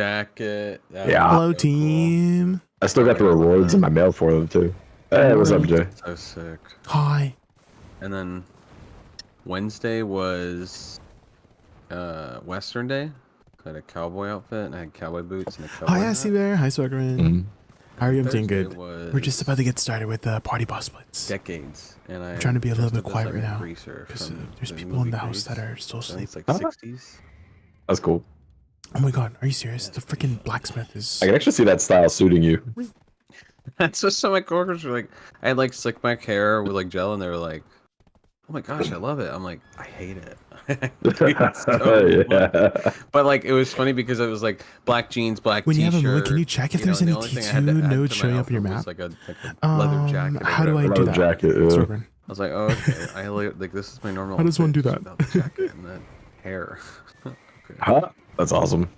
jacket. Yeah. Hello, team. I still got the rewards in my mail for them too. Hey, what's up, Jay? So sick. Hi. And then Wednesday was Western Day. I had a cowboy outfit and I had cowboy boots and a cowboy Hi, hat. Assy Bear. Hi, Swaggerman. Mm-hmm. How are you? I'm doing Thursday good. was We're just about to get started with the party boss splits. decades, and I'm trying to be a little bit quiet right now because because there's people in the house that are still asleep. It's like 60s. That's cool. Oh my god, are you serious? The freaking blacksmith is. I can actually see that style suiting you. That's what some of my coworkers were like. I had like slick back hair with like gel, and they were like, "Oh my gosh, I love it." I'm like, I hate it. It's so Yeah. But like, it was funny because it was like black jeans, black When you t-shirt. have a moment, can you check if there's any T2 nodes showing up in your map? Like a leather jacket. How do I do that? Jacket, yeah. Swaggerman. I was like, oh, okay. I like this is my normal. How does one do outfit, that? just without the jacket and that hair. Okay. Huh? That's awesome.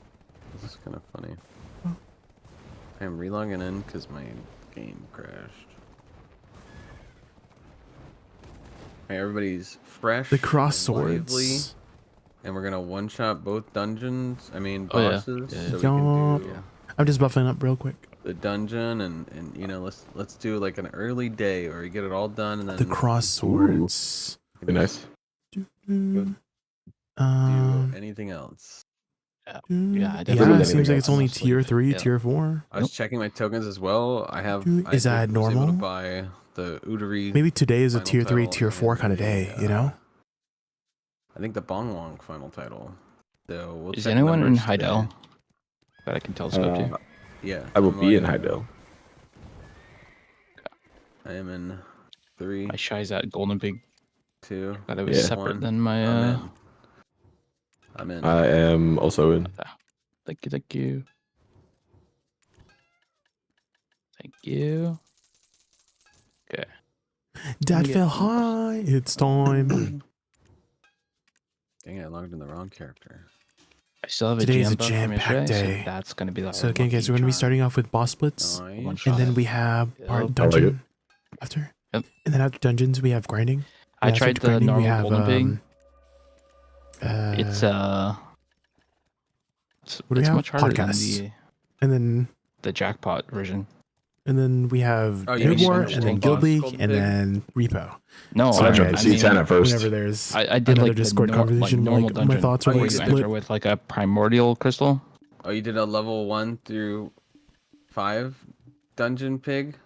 This is kind of funny. I am relogging in because my game crashed. Hey, everybody's fresh. The cross and lively, swords. and we're gonna one-shot both dungeons. I mean Oh, yeah. bosses. Yeah. So we can do I'm just buffing up real quick. the dungeon and you know let's do like an early day or you get it all done and then The cross swords. Be nice. do anything else. Yeah, I Yeah, definitely it seems like it's only honestly. tier 3, Yeah. tier 4. I was checking my tokens as well. I have. Is that was able normal? to buy the Udari. Maybe today is a final tier 3, title tier 4 and kind of day, you know? I think the Bongwong final title. So we'll Is check anyone in numbers Heidel today. that I can telescope to? Yeah. I will I'm be in like- Heidel. I am in 3, My shy's at Golden Pig. 2. But it was Yeah. separate 1. than my. I'm in. I am also in. Thank you, thank you. Thank you. Okay. Dad fell high. It's time. Dang it, I logged in the wrong character. I still have a Today is a buff from jam-packed yesterday, day. So that's gonna be the So again, guys, we're going to be starting off with boss splits. Nice. And then we have Yep. part I like dungeon after. Yep. And then after dungeons, we have grinding. I And tried after the grinding, we normal have, Golden Pig. It's what do we it's have? much harder Podcasts. than and then the jackpot version. we have Oh, Guild you War, mean and then boss Guild League, Golden and Pig? then Repo. No, So I jumped to mean, C10 at first. Whenever there's I did another like Discord the conversation, normal like my dungeon. thoughts are Oh, like you You did. split. enter with like a primordial crystal. Oh, you did a level 1 through 5 dungeon pig?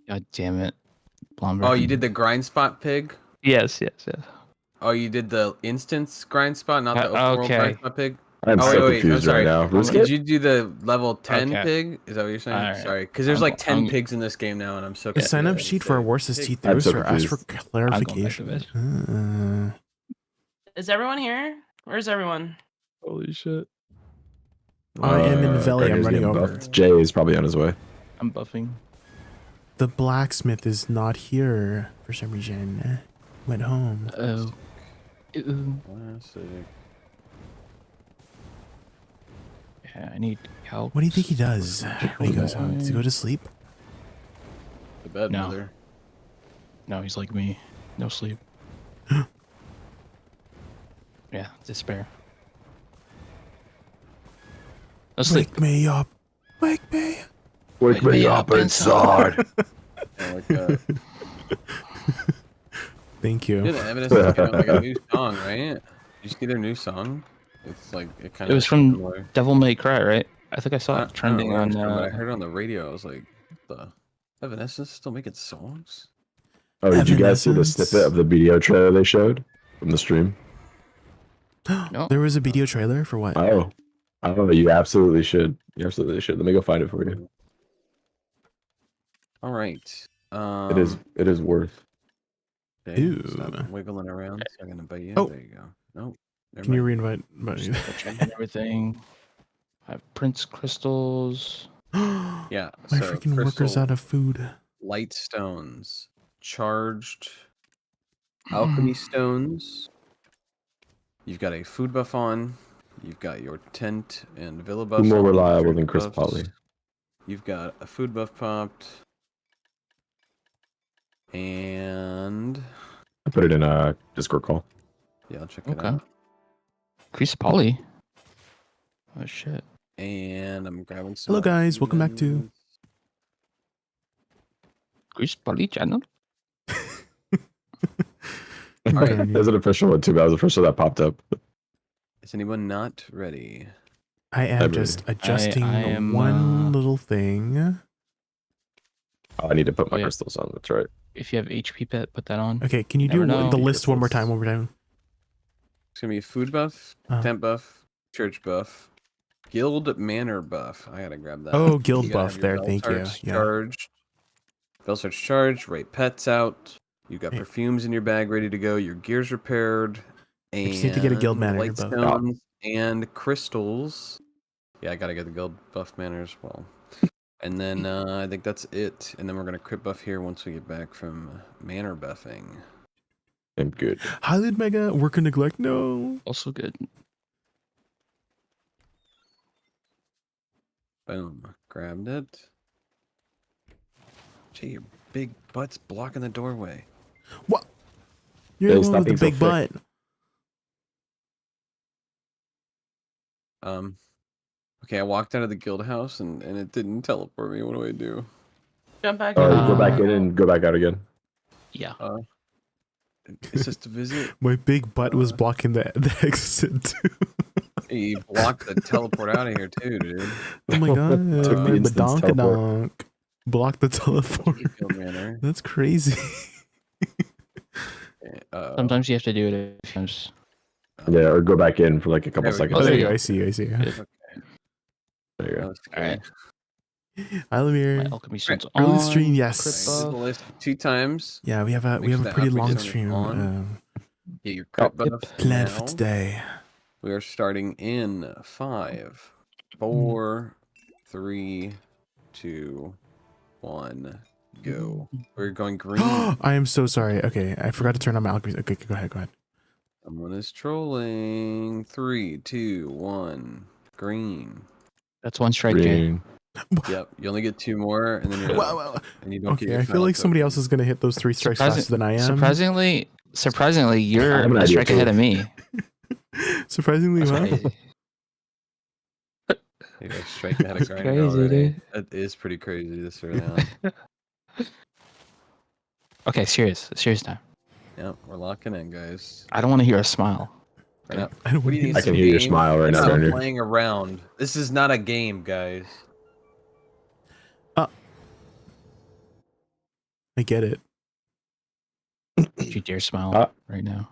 God damn it, Blomber. Oh, you did the grind spot pig? Yes. Oh, you did the instance grind spot, not the open world okay. grind spot pig? I'm Oh, so wait, confused I'm right sorry. now. Did you do the level 10 Okay. pig? Is that what you're saying? Alright. Sorry, because there's like 10 I'm- pigs in this game now, and I'm so The sign up confused. sheet for our worst is Pig. T3, I'm so so ask for confused. clarification. Is everyone here? Where's everyone? Holy shit. I am in Valley, I'm Gregor's running getting over. buffed. Jay is probably on his way. I'm buffing. The blacksmith is not here for some reason. Went home. Oh. Ew. Classic. Yeah, I need calc. What do you think he does when he goes home? Does he go to sleep? The bed No. mother. No, he's like me. No sleep. Yeah, despair. No sleep. Wake me up. Wake me. Wake me up inside. I like that. Thank you. Dude, Evidence is getting like a new song, right? Did you see their new song? It's like it kind It of. was from Devil May Cry, right? I think I saw it trending I on. don't know where it's from, but I heard it on the radio. I was like, "The Evanescence still making songs?" Oh, did you guys see the Evanescence. snippet of the video trailer they showed from the stream? No. There was a video trailer for what? Oh, I don't know. You absolutely should. You absolutely should. Let me go find it for you. All right. It is worth. Okay, stop Ew. wiggling around. So I'm gonna bite you. Oh. There you go. Nope. Never Can you mind. reinvite? Just checking everything. I have Prince crystals. Yeah. My so freaking worker's crystal out of food. light stones, charged alchemy stones. You've got a food buff on. You've got your tent and villa buffs. More on, reliable drink than Chris buffs. Polly. You've got a food buff popped. And I put it in a Discord call. yeah, I'll check it Okay. out. Chris Polly. Oh shit. And I'm grabbing some. Hello, guys. Welcome back to- almonds. Chris Pali channel. Alright. There's an official one too, but that was the first one that popped up. Is anyone not ready? I am I'm just ready. adjusting I am, one little thing. Oh, I need to put my Oh, yeah. crystals on. That's right. If you have HP pet, put that on. Okay, can you do Never know. the list one more Crystals. time? One more time. It's gonna be food buff, tent buff, church buff, guild manor buff. I gotta grab that. Oh, guild You gotta buff have your there. bell Thank you. tarts Yeah. Charged. Bell starts charged. Rate pets out. You got Hey. perfumes in your bag ready to go. Your gear's repaired. And just need to get a guild manager light buff. stones and crystals. Yeah, I gotta get the guild buff manor as well. And then I think that's it. And then we're gonna crit buff here once we get back from manor buffing. I'm good. Highland Mega, worker neglect. No. Also good. Boom. Grabbed it. Gee, your big butt's blocking the doorway. What? You're Hey, the one stop with the being so big butt. Okay, I walked out of the guild house and it didn't teleport me. What do I do? Jump back Or in. go back in and go back out again. Yeah. It's just a visit. My big butt was blocking the exit too. You blocked the teleport out of here too, dude. Oh my god. Took the instant teleport. Badonkadonk. Block the teleport. Guild manor. That's crazy. Sometimes you have to do it. Sometimes. Yeah, or go back in for like a couple There we seconds. Oh, there you yeah. go. I see you. I see you. Good. There you go. All right. Hi, Lemire. My alchemy stone's Early on. stream, yes. Crit The buff. list 2 times. Yeah, we have a Make sure the pretty alchemy long stone is stream on. Get your crit buff planned for now. today. We are starting in 5, 4, 3, 2, 1, go. We're going green. I am so sorry. Okay, I forgot to turn on my alchemy. Okay, go ahead. Go ahead. Someone is trolling. 3, 2, 1, green. That's one strike, Jay. Green. Yep, you only get 2 more, and then you're Wow, out. wow. And you don't get Okay, your I feel final like somebody token. else is gonna hit those 3 strikes faster than I am. Surprisingly, I you're have an a idea strike too. ahead of me. Surprisingly, That's well. crazy. You guys strike ahead of That's grinding crazy, already. dude. That is pretty crazy this early on. Okay, serious time. Yep, we're locking in, guys. I don't want to hear a smile. Yep. I don't What do you want think? I It's can a hear your game? smile right now, Stop Garner. playing around. This is not a game, guys. I get it. Don't you dare smile right now.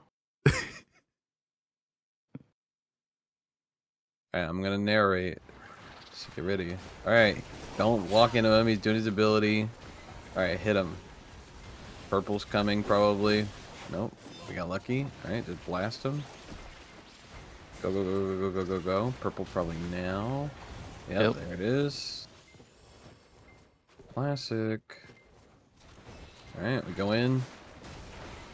Alright, I'm gonna narrate. So get ready. Alright, don't walk into him. He's doing his ability. Alright, hit him. Purple's coming, probably. Nope, we got lucky. Alright, just blast him. Go, go, go, go, go, go, go, go. Purple probably now. Yep, there it is. Classic. Alright, we go in.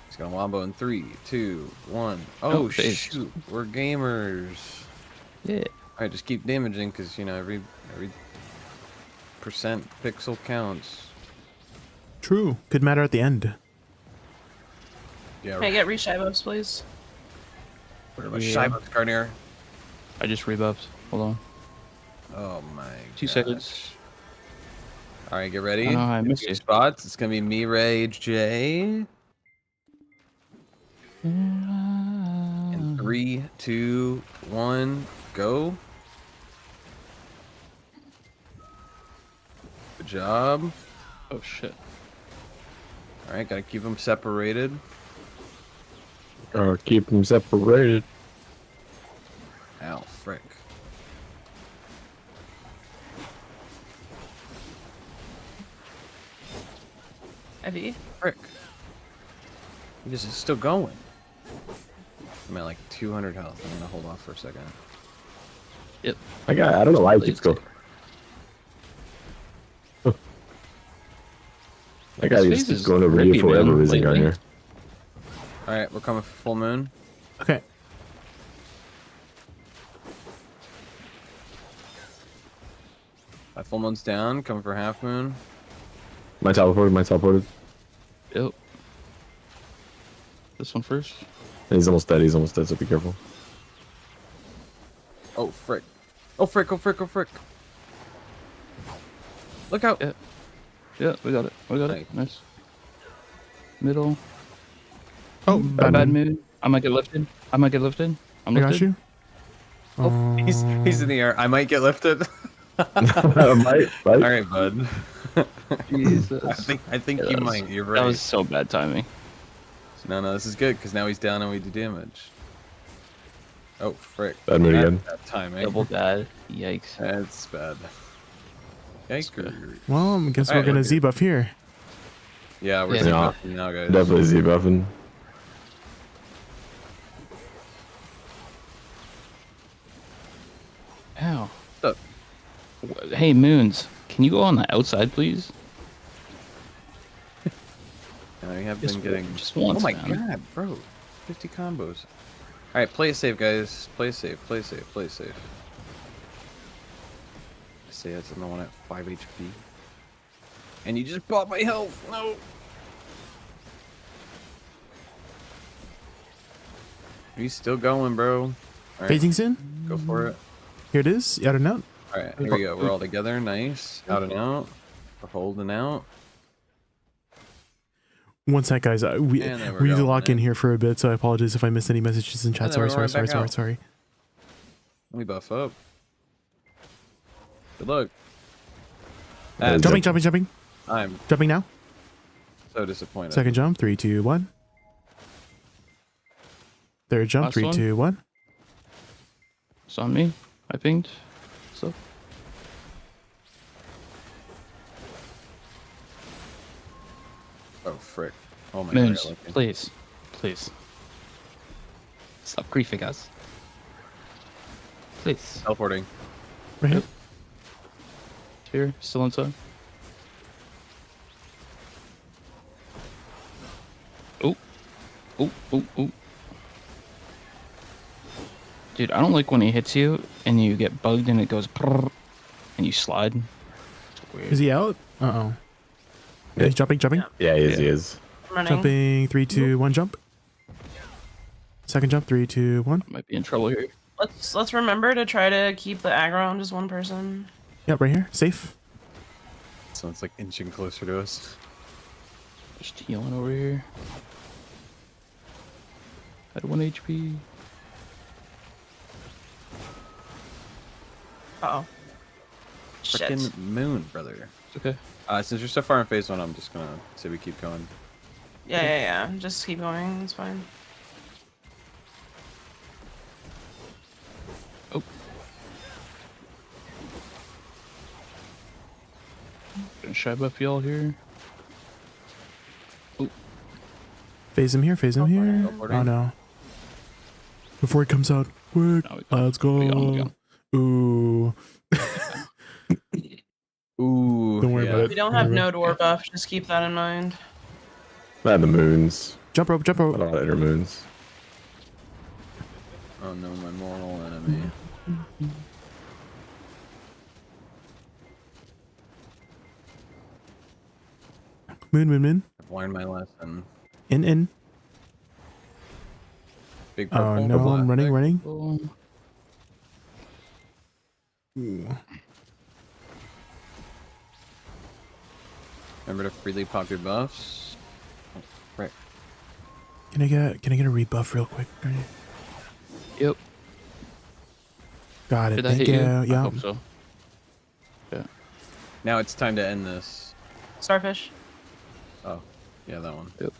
He's gonna wombo in 3, 2, 1. Oh, phased. shoot. We're gamers. Yeah. Alright, just keep damaging because, you know, every percent pixel counts. True. Could matter at the end. Yeah, Can I get reshibos, please? what about Yeah. Shiba's Garnier? I just rebuffed. Hold on. Oh my 2 gosh. seconds. Alright, get ready. Oh, no, I missed Your you. spots. It's gonna be me, Rage, Jay. In 3, 2, 1, go. Good job. Oh shit. Alright, gotta keep them separated. Keep them separated. Ow, frick. Evie? Frick. He just is still going. I'm at like 200 health. I'm gonna hold off for a second. Yep. I don't know why he keeps going. That guy His just face keeps is going over rippy, you for whatever man, reason, lately. Garner. Alright, we're coming for full moon. Okay. Full moon's down, coming for half moon. My teleported. Yep. This one first. He's almost dead, so be careful. Oh, frick. Oh frick! Oh frick! Oh frick! Look out! Yeah. Yeah, we got it. We got it. Nice. Middle. Oh, Bad bad moon. moon. I might get lifted. I might get lifted. I'm I lifted. got you. Oh, he's in the air. I might get lifted. Might. All right, bud. Jesus. I think Yeah, you that was- might. You're right. That was so bad timing. No, this is good because now he's down and we do damage. Oh frick! Bad moon again. That timing. Double bad. Yikes. That's bad. Yikes! Well, I guess we're Alright, gonna look Z buff here. Yeah, we're Yeah. Z-buffing now, guys. Definitely Z buffing. Ow. What's Hey, Moons. Can you go on the outside, please? Yeah, we have Just been getting. just once, Oh my man. god, bro! 50 combos. All right, play it safe, guys. Play safe. Play safe. Play safe. I say that's another one at 5 HP. And you just bought my health. No. He's still going, bro. All right, Phasing soon. go for it. Here it is. Out and out. All right, here we go. We're all together. Nice. Out and out. We're holding out. One sec, guys. We And then we're need to going lock in in. here for a bit, so I apologize if I missed any messages in chat. And then Sorry, we're sorry, going sorry, back sorry, out. sorry. We buff up. Good luck. Yeah, Jumping, jumping, jumping. I'm Jumping now. so disappointed. Second jump. 3, 2, 1. Third jump. Last 3, one. 2, 1. It's on me. I pinged. So. Oh frick! Oh my Moons, god! I like please. Please. Stop griefing us. Please. Teleporting. Right here. Here, still inside. Oh. Oh, oh, oh. Dude, I don't like when he hits you and you get bugged and it goes prrr, and you slide. It's weird. Is he out? Uh-oh. He's jumping, jumping. Yeah, he is. Yeah. He is. I'm running. Jumping. 3, 2, 1. Jump. Second jump. 3, 2, 1. Might be in trouble here. Let's remember to try to keep the aggro on just one person. Yep, right here. Safe. So it's like inching closer to us. Just healing over here. At 1 HP. Uh oh. Shit. Frickin' moon, brother. It's okay. Since you're so far in phase 1, I'm just gonna say we keep going. Yeah. Just keep going. It's fine. Oh. Gonna shy buff y'all here. Phase him here. Phase him here. teleporting. Oh, no. Before he comes out. Quick. No, we got him. Let's go. We got him, we got him. Ooh. Ooh. Don't worry yeah. about it. We don't have no door buff. Just keep that in mind. I had the moons. Jump rope, jump A rope. lot of inner moons. Oh no, my mortal enemy. Moon. I've learned my lesson. In. Big purple. Oh, no. I'm running, running. Oh. Ooh. Remember to freely pop your buffs. Oh, frick. Can I get a rebuff real quick? Yep. Got it. Did I Thank hit you. you? I Yeah. hope so. Yeah. Now it's time to end this. Starfish. Oh, yeah, that one. Yep.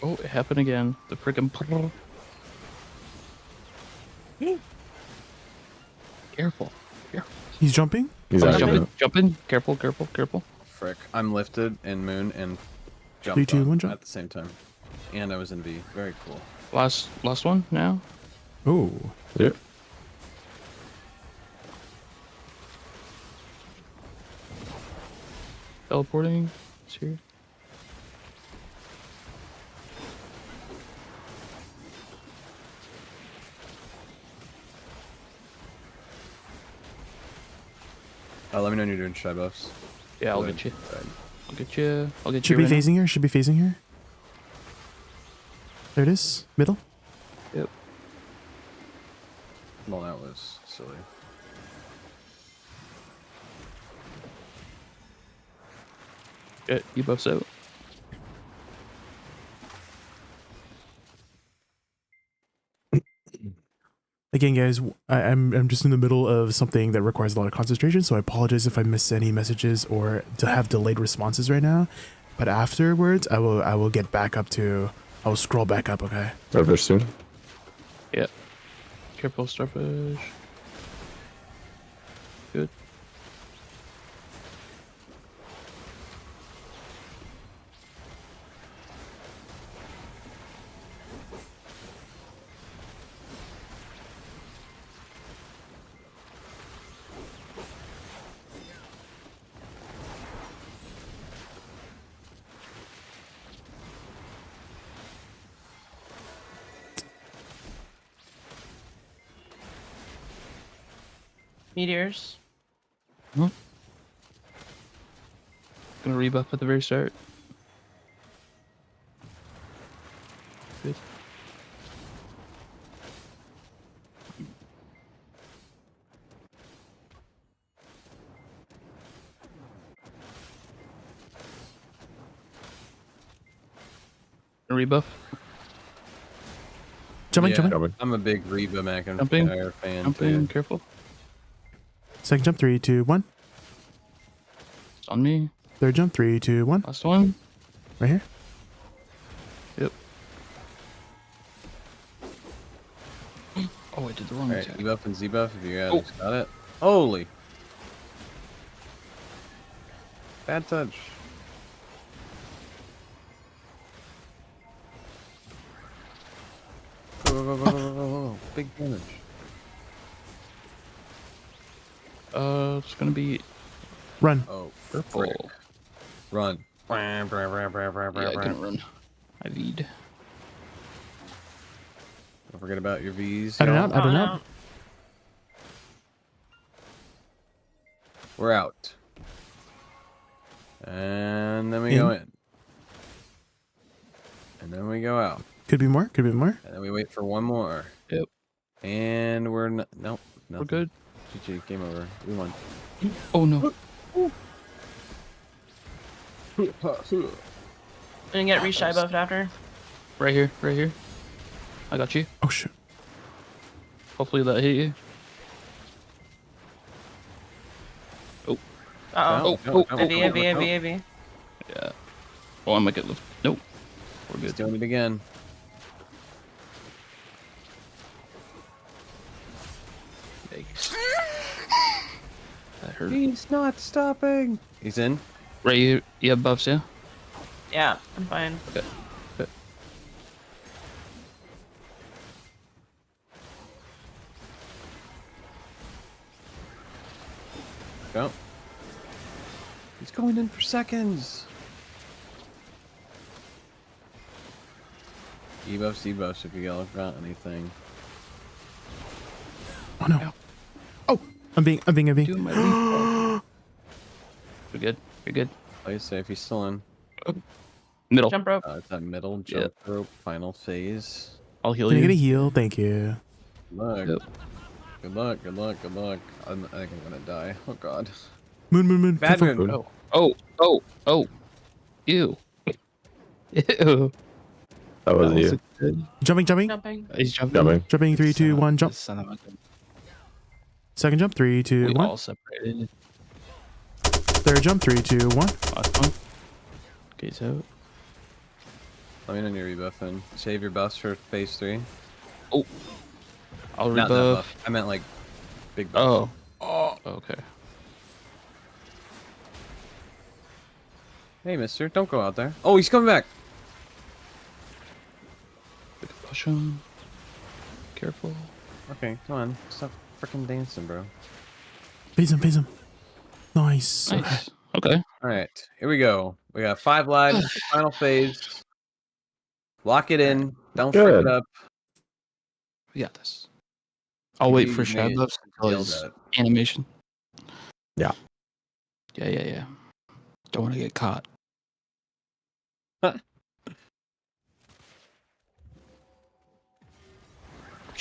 Oh, it happened again. The freaking. Careful. Careful. He's jumping. He's Oh, actually. jumping. Careful. Frick. I'm lifted in moon and jumped 3, 2, on 1, jump. at the same time. And I was in V. Very cool. Last one now. Oh. Yeah. Teleporting. It's here. Let me know when you're doing shy buffs. Yeah, I'll Go get you. ahead. I'll get you. I'll get Should you. be right now. phasing here. Should be phasing here. There it is. Middle. Yep. Well, that was silly. Get you buffs out. Again, guys, I'm just in the middle of something that requires a lot of concentration, so I apologize if I miss any messages or to have delayed responses right now. But afterwards, I will get back up to. I will scroll back up. Okay. Starfish soon. Yeah. Careful, starfish. Good. Meteors. Gonna rebuff at the very start. Good. Gonna rebuff. Jumping, Yeah. jumping. Coming. I'm a big Reba Jumping. McIntyre fan Jumping. too. Careful. Second jump. 3, 2, 1. It's on me. Third jump. 3, 2, 1. Last one. Right here. Yep. Oh, I did the wrong Alright, attack. debuff and Z-buff if you guys Oh. got it. Holy! Bad touch. Go, go, go, go, go, go, go. Big damage. It's gonna be Run. Oh, purple. frick. Run. Yeah, I couldn't run. I V'd. Don't forget about your V's. I don't y'all. know. I don't know. We're out. And then we go in. And then we go out. Could be more. Could be more. And then we wait for one more. Yep. And we're nope. We're Nothing. good. GG, game over. We won. Oh no. And get reshy buffed after. Right here. Right here. I got you. Oh shit. Hopefully that hit you. Oh. Uh-oh. Oh. AV. Yeah. Oh, I might get lift. Nope. We're He's good. doing it again. Yikes. That hurt. He's not stopping. He's in. Right here. You have buffs, yeah? Yeah, I'm fine. Okay. Okay. Go. He's going in for seconds. E-buffs, debuffs if you got anything. Oh no. Oh, I'm being. Doing my leap. You're good. You're good. Play it safe. He's still in. Middle. Jump rope. It's that middle jump rope final phase. I'll heal Can I you. get a heal? Thank you. Good luck. Yep. Good luck. Good luck. Good luck. I think I'm gonna die. Oh god. Moon. Bad careful. moon. Oh. Ew. Ew. That was you. Jumping. Jumping. He's jumping. Coming. Jumping. 3, 2, 1. Jump. Son of a gun. Second jump. 3, 2, We 1. all separated. Third jump. 3, 2, 1. Last one. Okay, so. Let me know your rebuff in. Save your buffs for phase 3. I'll Not that rebuff. buff. I meant like big buff. Oh. Okay. Hey, mister. Don't go out there. Oh, he's coming back. Good push him. Careful. Okay, come on. Stop freaking dancing, bro. Phase him. Nice. Nice. Okay. All right, here we go. We got 5 lives. Final phase. Lock it in. Don't freak Good. it up. We got this. I'll wait for You Shad made buffs until yelled his at. animation. Yeah. Yeah. Don't want to get caught.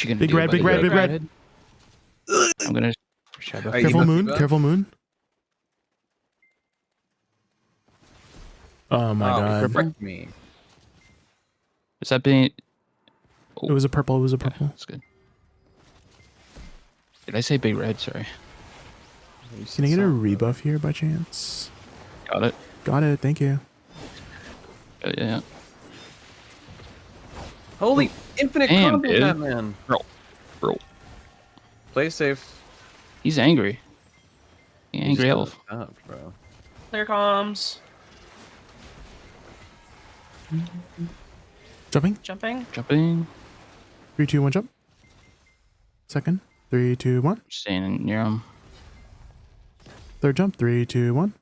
you gonna Big do? red, big buddy? red, big red. I'm gonna shy buff. Alright, Careful debuff, moon, debuff. careful moon. Oh my Oh, god. frick me. Is that being? It was a purple, it was a Okay, purple. that's good. Did I say big red? Sorry. Can I get a rebuff here by chance? Got it. Got it, thank you. Yeah. Holy infinite Damn, combo, dude. Batman. Bro. Play safe. He's angry. He angry Shut elf. up, bro. Clear comms. Jumping. Jumping. Jumping. 3, 2, 1, jump. Second. 3, 2, 1. Staying near him. Third jump. 3, 2, 1.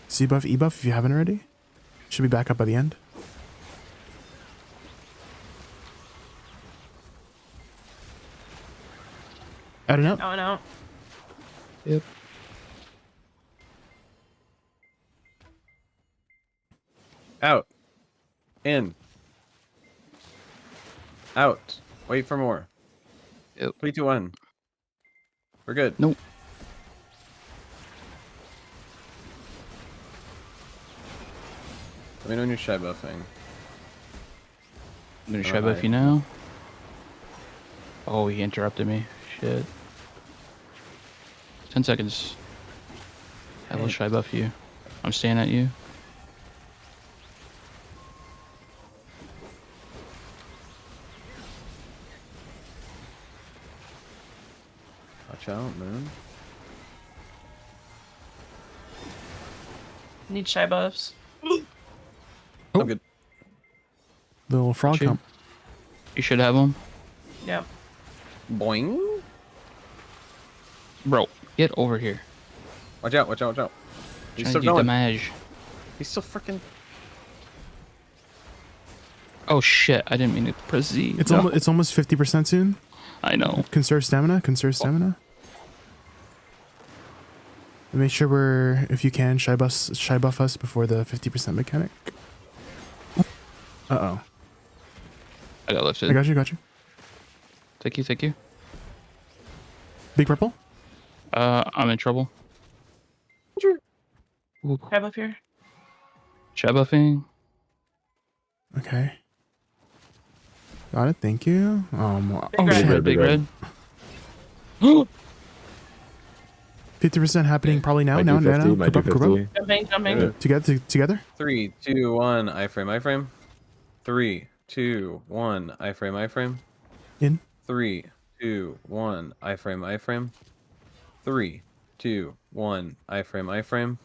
C buff, E buff if you haven't already. Should be back up by the end. Out and out. Out and out. Yep. Out. In. Out. Wait for more. Yep. 3, 2, 1. We're good. Nope. Let me know when you're shy buffing. I'm gonna Oh, shy buff hi. you now. Oh, he interrupted me. Shit. 10 seconds. I will shy buff you. I'm staying at you. Watch out, man. Need shy buffs. Oh. I'm good. Little frog Shoot. comp. You should have him. Yep. Boing. Bro, get over here. Watch out, watch out, watch out. He's Trying still to do going. damage. He's still freaking. Oh shit, I didn't mean to press Z. It's No. almost 50% soon. I know. Conserve stamina. Conserve stamina. And make sure we're, if you can, shy buff us before the 50% mechanic. Uh-oh. I got lifted. I got you, got you. Thank you, thank you. Big purple. I'm in trouble. Ooh. Shy buff here. Shy buffing. Okay. Got it, thank you. Big Oh red. shit. Big big red. red. 50% happening probably now. Might Now, do now, 50, now. might do Group up, group 50. Jumping. Jumping. Yeah. Together, together. 3, 2, 1. Iframe, iframe. 3, 2, 1. Iframe, iframe. In. 3, 2, 1. Iframe, iframe. 3, 2, 1. Iframe, iframe.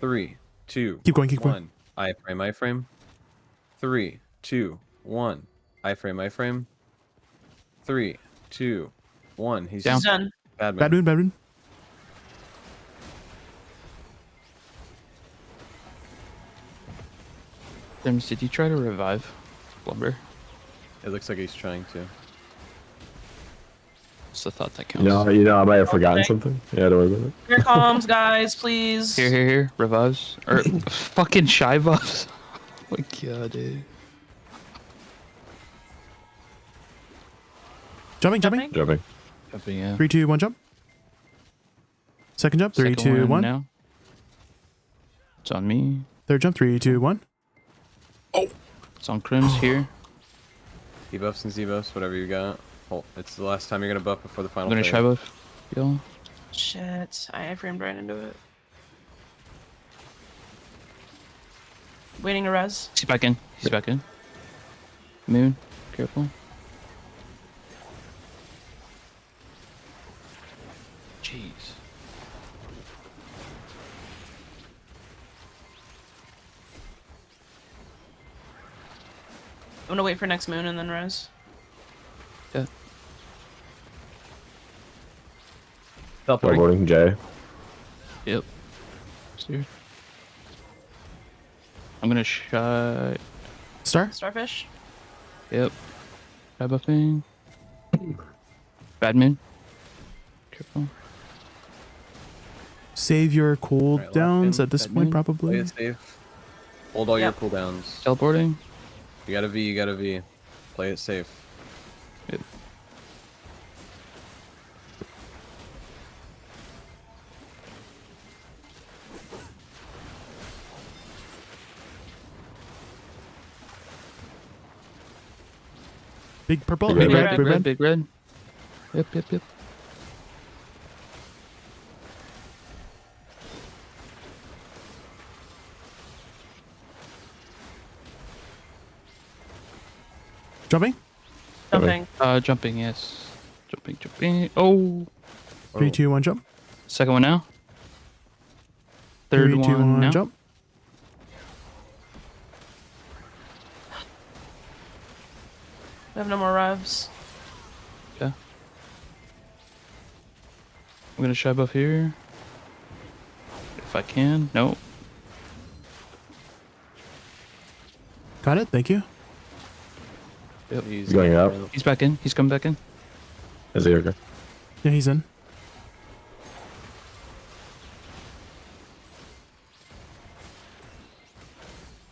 3, 2, Keep going, keep going. 1. Iframe, iframe. 3, 2, 1. Iframe, iframe. 3, 2, 1. He's Down. just Done. bad man. Bad moon, bad moon. Dims, did you try to revive Blubber? It looks like he's trying to. It's the thought that counts. You know, I might have forgotten Okay. something. Yeah, don't worry about it. Clear comms, guys, please. Here. Revives. Or fucking shy buffs. Oh my god, dude. Jumping, jumping. Jumping. Jumping, yeah. 3, 2, 1, jump. Second jump. 3, Second 2, one 1. Now. It's on me. Third jump. 3, 2, 1. It's on Crims here. Debuffs and Z-buffs, whatever you got. Oh, it's the last time you're gonna buff before the final I'm gonna phase. shy buff. Yo. Shit. I framed right into it. Waiting to res. He's back in. He's back in. Moon. Careful. Jeez. I'm gonna wait for next moon and then res. Yeah. Teleporting. Teleporting, Jay. Yep. Steer. I'm gonna shy. Star. Starfish. Yep. Shy buffing. Bad moon. Careful. Save your Alright, lock cooldowns in. at this Bad point, moon. Play probably. it safe. Hold all Yep. your cooldowns. Teleporting. You got a V, you got a V. Play it safe. Yep. Big purple, Big big red, red, Big big red, red. big red. Yep, yep, yep. Jumping. Jumping. Jumping, yes. Jumping. Oh. 3, 2, 1, jump. Second one now. Third 3, 2, one 1, now. jump. We have no more revs. Okay. I'm gonna shy buff here. If I can. No. Got it. Thank you. Yep. He's going up. He's back in. He's coming back in. Is he okay? Yeah, he's in.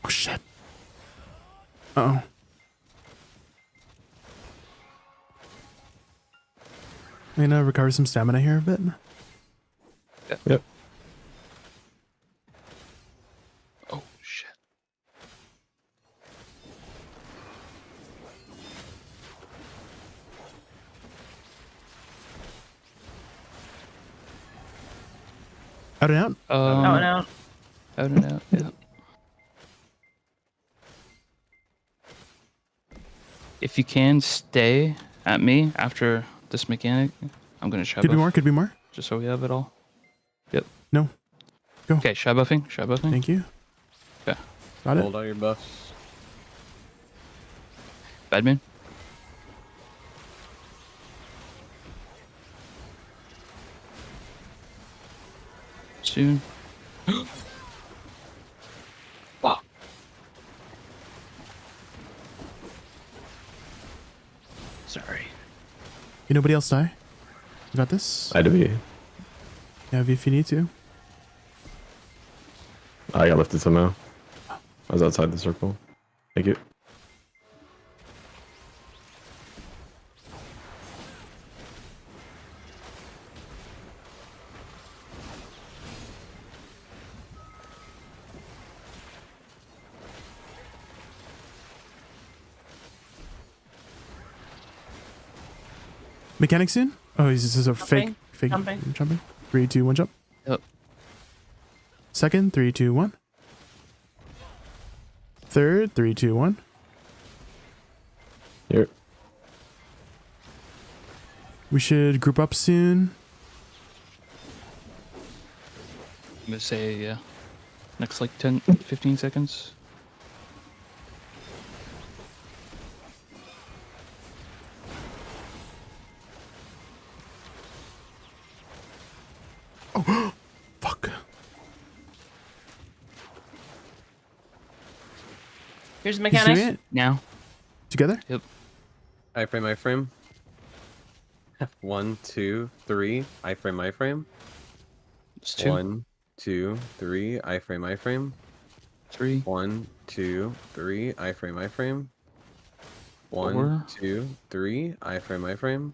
Oh shit. Uh oh. I'm gonna recover some stamina here a bit. Yep. Oh shit. Out and out. Out and out. Out and out. Yeah. If you can stay at me after this mechanic, I'm gonna shy Could be buff, more. Could be more. just so we have it all. Yep. No. Go. Okay, shy buffing. Shy buffing. Thank you. Okay. Got it. Hold all your buffs. Badman. Soon. Fuck. Sorry. Can nobody else die? You got this? I had to be. Yeah, if you need to. I got lifted somehow. I was outside the circle. Thank you. Mechanic soon? Oh, this is a fake. Jumping. Jumping. 3, 2, 1, jump. Yep. Second, 3, 2, 1. Third, 3, 2, 1. Here. We should group up soon. I'm gonna say, yeah. Next like 10, 15 seconds. Fuck. Here's He's mechanic. doing it Now. together? Iframe. 1, 2, 3. Iframe. It's 2, 1, 2, 3. Iframe. 3. 1, 2, 3. Iframe. 1, 4. 2, 3. Iframe.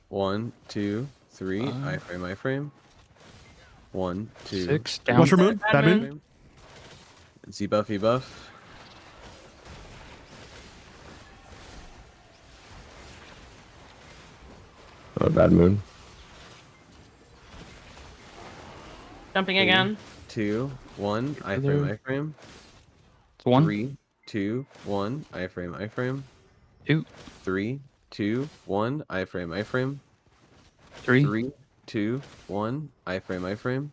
1, 2, 3. Five. Iframe. 1, 2. 6. Down. Watch for moon. Bad Bad moon. moon. Z buff, E buff. Oh, bad moon. Jumping 3, again. 2, 1. Together. Iframe. It's 1. 3, 2, 1. Iframe. 2. 3, 2, 1. Iframe. 3. 3, 2, 1. Iframe.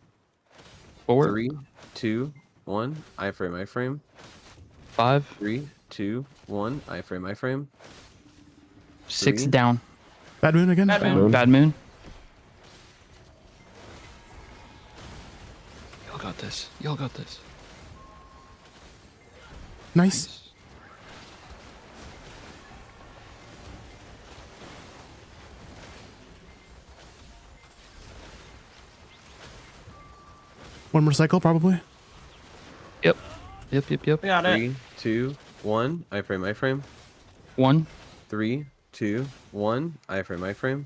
4. 3, 2, 1. Iframe. 5. 3, 2, 1. Iframe. 6 3. down. Bad moon again. Bad moon. Moon. Bad moon. Y'all got this. Y'all got this. Nice. One more cycle, probably. Yep. We got it. 3, 2, 1, iframe. 1, 3, 2, 1, iframe.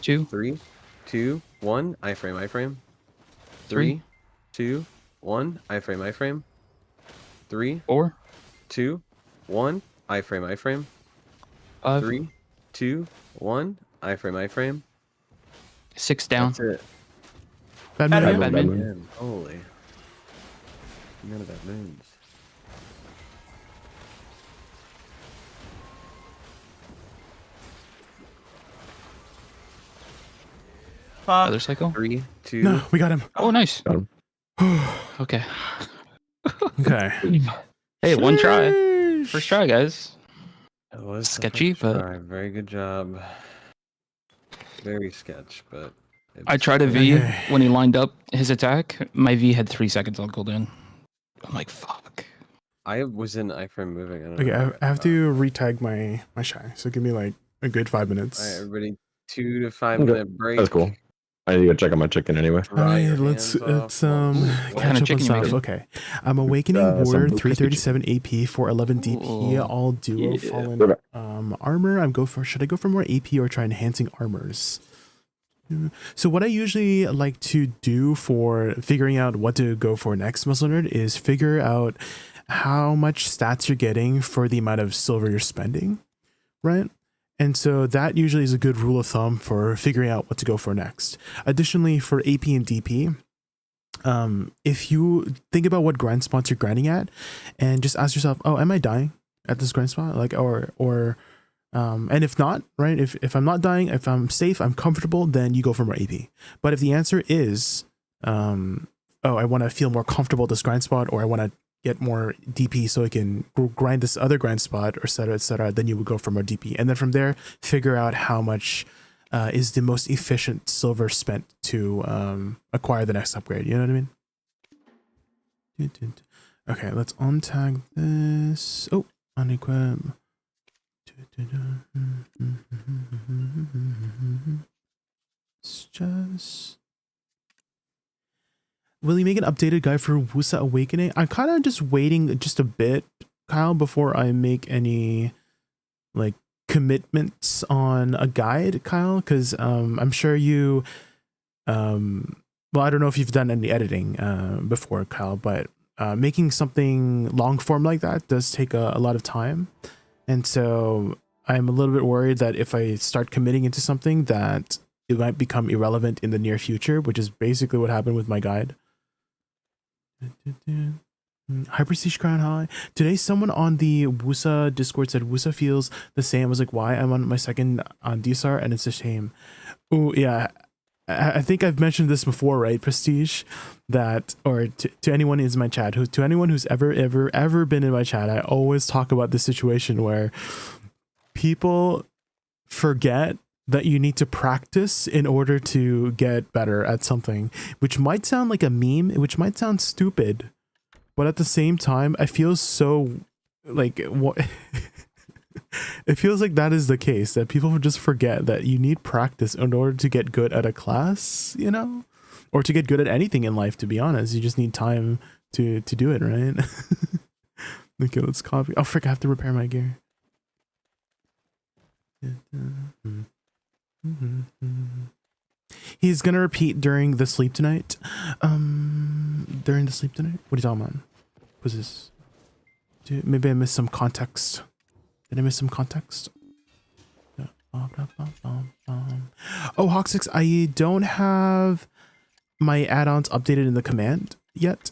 2, 3, 2, 1, iframe. 3, 3, 2, 1, iframe. 3, 4, 2, 1, iframe. 5, 3, 2, 1, iframe. 6 down. That's it. Bad Bad moon moon. again? Bad moon. Man, holy. None of that moons. Fuck. Other cycle. 3, 2. No, we got him. Oh, nice. Got him. Okay. Okay. Hey, one try. Sheesh. First try, guys. It was the Sketchy, first but- try. Very good job. Very sketch, but I it's tried a good. V Okay. when he lined up his attack. My V had 3 seconds on cooldown. I'm like, fuck. I was in iframe moving. I don't Okay, know. I have to retag my shy. So give me like a good 5 All minutes. right, everybody, 2 to 5 Okay, minute break. That's cool. I need to go check on my chicken anyway. All Dry your right, let's hands off. Ooh, catch kinda up on chicken you stuff. making? Okay, I'm awakening some warrior crispy 337 AP for 11 DP. Ooh. All duo Yeah. fallen armor. Should I go for more AP or try enhancing armors? So what I usually like to do for figuring out what to go for next, Muscle Nerd, is figure out how much stats you're getting for the amount of silver you're spending, right? And so that usually is a good rule of thumb for figuring out what to go for next. Additionally, for AP and DP, if you think about what grind spots you're grinding at, and just ask yourself, oh, am I dying at this grind spot? Like, and if not, right, if I'm not dying, if I'm safe, I'm comfortable, then you go for more AP. But if the answer is, oh, I want to feel more comfortable at this grind spot, or I want to get more DP so I can grind this other grind spot, or et cetera, then you would go for more DP. And then from there, figure out how much is the most efficient silver spent to acquire the next upgrade. You know what I mean? Okay, let's untag this. Oh, unequip. It's just... Will you make an updated guide for Woosa Awakening? I'm kind of just waiting just a bit, Kyle, before I make any like commitments on a guide, Kyle, because I'm sure you well, I don't know if you've done any editing before, Kyle, but making something long form like that does take a lot of time. And so I'm a little bit worried that if I start committing into something that it might become irrelevant in the near future, which is basically what happened with my guide. Hyper Siege Crown High. Today, someone on the Woosa Discord said Woosa feels the same. I was like, why? I'm on my second on DSR and it's a shame. Oh, yeah. I think I've mentioned this before, right, Prestige? That, or to anyone who's in my chat, to anyone who's ever been in my chat, I always talk about this situation where people forget that you need to practice in order to get better at something, which might sound like a meme, which might sound stupid, but at the same time, I feel so like what it feels like that is the case, that people just forget that you need practice in order to get good at a class, you know, or to get good at anything in life. To be honest, you just need time to do it, right? Okay, let's copy. Oh frick, I have to repair my gear. He's gonna repeat during the sleep tonight. During the sleep tonight? What are you talking about? What's this? Dude, maybe I missed some context. Did I miss some context? Oh, Hawk6, I don't have my add-ons updated in the command yet.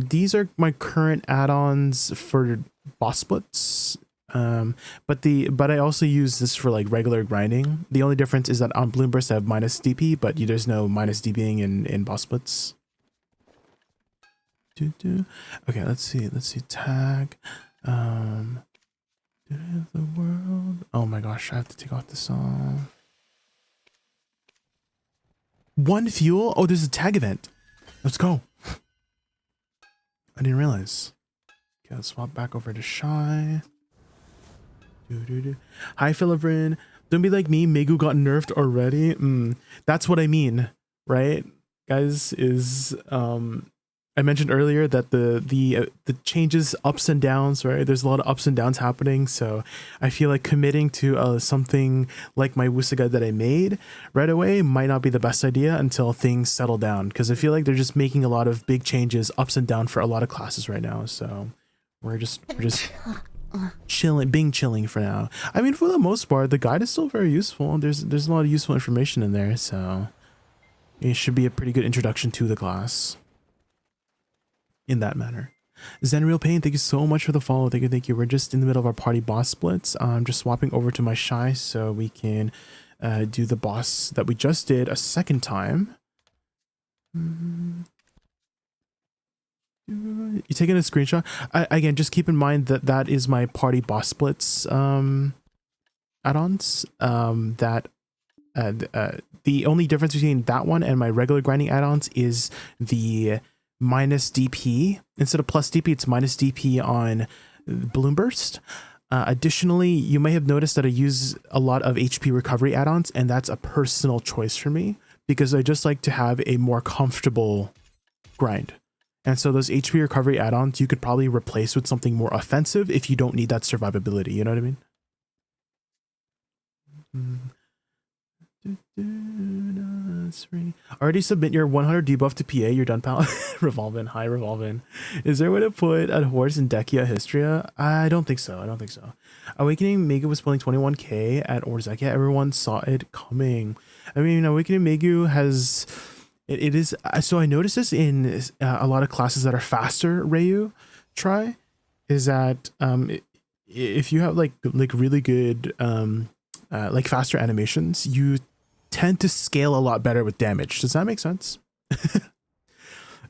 These are my current add-ons for boss splits. But I also use this for like regular grinding. The only difference is that on Bloom Burst I have minus DP, but there's no minus DPing in boss splits. Okay, let's see tag. The world. Oh my gosh, I have to take off the song. One fuel? Oh, there's a tag event. Let's go. I didn't realize. Okay, let's swap back over to Shy. Hi, Philibrin. Don't be like me. Megu got nerfed already. That's what I mean, right? Guys, is I mentioned earlier that the changes, ups and downs, right? There's a lot of ups and downs happening. So I feel like committing to something like my Woosa guide that I made right away might not be the best idea until things settle down. Because I feel like they're just making a lot of big changes, ups and down for a lot of classes right now. So we're just chilling for now. I mean, for the most part, the guide is still very useful. There's a lot of useful information in there, so it should be a pretty good introduction to the class in that manner. Zenreal Pain, thank you so much for the follow. Thank you. We're just in the middle of our party boss splits. I'm just swapping over to my Shy so we can do the boss that we just did a second time. You taking a screenshot? Again, just keep in mind that that is my party boss splits add-ons. The only difference between that one and my regular grinding add-ons is the minus DP. Instead of plus DP, it's minus DP on Balloon Burst. Additionally, you may have noticed that I use a lot of HP recovery add-ons, and that's a personal choice for me because I just like to have a more comfortable grind. And so those HP recovery add-ons you could probably replace with something more offensive if you don't need that survivability, you know what I mean? Already submit your 100 debuff to PA, you're done, pal. Revolvin, hi Revolvin. Is there a way to put a horse in Dekia Histria? I don't think so. Awakening Megu was pulling 21k at Orzekia. Everyone saw it coming. I mean, Awakening Megu has... It is... So I noticed this in a lot of classes that are faster, Rayu try, is that if you have like really good like faster animations, you tend to scale a lot better with damage. Does that make sense?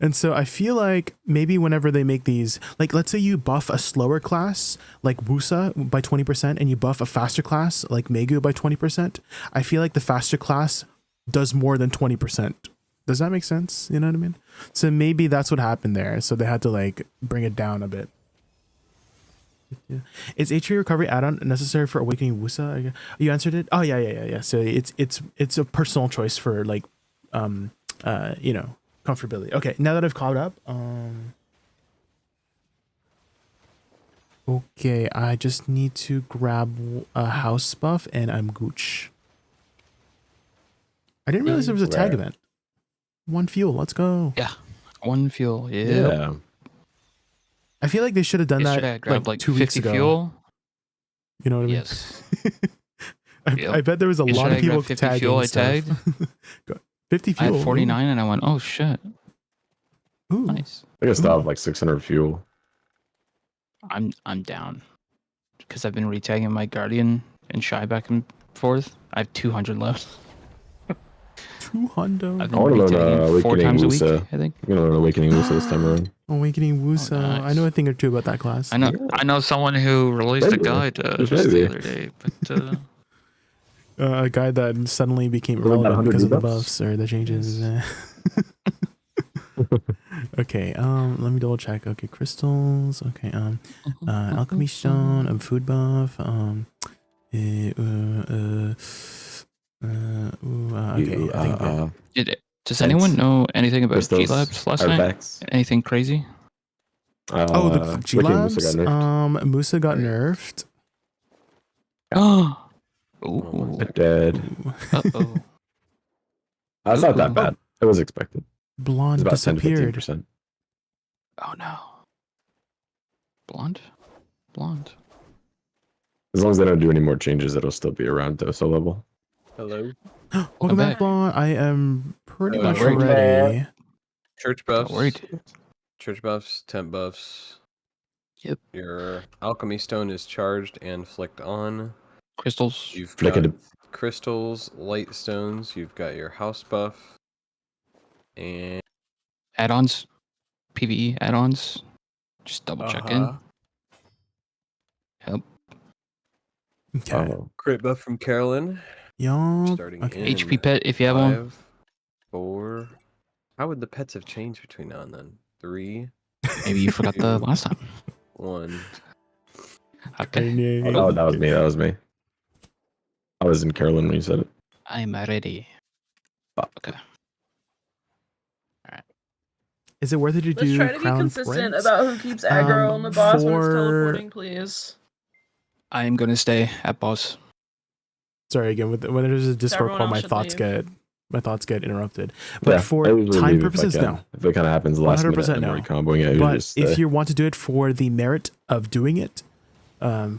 And so I feel like maybe whenever they make these, like let's say you buff a slower class like Woosa by 20% and you buff a faster class like Megu by 20%, I feel like the faster class does more than 20%. Does that make sense? You know what I mean? So maybe that's what happened there. So they had to like bring it down a bit. Yeah. Is HP recovery add-on necessary for awakening Woosa? You answered it. Oh yeah. So it's a personal choice for like you know, comfortability. Okay, now that I've caught up, okay, I just need to grab a house buff and I'm gooch. I didn't realize there was a tag event. One fuel, let's go. Yeah, one fuel. Yeah. I feel like they should have done Yesterday that I grabbed like 2 weeks 50 ago. fuel. You know what I mean? Yes. I bet there was a lot of people 50 tagging fuel. I stuff. tagged. 50 I fuel. had 49 and I went, oh shit. Ooh. Nice. I guess I'll have like 600 fuel. I'm down because I've been retagging my Guardian and Shy back and forth. I have 200 left. 200. I've I been want to learn retagging 4 Awakening times a Woosa. week, I think. I'm gonna learn Awakening Woosa this time around. Awakening Woosa. Oh, nice. I know a thing or two about that class. I know someone who released a Maybe. guide Just just maybe. the other day, but A guy that suddenly became Really about relevant 100 because of the debuffs? buffs or the changes. Okay, let me double check. Okay, crystals. Okay, alchemy stone, food buff. Okay, I think I'm good. does anyone know anything about Crystals, G-Labs last night? artifacts. Anything crazy? Oh, the G Awakening Labs. Woosa got nerfed. Musa got nerfed. Oh. Ooh. Dead. Uh-oh. That's not that bad. It was expected. It's Blonde about 10 to disappeared. 15%. Oh no. Blonde? As long as they don't do any more changes, it'll still be around Dosa level. Hello. Welcome back, back. Blonde. I am pretty much worried. ready. Church buffs. worried. Church buffs, tent buffs. Yep. Your alchemy stone is charged and flicked on. Crystals. You've Flick got it. crystals, light stones. You've got your house buff. And Add-ons. PvE add-ons. Just double check in. Yep. Okay. Oh, Crit buff from Carolyn. Yup. Starting Okay. in HP pet if you have one. 5, 4. How would the pets have changed between now and then? 3, Maybe you forgot the last time. 1. Okay. oh, that was me. I was in Carolyn when you said it. I'm ready. Fuck. Okay. Is it worth it to Let's do try to be crown consistent prince? about who keeps aggro on the boss when it's for- teleporting, please. I am gonna stay at boss. Sorry again. When there's a Discord everyone call, else my should thoughts get interrupted. But Yeah, for I usually time leave if I purposes, can. no. If it kind of happens last minute 100% and I'm no. recomboing it, I usually But just if stay. you want to do it for the merit of doing it,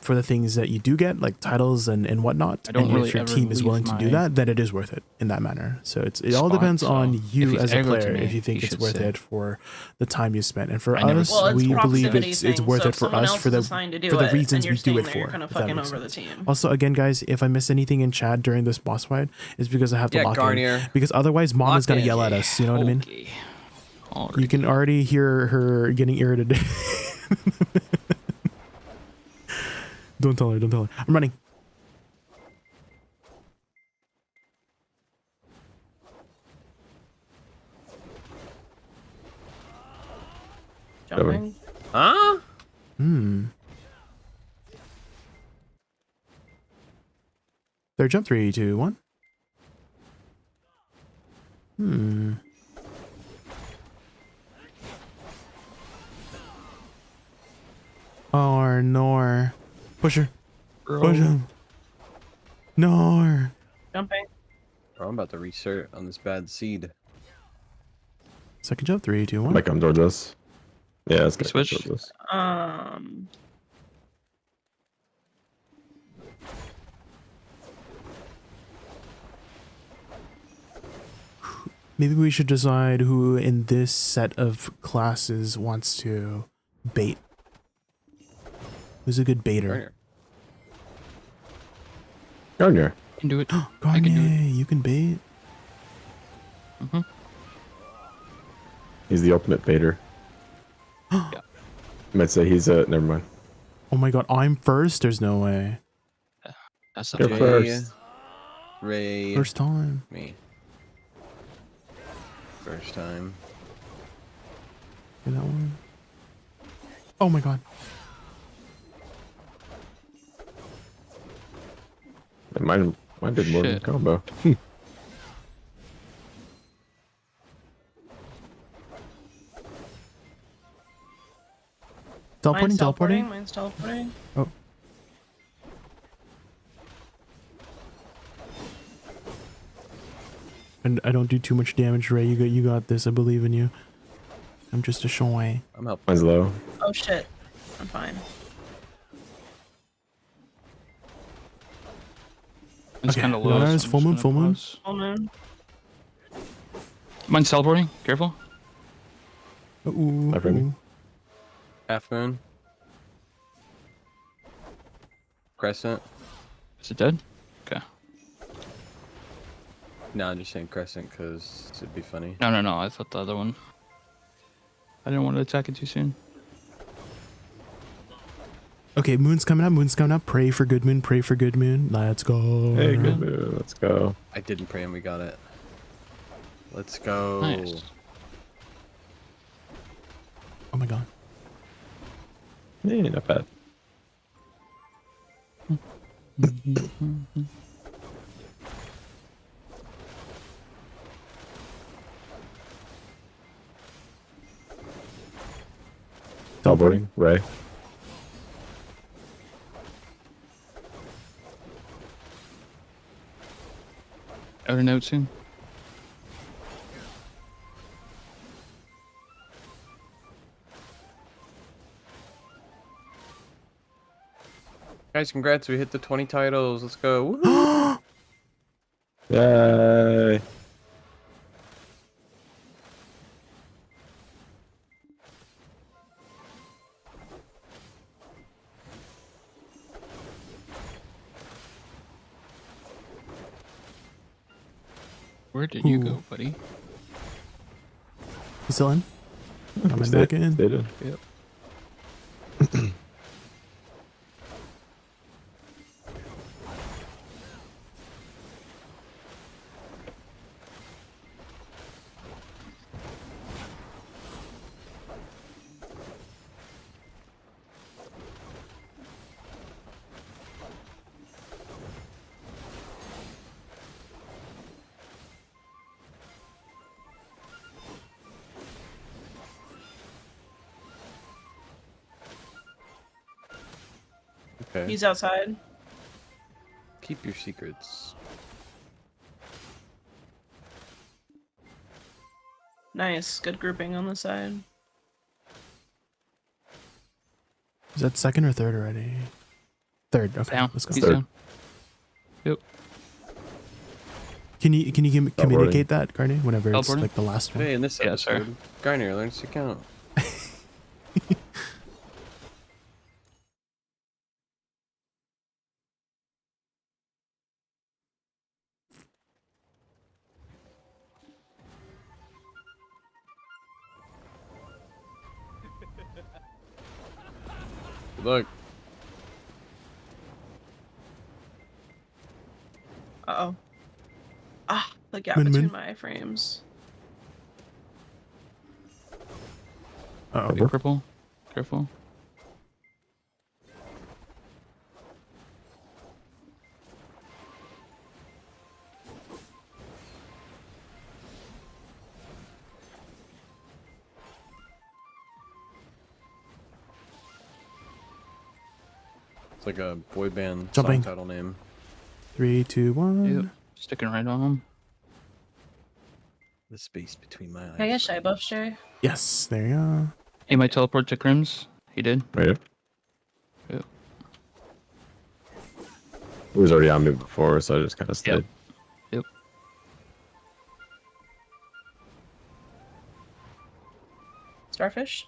for the things that you do get, like titles and whatnot, I don't and really if your ever team is leave willing to do my that, then it is worth it in that manner. So it all spot, depends so on if you he's as a aggro to player me, if you think he it's should worth sit. it for the time you spent. And for I never us, Well, it's we believe proximity it's thing, worth so it if for someone us else for is the assigned to do for the it, reasons and you're we do staying it there, for. you're kind of if that fucking makes over the sense. team. Also, again, guys, if I miss anything in chat during this boss fight, it's because I have to Yeah, lock Garnier. in. Because otherwise, mom is Lock gonna in. yell at us. You know what I mean? Okay. You can already hear her getting irritated. Don't tell her. Don't tell her. I'm running. Jumping. Huh? Third jump. 3, 2, 1. Or nor. Push her. Push him. Nor. Jumping. Bro, I'm about to resort on this bad seed. Second jump. 3, 2, 1. Might come towards us. Yeah, it's gonna come Switch. towards us. Maybe we should decide who in this set of classes wants to bait. Who's a good baiter? Garnier. Garnier. can do it. I can do Garnier, it. you can bait. He's the ultimate baiter. Yeah. You might say he's never mind. Oh my god, I'm first? There's no way. That's You're not Ray, first. Ray, First time. me. First time. Get that one. Oh my god. Mine did more than Shit. combo. Teleporting, Mine's teleporting. teleporting. Mine's teleporting. Oh. And I don't do too much damage, Ray. You got this. I believe in you. I'm just a shoy. I'm helping. Mine's low. Oh shit. I'm fine. It's Okay, kind of Leonardo low. is so I'm full just moon, gonna full moon. pause. Full moon. Mine's teleporting. Careful. Ooh, Hi, Franny. ooh. Half moon. Crescent. Is it dead? Okay. No, I'm just saying crescent because it'd be funny. No. I thought the other one. I didn't want to attack it too soon. Okay, moon's coming up. Moon's coming up. Pray for good moon. Pray for good moon. Let's go. Hey, good move. Let's go. I didn't pray and we got it. Let's go. Nice. Oh my god. Yeah, not bad. Teleporting. Ray. Outer note soon. Guys, congrats. We hit the 20 titles. Let's go. Woohoo. Yay. Where did you Ooh. go, buddy? You still in? Coming Stay- back in. stayed in. Yep. Okay. He's outside. Keep your secrets. Nice. Good grouping on the side. Is that second or third already? Third. Okay, Down. let's go. He's Third. down. Yep. Can you communicate that, Garney, whenever it's Teleporting? like the last one? Hey, in this Yeah, sir. episode, Garner learns to count. Look. Uh-oh. Ah, the gap Min, between min. my frames. Uh Big oh. purple. Careful. It's like a boy band Jumping. song title name. 3, 2, 1. Yep. Sticking right on him. The space between my eyes. Can I get shy buffs, Jay? Yes, there you go. He might teleport to Crims. He did. Right here. Yep. He was already on me before, so I just kind of stayed. Yep. Starfish?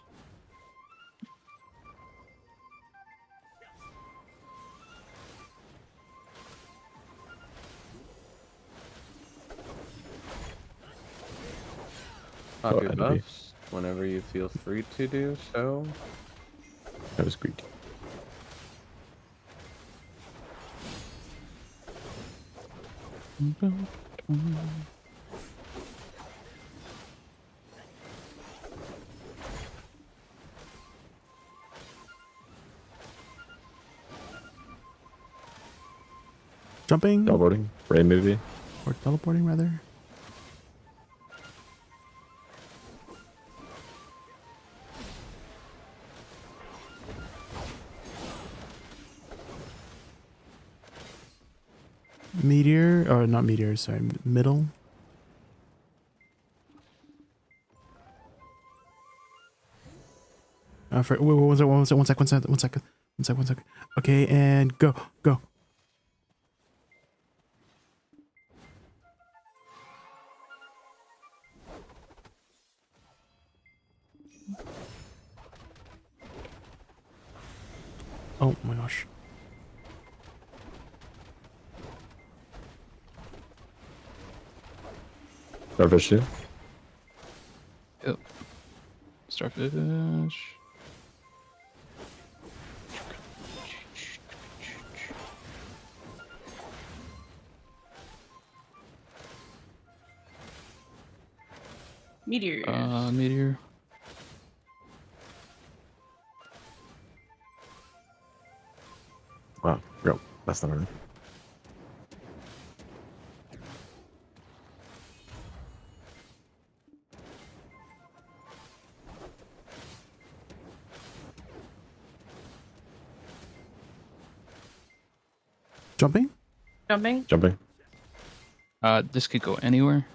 Pop Oh, your that'd be- buffs whenever you feel free to do so. That was greedy. Jumping Teleporting. Rain movie. or teleporting rather. Meteor or not meteor? Sorry, middle. Wait, one second. Okay, and go. Oh my gosh. Starfish too. Yep. Starfish. Meteor. Meteor. Wow. Go. That's not right. Jumping. Jumping? Jumping. This could go anywhere.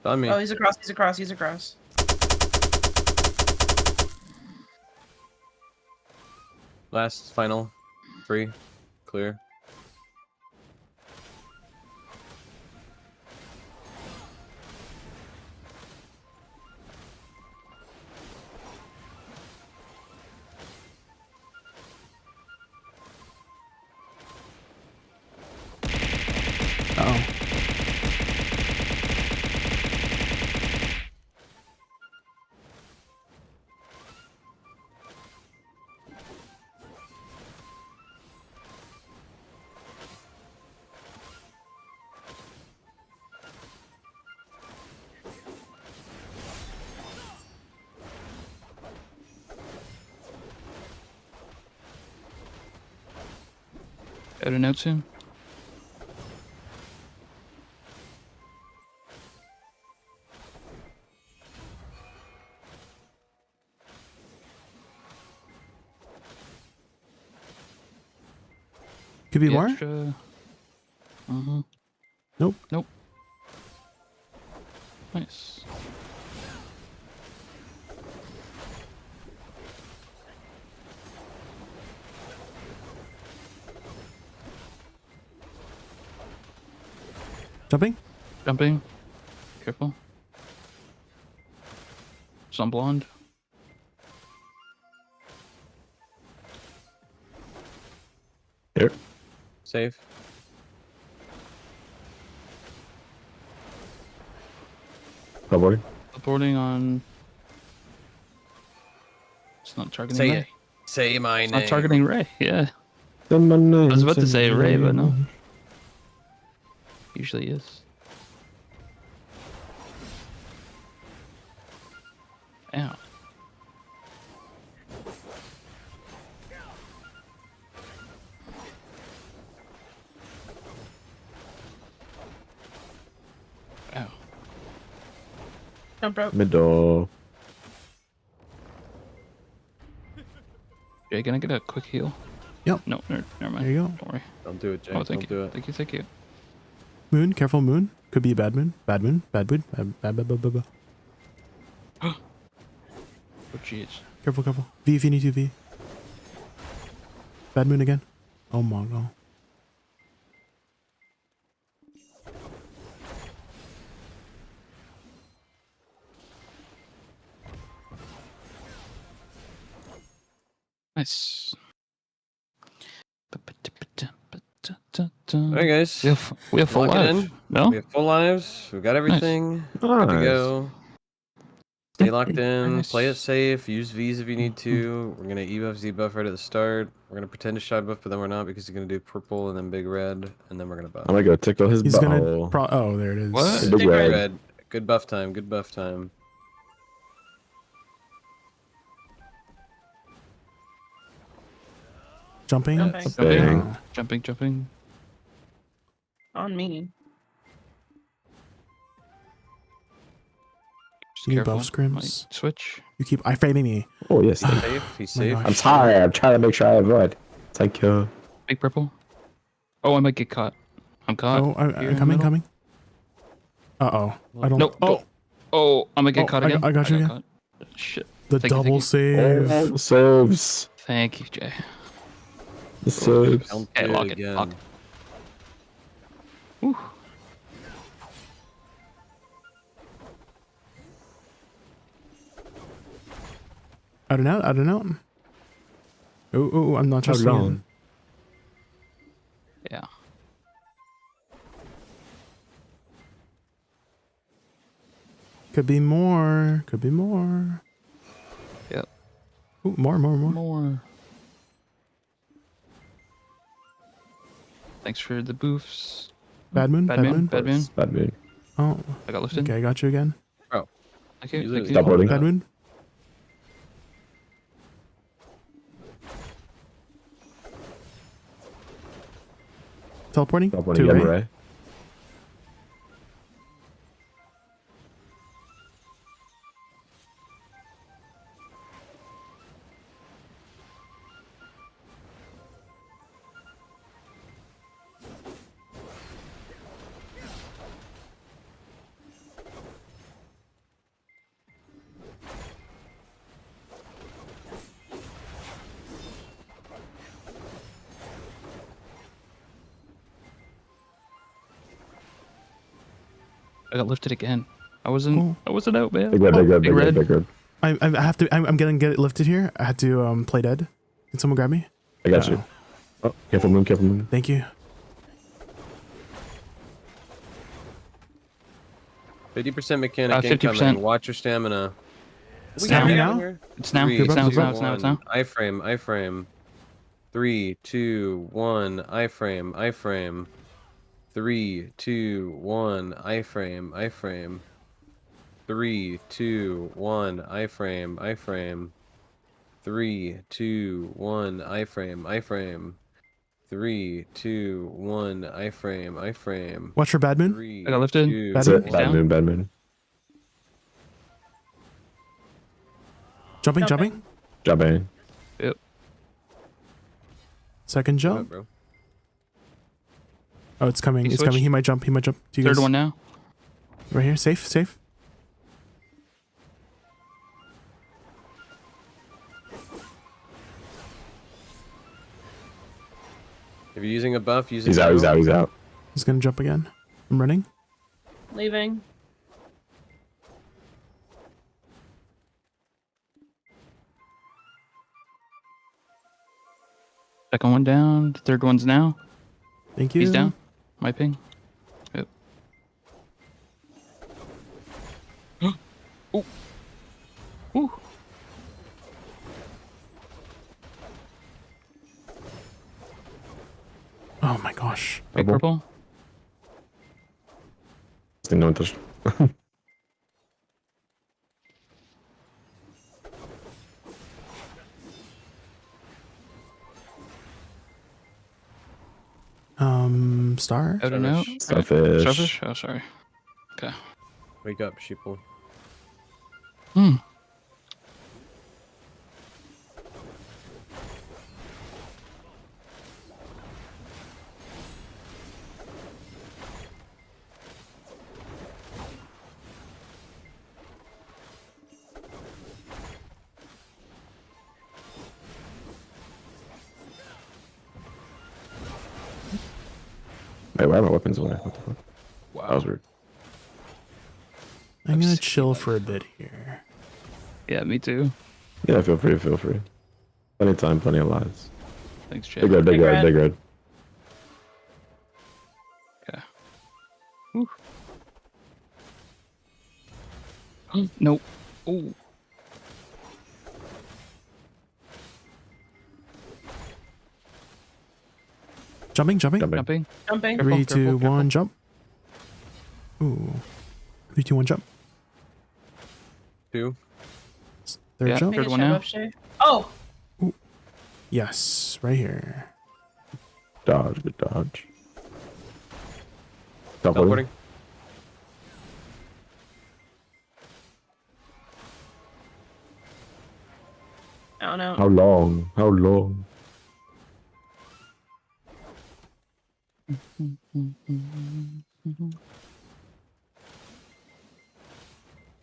On me. Oh, he's across. Last, final, free, clear. Oh. Out and out soon. Could be The more. Extra. Nope. Nope. Nice. Jumping. Jumping. Careful. Some blonde. Here. Safe. Teleporting. Teleporting on. It's not targeting Say Ray. it. Say my It's name. not targeting Ray. Yeah. I I was about to say Ray, but no. Usually is. Ow. Ow. Jump rope. Middle. Jay, can I get a quick heal? Yep. No, never mind. There you go. Don't worry. Don't do it, Jay. Oh, thank Don't you. do it. Thank you. Thank you. Moon. Careful, moon. Could be a bad moon. Bad moon. Bad moon. Bad. Oh, jeez. Careful, careful. V if you need to, V. Bad moon again. Oh my god. Nice. Alright, guys. We have full Lock it life. in. No? We have full lives. We've got everything. Good to Nice. go. Stay locked in. Nice. Play it safe. Use V's if you need to. We're gonna E buff, Z buff right at the start. We're gonna pretend to shy buff, but then we're not because he's gonna do purple and then big red, and then we're gonna buff. I'm gonna go tickle his He's gonna. butthole. Oh, there it is. What? Big Big red. Red. Good buff time. Good buff time. Jumping. Jumping. Dang. Oh. Jumping. On me. Just You need careful. buff scrims. Might switch. You keep iframing me. Oh yes. He's safe. He's My safe. gosh. I'm sorry. I'm trying to make sure I avoid. Thank you. Big purple. Oh, I might get caught. I'm caught. Oh, here in I'm the coming, middle. coming. Uh-oh. I don't. Nope. Oh, Oh, I'm gonna get Oh, caught I again. got- I got you again. caught. Shit. the Thank you, double thank save. Oh, serves. Thank you, Jay. The serves. Don't Okay, do lock it it, again. lock it. Whew. Out and out, out and out. Oh, I'm not trusting long? him. Yeah. Could be more. Could be more. Yep. Ooh, more. More. Thanks for the boofs. Bad moon. Bad moon. Bad moon. Bad moon. Oh, I got lifted. okay, I got you again. Okay. You Thank literally you. Stop holding. Bad moon. Teleporting. Stop to holding. Yeah, Ray. Ray. I got lifted again. I wasn't out, man. Big red. Big red. Big Big red. red. Big red. I have to. I'm gonna get it lifted here. I had to play dead. Can someone grab me? I got you. Oh, careful moon. Careful moon. Thank you. 50% mechanic 50%. incoming. Watch your stamina. Stamina now? It's now. Three, It's now. two, It's now. It's now. It's now. one. Iframe. 3, 2, 1. Iframe. 3, 2, 1. Iframe. 3, 2, 1. Iframe. 3, 2, 1. Iframe. 3, 2, 1. Iframe. Watch for bad moon. 3, I got lifted. 2, Bad That's it. moon? Bad Down. moon. Bad moon. Oh, it's coming. He It's coming. switched. He might jump. He might jump. Do you Third guys- one now. Right here. Safe. Safe. If you're using a buff, use it. He's out. He's out. He's out. He's gonna jump again. I'm running. Leaving. Second one down. Third one's now. Thank you. He's down. My ping. Yep. Ooh. Ooh. Oh my gosh. Big Purple. purple. Still no one touched. Star. Out and out. Starfish. Starfish. Oh, sorry. Okay. Wake up, sheeple. Hmm. Wait, why are my weapons away? What the fuck? Wow. That was weird. I'm gonna chill for a bit here. Yeah, me too. Yeah, feel free. Feel free. Plenty of time, plenty of lives. Thanks, Jay. Big red, big Big red, red. big red. Okay. Ooh. Nope. Ooh. Jumping. Jumping. Jumping. Jumping. Careful, 3, 2, careful, 1, jump. Ooh. 3, 2, 1, jump. 2. Third Yeah. jump. Third Make a one shove now. up, Shay. Oh, Yes, right here. Dodge, good dodge. Teleporting. Teleporting. I don't know. How long? How long?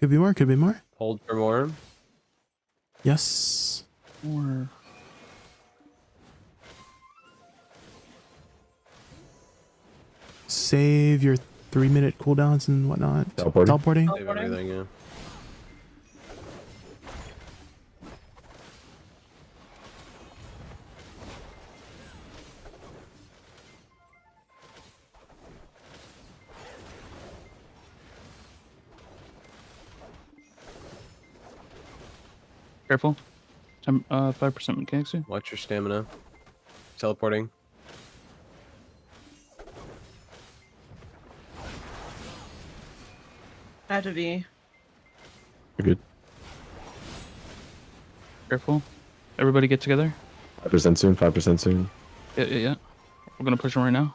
Could be more. Could be more. Hold for more. Yes. Or Save your 3-minute cooldowns and whatnot. Teleporting. Teleporting. Save Teleporting. everything, yeah. careful. 5% mechanics soon. Watch your stamina. Teleporting. Had to be. You're good. Careful. Everybody get together. 5% soon. 5% soon. Yeah. We're gonna push him right now.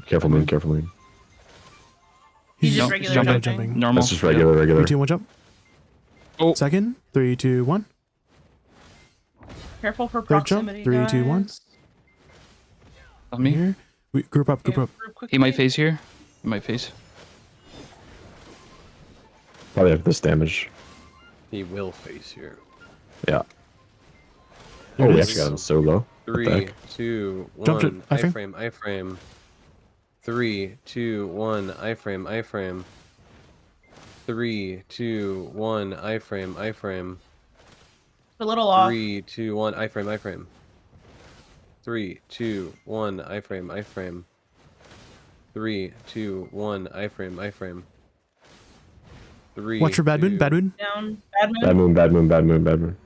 Careful, moon. Careful, moon. He's No, just regular jumping. jumping. Normal. That's just regular, regular. 3, 2, 1, jump. Oh. Second. 3, 2, 1. Careful for Third jump. proximity. 3, 2, 1. guys. On me. Here. We group up. Group Okay, up. group He might quickly. phase here. He might phase. Probably have this damage. He will face here. Yeah. There Oh, it we is. actually got him so low. What the 3, heck? 2, Jump to 1. iframe. Iframe. 3, 2, 1. Iframe. 3, 2, 1. Iframe. A little off. 3, 2, 1. Iframe. 3, 2, 1. Iframe. 3, 2, 1. Iframe. 3. Watch for bad moon. 2, Bad moon. Down. Bad moon. Bad moon, bad moon, bad moon, bad moon.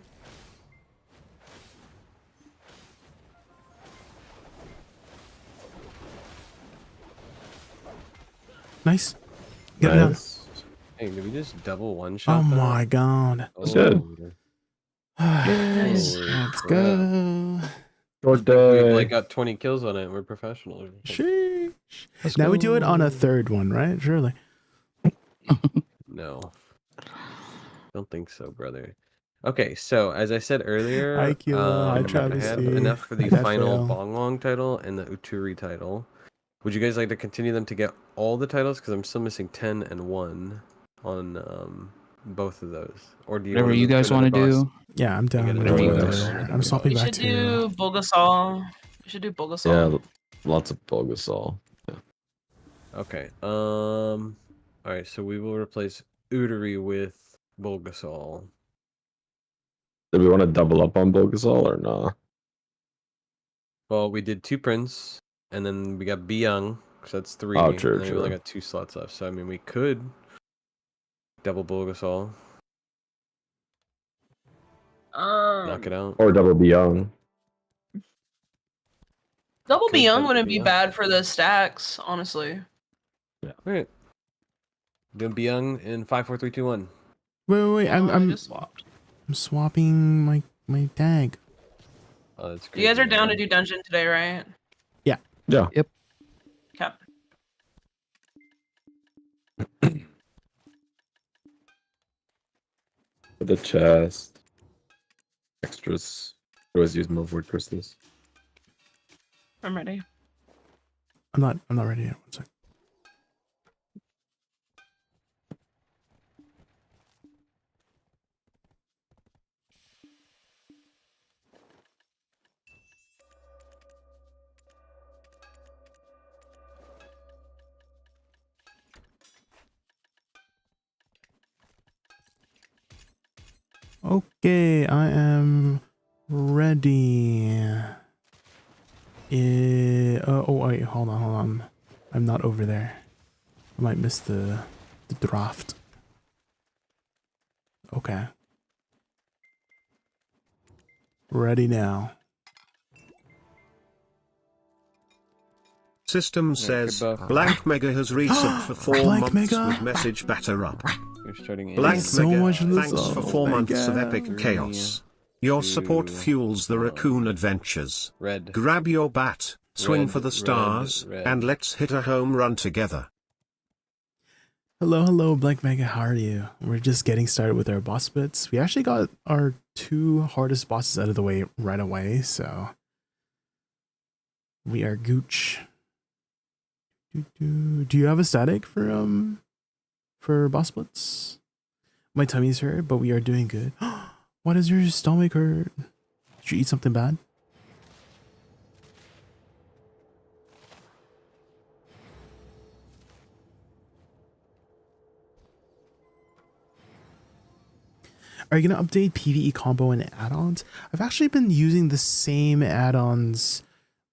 Nice. Get it down. Nice. Hey, did we just double one shot? Oh that? my god. That's good. Nice. Holy Let's crap. go. Short We've day. like got 20 kills on it. We're professionals. Sheesh. Let's Now we do it on a go. third one, right? Surely. No. Don't think so, brother. Okay, so as I said earlier, Hi, Kilo. Hi, I have Travesty. enough for the Hi, final Fail. Bonglong title and the Uturi title. Would you guys like to continue them to get all the titles? Because I'm still missing 10 and 1 on both of those. Or do you Whatever want to you move to guys want to another boss? do. Yeah, I'm down get with another either. boss. I'm swapping We back should to. do Bulgasol. We should do Bulgasol. Yeah, lots of Bulgasol. Okay. Alright, so we will replace Udary with Bulgasol. Do we want to double up on Bulgasol or not? Well, we did 2 Prince, and then we got Byung, so that's 3. Oh, true, and then we only true. got 2 slots left. So I mean, we could double Bulgasol, knock it out. Or double Byung. Double Could Beyond double wouldn't be Byung. bad for the stacks, honestly. Alright. Doing Byung in 5, 4, 3, 2, 1. Wait. I I'm just swapped. swapping my tag. Oh, that's You crazy. guys are down to do dungeon today, right? Yeah. Cap. For the chest. Extras. Always use move word crystals. I'm ready. I'm not ready yet. One sec. Okay, I am ready. Oh wait, hold on. I'm not over there. I might miss the draft. Okay. Ready now. System Yeah, says good buff. Blank Mega has resubbed for 4 Blank months Mega? with message batter up. You're starting Blank Thanks so Mega, much for the thanks for sub. 4 Thank months of you. epic 3, chaos. Your support 2, fuels the 1. raccoon adventures. Red. Grab your bat, swing Red, for the red, stars, red. and let's hit a home run together. Hello, Blank Mega. How are you? We're just getting started with our boss bits. We actually got our 2 hardest bosses out of the way right away, so we are gooch. Do you have a static for boss splits? My tummy's hurt, but we are doing good. Why does your stomach hurt? Did you eat something bad? Are you gonna update PvE combo and add-ons? I've actually been using the same add-ons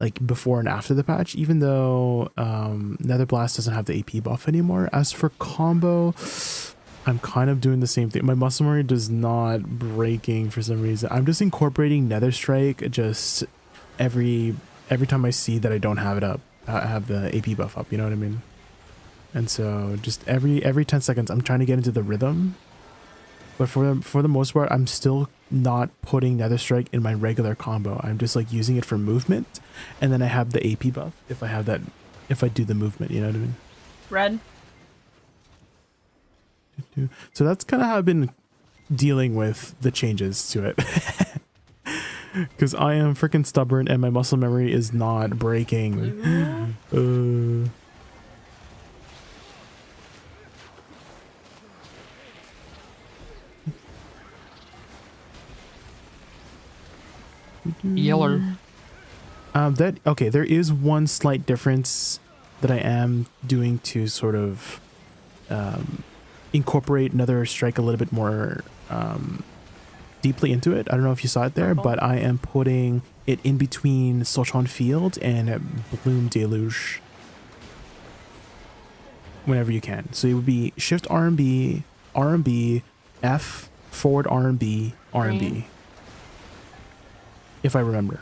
like before and after the patch, even though Nether Blast doesn't have the AP buff anymore. As for combo, I'm kind of doing the same thing. My muscle memory does not breaking for some reason. I'm just incorporating Nether Strike just every time I see that I don't have it up. I have the AP buff up, you know what I mean? And so just every 10 seconds I'm trying to get into the rhythm. But for the most part, I'm still not putting Nether Strike in my regular combo. I'm just like using it for movement, and then I have the AP buff if I have that, if I do the movement, you know what I mean? Red. So that's kind of how I've been dealing with the changes to it. Because I am freaking stubborn and my muscle memory is not breaking. Yeller. Okay, there is one slight difference that I am doing to sort of incorporate Nether Strike a little bit more deeply into it. I don't know if you saw it there, but I am putting it in between Solchon Field and Bloom Deluge whenever you can. So it would be Shift RMB, RMB, F, forward RMB, RMB. If I remember.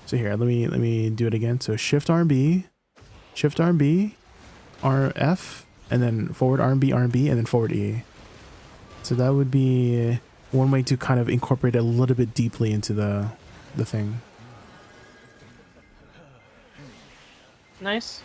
So here, let me do it again. So Shift RMB, Shift RMB, RF, and then forward RMB, RMB, and then forward E. So that would be one way to kind of incorporate it a little bit deeply into the thing. Nice.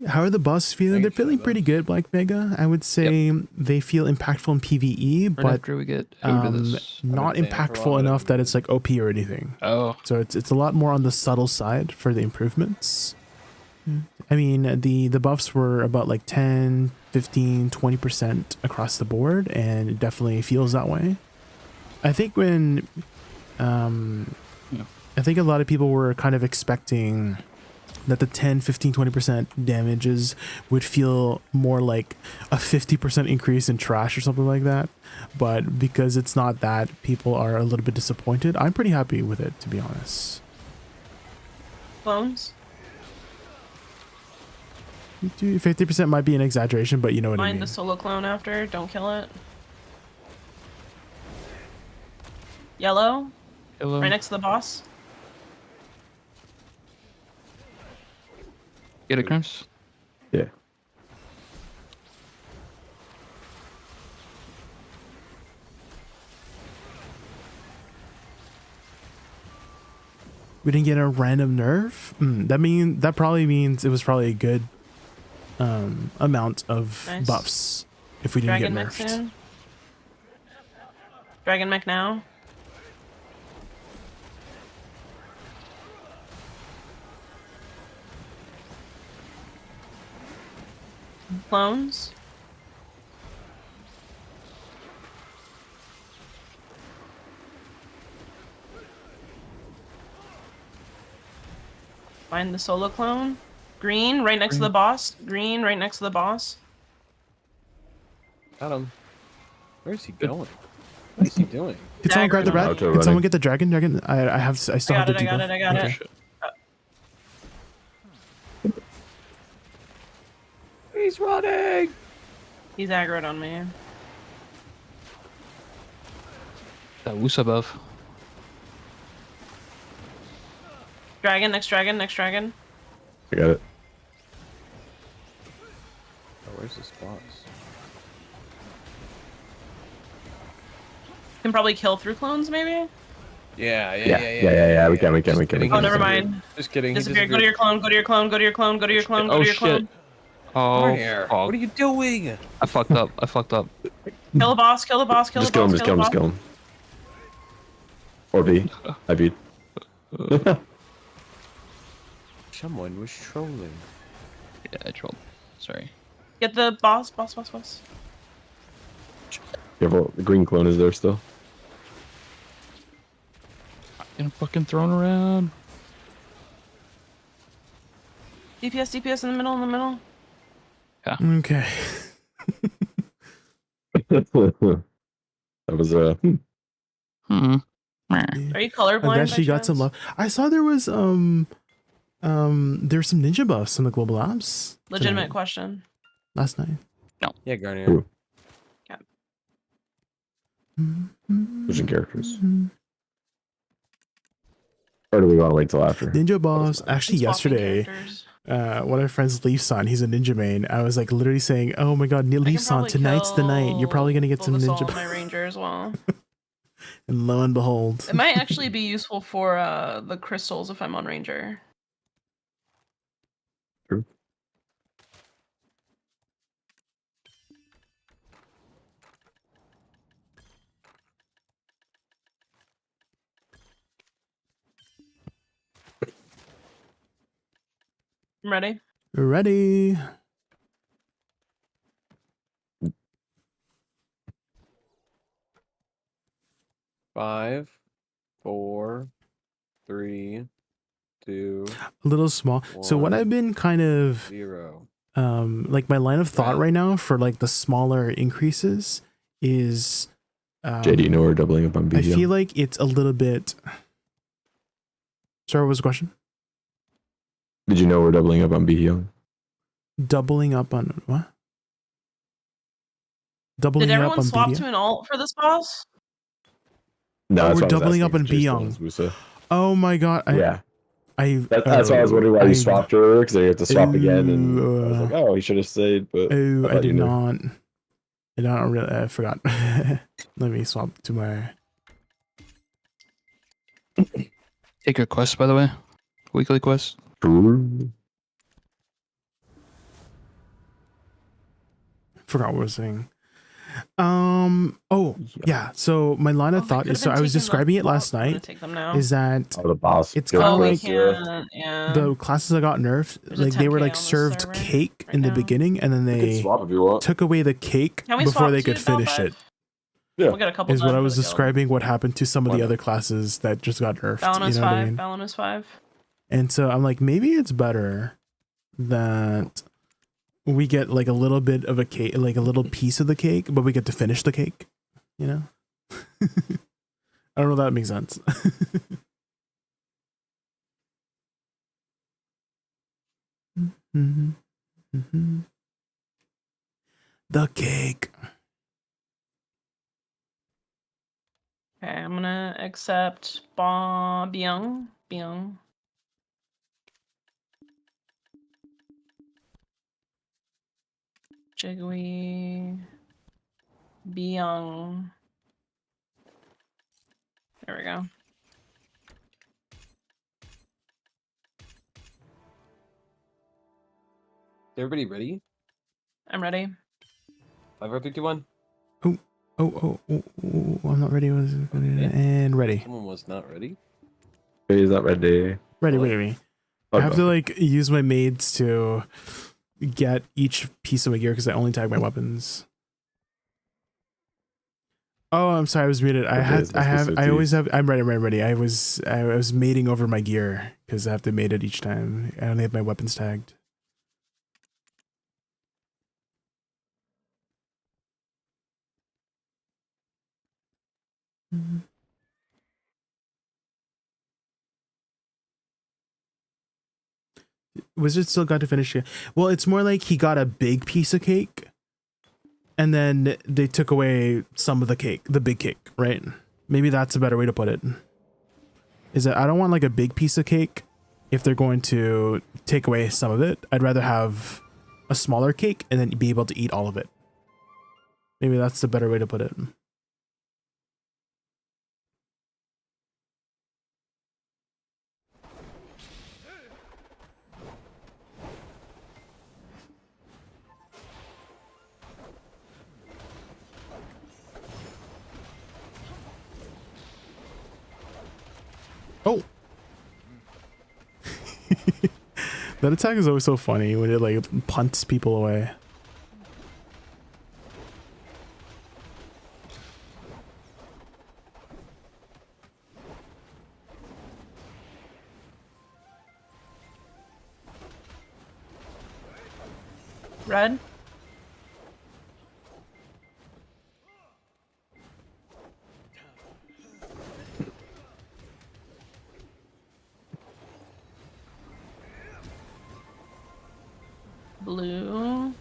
How are the bosses feeling? Thanks, They're feeling Shadow. pretty good, Black Mega. I would say they feel impactful in PvE, Right but after we get out of this. not been saying for a impactful while, but enough I'm that it's good. like OP or anything. Oh, So it's a lot more on the subtle side for the improvements. I mean, the buffs were about like 10, 15, 20% across the board, and it definitely feels that way. I think when Yeah. I think a lot of people were kind of expecting that the 10, 15, 20% damages would feel more like a 50% increase in trash or something like that. But because it's not that, people are a little bit disappointed. I'm pretty happy with it, to be honest. Clones. 50% might be an exaggeration, but you know what I Find mean. the solo clone after. Don't kill it. Yellow. hello. Right next to the boss. Get it, Crims? Yeah. We didn't get a random nerf. That probably means it was probably a good amount of Nice. buffs if we didn't Dragon get mech nerfed. soon. Dragon mech now. Clones. Find the solo clone. Green, right next to the boss. Green, right next to the boss. Got him. Where's he going? What is he doing? Did someone grab the Dagger. rat? Naruto Did running. someone get the dragon? I still I have got the it, I got debuff. it, I got Okay. it. He's running. He's aggroed on me. That Woosa buff. Dragon, next dragon, next dragon. I got it. Oh, where's this boss? Can probably kill through clones, maybe? Yeah. We can. Just We can. kidding, Oh, he never disappeared. mind. Just kidding. Disappear. Go to your clone, go to your clone, go to your clone, go to your clone, go to your clone, go Oh to your shit. clone. Oh, Here. fuck. What are you doing? I fucked up. I fucked up. Kill the boss, kill the boss, kill the Just kill him. boss, Just kill him. Just kill him. Or V. I beat. Someone was trolling. Yeah, I trolled. Sorry. Get the boss, boss. Careful. The green clone is there still. Getting fucking thrown around. DPS in the middle. Okay. That was Are you colorblind? I'm glad by she got some chance? love. I saw there was there's some ninja buffs in the global apps. Legitimate tonight, question. last night. Yeah, Garnier. Ooh. Yeah. Pushing characters. Or do we want to wait till after? Ninja buffs. Actually, Swapping yesterday, characters. one of my friends, Leafson, he's a ninja main. I was like literally saying, "Oh my god, I can Leafson, probably tonight's the night. You're probably gonna get kill some Bulbasaur ninja." on my ranger as well. And lo and behold, It might actually be useful for the crystals if I'm on ranger. True. I'm ready. ready. Five, 4, 3, 2, A little small. So what One. I've been kind of 0. like my line of thought Right. right now for like the smaller increases is JD, you know we're doubling up on B. I feel like it's a little bit. Sorry, what was the question? Did you know we're doubling up on B healing? Doubling up on what? Doubling Did up everyone on swap BDM? to an alt for this boss? No, Oh, that's we're why I was doubling asking up on if Jay still Beyond. has Woosa. Oh my god! Yeah, that's why I was oh, wondering why you swapped earlier because you have to swap again, and I was Ooh. like, oh, he should have stayed, but Oh, I thought did you knew. not. I don't really. I forgot. Let me swap to my. Take your quest, by the way. weekly quest. True. Forgot what I was saying. Oh yeah. So my line of Oh, thought is, so I was describing it last I'm gonna night. take them now. Is that Oh, the boss. It's Good kinda Oh, we like- first, yeah. can't. Yeah. the classes that got nerfed, There's a like they were 10K like on the served server cake right in the now. beginning, and then You can they swap if you want. took away the cake Can we before swap they to could finish Bell it. Yeah. We'll get a couple Is what done I for was the guild. describing what happened to some of Why the not? other classes that just got nerfed. Balin You is know what I 5. mean? Balin is 5. And so I'm like, maybe it's better that we get like a little bit of a cake, like a little piece of the cake, but we get to finish the cake. You know? I don't know if that makes sense. The cake. Okay, I'm gonna accept Byung. Byung. Jigui. Byung. There we go. Everybody ready? I'm ready. 5, 4, 3, 2, 1. Oh, I'm not ready. Okay. And ready. Someone was not ready. He's not ready. Ready. I have to like use my maids to get each piece of my gear because I only tag my weapons. Oh, I'm sorry, I was muted. I always have. I'm ready. I was mating over my gear because I have to mate it each time. I only have my weapons tagged. Wizard still got to finish it. Well, it's more like he got a big piece of cake, and then they took away some of the cake, the big cake, right? Maybe that's a better way to put it. Is that I don't want like a big piece of cake if they're going to take away some of it. I'd rather have a smaller cake and then be able to eat all of it. Maybe that's the better way to put it. Oh. That attack is always so funny when it like punts people away. Red. Blue.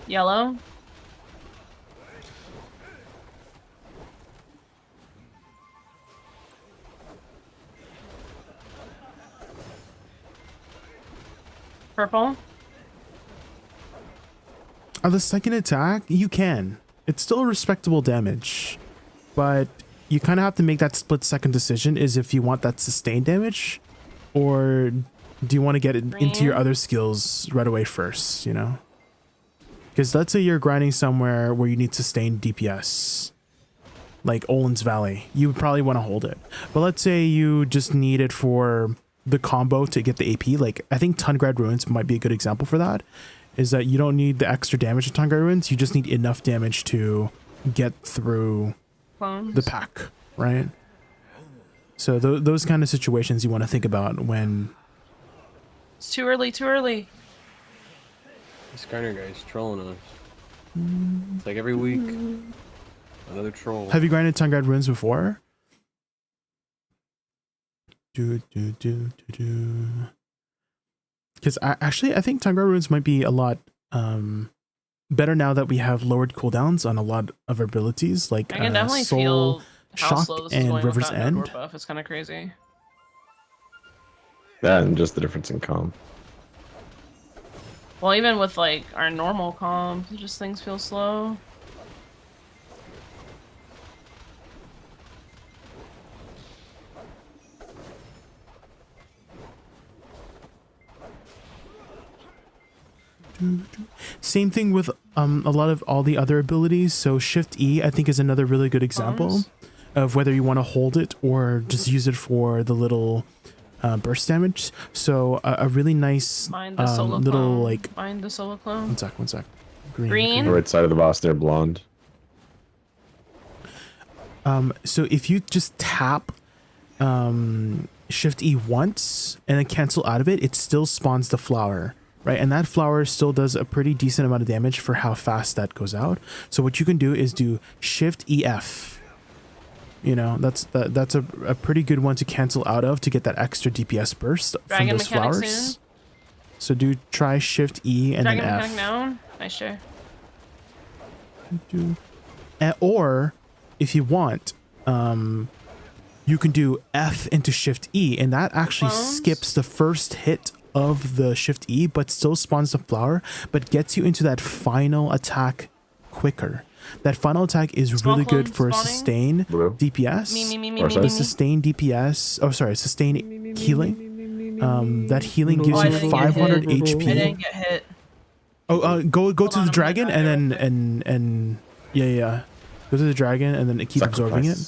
Yellow. Purple. On the second attack, you can. It's still respectable damage, but you kind of have to make that split second decision is if you want that sustained damage or do you want to get it into your Green. other skills right away first, you know? Because let's say you're grinding somewhere where you need sustained DPS, like Olin's Valley, you would probably want to hold it. But let's say you just need it for the combo to get the AP, like I think Tungrad Ruins might be a good example for that. Is that you don't need the extra damage of Tungrad Ruins, you just need enough damage to get through Clones. the pack, right? So those kind of situations you want to think about when... It's too early. Too early. This Garner guy's trolling us. It's like every week. Another troll. Have you grinded Tungrad Ruins before? Because I think Tungrad Ruins might be a lot better now that we have lowered cooldowns on a lot of our abilities, like I can definitely Soul, feel how Shock, slow this is and going River's with that End. Node War buff. It's kind of crazy. Yeah, and just the difference in comp. Well, even with like our normal comp, just things feel slow. Same thing with a lot of all the other abilities. So Shift E, I think, is another really good example of whether you want to hold it or just use it for the little burst damage. So a really nice Mind the solo little clone. like. Mind the solo clone. One sec. Green. The right side of the boss there, blonde. So if you just tap Shift E once and then cancel out of it, it still spawns the flower, right? And that flower still does a pretty decent amount of damage for how fast that goes out. So what you can do is do Shift EF. You know, that's a pretty good one to cancel out of to get that extra DPS burst from those flowers. Soon. So do try Shift E and Dragon then mechanic F. now. Nice share. Or if you want, you can do F into Shift E, and that actually skips the first hit of the Shift E, but still spawns the flower, but gets you into that final attack quicker. That final attack is really good for sustain DPS. The sustain DPS. Oh, sorry, sustain healing. That healing gives you 500 HP. I didn't get hit. Oh, go to the dragon and then yeah. Go to the dragon and then it keeps absorbing it.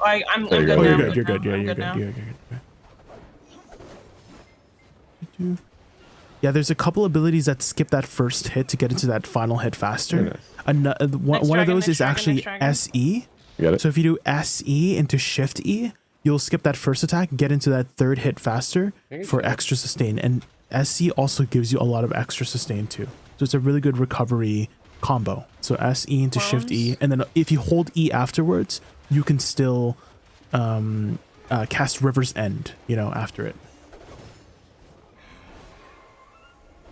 I'm good Oh, now. you're good. You're good. Yeah, there's a couple abilities that skip that first hit to get into that final hit faster. One of those is actually SE. So if you do SE into Shift E, you'll skip that first attack, get into that third hit faster for extra sustain. And SE also gives you a lot of extra sustain too. So it's a really good recovery combo. So SE into Shift E, and then if you hold E afterwards, you can still cast River's End, after it.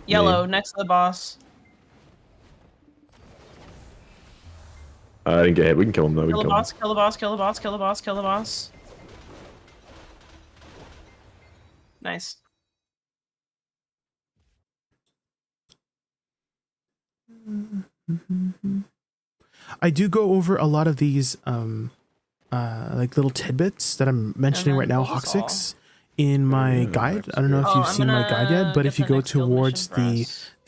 Yellow, next to the boss. I didn't get hit. We can kill him though. Kill the boss, kill the boss, kill the boss, kill the boss, kill the boss. Nice. I do go over a lot of these like little tidbits that I'm mentioning right now, Hoxix, in my guide. I don't know if you've seen my guide yet, but if you go towards the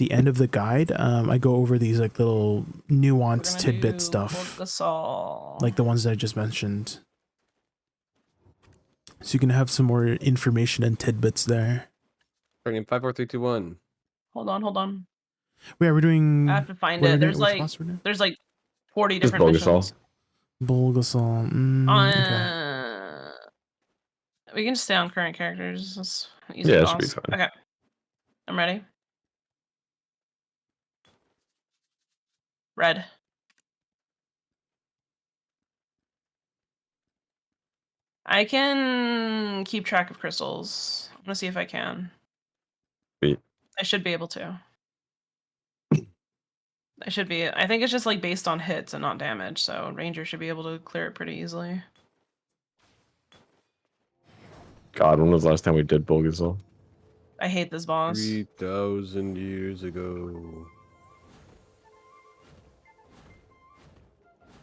end of the guide, I go over these like little nuanced tidbit stuff, like the ones that I just mentioned. So you can have some more information and tidbits there. Bring 5, 4, 3, 2, 1. Hold on. Yeah, we're doing. I have to find it. There's like 40 different missions. Bulgasol. Okay. We can just stay on current characters. That's easy. Yeah, it should be fine. Okay. I'm ready. Red. I can keep track of crystals. I'm gonna see if I can. Sweet. I should be able to. I think it's just like based on hits and not damage, so Ranger should be able to clear it pretty easily. God, when was the last time we did Bulgasol? I hate this boss. 3,000 years ago.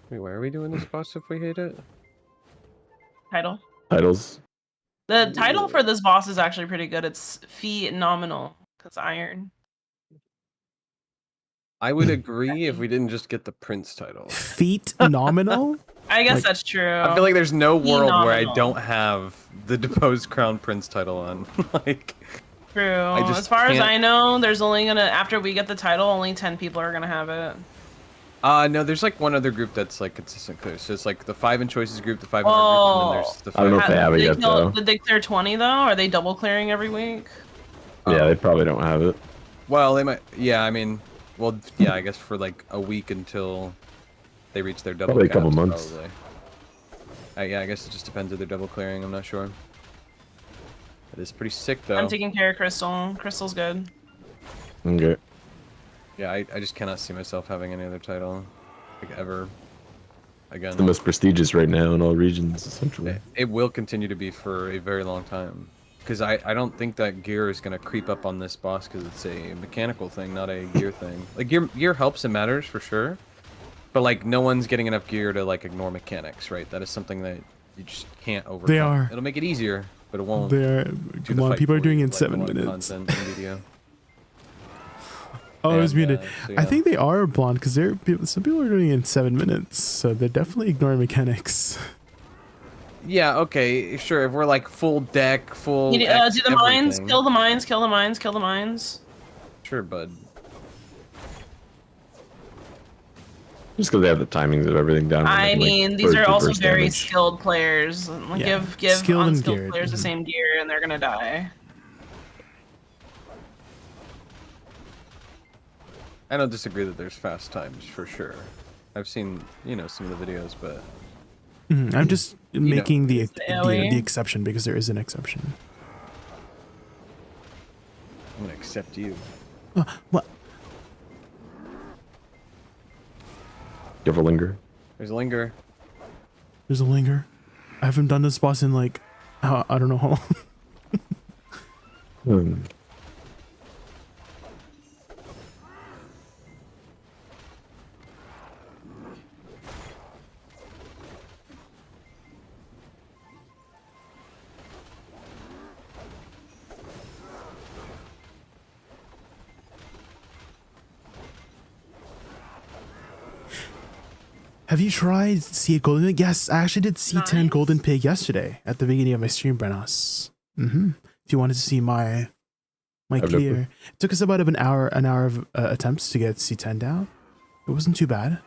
Wait, why are we doing this boss if we hate it? Titles. The title for this boss is actually pretty good. It's Fee Nominal, because iron. I would agree if we didn't just get the Prince title. Feet nominal? I guess that's true. I feel like there's no world where I don't have the Deposed Crown Prince title on. Like, true. As far as I know, there's only after we get the title, only 10 people are gonna have it. No, there's like one other group that's like consistent clear. So it's like the 5 in Choices group, the 5 in group, and then there's the 5. I don't know if they have it yet though. Did they clear 20 though? Are they double clearing every week? Yeah, they probably don't have it. Well, they might. Yeah, I mean, well, yeah, I guess for like a week until they reach their double. Probably a couple months. Probably. Yeah, I guess it just depends if they're double clearing. I'm not sure. It is pretty sick though. I'm taking care of Crystal. Crystal's good. Okay. Yeah, I just cannot see myself having any other title, like ever. Again. It's the most prestigious right now in all regions, essentially. It will continue to be for a very long time. because I don't think that gear is gonna creep up on this boss because it's a mechanical thing, not a gear thing. Like gear helps and matters for sure, but like no one's getting enough gear to like ignore mechanics, right? That is something that you just can't overcome. They are. It'll make it easier, but it won't. They're do come the on, fight people are for doing you, it in like a 7 lot of minutes. content in video. Oh, I was And, muted. so, I yeah. think they are blonde because some people are doing it in 7 minutes, so they're definitely ignoring mechanics. Yeah, okay, sure. If we're like full deck, full do X, the mines, everything. kill the mines, kill the mines, kill the mines. Sure, bud. Just because they have the timings of everything down. I like, mean, these are bird also burst very damage. skilled players. Like, Yeah, give skilled and unskilled geared, players the mhm. same gear, and they're gonna die. I don't disagree that there's fast times for sure. I've seen, you know, some of the videos, but I'm just making the AoE. exception because there is an exception. I'm gonna accept you. What? You have a linger? There's a linger. There's a linger. I haven't done this boss in like, I don't know how long. Hmm. Have you tried C8 Golden Pig? Yes, I actually did C10 Nice. Golden Pig yesterday at the beginning of my stream, Brenos. If you wanted to see my I've clear, never- it took us about an hour of attempts to get C10 down. It wasn't too bad.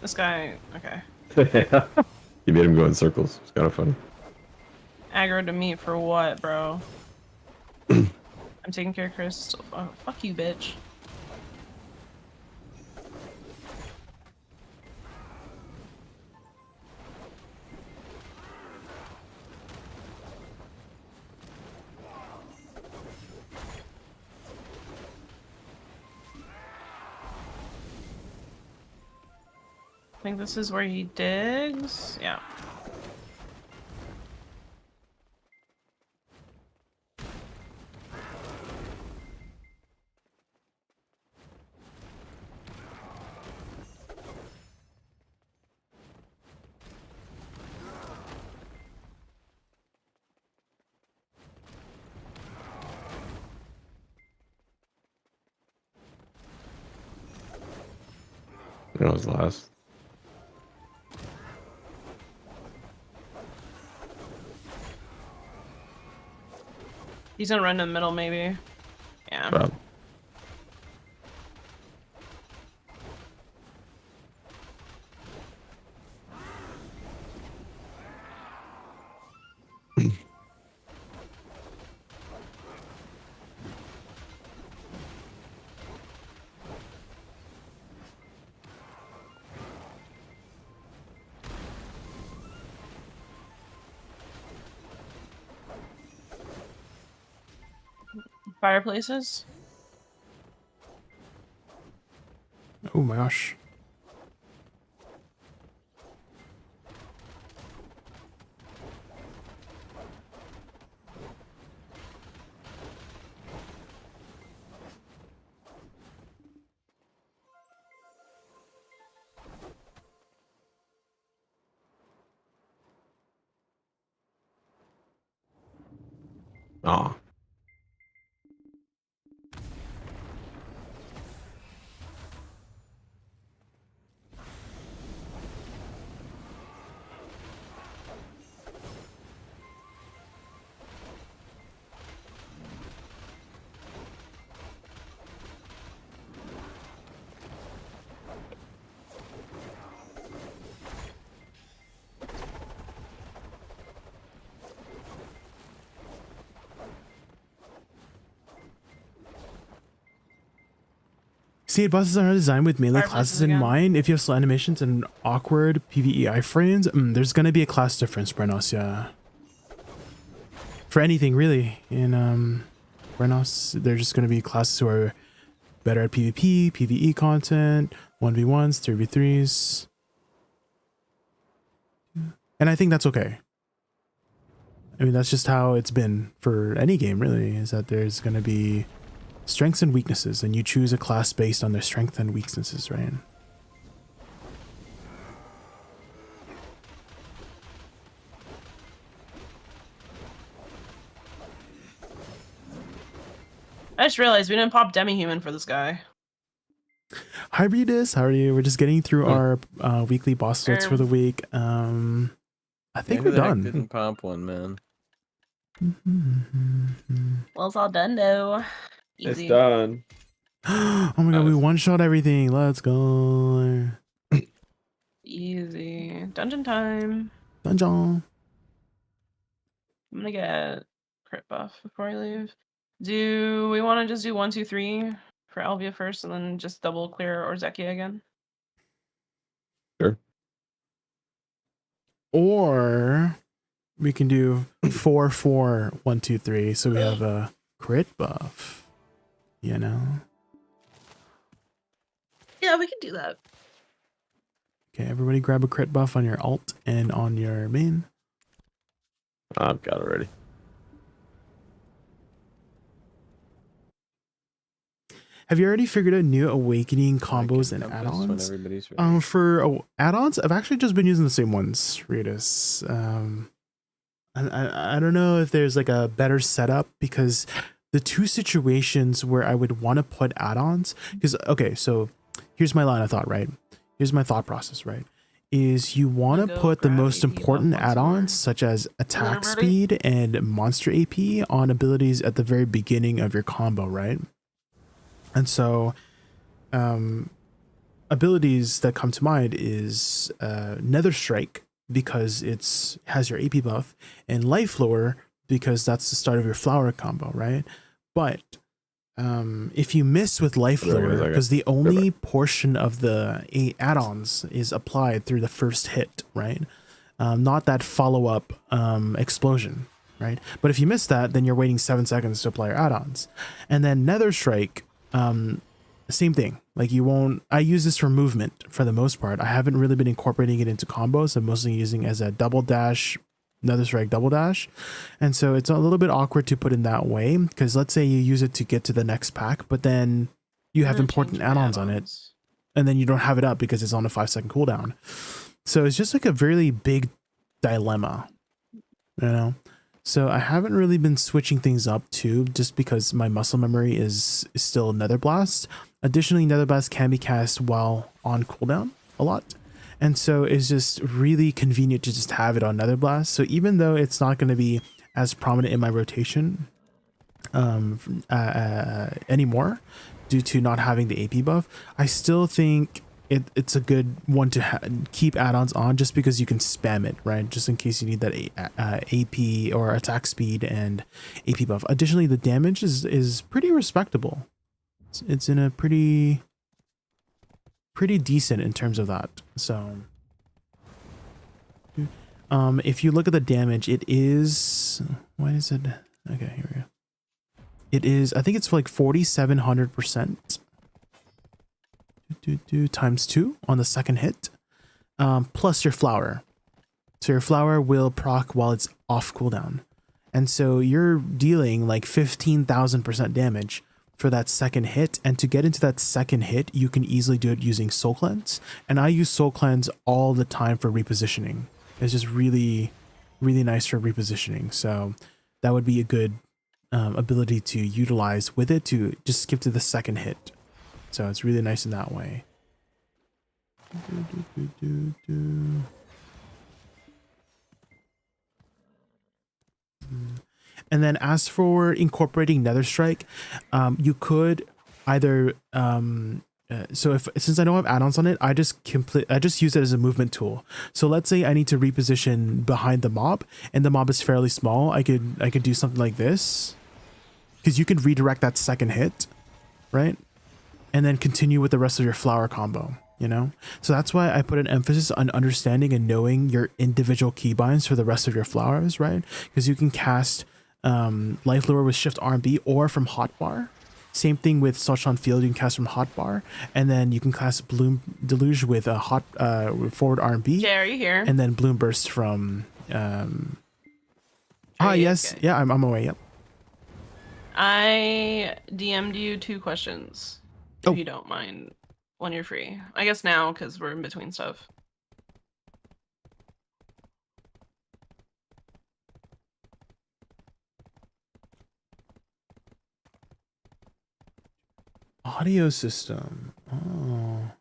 This guy, okay. You made him go in circles. It's kind of funny. Aggro to me for what, bro? I'm taking care of Chris. Oh, fuck you, bitch. I think this is where he digs. Yeah. That was last. He's gonna run in the middle, maybe. Yeah. Rob. Fireplaces. Oh my gosh. Aw. State bosses are designed with melee Fire classes places in again. mind. If you have slow animations and awkward PvE iframes, there's gonna be a class difference, Brenos, yeah. For anything really. In Brenos, there's just gonna be classes who are better at PvP, PvE content, 1v1s, 3v3s. And I think that's okay. I mean, that's just how it's been for any game, really, is that there's going to be strengths and weaknesses, and you choose a class based on their strengths and weaknesses, right? I just realized we didn't pop demi-human for this guy. Hi, Redis. How are you? We're just getting through our weekly boss notes for the week. I think Who we're the heck done. Didn't pop one, man. Well, it's all done though. It's Easy. done. Oh my god, we one-shot everything. Let's go. Easy. Dungeon time. Dungeon. I'm gonna get crit buff before I leave. Do we want to just do 1, 2, 3 for Alvia first, and then just double clear Orzekia again? Sure. Or we can do 4, 4, 1, 2, 3. So we have a crit buff. You know? Yeah, we can do that. Okay, everybody grab a crit buff on your alt and on your main. I've got it already. Have you already figured out new awakening combos and Compass when add-ons? everybody's ready. For add-ons, I've actually just been using the same ones, Redis. I don't know if there's like a better setup, because the two situations where I would want to put add-ons, because okay, so here's my line of thought, right? Here's my thought process, right? Is you want to Go put the grab most AP buff important once more. add-ons, such as attack Everybody? speed and monster AP, on abilities at the very beginning of your combo, right? And so, abilities that come to mind is Nether Strike, because it's has your AP buff, and Life Lower, because that's the start of your flower combo, right? But if you miss with Life Wait a Lower, second. because the only portion of the add-ons is applied through the first hit, right? Not that follow-up explosion, right? But if you miss that, then you're waiting 7 seconds to apply your add-ons. And then Nether Strike, same thing. Like, you won't, I use this for movement for the most part. I haven't really been incorporating it into combos. I'm mostly using it as a double dash, Nether Strike double dash. And so it's a little bit awkward to put in that way, because let's say you use it to get to the next pack, but then you have important add-ons on it, and then you don't have it up because it's on a 5-second cooldown. So it's just like a really big dilemma, you know? So I haven't really been switching things up too, just because my muscle memory is still Nether Blast. Additionally, Nether Blast can be cast while on cooldown a lot. And so it's just really convenient to just have it on Nether Blast. So even though it's not going to be as prominent in my rotation anymore, due to not having the AP buff, I still think it's a good one to keep add-ons on, just because you can spam it, right? Just in case you need that AP or attack speed and AP buff. Additionally, the damage is pretty respectable. It's in a pretty decent in terms of that. So if you look at the damage, it is, why is it, okay, here we go. It is, I think it's like 4,700%. Times 2 on the second hit, plus your flower. So your flower will proc while it's off cooldown, and so you're dealing like 15,000% damage for that second hit. And to get into that second hit, you can easily do it using Soul Cleanse, and I use Soul Cleanse all the time for repositioning. It's just really nice for repositioning. So that would be a good ability to utilize with it, to just skip to the second hit. So it's really nice in that way. And then as for incorporating Nether Strike, you could either so since I don't have add-ons on it, I just use it as a movement tool. So let's say I need to reposition behind the mob, and the mob is fairly small. I could do something like this, because you can redirect that second hit, right? and then continue with the rest of your flower combo, you know? So that's why I put an emphasis on understanding and knowing your individual keybinds for the rest of your flowers, right? Because you can cast Life Lure with Shift R&B or from Hotbar. Same thing with Touch on Field, you can cast from Hotbar, and then you can cast Bloom Deluge with a forward R&B. Jay, are you here? And then Bloom Burst from yes, okay. yeah, I'm away. Yep. I DM'd you 2 questions, if Oh. you don't mind, when you're free. I guess now, because we're in between stuff. Audio system. Oh.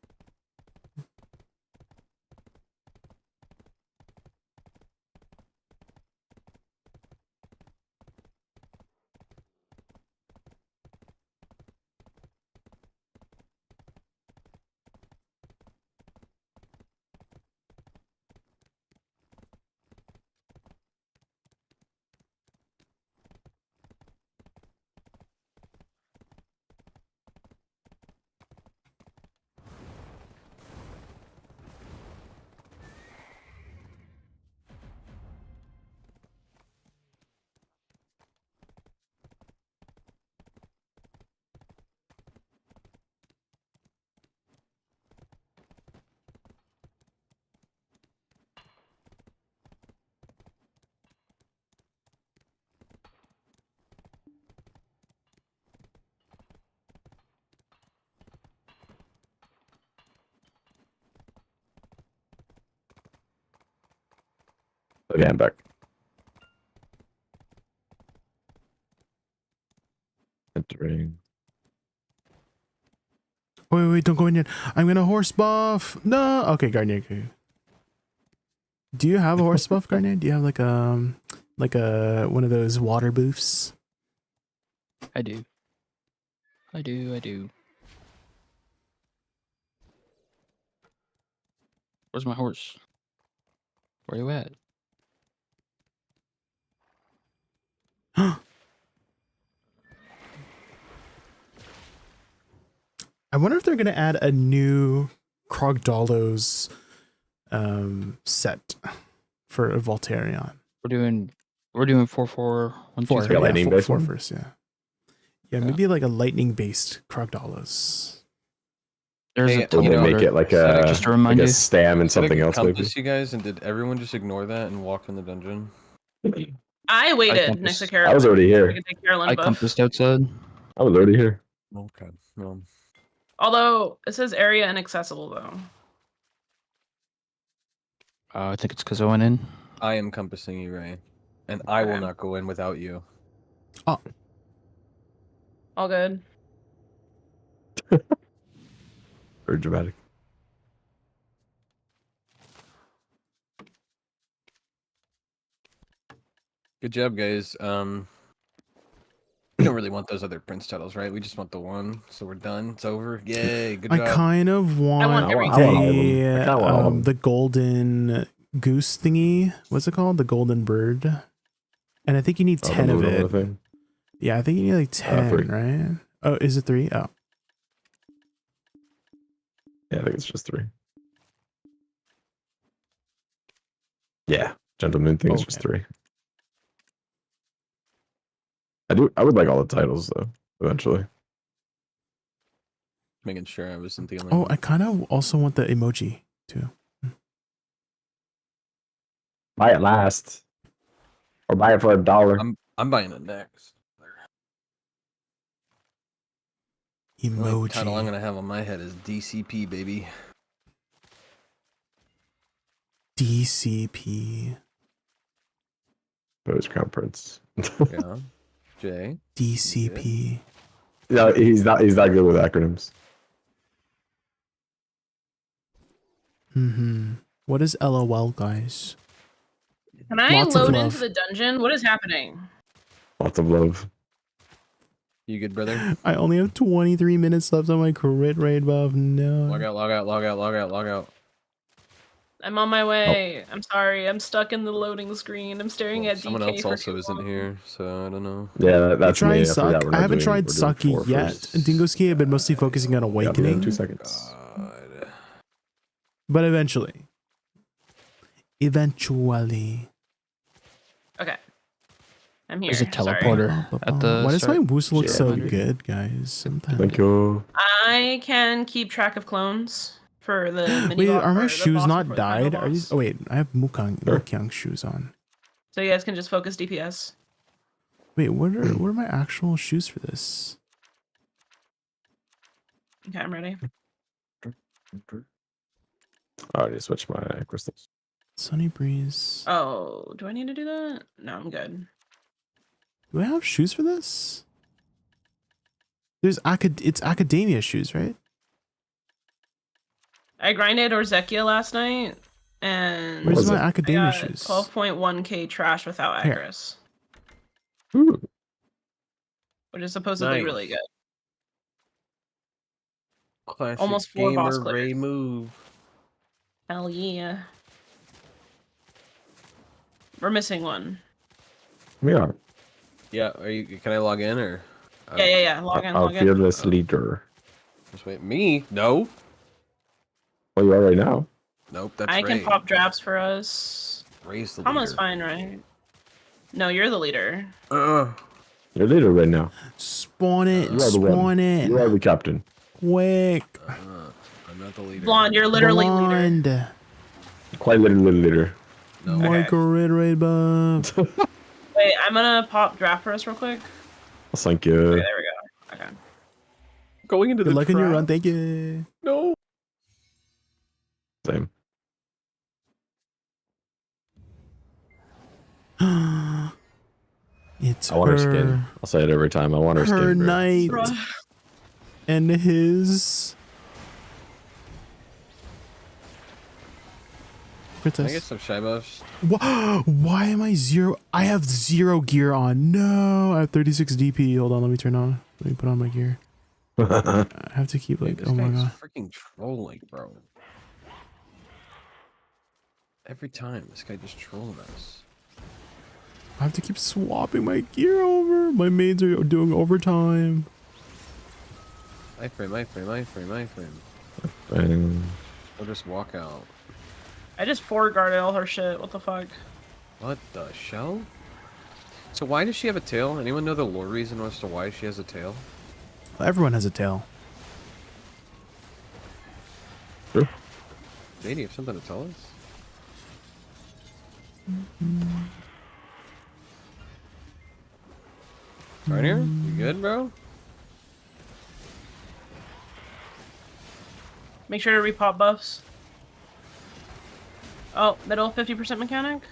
Okay, I'm back. Entering. Wait, don't go in yet. I'm gonna horse buff. No. Okay, Garnier. Okay. Do you have a horse buff, Garnier? Do you have like a one of those water buffs? I do. I do. Where's my horse? Where you at? I wonder if they're gonna add a new Krogdalo's set for a Voltarion. We're doing 4-4, 1, 2, Four, 3. Yeah, lightning based four one? first, yeah. Yeah, maybe like a lightning based Krogdalos. There's Hey, a ton you Or know, they make it like a, just to remind like a you. stam and Did I something else maybe. compass you guys, and did everyone just ignore that and walk in the dungeon? I waited compass- next to I Carolyn. was already We here. could take Carolyn I buff. compassed outside. I was already here. Okay. Well, Although it says area inaccessible though. I think it's because I went in. I am compassing you, Ray, and I will Okay. not go in without you. All good. Very dramatic. Good job, guys. We don't really want those other prince titles, right? We just want the one, so we're done. It's over. Yay! Good I job. kind of want, want everything. I want all of them. I kinda want all of them. the golden goose thingy. What's it called? The golden bird. And I think you need Oh, the 10 of moon it. thing. Yeah, I think you need like 10, 3. right? Oh, is it 3? Oh. Yeah, I think it's just 3. Yeah, gentleman thing is just Okay. 3. I would like all the titles though, eventually. Making sure I wasn't the only Oh, one. I kind of also want the emoji too. Buy it last. Or buy it for $1. I'm buying it next. The only title I'm Emoji. gonna have on my head is DCP, baby. DCP. Post Crown Prince. Yeah. Jay. DCP. No, he's not good with acronyms. What is LOL, guys? Can I Lots of load love. into the dungeon? What is happening? Lots of love. You good, brother? I only have 23 minutes left on my crit rate buff. No. Log out, log out, log out, log out, log out. I'm on my way. I'm sorry. I'm stuck in the loading screen. I'm staring at Someone DK else for also too isn't long. here, so I don't know. Yeah, that's You try me. and I suck. forgot we're not I haven't doing, tried we're doing sucky 4 yet. first. And Dingoski, I've been mostly focusing on Yeah, I'll be awakening. in 2 seconds. God. But eventually. Eventually. Okay. I'm here. There's a Sorry. teleporter at the Why does my start. Woosa look Yeah, so dude. good, guys? Sometimes. Thank you. I can keep track of clones for the mini Wait, boss. are my or the shoes boss not before the final dyed? Are these? boss. Oh wait, I have Sure. Mukyang shoes on. So you guys can just focus DPS. Wait, what are my actual shoes for this? Okay, I'm ready. I already switched my crystals. Sunny breeze. Oh, do I need to do that? No, I'm good. Do I have shoes for this? There's it's academia shoes, right? I grinded Orzekia last night, and Where's was my it? I academia got shoes? 12.1k trash without Here. Acris, Ooh. which is supposedly Nice. really good. Classic Almost 4 boss gamer Ray clears. move. Hell yeah. We're missing one. We are. Yeah, can I log in or? Yeah. Log in, Our log in. fearless leader. Just wait. Me? No. Well, you are right now. Nope. That's I Ray. can pop drafts for us. Ray's the Almost leader. fine, right? No, you're the leader. You're leader right now. Spawn it, You are the spawn one. it. You are the captain. Quick. I'm not the leader. Blonde, you're literally leader. Blonde. Quite literally leader. No. Micro red buff. Wait, I'm gonna pop draft for us real quick. Thank Okay, you. there we go. Okay. Going into Good the luck in your trap? run, thank you. No. Same. It's I want her skin. her, I'll say it every time. I want her her skin. bro. knight Bruh. and his Can I get princess. some shy buffs? Why am I zero? I have 0 gear on. No, I have 36 DP. Hold on, let me turn on. Let me put on my gear. I have to keep Dude, like, this oh my guy's god. freaking trolling, bro. Every time, this guy just trolling us. I have to keep swapping my gear over. My maids are doing overtime. Iframe. And We'll just walk out. I just forward guarded all her shit. What the fuck? What the shell? So why does she have a tail? Anyone know the lore reason as to why she has a tail? Everyone has a tail. True. JD, you have something to tell us? Garnier, you good, bro? Make sure to repop buffs. Oh, middle 50% mechanic.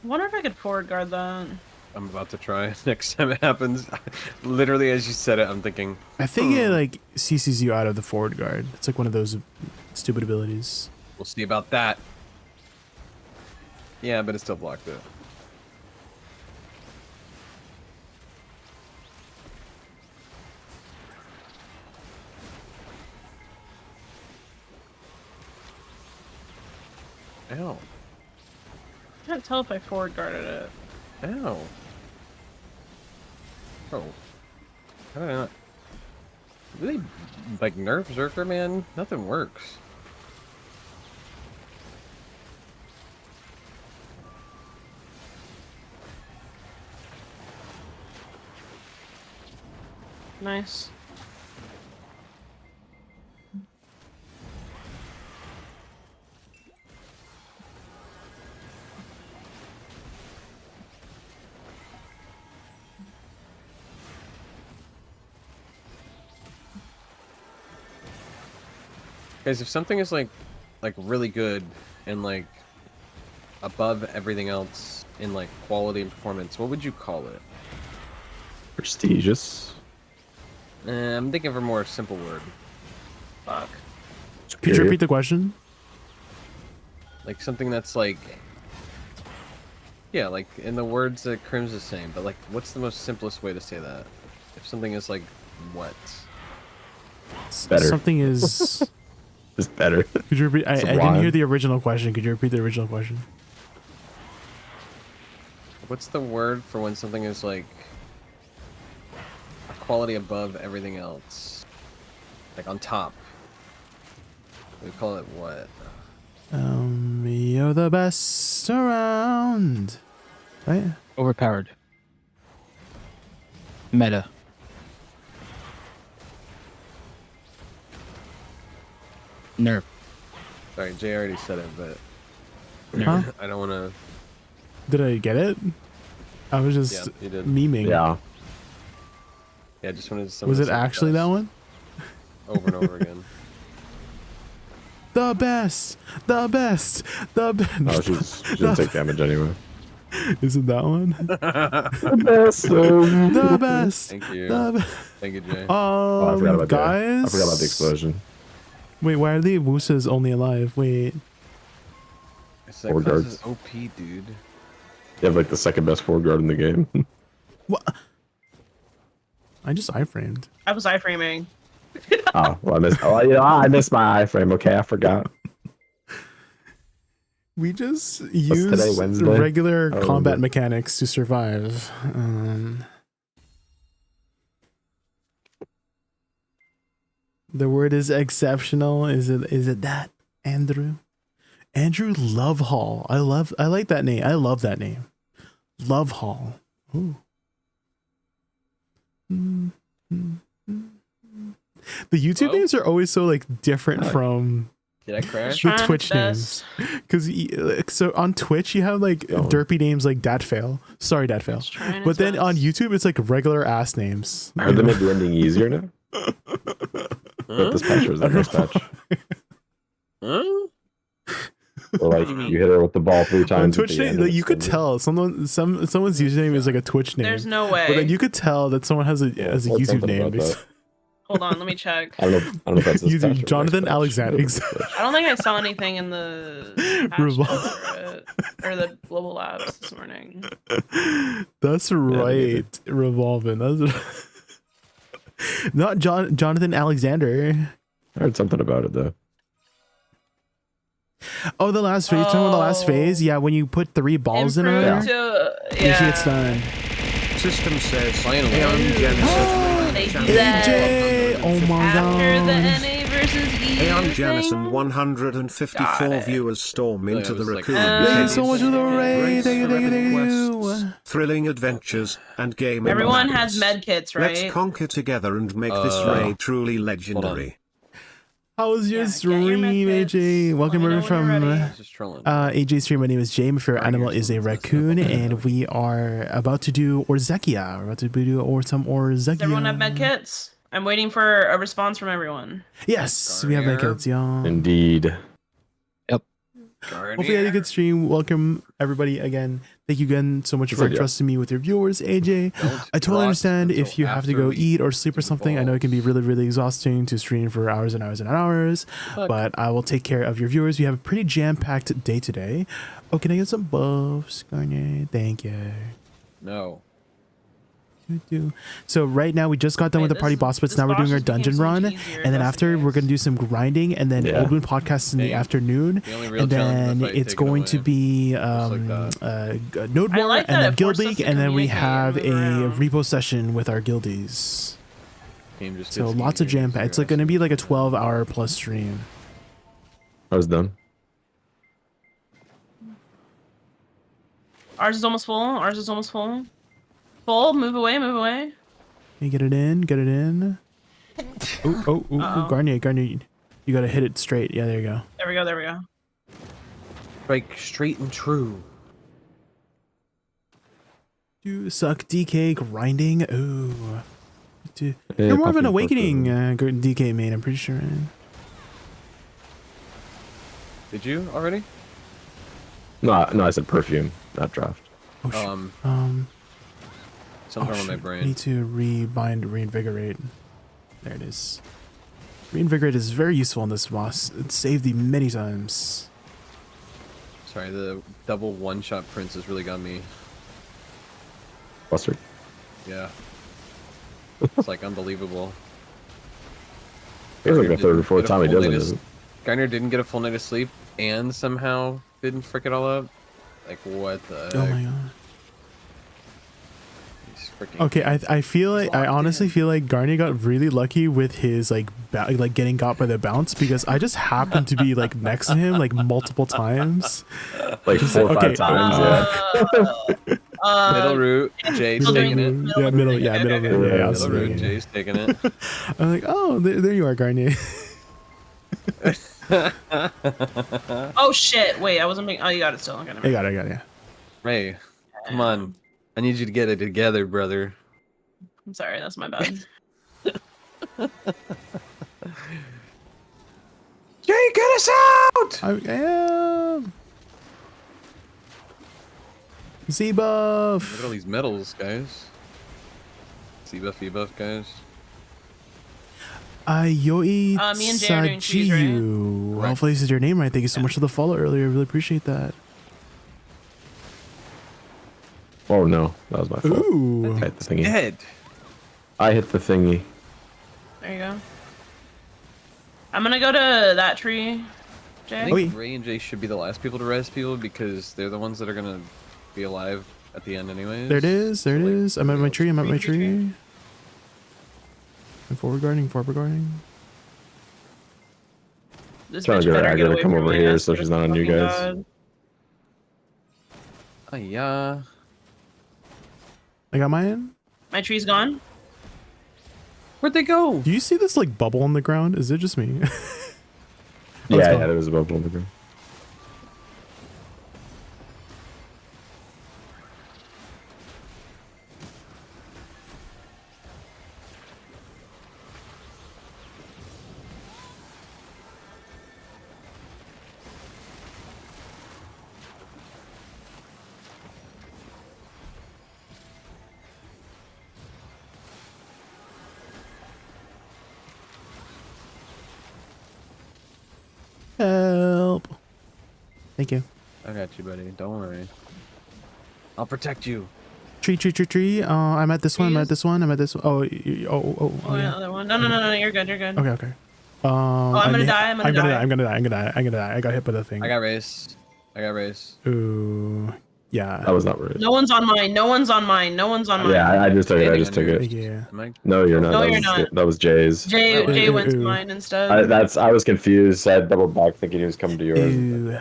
I wonder if I could forward guard that. I'm about to try. Next time it happens, literally as you said it, I'm thinking. I think it like CCs you out of the forward guard. It's like one of those stupid abilities. We'll see about that. Yeah, but it still blocked it. Ow. I can't tell if I forward guarded it. Ow. Oh. How did I not? Really, like, nerf Zerker, man? Nothing works. Nice. Guys, if something is like really good and like above everything else in like quality and performance, what would you call it? prestigious. I'm thinking of a more simple word. Fuck. Could you repeat the question? Like something that's like, Yeah, like in the words that Crim's is saying, but like, what's the most simplest way to say that? If something is like, what? Better. Something is. It's better. Could you repeat? I didn't Sublime. hear the original question. Could you repeat the original question? What's the word for when something is like a quality above everything else? Like on top. We call it what? You're the best around. Right? Overpowered. Meta. Nerf. Sorry, Jay already said it, but Huh? I don't want to. Did I get it? I was just Yeah, you did. memeing. Yeah. Yeah, I just wanted to. Was it actually that one? Over and over again. The best, the best, the best. No, she didn't take damage anyway. Is it that one? The best. The best. Thank you. The Thank you, Jay. Oh, I forgot about guys. I forgot about the explosion. Wait, why are the Woosas only alive? Wait. It's that Four class guards. is OP, dude. You have like the second best forward guard in the game. What? I just iframed. I was iframing. Oh, well, I missed. Oh, yeah, I missed my iframe. Okay, I forgot. We just today, use Wednesday? regular Oh, combat okay. mechanics to survive. The word is exceptional. Is it that, Andrew? Andrew Love Hall. I like that name. I love that name. Love Hall. Ooh. The YouTube Hello? names are always so like different Oh. from Did I crash? the Trying Twitch its best. names. Because so on Twitch you have like Oh. derpy names like Datfail. Sorry, Datfail. It's trying But its then best. on YouTube it's like regular ass names. I heard they made the ending easier now. But this patch or is that next patch? Huh? Or like you hit her with the ball 3 times. On at Twitch the name, end like, and you it's could ended. tell someone's username is like a Twitch name. There's no way. But then you could tell that someone has a Yeah, as a what's YouTube something name. about that? Hold on, let me check. I don't know if that's this Using patch or the Jonathan next patch. Alexander. I don't think I saw anything in the patch Revol- notes for it, or the global labs this morning. That's me neither. right, revolving. That's not Jonathan Alexander. I heard something about it though. Oh, the last phase. Talking about the last Oh. phase. Yeah, when you put 3 balls in her, Improved to, and she gets yeah. stunned. System says Finally. Aaron Jennison. They do that AJ, oh my after the god. NA versus EU Aeon Jennison, thing. 154 Got it. viewers storm Yeah, into it the was like- raccoon. Thank you Thank you caves. so much for the raid. Race, Thank you, thank you, thank you. quests, thrilling adventures, and game Everyone madness. has med kits, Let's right? conquer together and make this raid truly legendary. How was your Yeah, get your stream, med kits. AJ? Welcome Let me know everyone when you're from ready. Just trolling. AJ's stream. My name is Jay. My favorite animal is a raccoon, and we are about to do Orzekia. We're about to do some Orzekia. Does everyone have med kits? I'm waiting for a response from everyone. Yes, we have med Garnier. kits, y'all. Indeed. Hopefully you had a good stream. Welcome everybody again. Thank you again so much It's for okay. trusting me with your viewers, AJ. I totally understand if you have to go eat or sleep or something. I know it can be really, really exhausting to stream for hours and hours and hours, but I will take care of your viewers. We have a pretty jam-packed day today. Oh, can I get some buffs, Garnier? Thank you. No. So right now we just got done with the party boss, but now we're doing our dungeon run, and then after we're gonna do some grinding, and then Yeah. Old Moon podcast in the Dang. afternoon, The only real and challenge then is the fight it's taken going away. to be Node I War, like that and then it Guild forced us League, to and then we communicate have and a move around. repo session with our guildies. Game just So gets lots of easier and jam packed. It's easier. like gonna be like a 12-hour plus stream. I was done. Ours is almost full. Ours is almost full. Full. Move away. Move away. You get it in, get it in. Oh, Uh-oh. Garnier, you gotta hit it straight. Yeah, there you go. There we go. There we go. Strike straight and true. Do suck DK grinding. Ooh. Yeah, You're more of an Puppy awakening Purple. DK main, I'm pretty sure. Did you already? No, I said perfume, not draft. Oh, shit. Something Oh, on my shit. brain. I need to reinvigorate. There it is. Reinvigorate is very useful in this boss. It saved me many times. Sorry, the double one-shot Prince has really got me. Buster. Yeah. It's like unbelievable. It was like the third or fourth time he does it. Garner didn't get a full night of sleep and somehow didn't frick it all up. Like, what the heck? Oh my god. He's freaking... Okay, I feel like I honestly feel like Garnier got really lucky with his like getting got by the bounce, because I just happened to be like next to him like multiple times. Like 4 or 5 times, yeah. Middle route, Jay's taking it. Yeah, middle route. Yeah, Middle route, Jay's taking it. I'm like, oh, there you are, Garnier. Oh shit! Wait, I wasn't making. Oh, you got it still. Okay, I got it, yeah. Ray, come on. I need you to get it together, brother. I'm sorry, that's my bad. Jay, get us out! I am. Z-buff. Look at all these medals, guys. C-buff, E-buff, guys. Me Ayoi and Jay are doing trees, right? Sajiu. Hopefully this is your name right. Thank you so much for the follow earlier. I really appreciate that. Oh no, that was my fault. Ooh. I hit the thingy. Dead. I hit the thingy. There you go. I'm gonna go to that tree, I Jay. think Ray and Jay should be the last people to res people because they're the ones that are gonna be alive at the end anyways. There it is. There it is. I'm at my tree. I'm at my tree. I'm forward guarding. This Trying bitch to get better her get to away come from over me, here I so swear she's to not on you fucking guys. God. Oh, yeah. I got mine. My tree's gone. Where'd they go? Do you see this like bubble on the ground? Is it just me? Yeah, there was a bubble on the ground. Help. Thank you. I got you, buddy. Don't worry. I'll protect you. Tree. I'm at this one. I'm at this one. I'm at this one. Oh, Oh, yeah. another one. No. You're good. Okay. I'm gonna die. I'm gonna die. I got hit by the thing. I got race. Ooh. Yeah. That was not rude. No one's on mine. Yeah, I just took it. I just took it. Yeah. No, you're not. No, that you're was, not. That was Jay's. Jay went to mine instead. I was confused. I doubled back thinking he was coming to yours. Ooh.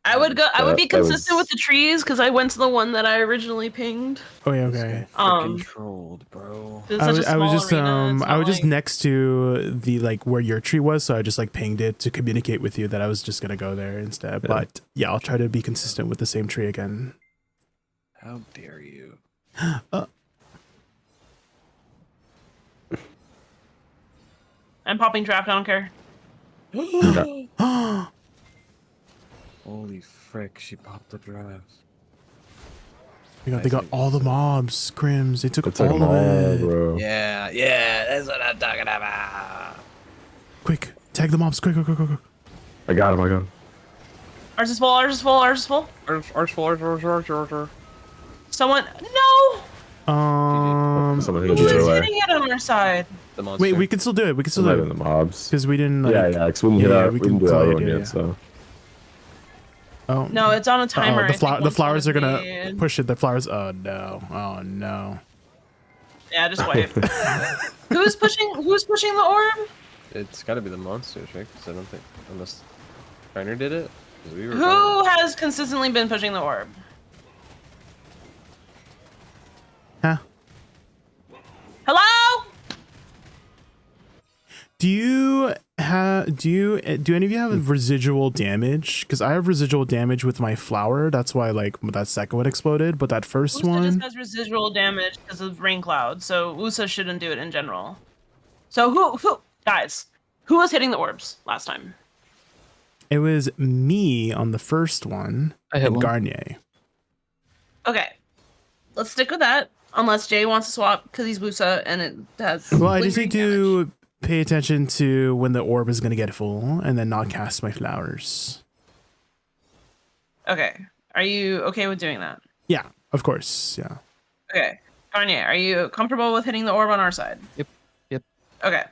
I would go. I would be that was- consistent with the trees because I went to the one that I originally pinged. Oh yeah. Okay. Controlled, bro. It's I such was, a I was small just arena, it's I not was just like- next to the like where your tree was, so I just like pinged it to communicate with you that I was just gonna go there instead. Yeah. But yeah, I'll try to be consistent with the same tree again. How dare you? I'm popping draft. I don't care. Holy frick, she popped the drive. They got all the mobs, scrims. They took It's like all of it. bro. Yeah, that's what I'm talking about. Quick, tag the mobs, quick. I got him. Ours is full. Someone. No. Someone Who hit is the other way. hitting it on our side? The monster. Wait, we can still do it. We can still Not do even it the mobs. because we didn't. Like, Yeah, because we didn't hit out. we We didn't can do tell that you, one yeah. yet, so. Oh No, it's on a timer. I the think, once flowers are one gonna is made. push it. The flowers. Oh no. Yeah, just wait. Who's pushing the orb? It's got to be the monsters, right? Because I don't think unless Reiner did it. 'Cause we were Who has consistently been pushing the orb? Huh? Hello? Do any of you have residual damage? Because I have residual damage with my flower. That's why like that second one exploded, but that first Woosa one. just has residual damage because of rain cloud, so Woosa shouldn't do it in general. So who guys? Who was hitting the orbs last time? It was me on the first one. I hit and one. Garnier. Okay, let's stick with that. Unless Jay wants to swap because he's Woosa and it has. Well, I just lingering need damage. to pay attention to when the orb is going to get full and then not cast my flowers. Okay. Are you okay with doing that? Yeah, of course. Yeah. Okay. Kanye, are you comfortable with hitting the orb on our side? Yep. Yep. Okay.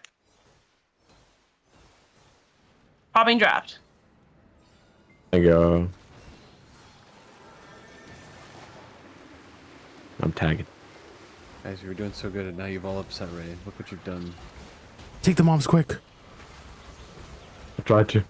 Popping draft. I go. I'm tagging. Guys, you were doing so good, and now you've all upset Ray. Look what you've done. Take the mobs quick. I tried to.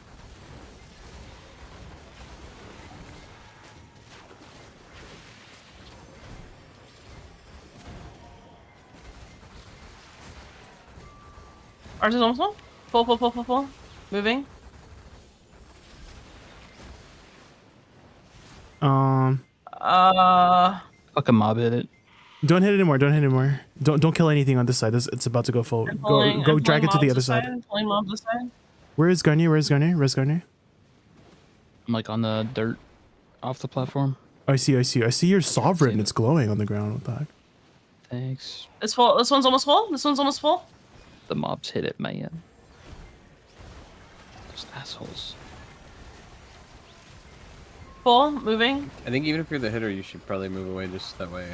Ours is almost full. Full, full, full, full, full. Moving. Fuck a mob hit it. Don't hit it anymore. Don't hit it anymore. Don't kill anything on this side. It's about to go full. Go drag it to the other side. Pulling mobs this side. Where is Garnier? Where's Garnier? Where's Garnier? I'm like on the dirt off the platform. I see. I see your sovereign. It's glowing on the ground. What the heck? Thanks. It's full. This one's almost full. This one's almost full. The mobs hit it, man. Those assholes. Full. Moving. I think even if you're the hitter, you should probably move away just that way.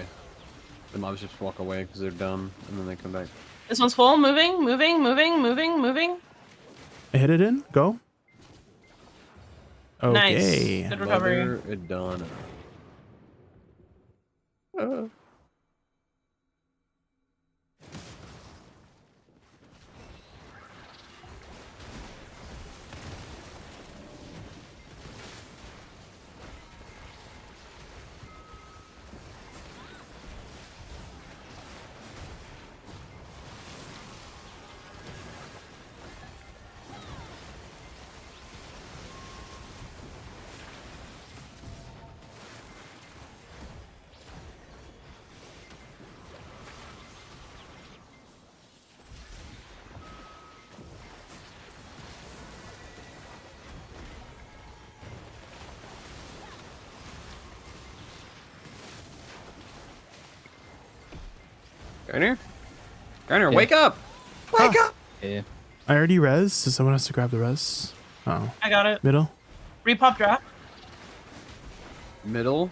The mobs just walk away because they're dumb, and then they come back. This one's full. Moving. Moving. Moving. Moving. Moving. I hit it in. Go. Okay. Nice. Good recovery. Mother Adana. Garner? Garner, Yeah. wake up! Wake up! Yeah. I already res, so someone has to grab the res. Oh, I got it. middle. Repop draft. Middle.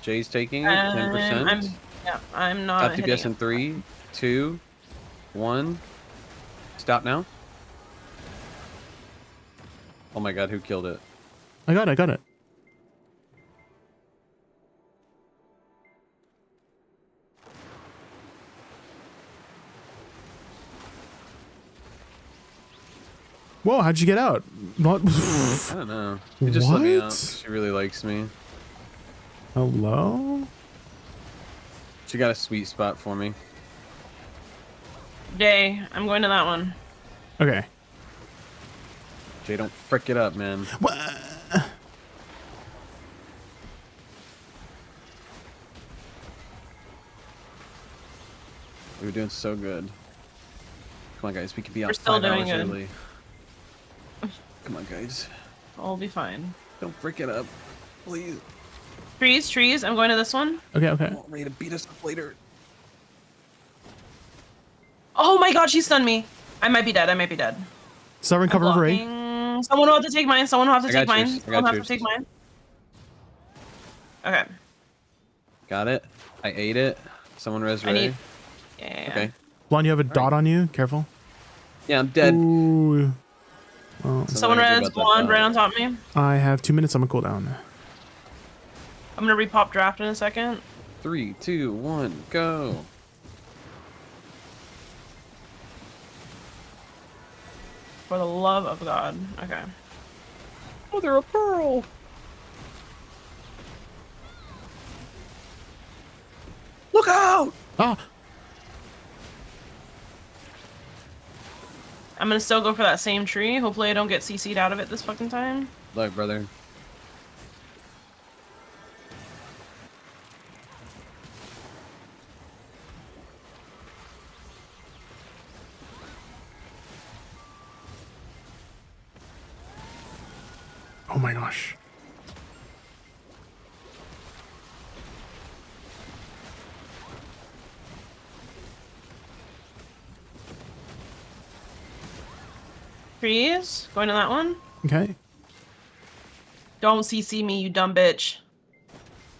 Jay's taking it, And 10%. I'm not. Top hitting TPS in it. 3, 2, 1. Stop now. Oh my god, who killed it? I got it. Whoa, how'd you get out? What? I don't know. She just let me out. What? She really likes me. Hello? She got a sweet spot for me. Jay, I'm going to that one. Okay. Jay, don't frick it up, man. What? We were doing so good. Come on, guys. We could be out We're still 5 doing hours good. early. Come on, guys. I'll be fine. Don't frick it up. Please. Trees. I'm going to this one. Okay. I want Ray to beat us up later. Oh my god, she stunned me. I might be dead. Sovereign cover for Ray. Blocking. Someone will have to take mine. Someone will have to I take got mine. yours. I Someone got will have to yours. take mine. Okay. Got it. I ate it. Someone res I Ray. need. Yeah. Okay. Blonde, you have a dot on you. Careful. Yeah, I'm dead. Ooh. Oh, Someone I can do res about that blonde dot. right on top of me. I have 2 minutes on my cooldown. I'm gonna repop draft in a second. 3, 2, 1, go. For the love of God. Okay. Oh, they're a pearl. Look out! Ah! I'm gonna still go for that same tree. Hopefully I don't get CC'd out of it this fucking time. Look, brother. Oh my gosh. Trees. Going to that one. Okay. Don't CC me, you dumb bitch.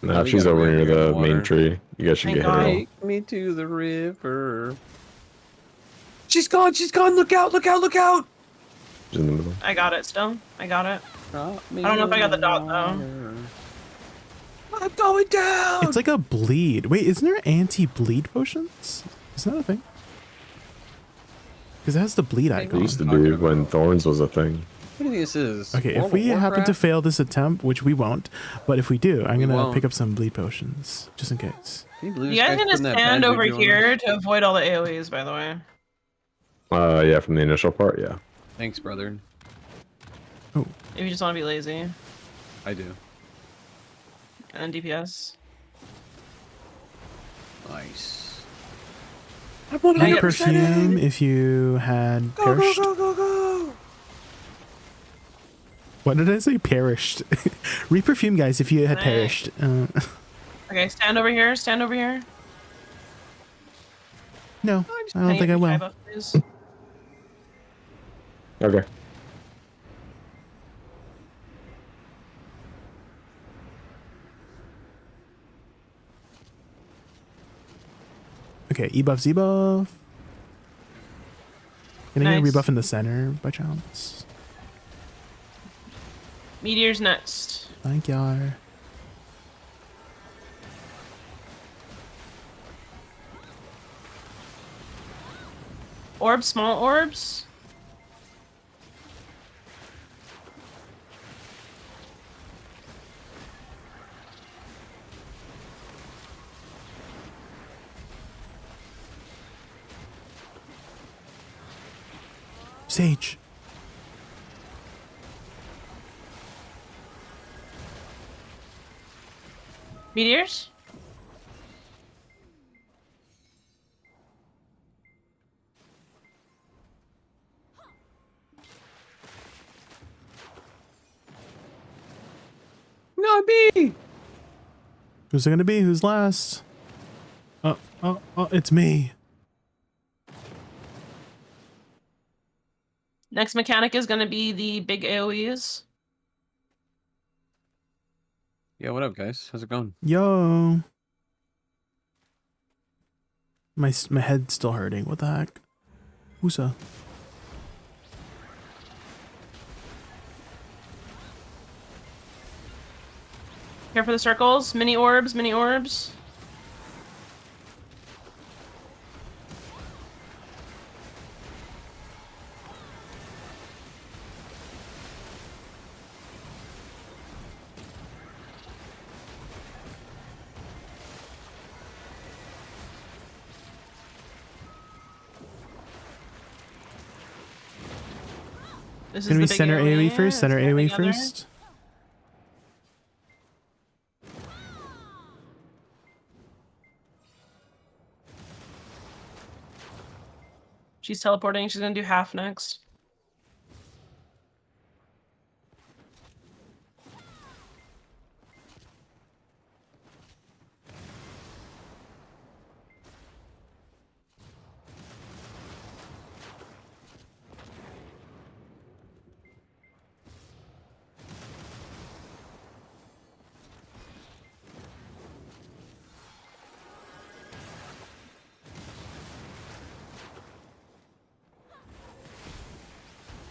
No, Oh, we she's got a over river near in the the main water. tree. You guys should Thank get her. God. all. Take me to the river. She's gone. She's gone. Look out. Look out. Look out. She's in the middle. I got it still. I got it. Drop me I don't know if I got the in dot, though. water. I'm going down. It's like a bleed. Wait, isn't there anti-bleed potions? Is that a thing? Because it has the bleed They icon. used to Talking do about- when Thorns was a thing. What do you think this is? Okay, World if we of happen to Warcraft? fail this attempt, which we won't, but if we do, I'm We gonna won't. pick up some bleed potions just in case. Can you believe You this guys guy's can just putting that stand bad over juju on here us? to avoid all the AoEs, by the way. Yeah, from the initial part, yeah. Thanks, brother. Oh, If you just want to be lazy. I do. And then DPS. Nice. bleed perfume if you had perished. Go, go, go. What did I say? Perished. Reperfume, guys, if you had Nice. perished. Okay, stand over here. Stand over here. No, I don't Can think you I will. drive up, please? Okay. Okay, E-buff, Z-buff. Can I get a Nice. rebuff in the center by chance? Meteor's next. Thank you. Orbs, small orbs. Sage. Meteors. Not me. Who's it gonna be? Who's last? Oh, it's me. Next mechanic is going to be the big AoEs. Yeah, what up, guys? How's it going? Yo. My head's still hurting. What the heck? Woosa. Here for the circles. Mini orbs, mini orbs. This Can we the big center AoE AoE. first? Center Let's get AoE together. first? She's teleporting. She's going to do half next.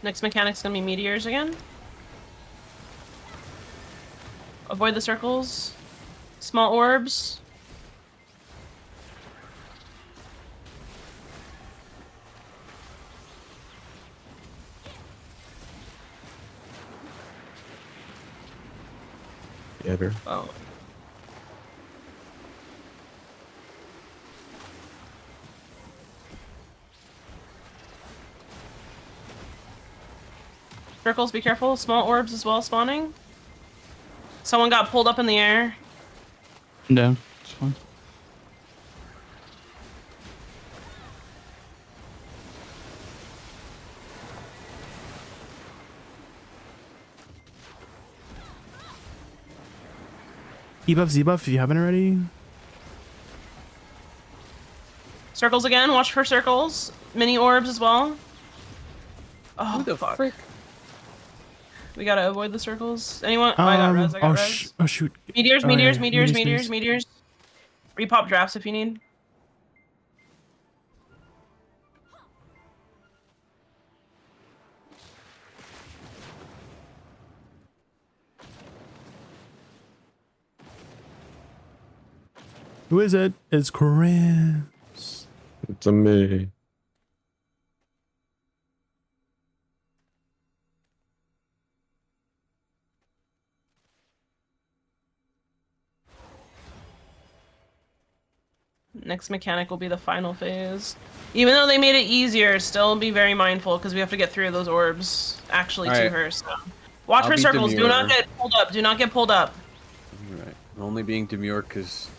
Next mechanic's gonna be meteors again. Avoid the circles. Small orbs. Yeah, there. Oh. Circles, be careful. Small orbs as well spawning. Someone got pulled up in the air. I'm down. It's fine. E-buff, Z-buff if you haven't already. Circles again. Watch for circles. Mini orbs as well. Oh, Who the fuck. frick? We gotta avoid the circles. Anyone? Oh, I got res. I got res. Oh shoot. Meteors, Oh, meteors, yeah. meteors, Meteors, meteors, meteors. Repop drafts if you need. Who is it? It's Chris. It's a me. Next mechanic will be the final phase. Even though they made it easier, still be very mindful because we have to get 3 of those orbs actually to Alright. her. So watch I'll for be circles. Do demure. not get pulled up. Do not get pulled up. Alright. I'm only being demure because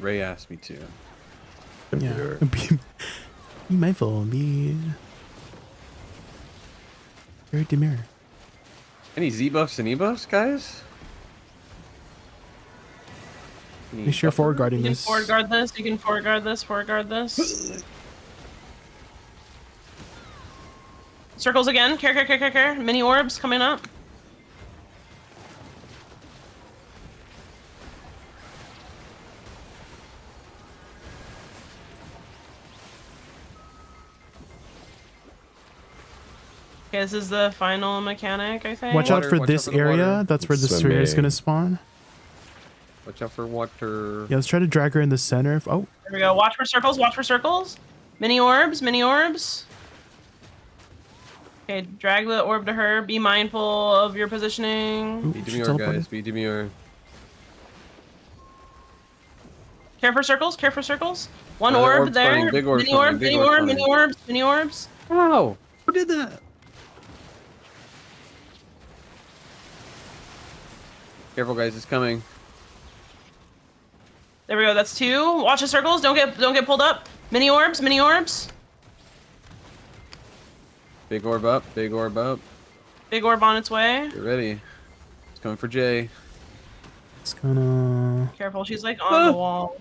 Ray asked me to. Yeah. Be mindful. Be very demure. Any Z buffs and E buffs, guys? Any Make sure buffer? forward guarding You can this. forward guard this. You can forward guard this. Forward guard this. Circles again. Care. Mini orbs coming up. Okay, this is the final mechanic, I think. Watch out Water, for watch this out for the area. water. That's where the It's sphere is gonna swimming. spawn. Watch out for water. Yeah, let's try to drag her in the center. Oh, There we go. Watch for circles. Watch for circles. Mini orbs. Mini orbs. Okay, drag the orb to her. Be mindful of your positioning. ooh, Be she demure, teleported. guys. Be demure. Care for circles. Care for circles. One Another orb orb's there. coming, big orb's Mini orb. coming, big Mini orb's orb. Mini coming. orbs. Mini orbs. Wow! Who did that? Careful, guys. It's coming. There we go. That's 2. Watch the circles. Don't get pulled up. Mini orbs. Mini orbs. Big orb up. Big orb up. Big orb on its way. Get ready. It's coming for Jay. It's gonna. Careful. She's like on the wall.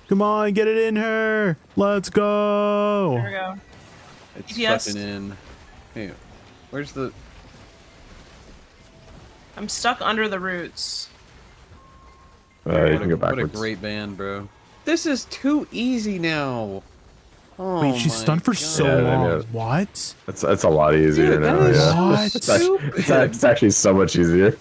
Come on, get it in her. Let's There we go. go. It's DPS. fucking in. Hey, where's the... I'm stuck under the roots. You What can a, go what a backwards. great band, bro. This is too easy now. Oh Wait, she's my stunned for God. so Yeah, I long. know. What? It's a lot easier Dude, that now. is Yeah. What? It's actually so much easier.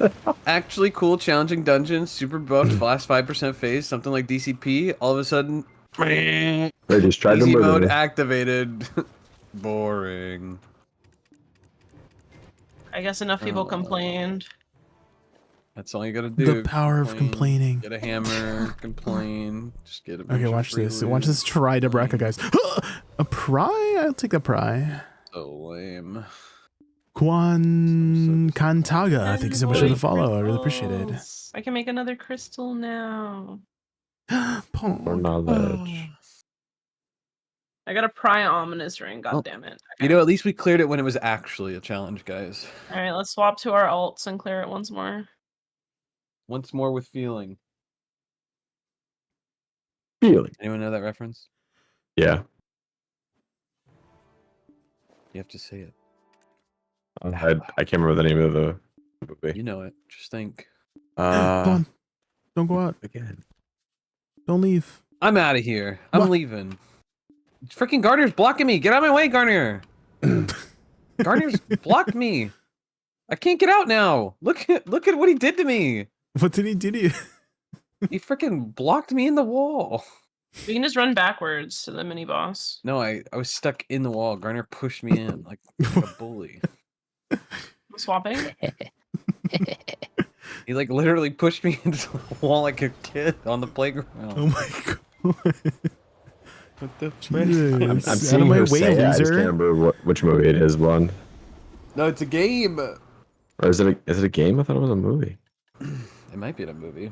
Actually cool, challenging dungeons, super buffed, last 5% phase, something like DCP. All of a sudden, They just tried to easy murder mode me. activated. Boring. I guess enough people complained. That's all you gotta do. The power of complaining. Get a hammer, complain. Just get a bunch Okay, of watch free this. loot. Watch this try to Braca, guys. A pry? I'll take a pry. So lame. Quan Kantaga, thank you so much for the follow. I really appreciate it. Crystals. I can make another crystal now. Or Pong. knowledge. I got a pry ominous ring. God Oh. damn it. You know, at least we cleared it when it was actually a challenge, guys. All right, let's swap to our alts and clear it once more. Once more with feeling. Feeling. Anyone know that reference? Yeah. You have to say it. I can't remember the name of the movie. You know it. Just think. Pong. Don't go out. Again. Don't leave. I'm out of here. I'm What? leaving. Freaking Garner's blocking me. Get out of my way, Garner. Garner's blocked me. I can't get out now. Look at what he did to me. What did he do to you? He freaking blocked me in the wall. We can just run backwards to the mini boss. No, I was stuck in the wall. Garner pushed me in like a bully. Swapping. He like literally pushed me into the wall like a kid on the playground. Oh my god. What the Jesus. I'm Out of seeing my her way, say it. I just loser. can't remember which movie it is, Blonde. No, it's a game. Or is it a game? I thought it was a movie. It might be in a movie.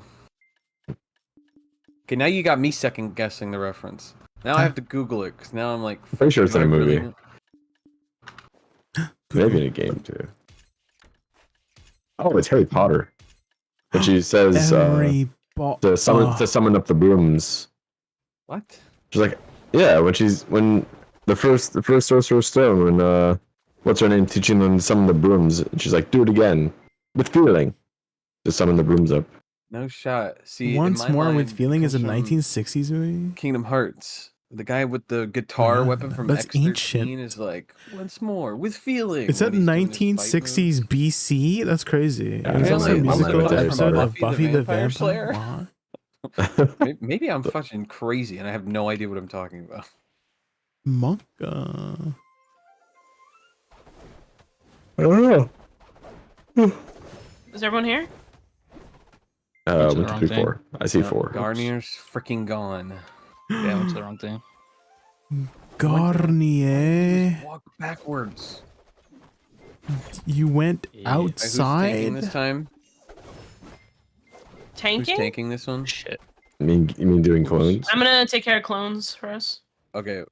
Okay, now you got me second guessing the reference. Now I have to Google it because now I'm like, Pretty sure it's do in a I really movie. know? Maybe in a game too. Oh, it's Harry Potter. But she says Every ball. to summon up the brooms. What? She's like, yeah, when the first Sorcerer's Stone, when what's her name teaching them to summon the brooms, and she's like, "Do it again with feeling." To summon the brooms up. No shot. See, Once in my More mind, with Feeling is a comes from 1960s movie. Kingdom Hearts. The guy with the guitar Yeah, weapon from that's X13 ancient. is like, once more with feeling. It's at when he's doing his fight 1960s moves. BC. That's crazy. Yeah, It was I also a don't know. musical I'm not episode about of Buffy the Vampire Slayer. What? Maybe I'm fucking crazy and I have no idea what I'm talking about. Monka. I don't know. Is everyone here? Went to the 1, 2, wrong 3, thing. 4. I see Yep, 4. Garnier's freaking gone. Yeah, I went to the wrong thing. Garnier. Just walk backwards. You went Yeah. Who's tanking this outside. time? Who's Tanking? tanking this one? Shit. You mean doing clones? I'm gonna take care of clones for us. Okay.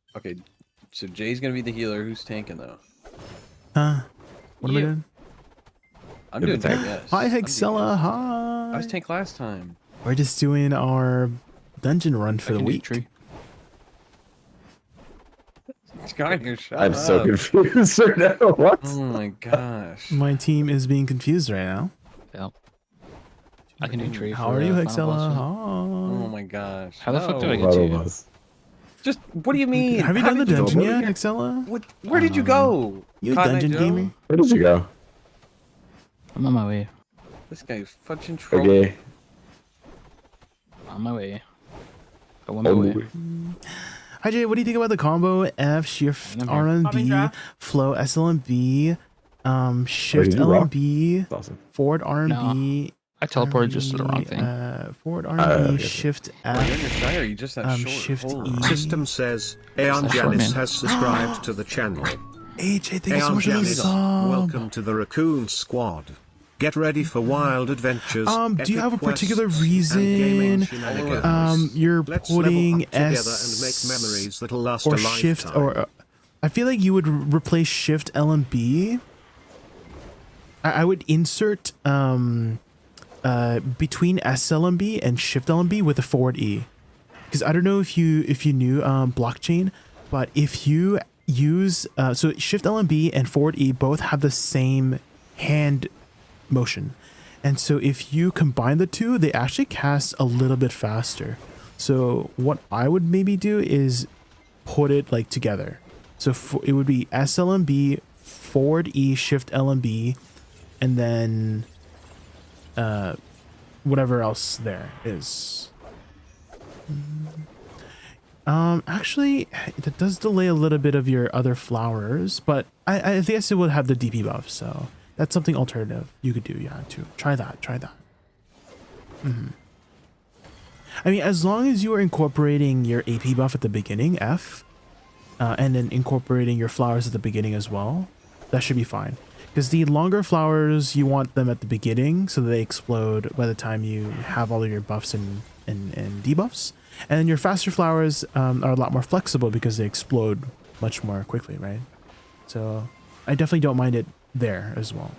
So Jay's gonna be the healer. Who's tanking though? Huh? What am I You. doing? I'm You're doing the tank. tank. Yes. Hi, I'm doing Hexella. yes. Hi. I was tank last time. We're just doing our dungeon run I for the can do week. tree. Garnier, shut I'm up. so confused right now. What? Oh my gosh. My team is being confused right now. Yeah. I can do tree. How for, are you, Final Hexella? Boss. Oh Hi. my gosh. How the fuck do I No. get to One you? of us. Just what do you mean? Have you How done the did dungeon go yet, here? Hexella? What? Where did you go? You Cotton Eye dungeon Joe? gamer? Where did you go? I'm on my way. This guy's fucking trolling. Okay. On my way. Go on my way. Hi Jay, what do you think about the combo F shift I'm here. Popping RMB draft? flow SLMB shift you rock. LMB That's awesome. forward RMB I teleported just to the wrong thing. forward RMB okay. shift Well, you're in your F Shire, you just have short. shift Hold E. on. System says Aeon That's short, Janice man. has subscribed to the channel. AJ, thank you so Aeon much for the Janice, sub. welcome to the Raccoon Squad. Get ready for wild adventures. Do you epic have a particular quests, and gaming reason shenanigans. you're Let's level putting up together S and make memories that'll last or a shift lifetime. or I feel like you would replace shift LMB. I would insert between SLMB and shift LMB with a forward E, because I don't know if you knew blockchain, but if you use so shift LMB and forward E both have the same hand motion, and so if you combine the two, they actually cast a little bit faster. So what I would maybe do is put it like together. So it would be SLMB, forward E, shift LMB, and then whatever else there is. Actually, that does delay a little bit of your other flowers, but I guess it would have the DP buff, so that's something alternative you could do. Yeah, too. Try that. I mean, as long as you are incorporating your AP buff at the beginning, F, and then incorporating your flowers at the beginning as well, that should be fine. Because the longer flowers, you want them at the beginning so that they explode by the time you have all of your buffs and debuffs. And then your faster flowers are a lot more flexible because they explode much more quickly, right? So I definitely don't mind it there as well.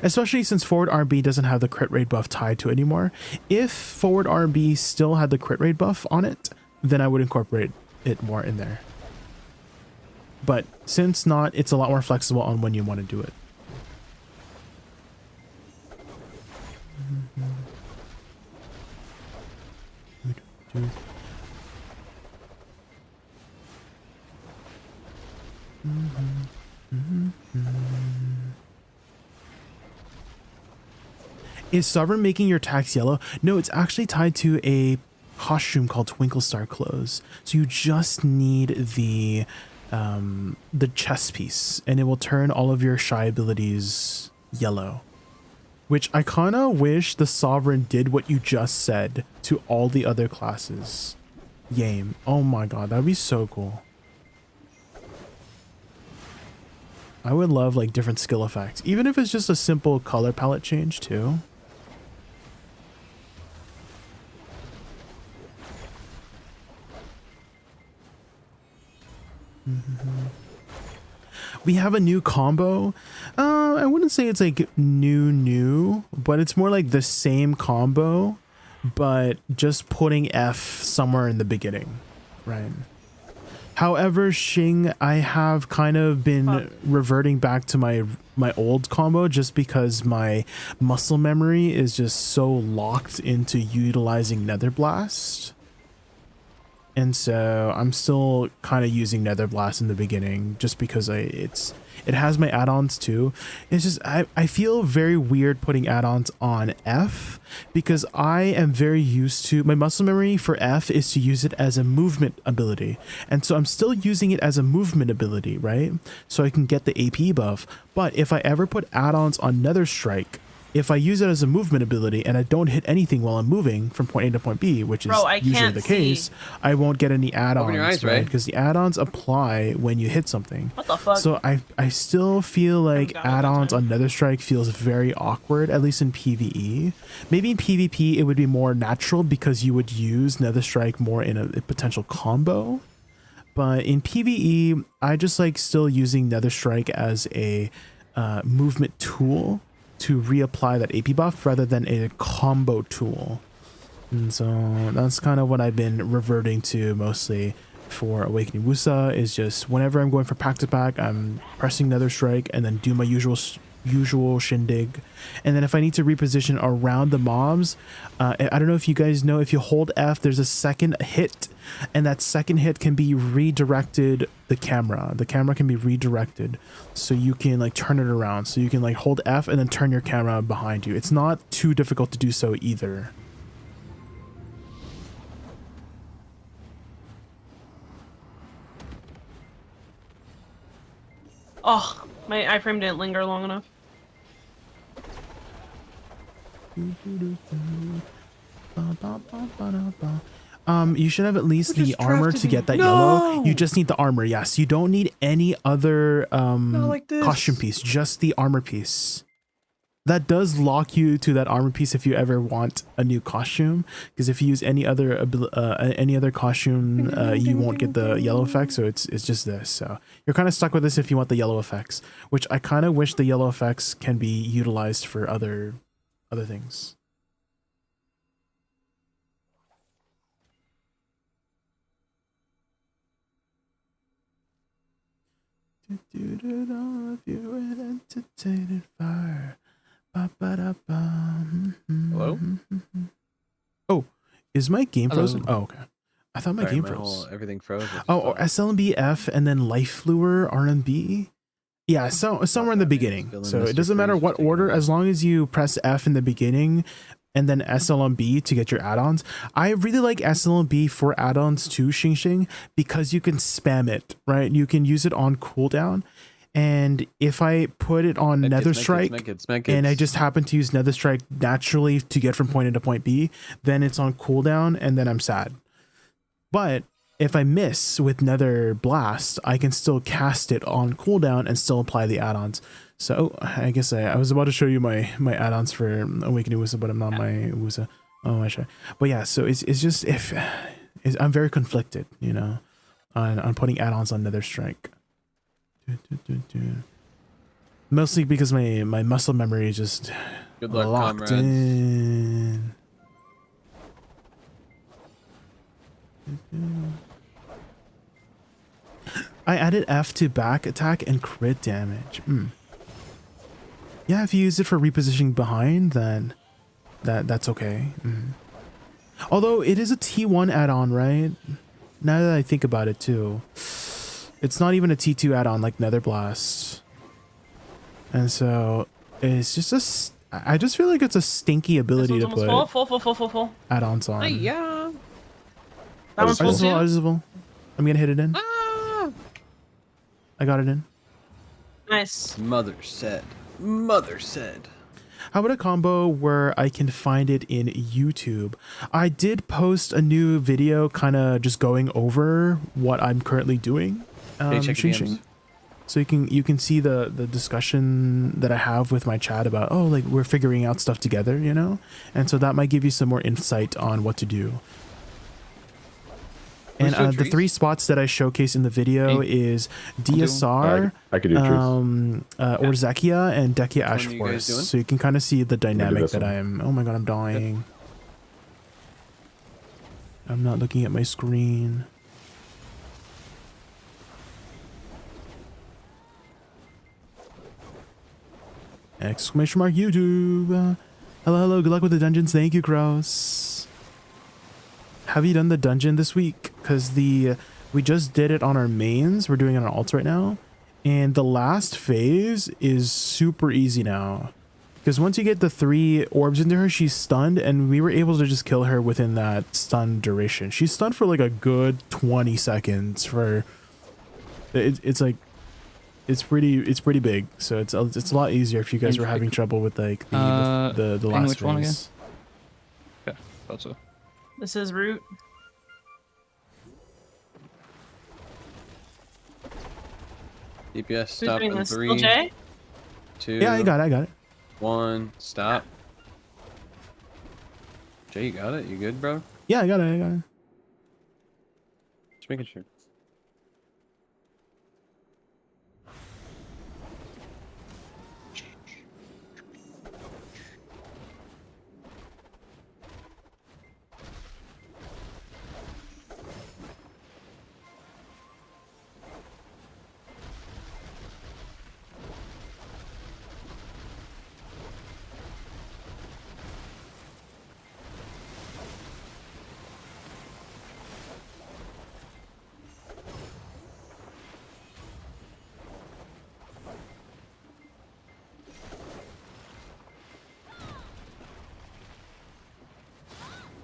Especially since forward RB doesn't have the crit rate buff tied to it anymore. If forward RB still had the crit rate buff on it, then I would incorporate it more in there. But since not, it's a lot more flexible on when you want to do it. Is Sovereign making your tax yellow? No, it's actually tied to a costume called Twinkle Star Clothes. So you just need the chest piece, and it will turn all of your shy abilities yellow. Which I kind of wish the Sovereign did what you just said to all the other classes. Yame. Oh my god, that'd be so cool. I would love like different skill effects, even if it's just a simple color palette change too. We have a new combo. I wouldn't say it's like new, but it's more like the same combo, but just putting F somewhere in the beginning, right? However, Xing, I have kind of been Fuck. reverting back to my old combo just because my muscle memory is just so locked into utilizing Nether Blast. And so I'm still kind of using Nether Blast in the beginning just because it has my add-ons too. It's just I feel very weird putting add-ons on F because I am very used to my muscle memory for F is to use it as a movement ability. And so I'm still using it as a movement ability, right? So I can get the AP buff. But if I ever put add-ons on Nether Strike, if I use it as a movement ability and I don't hit anything while I'm moving from point A to point B, which is usually the case, I won't get any add-ons, right? Because the add-ons apply when you hit something. What the fuck? So I still feel like add-ons on Nether Strike feels very awkward, at least in PvE. Maybe in PvP it would be more natural because you would use Nether Strike more in a potential combo. But in PvE, I just like still using Nether Strike as a movement tool to reapply that AP buff rather than a combo tool. And so that's kind of what I've been reverting to mostly for Awakening Woosa, is just whenever I'm going for pack to pack, I'm pressing Nether Strike and then do my usual shindig. And then if I need to reposition around the mobs, I don't know if you guys know, if you hold F, there's a second hit, and that second hit can be redirected. The camera can be redirected, so you can like turn it around. So you can like hold F and then turn your camera behind you. It's not too difficult to do so either. Oh, my iframe didn't linger long enough. You should have at least the armor to get that yellow. You just need the armor. Yes, you don't need any other costume piece, just the armor piece. That does lock you to that armor piece if you ever want a new costume, because if you use any other costume, you won't get the yellow effect. So it's just this. So you're kind of stuck with this if you want the yellow effects, which I kind of wish the yellow effects can be utilized for other things. Hello? Oh, is my game Hello. frozen? Oh, okay. I thought my game froze. Everything froze. Oh, or SLMBF and then Life Lure RMB? Yeah, so somewhere in the beginning. So it doesn't matter what order, as long as you press F in the beginning and then SLMB to get your add-ons. I really like SLMB for add-ons too, Xing, because you can spam it, right? You can use it on cooldown. And if I put it on Nether Strike and I just happen to use Nether Strike naturally to get from point A to point B, then it's on cooldown and then I'm sad. But if I miss with Nether Blast, I can still cast it on cooldown and still apply the add-ons. So I guess I was about to show you my add-ons for Awakening Woosa, but I'm not my Woosa. Oh, I should. But yeah, so it's just I'm very conflicted, you know, on putting add-ons on Nether Strike. Mostly because my muscle memory is just Good luck, locked comrades. in. I added F to back attack and crit damage. Yeah, if you use it for repositioning behind, then that's okay. Although it is a T1 add-on, right? Now that I think about it too. It's not even a T2 add-on like Nether Blast. And so it's just I just feel like it's a stinky ability to put full. add-ons on. Yeah. That one's full too. Artisanal. I'm gonna hit it in. I got it in. Nice. Mother said. How about a combo where I can find it in YouTube? I did post a new video kind of just going over what I'm currently doing. Check your games. So you can see the discussion that I have with my chat about, oh, like we're figuring out stuff together, you know? And so that might give you some more insight on what to do. And the 3 spots that I showcase in the video is DSR, I could do trees. Orzekia, and Dekia one Ash you guys Forest. doing? So you can kind of see the dynamic this that one. I am. Oh my god, I'm dying. I'm not looking at my screen. Exclamation mark YouTube. Hello, hello. Good luck with the dungeons. Thank you, Kraus. Have you done the dungeon this week? Because we just did it on our mains. We're doing it on alts right now. And the last phase is super easy now. Because once you get the 3 orbs into her, she's stunned. And we were able to just kill her within that stun duration. She's stunned for like a good 20 seconds for... It's like... It's pretty big. So it's a lot easier if you guys were having trouble with like the last which one again? phase. Yeah, thought so. This is root. DPS Who's stop doing in this? 3, LJ? 2, Yeah, I got it. 1, stop. Jay, you got it? You good, bro? Yeah, I got it. Just making sure.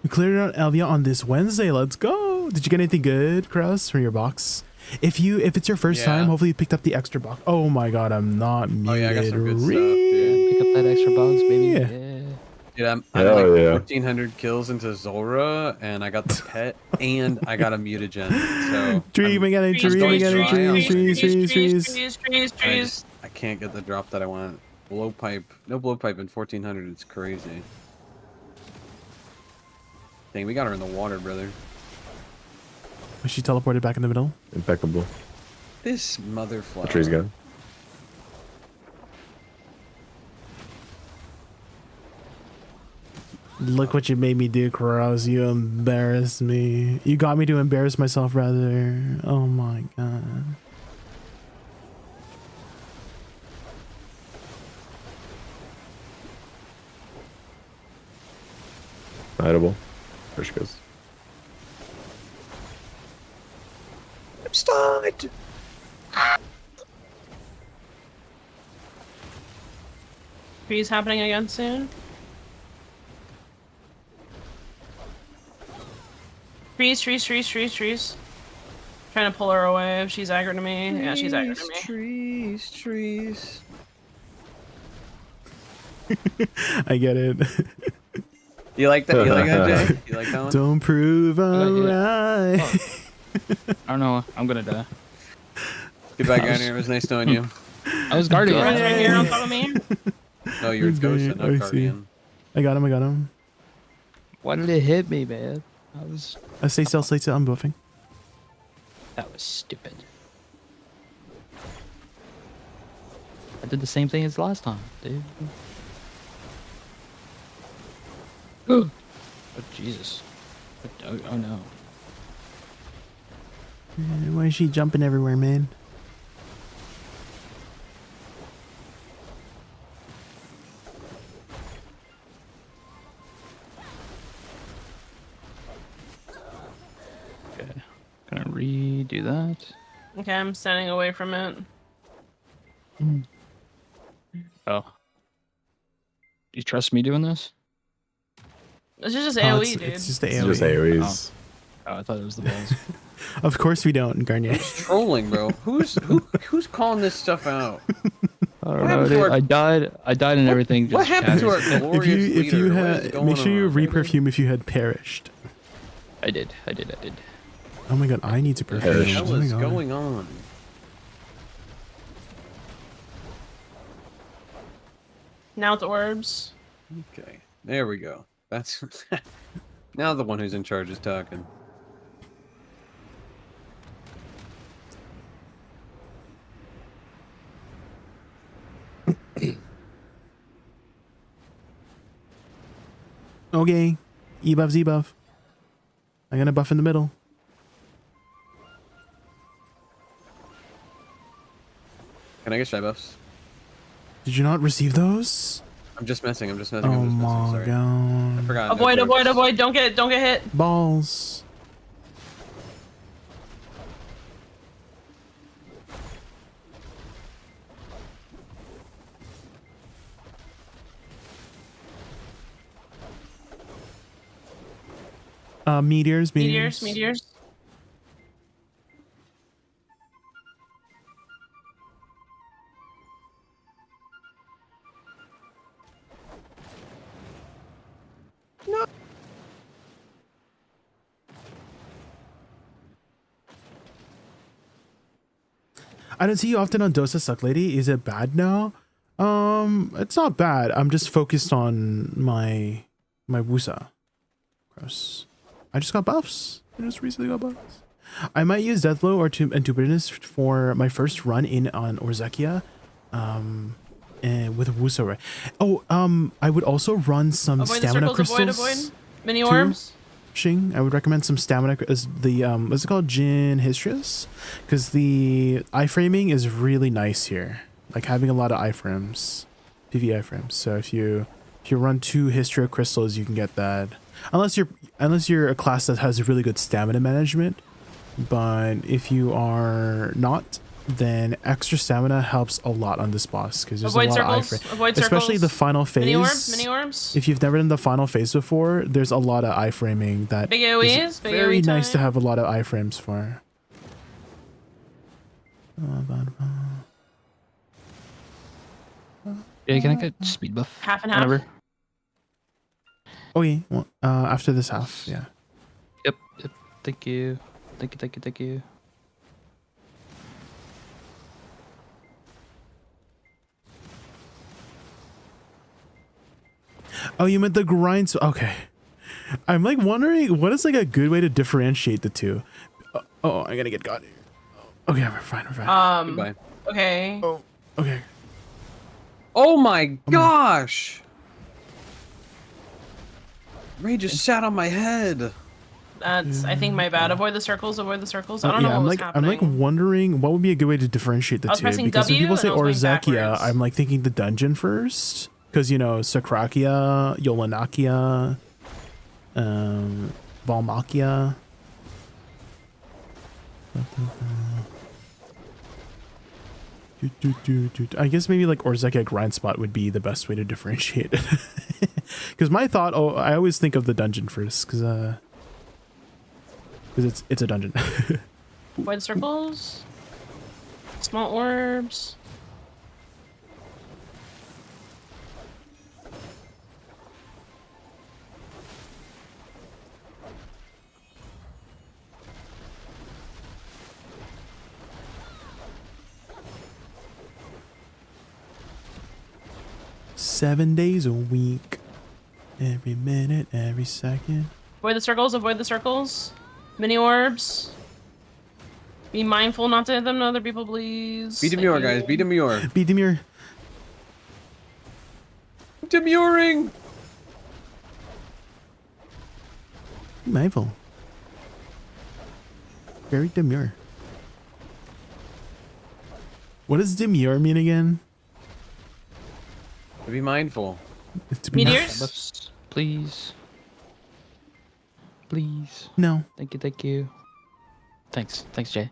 We cleared out Elvia on this Wednesday. Let's go. Did you get anything good, Kraus, from your box? If it's your first time, hopefully you picked up the extra box. Oh my god, I'm not muted. Oh yeah, I got some good stuff, dude. Pick up that extra box, baby. Yeah. Dude, I'm Hell like yeah. 1,400 kills into Zora, and I got the pet, and I got a mutagen. So Dream again, trees. I can't get the drop that I want. Blowpipe, no blowpipe in 1,400. It's crazy. Dang, we got her in the water, brother. Was she teleported back in the middle? Impeccable. This motherflower. The tree's gone. Look what you made me do, Kraus. You embarrassed me. You got me to embarrass myself, rather. Oh my god. Hideable. There she goes. I'm stunned. Freeze happening again soon. Trees. Trying to pull her away if she's aggro to me. Yeah, she's aggro to me. Trees. I get it. You like that? You like that, Jay? You like that one? Don't prove I'm right. I don't know. I'm gonna die. Get back down here. It was nice knowing you. I was guarding Right it. here on top of me. No, you're He's going- Dosa, I not see. Guardian. I got him. Why did it hit me, man? Stay still, I'm buffing. That was stupid. I did the same thing as last time, dude. Oh, Jesus. Oh no. Why is she jumping everywhere, man? Okay. Gonna redo that. Okay, I'm standing away from it. Oh. You trust me doing this? It's just Oh, AoE, dude. it's just the It's AoE. just AoEs. Oh, I thought it was the balls. Of course we don't, Garnier. Trolling, bro. Who's calling this stuff out? I don't What know, happened to dude. our- I died and everything. What just happened to our shattered. glorious If you leader? What is had, going make sure you on, brother? reperfume if you had perished. I did. Oh my god, I need to What perfume. the Perished. hell Oh my is god. going on? Now it's orbs. Okay, there we go. That's now the one who's in charge is talking. Okay, E buff, Z buff. I'm gonna buff in the middle. Can I get shy buffs? Did you not receive those? I'm just messing. I'm just messing. Oh I'm just messing. my Sorry. I god. forgot. no Avoid, avoid, jokes. avoid. Don't get hit. Balls. Meteors. Meteors. I don't see you often on Dosa Suck Lady. Is it bad now? It's not bad. I'm just focused on my Woosa. Gross. I just got buffs. I just recently got buffs. I might use Deathblow or Intubitus for my first run in on Orzekia. And with Woosa, right? Oh, I would also run some Avoid the stamina circles. crystals. Avoid. Mini orbs. Shing, I would recommend some stamina as the what's it called, Jin Histrius, because the iframing is really nice here, like having a lot of iframes, PV iframes. So if you run 2 Histria crystals, you can get that, unless you're a class that has really good stamina management. But if you are not, then extra stamina helps a lot on this boss, because there's Avoid a lot circles. of iframes, Avoid especially circles. the final phase. Mini orbs. If you've never done the final phase before, there's a lot of iframing that Big is AoEs. Big very AoE nice to time. have a lot of iframes for. Yeah, can I get speed buff? Half and half. Whenever. Okay, well, after this half, yeah. Yep. Thank you. Thank you. Oh, you meant the grinds. Okay. I'm like wondering what is like a good way to differentiate the two. Oh, I gotta get God here. Okay, we're fine. Goodbye. Okay. Oh, okay. Oh my gosh! Ray just sat on my head. That's, I think, my bad. Avoid the circles. I don't know Yeah, what was I'm like happening. wondering what would be a good way to differentiate the I was two, pressing because when W people say and I was going Orzekia, backwards. I'm like thinking the dungeon first, because you know Sakrakia, Yolanakia, Valmakia. I guess maybe like Orzekia grind spot would be the best way to differentiate. Because my thought, I always think of the dungeon first, because it's a dungeon. Avoid the circles. Small orbs. Seven days a week, every minute, every second. Avoid the circles. Mini orbs. Be mindful not to hit them to other people, please. Be demure, guys. Be demure. Be demure. Demuring! Be mindful. Very demure. What does demure mean again? Be mindful. It's to be Meteors? Buffs, please. Please. No. Thank you. Thanks, Jay.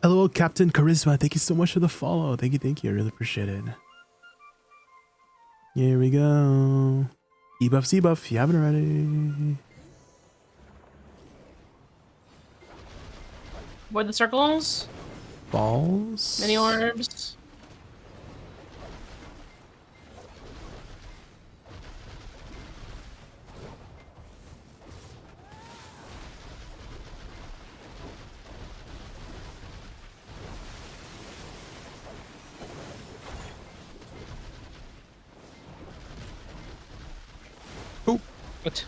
LOL, Captain Charisma. Thank you so much for the follow. Thank you. I really appreciate it. Here we go. E-buff, C-buff. You haven't already. Avoid the circles. Balls. Mini orbs. What?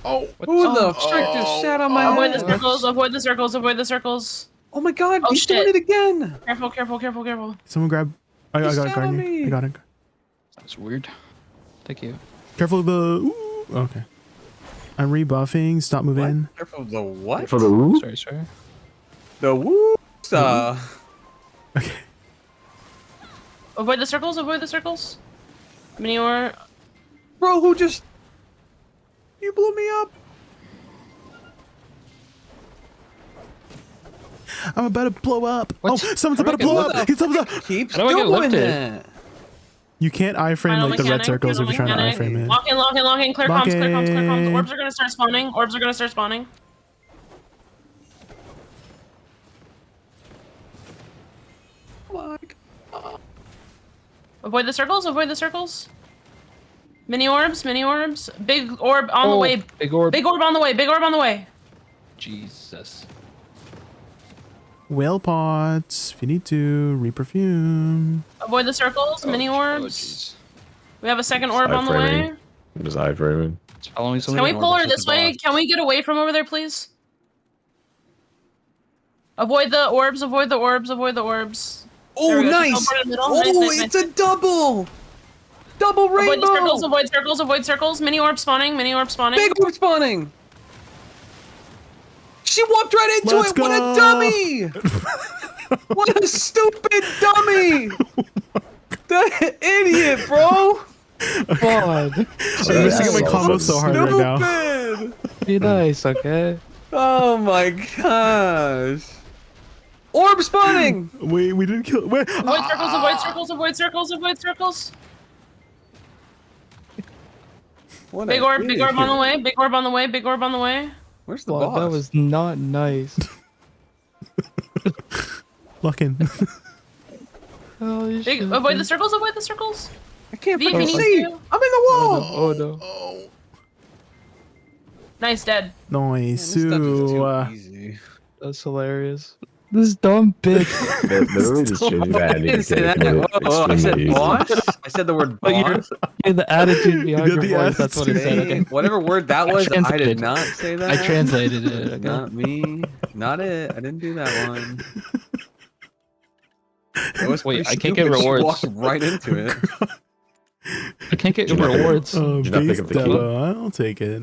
Oh. Who the frick just sat on my Avoid head? the circles. Avoid the circles. Oh my god, Oh, he's doing shit. it again! Careful, careful, careful, careful. Someone grab. I He's got it, stabbing Garnier. me. I got it. That's weird. Thank you. Careful of the. Ooh, okay. I'm rebuffing. Stop moving. What? Careful of the what? For the ooh? Sorry. The Woosa. Okay. Avoid the circles, avoid the circles. Meteor. Bro, who just... You blew me up. I'm about to blow up. What? Oh, someone's How do I about to blow get up. He's someone's up. Keeps How do I get doing lifted? it. You can't iframe Final like the red mechanic, circles if final you're trying to mechanic. iframe it. Lock in, lock in, lock in. Clear comms, clear comms, clear comms. Okay. Orbs are gonna start spawning. Orbs are gonna start spawning. Avoid the circles, avoid the circles. Mini orbs, mini orbs. Big orb on the way. Big orb. Big orb on the way, big orb on the way. Jesus. Whale pots. If you need to, reperfume. Avoid the circles, mini orbs. jeez. We have a second orb on the way. Iframing. I'm just iframing. It's following Can we pull her this way? Can we get away from over there, please? Avoid the orbs, avoid the orbs, avoid the orbs. Oh, There we go. nice! Just over the middle. Oh, Nice, nice, it's nice. a double! Double Avoid rainbow! the circles, avoid circles, avoid circles. Mini orb spawning, mini orb spawning. Big orb spawning! She walked right into Let's it! What go! a dummy! What a stupid dummy! The idiot, bro! God. I'm missing my combo so hard right now. Stupid! Be nice, okay? Oh my gosh! Orb spawning! Wait, we didn't kill. Wait. Avoid circles, avoid circles, avoid circles, avoid circles. What Big a orb on the idiot. way, big orb on the way, big orb on the way. Where's the Wow, boss? that was not nice. Lock in. Holy Big, shit. avoid the circles, avoid the circles. I can't V, if fucking you need see! to. I'm in the wall! Oh no. Nice, dead. Nice. Man, this stuff is Ooh, too easy. That's hilarious. This dumb bitch. They're literally just changing the I ending. didn't say that. Whoa, I said boss? I said the word But boss. you're the attitude behind did your the voice. That's what it said. attitude. Okay. Whatever word that was, I did translated. not say that. I translated it. Okay. Not me. Not it. I didn't do that one. That was Wait, pretty I can't get stupid. She rewards. walked right into it. I can't get Did you not pick- rewards. Did you not pick base up the key? demo. I'll take it.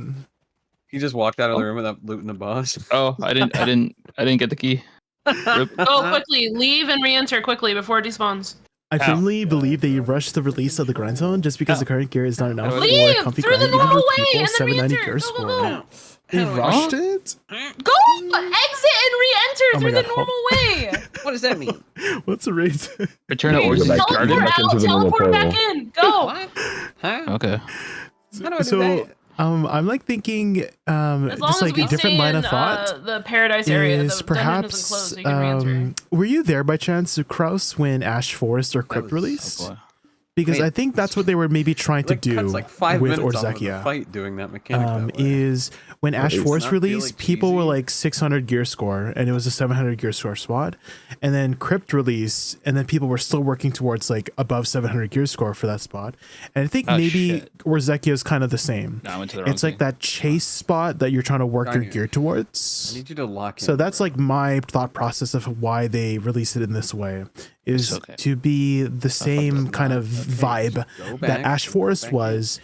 He just walked out of the room without looting the boss. Oh, I didn't get the key. Rip. Go quickly, leave and re-enter quickly before it despawns. I Ow. firmly believe they rushed the release of the grind zone just because the current gear is not enough Leave for comfy through the grind, even normal with way people and then 790 re-enter. gear Go, go, score. go. They How do I- rushed it? Go! Exit and re-enter Oh my through the God, normal way. What does that mean? What's the rate? Return to Hey, Origins back- Garden. teleport back into out, the normal teleport back portal. in. Go! What? Huh? Okay. How do I do So, that? I'm like thinking, As long just as like we a different stay line in of thought. the paradise area, Is the dungeon doesn't close, perhaps so you can re-enter. were you there by chance, Kraus, when Ash Forest or Crypt was- released? Oh, boy. Because Wait, I think that's what they were maybe trying to Like, cuts do like 5 with minutes off of the Orzekia. fight doing that mechanic that way. Is when Ash it's Force not really released, people were cheesy. like 600 gear score, and it was a 700 gear score SWAT. And then Crypt released, and then people were still working towards like above 700 gear score for that spot. And I think Oh, maybe shit. Orzekia is kind of the same. No, I went to the wrong It's like thing. that chase spot that you're trying to work your Darn it. gear I towards. need you to lock in. So that's bro. like my thought process of why they release it in this way is It's okay. to be the same kind of vibe Go that back, Ash go Forest back. was.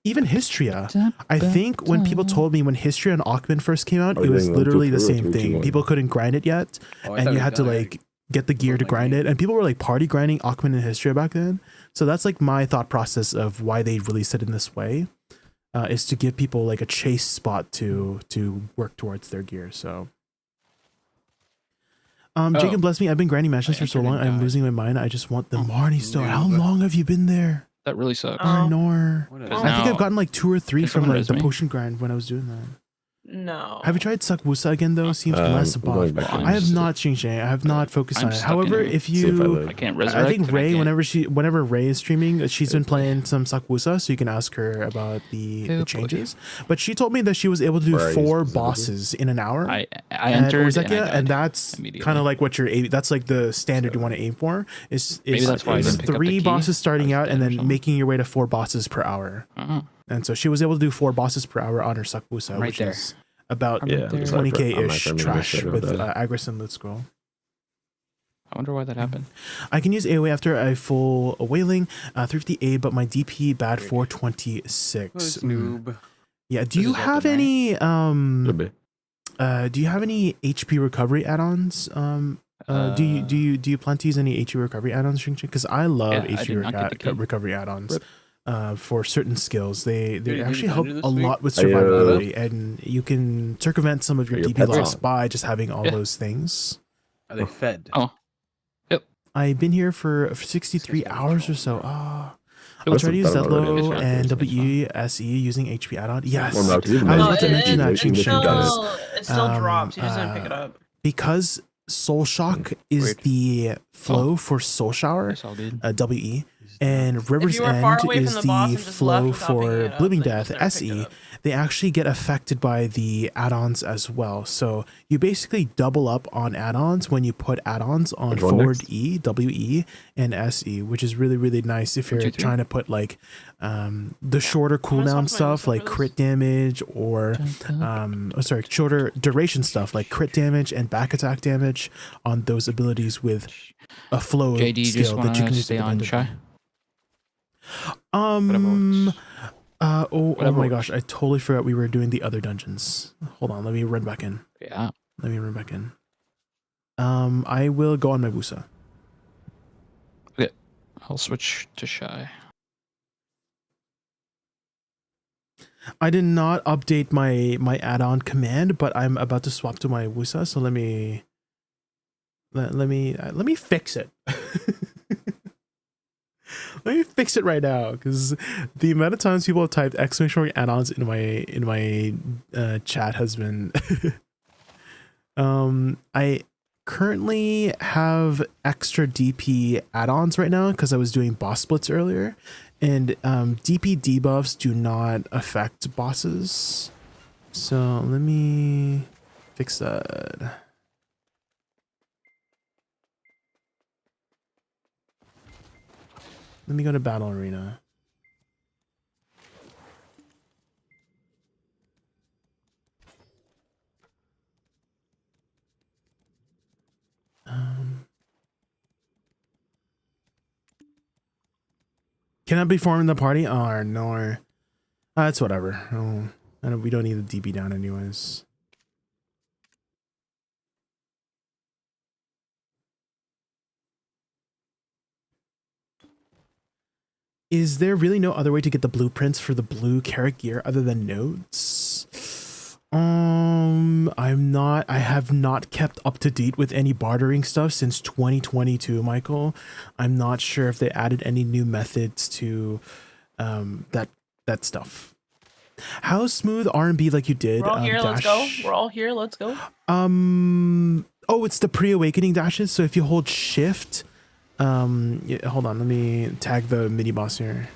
Even Histria. I think when people told me when Histria and Aukman first came out, Oh, it you was didn't go literally the through it, same through thing. 2-1. People couldn't grind it yet, Oh, I and thought you we had to done it. like get the gear to Like grind me. it. And people were like party grinding Aukman and Histria back then. So that's like my thought process of why they released it in this way, is to give people like a chase spot to work towards their gear. So. Jacob, bless me. I've been grinding matches I for so entered long. and I'm died. losing my mind. I just want the Marnie Stone. How noob. long have you been there? That really sucks. Oh. Nor. What is Well, I think now- I've gotten like 2 or 3 Can from someone like the res me? potion grind when I was doing that. No. Have you tried Suck Woosa again though? Seems less I'm buff. going back I'm I have just- not changed it. I have not focused I'm on it. stuck in However, it. if See if I you, live. I can't resurrect. I think and Ray, can't- whenever Ray is streaming, she's been playing some Suck Woosa, so you can ask her about the Oh, boy. changes. But she told me that she was able to do Where are you 4 specifically? bosses in an hour. I at entered and I Orzekia, died. and that's immediately. kind of like what you're aiming. That's like the standard you want to aim for. Is Maybe that's why I didn't pick up the 3 key. bosses starting I was out and dead or then something. making your way to 4 bosses per hour. Uh-huh. And so she was able to do 4 bosses per hour on her Suck Woosa, Right which there. is about Yeah, I'm 20k not ish friendly trash with with that. Agris and Loot Scroll. I wonder why that happened. I can use AoE after a full wailing, 350A, but my DP bad for 26. Noob. Yeah. Do This you is have open, right? any Should be. do you have any HP recovery add-ons? Do you plan to use any HP recovery add-ons, Shing? Because I love Yeah, I HP did not get the key. recovery add-ons. For certain skills, they Dude, you actually help dungeon a this week? lot with Are you- survivability, and you can circumvent some of your Are your DP pets loss on? by just having all Yeah. those things. Are they fed? Oh, I've been here for 63 Sounds hours or control. so. It I'll was try to use better already. Zedlo It's and fine. WESE using HP add-on. Yes, Well, no, 'cause even I was then, about to it- mention that, it- Ching it Ching, does. because It still um, drops. You just didn't pick it up. because Soul Shock is Weird. the flow for Soul Shower, it's all good. WE, and River's you were far End away from is the boss the and just left flow without picking for it up, Blooming then you Death, just never picked it SE. up. They actually get affected by the add-ons as well. So you basically double up on add-ons when you put add-ons on Which one forward next? E, WE, and SE, which is really, really nice if you're 1, 2, 3. trying to put like the shorter gonna swap my cooldown stuff Woosa like for crit damage or shorter duration stuff like crit damage and back attack damage on those abilities with a flow JD, you just skill that want you can to use stay on independently. shy? Whatever works. Oh Whatever my works. gosh, I totally forgot we were doing the other dungeons. Hold on, let me run back in. Yeah. Let me run back in. I will go on my Woosa. I'll switch to shy. I did not update my add-on command, but I'm about to swap to my Woosa, so let me fix it. Let me fix it right now, because the amount of times people have typed exclamation add-ons in my chat has been I currently have extra DP add-ons right now because I was doing boss splits earlier, and DP debuffs do not affect bosses. So let me fix that. Let me go to Battle Arena. Can I be forming the party? Oh, no. That's whatever. Oh, we don't need the DB down anyways. Is there really no other way to get the blueprints for the blue carrot gear other than nodes? I have not kept up to date with any bartering stuff since 2022, Michael. I'm not sure if they added any new methods to that stuff. How smooth R&B like you did? We're all here. Let's go. Dash? We're all here. Let's go. Oh, it's the pre-awakening dashes. So if you hold shift, yeah, hold on, let me tag the mini boss here.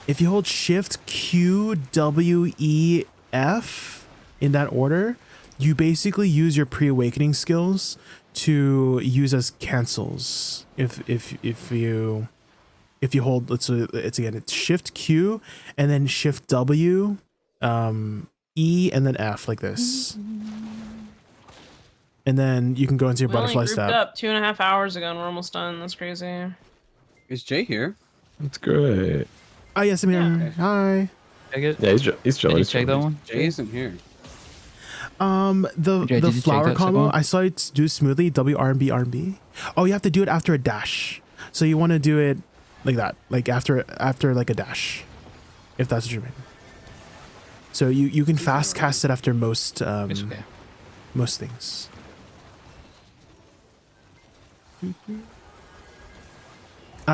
If you hold shift Q W E F in that order, you basically use your pre-awakening skills to use as cancels. If you hold, it's again, it's shift Q and then shift W, E and then F like this. And then you can go into your We only butterfly grouped step. up 2.5 hours ago and we're almost done. That's crazy. Is Jay here? It's great. Oh yes, I'm here. Yeah. Hi. Check it. Yeah, he's Did chilling. you He's check that chilling. one? Jay isn't here. The Jay, did you check flower that combo, second one? I saw it do smoothly. W R and B R and B. Oh, you have to do it after a dash. So you want to do it like that, like after like a dash, if that's what you mean. So you can fast cast it after most It's okay. most things.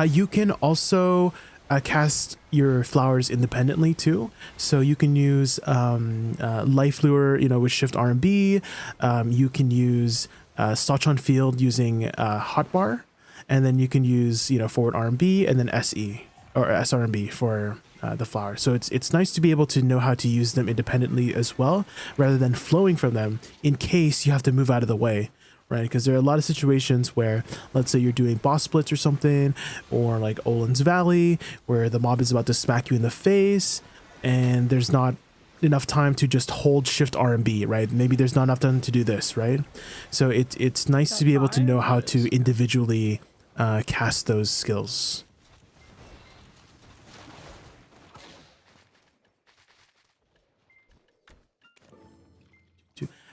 You can also cast your flowers independently too. So you can use Life Lure, with Shift R and B. You can use Stotch on Field using Hotbar, and then you can use forward R and B and then SE or SR and B for the flower. So it's nice to be able to know how to use them independently as well, rather than flowing from them in case you have to move out of the way. Right, because there are a lot of situations where, let's say you're doing boss splits or something, or like Olin's Valley, where the mob is about to smack you in the face, and there's not enough time to just hold Shift R and B, right? Maybe there's not enough time to do this, right? So it's nice to be able to know how to individually cast those skills.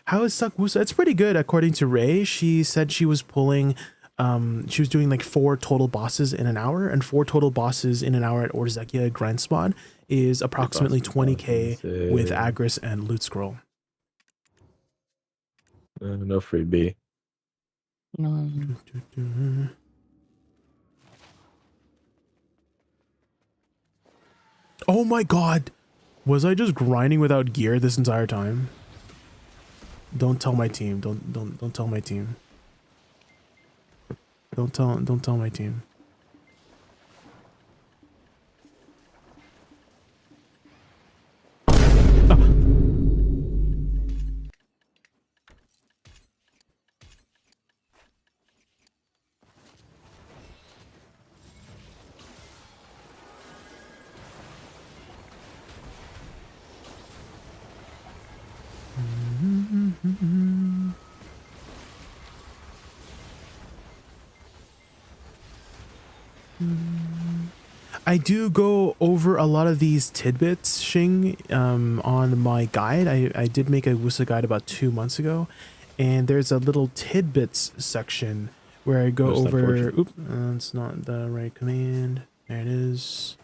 How is Suck Woosa? It's pretty good according to Ray. She said she was pulling, she was doing like 4 total bosses in an hour, and 4 total bosses in an hour at Orzekia Grind Spot is approximately 20k with Agris and Loot Scroll. No freebie. Oh my god! Was I just grinding without gear this entire time? Don't tell my team. Don't tell my team. Don't tell my team. I do go over a lot of these tidbits, Shing, on my guide. I did make a Woosa guide about 2 months ago, and there's a little tidbits section where I go over... Oop, that's not the right command. There it is.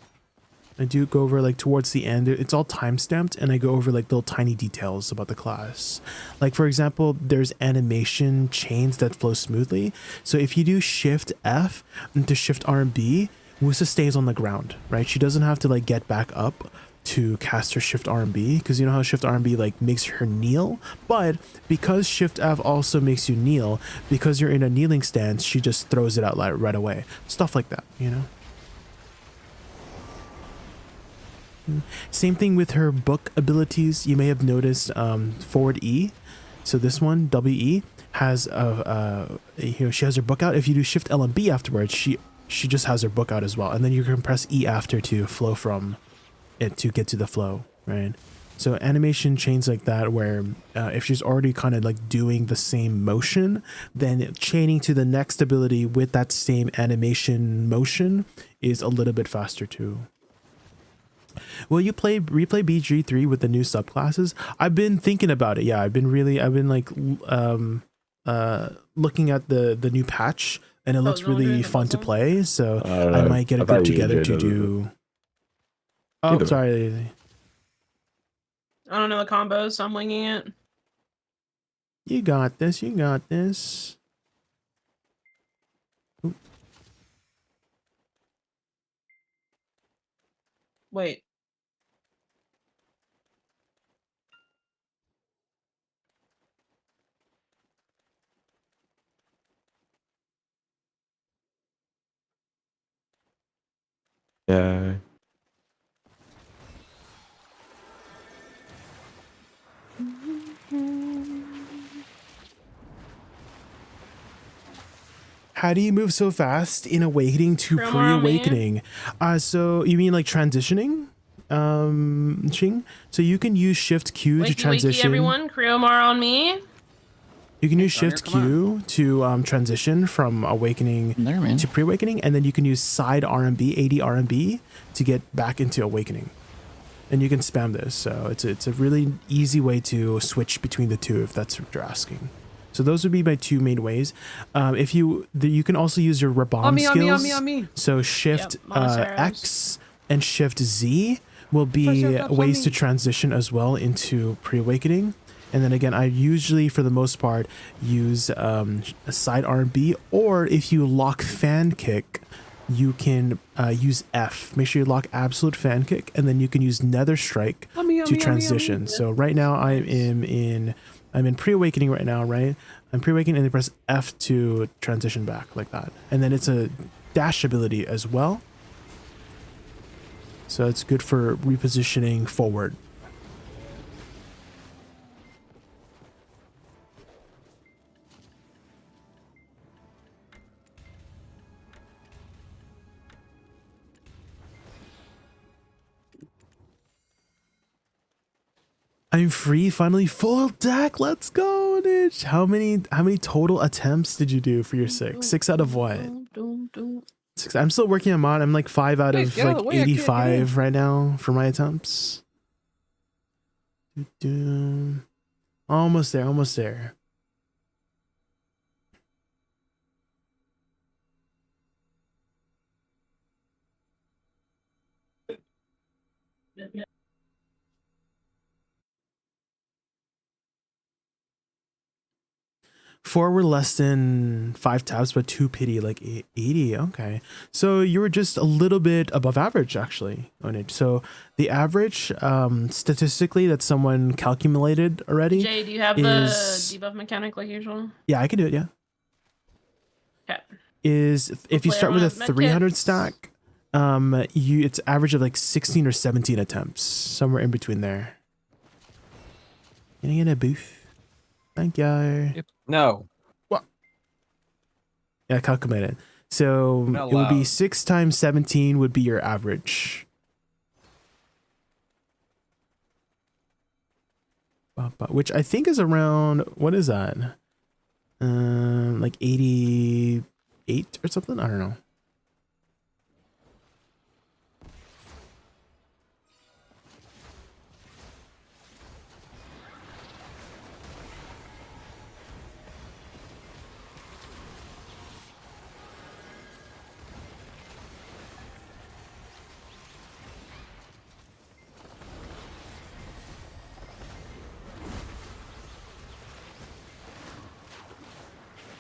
I do go over, like, towards the end. It's all time-stamped, and I go over, like, little tiny details about the class. Like, for example, there's animation chains that flow smoothly. So if you do Shift F into Shift R and B, Woosa stays on the ground, right? She doesn't have to, like, get back up to cast her Shift R and B, because you know how Shift R and B, like, makes her kneel? But because Shift F also makes you kneel, because you're in a kneeling stance, she just throws it out right away. Stuff like that, you know? Same thing with her book abilities. You may have noticed forward E. So this one, WE, has she has her book out. If you do Shift L and B afterwards, she just has her book out as well. And then you can press E after to flow from it to get to the flow, right? So animation chains like that, where if she's already kind of like doing the same motion, then chaining to the next ability with that same animation motion is a little bit faster too. Will you replay BG3 with the new subclasses? I've been thinking about it. Yeah, I've been like looking at the new patch, and it looks really fun to play. So I might get a group together to do. Oh, sorry. I don't know the combos, so I'm winging it. You got this. You got this. Ooh. Wait. Yeah. How do you move so fast in Awakening to Pre-Awakening? So you mean like transitioning? Ching? So you can use Shift Q to transition. Wakey, everyone, Creomar on me. You can use Shift Q to transition from Awakening to Pre-Awakening, and then you can use side RMB, AD RMB, to get back into Awakening. And you can spam this, so it's a really easy way to switch between the two if that's what you're asking. So those would be my 2 main ways. If you can also use your Rabam skills. So Shift X and Shift Z will be ways to transition as well into Pre-Awakening. And then again, I usually, for the most part, use a side R&B, or if you lock fan kick, you can use F. Make sure you lock absolute fan kick, and then you can use Nether Strike to transition. So right now I'm in Pre-Awakening right now, right? I'm Pre-Awakening, and then press F to transition back like that. And then it's a dash ability as well. So it's good for repositioning forward. I'm free, finally full deck. Let's go, Nitch. How many total attempts did you do for your 6? 6 out of what? 6. I'm still working on mod. I'm like 5 out Hey, of get out of like the way, I can't get 85 right now for my attempts. Almost there, almost there. Four were less than 5 taps, but 2 pity, like 80. Okay, so you were just a little bit above average, actually, Onage. So the average, statistically, that someone calculated already. Jay, do you have is- the debuff mechanic like usual? Yeah, I can do it. Yeah, Okay. is if you Hopefully start with a everyone has med 300 kits. stack, it's average of like 16 or 17 attempts, somewhere in between there. Can I get a booth? Thank you. No. Yeah, calculated. So Not it would be allowed. 6 times 17 would be your average. Which I think is around, what is that? Like 88 or something? I don't know.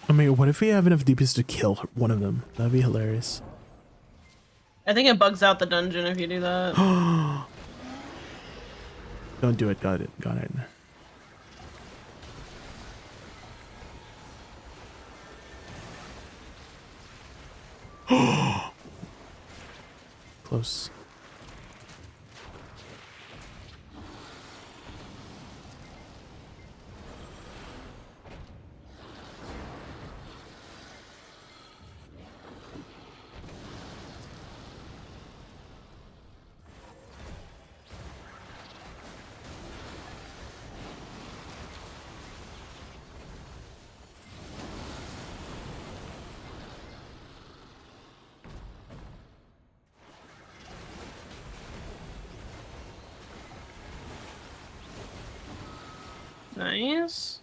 I mean, what if we have enough DPS to kill one of them? That'd be hilarious. I think it bugs out the dungeon if you do that. Don't do it. Got it. Got it. Close. Nice.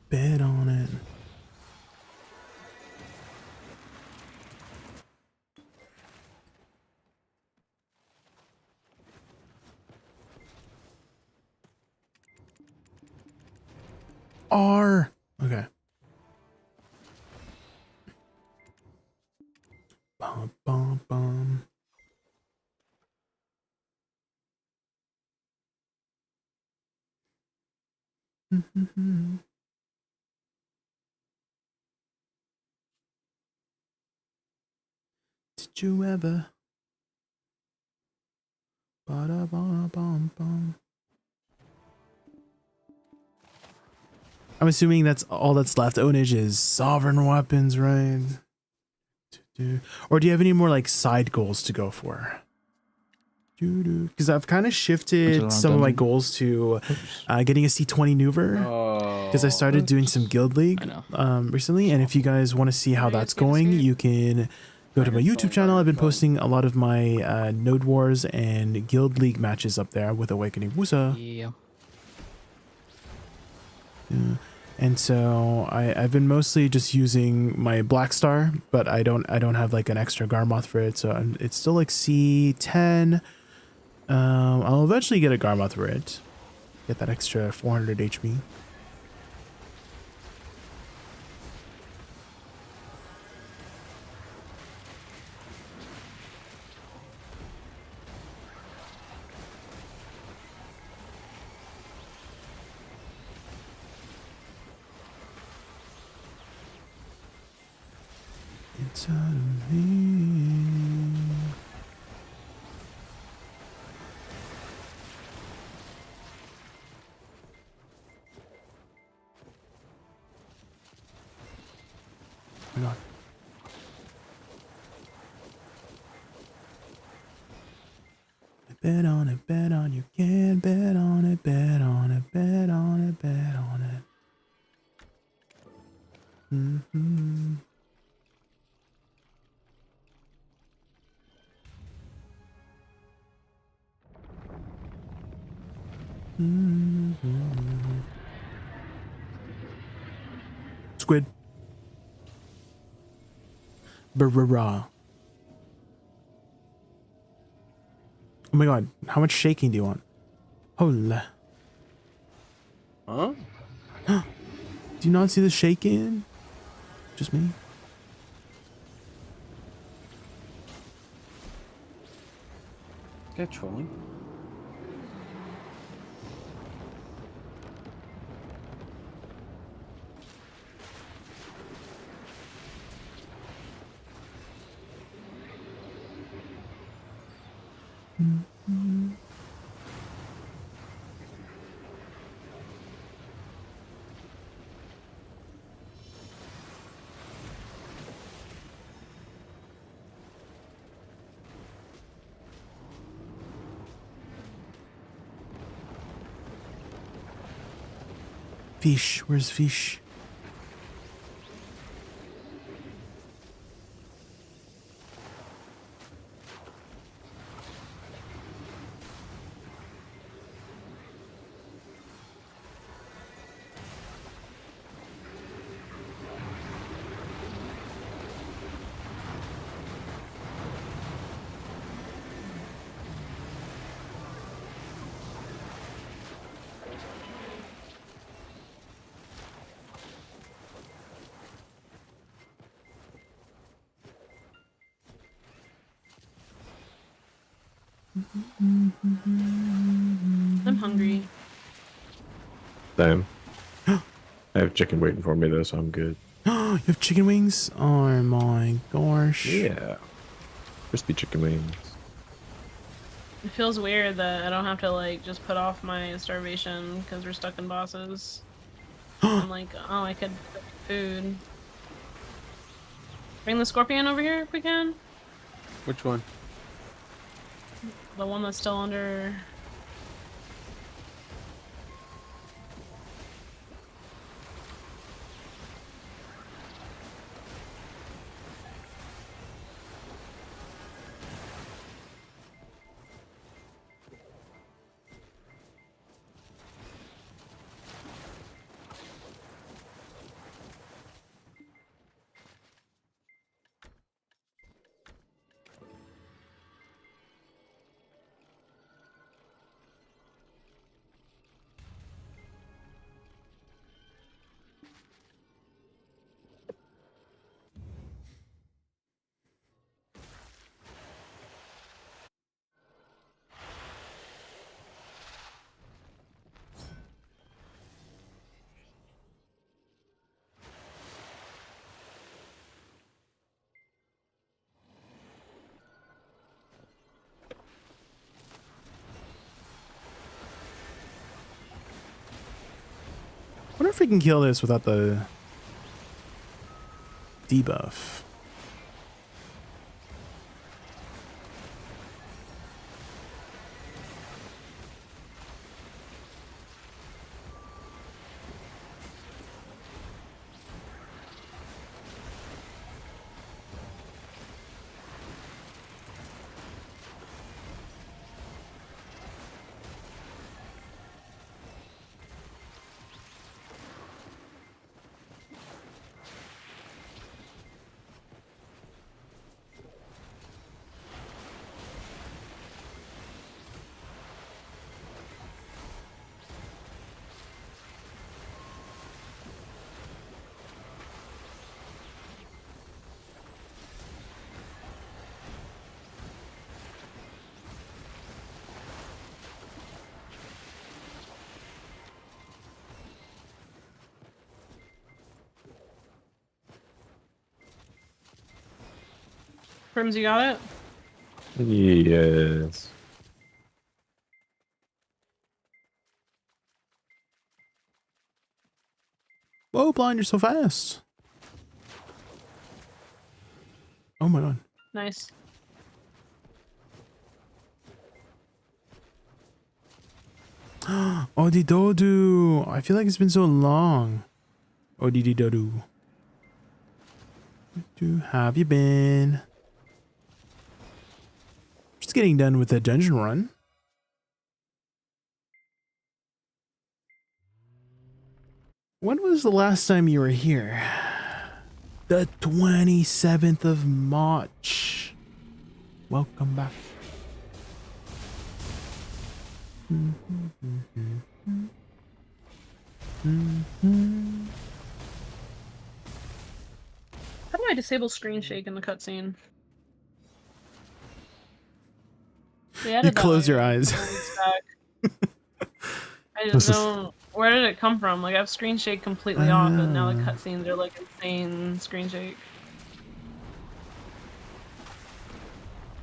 Bet on it. R. Okay. Bum, bum, bum. Did you ever? Ba-da-ba-bum-bum. I'm assuming that's all that's left. Ownage is sovereign weapons, right? Or do you have any more like side goals to go for? Because I've kind of shifted some of my goals to getting a C20 Nuver. Oh. Because I started doing some Guild League recently, and if you guys want to see how that's going, you can go to my YouTube channel. I've been posting a lot of my Node Wars and Guild League matches up there with Awakening Woosa. Yeah. Yeah. And so I've been mostly just using my Black Star, but I don't have like an extra Garmoth for it, so it's still like C10. I'll eventually get a Garmoth for it. Get that extra 400 HP. inside of me. Oh my god. Bet on it, bet on you can bet on it, bet on it, bet on it, bet on it. Mm-hmm. Mm-hmm. Squid. Brrrah. Oh my god, how much shaking do you want? Hola. Huh? Do you not see the shaking? Just me? Get trolling. Mm-hmm. Fish, where's fish? I'm hungry. Same. I have chicken waiting for me though, so I'm good. You have chicken wings? Oh my gosh. Yeah. Crispy chicken wings. It feels weird that I don't have to like just put off my starvation because we're stuck in bosses. I'm like, oh, I could cook food. Bring the scorpion over here if we can. Which one? The one that's still under. I wonder if we can kill this without the debuff. Prims, you got it? Yes. Whoa, blind, you're so fast. Oh my god. Nice. Odidodu. I feel like it's been so long. Odidodu. Have you been? Just getting done with the dungeon run. When was the last time you were here? The 27th of March. Welcome back. How do I disable screen shake in the cutscene? We You added that, close like, your a eyes. couple weeks back. I just don't. Where did it come from? Like, I have screen shake completely off, and now the cutscenes are like insane screen shake.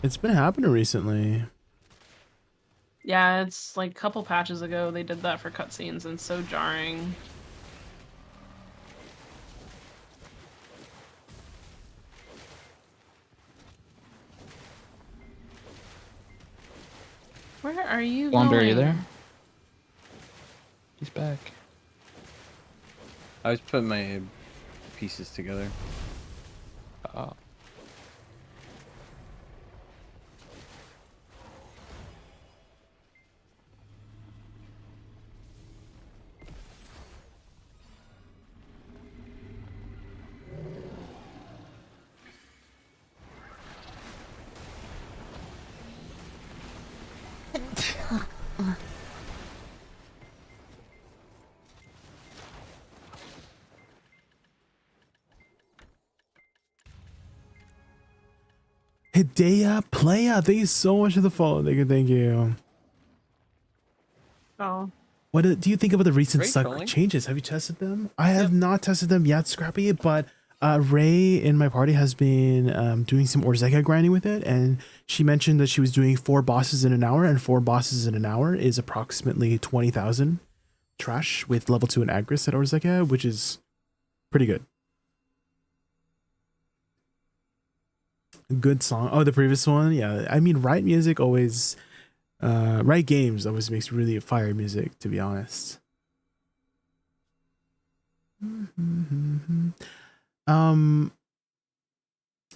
It's been happening recently. Yeah, it's like a couple patches ago they did that for cutscenes, and it's so jarring. Where are you Wander, going? are you there? He's back. I was putting my pieces together. Oh. Hidea Playa, thank you so much for the follow. Thank you. Oh, What do you think about the recent Ray suck trolling? changes? Have you tested them? I have not tested them yet, Scrappy, but Ray in my party has been doing some Orzeka grinding with it, and she mentioned that she was doing 4 bosses in an hour, and 4 bosses in an hour is approximately 20,000 trash with level 2 and Agris at Orzeka, which is pretty good. Good song. Oh, the previous one? Yeah, I mean, Riot Music always... Riot Games always makes really fire music, to be honest.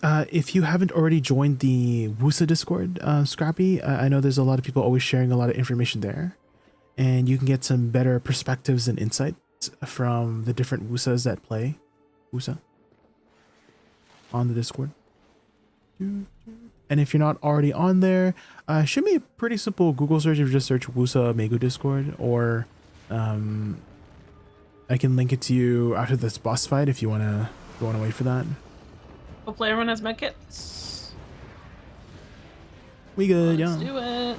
If you haven't already joined the Woosa Discord, Scrappy, I know there's a lot of people always sharing a lot of information there, and you can get some better perspectives and insights from the different Woosas that play Woosa on the Discord. And if you're not already on there, should be a pretty simple Google search if you just search Woosa Megu Discord, or I can link it to you after this boss fight if you wanna wait for that. hopefully everyone has medkits. We good, Let's yeah. do it.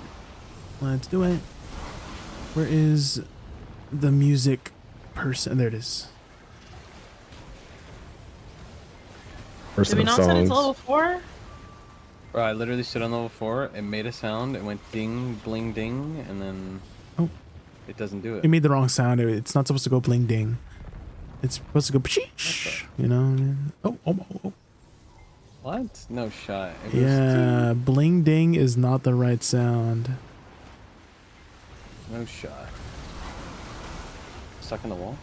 Let's do it. Where is the music person? There it is. First Did we of not set it to songs. level 4? Bro, I literally stood on level 4, it made a sound, it went ding, bling, ding, and then Oh, it doesn't do it it. made the wrong sound. It's not supposed to go bling ding. It's supposed to go pshh, you know? Oh. What? No shot. It goes Yeah, bling ding is not the right sound. ding. No shot. Stuck in the wall?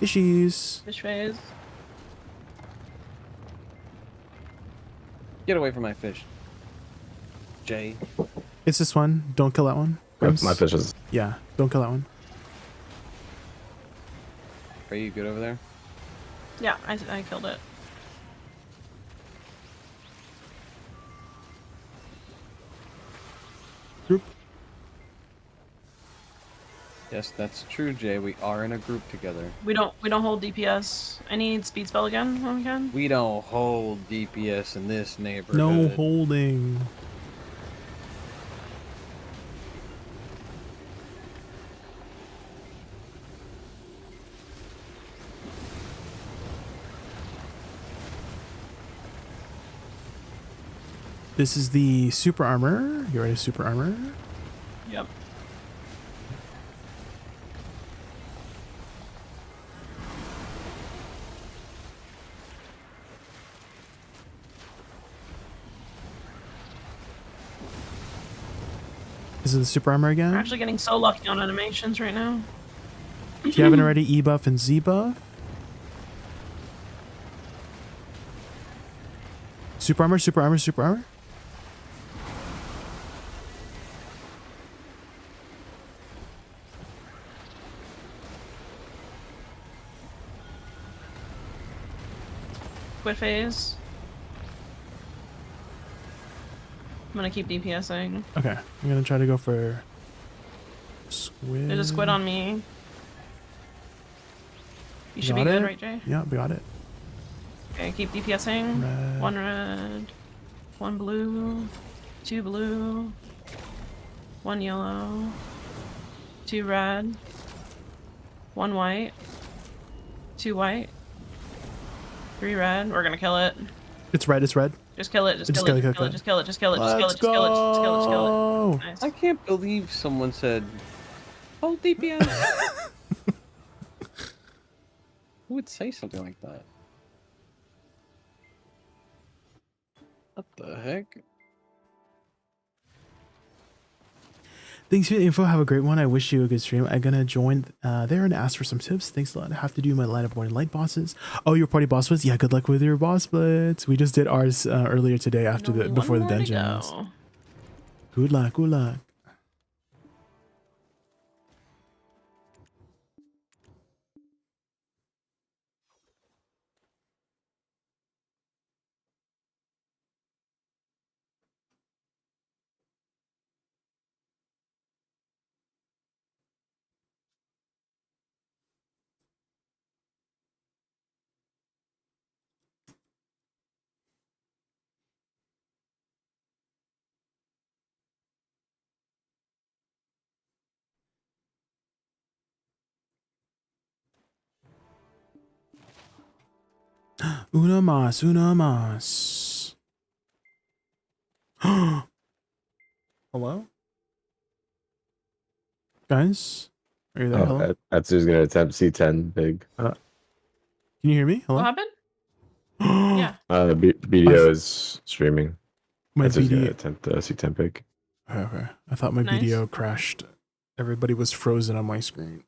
Fishies. Fish phase. Get away from my fish. Jay. It's this one. Don't kill that one. That's my Grims? fishes. Yeah, don't kill that one. Are you good over there? Yeah, I killed it. Group. Yes, that's true, Jay. We are in a group together. We don't hold DPS. I need speed spell again when we can. We don't hold DPS in this neighborhood. No holding. This is the super armor. You ready? Super armor. Yep. This is the super armor again. We're actually getting so lucky on animations right now. If you haven't already, E buff and Z buff. Super armor, super armor, super armor. Quit phase. I'm gonna keep DPSing. Okay, I'm gonna try to go for squid. There's a squid on me. You should be Got good, it? right, Jay? Yeah, we got it. Okay, keep DPSing. Red. 1 red, 1 blue, 2 blue, 1 yellow, 2 red, 1 white, 2 white, 3 red. We're gonna kill it. It's red. It's red. Just kill it. Just Just kill it. kill it, Just kill it. Just kill it. Just kill it. Just kill it. Let's Just kill it. Just kill it. Just kill it. go. Nice. I can't believe someone said, "Hold DPS." Who would say something like that? What the heck? Thanks for the info. Have a great one. I wish you a good stream. I'm gonna join there and ask for some tips. Thanks a lot. I have to do my line of morning light bosses. Oh, your party boss was? Yeah, good luck with your boss splits. We just did ours earlier today after Only the one before the more to dungeons. go. Good luck. Good luck. Una más, una más. Hello? Guys? Are you there? Hello? Oh, Atsu's gonna attempt C10 big. Can you hear me? What Hello? happened? Yeah. BDO is streaming. My Atsu's gonna BDO. attempt C10 big. Okay. I thought my Nice. BDO crashed. Everybody was frozen on my screen.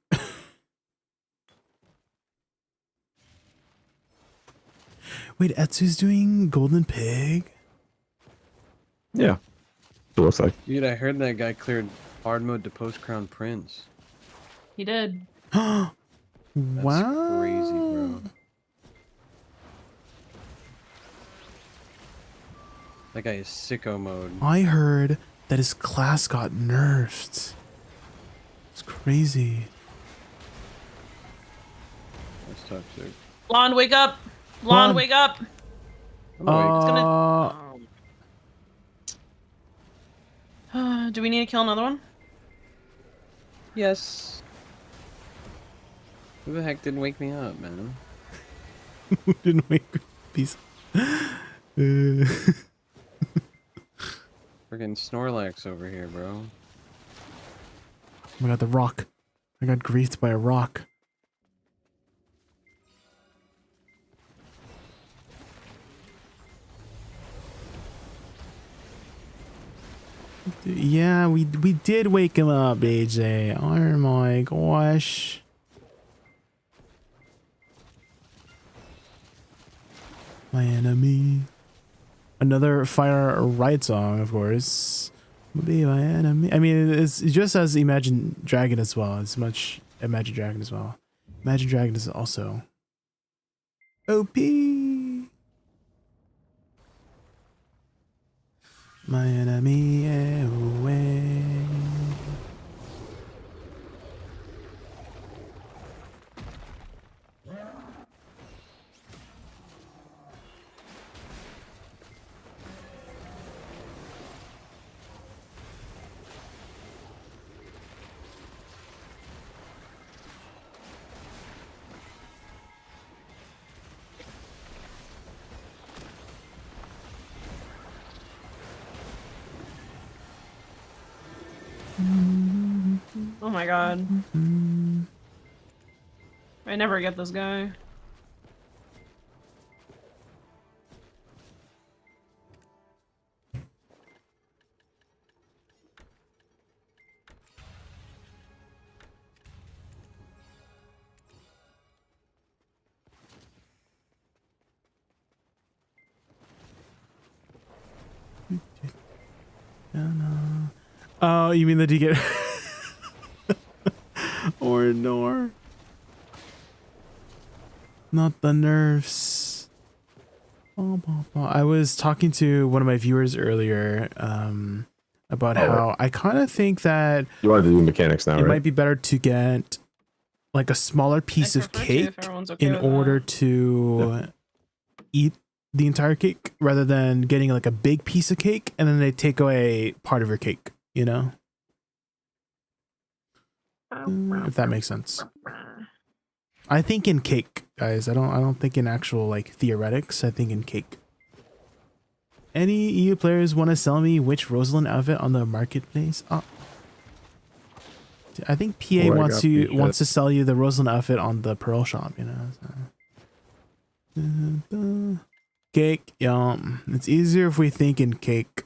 Wait, Etsu's doing Golden Pig? Yeah. It looks like. Dude, I heard that guy cleared hard mode to post Crown Prince. He did. That's Wow. crazy, bro. That guy is sicko mode. I heard that his class got nerfed. It's crazy. That's toxic. Blonde, wake up! Blonde, Blonde. wake up! I'm awake. It's gonna. Do we need to kill another one? Yes. Who the heck didn't wake me up, man? Didn't wake peace. Freaking Snorlax over here, bro. I got the rock. I got griefed by a rock. Yeah, we did wake him up, AJ. Oh my gosh. My enemy. Another Fire Right song, of course. Be my enemy. I mean, it's just as Imagine Dragon as well. It's much Imagine Dragon as well. Imagine Dragon is also OP. My enemy away. my god. Mm. I never get this guy. Oh, you mean the get or nor? Not the nerfs. I was talking to one of my viewers earlier about how I kind of think that You want to do mechanics now, it right? might be better to get like a smaller piece I'd of prefer to if cake everyone's okay in with order that. to eat the entire cake rather than getting like a big piece of cake and then they take away part of your cake, you know? If that makes sense. I think in cake, guys. I don't think in actual like theoretics. I think in cake. Any EU players want to sell me which Rosalind outfit on the marketplace? Oh. I think PA Oh, I wants got to the wants to sell you the Rosalind outfit on the Pearl shop, you know. So. Cake, yum. It's easier if we think in cake.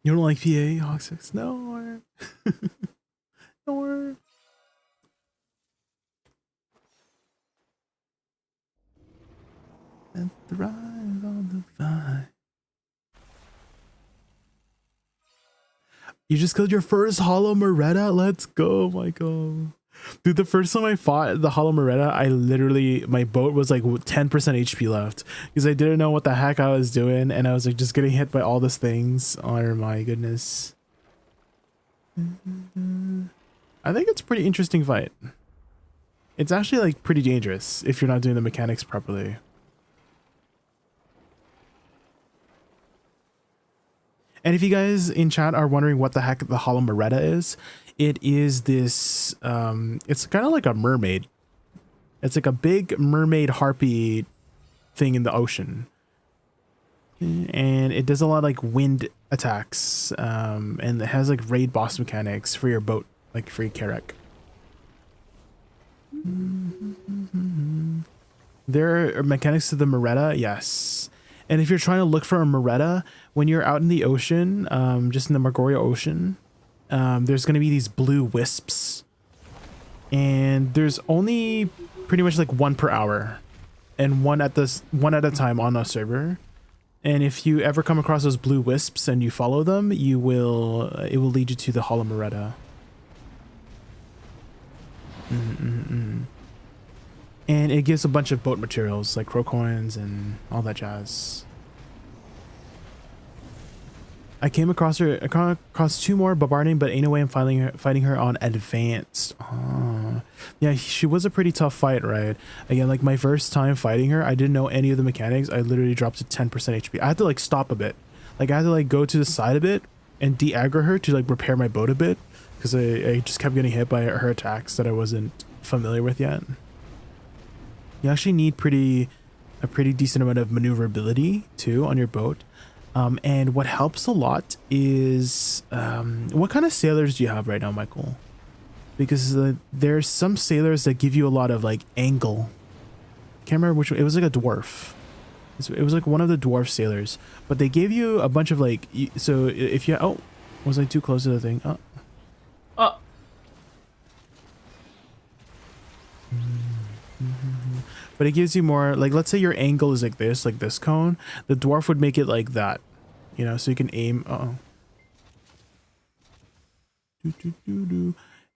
You don't like PA Hawksix? No. No. And thrive on the vine. You just killed your first Hollow Moretta? Let's go, Michael. Dude, the first time I fought the Hollow Moretta, I literally, my boat was like 10% HP left because I didn't know what the heck I was doing and I was like just getting hit by all these things. Oh my goodness. I think it's a pretty interesting fight. It's actually like pretty dangerous if you're not doing the mechanics properly. And if you guys in chat are wondering what the heck the Hollow Moretta is, it is this, it's kind of like a mermaid. It's like a big mermaid harpy thing in the ocean. And it does a lot of like wind attacks, and it has like raid boss mechanics for your boat, like for your Carrack. There are mechanics to the Moretta, yes. And if you're trying to look for a Moretta, when you're out in the ocean, just in the Margoria Ocean, there's going to be these blue wisps. And there's only pretty much like one per hour. And one at a time on a server. And if you ever come across those blue wisps and you follow them, it will lead you to the Hollow Moretta. And it gives a bunch of boat materials like crow coins and all that jazz. I came across two more Bombarding, but ain't no way I'm fighting her on advanced. Oh. Yeah, she was a pretty tough fight, right? Again, like my first time fighting her, I didn't know any of the mechanics. I literally dropped to 10% HP. I had to like stop a bit. Like I had to like go to the side a bit and de-aggro her to like repair my boat a bit. Because I just kept getting hit by her attacks that I wasn't familiar with yet. You actually need a pretty decent amount of maneuverability too on your boat. And what helps a lot is what kind of sailors do you have right now, Michael? Because there's some sailors that give you a lot of like angle. Can't remember which one. It was like a dwarf. It was like one of the dwarf sailors, but they gave you a bunch of like. So if you was I too close to the thing? Oh. But it gives you more, like, let's say your angle is like this cone. The dwarf would make it like that, you know, so you can aim.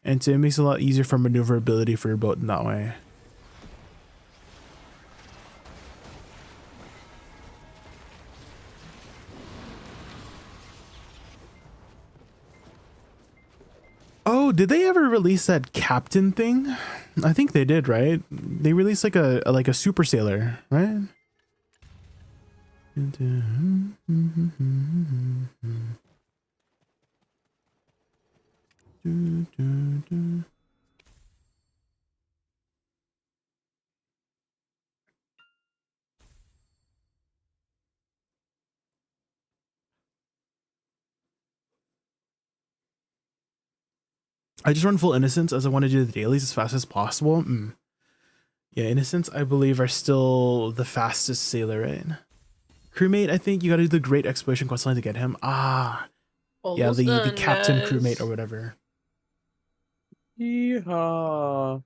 And so it makes it a lot easier for maneuverability for your boat in that way. Oh, did they ever release that captain thing? I think they did, right? They released like a super sailor, right? do, do, do. I just run full innocence as I want to do the dailies as fast as possible. Yeah, innocents I believe are still the fastest sailor, right? Crewmate, I think you gotta do the great exploration quest line to get him. Ah, yeah, Almost the done, captain guys. crewmate or whatever. Yeehaw.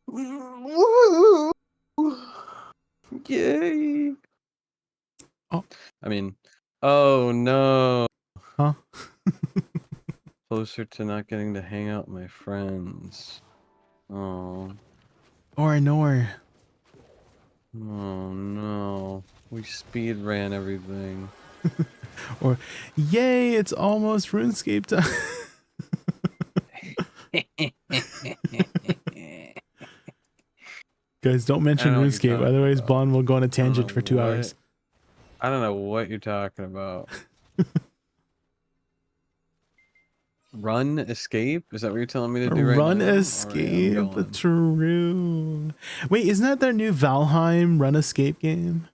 Woo! Yay! Oh. I mean, oh no. Huh? Closer to not getting to hang out with my friends. Oh. Or nor. Oh no. We speed ran everything. Or yay, it's almost RuneScape time. Guys, don't mention know what you're RuneScape, talking otherwise about. Bond will go on a I don't tangent know for 2 what- hours. I don't know what you're talking about. Run, escape? Is that what you're telling me to do right Run now? All right, I'm escape, going. true. Wait, isn't that their new Valheim run escape game?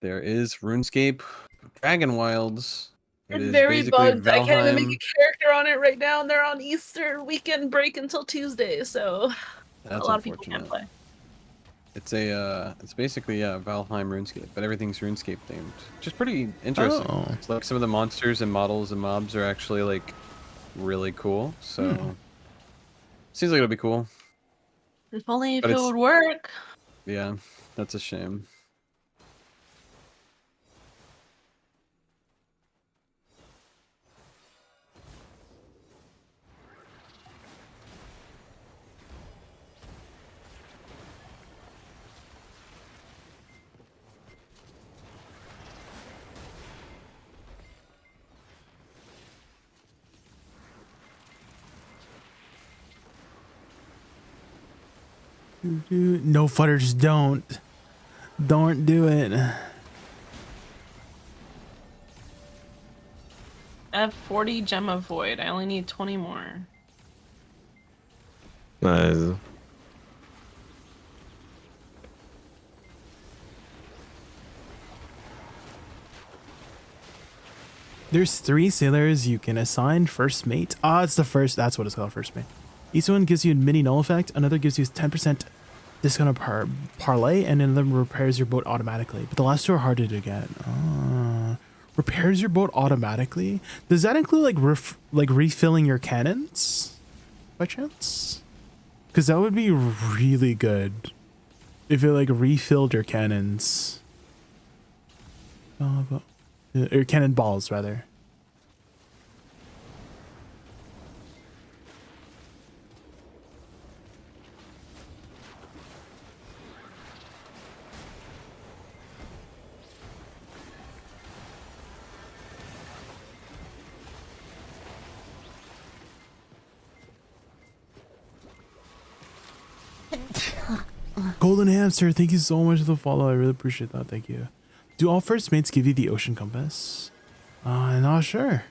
There is RuneScape, Dragon Wilds. It It's is very basically bugged. I can't even make Valheim. a character on it right now, and they're on Easter weekend break until Tuesday, so That's a lot of people can't unfortunate. play. It's it's basically Valheim RuneScape, but everything's RuneScape themed, which is pretty interesting. Oh. It's like some of the monsters and models and mobs are actually like really cool. So seems like it'll be cool. If only if But it it's- would work. Yeah, that's a shame. No futters, don't. Don't do it. I have 40 Gem of Void. I only need 20 more. Nice. There's 3 sailors you can assign first mate. Ah, it's the first. That's what it's called, first mate. Each one gives you a mini null effect. Another gives you 10% discount on parlay, and another repairs your boat automatically. But the last 2 are harder to get. Repairs your boat automatically. Does that include like refilling your cannons, by chance? Because that would be really good if it like refilled your cannons. Or cannonballs, rather. Golden Hamster, thank you so much for the follow. I really appreciate that. Thank you. Do all first mates give you the ocean compass? I'm not sure.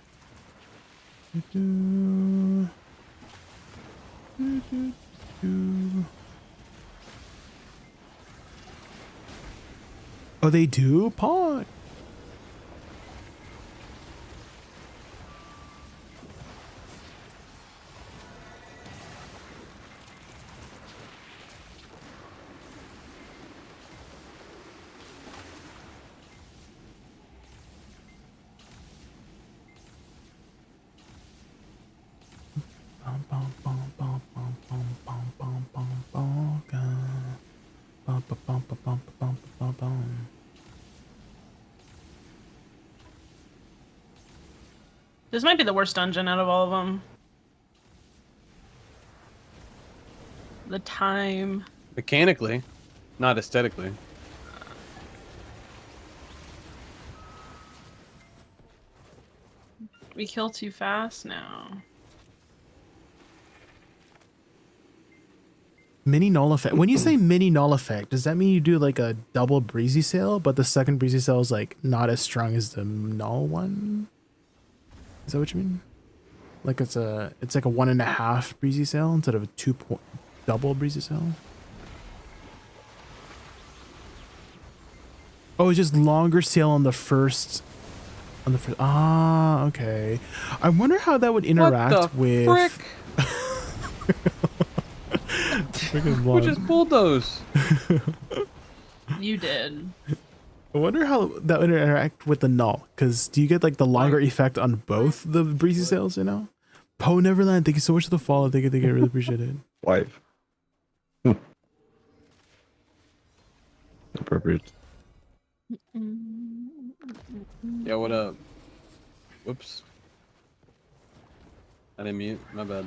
Oh, they do? Pod. This might be the worst dungeon out of all of them. The time. Mechanically, not aesthetically. We kill too fast now. Mini null effect. When you say mini null effect, does that mean you do like a double breezy sail, but the second breezy sail is like not as strong as the null one? Is that what you mean? Like it's like a 1.5 breezy sail instead of a double breezy sail? Oh, it's just longer sail on the first. Ah, okay. I wonder how that would interact with. Frick? Who just bulldoze? You did. I wonder how that would interact with the null. Because do you get like the longer effect on both the breezy sails? You know. Poe Neverland, thank you so much for the follow. Thank you. I really appreciate it. Wife. Appropriate. Yeah, what up? Whoops. I didn't mute. My bad.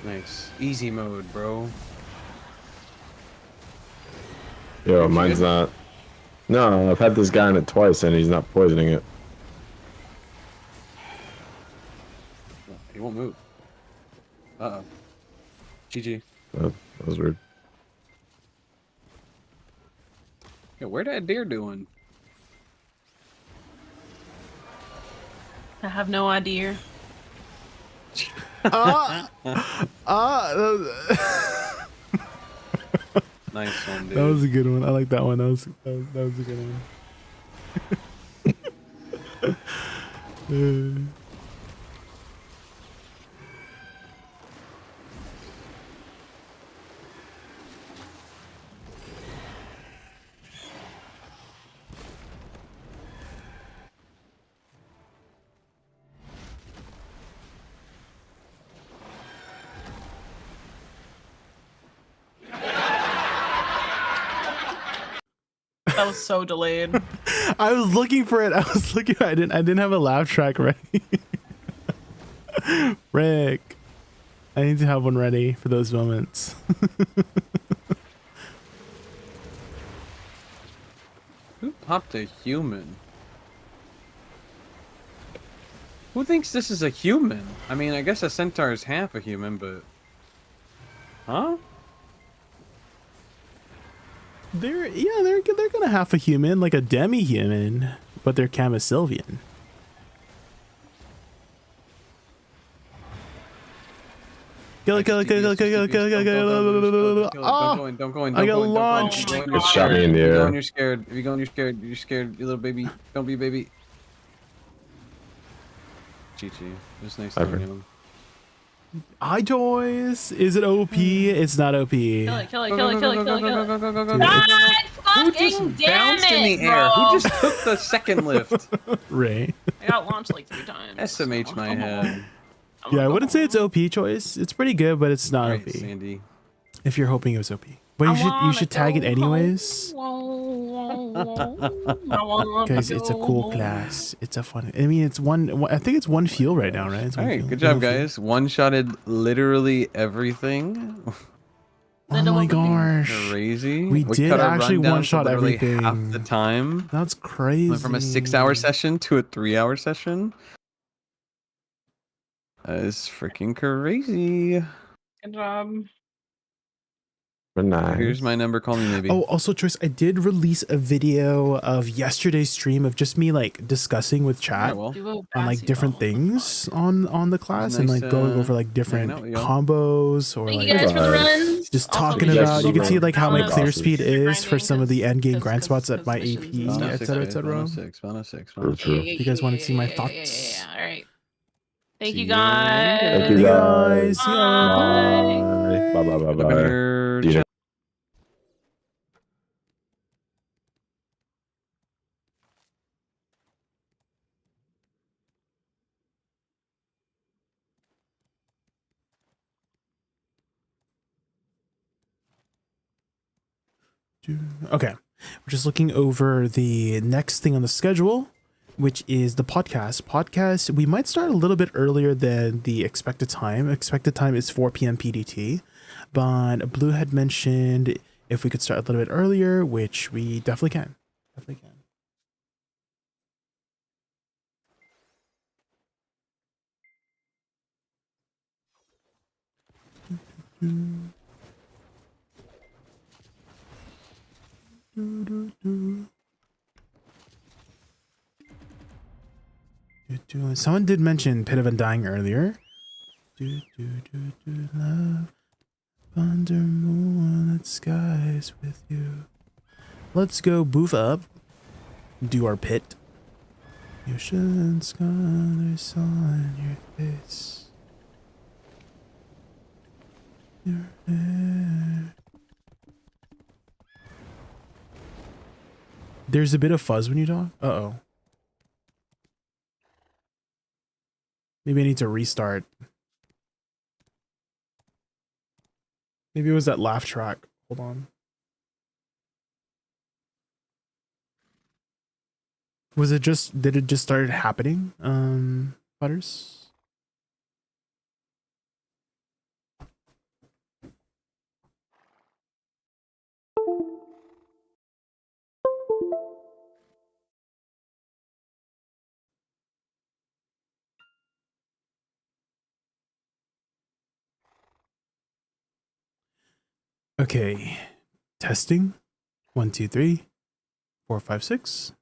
Nice. Easy mode, bro. Yo, mine's not. No, I've had this guy in it twice and he's not poisoning it. He won't move. Uh-oh. GG. That was weird. Yeah, where that deer doing? I have no idea. Nice one, dude. That was a good one. I like that one. That was a good one. That was so delayed. I was looking for it. I didn't have a laugh track ready. Rick, I need to have one ready for those moments. Who popped a human? Who thinks this is a human? I mean, I guess a centaur is half a human, but... Huh? They're gonna have a human, like a demi-human, but they're Camisylvian. Kill it. Don't go in. I got launched. It shot me in the air. You're scared. If you go and you're scared, you little baby. Don't be a baby. GG. Just nice knowing you. Hi, toys. Is it OP? It's not OP. Kill it. Go. God Who just fucking bounced damn in it, the air? bro. Who just took the second lift? Ray. I got launched like 3 times. SMH my head. Yeah, I wouldn't say it's OP, choice. It's pretty good, but it's not Alright, OP. Sandy. If you're hoping it was OP, but you should tag it anyways. Guys, it's a cool class. It's a fun. I mean, it's one. I think it's one fuel right now, right? It's one Alright, fuel. good job, guys. One-shotted literally everything. Oh my gosh, Crazy. we did cut our actually run down to one-shot literally everything. half the time. That's crazy. Went from a 6-hour session to a 3-hour session. That is freaking crazy. Good job. Nice. Here's my number. Call me maybe. Oh, also, Choice, I did release a video of yesterday's stream of just me like discussing with chat Alright, well, Do a on like different basketball. things on the class and nice, like going over like different out with y'all. combos or Thank like you guys for the Bye. runs. just Also, talking we should about. You can go see like how my balance clear bosses. speed is for grinding some of the end game 'cause- grind spots at 'cause my missions and AP, stuff. etc., etc. 106, 106, True, 106. true. You guys want to see my thoughts? All right. Thank See you ya guys. later. Thank you guys. See ya. Bye. Bye. Bye. Bye. Bye. Bye. Later. See you next Okay, we're just looking over the next thing on the schedule, which is the podcast. We might start a little bit earlier than the expected time. Expected time is 4 p.m. PDT, but Blue had mentioned if we could start a little bit earlier, which we definitely can. Someone did mention Pit of Undying earlier. Love under moonlit skies with you. Let's go boof up. Do our pit. You shouldn't scars on your face. Your hair. There's a bit of fuzz when you talk. Uh-oh. Maybe I need to restart. Maybe it was that laugh track. Hold on. Was it just, did it just start happening? Butters? Okay. Testing. 1, 2, 3, 4, 5, 6.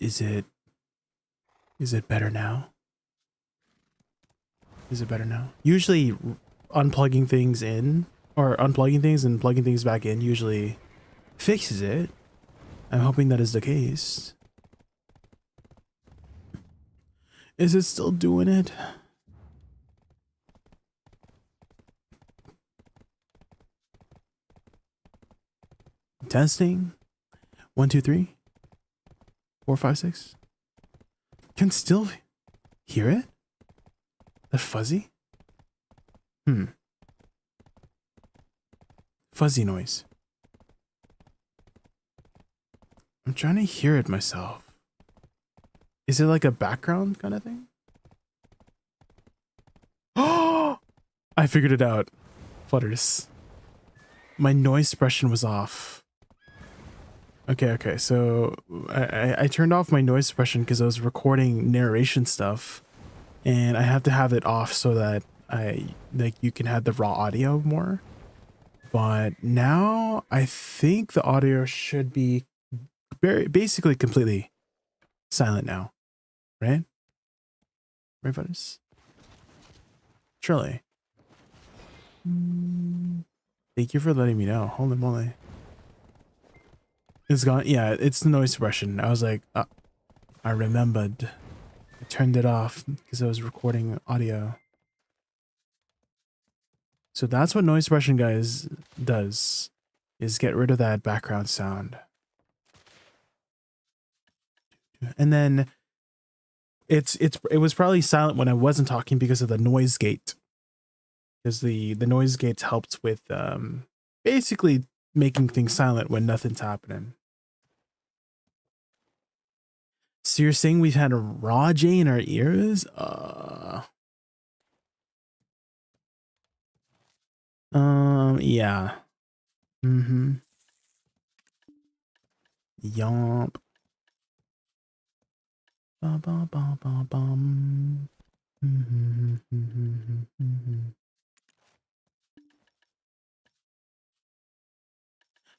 Is it better now? Is it better now? Usually unplugging things in or unplugging things and plugging things back in usually fixes it. I'm hoping that is the case. Is it still doing it? Testing. 1, 2, 3, 4, 5, 6. Can still hear it? That fuzzy? Fuzzy noise. I'm trying to hear it myself. Is it like a background kind of thing? Oh! I figured it out. Flutters. My noise suppression was off. Okay, so I turned off my noise suppression because I was recording narration stuff, and I have to have it off so that you can have the raw audio more. But now I think the audio should be basically completely silent now, right? Right, Butters? Surely. Thank you for letting me know. Holy moly. It's gone. Yeah, it's the noise suppression. I was like, I remembered. I turned it off because I was recording audio. So that's what noise suppression, guys, does, is get rid of that background sound. And then it was probably silent when I wasn't talking because of the noise gate. Because the noise gates helped with basically making things silent when nothing's happening. So you're saying we've had a raw J in our ears? Yeah. Yomp. Ba ba ba ba bum.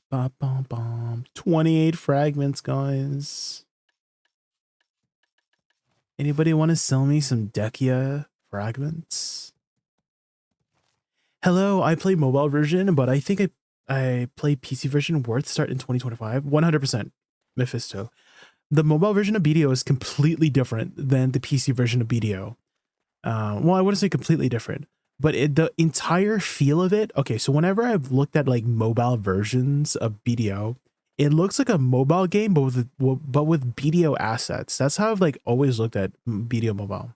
Ba, bum, bum. 28 fragments, guys. Anybody want to sell me some Dekia fragments? Hello, I play mobile version, but I think I play PC version worth start in 2025. 100%, Mephisto. The mobile version of BDO is completely different than the PC version of BDO. Well, I wouldn't say completely different, but the entire feel of it. Okay, so whenever I've looked at like mobile versions of BDO, it looks like a mobile game, but with BDO assets. That's how I've like always looked at BDO mobile.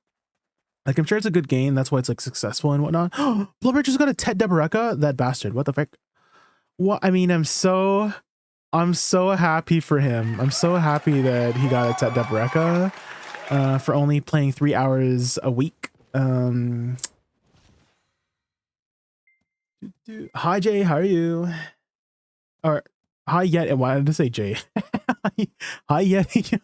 Like, I'm sure it's a good game. That's why it's like successful and whatnot. Blubber just got a Tet Deboreka. That bastard. What the frick? What? I mean, I'm so happy for him. I'm so happy that he got a Tet Deboreka for only playing 3 hours a week. Hi Jay, how are you? Or hi Yet. Why did I say Jay? Hi Yeti.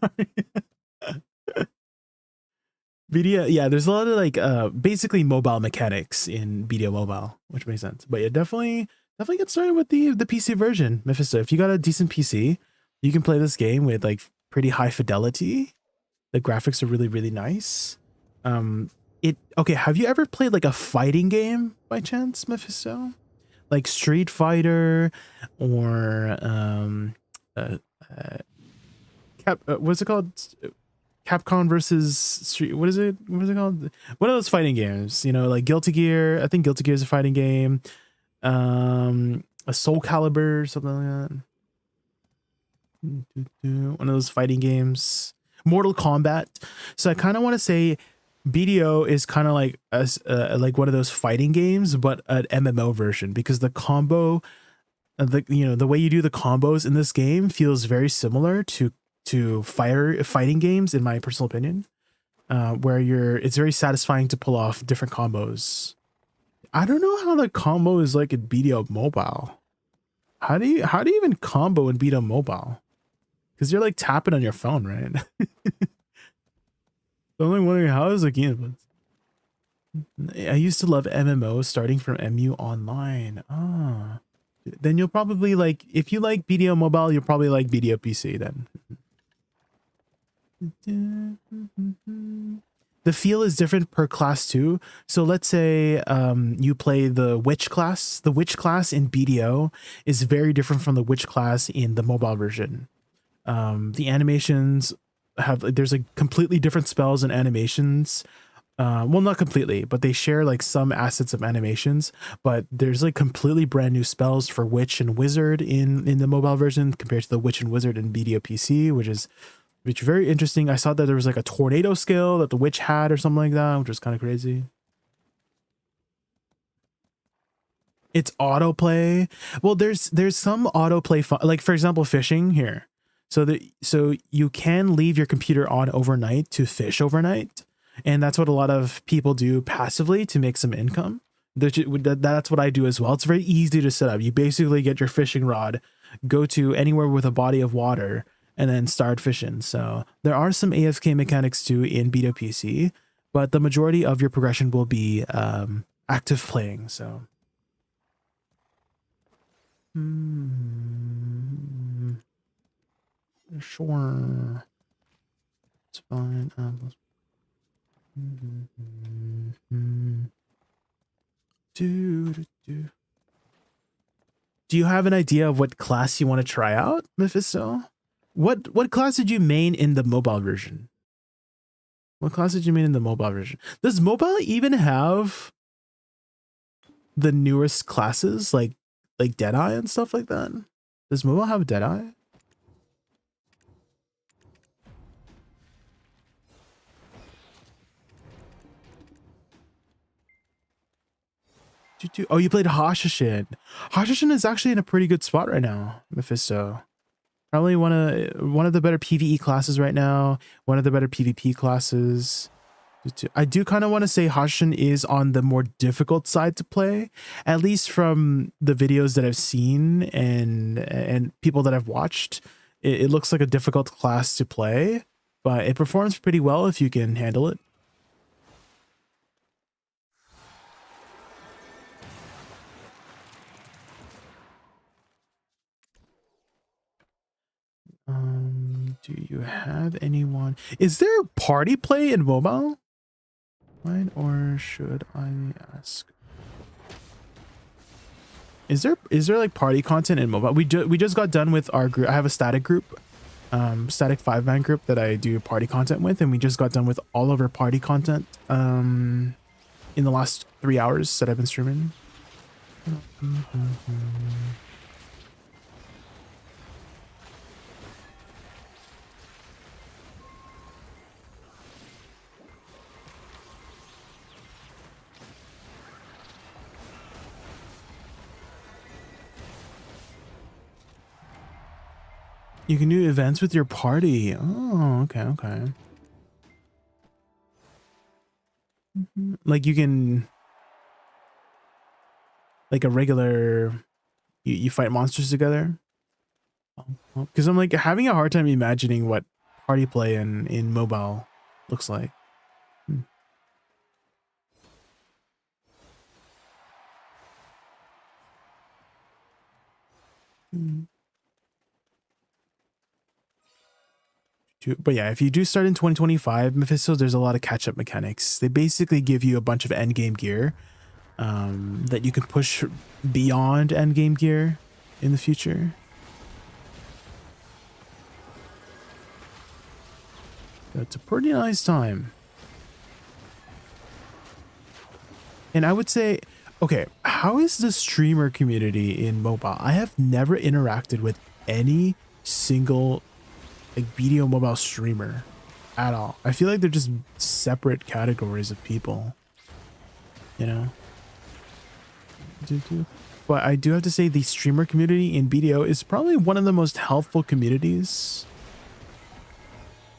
BDO, yeah, there's a lot of like basically mobile mechanics in BDO Mobile, which makes sense. But yeah, definitely get started with the PC version, Mephisto. If you got a decent PC, you can play this game with like pretty high fidelity. The graphics are really, really nice. Okay, have you ever played like a fighting game by chance, Mephisto? Like Street Fighter or what's it called? Capcom versus Street. What is it? What is it called? One of those fighting games. You know, like Guilty Gear. I think Guilty Gear is a fighting game. A Soul Calibur, something like that. One of those fighting games. Mortal Kombat. So I kind of want to say BDO is kind of like like one of those fighting games, but an MMO version, because the combo, the way you do the combos in this game feels very similar to fighting games, in my personal opinion, where it's very satisfying to pull off different combos. I don't know how the combo is like in BDO Mobile. How do you even combo in BDO Mobile? Because you're like tapping on your phone, right? I'm only wondering how is the game. I used to love MMO starting from MU Online. Then you'll probably like, if you like BDO Mobile, you'll probably like BDO PC then. The feel is different per class too. So let's say you play the witch class. The witch class in BDO is very different from the witch class in the mobile version. The animations there's like completely different spells and animations. Well, not completely, but they share like some assets of animations, but there's like completely brand new spells for witch and wizard in the mobile version compared to the witch and wizard in BDO PC, which is very interesting. I saw that there was like a tornado skill that the witch had or something like that, which was kind of crazy. It's autoplay. Well, there's some autoplay like for example, fishing here. So you can leave your computer on overnight to fish overnight, and that's what a lot of people do passively to make some income. That's what I do as well. It's very easy to set up. You basically get your fishing rod, go to anywhere with a body of water, and then start fishing. So there are some AFK mechanics too in BDO PC, but the majority of your progression will be active playing. So sure, it's fine. Do you have an idea of what class you want to try out, Mephisto? What class did you main in the mobile version? What class did you main in the mobile version? Does mobile even have the newest classes like Deadeye and stuff like that? Does mobile have Deadeye? Oh, you played Hashishin. Hashishin is actually in a pretty good spot right now, Mephisto. Probably one of the better PvE classes right now. One of the better PvP classes. I do kind of want to say Hashishin is on the more difficult side to play, at least from the videos that I've seen and people that I've watched. It looks like a difficult class to play, but it performs pretty well if you can handle it. Do you have anyone? Is there party play in mobile? Right, or should I ask? Is there like party content in mobile? We just got done with our group. I have a static group, static 5-man group that I do party content with, and we just got done with all of our party content in the last 3 hours that I've been streaming. You can do events with your party. Oh, okay, okay. Like you can, like a regular, you fight monsters together. Because I'm like having a hard time imagining what party play in mobile looks like. But yeah, if you do start in 2025, Mephisto, there's a lot of catch-up mechanics. They basically give you a bunch of endgame gear that you can push beyond endgame gear in the future. It's a pretty nice time. And I would say, okay, how is the streamer community in mobile? I have never interacted with any single like BDO mobile streamer at all. I feel like they're just separate categories of people, you know. But I do have to say the streamer community in BDO is probably one of the most helpful communities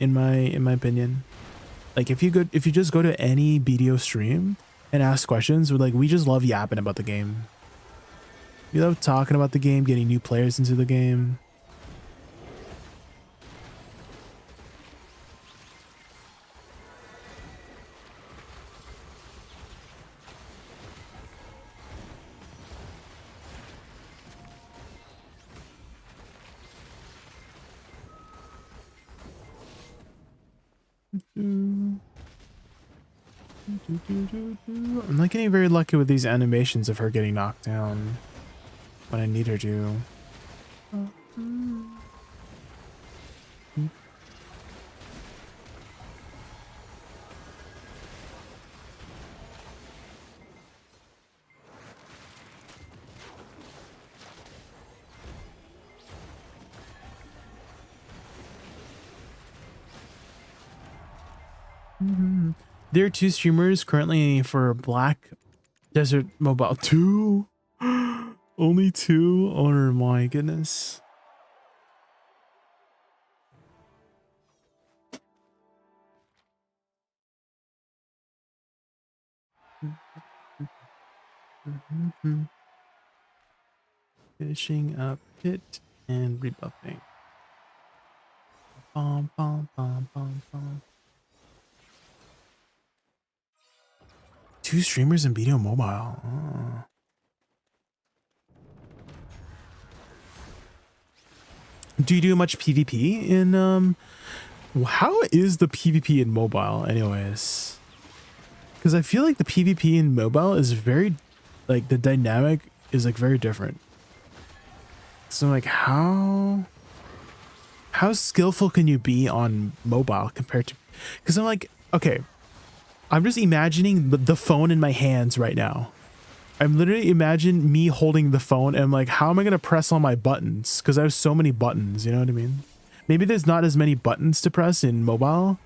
in my opinion. Like if you just go to any BDO stream and ask questions, we just love yapping about the game. We love talking about the game, getting new players into the game. I'm not getting very lucky with these animations of her getting knocked down when I need her to. There are 2 streamers currently for Black Desert Mobile. 2? Only 2? Oh my goodness. Finishing up pit and rebuffing. Bom, bom, bom, bom, bom. 2 streamers in BDO Mobile. Oh. Do you do much PvP in how is the PvP in mobile anyways? Because I feel like the PvP in mobile is very, like, the dynamic is like very different. So like how skillful can you be on mobile compared to, because I'm like, okay, I'm just imagining the phone in my hands right now. I'm literally imagine me holding the phone and I'm like, how am I going to press all my buttons? Because I have so many buttons, you know what I mean? Maybe there's not as many buttons to press in mobile,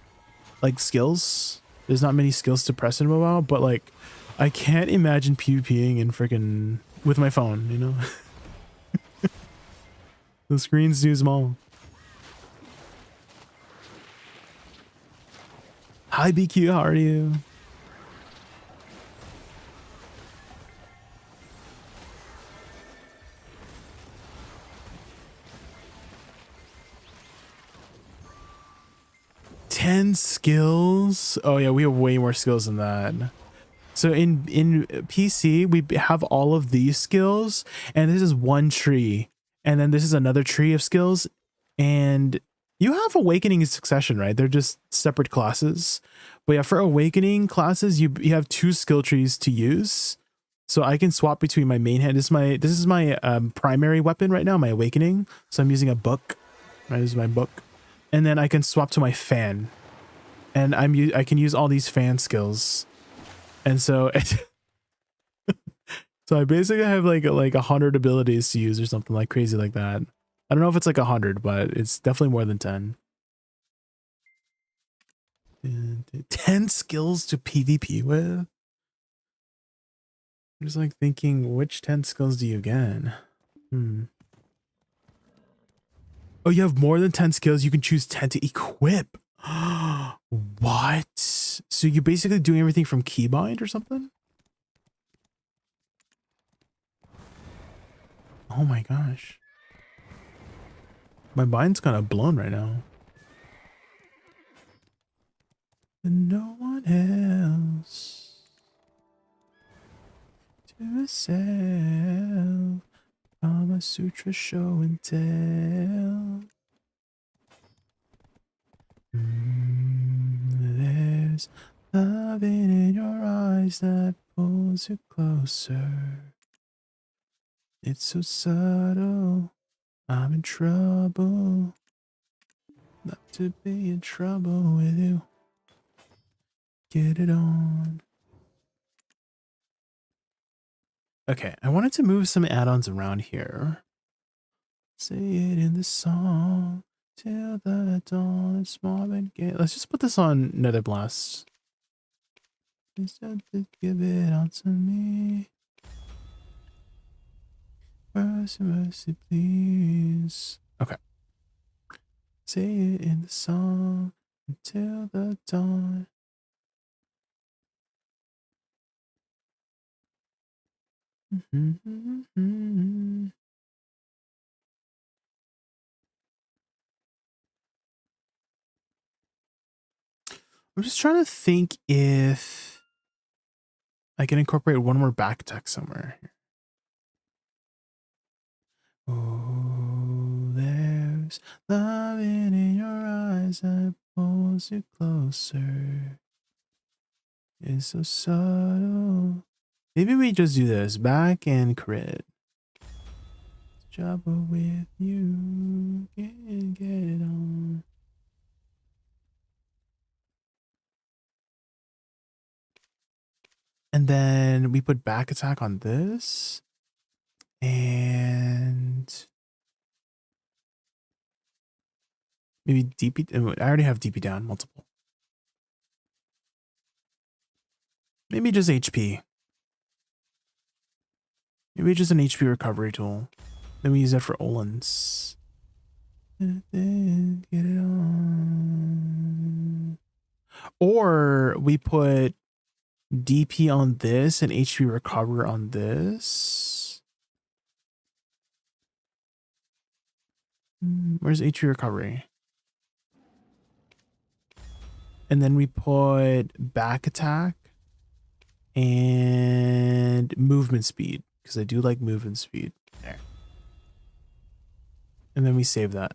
like skills. There's not many skills to press in mobile, but like, I can't imagine PvPing in freaking with my phone, you know? The screen's too small. Hi BQ, how are you? Ten skills? Oh yeah, we have way more skills than that. So in PC, we have all of these skills, and this is one tree. And then this is another tree of skills, and You have Awakening and Succession, right? They're just separate classes. But yeah, for Awakening classes, you have 2 skill trees to use. So I can swap between my main hand. This is my primary weapon right now, my Awakening. So I'm using a book. Right, this is my book. And then I can swap to my fan. And I can use all these fan skills. And so so I basically have like 100 abilities to use or something like crazy like that. I don't know if it's like 100, but it's definitely more than 10. 10 skills to PvP with? I'm just like thinking, which 10 skills do you get? Oh, you have more than 10 skills. You can choose 10 to equip. What? So you're basically doing everything from keybind or something? Oh my gosh. My mind's kind of blown right now. And no one else to myself. Kama Sutra show and tell. There's loving in your eyes that pulls you closer. It's so subtle. I'm in trouble. Not to be in trouble with you. Get it on. Okay, I wanted to move some add-ons around here. Say it in the song. Till the dawn of small and gay. Let's just put this on Nether Blast. Instead to give it on to me. Mercy, mercy, please. Okay. Say it in the song until the dawn. I'm just trying to think if I can incorporate one more back attack somewhere. Oh, there's loving in your eyes that pulls you closer. It's so subtle. Maybe we just do this. Back and crit. Trouble with you. Get it on. And then we put back attack on this. And maybe DP. I already have DP down multiple. Maybe just HP. Maybe just an HP recovery tool. Then we use that for Olins. Get it on. Or we put DP on this and HP recover on this. Where's HP recovery? And then we put back attack and movement speed, because I do like movement speed. There. And then we save that.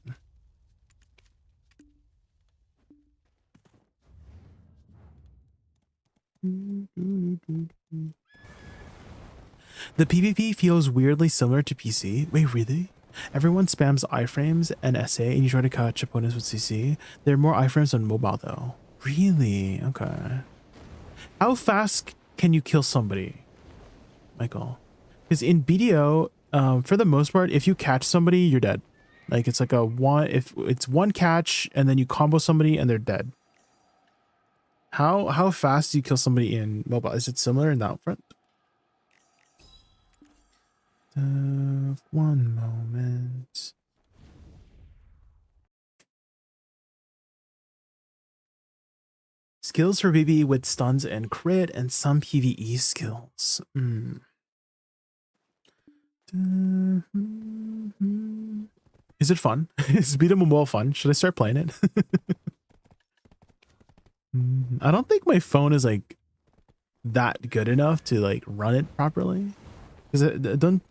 The PvP feels weirdly similar to PC. Wait, really? Everyone spams iframes and SA and you try to catch opponents with CC. There are more iframes on mobile though. Really? Okay. How fast can you kill somebody, Michael? Because in BDO, for the most part, if you catch somebody, you're dead. Like it's like if it's one catch and then you combo somebody and they're dead. How fast do you kill somebody in mobile? Is it similar in that front? One moment. Skills for BB with stuns and crit and some PvE skills. Is it fun? Is Beat 'em Mobile fun? Should I start playing it? I don't think my phone is like that good enough to like run it properly. Because I don't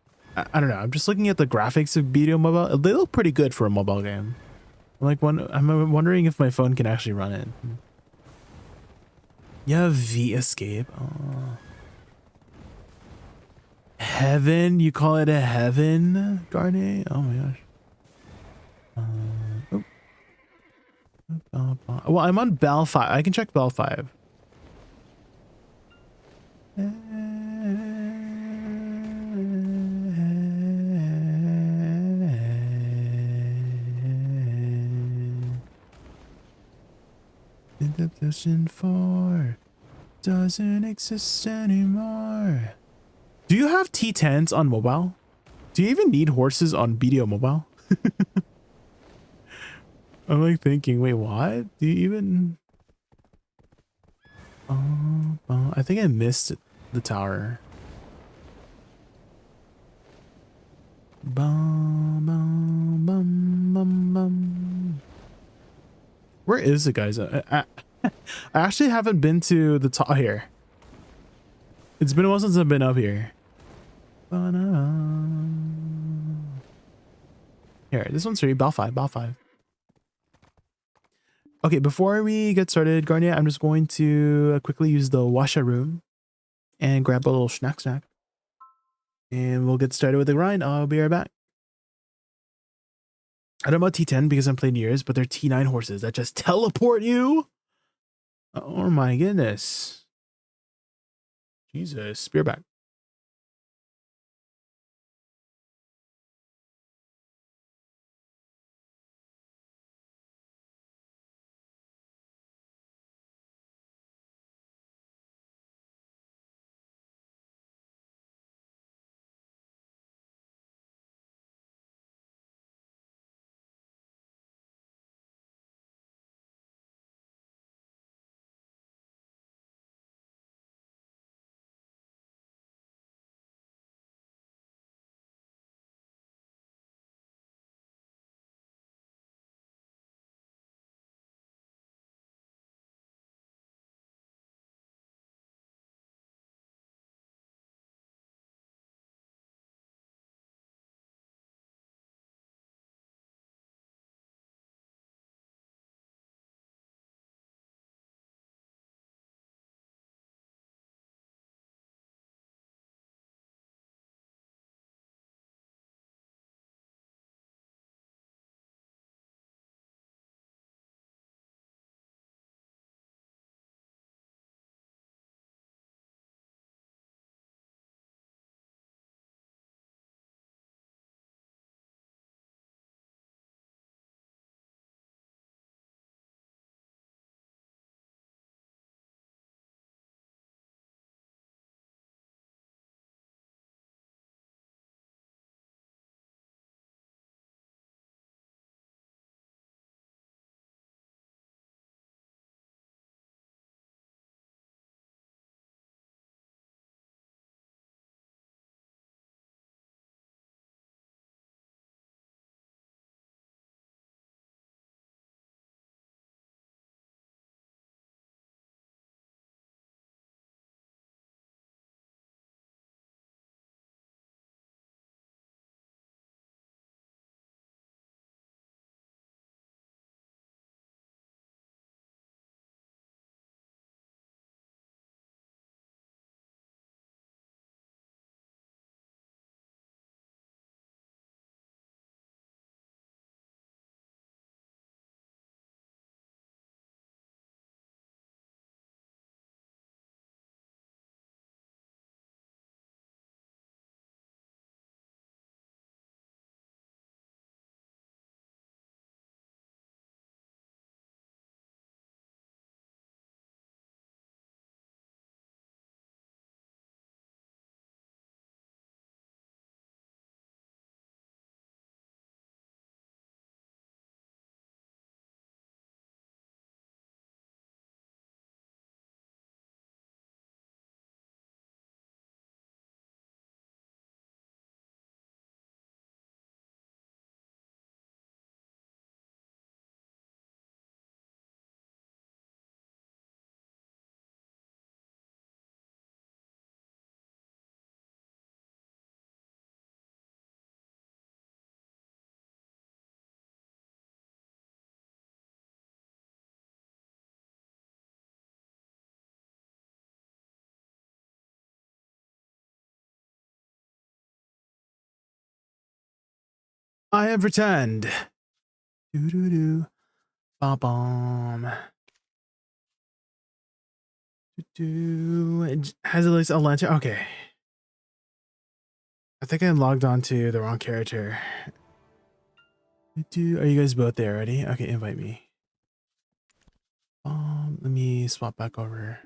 know. I'm just looking at the graphics of BDO Mobile. They look pretty good for a mobile game. I'm wondering if my phone can actually run it. Yeah, V escape. Oh. Heaven? You call it a heaven, Garnet? Oh my gosh. Well, I'm on Bell 5. I can check Bell 5. Adaptation 4 doesn't exist anymore. Do you have T10s on mobile? Do you even need horses on BDO mobile? I'm like thinking, wait, what? Do you even... I think I missed the tower. Bum, bum, bum, bum, bum. Where is it, guys? I actually haven't been to the top here. It's been a while since I've been up here. Here, this one's free. Bell 5, Bell 5. Okay, before we get started, Garnier, I'm just going to quickly use the washa room and grab a little snack. And we'll get started with the grind. I'll be right back. I don't know about T10 because I'm playing years, but they're T9 horses that just teleport you. Oh my goodness. Jesus, spearback. I have returned. Doo doo doo. Bom bom. Has at least a lantern. Okay. I think I logged on to the wrong character. Are you guys both there already? Okay, invite me. Let me swap back over.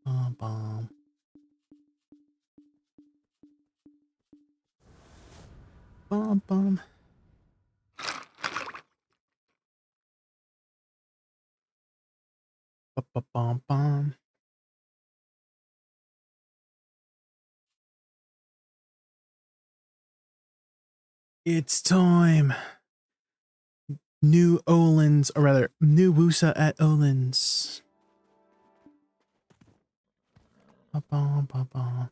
Bom bom. Bom bom. Bum bum bum. It's time. New Olins, or rather, new Woosa at Olins. Bum bum bum bum.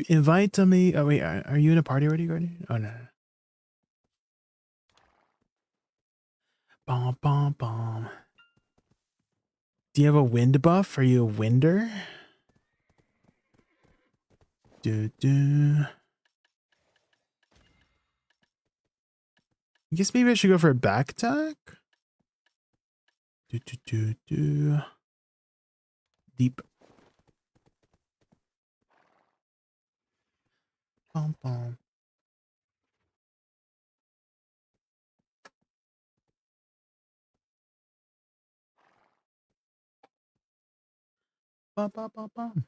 Invite me. Oh wait, are you in a party already, Guardian? Oh no. Bom bom bom. Do you have a wind buff? Are you a winder? Do do. I guess maybe I should go for a back attack. Do do do do. Deep. Bom bom. Bum bum bum bum.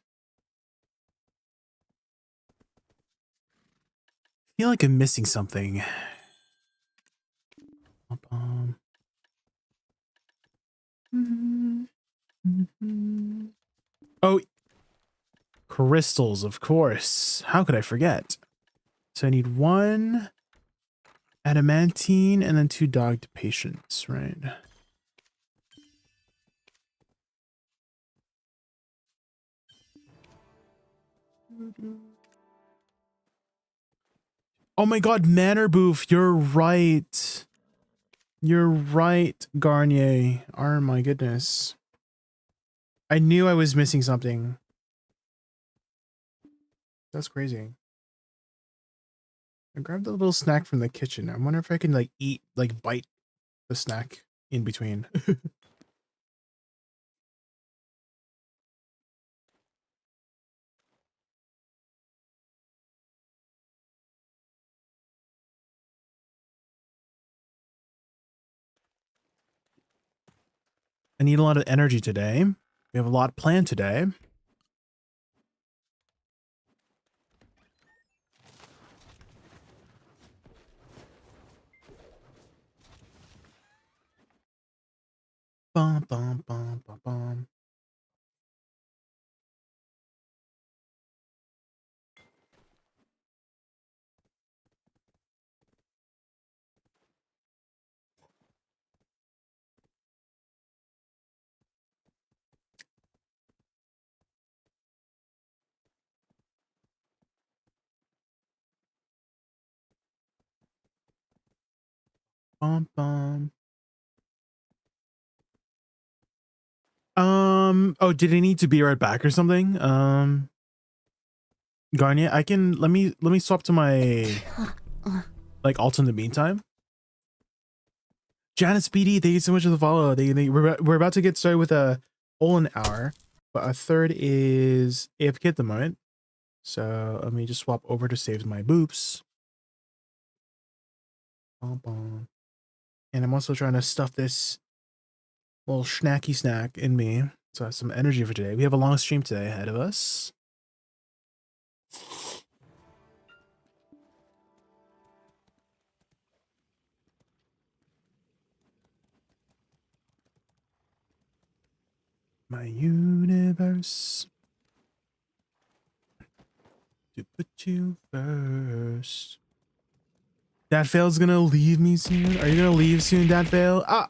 I feel like I'm missing something. Bum bum. Oh, crystals, of course. How could I forget? So I need 1 adamantine and then 2 dogged patients, right? Oh my god, Manor Boof, you're right. You're right, Garnier. Oh my goodness. I knew I was missing something. That's crazy. I grabbed a little snack from the kitchen. I wonder if I can like eat, like bite the snack in between. I need a lot of energy today. We have a lot planned today. Bum, bum, bum, bum, bum. Bum, bum. Oh, did I need to be right back or something? Garnia, I can, let me swap to my, like, alt in the meantime. Janice BD, thank you so much for the follow. We're about to get started with a Olin hour, but a third is AFK at the moment. So let me just swap over to save my boops. Bum, bum. And I'm also trying to stuff this little snacky snack in me. So I have some energy for today. We have a long stream today ahead of us. My universe. To put you first. That fail's gonna leave me soon. Are you gonna leave soon, That fail? Ah.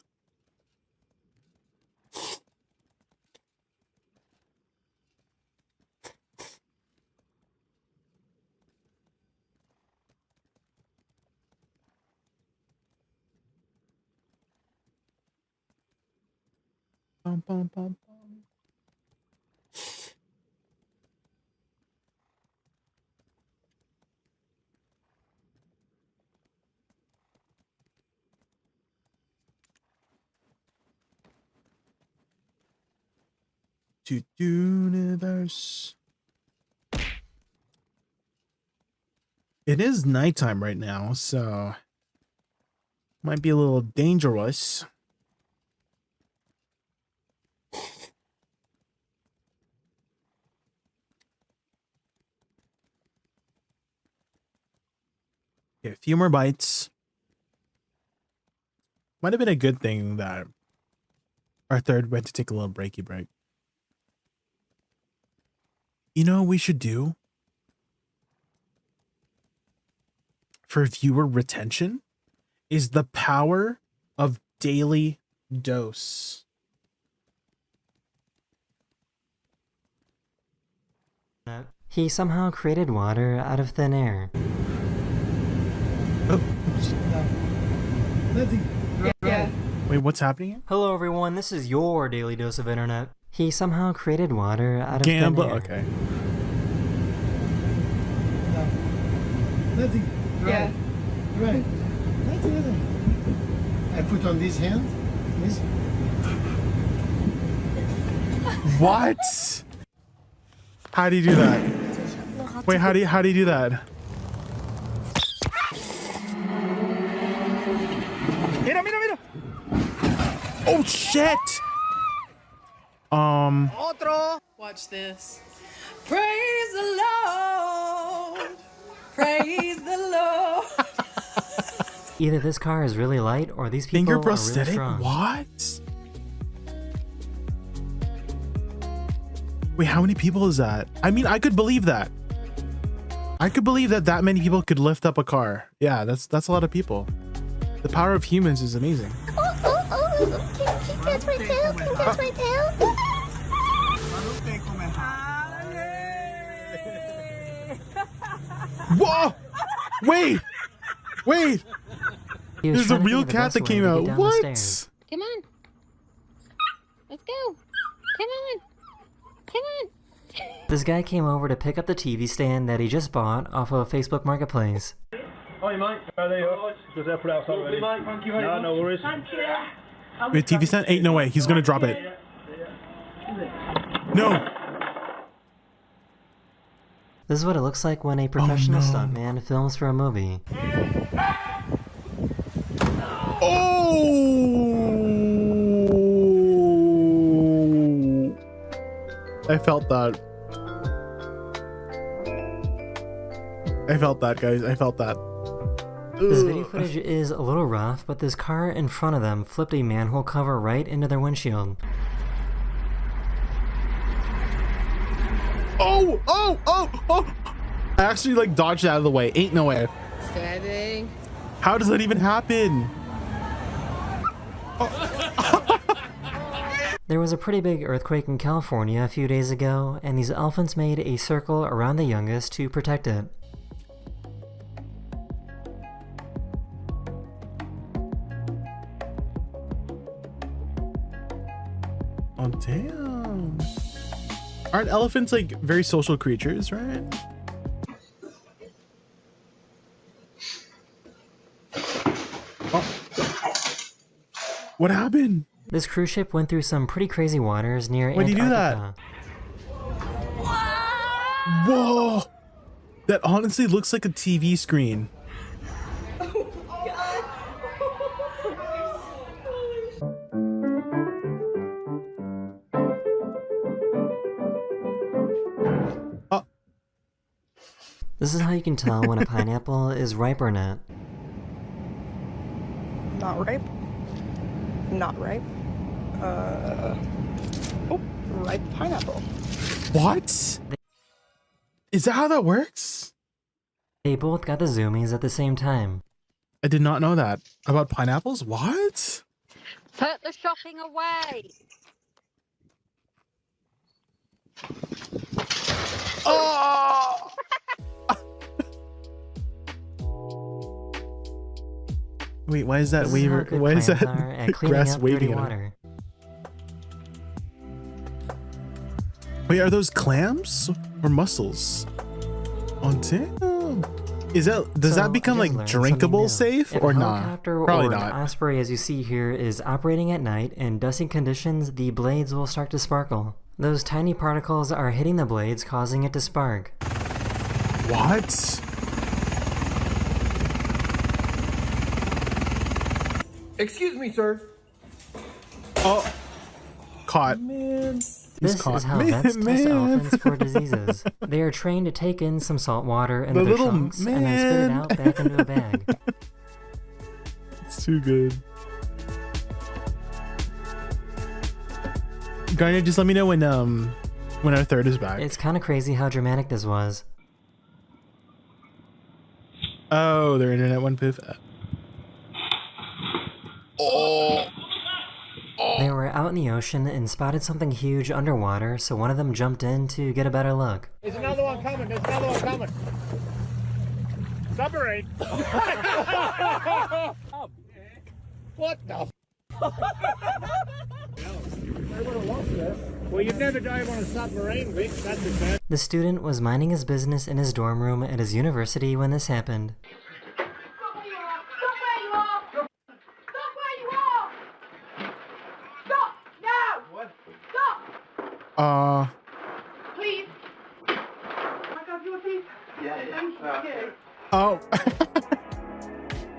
Bum, bum, bum, bum. Universe. It is nighttime right now, so might be a little dangerous. Okay, a few more bites. Might have been a good thing that our third went to take a little breaky break. You know what we should do for viewer retention is the power of daily dose. He somehow created water out of thin air. Oh, Yeah. wait, what's happening here? Hello everyone, this is your daily dose of internet. He somehow created water out of Gamba, thin air. okay. Nothing. Yeah. Right. Nothing. I put on this hand. This. What? How do you do that? Wait, how do you do that? Mira, mira, mira. Oh shit! Otro. Watch this. Praise the Lord. Praise the Lord. Either this car is really light or these people Finger are really prosthetic? strong. What? Wait, how many people is that? I mean, I could believe that. I could believe that that many people could lift up a car. Yeah, that's a lot of people. The power of humans is amazing. Oh, can you catch my tail? Can you catch my tail? Whoa! Wait! Wait! He was There's a trying to real think of the cat best that way came to out. get down the What? stairs. Come on. Let's go. Come on. Come on. This guy came over to pick up the TV stand that he just bought off of Facebook Marketplace. Hi mate, there you are. Just there, put out something ready. Mate, thank you very much. No worries. Wait, TV stand? Ain't no way. He's gonna drop it. No! This is what it looks like when a professional no. stuntman films for a movie. Oh! I felt that. I felt that, guys. I felt that. This video footage is a little rough, but this car in front of them flipped a manhole cover right into their windshield. Oh! Oh! Oh! Oh! I actually like dodged out of the way. Ain't no way. Standing. How does that even happen? There was a pretty big earthquake in California a few days ago, and these elephants made a circle around the youngest to protect it. Oh, damn. Aren't elephants like very social creatures, right? Oh. What happened? This cruise ship went through some pretty crazy waters near Why'd you do Antarctica. that? Whoa! That honestly looks like a TV screen. This is how you can tell when a pineapple is ripe or not. Not ripe. Not ripe. Oh, ripe pineapple. What? Is that how that works? They both got the zoomies at the same time. I did not know that. About pineapples? What? Put the shopping away. Oh! Wait, why is that This is how waver? good Why is clams that are at cleaning grass up dirty waving at him? water. Wait, are those clams or mussels? Oh damn! Is that does So, that become I just like learned something drinkable new. safe If or a not? helicopter Probably or not. an osprey, as you see here, is operating at night in dusty conditions, the blades will start to sparkle. Those tiny particles are hitting the blades, causing it to spark. What? Excuse me, sir. Oh, caught. This is how vets test elephants for diseases. They are trained to take in some salt water into their trunks and then spit it out back into a bag. It's too good. Garner, just let me know when our third is back. It's kind of crazy how dramatic this was. Oh, their internet went poof. Oh. They were out in the ocean and spotted something huge underwater, so one of them jumped in to get a better look. There's another one coming. There's another one coming. Submarine. What the? Well, you'd never dive on a submarine, Vic. That's a bad. The student was minding his business in his dorm room at his university when this happened. Please. Oh.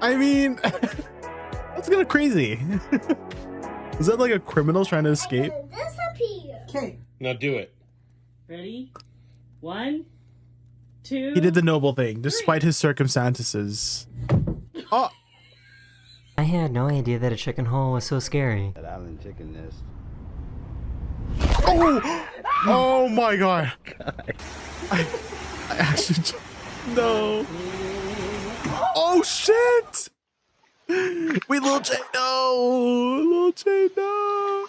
I mean, that's kind of crazy. Is that like a criminal trying to escape? Okay. Now do it. Ready? 1, 2. He did the noble thing, despite his circumstances. Oh. I had no idea that a chicken hole was so scary. That island chicken nest. Oh! Oh my god. I actually... No. Oh shit! Wait, Lil J, no! Lil J, no!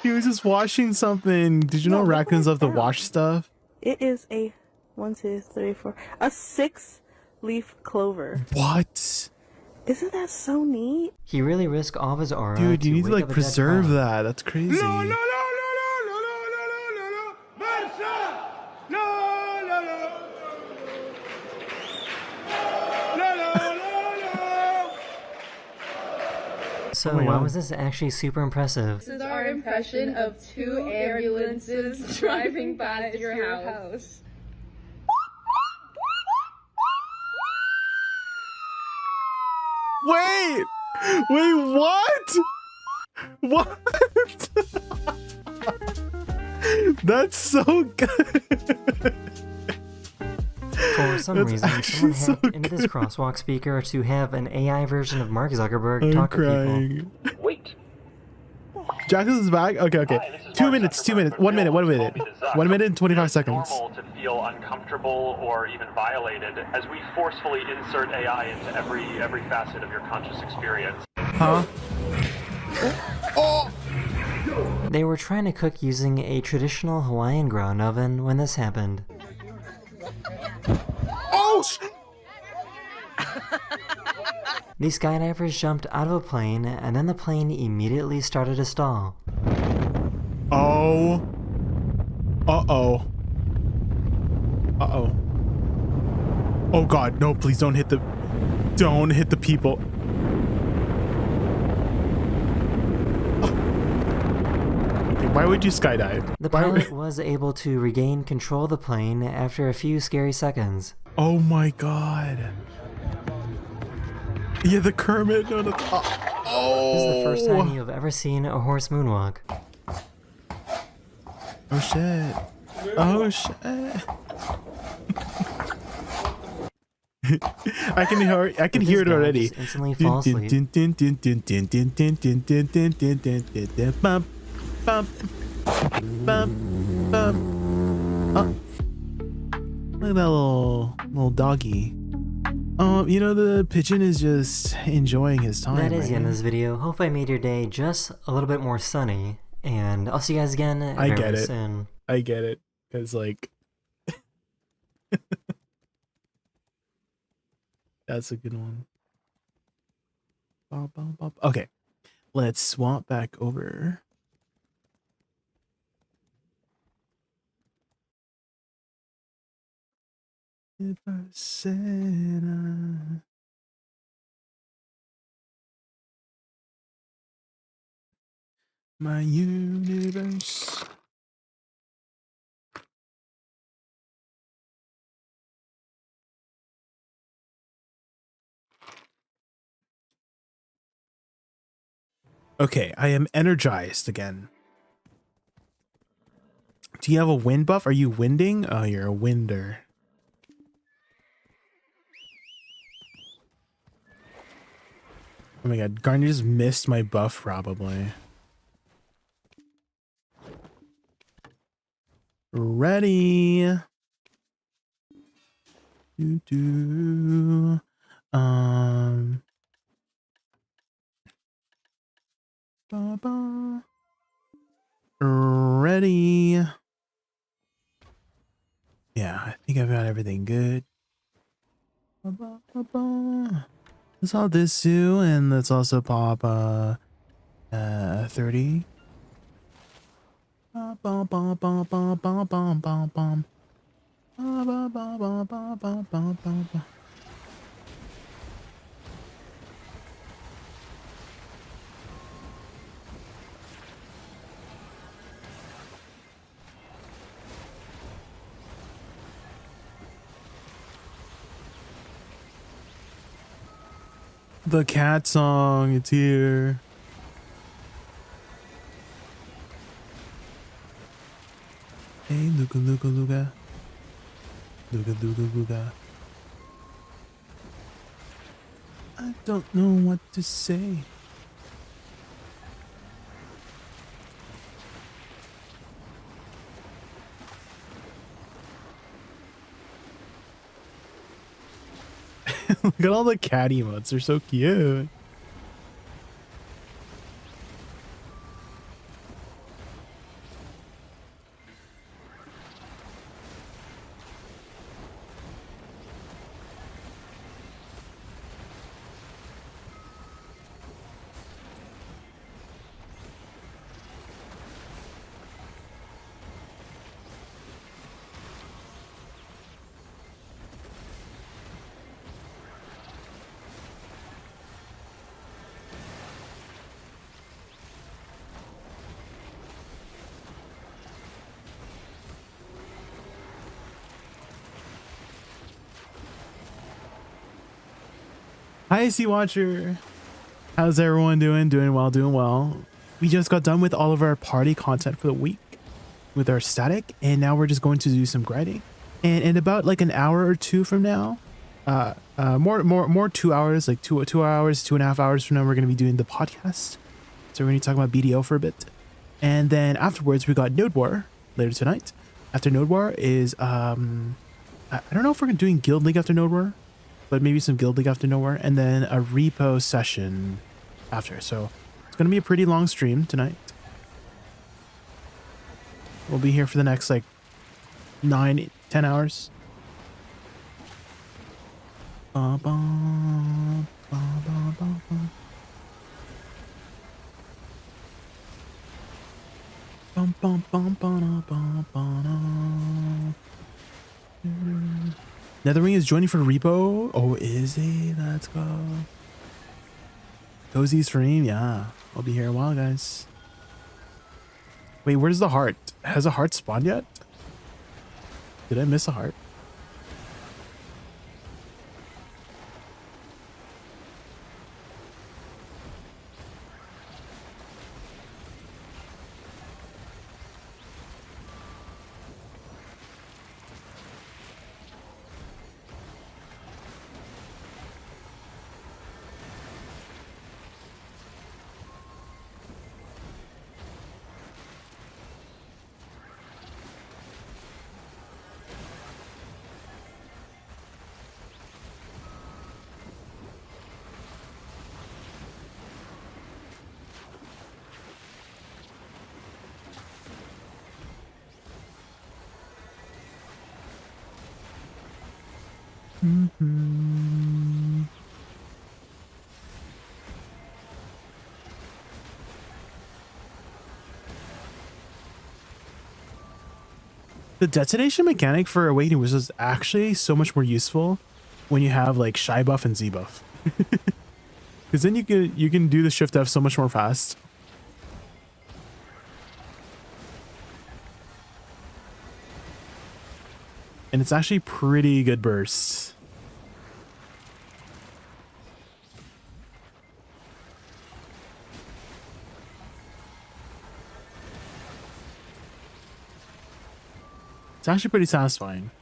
He was just washing something. Did you know raccoons love to wash stuff? It is a 1, 2, 3, 4. A 6-leaf clover. What? Isn't that so neat? He really risked all of his aura. Dude, you need to wake like up a dead preserve frog. that. That's crazy. So Oh my why God. was this actually super impressive? This is our impression of 2 ambulances driving by your house. Wait! Wait, what? What? That's so good. For some That's reason, actually someone so hacked into this good. crosswalk speaker to have an AI version of Mark Zuckerberg I'm talk to crying. people. Wait. Jackson is back? Okay, okay. 2 minutes, 2 minutes. 1 minute, 1 minute. 1 minute and 25 seconds. It's normal to feel uncomfortable or even violated as we forcefully insert AI into every facet of your conscious experience. Huh? Oh! They were trying to cook using a traditional Hawaiian ground oven when this happened. Oh! These skydivers jumped out of a plane, and then the plane immediately started to stall. Oh. Uh-oh. Uh-oh. Oh god, no, please don't hit the... Don't hit the people. Okay, why would you skydive? The Why pilot was able to regain control of the plane after a few scary seconds. Oh my god. Yeah, the Kermit. No, no, oh. This is the first time you've ever seen a horse moonwalk. Oh shit. Oh shit. I can hear it already. Just instantly fall asleep. Bump, bump, bump, bump. Oh. Look at that little doggy. You know, the pigeon is just enjoying his time. That is the end right? of this video. Hope I made your day just a little bit more sunny. And I'll see you guys again very soon. I get it. Because, like... That's a good one. Okay. Let's swap back over. If I said my universe Okay, I am energized again. Do you have a wind buff? Are you winding? Oh, you're a winder. Oh my god, Garner just missed my buff probably. Ready. Do. Ready. Yeah, I think I've got everything good. Let's all this too, and let's also pop 30. The cat song, it's here. Hey, Luca, Luca, Luca. Luca, Luca, Luca. I don't know what to say. Look at all the cat emotes, they're so cute. Hi, Sea Watcher. How's everyone doing? Doing well, doing well. We just got done with all of our party content for the week with our static, and now we're just going to do some grinding. And in about like an hour or two from now, more 2 hours, like two hours, 2.5 hours from now, we're going to be doing the podcast. So we're going to talk about BDO for a bit. And then afterwards, we got Node War later tonight. After Node War is, I don't know if we're doing Guild League after Node War, but maybe some Guild League after nowhere, and then a repo session after. So it's going to be a pretty long stream tonight. We'll be here for the next like 9-10 hours. Ba, ba, ba, ba, ba, ba. Bum, bum, bum, ba, ba, ba, ba. Netherwing is joining for repo. Oh, is he? Let's go. Cozy stream, yeah. I'll be here a while, guys. Wait, where's the heart? Has a heart spawned yet? Did I miss a heart? The detonation mechanic for Awakening was actually so much more useful when you have like Shy buff and Z buff. Because then you can do the shift F so much more fast. And it's actually pretty good burst. It's actually pretty satisfying.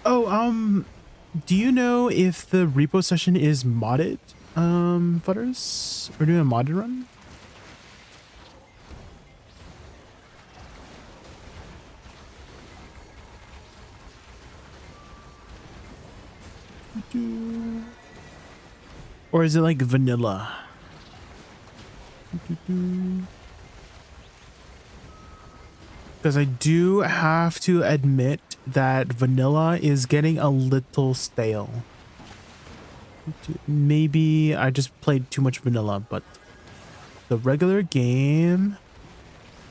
Oh, do you know if the repo session is modded, Futters? We're doing a modded run? Or is it like vanilla? Because I do have to admit that vanilla is getting a little stale. Maybe I just played too much vanilla, but the regular game,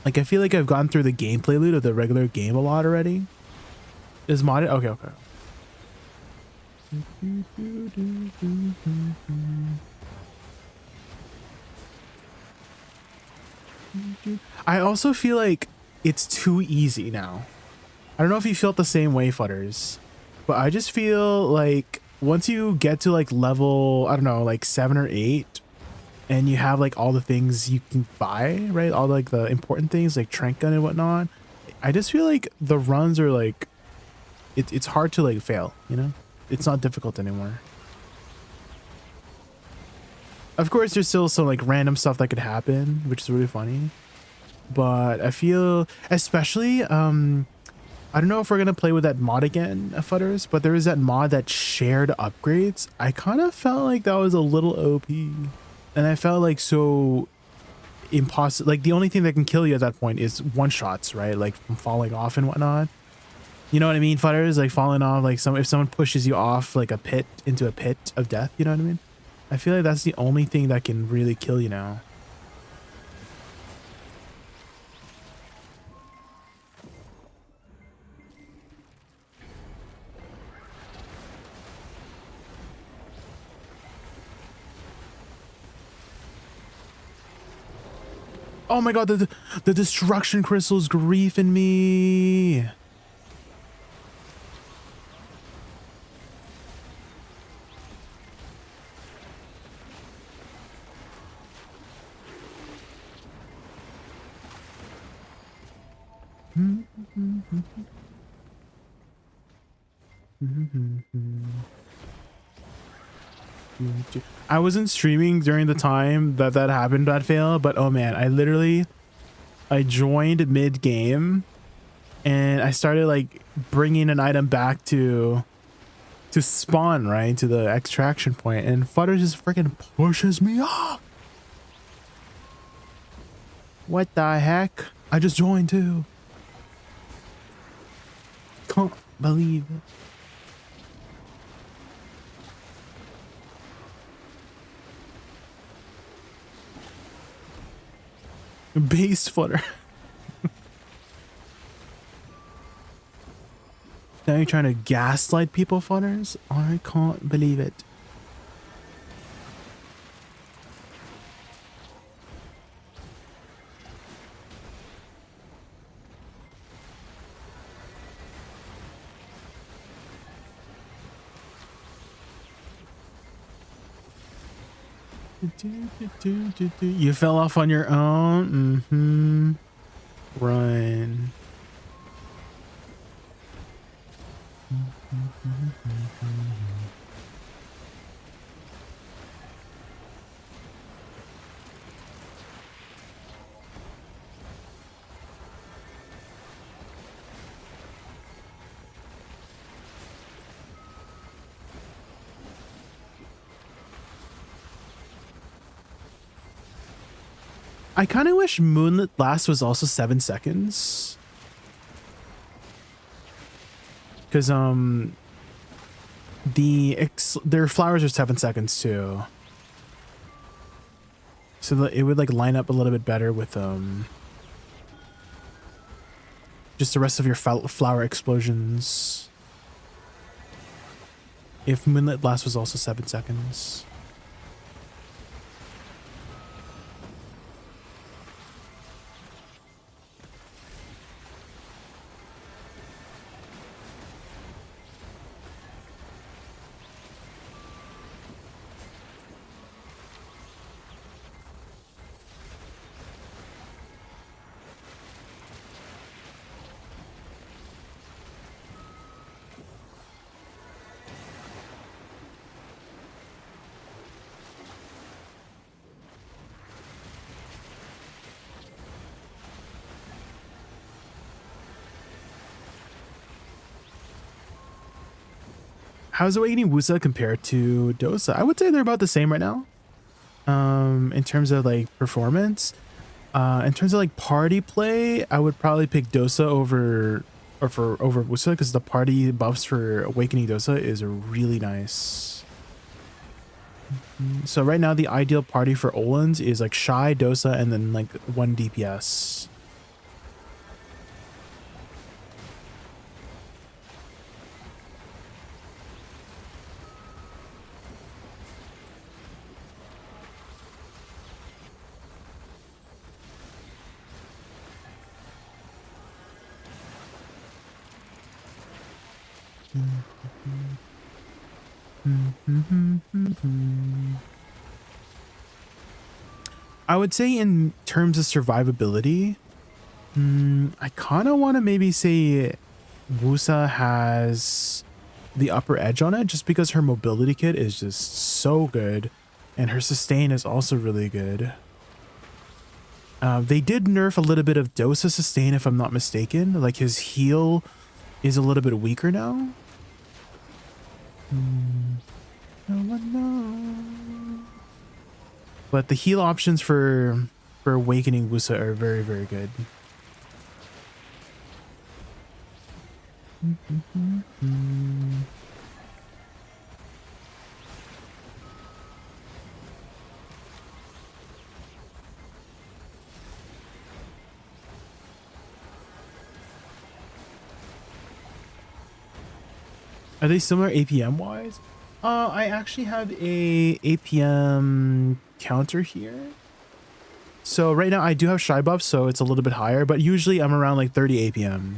like I feel like I've gone through the gameplay loop of the regular game a lot already. Is modded? Okay, okay. I also feel like it's too easy now. I don't know if you felt the same way, Futters, but I just feel like once you get to like level, I don't know, like 7 or 8, and you have like all the things you can buy, right? All like the important things like trank gun and whatnot. I just feel like the runs are like, it's hard to like fail, you know? It's not difficult anymore. Of course, there's still some like random stuff that could happen, which is really funny. But I feel, especially, I don't know if we're gonna play with that mod again, Futters, but there is that mod that shared upgrades. I kind of felt like that was a little OP, and I felt like so impossible. Like the only thing that can kill you at that point is one shots, right? Like from falling off and whatnot. You know what I mean, Futters? Like falling off, like if someone pushes you off like a pit into a pit of death. You know what I mean? I feel like that's the only thing that can really kill you now. Oh my god, the destruction crystal's griefing me. I wasn't streaming during the time that happened, that fail, but oh man, I joined mid game and I started like bringing an item back to spawn, right, to the extraction point, and Futter just freaking pushes me off. What the heck? I just joined too. Can't believe it. Base Futter. Now you're trying to gaslight people, Futters? I can't believe it. You fell off on your own? Run. I kind of wish Moonlit Blast was also 7 seconds. Because their flowers are 7 seconds too. So that it would like line up a little bit better with just the rest of your flower explosions. If Moonlit Blast was also 7 seconds. how's Awakening Woosa compared to Dosa? I would say they're about the same right now. In terms of like performance. In terms of like party play, I would probably pick Dosa over Woosa because the party buffs for Awakening Dosa is really nice. So right now the ideal party for Olans is like Shy, Dosa, and then like 1 DPS. I would say in terms of survivability, I kind of want to maybe say Woosa has the upper edge on it just because her mobility kit is just so good and her sustain is also really good. They did nerf a little bit of Dosa sustain if I'm not mistaken, like his heal is a little bit weaker now. No one knows. But the heal options for Awakening Woosa are very, very good. Are they similar APM wise? I actually have a APM counter here. So right now I do have shy buff, so it's a little bit higher, but usually I'm around like 30 APM.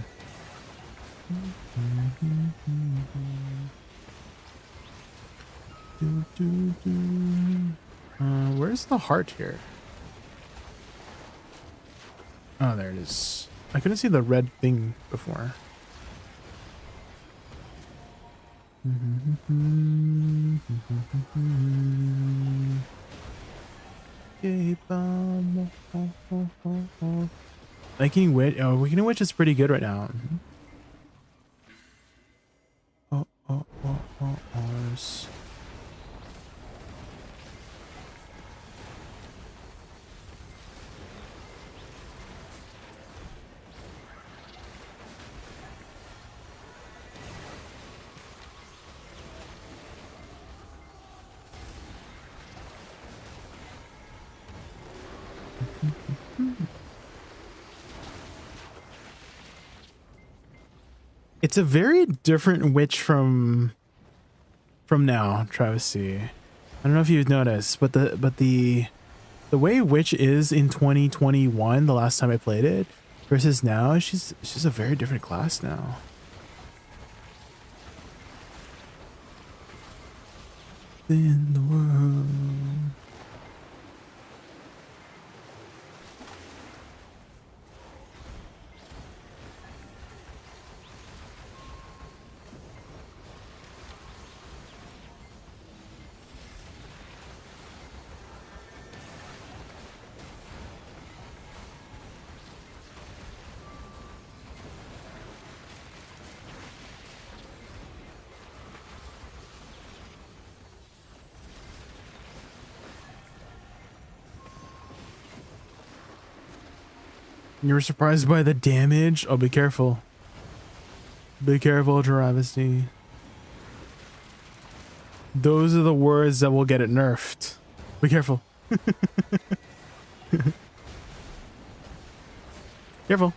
Where's the heart here? Oh, there it is. I couldn't see the red thing before. Awakening Witch. Oh, Awakening Witch is pretty good right now. Ours. It's a very different witch from now, Travis C. I don't know if you've noticed, but the way witch is in 2021, the last time I played it, versus now, she's a very different class now. In the world. You were surprised by the damage? Oh, be careful. Be careful, Travesty. Those are the words that will get it nerfed. Be careful. Careful.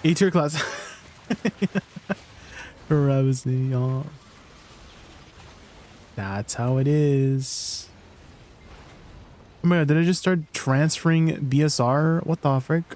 A-tier class. Travesty, y'all. That's how it is. Oh my god, did I just start transferring BSR? What the frick?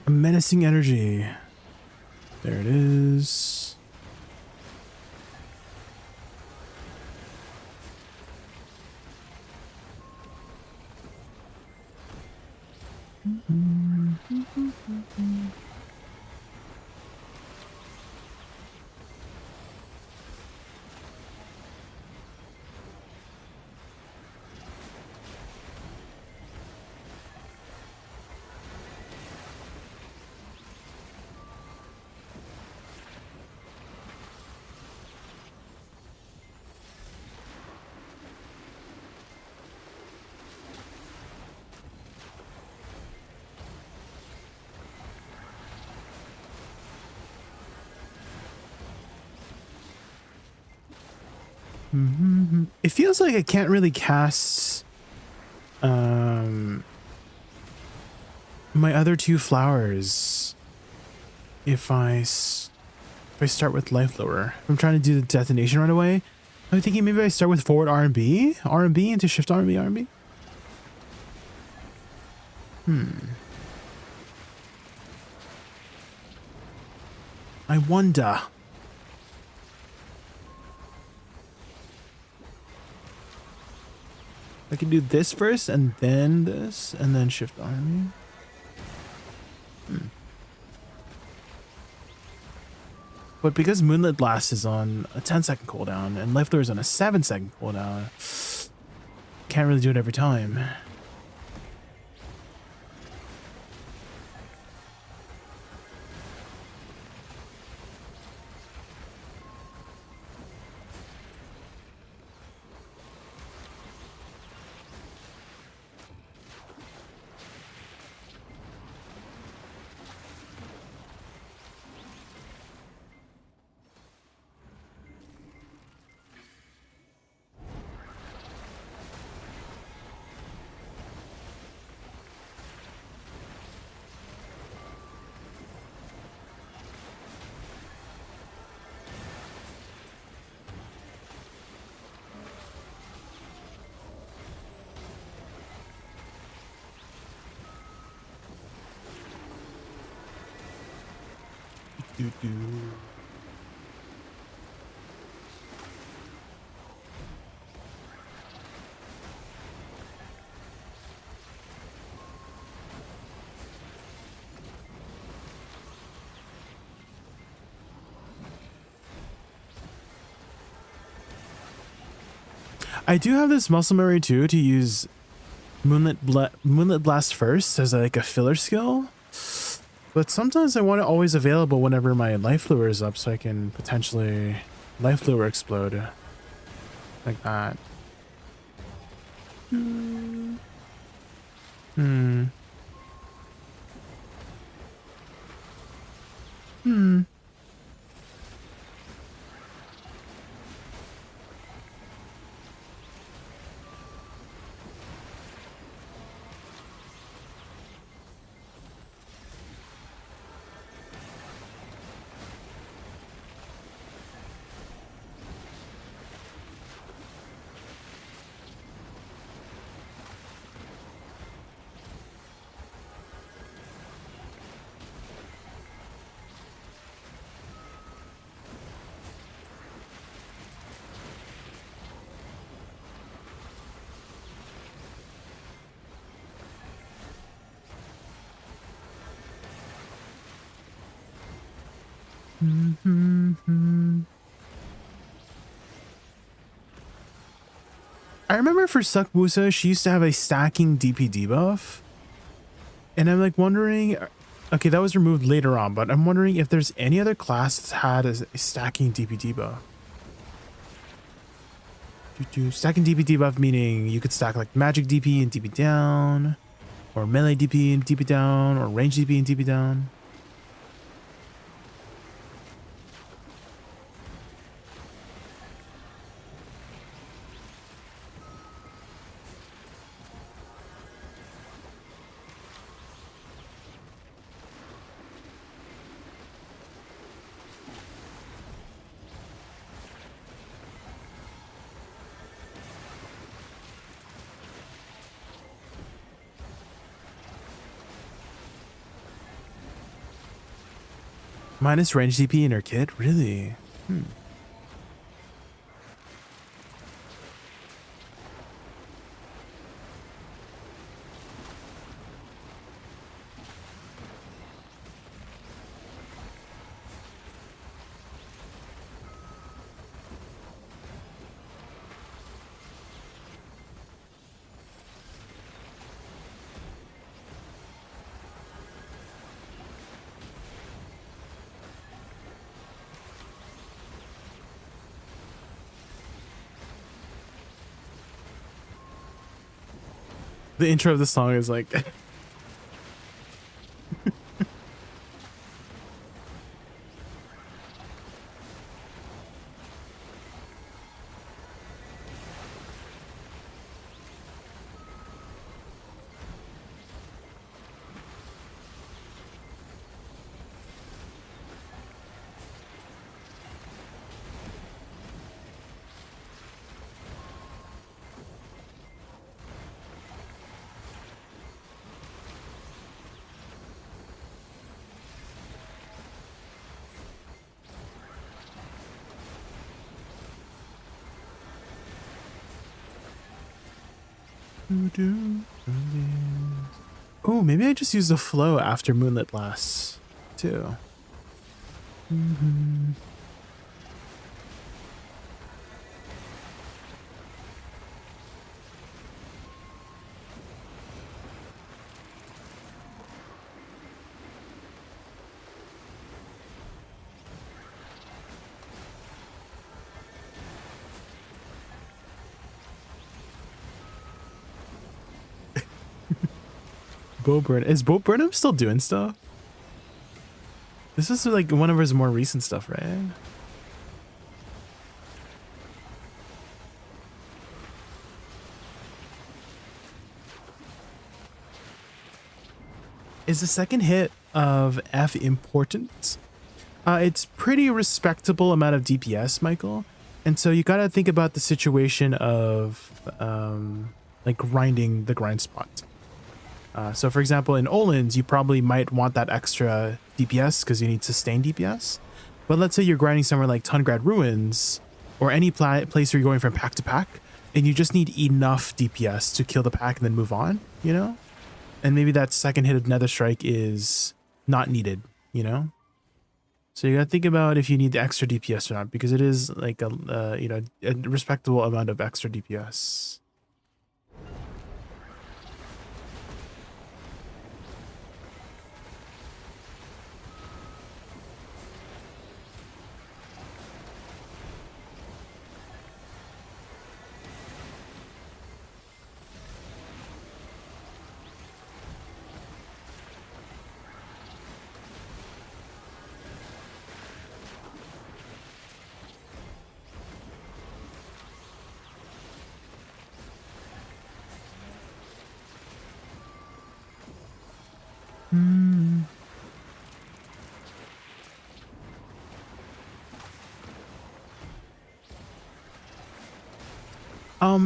A menacing energy. There it is. It feels like I can't really cast my other two flowers if I start with life lower. I'm trying to do the detonation right away. I'm thinking maybe I start with forward R&B into shift R&B. I wonder. I can do this first and then this and then shift army. But because Moonlit Blast is on a 10-second cooldown and Life Lure is on a 7-second cooldown, can't really do it every time. I do have this muscle memory too to use Moonlit Blast first as like a filler skill, but sometimes I want it always available whenever my life lure is up so I can potentially life lure explode like that. I I remember for Suck Woosa, she used to have a stacking DP debuff. And I'm like wondering, okay, that was removed later on, but I'm wondering if there's any other class that's had a stacking DP debuff. Stacking DP debuff meaning you could stack like magic DP and DP down, or melee DP and DP down, or range DP and DP down. Minus range DP in her kit? Really? The intro of the song is like oh, maybe I just use the flow after Moonlit Blast too. Is Bo Burnham still doing stuff? This is like one of his more recent stuff, right? Is the second hit of F important? It's pretty respectable amount of DPS, Michael. And so you gotta think about the situation of like grinding the grind spot. So for example, in Olin's, you probably might want that extra DPS because you need sustained DPS. But let's say you're grinding somewhere like Tungrad Ruins or any place where you're going from pack to pack and you just need enough DPS to kill the pack and then move on, you know? And maybe that second hit of Nether Strike is not needed, you know? So you gotta think about if you need the extra DPS or not, because it is like a, you know, a respectable amount of extra DPS.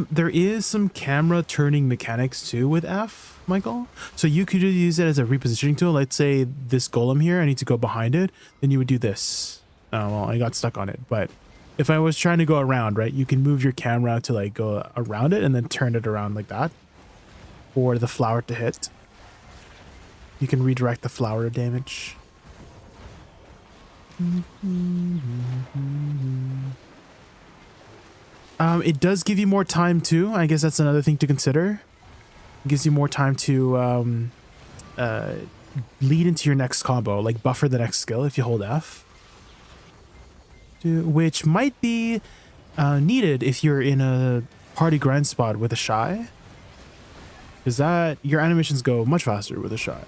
There is some camera turning mechanics too with F, Michael. So you could use it as a repositioning tool. Let's say this golem here, I need to go behind it. Then you would do this. Oh, well, I got stuck on it. But if I was trying to go around, right, you can move your camera to like go around it and then turn it around like that. For the flower to hit. You can redirect the flower damage. It does give you more time too. I guess that's another thing to consider. It gives you more time to lead into your next combo, like buffer the next skill if you hold F. Which might be needed if you're in a party grind spot with a shy. Because that, your animations go much faster with a shy.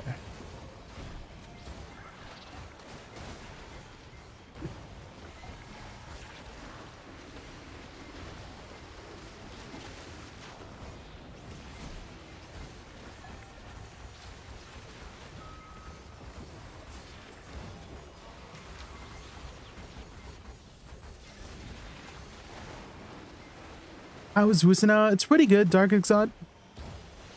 How is Woosa now? It's pretty good, Dark Exot.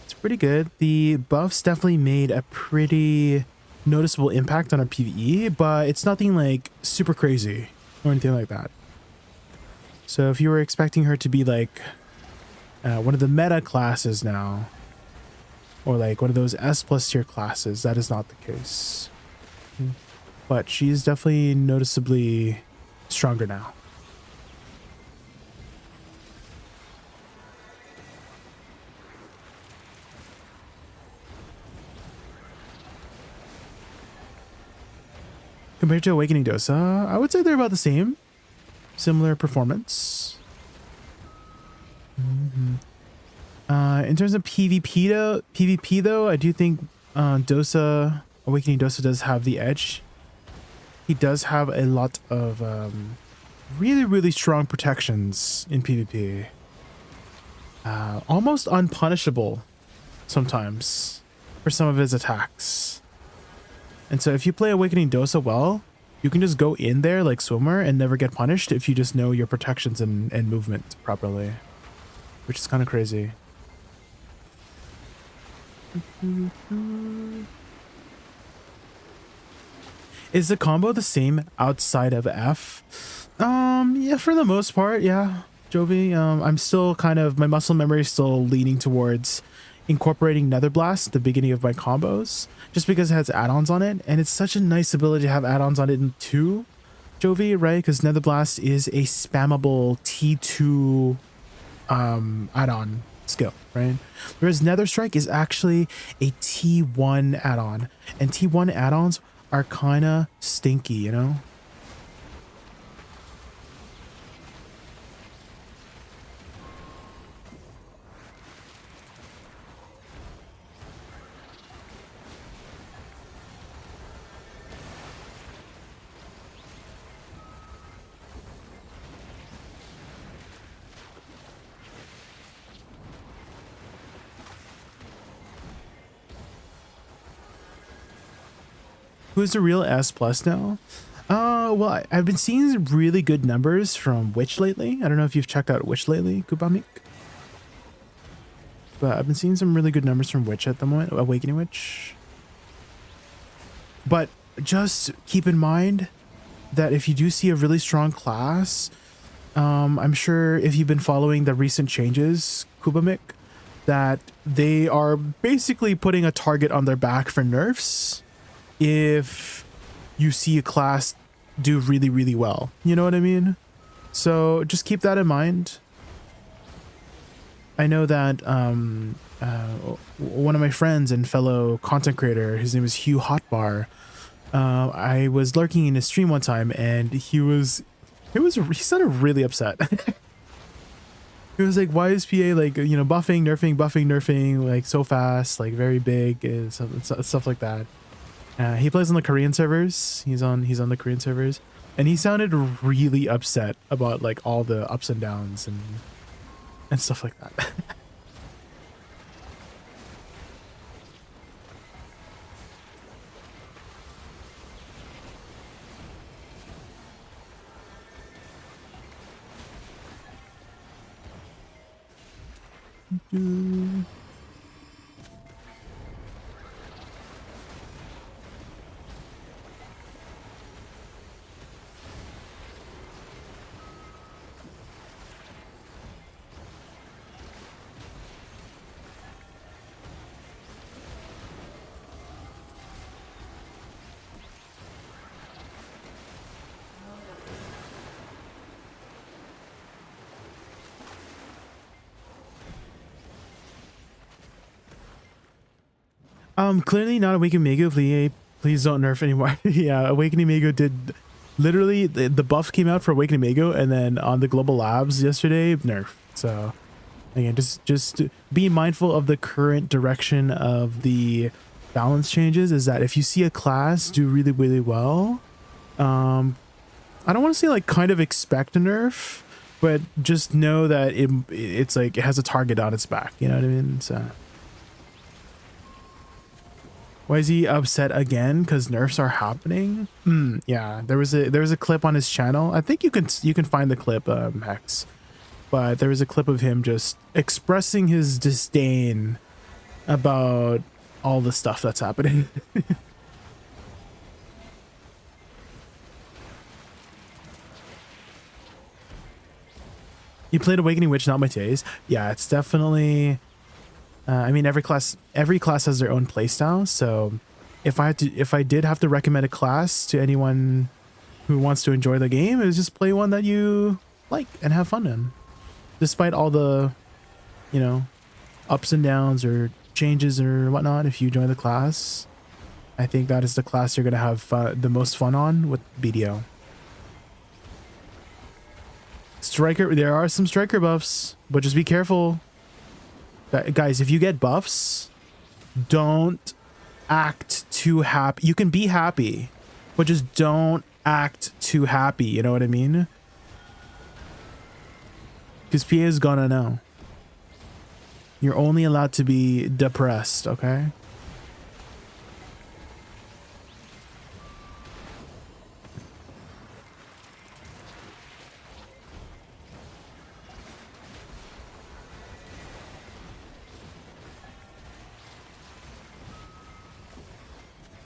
It's pretty good. The buffs definitely made a pretty noticeable impact on our PvE, but it's nothing like super crazy or anything like that. So if you were expecting her to be like one of the meta classes now, or like one of those S+ tier classes, that is not the case. But she's definitely noticeably stronger now. Compared to Awakening Dosa, I would say they're about the same. Similar performance. In terms of PvP though, I do think Dosa, Awakening Dosa does have the edge. He does have a lot of really strong protections in PvP. Almost unpunishable sometimes for some of his attacks. And so if you play Awakening Dosa well, you can just go in there like Swimmer and never get punished if you just know your protections and movement properly. Which is kind of crazy. Is the combo the same outside of F? Yeah, for the most part, yeah. Jovi, I'm still kind of, my muscle memory is still leaning towards incorporating Nether Blast at the beginning of my combos, just because it has add-ons on it, and it's such a nice ability to have add-ons on it too, Jovi, right? Because Nether Blast is a spammable T2 add-on skill, right? Whereas Nether Strike is actually a T1 add-on, and T1 add-ons are kind of stinky, you know? Who's the real S+ now? Well, I've been seeing really good numbers from Witch lately. I don't know if you've checked out Witch lately, Kubamik. But I've been seeing some really good numbers from Witch at the moment, Awakening Witch. But just keep in mind that if you do see a really strong class, I'm sure if you've been following the recent changes, Kubamik, that they are basically putting a target on their back for nerfs if you see a class do really well. You know what I mean? So just keep that in mind. I know that one of my friends and fellow content creator, his name is Hugh Hotbar, I was lurking in his stream one time and he sounded really upset. He was like, why is PA like, you know, buffing, nerfing like so fast, like very big and stuff like that. He plays on the Korean servers. He's on the Korean servers, and he sounded really upset about like all the ups and downs and stuff like that. Clearly not Awakening Mego. Please don't nerf anymore. Yeah, Awakening Mego did literally the buff came out for Awakening Mego, and then on the global labs yesterday, nerf. So again, just be mindful of the current direction of the balance changes. Is that if you see a class do really well, I don't want to say like kind of expect a nerf, but just know that it's like it has a target on its back. You know what I mean? So. Why is he upset again? Because nerfs are happening. Yeah, there was a clip on his channel. I think you can find the clip, Hex. But there was a clip of him just expressing his disdain about all the stuff that's happening. You played Awakening Witch, not my taste. Yeah, it's definitely. I mean, every class has their own playstyle. So, if I did have to recommend a class to anyone who wants to enjoy the game, is just play one that you like and have fun in, despite all the, you know, ups and downs or changes or whatnot. If you join the class, I think that is the class you're gonna have the most fun on with BDO. Striker, there are some striker buffs, but just be careful. Guys, if you get buffs, don't act too happy. You can be happy, but just don't act too happy. You know what I mean? Because PA is gonna know. You're only allowed to be depressed, okay?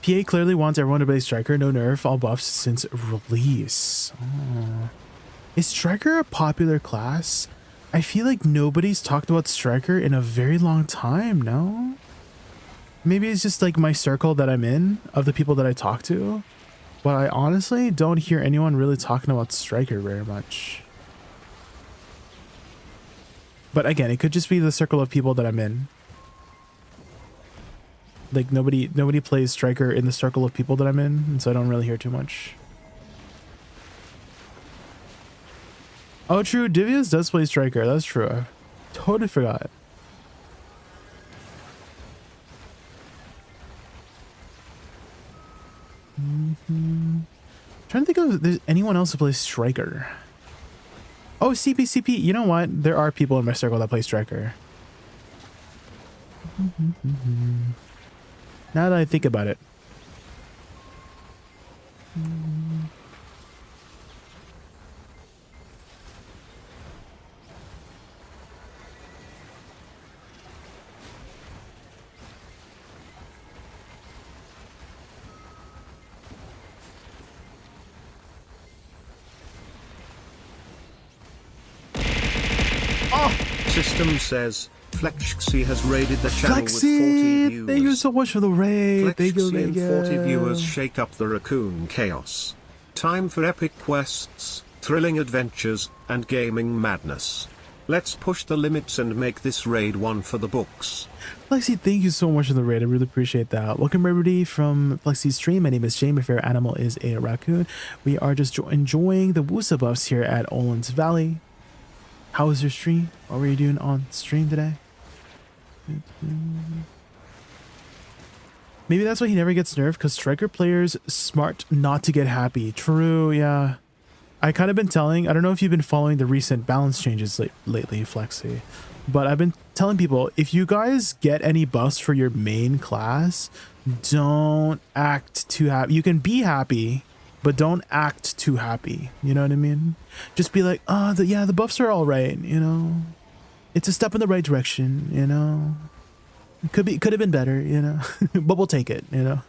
PA clearly wants everyone to play Striker, no nerf, all buffs since release. Oh. Is Striker a popular class? I feel like nobody's talked about Striker in a very long time, no? Maybe it's just like my circle that I'm in, of the people that I talk to. But I honestly don't hear anyone really talking about Striker very much. But again, it could just be the circle of people that I'm in. Like nobody plays Striker in the circle of people that I'm in, and so I don't really hear too much. Oh, true. Divius does play Striker. That's true. I totally forgot. Trying to think of if there's anyone else who plays Striker. Oh, CP. You know what? There are people in my circle that play Striker. Now that I think about it. System says Flexi has raided the channel with 40 viewers. Thank you so much for the raid. Thank you, and 40 viewers shake up the raccoon chaos. Time for epic quests, thrilling adventures, and gaming madness. Let's push the limits and make this raid one for the books. Flexi, thank you so much for the raid. I really appreciate that. Welcome everybody from Flexi's stream. My name is Jay. My favorite animal is a raccoon. We are just enjoying the Woosa buffs here at Olin's Valley. How was your stream? What were you doing on stream today? Maybe that's why he never gets nerfed, because Striker players smart not to get happy. True, yeah. I kind of been telling, I don't know if you've been following the recent balance changes lately, Flexi, but I've been telling people, if you guys get any buffs for your main class, don't act too happy. You can be happy, but don't act too happy. You know what I mean? Just be like, oh, the buffs are all right, you know? It's a step in the right direction, you know? Could have been better, you know? But we'll take it, you know?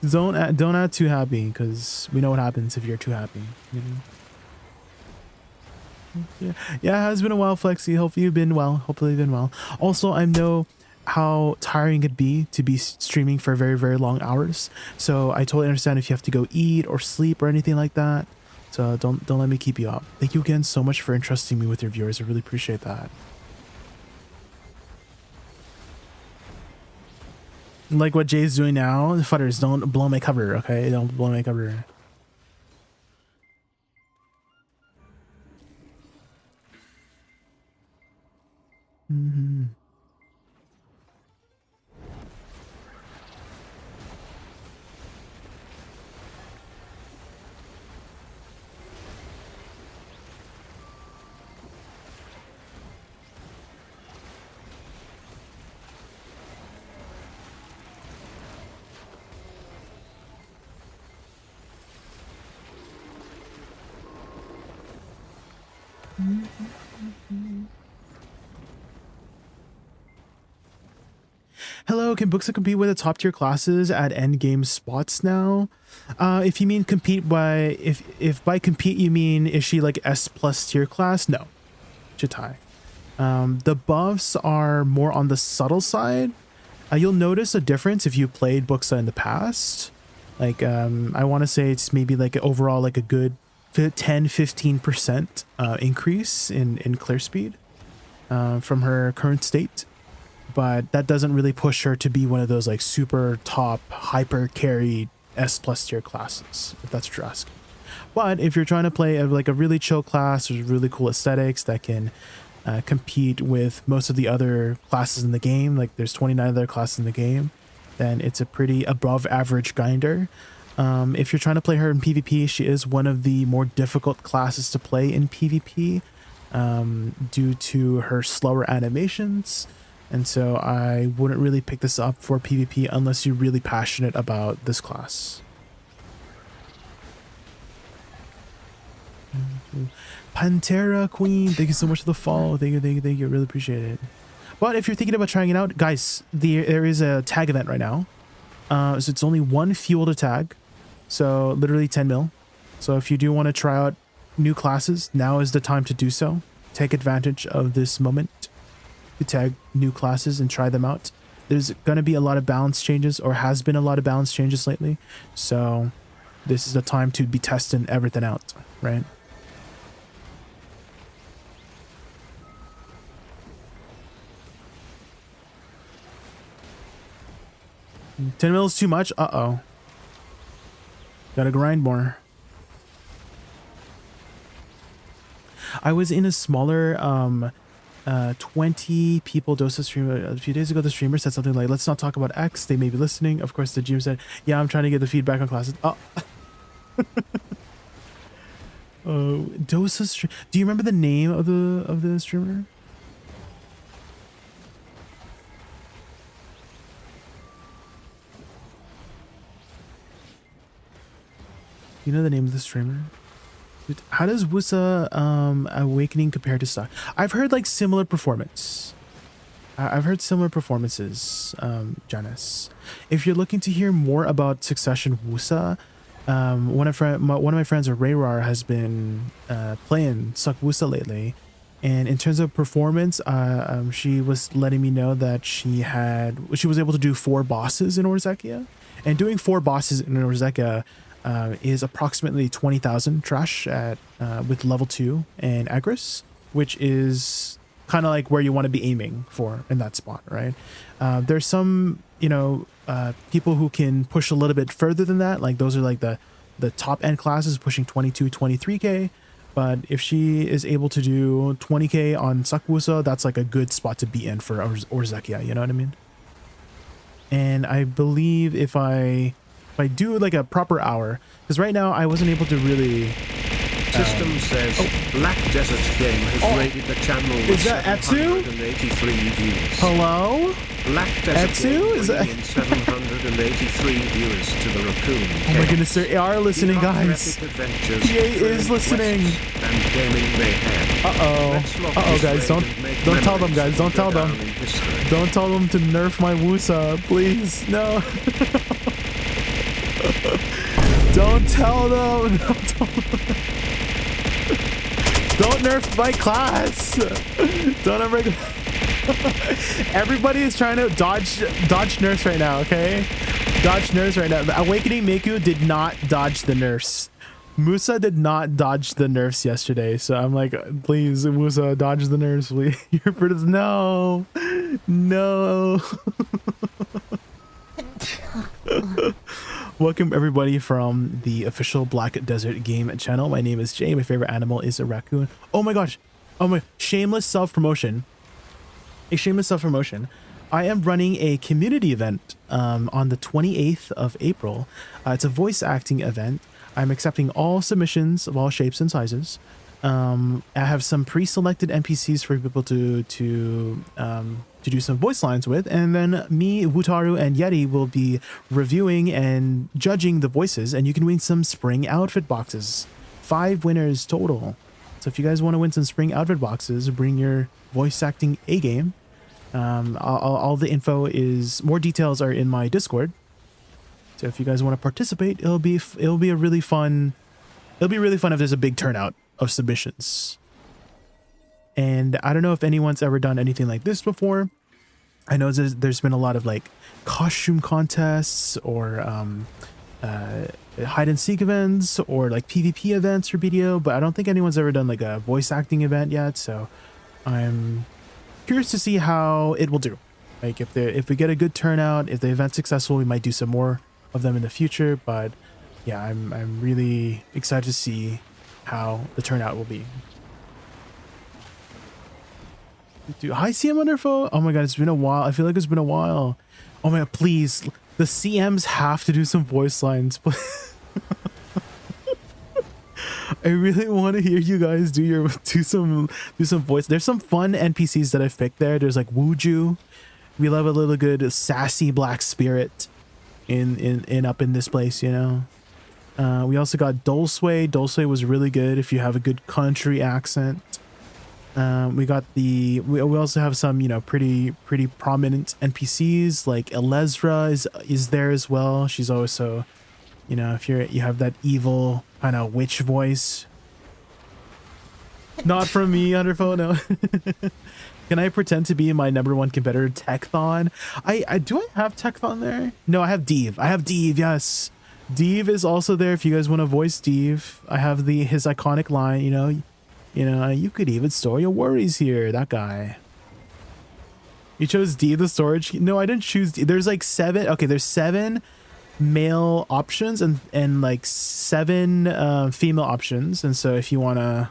Don't act too happy, because we know what happens if you're too happy, you know? Yeah, it has been a while, Flexi. Hopefully you've been well. Also, I know how tiring it'd be to be streaming for very, very long hours. So I totally understand if you have to go eat or sleep or anything like that. So don't let me keep you up. Thank you again so much for entrusting me with your viewers. I really appreciate that. Like what Jay's doing now. Futters, don't blow my cover, okay? Don't blow my cover. Mm-hmm. Hello, can BOOKSA compete with the top tier classes at endgame spots now? If you mean compete by, if by compete you mean is she like S plus tier class? No, Chitai. The buffs are more on the subtle side. You'll notice a difference if you played BOOKSA in the past. Like, I want to say it's maybe like overall like a good 10-15% increase in clear speed from her current state. But that doesn't really push her to be one of those like super top hyper carry S plus tier classes, if that's what you're asking. But if you're trying to play like a really chill class with really cool aesthetics that can compete with most of the other classes in the game, like there's 29 other classes in the game, then it's a pretty above average grinder. If you're trying to play her in PvP, she is one of the more difficult classes to play in PvP due to her slower animations. And so I wouldn't really pick this up for PvP unless you're really passionate about this class. Pantera Queen, thank you so much for the follow. Thank you, really appreciate it. But if you're thinking about trying it out, guys, there is a tag event right now. So it's only one fuel to tag, so literally 10 mil. So if you do want to try out new classes, now is the time to do so. Take advantage of this moment to tag new classes and try them out. There's gonna be a lot of balance changes, or has been a lot of balance changes lately, so this is the time to be testing everything out, right? $10 mil is too much. Uh-oh, gotta grind more. I was in a smaller 20 people Dosa stream a few days ago. The streamer said something like, let's not talk about X, they may be listening. Of course the GM said, yeah, I'm trying to get the feedback on classes. Oh. Dosa stream. Do you remember the name of the streamer? You know the name of the streamer? How does Woosa Awakening compare to stock? I've heard like similar performance. I've heard similar performances, Janice. If you're looking to hear more about Succession Woosa, one of my friends, Rayrar, has been playing Suck Woosa lately. And in terms of performance, she was letting me know that she was able to do 4 bosses in Orzekia. And doing 4 bosses in Orzekia is approximately 20,000 trash at with level 2 and Agris, which is kind of like where you want to be aiming for in that spot, right? There's some, people who can push a little bit further than that. Like those are like the top end classes pushing 22, 23k. But if she is able to do 20k on Sakwusa, that's like a good spot to be in for Orzekia, you know what I mean? And I believe if I do like a proper hour, because right now I wasn't able to really. System says Black Desert Game has raided the channel with 783 views. Hello? Black Desert Etsu? Game Is that 783 viewers to the Raccoon. Oh my goodness, they are listening, guys. PA is listening. And gaming mayhem. Uh-oh, guys, don't tell them, guys. Don't tell them. Don't tell them to nerf my Woosa, please. No. Don't tell them. Don't nerf my class. Don't ever. Everybody is trying to dodge nerfs right now, okay? Dodge nerfs right now. The Awakening Miku did not dodge the nerfs. Musa did not dodge the nerfs yesterday, so I'm like, please, Musa, dodge the nerfs, please. No. Welcome everybody from the official Black Desert Game channel. My name is Jay. My favorite animal is a raccoon. Oh my gosh. Oh my, shameless self-promotion. A shameless self-promotion. I am running a community event on the 28th of April. It's a voice acting event. I'm accepting all submissions of all shapes and sizes. I have some pre-selected NPCs for people to do some voice lines with, and then me, Wutaru, and Yeti will be reviewing and judging the voices, and you can win some spring outfit boxes. 5 winners total. So if you guys want to win some spring outfit boxes, bring your voice acting A game. All the info is, more details are in my Discord. So if you guys want to participate, it'll be a really fun. It'll be really fun if there's a big turnout of submissions. And I don't know if anyone's ever done anything like this before. I know there's been a lot of like costume contests or hide and seek events or like PvP events for BDO, but I don't think anyone's ever done like a voice acting event yet. So I'm curious to see how it will do. Like if we get a good turnout, if the event's successful, we might do some more of them in the future. But yeah, I'm really excited to see how the turnout will be. Dude, hi CM Wonderful. Oh my god, it's been a while. I feel like it's been a while. Oh my god, please, the CMs have to do some voice lines. I really want to hear you guys do some voice. There's some fun NPCs that I've picked there. There's like Wooju. We love a little good sassy black spirit in up in this place, you know. We also got Dosa. Dosa was really good if you have a good country accent. We got we also have some, you know, pretty prominent NPCs like Elezra is there as well. She's also, you know, if you have that evil kind of witch voice. Not from me, Underfo, no. Can I pretend to be my #1 competitor, Tekthon? Do I have Tekthon there? No, I have Deve. Yes. Deve is also there if you guys want to voice Deve. I have his iconic line, you know, you could even store your worries here, that guy. You chose Deve the storage? No, I didn't choose Deve. There's like 7. Okay, there's 7 male options and like 7 female options. And so if you want to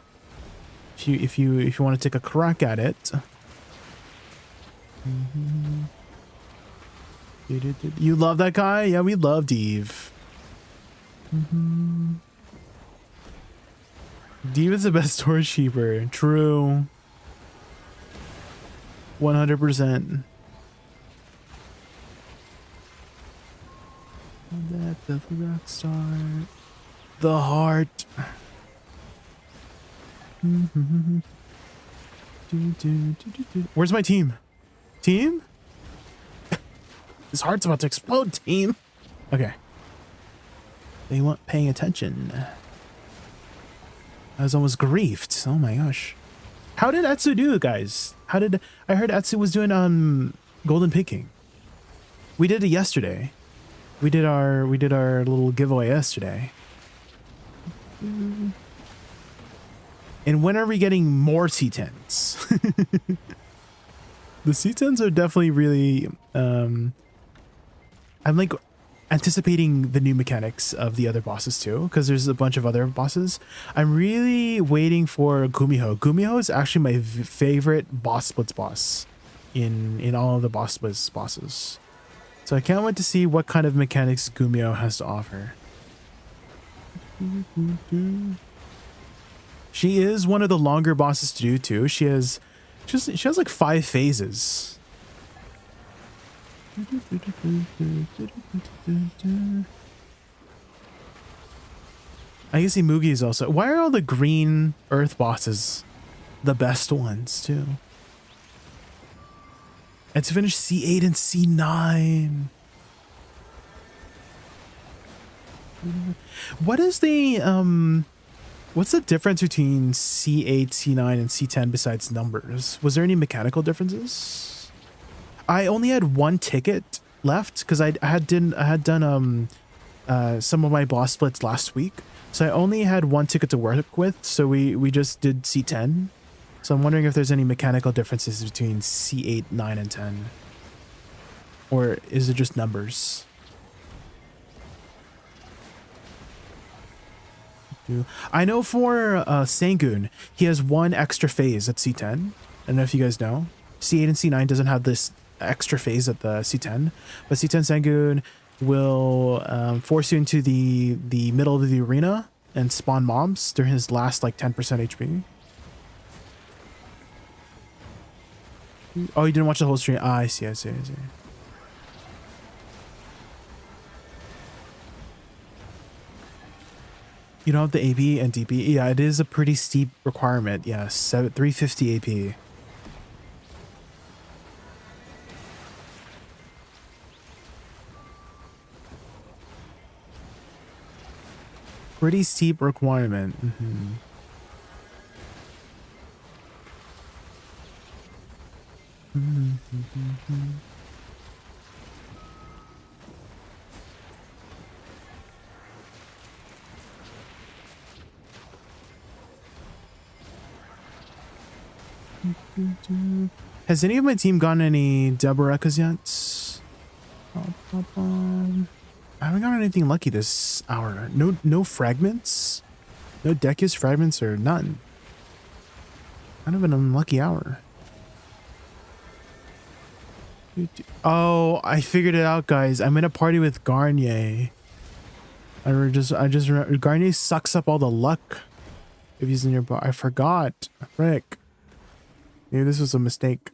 if you want to take a crack at it. You love that guy? Yeah, we love Deve. Deve is the best storage keeper. True. 100%. That the rock star. The heart. Where's my team? Team? This heart's about to explode, team. Okay. They weren't paying attention. I was almost griefed. Oh my gosh. How did Etsu do, guys? I heard Etsu was doing golden picking. We did it yesterday. We did our little giveaway yesterday. And when are we getting more C10s? The C10s are definitely really I'm like anticipating the new mechanics of the other bosses too, because there's a bunch of other bosses. I'm really waiting for Gumiho. Gumiho is actually my favorite boss splits boss in all of the boss splits bosses. So I can't wait to see what kind of mechanics Gumiho has to offer. She is one of the longer bosses to do too. She has like 5 phases. I guess Imugi is also. Why are all the green earth bosses the best ones too? And to finish C8 and C9. What is the what's the difference between C8, C9, and C10 besides numbers? Was there any mechanical differences? I only had 1 ticket left because I had done some of my boss splits last week, so I only had 1 ticket to work with. So we just did C10. So I'm wondering if there's any mechanical differences between C8, 9, and 10, or is it just numbers? I know for Sangoon, he has one extra phase at C10. I don't know if you guys know. C8 and C9 doesn't have this extra phase at the C10, but C10 Sangoon will force you into the middle of the arena and spawn mobs during his last like 10% HP. Oh, you didn't watch the whole stream? Ah, I see. You don't have the AP and DP? Yeah, it is a pretty steep requirement. Yes, 350 AP. Pretty steep requirement. Has any of my team gotten any Deborahs yet? I haven't got anything lucky this hour. No fragments? No Dekus fragments or none. Kind of an unlucky hour. Oh, I figured it out, guys. I'm in a party with Garnier. I just remember Garnier sucks up all the luck if he's in your bar. I forgot. Frick. Maybe this was a mistake.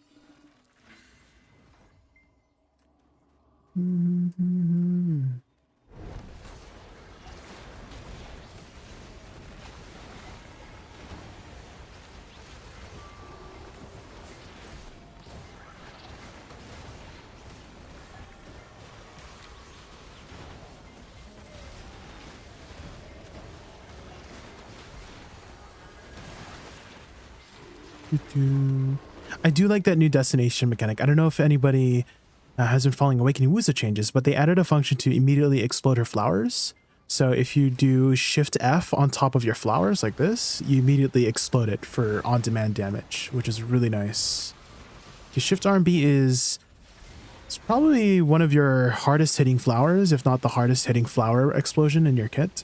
I do like that new destination mechanic. I don't know if anybody has been following Awakening Woosa changes, but they added a function to immediately explode her flowers. So if you do Shift F on top of your flowers like this, you immediately explode it for on-demand damage, which is really nice. Your Shift R and B it's probably one of your hardest hitting flowers, if not the hardest hitting flower explosion in your kit.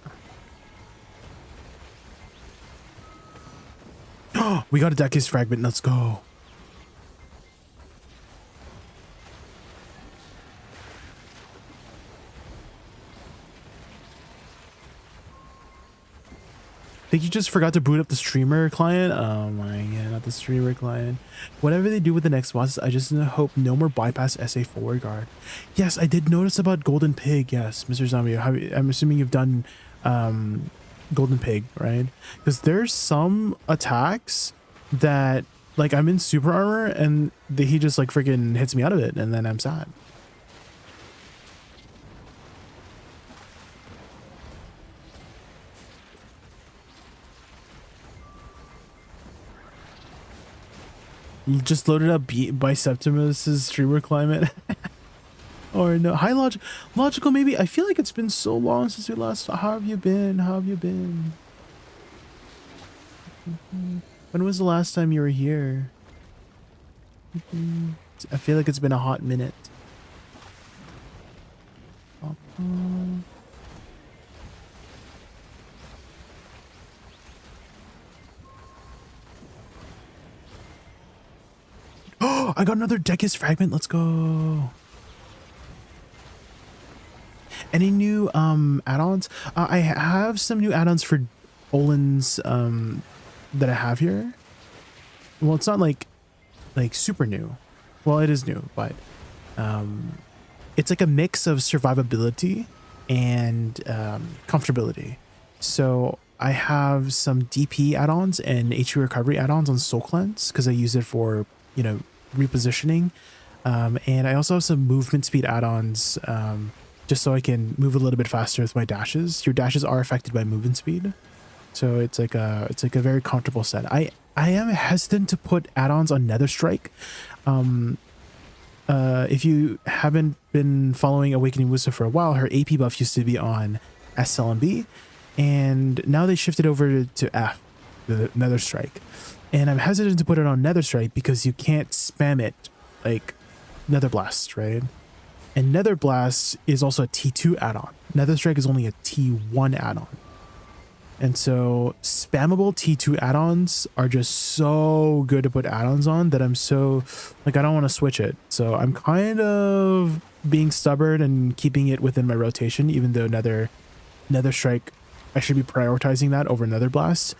Oh, we got a Dekus fragment. Let's go. I think you just forgot to boot up the streamer client. Oh my god, not the streamer client. Whatever they do with the next boss, I just hope no more bypass SA forward guard. Yes, I did notice about Golden Pig. Yes, Mr. Zombie. I'm assuming you've done Golden Pig, right? Because there's some attacks that like I'm in super armor and he just like freaking hits me out of it and then I'm sad. Just loaded up Biceptimus's streamer climate. Or no, hi logical maybe. I feel like it's been so long since we last. How have you been? When was the last time you were here? I feel like it's been a hot minute. Oh, I got another Dekus fragment. Let's go. Any new add-ons? I have some new add-ons for Olin's that I have here. Well, it's not like super new. Well, it is new, but it's like a mix of survivability and comfortability. So I have some DP add-ons and HP recovery add-ons on Soul Cleanse because I use it for, you know, repositioning. And I also have some movement speed add-ons just so I can move a little bit faster with my dashes. Your dashes are affected by movement speed. So it's like a very comfortable set. I am hesitant to put add-ons on Nether Strike. If you haven't been following Awakening Woosa for a while, her AP buff used to be on SLMB, and now they shifted over to F, the Nether Strike. And I'm hesitant to put it on Nether Strike because you can't spam it like Nether Blast, right? And Nether Blast is also a T2 add-on. Nether Strike is only a T1 add-on. And so spammable T2 add-ons are just so good to put add-ons on that I'm so like, I don't want to switch it. So I'm kind of being stubborn and keeping it within my rotation, even though Nether Strike, I should be prioritizing that over Nether Blast.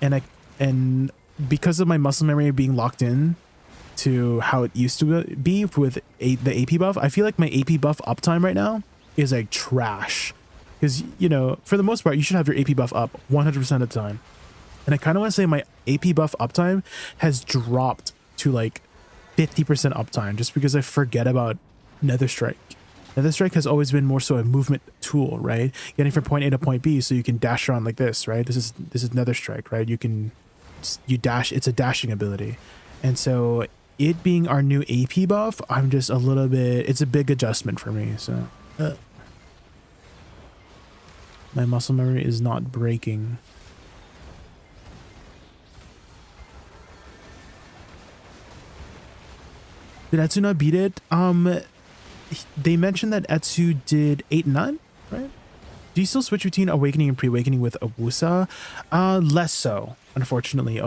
And because of my muscle memory being locked in to how it used to be with the AP buff, I feel like my AP buff uptime right now is like trash. Because, you know, for the most part, you should have your AP buff up 100% of the time. And I kind of want to say my AP buff uptime has dropped to like 50% uptime just because I forget about Nether Strike. Nether Strike has always been more so a movement tool, right? Getting from point A to point B so you can dash around like this, right? This is Nether Strike, right? You dash, it's a dashing ability. And so it being our new AP buff, I'm just a little bit, it's a big adjustment for me, so my muscle memory is not breaking. Did Etsu not beat it? They mentioned that Etsu did 8 and 9, right? Do you still switch between awakening and pre-awakening with a Woosa? Less so, unfortunately.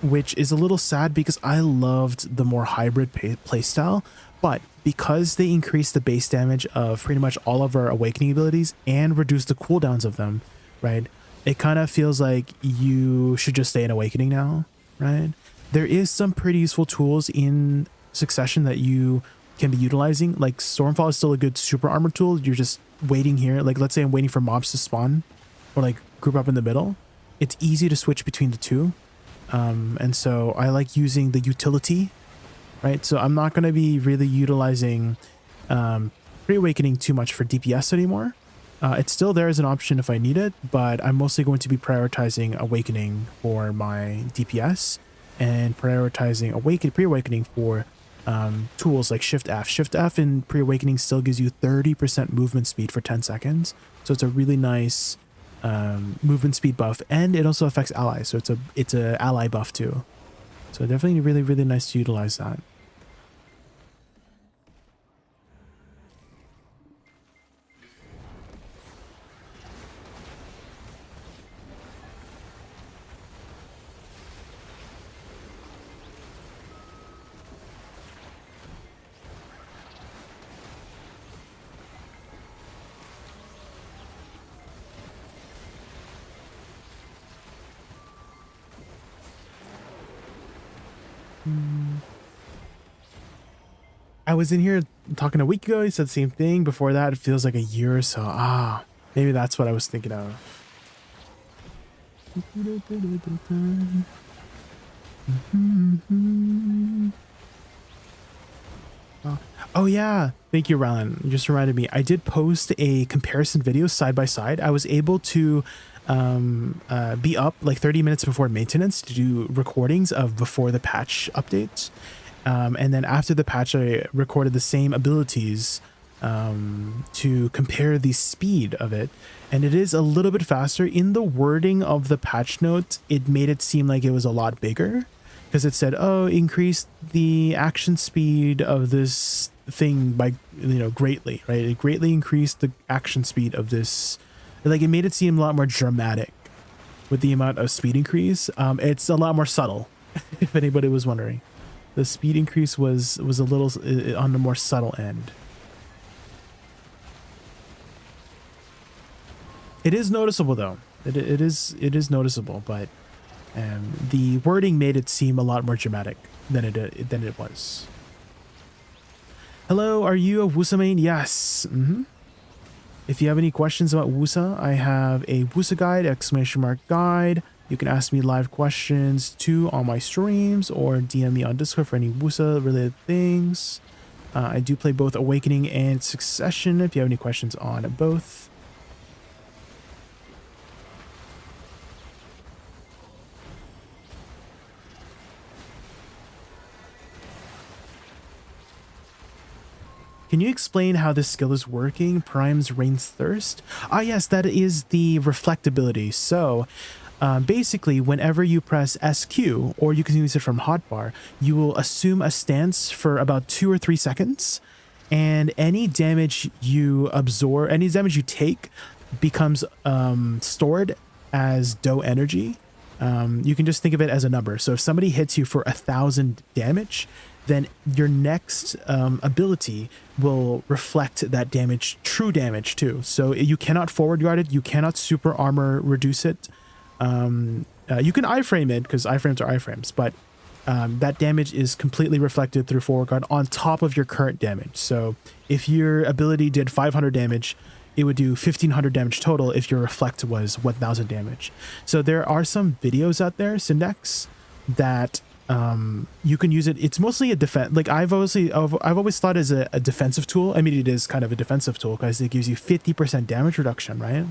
Which is a little sad because I loved the more hybrid playstyle, but because they increased the base damage of pretty much all of our awakening abilities and reduced the cooldowns of them, right? It kind of feels like you should just stay in awakening now, right? There is some pretty useful tools in Succession that you can be utilizing. Like Stormfall is still a good super armor tool. You're just waiting here. Like let's say I'm waiting for mobs to spawn or like group up in the middle. It's easy to switch between the two. And so I like using the utility, right? So I'm not going to be really utilizing pre-awakening too much for DPS anymore. It's still there as an option if I need it, but I'm mostly going to be prioritizing awakening for my DPS and prioritizing pre-awakening for tools like Shift F. Shift F in pre-awakening still gives you 30% movement speed for 10 seconds. So it's a really nice movement speed buff, and it also affects allies. So it's a ally buff too. So definitely really, really nice to utilize that. I was in here talking a week ago. He said the same thing. Before that, it feels like a year or so. Maybe that's what I was thinking of. Oh yeah, thank you, Rylan. You just reminded me. I did post a comparison video side by side. I was able to be up like 30 minutes before maintenance to do recordings of before the patch updates. And then after the patch, I recorded the same abilities to compare the speed of it. And it is a little bit faster. In the wording of the patch note, it made it seem like it was a lot bigger. Because it said, oh, increase the action speed of this thing by, greatly, right? It greatly increased the action speed of this. Like, it made it seem a lot more dramatic with the amount of speed increase. It's a lot more subtle, if anybody was wondering. The speed increase was a little on the more subtle end. It is noticeable, though. It is noticeable, but the wording made it seem a lot more dramatic than it was. Hello, are you a Woosa main? Yes. If you have any questions about Woosa, I have a Woosa guide, !guide. You can ask me live questions too on my streams or DM me on Discord for any Woosa related things. I do play both Awakening and Succession if you have any questions on both. Can you explain how this skill is working? Prime's Rain's Thirst? Yes, that is the reflectability. So basically, whenever you press SQ, or you can use it from hotbar, you will assume a stance for about 2 or 3 seconds, and any damage you absorb, any damage you take, becomes stored as Do energy. You can just think of it as a number. So if somebody hits you for 1,000 damage, then your next ability will reflect that damage, true damage too. So you cannot forward guard it, you cannot super armor reduce it. You can iframe it because iframes are iframes, but that damage is completely reflected through forward guard on top of your current damage. So if your ability did 500 damage, it would do 1,500 damage total if your reflect was 1,000 damage. So there are some videos out there, Syndex, that you can use it. It's mostly a defense. Like I've always thought as a defensive tool. I mean, it is kind of a defensive tool because it gives you 50% damage reduction, right?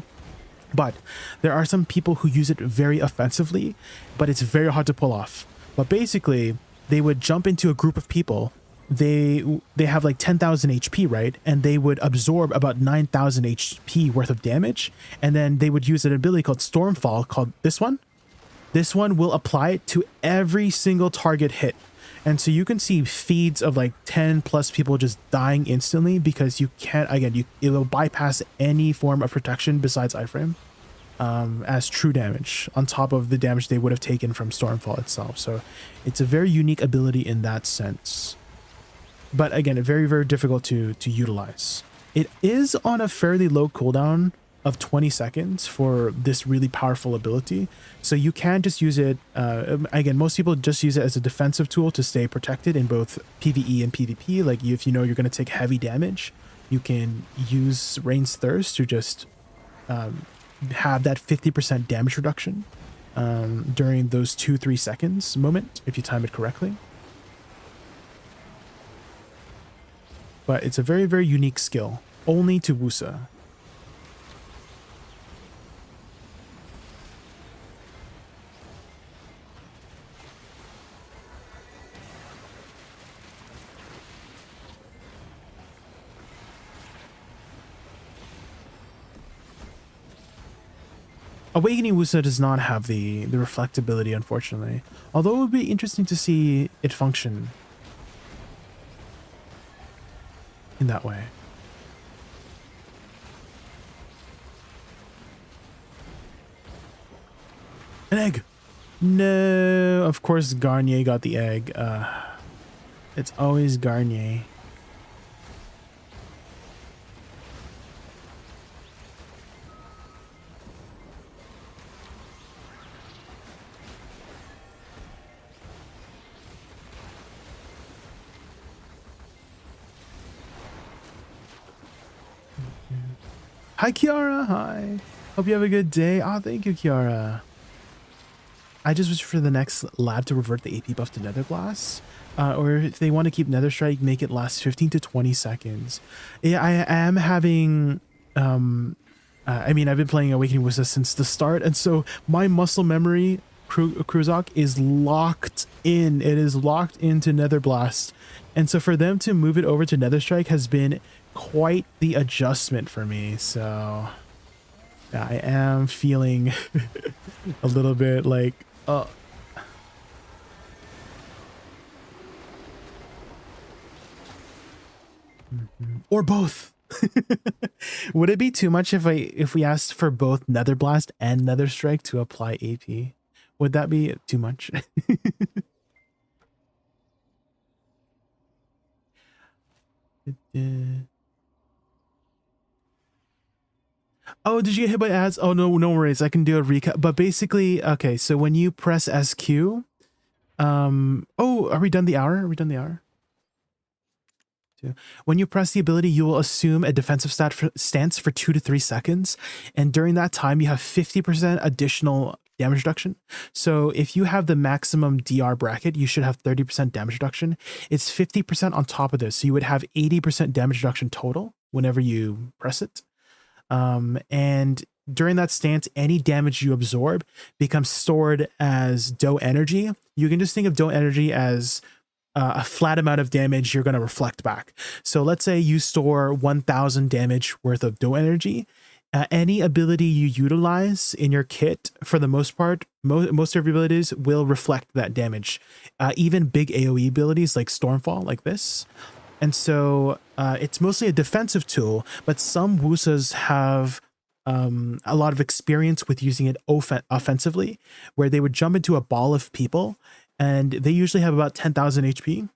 But there are some people who use it very offensively, but it's very hard to pull off. But basically, they would jump into a group of people. They have like 10,000 HP, right? And they would absorb about 9,000 HP worth of damage. And then they would use an ability called Stormfall, called this one. This one will apply it to every single target hit. And so you can see feeds of like 10 plus people just dying instantly because you can't, again, it will bypass any form of protection besides iframe as true damage on top of the damage they would have taken from Stormfall itself. So it's a very unique ability in that sense. But again, very, very difficult to utilize. It is on a fairly low cooldown of 20 seconds for this really powerful ability. So you can just use it, again, most people just use it as a defensive tool to stay protected in both PvE and PvP. Like if you know you're going to take heavy damage, you can use Rain's Thirst to just have that 50% damage reduction during those 2-3 seconds moment, if you time it correctly. But it's a very, very unique skill, only to Woosa. Awakening Woosa does not have the reflectability, unfortunately. Although it would be interesting to see it function in that way. An egg! No, of course Garnier got the egg. It's always Garnier. Hi, Kiara. Hi. Hope you have a good day. Oh, thank you, Kiara. I just wish for the next lab to revert the AP buff to Nether Blast. Or if they want to keep Nether Strike, make it last 15 to 20 seconds. Yeah, I am having... I mean, I've been playing Awakening Woosa since the start, and so my muscle memory, Kruzak, is locked in. It is locked into Nether Blast. And so for them to move it over to Nether Strike has been quite the adjustment for me. So yeah, I am feeling a little bit like or both. Would it be too much if we asked for both Nether Blast and Nether Strike to apply AP? Would that be too much? Oh, did you get hit by ads? Oh, no worries. I can do a recap. But basically, okay, so when you press SQ, oh, are we done the hour? Are we done the hour? When you press the ability, you will assume a defensive stance for 2 to 3 seconds. And during that time, you have 50% additional damage reduction. So if you have the maximum DR bracket, you should have 30% damage reduction. It's 50% on top of this. So you would have 80% damage reduction total whenever you press it. And during that stance, any damage you absorb becomes stored as Do energy. You can just think of Do energy as a flat amount of damage you're going to reflect back. So let's say you store 1,000 damage worth of Do energy. Any ability you utilize in your kit, for the most part, most of your abilities will reflect that damage. Even big AoE abilities like Stormfall, like this. And so it's mostly a defensive tool, but some Woosas have a lot of experience with using it offensively, where they would jump into a ball of people, and they usually have about 10,000 HP.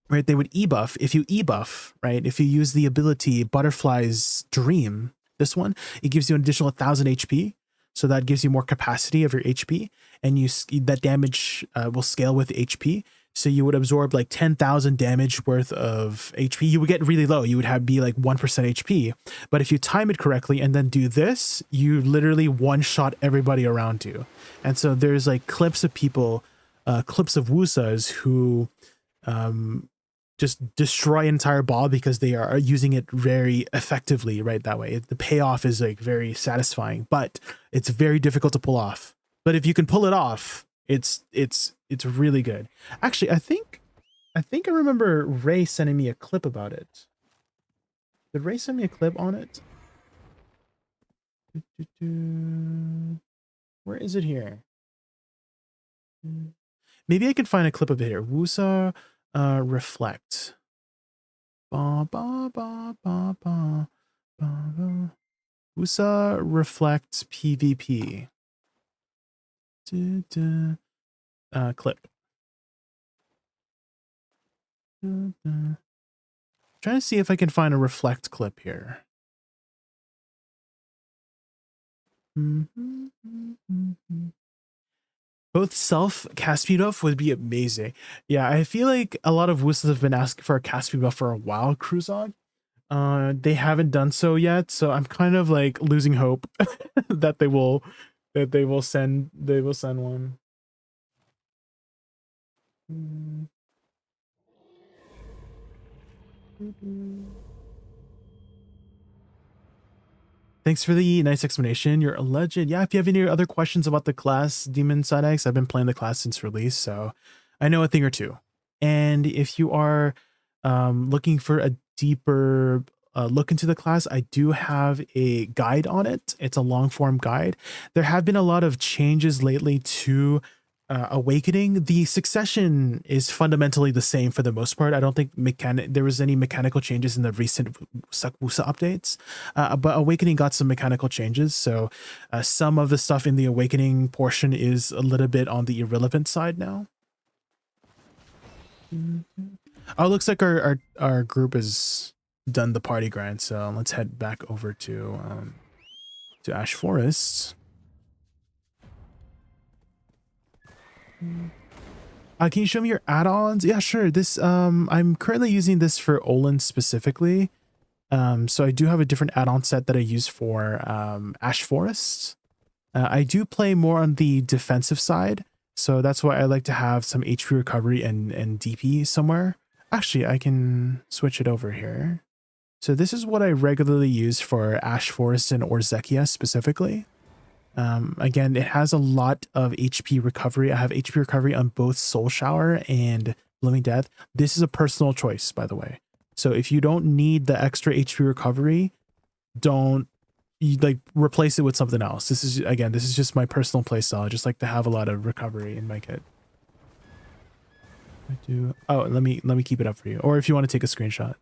Right, they would e-buff. If you e-buff, right, if you use the ability Butterfly's Dream, this one, it gives you an additional 1,000 HP. So that gives you more capacity of your HP, and that damage will scale with HP. So you would absorb like 10,000 damage worth of HP. You would get really low. You would be like 1% HP. But if you time it correctly and then do this, you literally one-shot everybody around you. And so there's like clips of people, clips of Woosas who just destroy an entire ball because they are using it very effectively right that way. The payoff is like very satisfying, but it's very difficult to pull off. But if you can pull it off, it's really good. Actually, I think I remember Ray sending me a clip about it. Did Ray send me a clip on it? Where is it here? Maybe I can find a clip of it here. Woosa reflect. Ba, ba, ba, ba, ba, ba, ba. Woosa reflect PvP. Clip. Trying to see if I can find a reflect clip here. Both self cast speed buff would be amazing. Yeah, I feel like a lot of Woosas have been asking for a cast speed buff for a while, Cruzog. They haven't done so yet, so I'm kind of like losing hope that they will send one. Thanks for the nice explanation. You're a legend. Yeah, if you have any other questions about the class Demon Side X, I've been playing the class since release, so I know a thing or two. And if you are looking for a deeper look into the class, I do have a guide on it. It's a long form guide. There have been a lot of changes lately to Awakening. The succession is fundamentally the same for the most part. I don't think there was any mechanical changes in the recent Woosa updates, but Awakening got some mechanical changes. So some of the stuff in the Awakening portion is a little bit on the irrelevant side now. Oh, it looks like our group has done the party grind, so let's head back over to Ash Forest. Can you show me your add-ons? Yeah, sure. This I'm currently using this for Olin specifically. So I do have a different add-on set that I use for Ash Forest. I do play more on the defensive side, so that's why I like to have some HP recovery and DP somewhere. Actually, I can switch it over here. So this is what I regularly use for Ash Forest and Orzekia specifically. Again, it has a lot of HP recovery. I have HP recovery on both Soul Shower and Blooming Death. This is a personal choice, by the way. So if you don't need the extra HP recovery, replace it with something else. This is just my personal playstyle. I just like to have a lot of recovery in my kit. Let me keep it up for you. Or if you want to take a screenshot.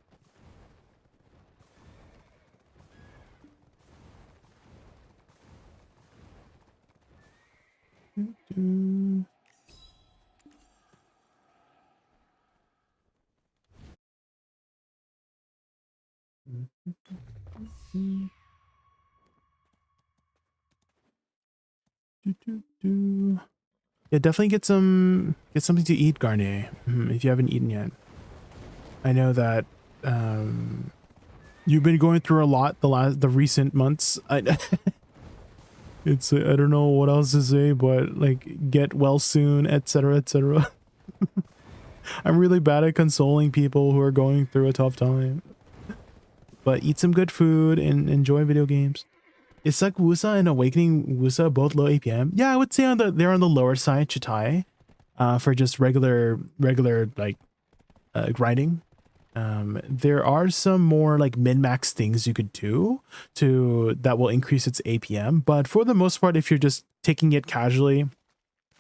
Yeah, definitely get something to eat, Garnier, if you haven't eaten yet. I know that you've been going through a lot the recent months. I don't know what else to say, but like, get well soon, etc., etc. I'm really bad at consoling people who are going through a tough time. But eat some good food and enjoy video games. Is like Woosa and Awakening Woosa both low APM? Yeah, I would say they're on the lower side, Chitai, for just regular like grinding. There are some more like min-max things you could do that will increase its APM, but for the most part, if you're just taking it casually,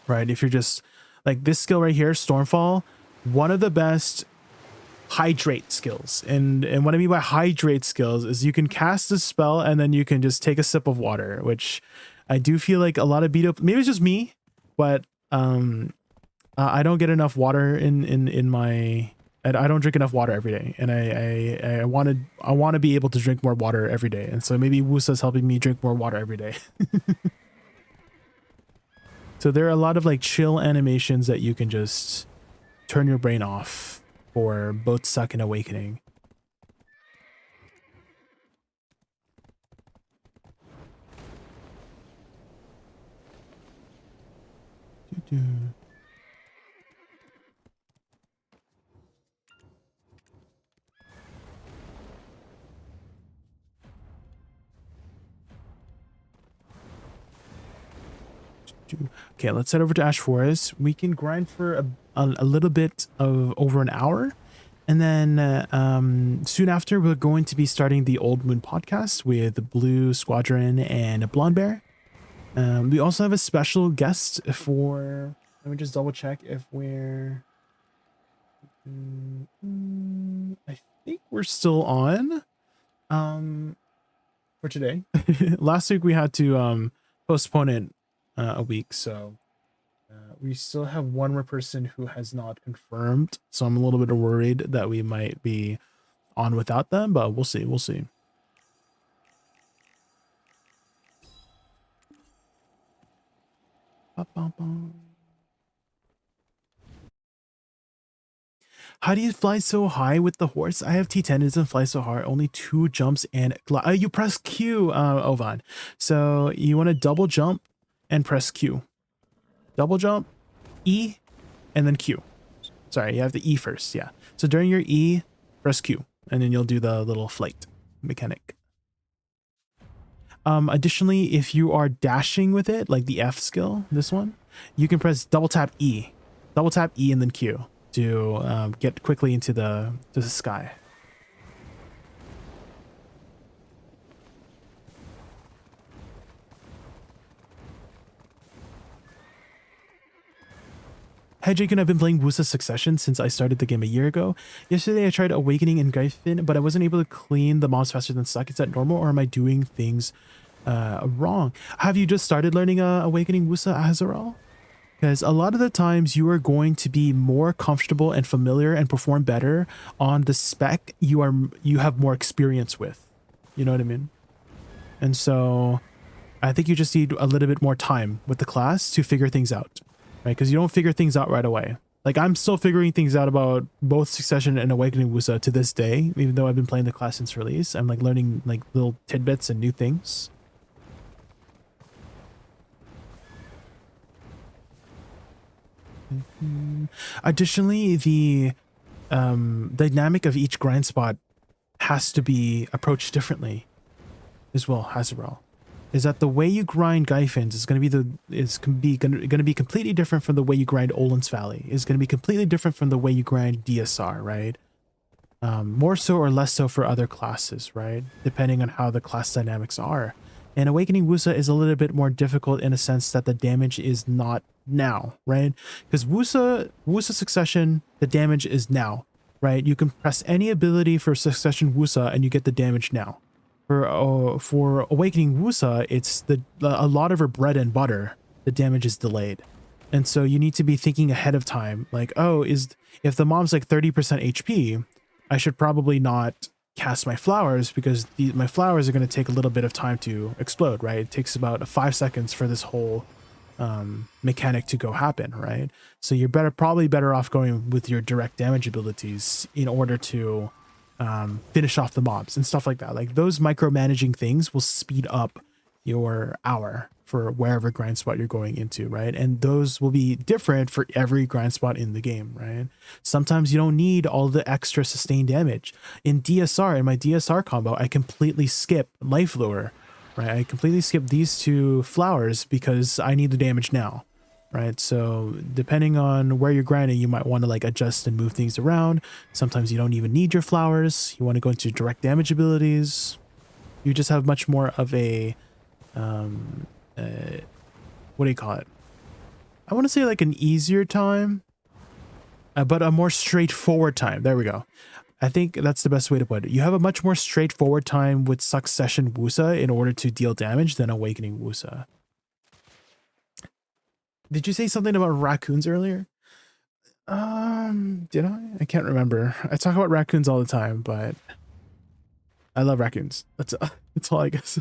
right? If you're just like this skill right here, Stormfall, one of the best hydrate skills. And what I mean by hydrate skills is you can cast a spell and then you can just take a sip of water, which I do feel like a lot of beat up, maybe it's just me, but I don't get enough water in my, I don't drink enough water every day, and I want to be able to drink more water every day, and so maybe Woosa is helping me drink more water every day. So there are a lot of like chill animations that you can just turn your brain off for both Suck and Awakening. Okay, let's head over to Ash Forest. We can grind for a little bit of over an hour. And then soon after, we're going to be starting the Old Moon podcast with Blue Squadron and Blonde Bear. We also have a special guest for... Let me just double check if we're... I think we're still on for today. Last week we had to postpone it a week, so we still have one more person who has not confirmed, so I'm a little bit worried that we might be on without them, but we'll see. How do you fly so high with the horse? I have T10, it doesn't fly so hard, only 2 jumps and you press Q, Ovan. So you want to double jump and press Q. Double jump, E, and then Q. Sorry, you have the E first, yeah. So during your E, press Q, and then you'll do the little flight mechanic. Additionally, if you are dashing with it, like the F skill, this one, you can press double tap E and then Q to get quickly into the sky. Hi Jaykun, I've been playing Woosa Succession since I started the game a year ago. Yesterday I tried Awakening and Gryphon, but I wasn't able to clean the mobs faster than Suck. Is that normal, or am I doing things wrong? Have you just started learning Awakening Woosa, Azrael? Because a lot of the times you are going to be more comfortable and familiar and perform better on the spec you have more experience with. You know what I mean? And so I think you just need a little bit more time with the class to figure things out. Right, because you don't figure things out right away. Like, I'm still figuring things out about both Succession and Awakening Woosa to this day, even though I've been playing the class since release. I'm like learning like little tidbits and new things. Additionally, the dynamic of each grind spot has to be approached differently as well, Hazarel. Is that the way you grind Gryphons is going to be completely different from the way you grind Olin's Valley. Is going to be completely different from the way you grind DSR, right? More so or less so for other classes, right? Depending on how the class dynamics are. And Awakening Woosa is a little bit more difficult in a sense that the damage is not now, right? Because Woosa Succession, the damage is now, right? You can press any ability for Succession Woosa and you get the damage now. For Awakening Woosa, it's a lot of her bread and butter. The damage is delayed, and so you need to be thinking ahead of time. Like, oh, if the mom's like 30% HP, I should probably not cast my flowers because my flowers are going to take a little bit of time to explode. Right? It takes about 5 seconds for this whole mechanic to go happen. Right? So you're probably better off going with your direct damage abilities in order to finish off the mobs and stuff like that. Like those micromanaging things will speed up your hour for wherever grind spot you're going into, right? And those will be different for every grind spot in the game, right? Sometimes you don't need all the extra sustained damage. In my DSR combo, I completely skip Life Lure, right? I completely skip these 2 flowers because I need the damage now. Right, so depending on where you're grinding, you might want to like adjust and move things around. Sometimes you don't even need your flowers. You want to go into direct damage abilities. You just have much more of a what do you call it? I want to say like an easier time. but a more straightforward time. There we go. I think that's the best way to put it. You have a much more straightforward time with Succession Woosa in order to deal damage than Awakening Woosa. Did you say something about raccoons earlier? Did I? I can't remember. I talk about raccoons all the time, but I love raccoons. That's all I guess.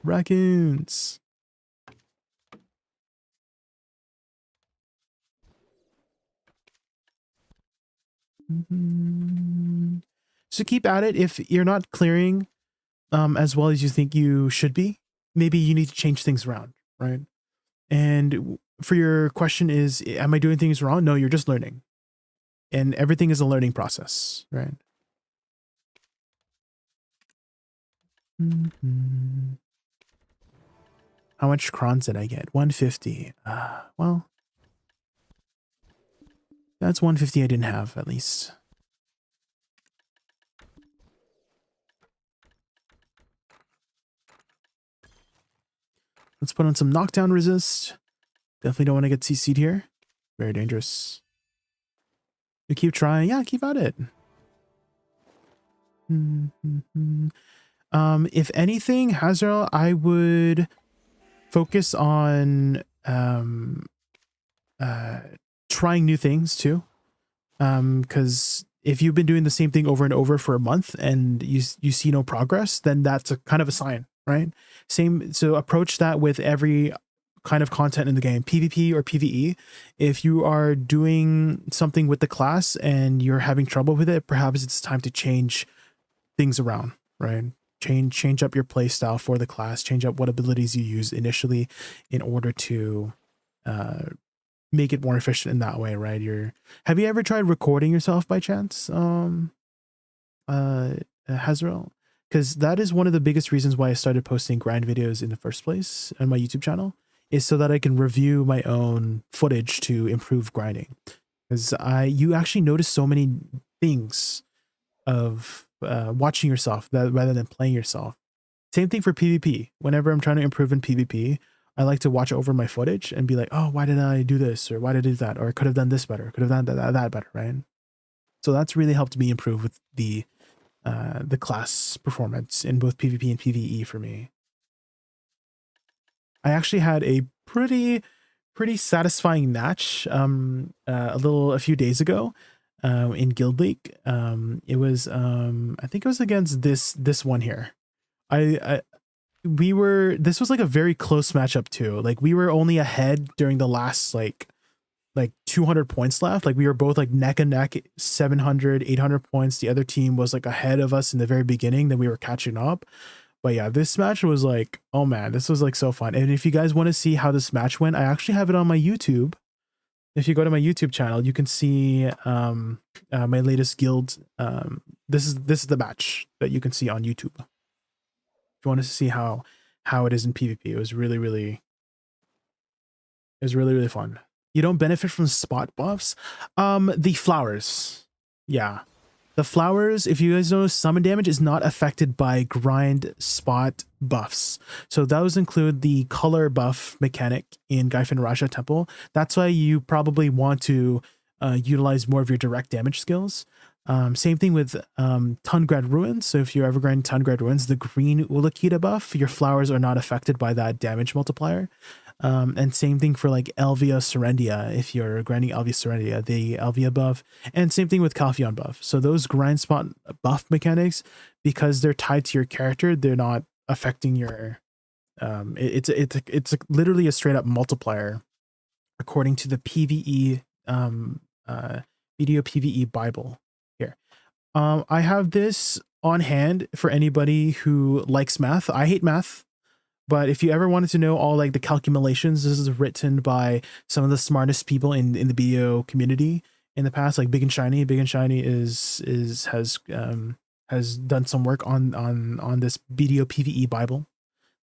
Raccoons. So keep at it. If you're not clearing as well as you think you should be, maybe you need to change things around, right? And for your question is, am I doing things wrong? No, you're just learning. And everything is a learning process, right? How much crons did I get? 150. Well, that's 150 I didn't have, at least. Let's put on some knockdown resist. Definitely don't want to get CC'd here. Very dangerous. You keep trying. Yeah, keep at it. If anything, Hazard, I would focus on trying new things too. Because if you've been doing the same thing over and over for a month and you see no progress, then that's a kind of a sign, right? So approach that with every kind of content in the game, PvP or PvE. If you are doing something with the class and you're having trouble with it, perhaps it's time to change things around, right? Change up your play style for the class, change up what abilities you use initially in order to make it more efficient in that way, right? Have you ever tried recording yourself by chance, Hazrel? Because that is one of the biggest reasons why I started posting grind videos in the first place on my YouTube channel, is so that I can review my own footage to improve grinding. Because you actually notice so many things of watching yourself rather than playing yourself. Same thing for PvP. Whenever I'm trying to improve in PvP, I like to watch over my footage and be like, oh, why did I do this? Or why did I do that? Or I could have done this better. Could have done that better, right? So that's really helped me improve with the class performance in both PvP and PvE for me. I actually had a pretty satisfying match a few days ago in Guild League. It was I think it was against this one here. This was like a very close matchup too. Like we were only ahead during the last like 200 points left. Like we were both like neck and neck, 700, 800 points. The other team was like ahead of us in the very beginning. Then we were catching up. But yeah, this match was like, oh man, this was like so fun. And if you guys want to see how this match went, I actually have it on my YouTube. If you go to my YouTube channel, you can see my latest guild. This is the match that you can see on YouTube. If you want to see how it is in PvP, it was really fun. You don't benefit from spot buffs. The flowers. Yeah. The flowers, if you guys know, summon damage is not affected by grind spot buffs. So those include the color buff mechanic in Gaifin Raja Temple. That's why you probably want to utilize more of your direct damage skills. Same thing with Tungrad Ruins. So if you're ever grinding Tungrad Ruins, the green Ulakita buff, your flowers are not affected by that damage multiplier. And same thing for like Elvia Serendia, if you're grinding Elvia Serendia, the Elvia buff, and same thing with Calpheon buff. So those grind spot buff mechanics, because they're tied to your character, they're not affecting your it's literally a straight up multiplier according to the PvE video PvE Bible here. I have this on hand for anybody who likes math. I hate math. But if you ever wanted to know all like the calculations, this is written by some of the smartest people in the BO community in the past, like Big and Shiny. Big and Shiny has done some work on this BDO PvE Bible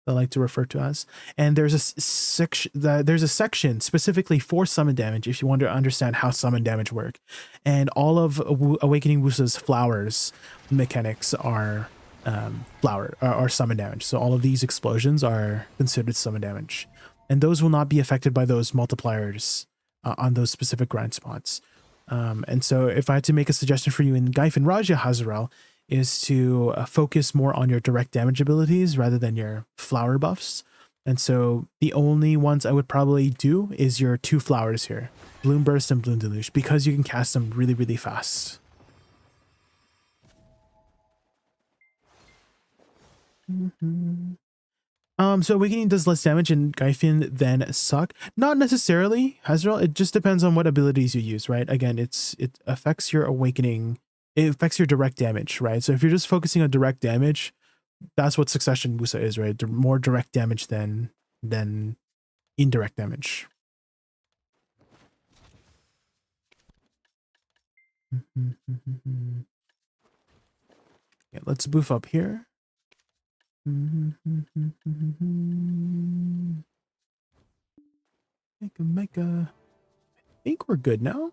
that I like to refer to as. And there's a section specifically for summon damage if you want to understand how summon damage work. And all of Awakening Woosa's flowers mechanics are or summon damage. So all of these explosions are considered summon damage, and those will not be affected by those multipliers on those specific grind spots. And so if I had to make a suggestion for you in Gyfin Raja Hazarel, is to focus more on your direct damage abilities rather than your flower buffs. And so the only ones I would probably do is your 2 flowers here, Bloom Burst and Bloom Deluge, because you can cast them really, really fast. So Awakening does less damage in Gyfin than Suck. Not necessarily, Hazarel. It just depends on what abilities you use, right? Again, it affects your Awakening. It affects your direct damage, right? So if you're just focusing on direct damage, that's what Succession Woosa is, right? More direct damage than indirect damage. Yeah, let's boof up here. Make a. I think we're good now.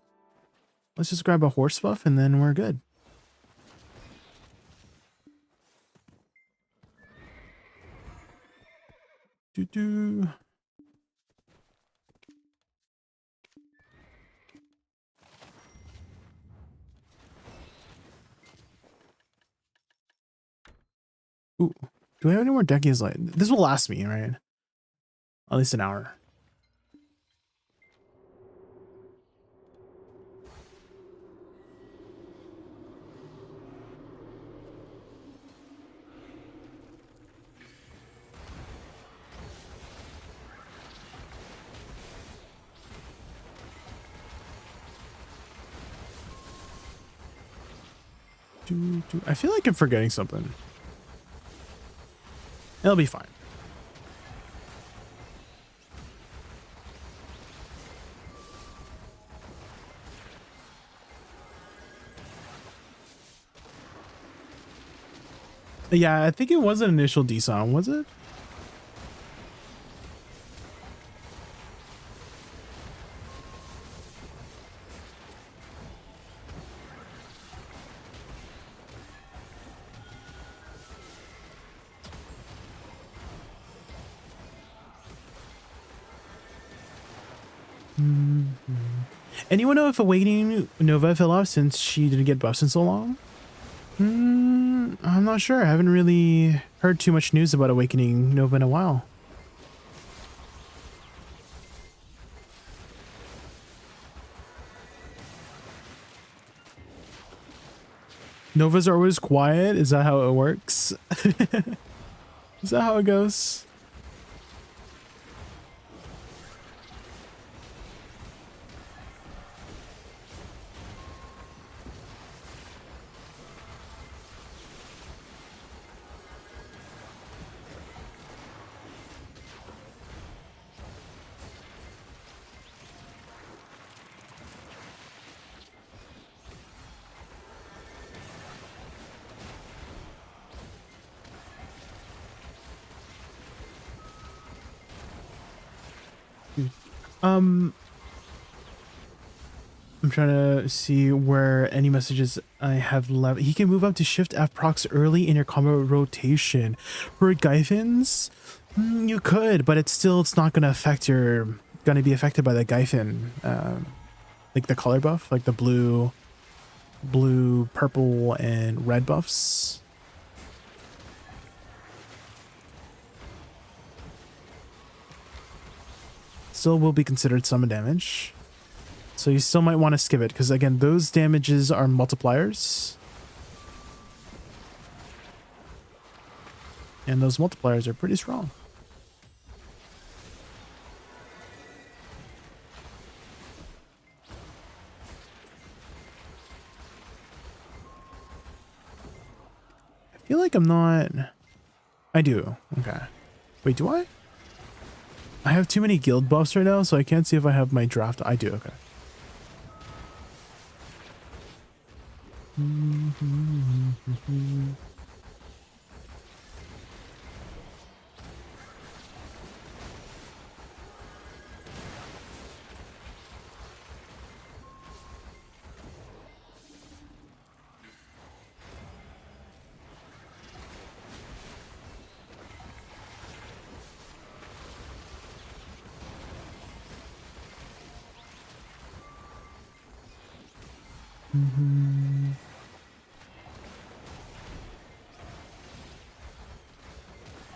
Let's just grab a horse buff and then we're good. Doo-doo. Ooh, do I have any more decades? Like this will last me, right? At least an hour. I feel like I'm forgetting something. It'll be fine. Yeah, I think it was an initial desong, was it? Anyone know if Awakening Nova fell off since she didn't get buffs in so long? I'm not sure. I haven't really heard too much news about Awakening Nova in a while. Novas are always quiet? Is that how it works? Is that how it goes? I'm trying to see where any messages I have left. He can move up to Shift F procs early in your combo rotation. For Gyfins, you could, but it's not gonna affect your. Gonna be affected by the Gyfin, like the color buff, like the blue, purple, and red buffs. Still will be considered summon damage. So you still might want to skip it, because again, those damages are multipliers. And those multipliers are pretty strong. I feel like I'm not... I do. Okay. Wait, do I? I have too many guild buffs right now, so I can't see if I have my draft. I do, okay.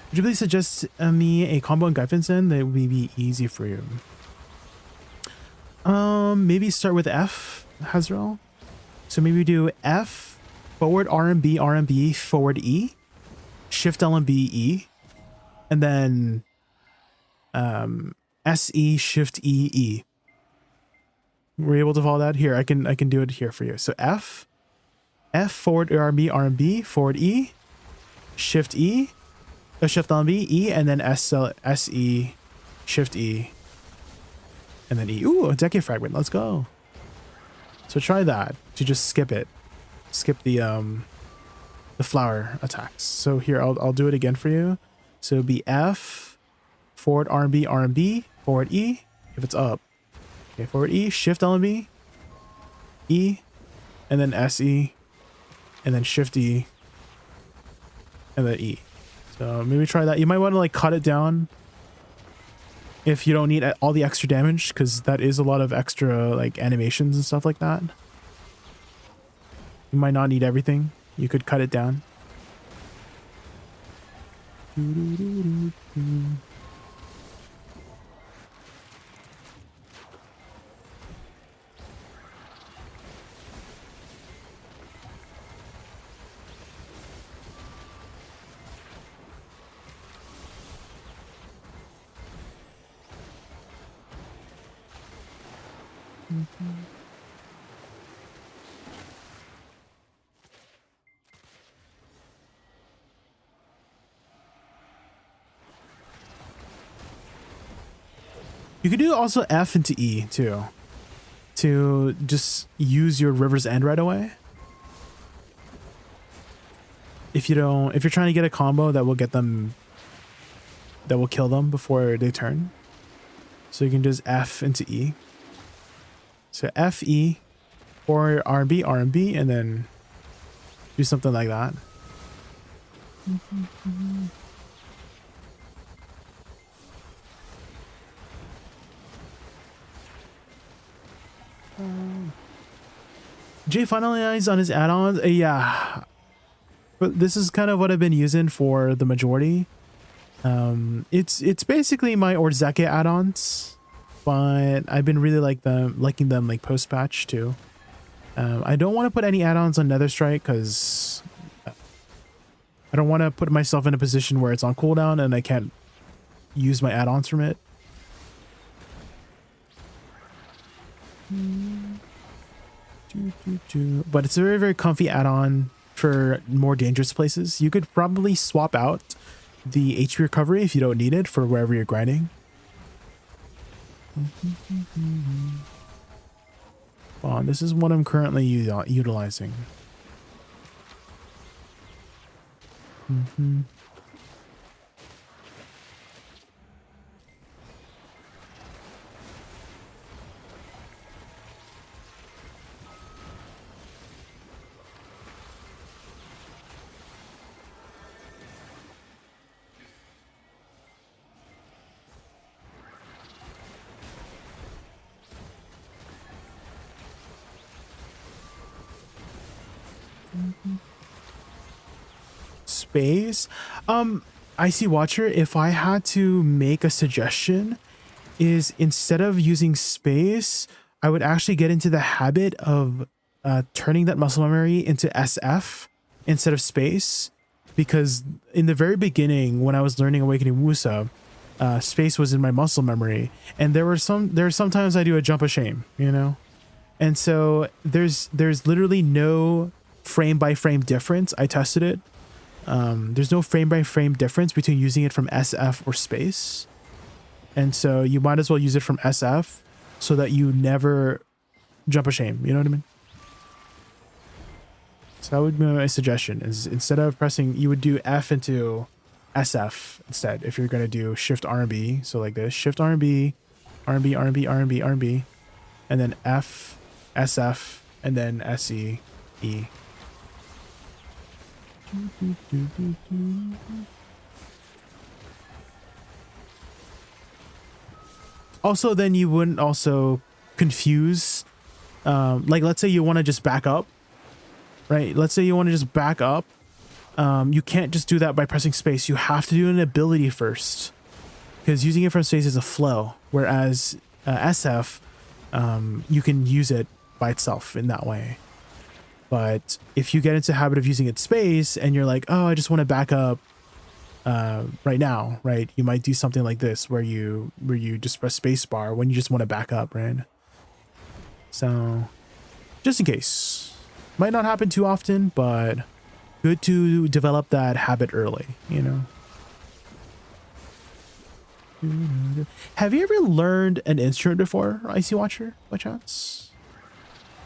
Would you please suggest me a combo in Gyfensen that would be easy for you? Maybe start with F, Hazrael. So maybe do F, forward RMB, RMB, forward E, shift LMB, E, and then SE, shift E, E. Were you able to follow that? Here, I can do it here for you. So F, forward RMB, RMB, forward E, shift E, shift LMB, E, and then SE, shift E, and then E. Ooh, a decade fragment. Let's go. So try that to just skip it. Skip the flower attacks. So here, I'll do it again for you. So it'll be F, forward RMB, RMB, forward E, if it's up. Okay, forward E, shift LMB, E, and then SE, and then shift E, and then E. So maybe try that. You might want to like cut it down if you don't need all the extra damage, because that is a lot of extra like animations and stuff like that. You might not need everything. You could cut it down. You could do also F into E too, to just use your River's End right away. If you're trying to get a combo that will get them, that will kill them before they turn. So you can just F into E. So F, E, or RB, RB, and then do something like that. Jay finalized on his add-ons. Yeah, but this is kind of what I've been using for the majority. It's basically my Orzeke add-ons, but I've been really liking them like post-patch too. I don't want to put any add-ons on Netherstrike because I don't want to put myself in a position where it's on cooldown and I can't use my add-ons from it. But it's a very, very comfy add-on for more dangerous places. You could probably swap out the HP recovery if you don't need it for wherever you're grinding. This is what I'm currently utilizing. Space. Icy Watcher, if I had to make a suggestion, is instead of using space, I would actually get into the habit of turning that muscle memory into SF instead of space, because in the very beginning when I was learning Awakening Woosa, space was in my muscle memory, and there are sometimes I do a jump of shame, you know, and so there's literally no frame by frame difference. I tested it. There's no frame by frame difference between using it from SF or space, and so you might as well use it from SF so that you never jump a shame, you know what I mean? So that would be my suggestion, is instead of pressing, you would do F into SF instead if you're going to do shift RB. So like this, shift RB, RB, RB, RB, RB, and then F, SF, and then SE, E. Also, then you wouldn't also confuse like let's say you want to just back up, right? Let's say you want to just back up. You can't just do that by pressing space. You have to do an ability first, because using it from space is a flow, whereas SF, you can use it by itself in that way. But if you get into the habit of using it space and you're like, oh, I just want to back up right now, right? You might do something like this where you just press space bar when you just want to back up, right? So just in case. Might not happen too often, but good to develop that habit early, you know? Have you ever learned an instrument before, Icy Watcher, by chance?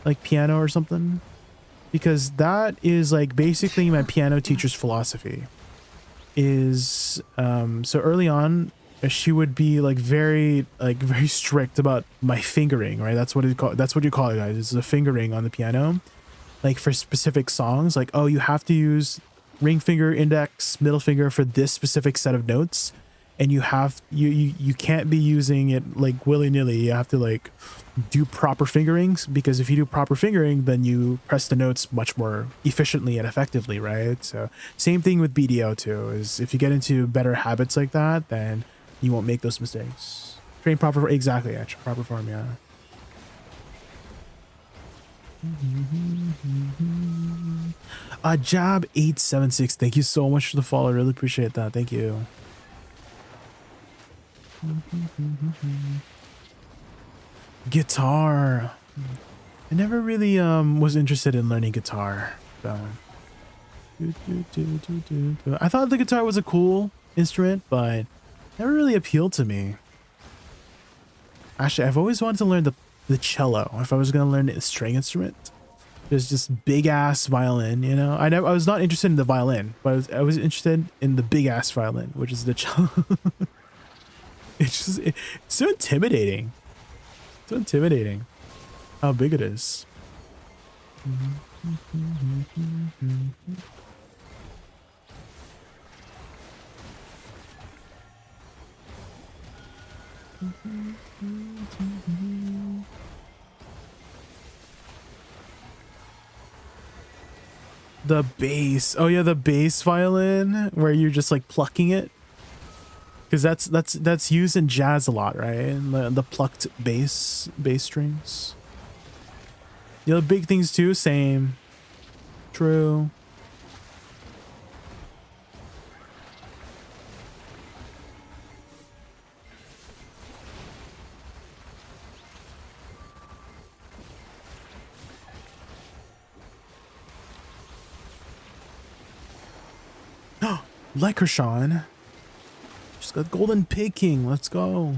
Like piano or something? Because that is like basically my piano teacher's philosophy. Is so early on, she would be like very strict about my fingering, right? That's what you call it, guys. It's the fingering on the piano. Like for specific songs, like, oh, you have to use ring finger, index, middle finger for this specific set of notes. And you can't be using it like willy-nilly. You have to like do proper fingerings, because if you do proper fingering, then you press the notes much more efficiently and effectively, right? So same thing with BDO too, is if you get into better habits like that, then you won't make those mistakes. Train proper, exactly, actually, proper form, yeah. Job 876, thank you so much for the follow. I really appreciate that. Thank you. Guitar. I never really was interested in learning guitar. So I thought the guitar was a cool instrument, but never really appealed to me. Actually, I've always wanted to learn the cello. If I was gonna learn a string instrument, there's just big ass violin, you know. I was not interested in the violin, but I was interested in the big ass violin, which is the cello. It's so intimidating. So intimidating how big it is. The bass. Oh yeah, the bass violin where you're just like plucking it. Because that's used in jazz a lot, right? And the plucked bass strings. The other big things too, same. True. Lycrashon. Just got Golden Pig King. Let's go.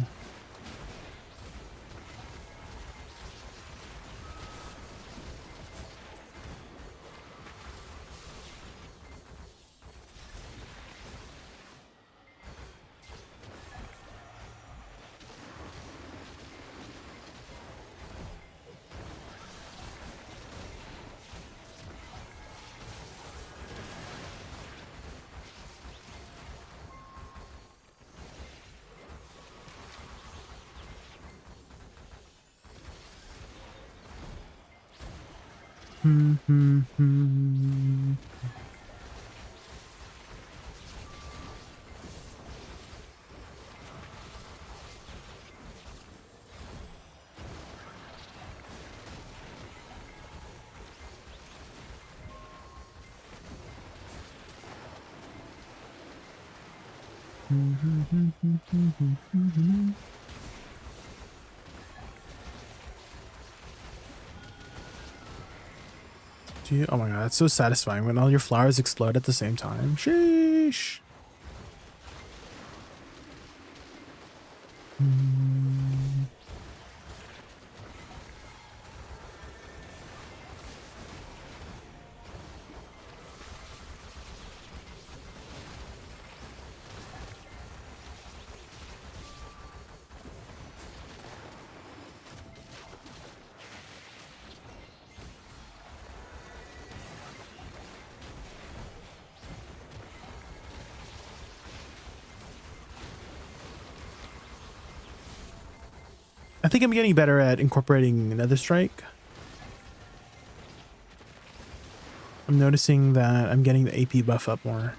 Oh my god, that's so satisfying when all your flowers explode at the same time. Sheesh. I think I'm getting better at incorporating Nether Strike I'm noticing that I'm getting the AP buff up more.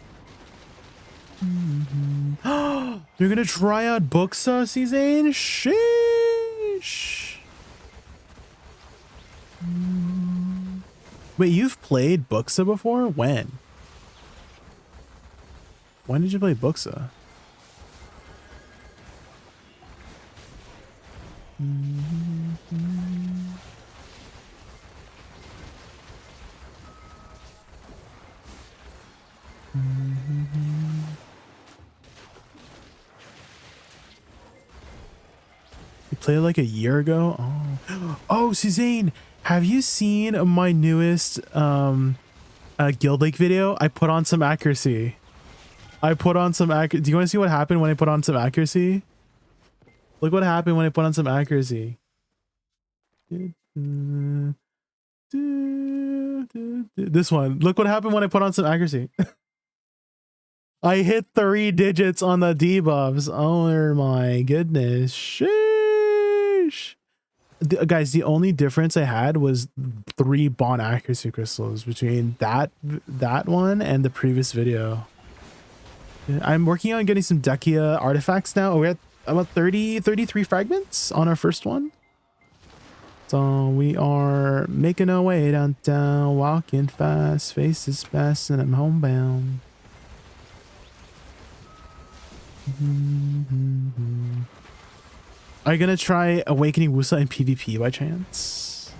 You're gonna try out BOOKSA, Suzanne? Sheesh. Wait, you've played BOOKSA before? When? When did you play BOOKSA? You played like a year ago? Oh, oh, Suzanne, have you seen my newest Guild Lake video? I put on some accuracy. Do you want to see what happened when I put on some accuracy? Look what happened when I put on some accuracy. This one. Look what happened when I put on some accuracy. I hit 3 digits on the debuffs. Oh my goodness. Sheesh. Guys, the only difference I had was 3 bond accuracy crystals between that one and the previous video. I'm working on getting some Dekia artifacts now. We're at about 33 fragments on our first one. So we are making our way downtown, walking fast, faces fast, and I'm homebound. Are you gonna try Awakening Woosa in PvP by chance?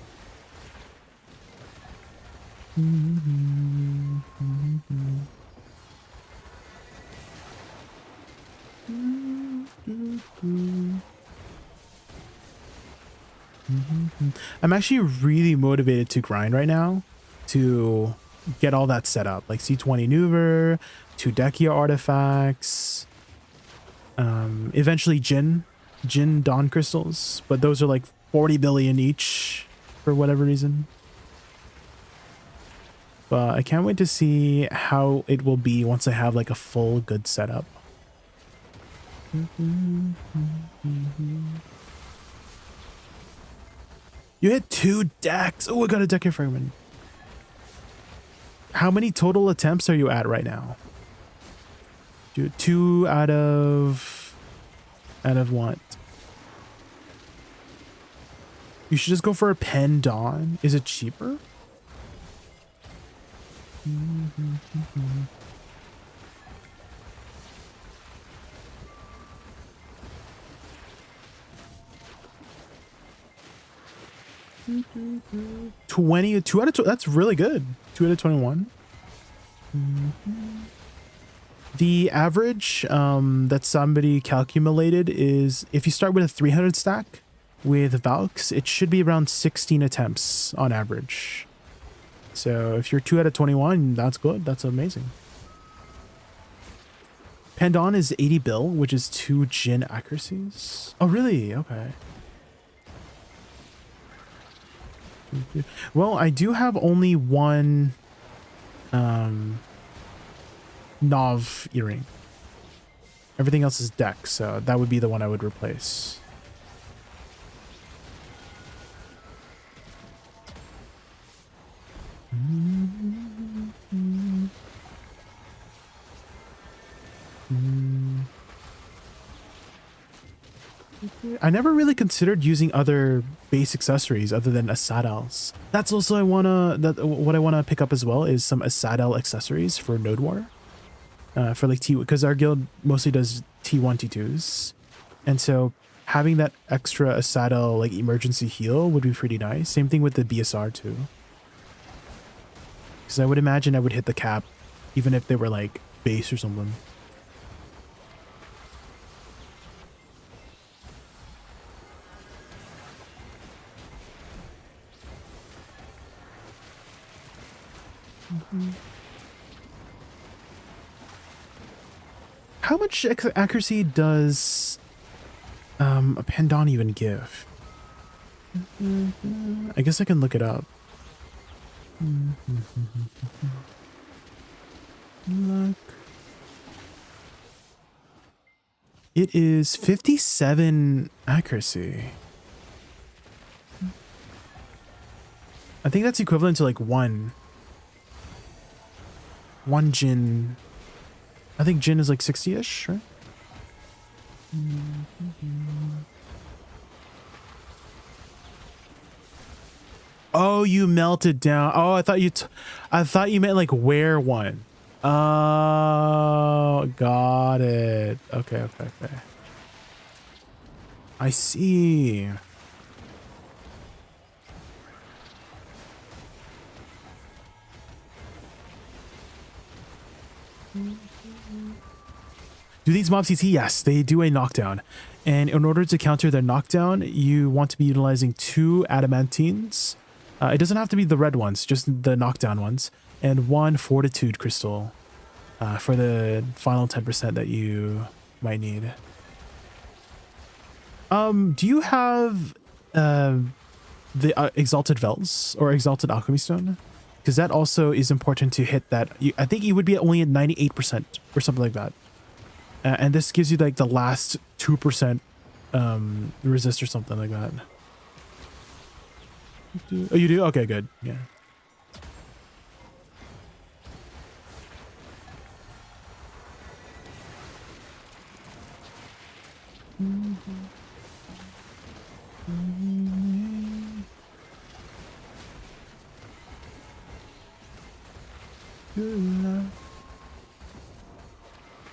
I'm actually really motivated to grind right now to get all that set up, like C20 Nuver, 2 Dekia artifacts, eventually Jin Dawn crystals, but those are like 40 billion each for whatever reason. But I can't wait to see how it will be once I have like a full good setup. You hit 2 decks. Oh, I got a Dekia fragment. How many total attempts are you at right now? 2 out of what? You should just go for a Pen Dawn. Is it cheaper? Two out of 2. That's really good. 2 out of 21. The average that somebody calculated is if you start with a 300 stack with Valks, it should be around 16 attempts on average. So if you're 2 out of 21, that's good. That's amazing. Pendon is 80 bill, which is 2 Jin accuracies. Oh, really? Okay. Well, I do have only 1 Nov earring. Everything else is deck, so that would be the one I would replace. I never really considered using other base accessories other than Asadels. That's also what I wanna pick up as well is some Asadel accessories for Node War. For like because our guild mostly does T1, T2s. And so having that extra Asadel like emergency heal would be pretty nice. Same thing with the BSR too. Because I would imagine I would hit the cap even if they were like base or something. How much accuracy does a Pendon even give? I guess I can look it up. Look. It is 57 accuracy. I think that's equivalent to like 1. 1 Jin. I think Jin is like 60-ish, right? Oh, you melted down. Oh, I thought you meant like wear one. Oh, got it. Okay. I see. Do these mobs CC? Yes, they do a knockdown. And in order to counter their knockdown, you want to be utilizing 2 adamantines. It doesn't have to be the red ones, just the knockdown ones. And 1 fortitude crystal for the final 10% that you might need. Do you have the Exalted Vels or Exalted Alchemy Stone? Because that also is important to hit that. I think you would be only at 98% or something like that. And this gives you like the last 2% resist or something like that. Oh, you do? Okay, good. Yeah.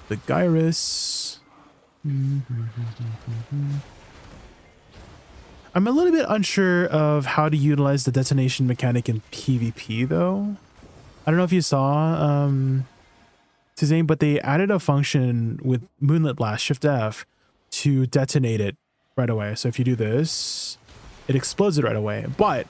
The Gyrus. I'm a little bit unsure of how to utilize the detonation mechanic in PvP though. I don't know if you saw Tizane, but they added a function with Moonlit Blast, Shift F, to detonate it right away. So if you do this, it explodes it right away. But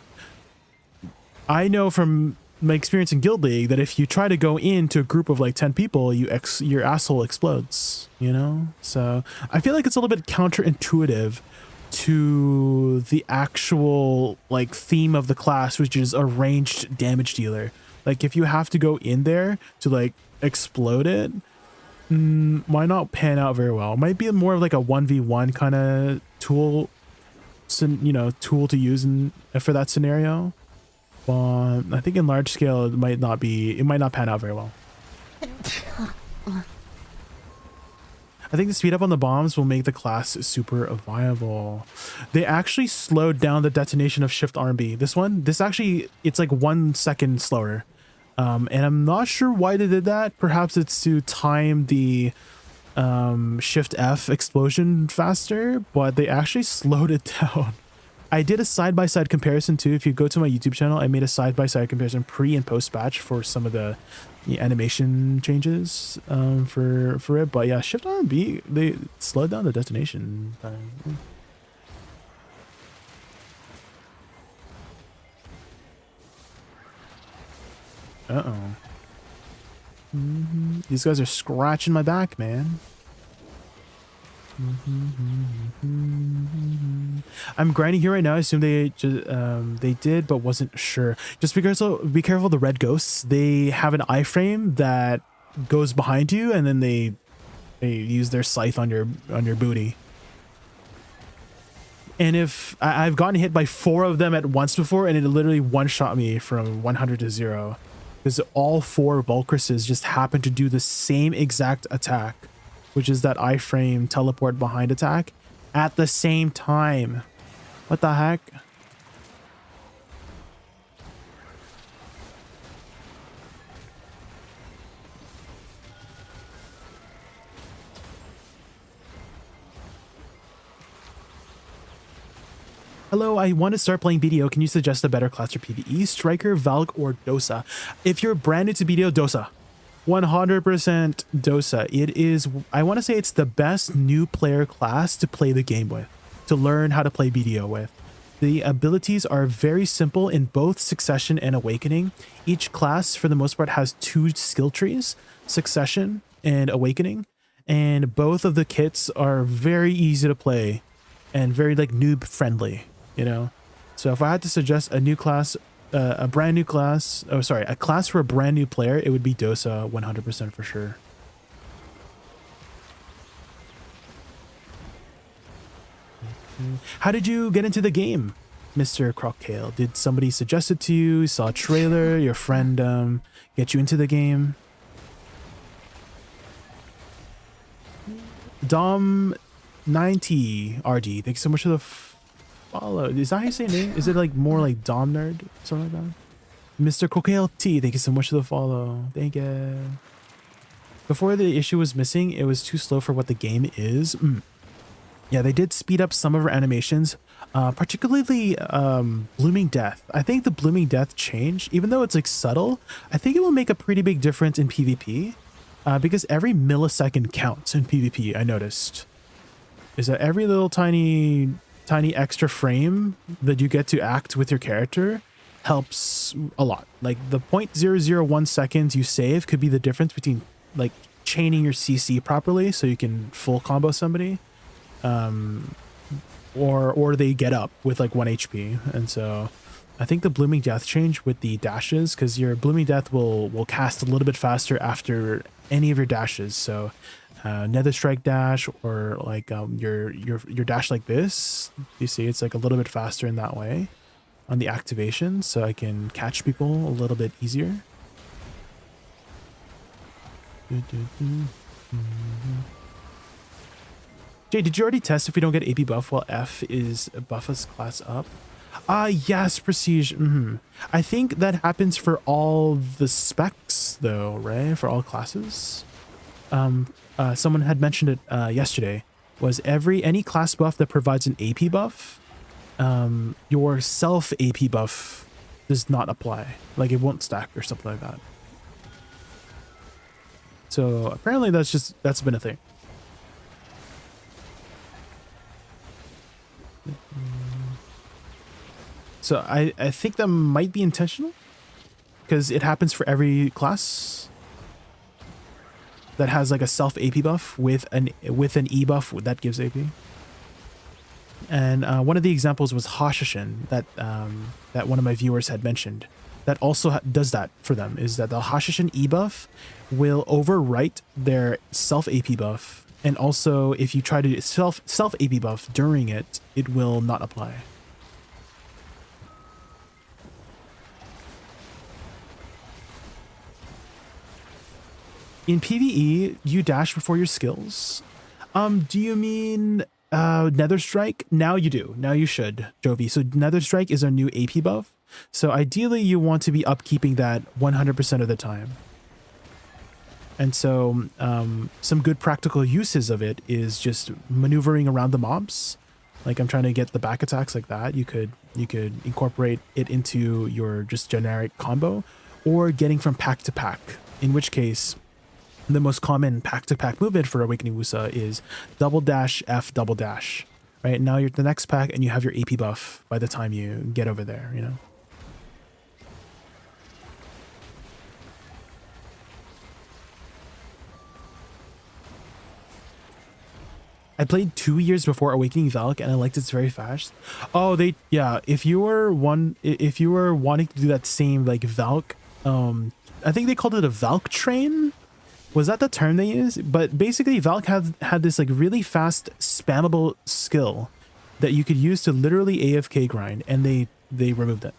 I know from my experience in Guild League that if you try to go into a group of like 10 people, your asshole explodes, you know? So I feel like it's a little bit counterintuitive to the actual like theme of the class, which is a ranged damage dealer. Like if you have to go in there to like explode it, might not pan out very well. It might be more of like a 1v1 kind of tool, tool to use for that scenario. But I think in large scale, it might not pan out very well. I think the speed up on the bombs will make the class super viable. They actually slowed down the detonation of Shift RB. This actually, it's like 1 second slower. And I'm not sure why they did that. Perhaps it's to time the Shift F explosion faster, but they actually slowed it down. I did a side-by-side comparison too. If you go to my YouTube channel, I made a side-by-side comparison pre and post batch for some of the animation changes for it. But yeah, Shift RB, they slowed down the detonation time. Uh-oh. These guys are scratching my back, man. I'm grinding here right now. I assume they did, but wasn't sure. Just because, be careful the red ghosts. They have an iframe that goes behind you, and then they use their scythe on your booty. And if I've gotten hit by 4 of them at once before, and it literally one-shot me from 100 to 0, because all 4 Vulcruses just happen to do the same exact attack, which is that iframe teleport behind attack at the same time. What the heck? Hello, I want to start playing BDO. Can you suggest a better class for PvE? Striker, Valk, or Dosa? If you're brand new to BDO, Dosa. 100% Dosa. It is, I want to say it's the best new player class to play the game with, to learn how to play BDO with. The abilities are very simple in both Succession and Awakening. Each class, for the most part, has 2 skill trees, Succession and Awakening, and both of the kits are very easy to play and very like noob friendly, you know? So if I had to suggest a new class, a brand new class, a class for a brand new player, it would be Dosa 100% for sure. How did you get into the game, Mr. Crockhale? Did somebody suggest it to you? You saw a trailer, your friend get you into the game? Dom 90 RD. Thanks so much for the follow. Is that how you say name? Is it like more like Dom Nerd? Something like that? Mr. Cocaine T, thank you so much for the follow. Thank you. Before the issue was missing, it was too slow for what the game is. Yeah, they did speed up some of our animations, particularly Blooming Death. I think the Blooming Death change, even though it's like subtle, I think it will make a pretty big difference in PvP, because every millisecond counts in PvP, I noticed. Is that every little tiny extra frame that you get to act with your character helps a lot. Like the 0.001 seconds you save could be the difference between like chaining your CC properly so you can full combo somebody, or they get up with like 1 HP. And so I think the Blooming Death change with the dashes, because your Blooming Death will cast a little bit faster after any of your dashes. So Nether Strike dash, or like your dash like this, you see it's like a little bit faster in that way on the activation, so I can catch people a little bit easier. Jay, did you already test if we don't get AP buff while F is buff us class up? Yes, Prestige. I think that happens for all the specs though, right? For all classes. Someone had mentioned it yesterday, was any class buff that provides an AP buff, your self AP buff does not apply. Like it won't stack or something like that. So apparently that's been a thing. So I think that might be intentional, because it happens for every class that has like a self AP buff with an E buff that gives AP. And one of the examples was Hashishin that one of my viewers had mentioned. That also does that for them, is that the Hashishin E buff will overwrite their self AP buff, and also if you try to self AP buff during it, it will not apply. In PvE, you dash before your skills. Do you mean Nether Strike? Now you do. Now you should, Jovi. So Nether Strike is our new AP buff. So ideally you want to be upkeeping that 100% of the time. And so some good practical uses of it is just maneuvering around the mobs. Like I'm trying to get the back attacks like that. You could incorporate it into your just generic combo, or getting from pack to pack, in which case the most common pack-to-pack movement for Awakening Woosa is double dash F double dash. Right now you're at the next pack and you have your AP buff by the time you get over there, you know. I played 2 years before Awakening Valk and I liked it very fast. Oh, yeah. If you were wanting to do that same like Valk, I think they called it a Valk train. Was that the term they used? But basically Valk had this like really fast spammable skill that you could use to literally AFK grind, and they removed it.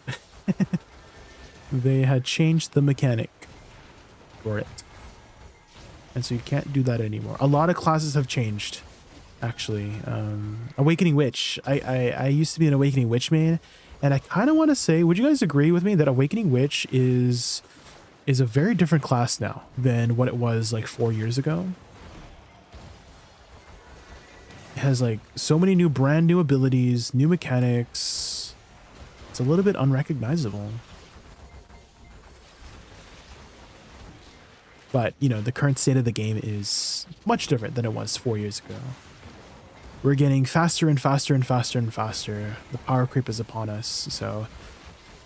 They had changed the mechanic for it. And so you can't do that anymore. A lot of classes have changed, actually. Awakening Witch. I used to be an Awakening Witch main, and I kind of want to say, would you guys agree with me that Awakening Witch is a very different class now than what it was like 4 years ago? It has like so many brand new abilities, new mechanics. It's a little bit unrecognizable. But, you know, the current state of the game is much different than it was 4 years ago. We're getting faster and faster and faster and faster. The power creep is upon us, so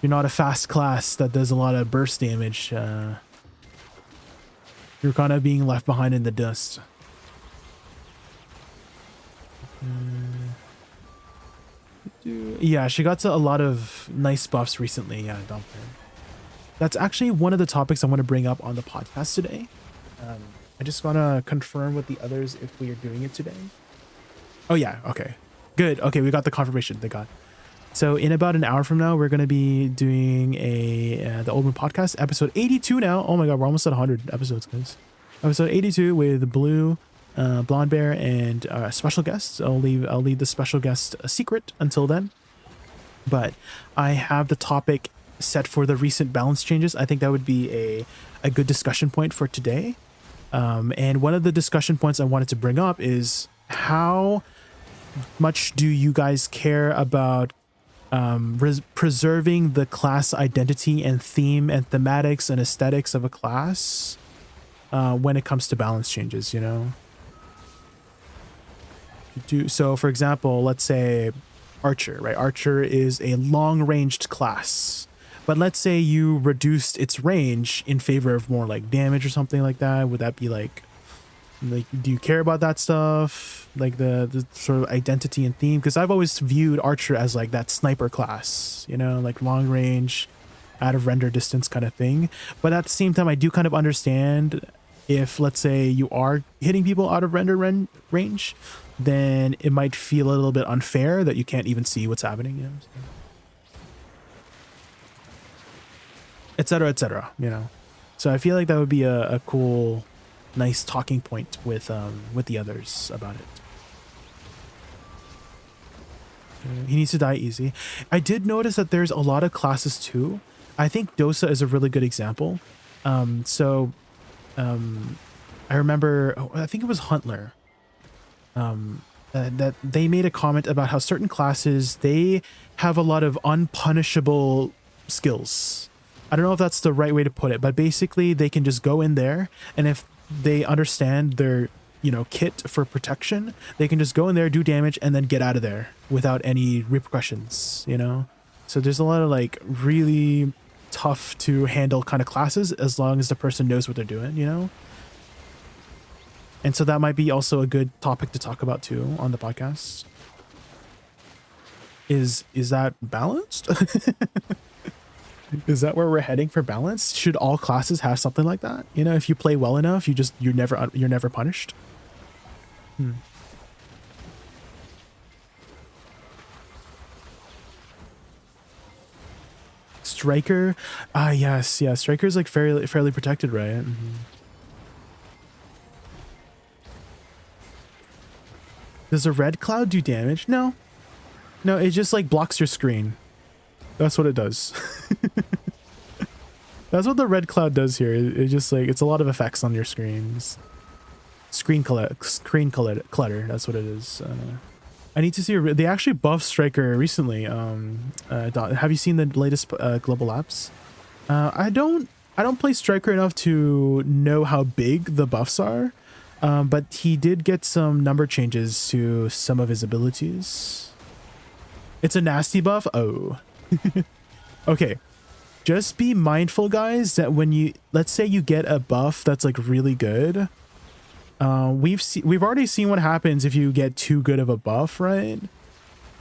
you're not a fast class that does a lot of burst damage. You're kind of being left behind in the dust. Yeah, she got a lot of nice buffs recently. Yeah, Domper. That's actually one of the topics I want to bring up on the podcast today. I just want to confirm with the others if we are doing it today. Oh yeah, okay. Good. Okay, we got the confirmation. Thank God. So in about an hour from now, we're going to be doing the Old Moon Podcast, episode 82 now. Oh my God, we're almost at 100 episodes, guys. Episode 82 with Blue, Blonde Bear, and special guests. I'll leave the special guest a secret until then. But I have the topic set for the recent balance changes. I think that would be a good discussion point for today. And one of the discussion points I wanted to bring up is how much do you guys care about preserving the class identity and theme and thematics and aesthetics of a class when it comes to balance changes, you know? So for example, let's say Archer, right? Archer is a long-ranged class, but let's say you reduced its range in favor of more like damage or something like that. Would that be like do you care about that stuff? Like the sort of identity and theme? Because I've always viewed Archer as like that sniper class, you know, like long range, out of render distance kind of thing. But at the same time, I do kind of understand if, let's say, you are hitting people out of render range, then it might feel a little bit unfair that you can't even see what's happening, you know, etc., etc., you know. So I feel like that would be a cool, nice talking point with the others about it. He needs to die easy. I did notice that there's a lot of classes too. I think Dosa is a really good example. I remember, I think it was Huntler, that they made a comment about how certain classes, they have a lot of unpunishable skills. I don't know if that's the right way to put it, but basically they can just go in there, and if they understand their, you know, kit for protection, they can just go in there, do damage, and then get out of there without any repercussions, you know? So there's a lot of like really tough to handle kind of classes as long as the person knows what they're doing, you know? And so that might be also a good topic to talk about too on the podcast. Is that balanced? Is that where we're heading for balance? Should all classes have something like that? You know, if you play well enough, you're never punished. Striker, yes, yeah. Striker's like fairly protected, right? Does a red cloud do damage? No, it just like blocks your screen. That's what it does. That's what the red cloud does here. It just like, it's a lot of effects on your screens. Screen clutter. That's what it is. I need to see. They actually buffed Striker recently. Have you seen the latest global apps? I don't play Striker enough to know how big the buffs are, but he did get some number changes to some of his abilities. It's a nasty buff. Oh. Okay, just be mindful, guys, that when you, let's say you get a buff that's like really good, we've already seen what happens if you get too good of a buff, right?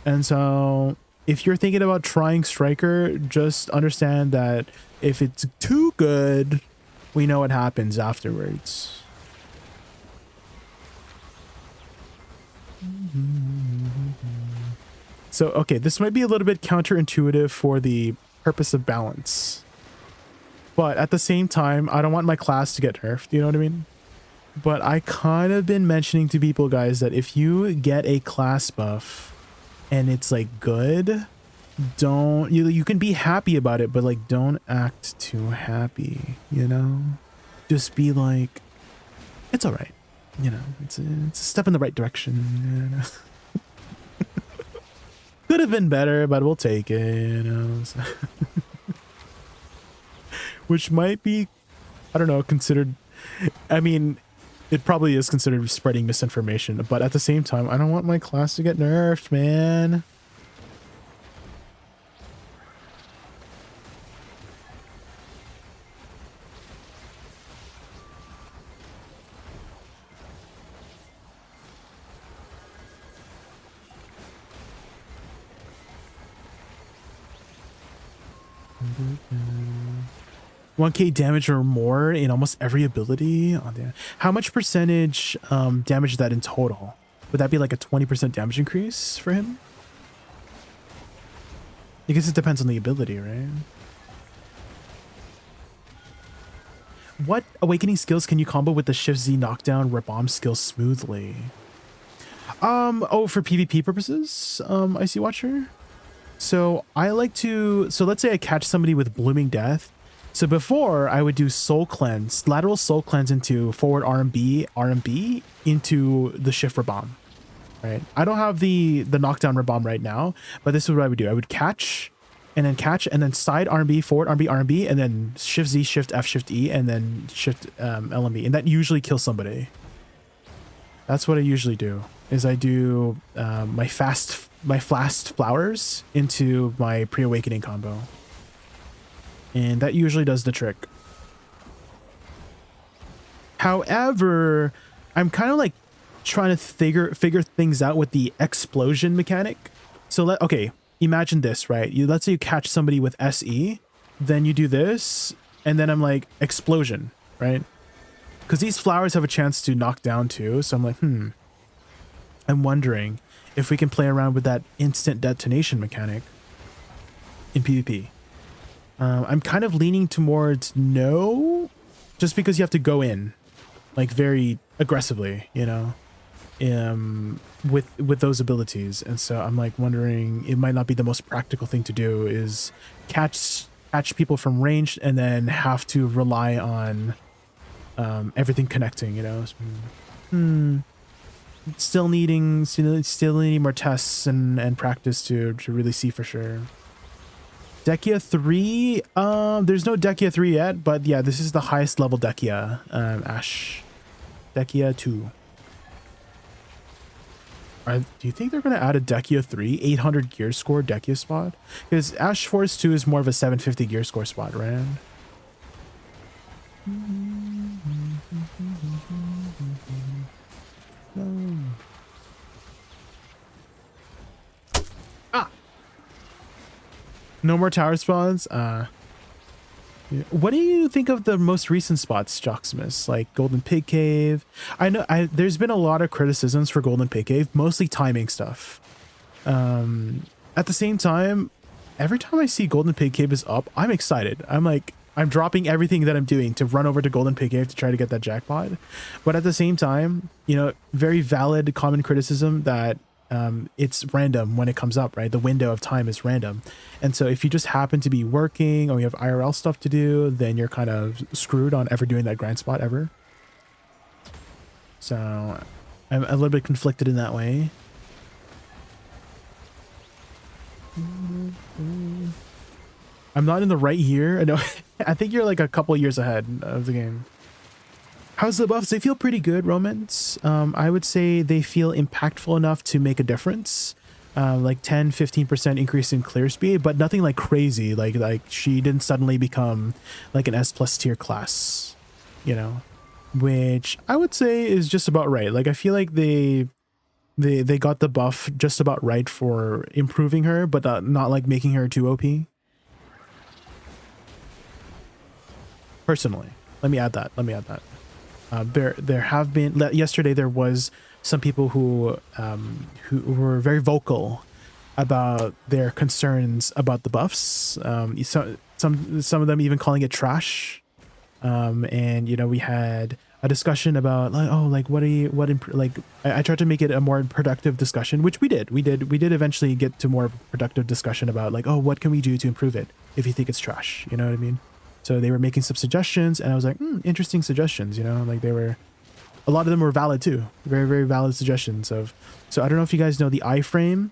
And so if you're thinking about trying Striker, just understand that if it's too good, we know what happens afterwards. So, okay, this might be a little bit counterintuitive for the purpose of balance. But at the same time, I don't want my class to get nerfed, you know what I mean? But I kind of been mentioning to people, guys, that if you get a class buff and it's like good, you can be happy about it, but like don't act too happy, you know? Just be like, it's all right. You know, it's a step in the right direction, you know? Could have been better, but we'll take it, you know. So which might be, I don't know, considered, I mean, it probably is considered spreading misinformation, but at the same time, I don't want my class to get nerfed, man. Mm-hmm. 1k damage or more in almost every ability. Oh, damn. How much percentage damage is that in total? Would that be like a 20% damage increase for him? I guess it depends on the ability, right? What awakening skills can you combo with the Shift Z knockdown bomb skill smoothly? Oh, for PvP purposes, Icy Watcher. So I like to, so let's say I catch somebody with Blooming Death. So before I would do Soul Cleanse, lateral Soul Cleanse into forward RMB into the Shift Bomb, right? I don't have the knockdown bomb right now, but this is what I would do. I would catch and then side RMB, forward RMB, and then Shift Z, Shift F, Shift E, and then Shift LMB, and that usually kills somebody. That's what I usually do. Is I do my fast flowers into my pre-awakening combo, and that usually does the trick. However, I'm kind of like trying to figure things out with the explosion mechanic. So okay, imagine this, right? Let's say you catch somebody with SE, then you do this, and then I'm like explosion, right? Because these flowers have a chance to knock down too, so I'm like, I'm wondering if we can play around with that instant detonation mechanic in PvP. I'm kind of leaning towards no, just because you have to go in like very aggressively, you know, with those abilities. And so I'm like wondering, it might not be the most practical thing to do is catch people from range and then have to rely on everything connecting, you know. Still needing more tests and practice to really see for sure. Dekia 3, there's no Dekia 3 yet, but yeah, this is the highest level Dekia, Ash. Dekia 2. Do you think they're going to add a Dekia 3 800 gear score Dekia spot? Because Ash Force 2 is more of a 750 gear score spot, right? No more tower spawns. What do you think of the most recent spots, Joximus? Like Golden Pig Cave? I know there's been a lot of criticisms for Golden Pig Cave, mostly timing stuff. At the same time, every time I see Golden Pig Cave is up, I'm excited. I'm dropping everything that I'm doing to run over to Golden Pig Cave to try to get that jackpot. But at the same time, you know, very valid common criticism that it's random when it comes up, right? The window of time is random. And so if you just happen to be working or you have IRL stuff to do, then you're kind of screwed on ever doing that grind spot ever. So I'm a little bit conflicted in that way. I'm not in the right year. I know. I think you're like a couple years ahead of the game. How's the buffs? They feel pretty good, Romans. I would say they feel impactful enough to make a difference. Like 10-15% increase in clear speed, but nothing like crazy. Like she didn't suddenly become like an S+ tier class, you know, which I would say is just about right. Like I feel like they got the buff just about right for improving her, but not like making her too OP. Personally, let me add that. There have been, yesterday there was some people who were very vocal about their concerns about the buffs. Some of them even calling it trash. And you know, we had a discussion about like, oh, like I tried to make it a more productive discussion, which we did eventually get to more productive discussion about like, oh, what can we do to improve it if you think it's trash? You know what I mean? So they were making some suggestions and I was like, interesting suggestions, you know, like a lot of them were valid too. Very, very valid suggestions so I don't know if you guys know the iframe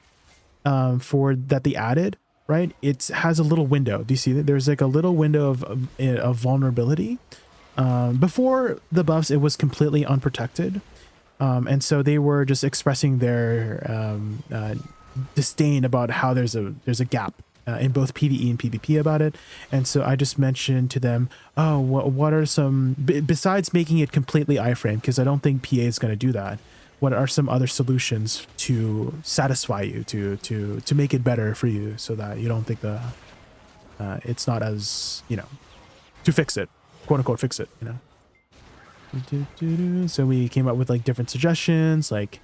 for that they added, right? It has a little window. Do you see that? There's like a little window of vulnerability. Before the buffs, it was completely unprotected. And so they were just expressing their disdain about how there's a gap in both PvE and PvP about it. And so I just mentioned to them, oh, what are some, besides making it completely iframe, because I don't think PA is going to do that, what are some other solutions to satisfy you, to make it better for you so that you don't think it's not as, you know, to fix it, quote unquote, fix it, you know? So we came up with like different suggestions, like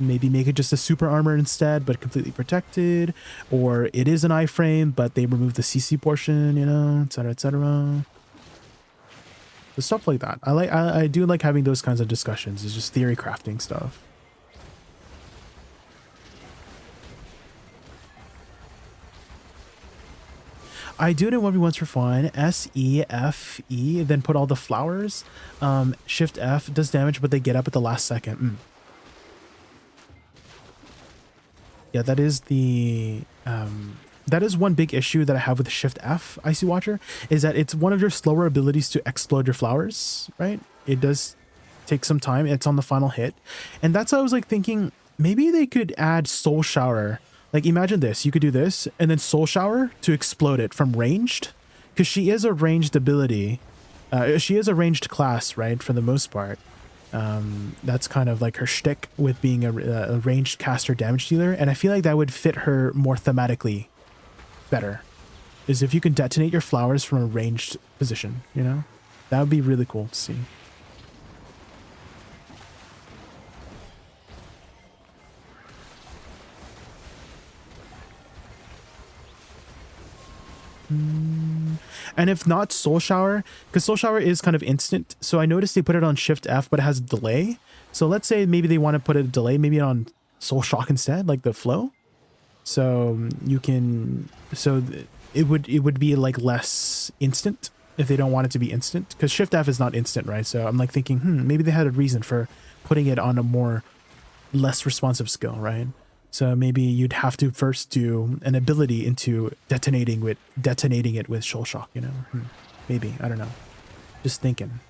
maybe make it just a super armor instead, but completely protected, or it is an iframe, but they remove the CC portion, you know, etc., etc. The stuff like that. I do like having those kinds of discussions. It's just theory crafting stuff. I do it in 1v1s for fun. S-E-F-E, then put all the flowers. Shift F does damage, but they get up at the last second. Yeah, that is the that is one big issue that I have with Shift F, Icy Watcher, is that it's one of your slower abilities to explode your flowers, right? It does take some time. It's on the final hit. And that's why I was like thinking, maybe they could add Soul Shower. Like imagine this, you could do this and then Soul Shower to explode it from ranged, because she is a ranged ability. She is a ranged class, right? For the most part. That's kind of like her shtick with being a ranged caster damage dealer. And I feel like that would fit her more thematically better, is if you can detonate your flowers from a ranged position, you know? That would be really cool to see. And if not, Soul Shower, because Soul Shower is kind of instant. So I noticed they put it on Shift F, but it has a delay. So let's say maybe they want to put a delay, maybe on Soul Shock instead, like the flow. So you can, so it would be like less instant if they don't want it to be instant, because Shift F is not instant, right? So I'm like thinking, maybe they had a reason for putting it on a more less responsive skill, right? So maybe you'd have to first do an ability into detonating it with Soul Shock, you know? Maybe, I don't know. Just thinking.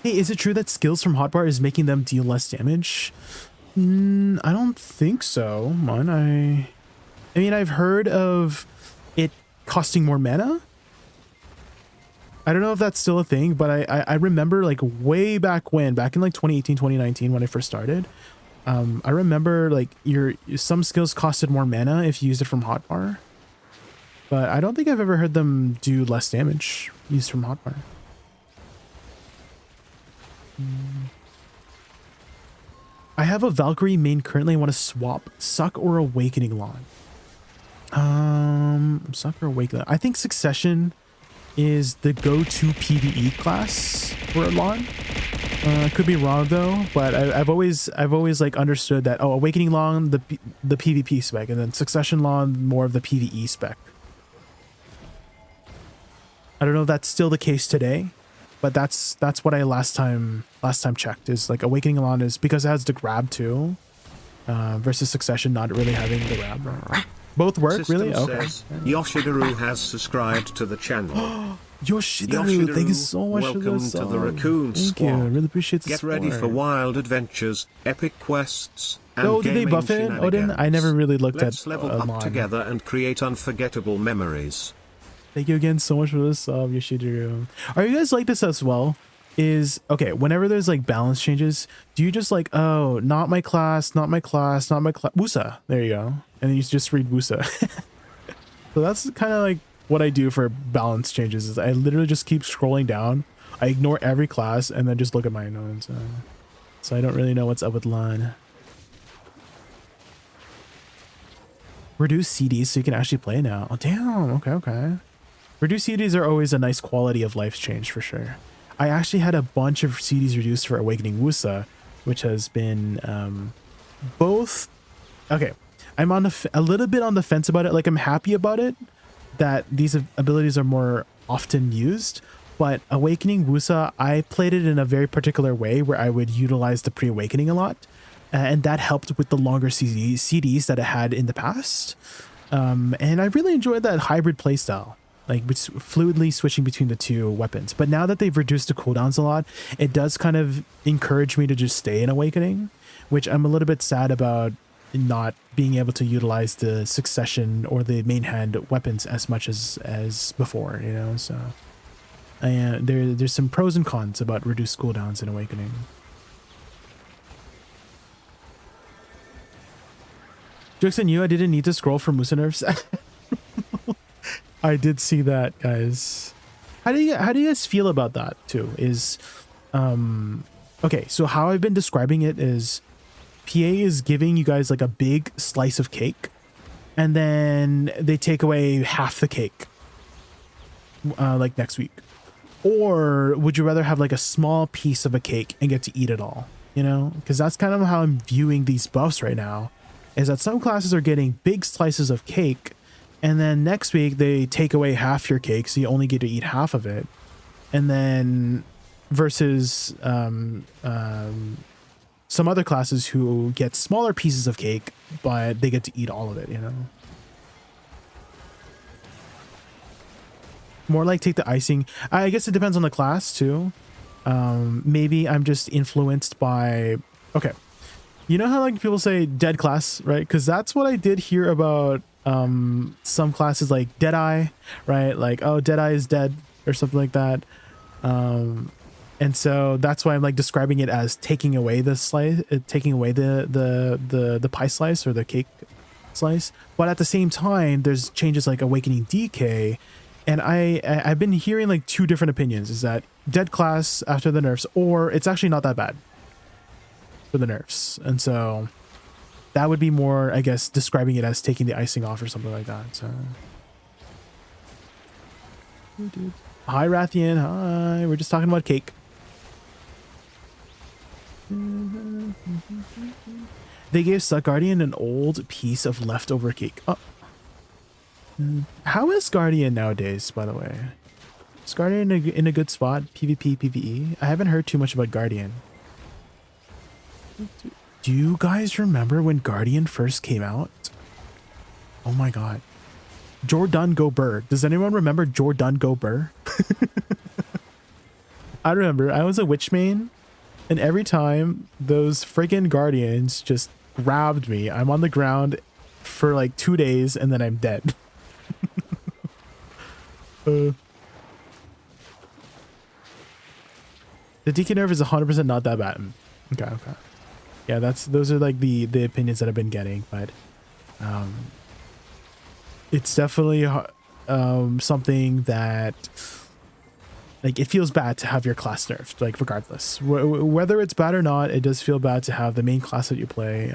Hey, is it true that skills from Hotbar is making them deal less damage? I don't think so, man. I mean, I've heard of it costing more mana. I don't know if that's still a thing, but I remember like way back when, back in like 2018, 2019, when I first started, I remember like some skills costed more mana if you used it from Hotbar, but I don't think I've ever heard them do less damage used from Hotbar. I have a Valkyrie main currently. I want to swap Suck or Awakening Lawn. Suck or Awakening. I think Succession is the go-to PvE class for Lawn. Could be wrong though, but I've always like understood that Awakening Lawn the PvP spec, and then Succession Lawn more of the PvE spec. I don't know if that's still the case today, but that's what I last time checked, is like Awakening Lawn is because it has the grab too, versus Succession not really having the grab. Right? Both work. System really? Okay. Yoshidaru has subscribed to the channel. Yoshidaru, thank you so much for welcome this. to the Raccoon Thank Squad. you. I really appreciate the Get support. ready for wild adventures, epic quests, and oh, did they buff it, Odin? I never really looked Let's at level up together and create unforgettable memories. Thank you again so much for this, Yoshidaru. Are you guys like this as well? Okay, whenever there's like balance changes, do you just like, oh, not my class, not my class, not my class, Woosa, there you go. And then you just read Woosa. So that's kind of like what I do for balance changes, is I literally just keep scrolling down. I ignore every class and then just look at my notes. So I don't really know what's up with line. Reduce CDs so you can actually play now. Oh, damn. Okay. Reduced CDs are always a nice quality of life change for sure. I actually had a bunch of CDs reduced for Awakening Woosa, which has been both. Okay, I'm on a little bit on the fence about it. Like, I'm happy about it that these abilities are more often used, but Awakening Woosa, I played it in a very particular way where I would utilize the pre-awakening a lot, and that helped with the longer CDs that I had in the past. And I really enjoyed that hybrid playstyle, like fluidly switching between the two weapons. But now that they've reduced the cooldowns a lot, it does kind of encourage me to just stay in Awakening, which I'm a little bit sad about not being able to utilize the Succession or the main hand weapons as much as before, you know. So there's some pros and cons about reduced cooldowns in Awakening. Jokes on you, I didn't need to scroll for Musa nerfs. I did see that, guys. How do you guys feel about that too? Is okay, so how I've been describing it is PA is giving you guys like a big slice of cake, and then they take away half the cake like next week. Or would you rather have like a small piece of a cake and get to eat it all? You know, because that's kind of how I'm viewing these buffs right now, is that some classes are getting big slices of cake, and then next week they take away half your cake, so you only get to eat half of it. And then versus some other classes who get smaller pieces of cake, but they get to eat all of it, you know? More like take the icing. I guess it depends on the class too. Maybe I'm just influenced by, okay, you know how like people say dead class, right? Because that's what I did hear about some classes like Deadeye, right? Like, oh, Deadeye is dead or something like that. And so that's why I'm like describing it as taking away the slice, taking away the pie slice or the cake slice. But at the same time, there's changes like Awakening DK. And I've been hearing like two different opinions, is that dead class after the nerfs, or it's actually not that bad for the nerfs. And so that would be more, I guess, describing it as taking the icing off or something like that. So hi Rathian, hi, we're just talking about cake. They gave Suck Guardian an old piece of leftover cake. Oh. How is Guardian nowadays, by the way? Is Guardian in a good spot? PvP, PvE? I haven't heard too much about Guardian. Do you guys remember when Guardian first came out? Oh my god. Jordan Go Burr. Does anyone remember Jordan Go Burr? I remember. I was a witch main, and every time those friggin' Guardians just grabbed me, I'm on the ground for like 2 days, and then I'm dead. The DK nerf is 100% not that bad. Okay, okay. Yeah, those are like the opinions that I've been getting, but it's definitely something that like it feels bad to have your class nerfed, like regardless. Whether it's bad or not, it does feel bad to have the main class that you play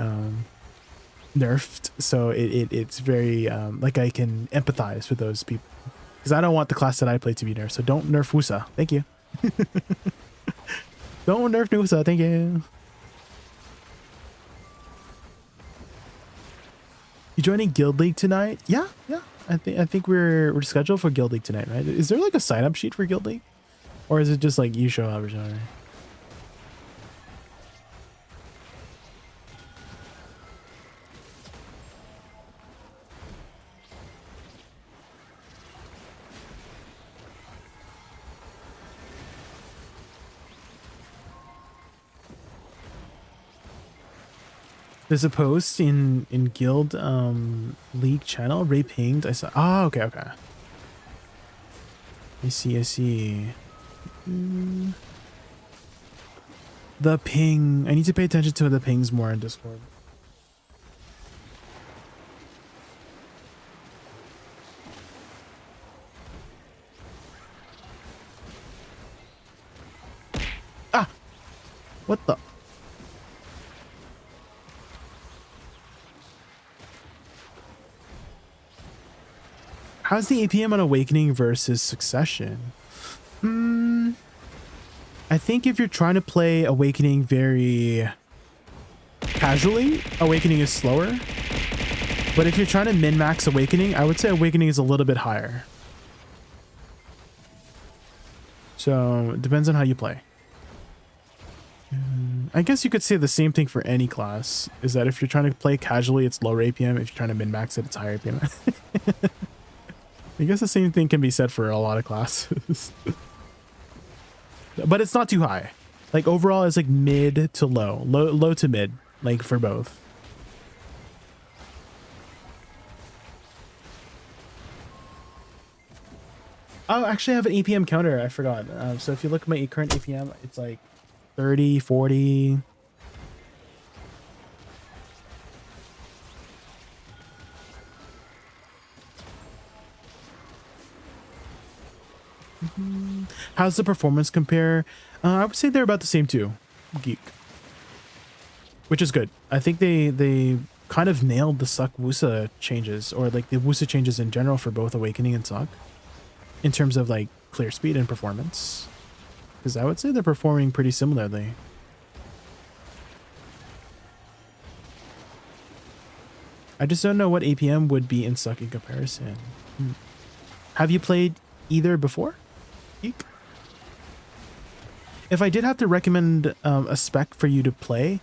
nerfed. So it's very like I can empathize with those people. Because I don't want the class that I play to be nerfed, so don't nerf Woosa. Thank you. Don't nerf Woosa. Thank you. You joining Guild League tonight? Yeah, yeah. I think we're scheduled for Guild League tonight, right? Is there like a sign up sheet for Guild League, or is it just like you show up or something? There's a post in Guild League channel. Ray pinged. I saw. Oh, okay, okay. I see. The ping. I need to pay attention to the pings more in Discord. Ah! What the? How's the APM on Awakening versus Succession? I think if you're trying to play Awakening very casually, Awakening is slower. But if you're trying to min-max Awakening, I would say Awakening is a little bit higher. So it depends on how you play. I guess you could say the same thing for any class, is that if you're trying to play casually, it's lower APM. If you're trying to min-max it, it's higher APM. I guess the same thing can be said for a lot of classes. But it's not too high. Like overall it's like mid to low to mid, like for both. Oh, actually I have an APM counter, I forgot. So if you look at my current APM, it's like 30, 40. How's the performance compare? I would say they're about the same too, Geek. Which is good. I think they kind of nailed the Suck Woosa changes, or like the Woosa changes in general for both Awakening and Suck, in terms of like clear speed and performance. Because I would say they're performing pretty similarly. I just don't know what APM would be in Suck in comparison. Have you played either before? Geek? If I did have to recommend a spec for you to play,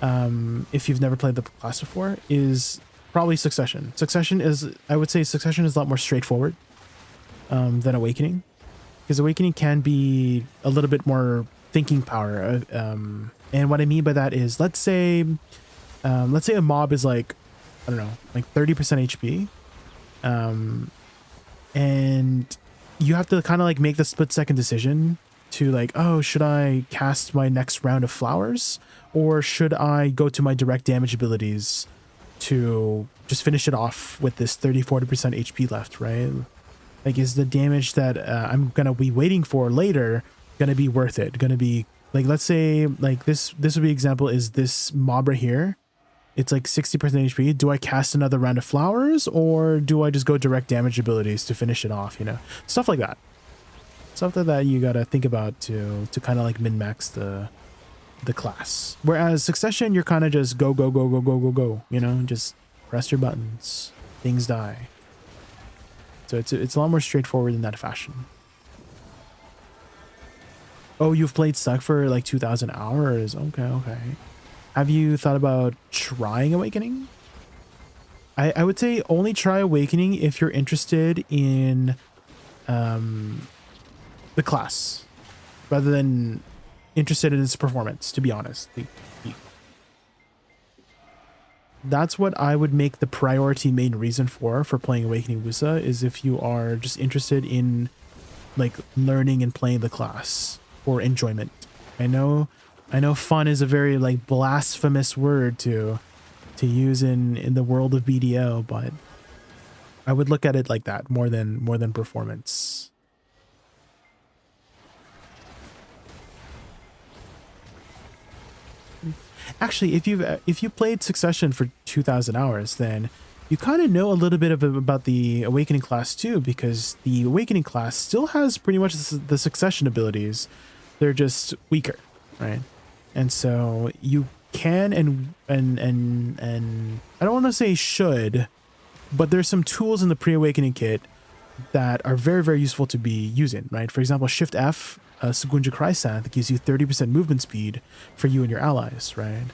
if you've never played the class before, is probably Succession. I would say Succession is a lot more straightforward than Awakening, because Awakening can be a little bit more thinking power. And what I mean by that is, let's say a mob is like, I don't know, like 30% HP, and you have to kind of like make the split-second decision to like, oh, should I cast my next round of flowers, or should I go to my direct damage abilities to just finish it off with this 30-40% HP left, right? Like, is the damage that I'm gonna be waiting for later gonna be worth it? Gonna be like, let's say like this would be example is this mob right here. It's like 60% HP. Do I cast another round of flowers, or do I just go direct damage abilities to finish it off? You know, stuff like that. Something that you gotta think about to kind of like min-max the class. Whereas Succession, you're kind of just go, you know, just press your buttons, things die. So it's a lot more straightforward in that fashion. Oh, you've played Suck for like 2,000 hours. Okay. Have you thought about trying Awakening? I would say only try Awakening if you're interested in the class, rather than interested in its performance, to be honest. That's what I would make the priority main reason for playing Awakening Woosa, is if you are just interested in like learning and playing the class for enjoyment. I know fun is a very like blasphemous word to use in the world of BDO, but I would look at it like that more than performance. Actually, if you played Succession for 2,000 hours, then you kind of know a little bit about the Awakening class too, because the Awakening class still has pretty much the Succession abilities. They're just weaker, right? And so you can and I don't want to say should, but there's some tools in the pre-Awakening kit that are very, very useful to be using, right? For example, Shift F, Sagunja Chrysanth gives you 30% movement speed for you and your allies, right?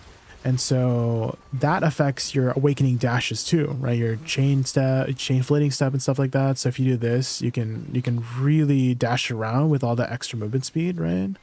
And so that affects your Awakening dashes too, right? Your chain flating step and stuff like that. So if you do this, you can really dash around with all that extra movement speed, right?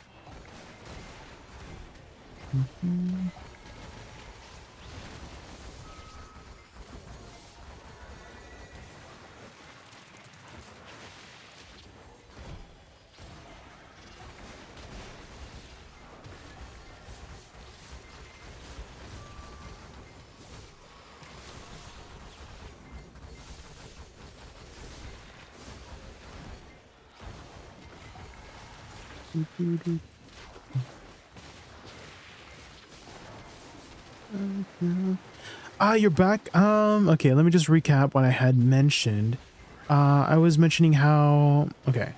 You're back. Okay, let me just recap what I had mentioned. I was mentioning how, okay,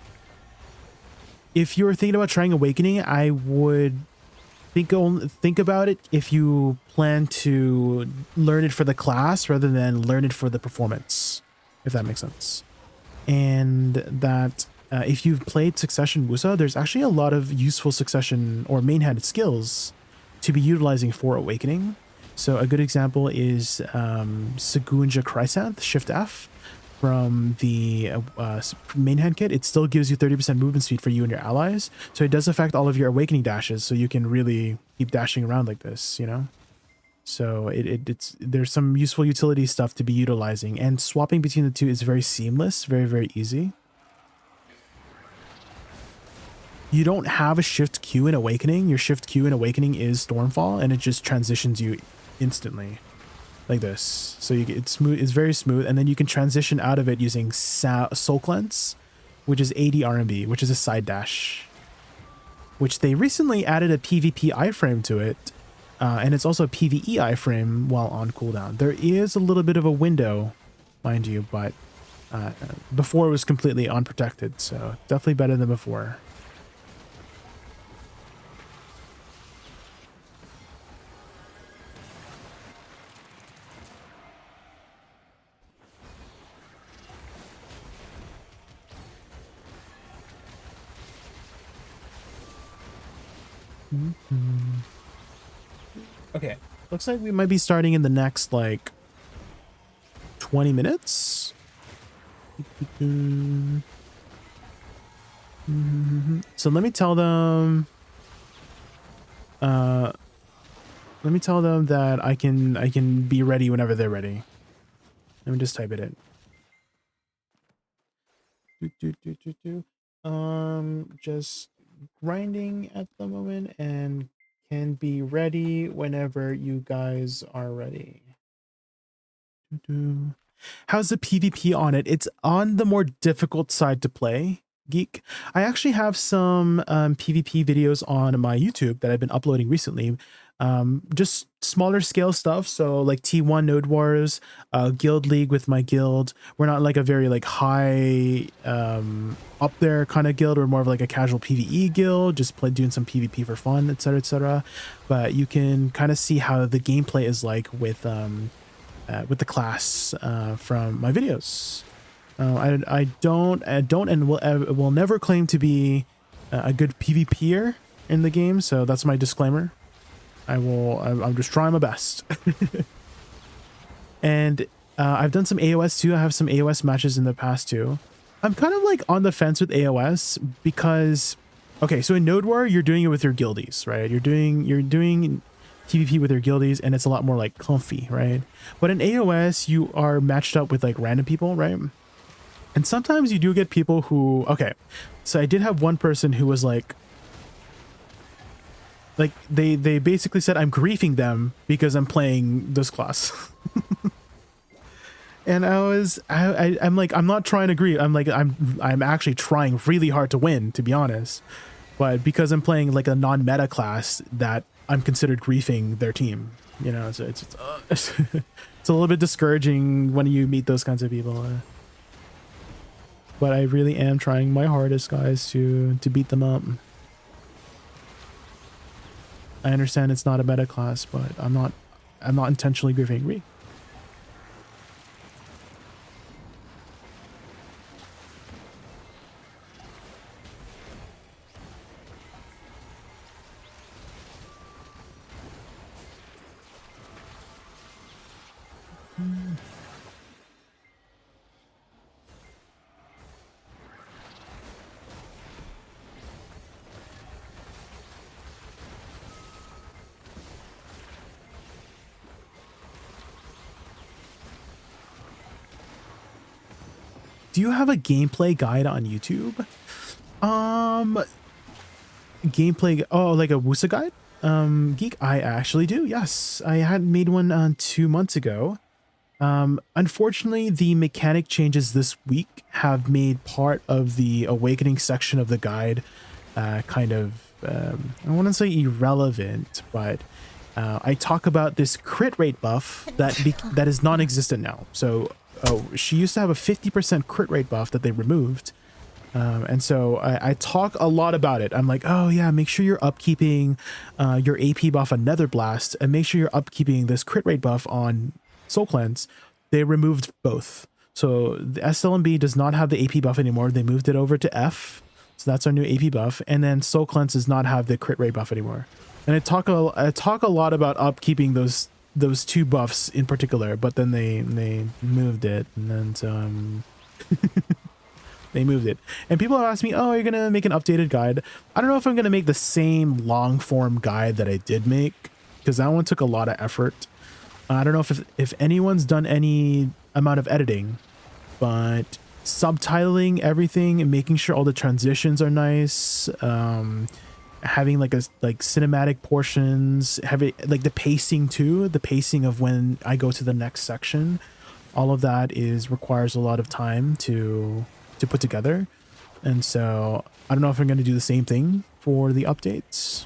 if you're thinking about trying Awakening, I would think about it if you plan to learn it for the class rather than learn it for the performance, if that makes sense. And that if you've played Succession Woosa, there's actually a lot of useful Succession or main-handed skills to be utilizing for Awakening. So a good example is Sagunja Chrysanth, Shift F, from the main hand kit. It still gives you 30% movement speed for you and your allies. So it does affect all of your Awakening dashes, so you can really keep dashing around like this, you know? So there's some useful utility stuff to be utilizing, and swapping between the two is very seamless, very, very easy. You don't have a Shift Q in Awakening. Your Shift Q in Awakening is Stormfall, and it just transitions you instantly like this. So it's smooth, it's very smooth, and then you can transition out of it using Soul Cleanse, which is 80 RMB, which is a side dash, which they recently added a PvP iframe to it. And it's also a PvE iframe while on cooldown. There is a little bit of a window, mind you, but before it was completely unprotected, so definitely better than before. Okay, looks like we might be starting in the next like 20 minutes. So let me tell them that I can be ready whenever they're ready. Let me just type it in. Just grinding at the moment and can be ready whenever you guys are ready. How's the PvP on it? It's on the more difficult side to play, Geek. I actually have some PvP videos on my YouTube that I've been uploading recently. Just smaller scale stuff, so like T1 Node Wars, Guild League with my guild. We're not like a very like high up there kind of guild. We're more of like a casual PvE guild, just doing some PvP for fun, etc, etc. But you can kind of see how the gameplay is like with the class from my videos. I don't and will never claim to be a good PvPer in the game, so that's my disclaimer. I'm just trying my best. And I've done some AOS too. I have some AOS matches in the past too. I'm kind of like on the fence with AOS because, okay, so in Node War, you're doing it with your guildies, right? You're doing PvP with your guildies, and it's a lot more like comfy, right? But in AOS, you are matched up with like random people, right? And sometimes you do get people who, okay, so I did have one person who was like they basically said I'm griefing them because I'm playing this class. And I'm like, I'm not trying to grieve. I'm like, I'm actually trying really hard to win, to be honest. But because I'm playing like a non-meta class, that I'm considered griefing their team, you know, so it's it's a little bit discouraging when you meet those kinds of people. But I really am trying my hardest, guys, to beat them up. I understand it's not a meta class, but I'm not intentionally griefing. Do you have a gameplay guide on YouTube? Gameplay, oh, like a Woosa guide? Geek, I actually do, yes. I had made one 2 months ago. Unfortunately, the mechanic changes this week have made part of the awakening section of the guide kind of, I wouldn't say irrelevant, but I talk about this crit rate buff that is non-existent now. So she used to have a 50% crit rate buff that they removed. And so I talk a lot about it. I'm like, oh yeah, make sure you're upkeeping your AP buff on Nether Blast, and make sure you're upkeeping this crit rate buff on Soul Cleanse. They removed both. So the SLMB does not have the AP buff anymore. They moved it over to F. So that's our new AP buff. And then Soul Cleanse does not have the crit rate buff anymore. And I talk a lot about upkeeping those two buffs in particular, but then they moved it, and then so they moved it. And people have asked me, oh, are you gonna make an updated guide? I don't know if I'm gonna make the same long form guide that I did make, because that one took a lot of effort. I don't know if anyone's done any amount of editing, but subtitling everything and making sure all the transitions are nice, having like cinematic portions, having like the pacing too, the pacing of when I go to the next section, all of that requires a lot of time to put together. And so I don't know if I'm going to do the same thing for the updates.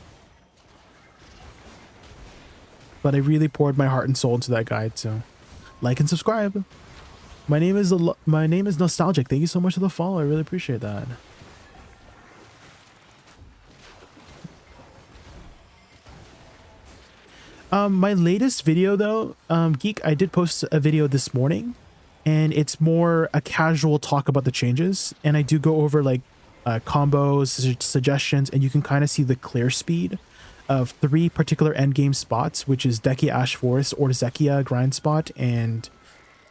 But I really poured my heart and soul into that guide, so like and subscribe. My name is Nostalgic. Thank you so much for the follow. I really appreciate that. My latest video though, Geek, I did post a video this morning, and it's more a casual talk about the changes, and I do go over like combos, suggestions, and you can kind of see the clear speed of 3 particular endgame spots, which is Deki Ash Forest, or Zekia Grind Spot, and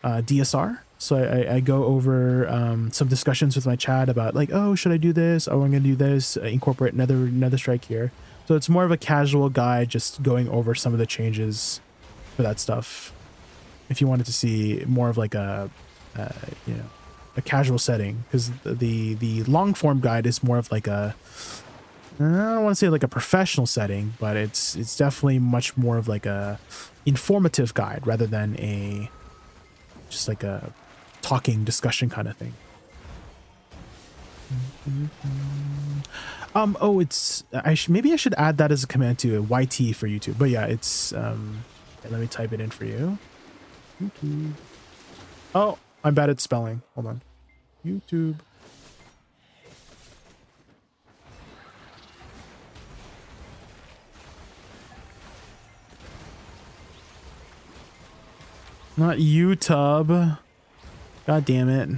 DSR. So I go over some discussions with my chat about like, oh, should I do this? Oh, I'm gonna do this. Incorporate another strike here. So it's more of a casual guide, just going over some of the changes for that stuff. If you wanted to see more of like a you know, a casual setting, because the long form guide is more of like a, I don't want to say like a professional setting, but it's definitely much more of like a informative guide rather than a just like a talking discussion kind of thing. Oh, it's maybe I should add that as a command to YT for YouTube. But yeah, it's let me type it in for you. YouTube. Oh, I'm bad at spelling. Hold on. YouTube. Not YouTube. God damn it.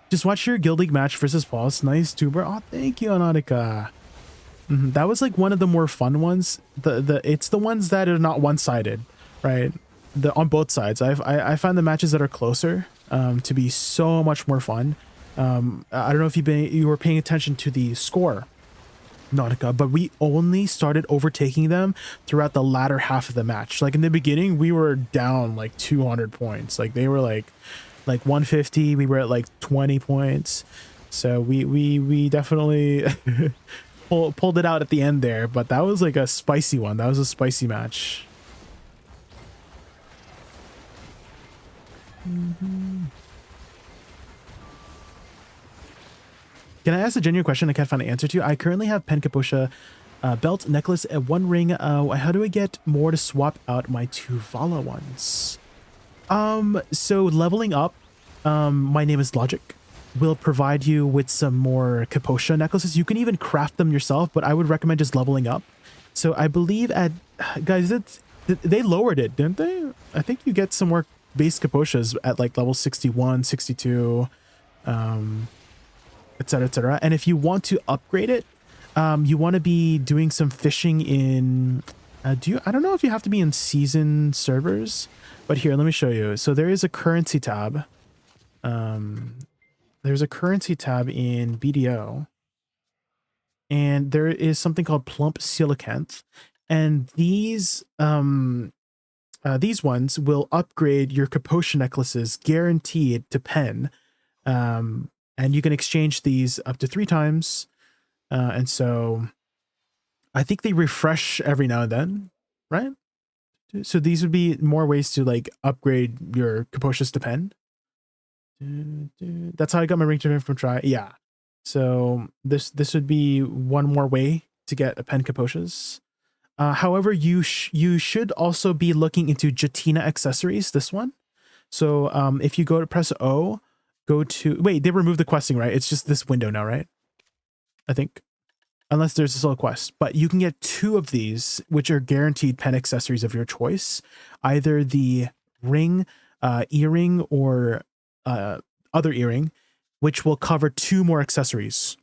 Just watch your Guild League match versus Pulse. Nice, Tuber. Oh, thank you, Anautica. That was like one of the more fun ones. It's the ones that are not one-sided, right? On both sides. I find the matches that are closer to be so much more fun. I don't know if you were paying attention to the score, Nautica, but we only started overtaking them throughout the latter half of the match. Like in the beginning, we were down like 200 points. Like they were like 150. We were at like 20 points. So we definitely pulled it out at the end there. But that was like a spicy one. That was a spicy match. Can I ask a genuine question I can't find an answer to? I currently have Pen Caposha belt, necklace, and 1 ring. How do I get more to swap out my 2 Vala ones? So leveling up, my name is Logic, will provide you with some more Caposha necklaces. You can even craft them yourself, but I would recommend just leveling up. So I believe guys, they lowered it, didn't they? I think you get some more base Caposhas at like level 61, 62, etc, etc. And if you want to upgrade it, you want to be doing some fishing in I don't know if you have to be in season servers, but here, let me show you. So there is a currency tab. There's a currency tab in BDO, and there is something called plump coelacanth, and these ones will upgrade your Caposha necklaces guaranteed to pen. And you can exchange these up to 3 times. And so I think they refresh every now and then, right? So these would be more ways to like upgrade your Caposhas to pen. That's how I got my ring from Try. Yeah. So this would be one more way to get a pen Caposhas. However, you should also be looking into Jatina accessories, this one. So if you go to press O, go to, wait, they removed the questing, right? It's just this window now, right? I think, unless there's a solo quest, but you can get 2 of these, which are guaranteed pen accessories of your choice, either the ring, earring, or other earring, which will cover 2 more accessories.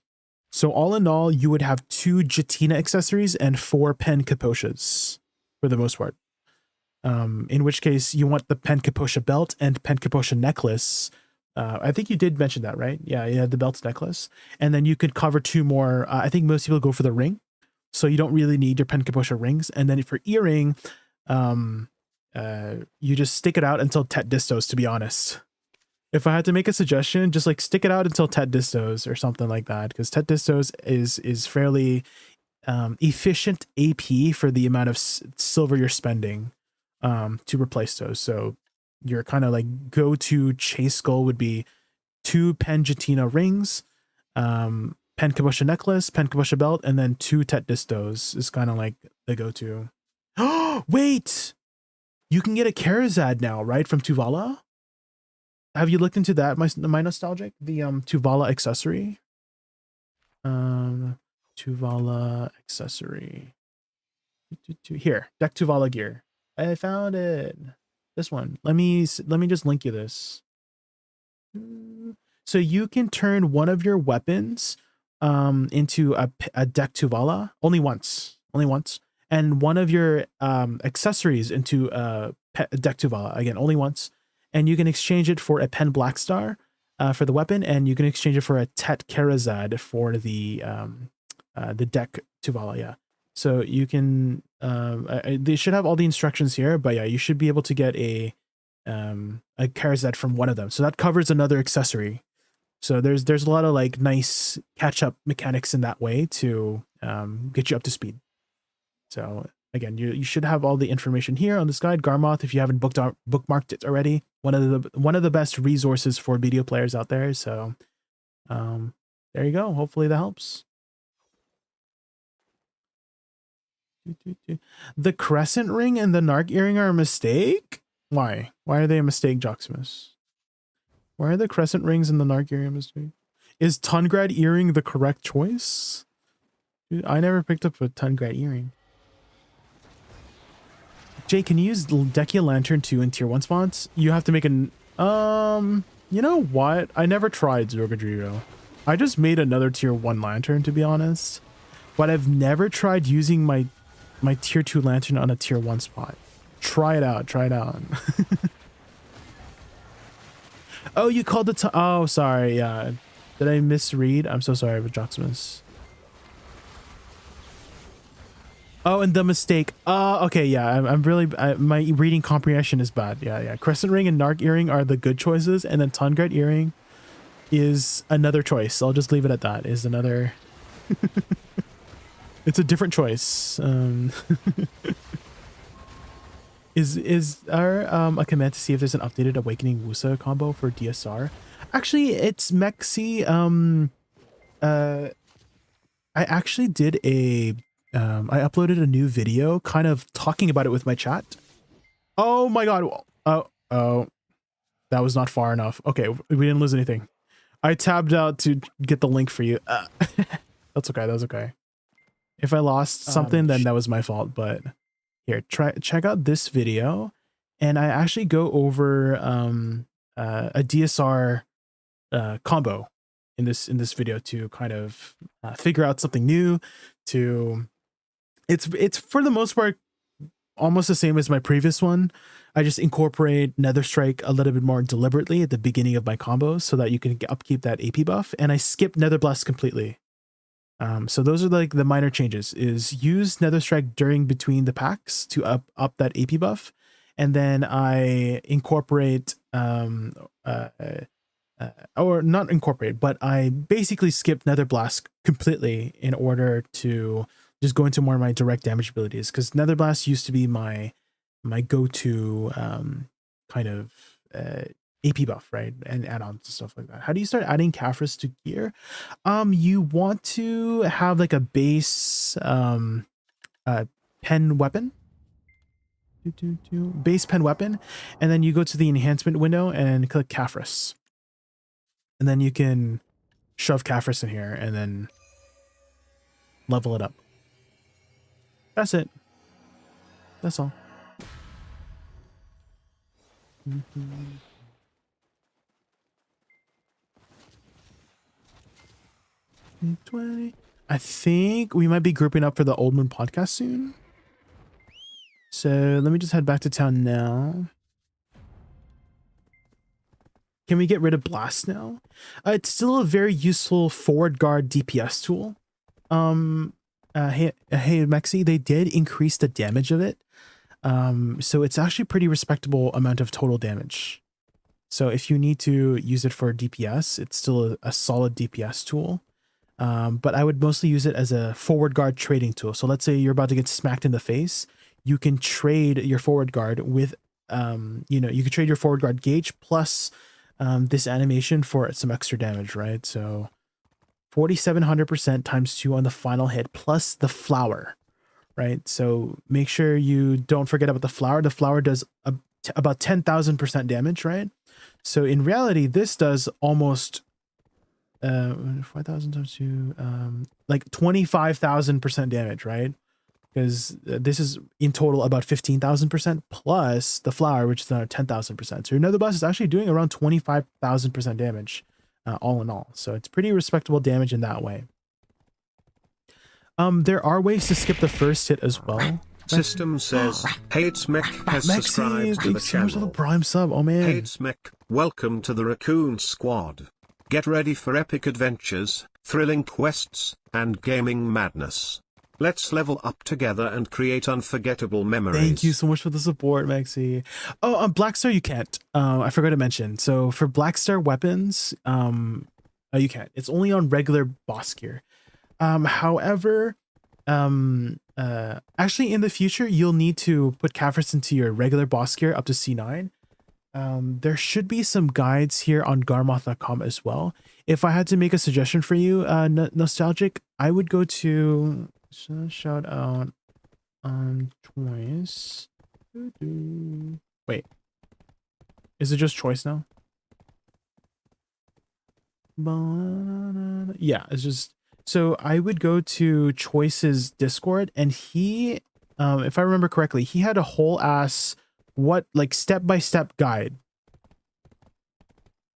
So all in all, you would have 2 Jatina accessories and 4 pen Caposhas for the most part. In which case you want the pen Caposha belt and pen Caposha necklace. I think you did mention that, right? Yeah, you had the belt necklace. And then you could cover 2 more. I think most people go for the ring. So you don't really need your pen Caposha rings. And then for earring, you just stick it out until Tet Distos, to be honest. If I had to make a suggestion, just like stick it out until Tet Distos or something like that. Because Tet Distos is fairly efficient AP for the amount of silver you're spending. to replace those. So your kind of like go-to chase goal would be 2 Pen Jatina rings, Pen Kabusha necklace, Pen Kabusha belt, and then 2 Tet Distos is kind of like the go-to. Oh, wait! You can get a Karazad now, right? From Tuvala? Have you looked into that, my nostalgic? The Tuvala accessory? Tuvala accessory. Here, deck Tuvala gear. I found it. This one. Let me just link you this. So you can turn one of your weapons into a deck Tuvala only once, and one of your accessories into a deck Tuvala again only once, and you can exchange it for a Pen Blackstar for the weapon, and you can exchange it for a Tet Karazad for the deck Tuvala. Yeah, so you can they should have all the instructions here, but yeah, you should be able to get a Karazad from one of them. So that covers another accessory. So there's a lot of like nice catch up mechanics in that way to get you up to speed. So again, you should have all the information here on this guide. Garmoth, if you haven't bookmarked it already, one of the best resources for video players out there. So there you go. Hopefully that helps. The crescent ring and the Narc earring are a mistake? Why? Why are they a mistake, Joximus? Why are the crescent rings and the Narc earring a mistake? Is Tungrad earring the correct choice? Dude, I never picked up a Tungrad earring. Jay, can you use Dekia Lantern 2 in tier 1 spots? You have to make an... you know what? I never tried Zorgadriro. I just made another tier 1 lantern, to be honest. But I've never tried using my tier 2 lantern on a tier 1 spot. Try it out. Try it out. Oh, you called it... Oh, sorry. Yeah. Did I misread? I'm so sorry, Joximus. Oh, and the mistake. Okay, yeah. I'm really... my reading comprehension is bad. Yeah. Crescent ring and Narc earring are the good choices, and then Tungrad earring is another choice. I'll just leave it at that. Is another... It's a different choice. Is there a command to see if there's an updated Awakening Woosa combo for DSR? Actually, it's Mexi. I actually did a I uploaded a new video kind of talking about it with my chat. Oh my god. Oh. That was not far enough. Okay, we didn't lose anything. I tabbed out to get the link for you. That's okay. That was okay. If I lost something, then that was my fault, but here, check out this video, and I actually go over a DSR combo in this video to kind of figure out something new. It's for the most part almost the same as my previous one. I just incorporate Nether Strike a little bit more deliberately at the beginning of my combos so that you can upkeep that AP buff, and I skip Nether Blast completely. So those are like the minor changes, is use Nether Strike between the packs to up that AP buff. And then I incorporate, or not incorporate, but I basically skip Nether Blast completely in order to just go into more of my direct damage abilities. Cause Nether Blast used to be my go-to, kind of, AP buff, right? And add-ons and stuff like that. How do you start adding Caphras to gear? You want to have like a base pen weapon. Base pen weapon, and then you go to the enhancement window and click Caphras. And then you can shove Caphras in here and then level it up. That's it. That's all. 20. I think we might be grouping up for the Old Moon podcast soon. So let me just head back to town now. Can we get rid of Blast now? It's still a very useful forward guard DPS tool. Hey Mexi, they did increase the damage of it. So it's actually pretty respectable amount of total damage. So if you need to use it for DPS, it's still a solid DPS tool. But I would mostly use it as a forward guard trading tool. So let's say you're about to get smacked in the face. you can trade your forward guard with, you know, you can trade your forward guard gauge plus this animation for some extra damage, right? So 4,700% times 2 on the final hit plus the flower, right? So make sure you don't forget about the flower. The flower does about 10,000% damage, right? So in reality, this does almost 5,000 times 2, like 25,000% damage, right? Because this is in total about 15,000% plus the flower, which is another 10,000%. So your nether blast is actually doing around 25,000% damage, all in all. So it's pretty respectable damage in that way. There are ways to skip the first hit as well. System says, Hates Mech has subscribed to the channel. So much for the Prime sub. Oh man. Hates Mech, welcome to the Raccoon Squad. Get ready for epic adventures, thrilling quests, and gaming madness. Let's level up together and create unforgettable memories. Thank you so much for the support, Maxi. Oh, on Blackstar you can't. I forgot to mention. So for Blackstar weapons, you can't. It's only on regular boss gear. However, actually in the future you'll need to put Cavers into your regular boss gear up to C9. There should be some guides here on garmoth.com as well. If I had to make a suggestion for you, Nostalgic, I would go to shout out on choice. Wait, is it just choice now? Yeah, it's just, so I would go to Choice's Discord, and he, if I remember correctly, he had a whole ass like step-by-step guide.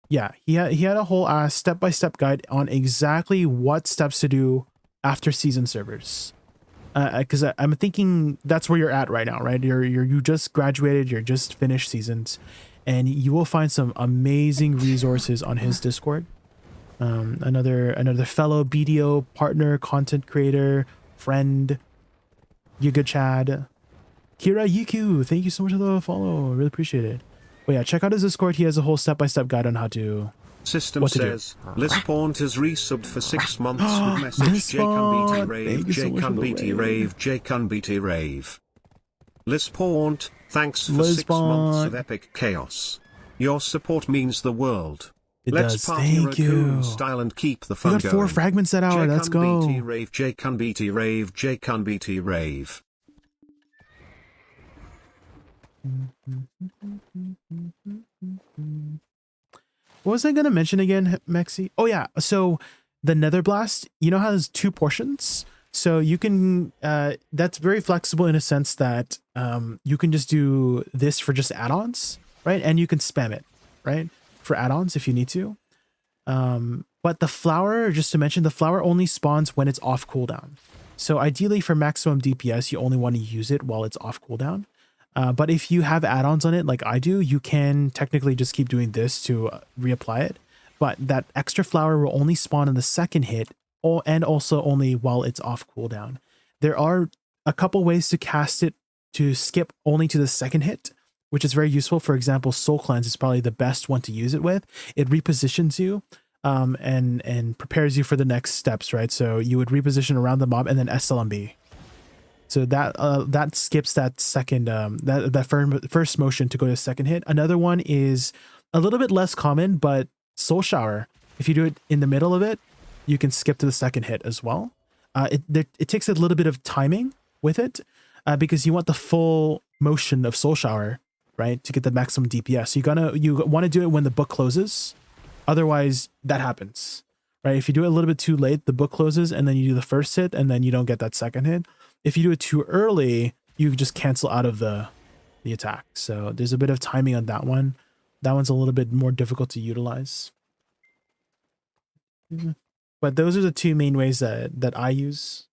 Yeah, he had a whole ass step-by-step guide on exactly what steps to do after season servers. Because I'm thinking that's where you're at right now, right? You just graduated, you're just finished seasons, and you will find some amazing resources on his Discord. Another fellow BDO partner, content creator, friend, Yuga Chad, Kira Yiku, thank you so much for the follow. Really appreciate it. But yeah, check out his Discord. He has a whole step-by-step guide on how to. System says, Lispaunt has resubbed for 6 months with message JaykunVT Rave, JaykunVT Rave, JaykunVT Rave. Lispaunt, thanks for 6 months of epic chaos. Your support means the world. Let's party raccoon style and keep the fun going. We got 4 fragments that hour. Let's go. JaykunVT Rave, JaykunVT Rave, JaykunVT Rave. What was I gonna mention again, Mexi? Oh yeah, so the Nether Blast, you know how there's 2 portions? So you can, that's very flexible in a sense that you can just do this for just add-ons, right? And you can spam it, right? For add-ons if you need to. But the flower, just to mention, the flower only spawns when it's off cooldown. So ideally for maximum DPS, you only want to use it while it's off cooldown. But if you have add-ons on it like I do, you can technically just keep doing this to reapply it. But that extra flower will only spawn in the second hit, and also only while it's off cooldown. There are a couple ways to cast it to skip only to the second hit, which is very useful. For example, Soul Cleanse is probably the best one to use it with. It repositions you and prepares you for the next steps, right? So you would reposition around the mob and then SLMB. So that skips that second that first motion to go to second hit. Another one is a little bit less common, but Soul Shower. If you do it in the middle of it, you can skip to the second hit as well. It takes a little bit of timing with it because you want the full motion of Soul Shower, right, to get the maximum DPS. So you want to do it when the book closes. Otherwise, that happens, right? If you do it a little bit too late, the book closes, and then you do the first hit, and then you don't get that second hit. If you do it too early, you just cancel out of the attack. So there's a bit of timing on that one. That one's a little bit more difficult to utilize. But those are the 2 main ways that I use.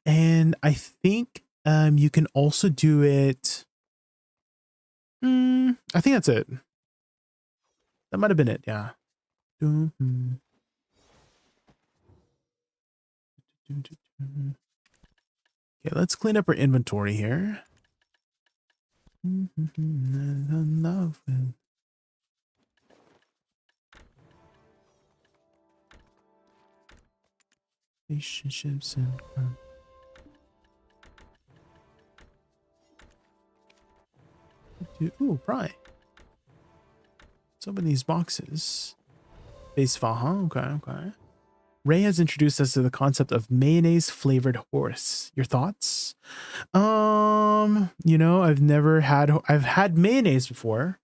And I think you can also do it. I think that's it. That might have been it, yeah. Okay, let's clean up our inventory here. relationships and ooh, Pry. What's up in these boxes? Base file, huh? Okay. Ray has introduced us to the concept of mayonnaise flavored horse. Your thoughts? You know, I've had mayonnaise before.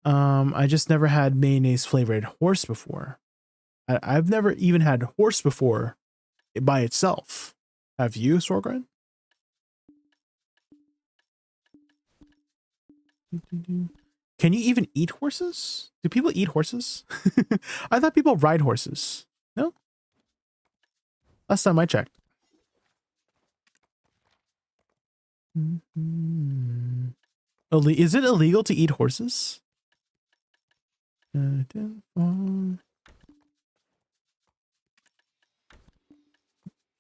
I just never had mayonnaise flavored horse before. I've never even had horse before by itself. Have you, Sorgren? Can you even eat horses? Do people eat horses? I thought people ride horses. No? Last time I checked. Is it illegal to eat horses?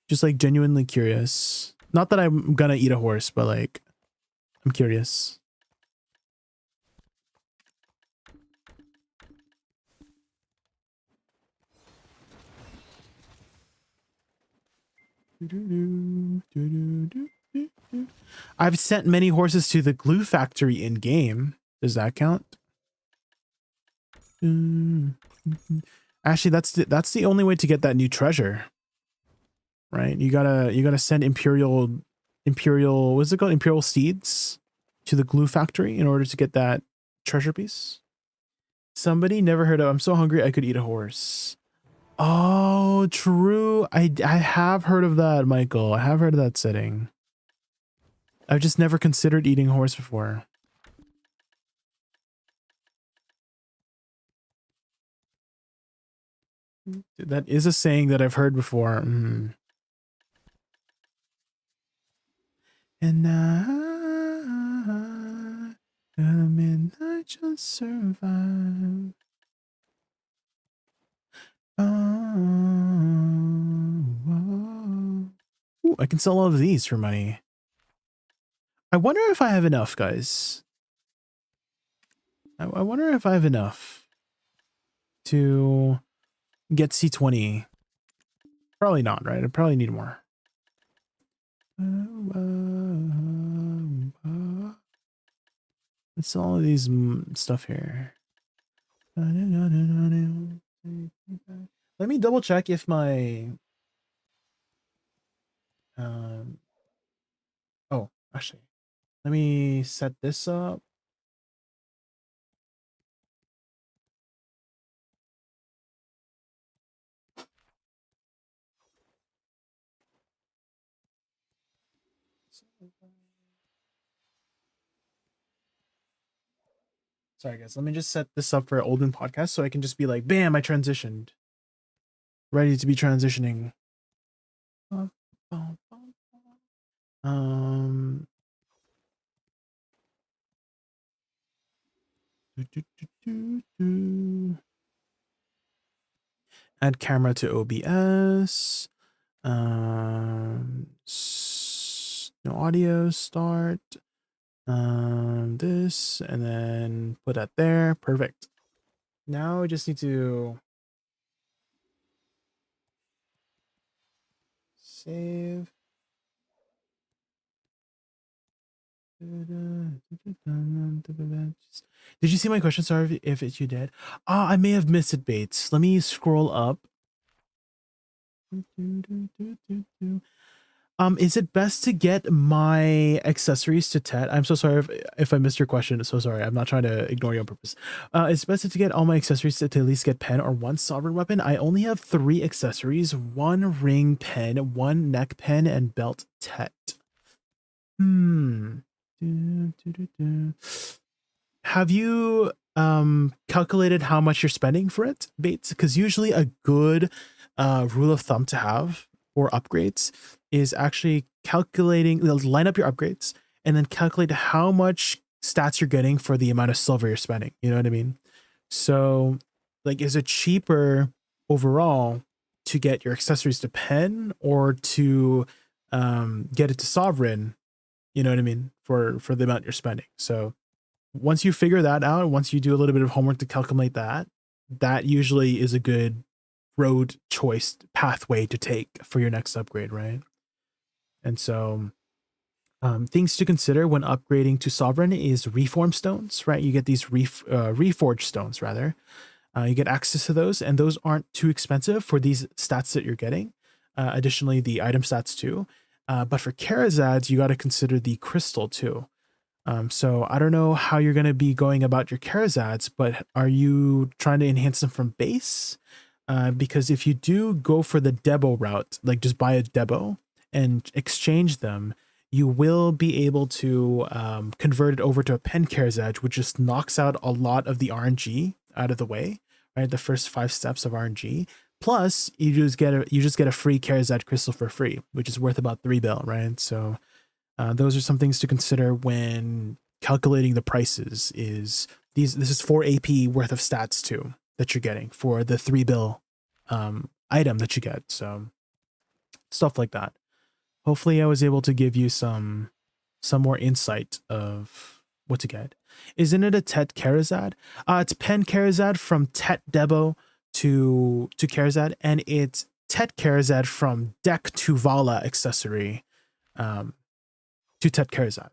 Just like genuinely curious. Not that I'm gonna eat a horse, but like, I'm curious. I've sent many horses to the glue factory in game. Does that count? Actually, that's the only way to get that new treasure. Right? You gotta send imperial what's it called? Imperial steeds to the glue factory in order to get that treasure piece. Somebody never heard of. I'm so hungry I could eat a horse. Oh, true. I have heard of that, Michael. I have heard of that setting. I've just never considered eating a horse before. That is a saying that I've heard before. And I midnight just survive. Ooh, I can sell all of these for money. I wonder if I have enough, guys. I wonder if I have enough to get C20. Probably not, right? I probably need more. Let's sell all of these stuff here. Let me double check if my oh, actually, let me set this up. Sorry guys, let me just set this up for Olden podcast so I can just be like, bam, I transitioned. Ready to be transitioning. Add camera to OBS. No audio, start. This, and then put that there. Perfect. Now I just need to save. Did you see my question? Sorry if you did. I may have missed it, Bates. Let me scroll up. Is it best to get my accessories to Tet? I'm so sorry if I missed your question. So sorry. I'm not trying to ignore you on purpose. It's best to get all my accessories to at least get pen or one sovereign weapon. I only have 3 accessories: 1 ring pen, 1 neck pen, and belt Tet. Have you calculated how much you're spending for it, Bates? Because usually a good rule of thumb to have for upgrades is actually calculating, line up your upgrades and then calculate how much stats you're getting for the amount of silver you're spending. You know what I mean? So like, is it cheaper overall to get your accessories to pen or to get it to sovereign? You know what I mean? For the amount you're spending. So once you figure that out, once you do a little bit of homework to calculate that, that usually is a good road choice pathway to take for your next upgrade, right? And so things to consider when upgrading to Sovereign is Reform Stones, right? You get these Reforged Stones, rather. You get access to those, and those aren't too expensive for these stats that you're getting. Additionally, the item stats too. But for Karazads, you got to consider the Crystal too. So I don't know how you're going to be going about your Karazads, but are you trying to enhance them from base? Because if you do go for the Debo route, like just buy a Debo and exchange them, you will be able to convert it over to a Pen Karazad, which just knocks out a lot of the RNG out of the way, right? The first 5 steps of RNG. Plus, you just get a free Karazad crystal for free, which is worth about 3 bill, right? So those are some things to consider when calculating the prices. This is 4 AP worth of stats too that you're getting for the 3 bill item that you get. So stuff like that. Hopefully I was able to give you some more insight of what to get. Isn't it a Tet Karazad? It's Pen Karazad from Tet Debo to Karazad, and it's Tet Karazad from Deck to Vala accessory to Tet Karazad.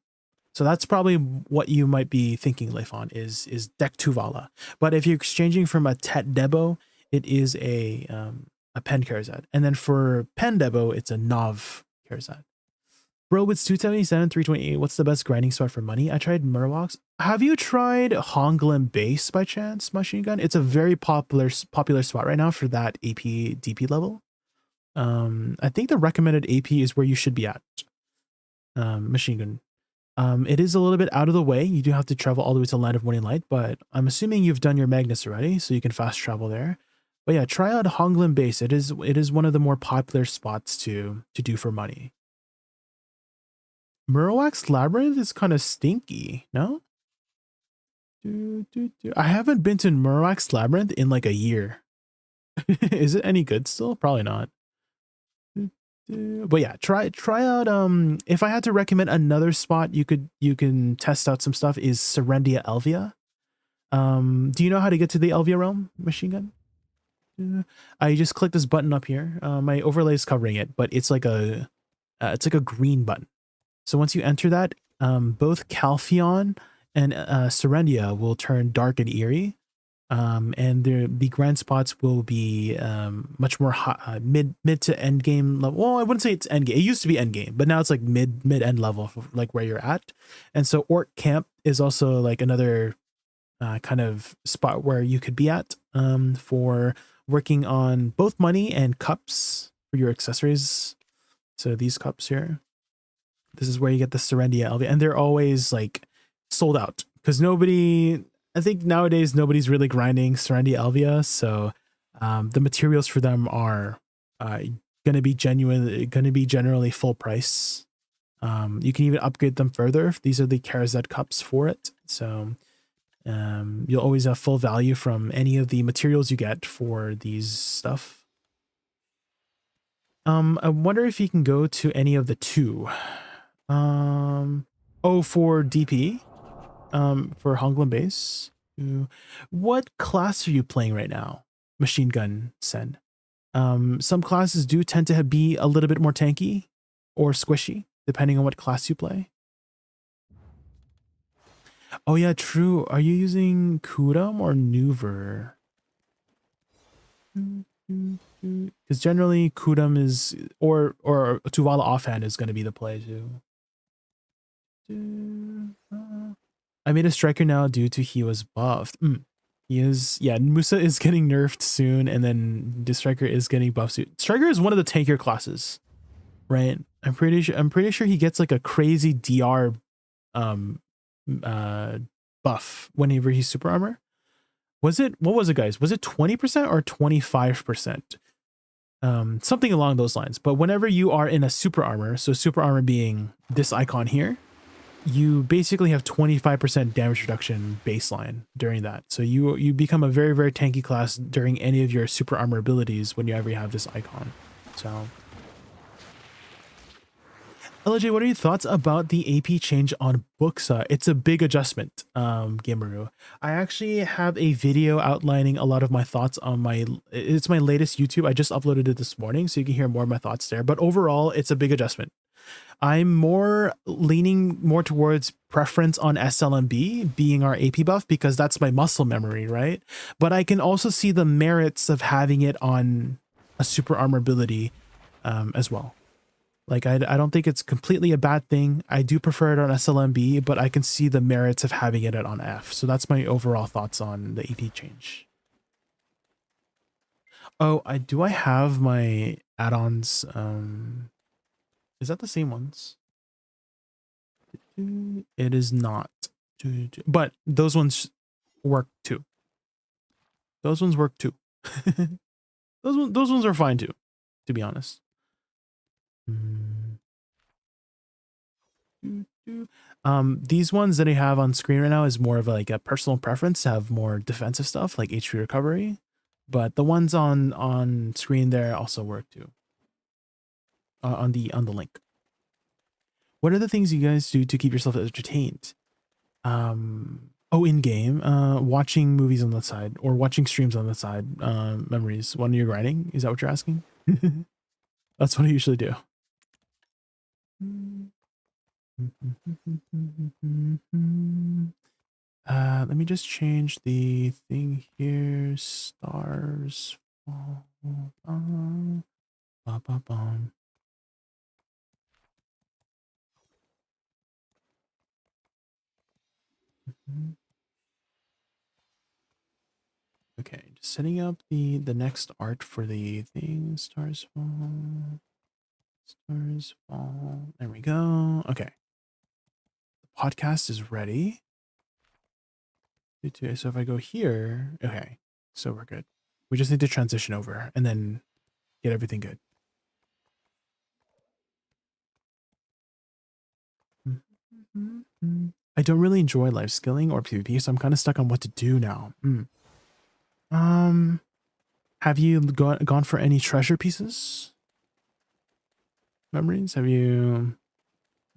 So that's probably what you might be thinking, Leifon, is Deck to Vala. But if you're exchanging from a Tet Debo, it is a Pen Karazad. And then for Pen Debo, it's a Nav Karazad. Bro, it's 277, 328. What's the best grinding spot for money? I tried Murlocs. Have you tried Honglim Base by chance, Machine Gun? It's a very popular spot right now for that AP DP level. I think the recommended AP is where you should be at. Machine Gun. It is a little bit out of the way. You do have to travel all the way to Land of Morning Light, but I'm assuming you've done your Magnus already, so you can fast travel there. But yeah, try out Honglim Base. It is one of the more popular spots to do for money. Murlocs Labyrinth is kind of stinky, no? I haven't been to Murlocs Labyrinth in like a year. Is it any good still? Probably not. But yeah, try out if I had to recommend another spot you can test out some stuff is Serendia Elvia. Do you know how to get to the Elvia realm, Machine Gun? I just click this button up here. My overlay is covering it, but it's like a green button. So once you enter that, both Calpheon and Serendia will turn dark and eerie, and the grand spots will be much more mid to end game level. Well, I wouldn't say it's end game. It used to be end game, but now it's like mid end level, like where you're at. And so Orc Camp is also like another kind of spot where you could be at for working on both money and cups for your accessories. So these cups here. This is where you get the Serendia Elvia, and they're always like sold out because I think nowadays nobody's really grinding Serendia Elvia, so the materials for them are gonna be generally full price. You can even upgrade them further. These are the Karazad cups for it, so you'll always have full value from any of the materials you get for these stuff. I wonder if you can go to any of the 2. For DP, for Honglim Base. What class are you playing right now, Machine Gun Sen? Some classes do tend to be a little bit more tanky or squishy, depending on what class you play. Oh yeah, true. Are you using Kudam or Nuver? Because generally Kudam is, or Tuvala offhand is going to be the play too. I made a striker now due to he was buffed. He is, yeah, Musa is getting nerfed soon, and then the striker is getting buffed soon. Striker is one of the tankier classes, right? I'm pretty sure he gets like a crazy DR buff whenever he's super armor. What was it, guys? Was it 20% or 25%? Something along those lines. But whenever you are in a super armor, so super armor being this icon here, you basically have 25% damage reduction baseline during that. So you become a very, very tanky class during any of your super armor abilities when you ever have this icon. So LJ, what are your thoughts about the AP change on BOOKSA? It's a big adjustment, Gameru. I actually have a video outlining a lot of my thoughts on it's my latest YouTube. I just uploaded it this morning, so you can hear more of my thoughts there. But overall, it's a big adjustment. I'm more leaning more towards preference on SLMB being our AP buff because that's my muscle memory, right? But I can also see the merits of having it on a super armor ability as well. Like, I don't think it's completely a bad thing. I do prefer it on SLMB, but I can see the merits of having it on F. So that's my overall thoughts on the AP change. Oh, I have my add-ons. Is that the same ones? It is not. But those ones work too. Those ones work too. Those ones are fine too, to be honest. These ones that I have on screen right now is more of like a personal preference to have more defensive stuff like HP recovery, but the ones on screen there also work too. On the link. What are the things you guys do to keep yourself entertained? Oh, in game, watching movies on the side or watching streams on the side. Memories when you're grinding. Is that what you're asking? That's what I usually do. Let me just change the thing here. Stars fall. Okay, just setting up the next art for the thing. Stars fall. Stars fall. There we go. Okay. The podcast is ready. So if I go here, okay. So we're good. We just need to transition over and then get everything good. I don't really enjoy life skilling or PvP, so I'm kind of stuck on what to do now. Have you gone for any treasure pieces? Memories? Have you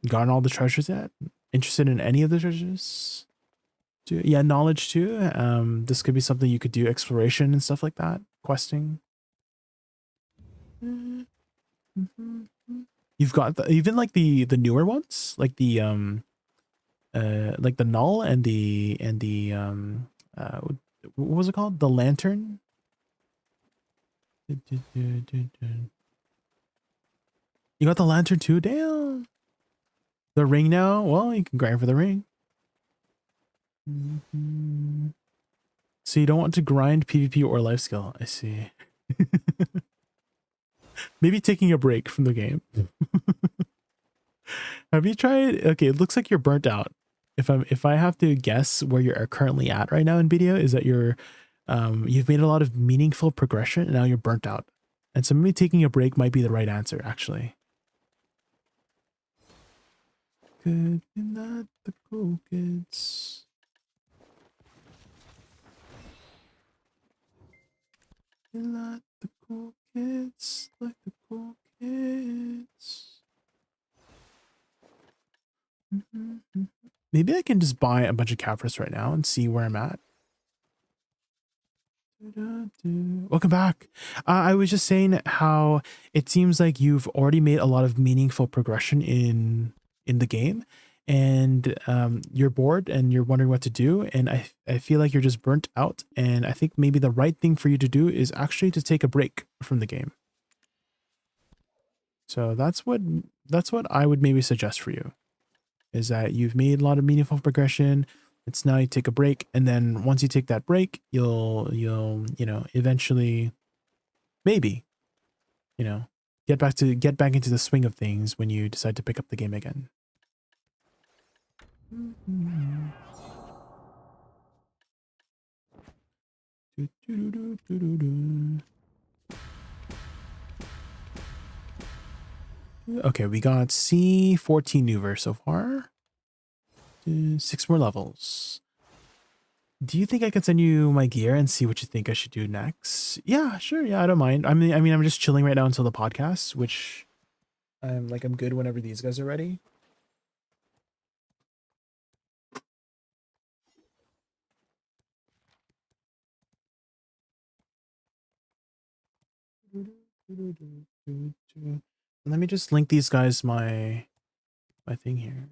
gotten all the treasures yet? Interested in any of the treasures? Yeah, knowledge too. This could be something you could do, exploration and stuff like that, questing. You've got even like the newer ones, like the null and the what was it called? The lantern. You got the lantern too? Damn. The ring now? Well, you can grind for the ring. So you don't want to grind PvP or life skill. I see. Maybe taking a break from the game. Have you tried? Okay, it looks like you're burnt out. If I have to guess where you're currently at right now in video, is that you've made a lot of meaningful progression and now you're burnt out. And so maybe taking a break might be the right answer, actually. Could be not the cool kids. You're not the cool kids, like the cool kids. Maybe I can just buy a bunch of Capras right now and see where I'm at. Welcome back. I was just saying how it seems like you've already made a lot of meaningful progression in the game, and you're bored and you're wondering what to do, and I feel like you're just burnt out, and I think maybe the right thing for you to do is actually to take a break from the game. So that's what I would maybe suggest for you, is that you've made a lot of meaningful progression. It's now you take a break, and then once you take that break, you'll eventually maybe get back into the swing of things when you decide to pick up the game again. Okay, we got C14 Nuver so far. 6 more levels. Do you think I could send you my gear and see what you think I should do next? Yeah, sure. Yeah, I don't mind. I mean, I'm just chilling right now until the podcast, which I'm good whenever these guys are ready. Let me just link these guys my thing here.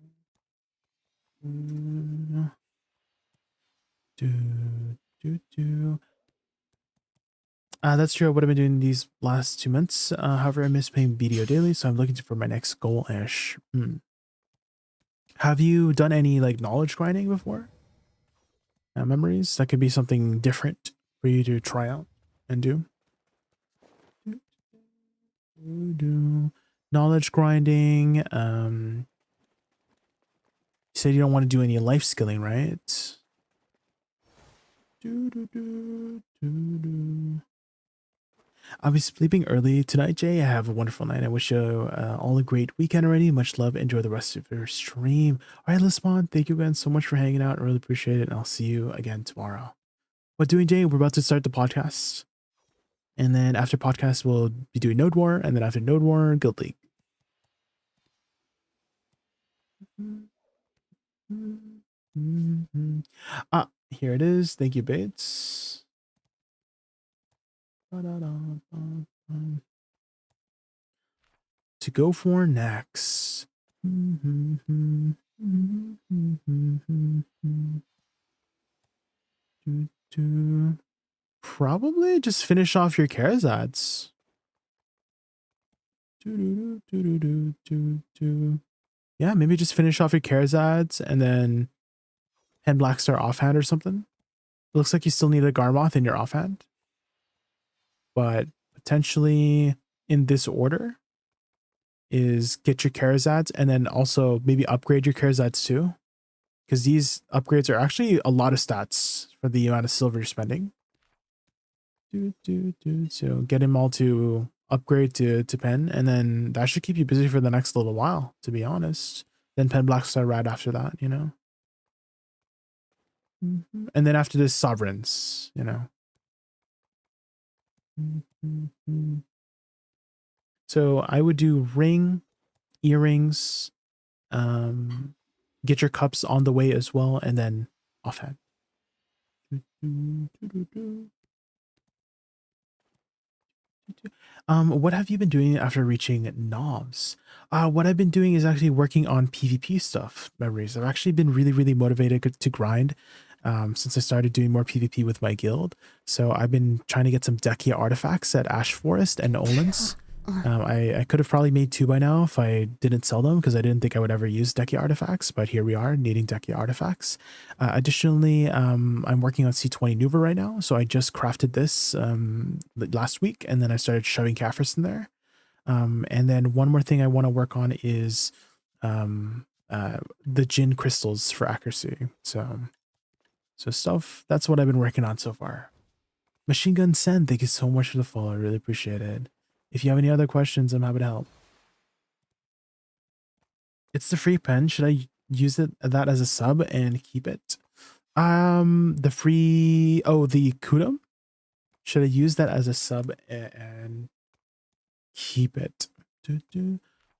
That's true. What I've been doing these last 2 months. However, I miss playing BDO daily, so I'm looking for my next goal-ish. Have you done any knowledge grinding before? Memories? That could be something different for you to try out and do. Knowledge grinding. You said you don't want to do any life skilling, right? I'll be sleeping early tonight, Jay. Have a wonderful night. I wish you all a great weekend already. Much love. Enjoy the rest of your stream. All right, Lisbon, thank you again so much for hanging out. I really appreciate it. And I'll see you again tomorrow. What doing, Jay? We're about to start the podcast. And then after podcast, we'll be doing Node War. And then after Node War, Guild League. Here it is. Thank you, Bates. To go for next. Probably just finish off your cares ads. Yeah, maybe just finish off your cares ads and then hand Blackstar offhand or something. It looks like you still need a Garmoth in your offhand. But potentially in this order is get your cares ads and then also maybe upgrade your cares ads too. Because these upgrades are actually a lot of stats for the amount of silver you're spending. So get them all to upgrade to pen, and then that should keep you busy for the next little while, to be honest. Then pen Blackstar right after that, you know. And then after this, sovereigns, you know. So I would do ring, earrings, get your cups on the way as well, and then offhand. What have you been doing after reaching knobs? What I've been doing is actually working on PvP stuff, memories. I've actually been really motivated to grind since I started doing more PvP with my guild. So I've been trying to get some Dekia artifacts at Ash Forest and Olens. I could have probably made 2 by now if I didn't sell them, because I didn't think I would ever use Dekia artifacts, but here we are needing Dekia artifacts. Additionally, I'm working on C20 Nuva right now, so I just crafted this last week, and then I started shoving Kaffers in there. And then one more thing I want to work on is the Jinn crystals for accuracy. So stuff, that's what I've been working on so far. Machine Gun Sen, thank you so much for the follow. I really appreciate it. If you have any other questions, I'm happy to help. It's the free pen. Should I use that as a sub and keep it? The free, the Kudum? Should I use that as a sub and keep it?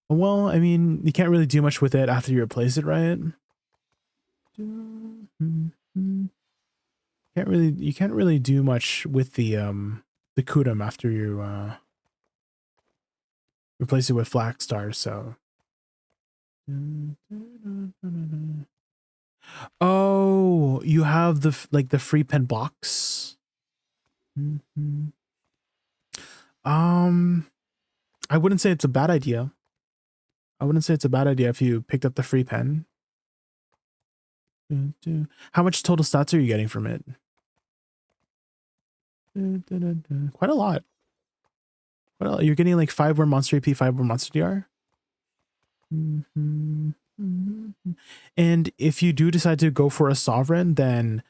Well, I mean, you can't really do much with it after you replace it, right? You can't really do much with the Kudum after you replace it with Blackstar, so. Oh, you have the free pen box. I wouldn't say it's a bad idea. I wouldn't say it's a bad idea if you picked up the free pen. How much total stats are you getting from it? Quite a lot. Well, you're getting like 5 more monster AP, 5 more monster DR. And if you do decide to go for a sovereign, then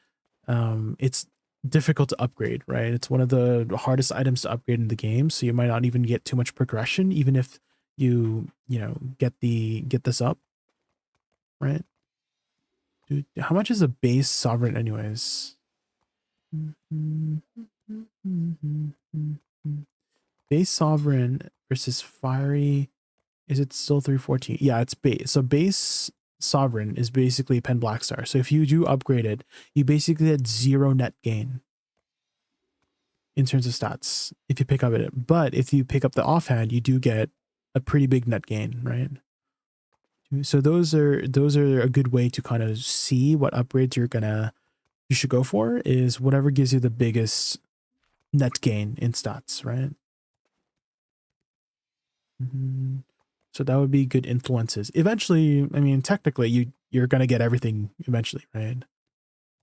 it's difficult to upgrade, right? It's one of the hardest items to upgrade in the game, so you might not even get too much progression, even if you get this up, right? Dude, how much is a base sovereign anyways? Base sovereign versus fiery Is it still 314? Yeah, it's base. So base Sovereign is basically Pen Black Star. So if you do upgrade it, you basically get 0 net gain in terms of stats if you pick up it. But if you pick up the offhand, you do get a pretty big net gain, right? So those are a good way to kind of see what upgrades you should go for, is whatever gives you the biggest net gain in stats, right? So that would be good influences. Eventually, I mean, technically you're going to get everything eventually, right?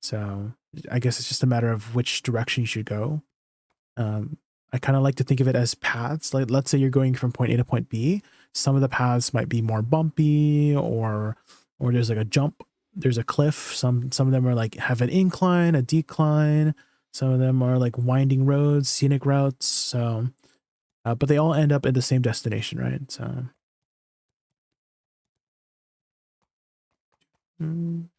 So I guess it's just a matter of which direction you should go. I kind of like to think of it as paths. Like, let's say you're going from point A to point B. Some of the paths might be more bumpy, or there's like a jump, there's a cliff. Some of them are like have an incline, a decline. Some of them are like winding roads, scenic routes. So, but they all end up at the same destination, right? So, then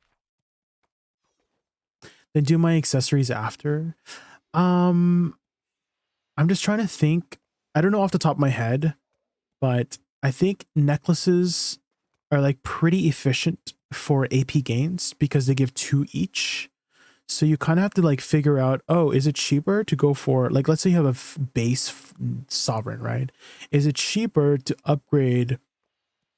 do my accessories after. I'm just trying to think. I don't know off the top of my head, but I think necklaces are like pretty efficient for AP gains because they give 2 each. So you kind of have to like figure out, oh, is it cheaper to go for, like, let's say you have a base Sovereign, right? Is it cheaper to upgrade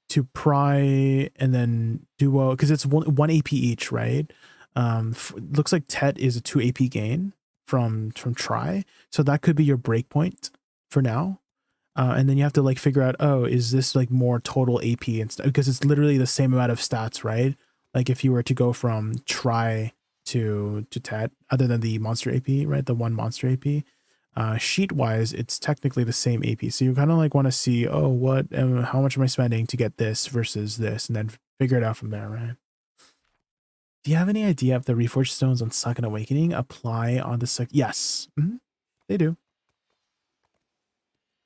to Pry and then Duo, because it's one AP each, right? Looks like Tet is a 2 AP gain from Try, so that could be your breakpoint for now. And then you have to like figure out, oh, is this like more total AP and stuff, because it's literally the same amount of stats, right? Like if you were to go from Try to Tet, other than the monster AP, right? The 1 monster AP. Sheet wise, it's technically the same AP. So you kind of like want to see, oh, how much am I spending to get this versus this, and then figure it out from there, right? Do you have any idea if the Reforged Stones on Second Awakening apply on the Yes, they do.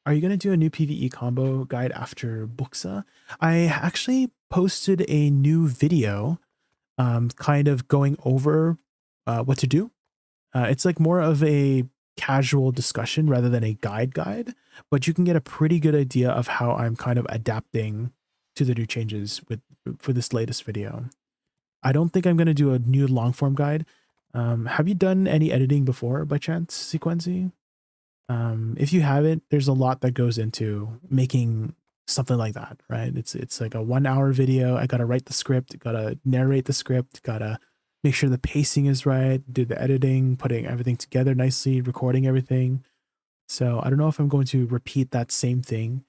Are you going to do a new PvE combo guide after BOOKSA? I actually posted a new video kind of going over what to do. It's like more of a casual discussion rather than a guide, but you can get a pretty good idea of how I'm kind of adapting to the new changes for this latest video. I don't think I'm going to do a new long form guide. Have you done any editing before by chance, Sequency? If you haven't, there's a lot that goes into making something like that, right? It's like a 1 hour video. I got to write the script, got to narrate the script, got to make sure the pacing is right, do the editing, putting everything together nicely, recording everything. So I don't know if I'm going to repeat that same thing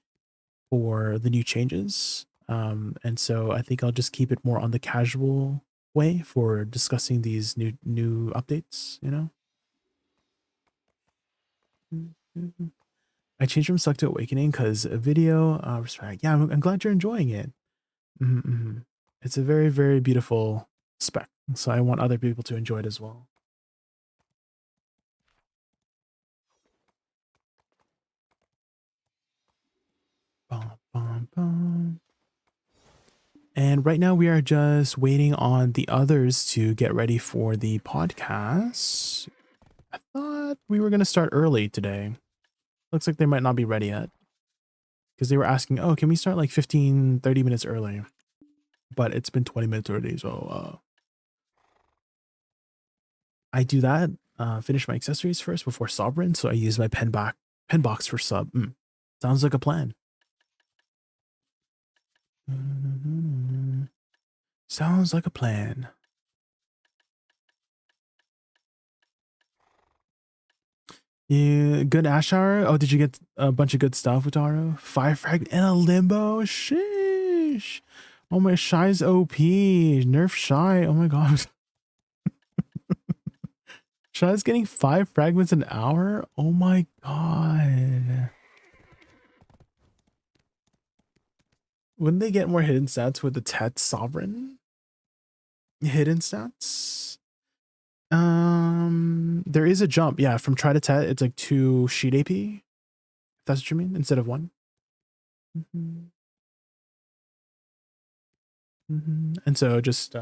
for the new changes. And so I think I'll just keep it more on the casual way for discussing these new updates, you know? I changed from Suck to Awakening because a video, respect. Yeah, I'm glad you're enjoying it. It's a very, very beautiful spec. So I want other people to enjoy it as well. And right now we are just waiting on the others to get ready for the podcast. I thought we were going to start early today. Looks like they might not be ready yet, because they were asking, oh, can we start like 15, 30 minutes early? But it's been 20 minutes already, so I do that, finish my accessories first before Sovereign, so I use my pen box for sub. Sounds like a plan. Sounds like a plan. Yeah, good Ash Hour. Oh, did you get a bunch of good stuff, Utaro? 5 frag and a limbo. Sheesh. Oh my, Shy's OP. Nerf Shy. Oh my god. Shy's getting 5 fragments an hour. Oh my god. Wouldn't they get more hidden stats with the Tet Sovereign? Hidden stats? There is a jump, yeah, from Try to Tet, it's like 2 sheet AP. If that's what you mean, instead of 1. And so just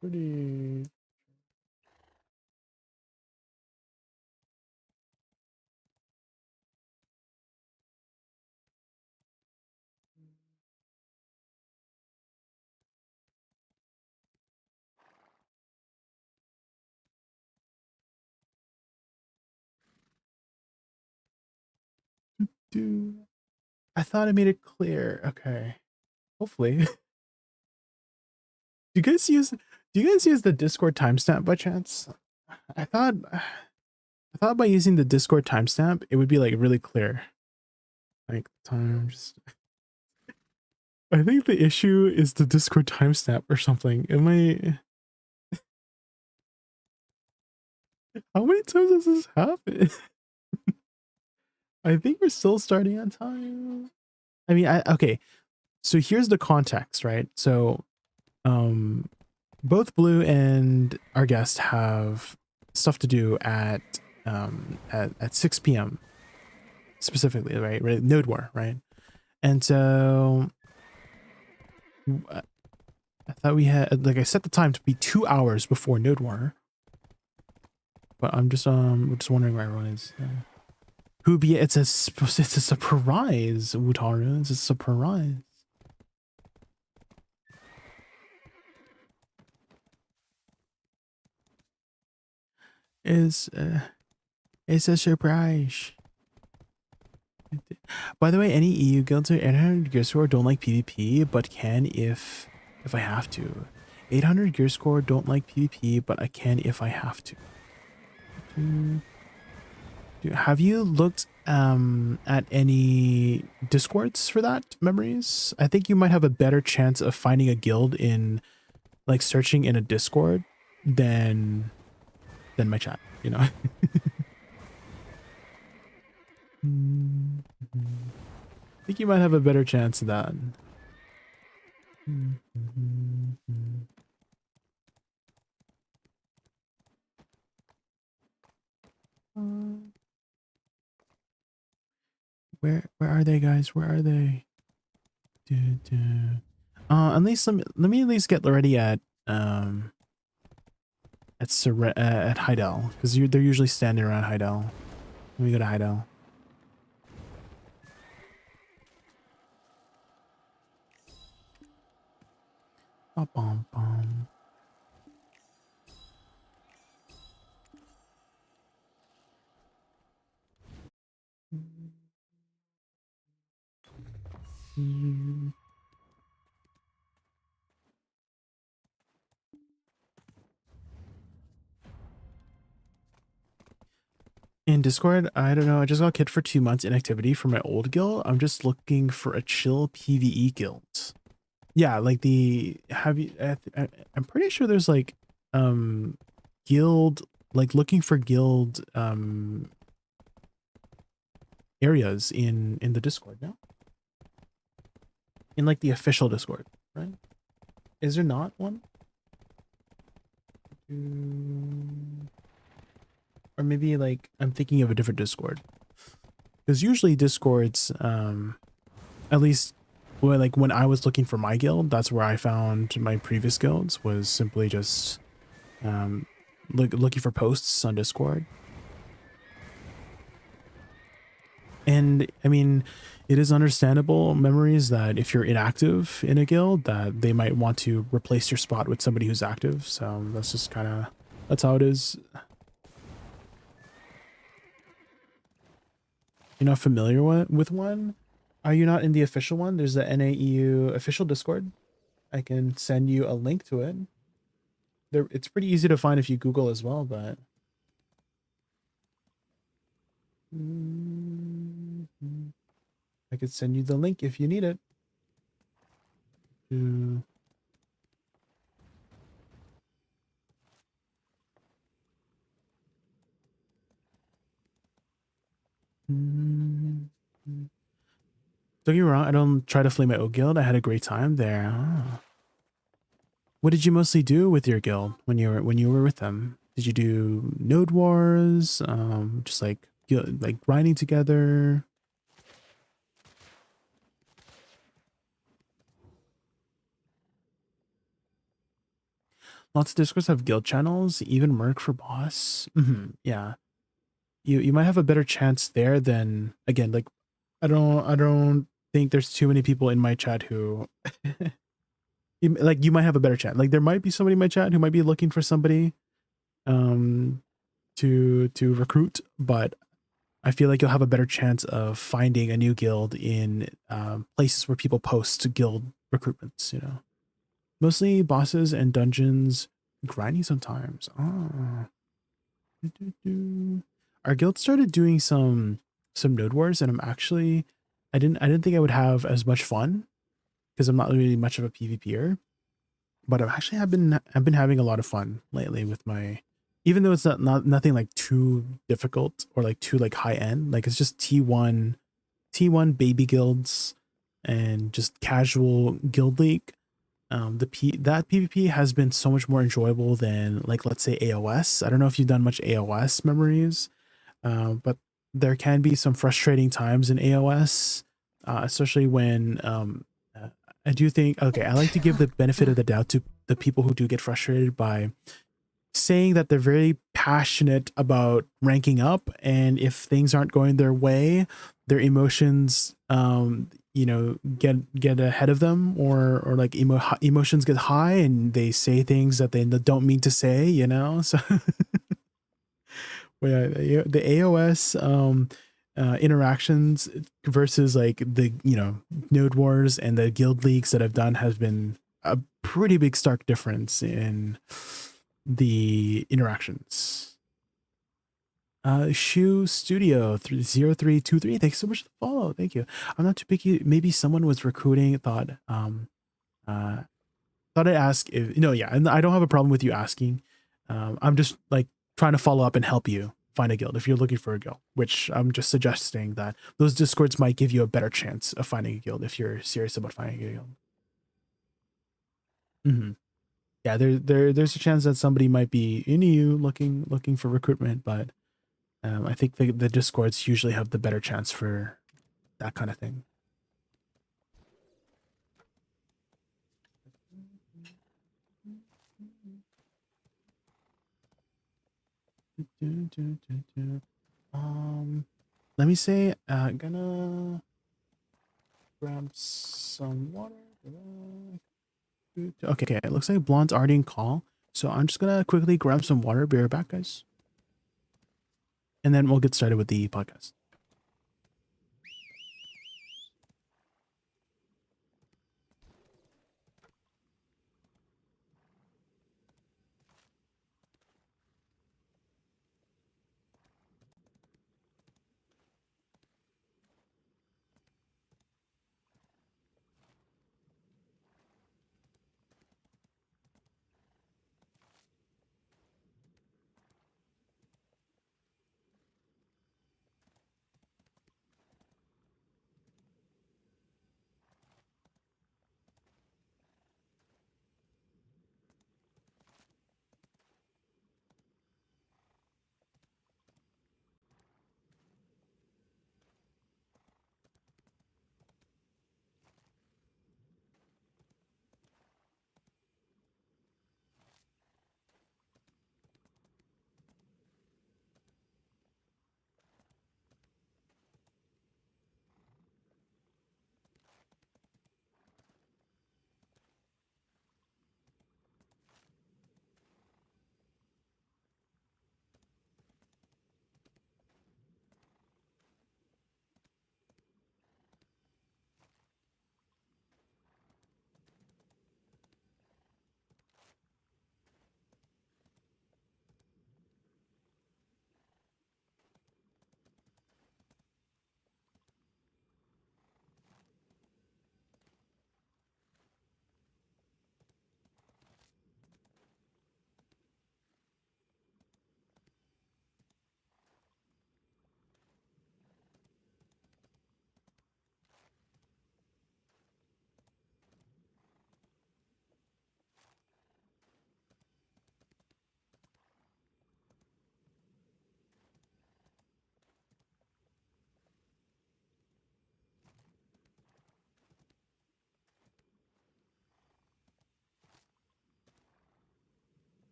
Pretty. I thought I made it clear. Okay. Hopefully. Do you guys use the Discord timestamp by chance? I thought by using the Discord timestamp it would be like really clear. Like time just I think the issue is the Discord timestamp or something. Am I How many times does this happen? I think we're still starting on time. I mean, okay. So here's the context, right? So both Blue and our guest have stuff to do at 6 p.m. specifically, right? Node War, right? And so I thought we had, like, I set the time to be 2 hours before Node War, but I'm just wondering where everyone is. Who be? It's a surprise, Wutaru. It's a surprise. It's a surprise. By the way, any EU guilds or 800 gear score don't like PvP, but can if I have to. 800 gear score don't like PvP, but I can if I have to. Have you looked at any discords for that, Memories? I think you might have a better chance of finding a guild in, like, searching in a discord than my chat, you know. I think you might have a better chance of that. Where are they, guys? Where are they? At least let me at least get ready at Heidel, because they're usually standing around Heidel. Let me go to Heidel. Bum, bum. In Discord, I don't know. I just got kicked for 2 months inactivity for my old guild. I'm just looking for a chill PvE guild. Yeah, like I'm pretty sure there's like guild, like looking for guild areas in the Discord now. In like the official Discord, right? Is there not one? Or maybe like I'm thinking of a different Discord. Because usually Discords, at least when I was looking for my guild, that's where I found my previous guilds, was simply just looking for posts on Discord. And I mean, it is understandable, Memories, that if you're inactive in a guild, that they might want to replace your spot with somebody who's active. So that's just that's how it is. You're not familiar with one? Are you not in the official one? There's the NAEU official Discord. I can send you a link to it. It's pretty easy to find if you Google as well, but I could send you the link if you need it. Don't get me wrong, I don't try to flame my old guild. I had a great time there. Ah. What did you mostly do with your guild when you were with them? Did you do node wars? Just like grinding together? Lots of discords have guild channels, even Merc for boss. Yeah, you might have a better chance there than, again, like I don't think there's too many people in my chat who you might have a better chance. Like there might be somebody in my chat who might be looking for somebody to recruit, but I feel like you'll have a better chance of finding a new guild in places where people post guild recruitments, you know. Mostly bosses and dungeons, grinding sometimes. Oh. Our guild started doing some node wars, and I didn't think I would have as much fun because I'm not really much of a PvPer, but I've been having a lot of fun lately with my, even though it's nothing like too difficult or like too like high end, like it's just T1 baby guilds and just casual guild league. That PvP has been so much more enjoyable than, like, let's say AOS. I don't know if you've done much AOS memories, but there can be some frustrating times in AOS, especially when I do think, okay, I like to give the benefit of the doubt to the people who do get frustrated by saying that they're very passionate about ranking up, and if things aren't going their way, their emotions you know, get ahead of them, or like emotions get high and they say things that they don't mean to say, you know. So yeah, the AOS interactions versus like the, you know, node wars and the guild leagues that I've done has been a pretty big stark difference in the interactions. Shoe Studio 0323, thanks so much for the follow. Thank you. I'm not too picky. Maybe someone was recruiting, thought I'd ask if, no, yeah, and I don't have a problem with you asking. I'm just like trying to follow up and help you find a guild if you're looking for a guild, which I'm just suggesting that those discords might give you a better chance of finding a guild if you're serious about finding a guild. Yeah, there's a chance that somebody might be in you looking for recruitment, but I think the discords usually have the better chance for that kind of thing. Let me say, gonna grab some water. Okay, it looks like Blonde's already in call, so I'm just gonna quickly grab some water. Be right back, guys, and then we'll get started with the podcast.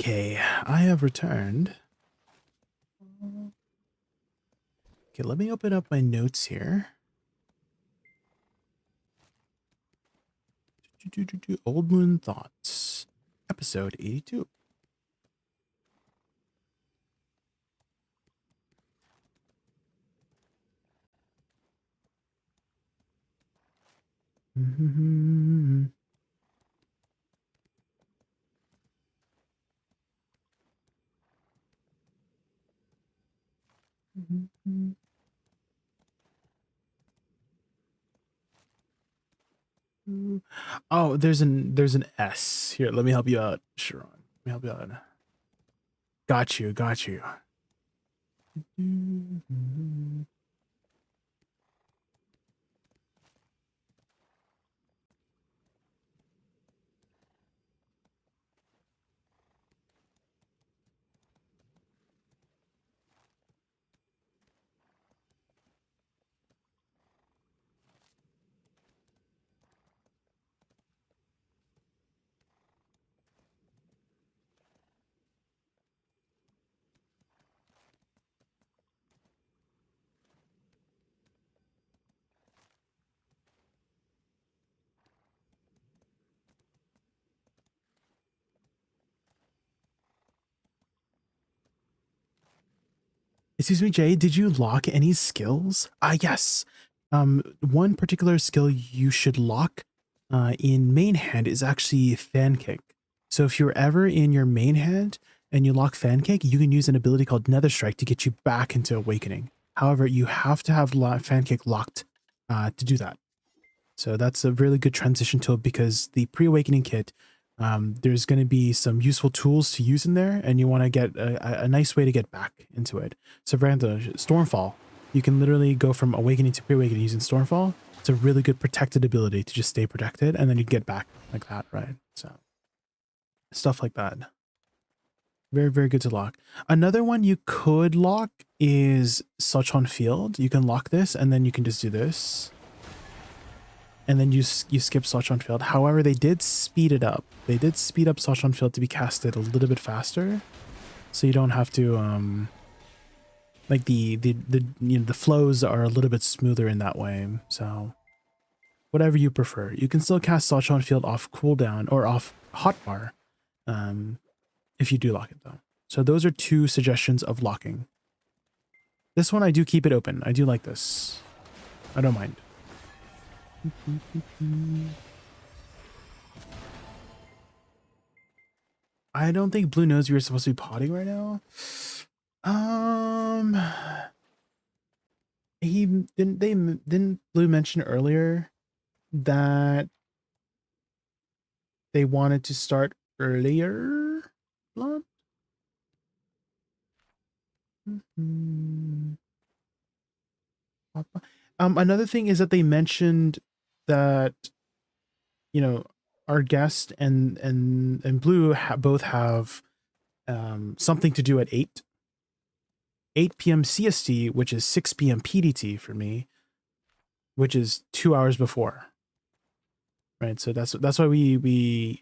Okay, I have returned. Okay, let me open up my notes here. Old Moon Thoughts, episode 82. Oh, there's an S here. Let me help you out, Sharon. Let me help you out. Got you. Excuse me, Jay, did you lock any skills? Yes. One particular skill you should lock in main hand is actually fan kick. So if you're ever in your main hand and you lock fan kick, you can use an ability called Nether Strike to get you back into Awakening. However, you have to have fan kick locked to do that. So that's a really good transition tool because the pre-awakening kit, there's going to be some useful tools to use in there, and you want to get a nice way to get back into it. So for example, Stormfall, you can literally go from awakening to pre-awakening using Stormfall. It's a really good protected ability to just stay protected, and then you get back like that, right? So stuff like that. Very, very good to lock. Another one you could lock is Such on Field. You can lock this, and then you can just do this. And then you skip Such on Field. However, they did speed it up. They did speed up Such on Field to be casted a little bit faster, so you don't have to like the flows are a little bit smoother in that way. So whatever you prefer, you can still cast Such on Field off cooldown or off hotbar, if you do lock it though. So those are two suggestions of locking. This one I do keep it open. I do like this. I don't mind. I don't think Blue knows you're supposed to be potting right now. Didn't Blue mention earlier that they wanted to start earlier? Blood? Another thing is that they mentioned that, you know, our guest and Blue both have something to do at 8 p.m. CST, which is 6 p.m. PDT for me, which is 2 hours before. Right, so that's why we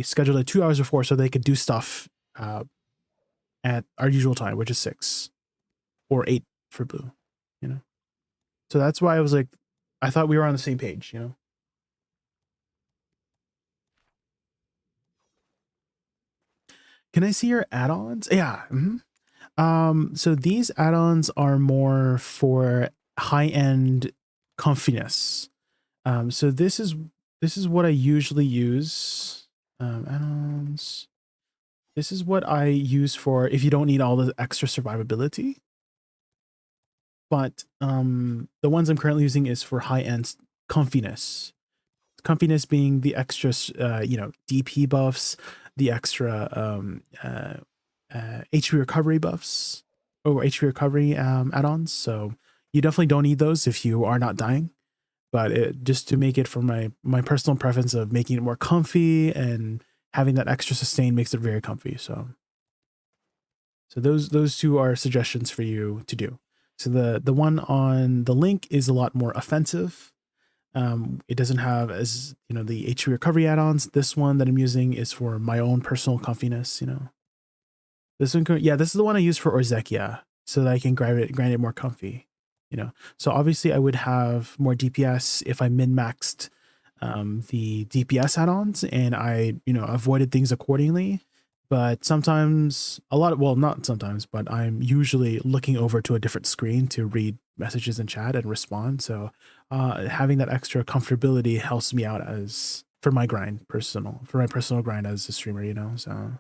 scheduled it 2 hours before so they could do stuff at our usual time, which is 6 or 8 for Blue, you know. So that's why I was like, I thought we were on the same page, you know. Can I see your add-ons? Yeah. So these add-ons are more for high-end comfiness. So this is what I usually use. Add-ons. This is what I use for if you don't need all the extra survivability. But the ones I'm currently using is for high-end comfiness. Comfiness being the extra, DP buffs, the extra HP recovery buffs, or HP recovery add-ons. So you definitely don't need those if you are not dying. But just to make it for my personal preference of making it more comfy and having that extra sustain makes it very comfy. So those two are suggestions for you to do. So the one on the link is a lot more offensive. It doesn't have as, the HP recovery add-ons. This one that I'm using is for my own personal comfiness, This one, yeah, this is the one I use for Orzekia, so that I can grind it more comfy. You know, so obviously I would have more DPS if I min-maxed the DPS add-ons and I, you know, avoided things accordingly. But sometimes, well, not sometimes, but I'm usually looking over to a different screen to read messages in chat and respond. So having that extra comfortability helps me out as for my personal grind as a streamer, you know. So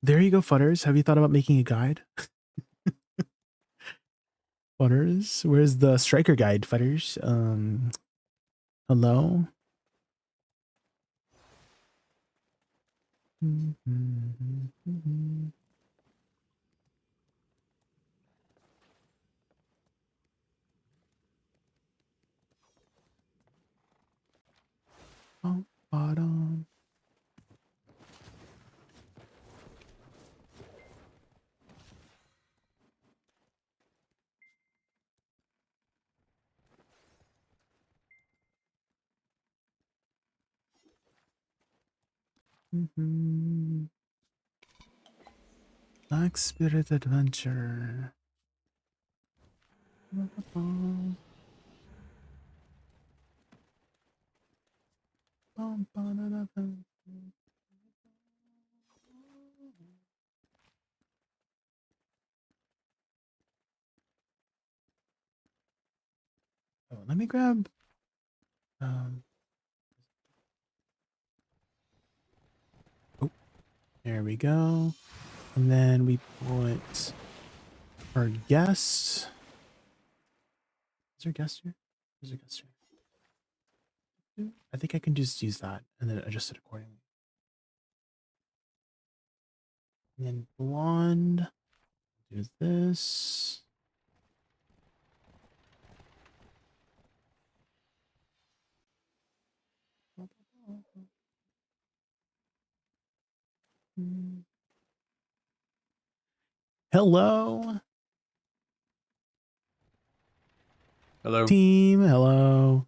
there you go, Futters. Have you thought about making a guide? Futters, where's the striker guide, Futters? Hello? Bottom. Black Spirit Adventure. Oh, let me grab oh, there we go. And then we put our guest. Is there a guest here? There's a guest here. I think I can just use that and then adjust it accordingly. And then blonde. Do this. Hello. Hello. Team, hello.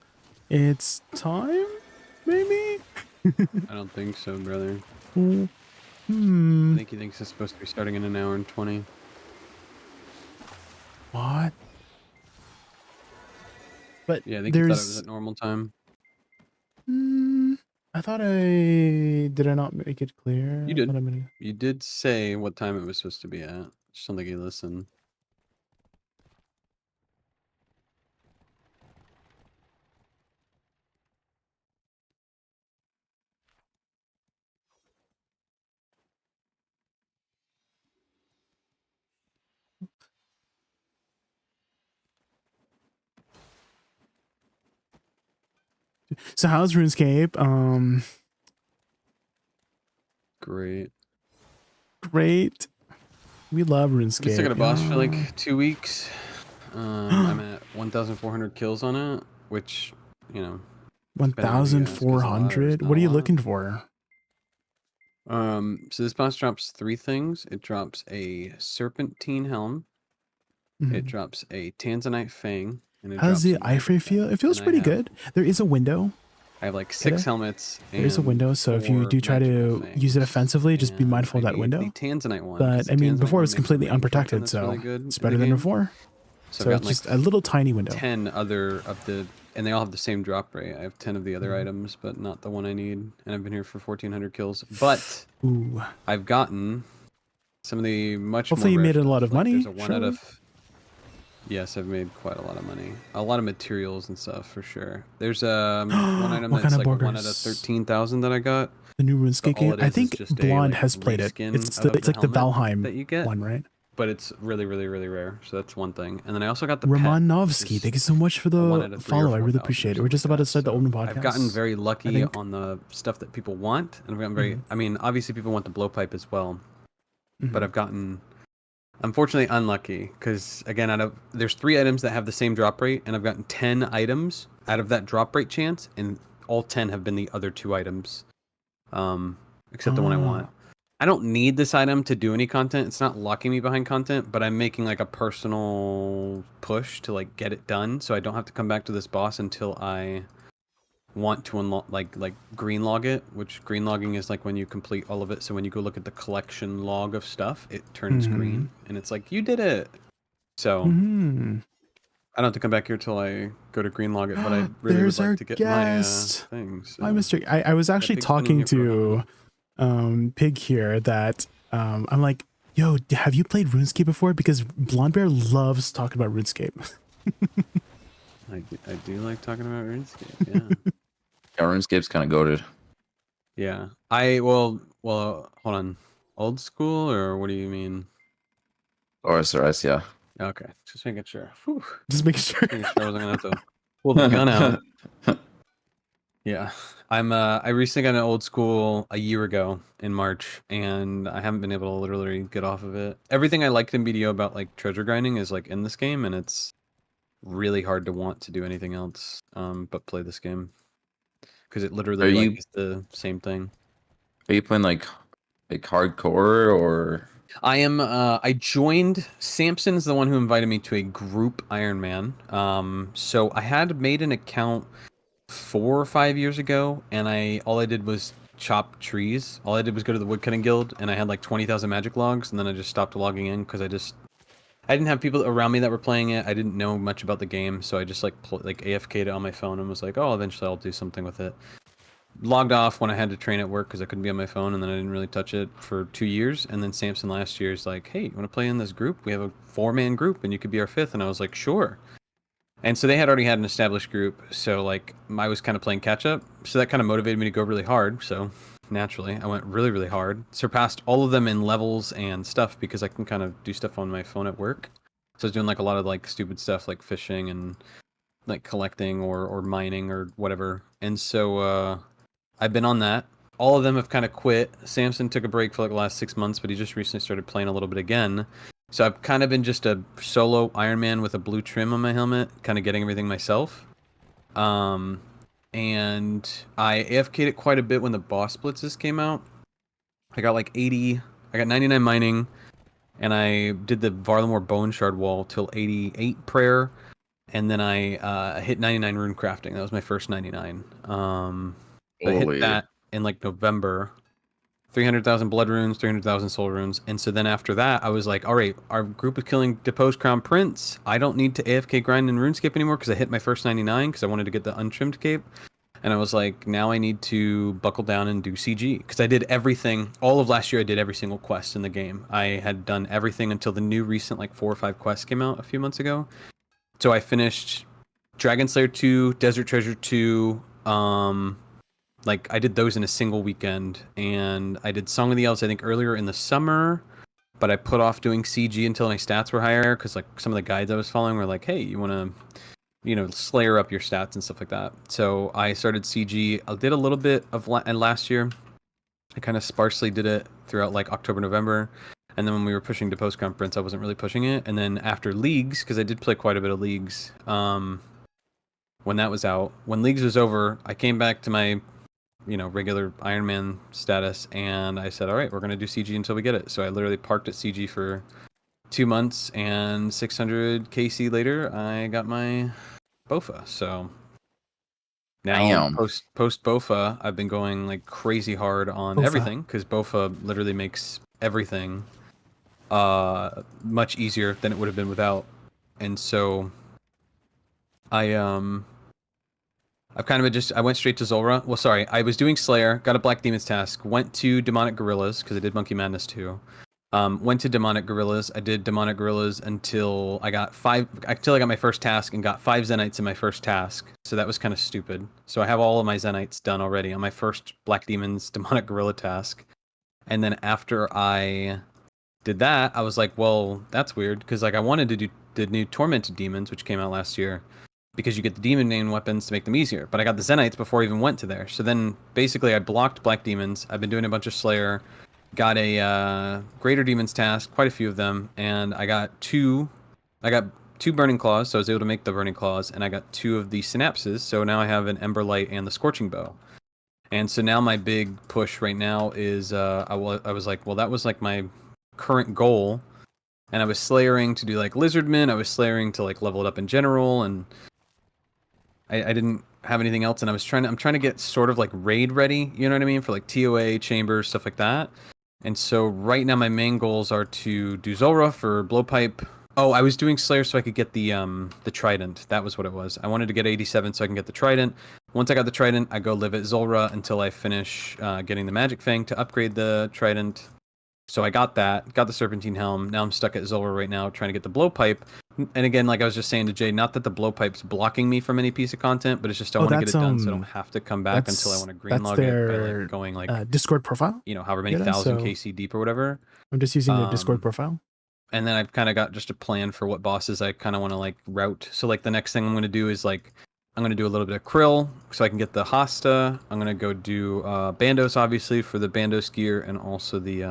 It's time, maybe? I don't think so, brother. Hmm. I think he thinks it's supposed to be starting in an hour and 20. What? But yeah, I think he thought it was at normal time. I thought did I not make it clear? You did. You did say what time it was supposed to be at. Just don't think he listened. So how's RuneScape? Great. Great. We love RuneScape. I've been stuck at a boss for like 2 weeks. I'm at 1,400 kills on it, which, you know. 1,400? What are you looking for? So this boss drops 3 things. It drops a serpentine helm. It drops a tanzanite fang. And it How's the drops iframe feel? It feels pretty good. There is a window. I have like 6 helmets. There's a window, so if you do try to use it offensively, just be mindful of that window. The tanzanite one, but I mean, before it was completely unprotected, so it's better than before. So it's just a little tiny window. 10 other of the, and they all have the same drop rate. I have 10 of the other items, but not the one I need. And I've been here for 1,400 kills. But I've gotten some of the much Hopefully you made a lot of money. There's a 1 out of... Yes, I've made quite a lot of money. A lot of materials and stuff for sure. There's one item that's like 1 out of 13,000 that I got. The new RuneScape game. I think Blonde has played it. It's like the Valheim that you get, one, right? But it's really, really, really rare. So that's one thing. And then I also got the Romanovsky. Thank you so much for the follow. I really appreciate it. We're just about to start the open podcast. I've gotten very lucky on the stuff that people want, and I've gotten very. I mean, obviously people want the blowpipe as well, but I've gotten. Unfortunately, unlucky because again, there's 3 items that have the same drop rate, and I've gotten 10 items out of that drop rate chance, and all 10 have been the other 2 items, except the one I want. I don't need this item to do any content. It's not locking me behind content, but I'm making like a personal push to like get it done, so I don't have to come back to this boss until I want to unlock like green log it, which green logging is like when you complete all of it. So when you go look at the collection log of stuff, it turns green, and it's like you did it. So I don't have to come back here till I go to green log it, but I really would like to get my things. Hi, Mr. I was actually talking to Pig here that I'm like, yo, have you played RuneScape before? Because Blonde Bear loves talking about RuneScape. I do like talking about RuneScape, yeah. Yeah, RuneScape's kind of goated. Yeah. Well, hold on. Old school, or what do you mean? OSRS, yeah. Okay, just making sure. Whew. Just making sure. Making sure I wasn't gonna have to pull the gun out. Yeah, I recently got an old school a year ago in March, and I haven't been able to literally get off of it. Everything I liked in BDO about like treasure grinding is like in this game, and it's really hard to want to do anything else but play this game because it literally is the same thing. Are you playing like hardcore or? I am. I joined. Samson's the one who invited me to a group Ironman. So I had made an account 4 or 5 years ago, and all I did was chop trees. All I did was go to the woodcutting guild, and I had like 20,000 magic logs, and then I just stopped logging in because I didn't have people around me that were playing it. I didn't know much about the game, so I just like AFK'd it on my phone and was like, oh, eventually I'll do something with it. Logged off when I had to train at work because I couldn't be on my phone, and then I didn't really touch it for 2 years. And then Samson last year is like, hey, you want to play in this group? We have a 4-man group, and you could be our 5th. And I was like, sure. And so they had already had an established group, so like I was kind of playing catch up. So that kind of motivated me to go really hard. So naturally, I went really, really hard. Surpassed all of them in levels and stuff because I can kind of do stuff on my phone at work. So I was doing like a lot of like stupid stuff like fishing and like collecting or mining or whatever. And so I've been on that. All of them have kind of quit. Samson took a break for like the last 6 months, but he just recently started playing a little bit again. So I've kind of been just a solo Ironman with a blue trim on my helmet, kind of getting everything myself. And I AFK'd it quite a bit when the boss blitzes came out. I got like 80, I got 99 mining, and I did the Varlamore Bone Shard wall till 88 prayer, and then I hit 99 rune crafting. That was my first 99. I hit that in like November. 300,000 blood runes, 300,000 soul runes. And so then after that, I was like, all right, our group is killing Deposed Crown Prince. I don't need to AFK grind in RuneScape anymore because I hit my first 99 because I wanted to get the untrimmed cape. And I was like, now I need to buckle down and do CG because I did everything. All of last year, I did every single quest in the game. I had done everything until the new recent like 4 or 5 quests came out a few months ago. So I finished Dragon Slayer 2, Desert Treasure 2, like I did those in a single weekend, and I did Song of the Elves I think earlier in the summer, but I put off doing CG until my stats were higher because like some of the guides I was following were like, hey, you want to, Slayer up your stats and stuff like that. So I started CG. I did a little bit of last year. I kind of sparsely did it throughout like October, November, and then when we were pushing to Post Conference, I wasn't really pushing it. And then after Leagues, because I did play quite a bit of Leagues, when that was out, when Leagues was over, I came back to my regular Ironman status, and I said, all right, we're going to do CG until we get it. So I literally parked at CG for 2 months, and 600 KC later, I got my BOFA. So now post BOFA, I've been going like crazy hard on everything because BOFA literally makes everything much easier than it would have been without. And so I've kind of I went straight to Zulrah. Well, sorry, I was doing Slayer, got a Black Demons task, went to Demonic Gorillas, because I did Monkey Madness too. Went to Demonic Gorillas. I did Demonic Gorillas until I got my first task and got 5 Zenites in my first task. So that was kind of stupid. So I have all of my Zenites done already on my first Black Demons Demonic Gorilla task. And then after I did that, I was like, well, that's weird, because like I wanted to do the new Tormented Demons, which came out last year, because you get the demon name weapons to make them easier. But I got the Zenites before I even went to there. So then basically I blocked Black Demons. I've been doing a bunch of Slayer. Got a Greater Demons task, quite a few of them. And I got two Burning Claws, so I was able to make the Burning Claws. And I got 2 of the Synapses, so now I have an Ember Light and the Scorching Bow. And so now my big push right now is, I was like, well, that was like my current goal. And I was Slayering to do like Lizardmen. I was Slayering to like level it up in general, and I didn't have anything else, and I'm trying to get sort of like raid ready, you know what I mean, for like TOA chambers, stuff like that. And so right now my main goals are to do Zulrah for blowpipe. Oh, I was doing Slayer so I could get the Trident. That was what it was. I wanted to get 87 so I can get the Trident. Once I got the Trident, I go live at Zulrah until I finish getting the Magic Fang to upgrade the Trident. So I got that, got the Serpentine Helm. Now I'm stuck at Zulrah right now trying to get the blowpipe. And again, like I was just saying to Jay, not that the blowpipe's blocking me from any piece of content, but it's just I want to get it done so I don't have to come back until I want to greenlog it by like going like Discord profile. You know, however many thousand KC deep or whatever. I'm just using the Discord profile. And then I've kind of got just a plan for what bosses I kind of want to like route. So like the next thing I'm going to do is like I'm going to do a little bit of Krill so I can get the Hosta. I'm going to go do Bandos obviously for the Bandos gear and also the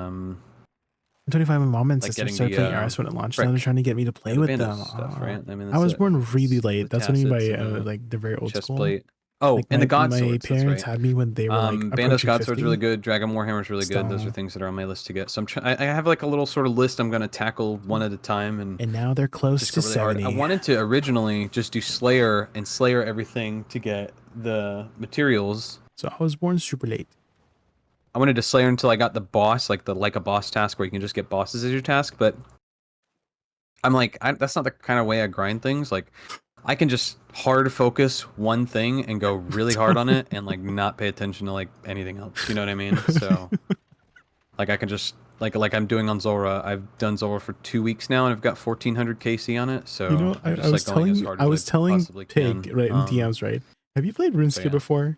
25 mom and like sister started playing RS when it launched. Now they're trying to get me to play with them. Stuff, right? I mean, I was born really late. That's what I mean by and like the very old school. Plate. Oh, like and the God my Swords. parents had me when they were like Bandos God Sword's really good. Dragon Warhammer's really good. Those are things that are on my list to get. So I have like a little sort of list I'm going to tackle one at a time. And now they're close to really 70. Hard. I wanted to originally just do Slayer and Slayer everything to get the materials. So I was born super late. I wanted to Slayer until I got the boss, like a boss task where you can just get bosses as your task. But I'm like, that's not the kind of way I grind things. Like, I can just hard focus one thing and go really hard on it and like not pay attention to like anything else. You know what I mean? So like I can just like I'm doing on Zulrah. I've done Zulrah for 2 weeks now and I've got 1400 KC on it. So you know, I'm just, I was telling Pig right in DMs, right? Have you played RuneScape before?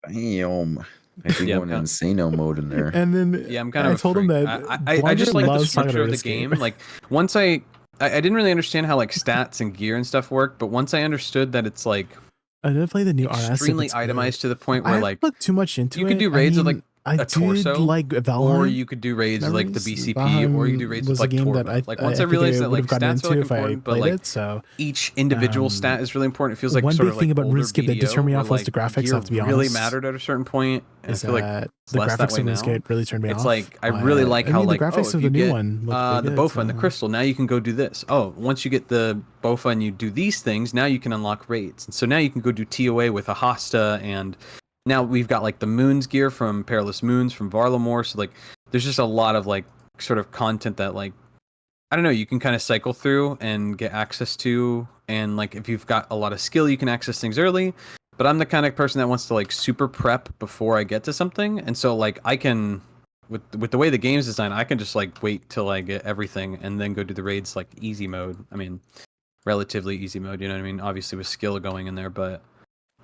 Damn. I think going insano mode in there. And then I'm kind of I told him that I just like the structure of the game. Like once I didn't really understand how like stats and gear and stuff work, but once I understood that it's like I did play the new RS extremely itemized to the point where like look too much into you could do raids with like a torso, like Valorant, or you could do raids with like the BCP, or you could do raids with like Torva. Like once I realized that like stats are like important, but like each individual stat is really important. It feels like one sort big of thing like about RuneScape that deterred me off was the graphics. Have to be honest, really mattered at a certain point. Is that the graphics of RuneScape really turned me off? It's like I really like how like the graphics of the new one, the Bofa and the Crystal. Now you can go do this. Oh, once you get the Bofa and you do these things, now you can unlock raids. And so now you can go do TOA with a Hosta and. Now we've got like the Moons gear from Perilous Moons from Varlamore, so like there's just a lot of like sort of content that like I don't know, you can kind of cycle through and get access to, and like if you've got a lot of skill you can access things early, but I'm the kind of person that wants to like super prep before I get to something, and so like I can with the way the game's designed, I can just like wait till I get everything and then go do the raids like easy mode. I mean, relatively easy mode, you know what I mean? Obviously with skill going in there, but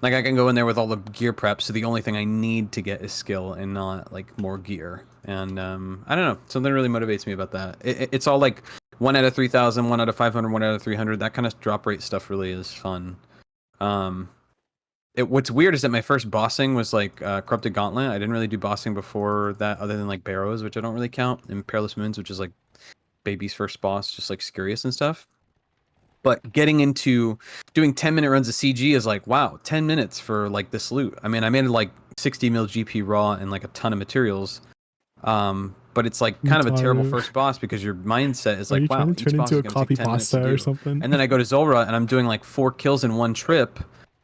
like I can go in there with all the gear prep, so the only thing I need to get is skill and not like more gear. And I don't know, something really motivates me about that. It's all like 1 out of 3,000, 1 out of 500, 1 out of 300. That kind of drop rate stuff really is fun. What's weird is that my first bossing was like Corrupted Gauntlet. I didn't really do bossing before that, other than like Barrows, which I don't really count, and Perilous Moons, which is like Baby's first boss, just like Scurious and stuff. But getting into doing 10-minute runs of CG is like, wow, 10 minutes for like this loot. I mean, I made like 60 mil GP raw and like a ton of materials. But it's like kind of a terrible first boss because your mindset is like, wow, turn into a copy pasta or something. And then I go to Zulrah and I'm doing like 4 kills in one trip.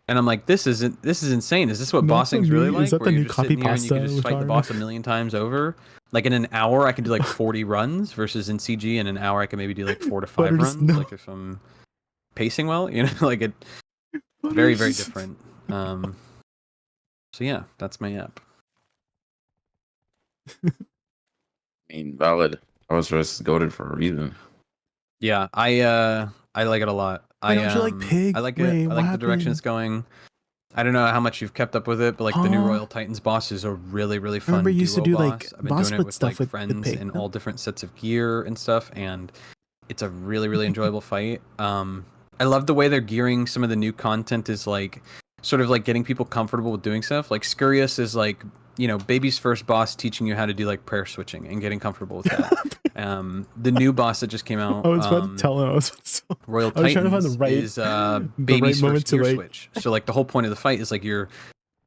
And I'm like, this is insane. Is this what bossing's really like? Is that the new copy pasta? And you can just fight the boss a million times over. Like in an hour, I can do like 40 runs versus in CG in an hour, I can maybe do like 4 to 5 runs. Like if I'm pacing well, you know, like it very different. So yeah, that's my app. I mean, valid. I was just goated for a reason. Yeah, I like it a lot. I like Pig? I like it. I like the direction it's going. I don't know how much you've kept up with it, but like the new Royal Titans boss is a really fun. Remember, you used to do boss. like I've been doing it with like friends in all different sets of gear and stuff, and it's a really enjoyable fight. I love the way they're gearing some of the new content is like sort of like getting people comfortable with doing stuff. Like Scurious is like, you know, Baby's first boss teaching you how to do like prayer switching and getting comfortable with that. The new boss that just came out, I was about to tell him. Royal Titans trying to find the right, is Baby's first gear switch. So like the whole point of the fight is like you're,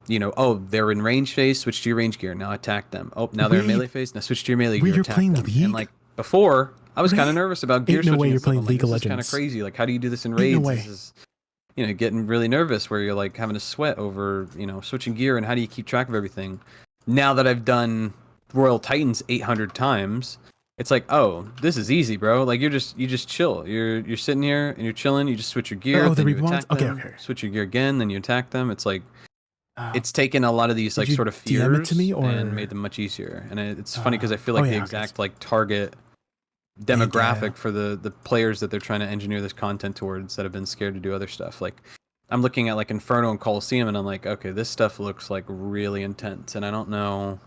you know, oh, they're in range phase, switch to your range gear, now attack them. Oh, now they're in melee phase, now switch to your melee gear, attack them. League? And like before, I was kind of nervous about gear switching. You're playing League of Legends. Kind of crazy. Like, how do you do this in raids? you know, getting really nervous where you're like having to sweat over, you know, switching gear and how do you keep track of everything. Now that I've done Royal Titans 800 times, it's like, oh, this is easy, bro. Like you just chill. You're sitting here and you're chilling. You just switch your gear, then you attack them. Okay. Switch your gear again, then you attack them. It's like it's taken a lot of these like sort of fears and made them much easier. And it's funny because I feel like the exact like target demographic for the players that they're trying to engineer this content towards that have been scared to do other stuff. Like I'm looking at like Inferno and Coliseum and I'm like, okay, this stuff looks like really intense and I don't know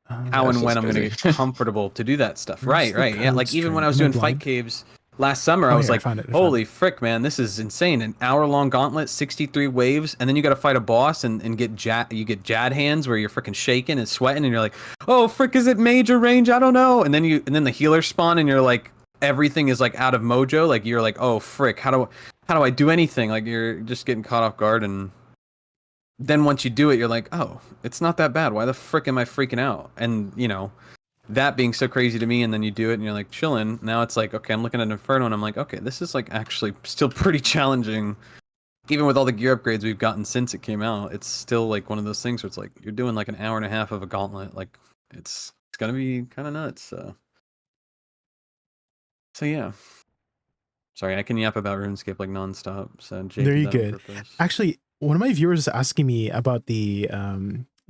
how and when I'm going to get comfortable to do that stuff. Right. Yeah, like even when I was doing Fight Caves last summer, I was like, holy frick, man, this is insane. An hour-long gauntlet, 63 waves, and then you got to fight a boss and get jad hands where you're freaking shaking and sweating, and you're like, oh frick, is it major range? I don't know. And then the healers spawn, and you're like, everything is like out of mojo. Like you're like, oh frick, how do I do anything? Like you're just getting caught off guard, and then once you do it, you're like, oh, it's not that bad. Why the frick am I freaking out? And you know, that being so crazy to me, and then you do it and you're like chilling. Now it's like, okay, I'm looking at Inferno and I'm like, okay, this is like actually still pretty challenging. Even with all the gear upgrades we've gotten since it came out, it's still like one of those things where it's like you're doing like an hour and a half of a gauntlet. Like it's gonna be kind of nuts. So yeah. Sorry, I can yap about RuneScape like nonstop. So Jay, there you go. Actually, one of my viewers is asking me about the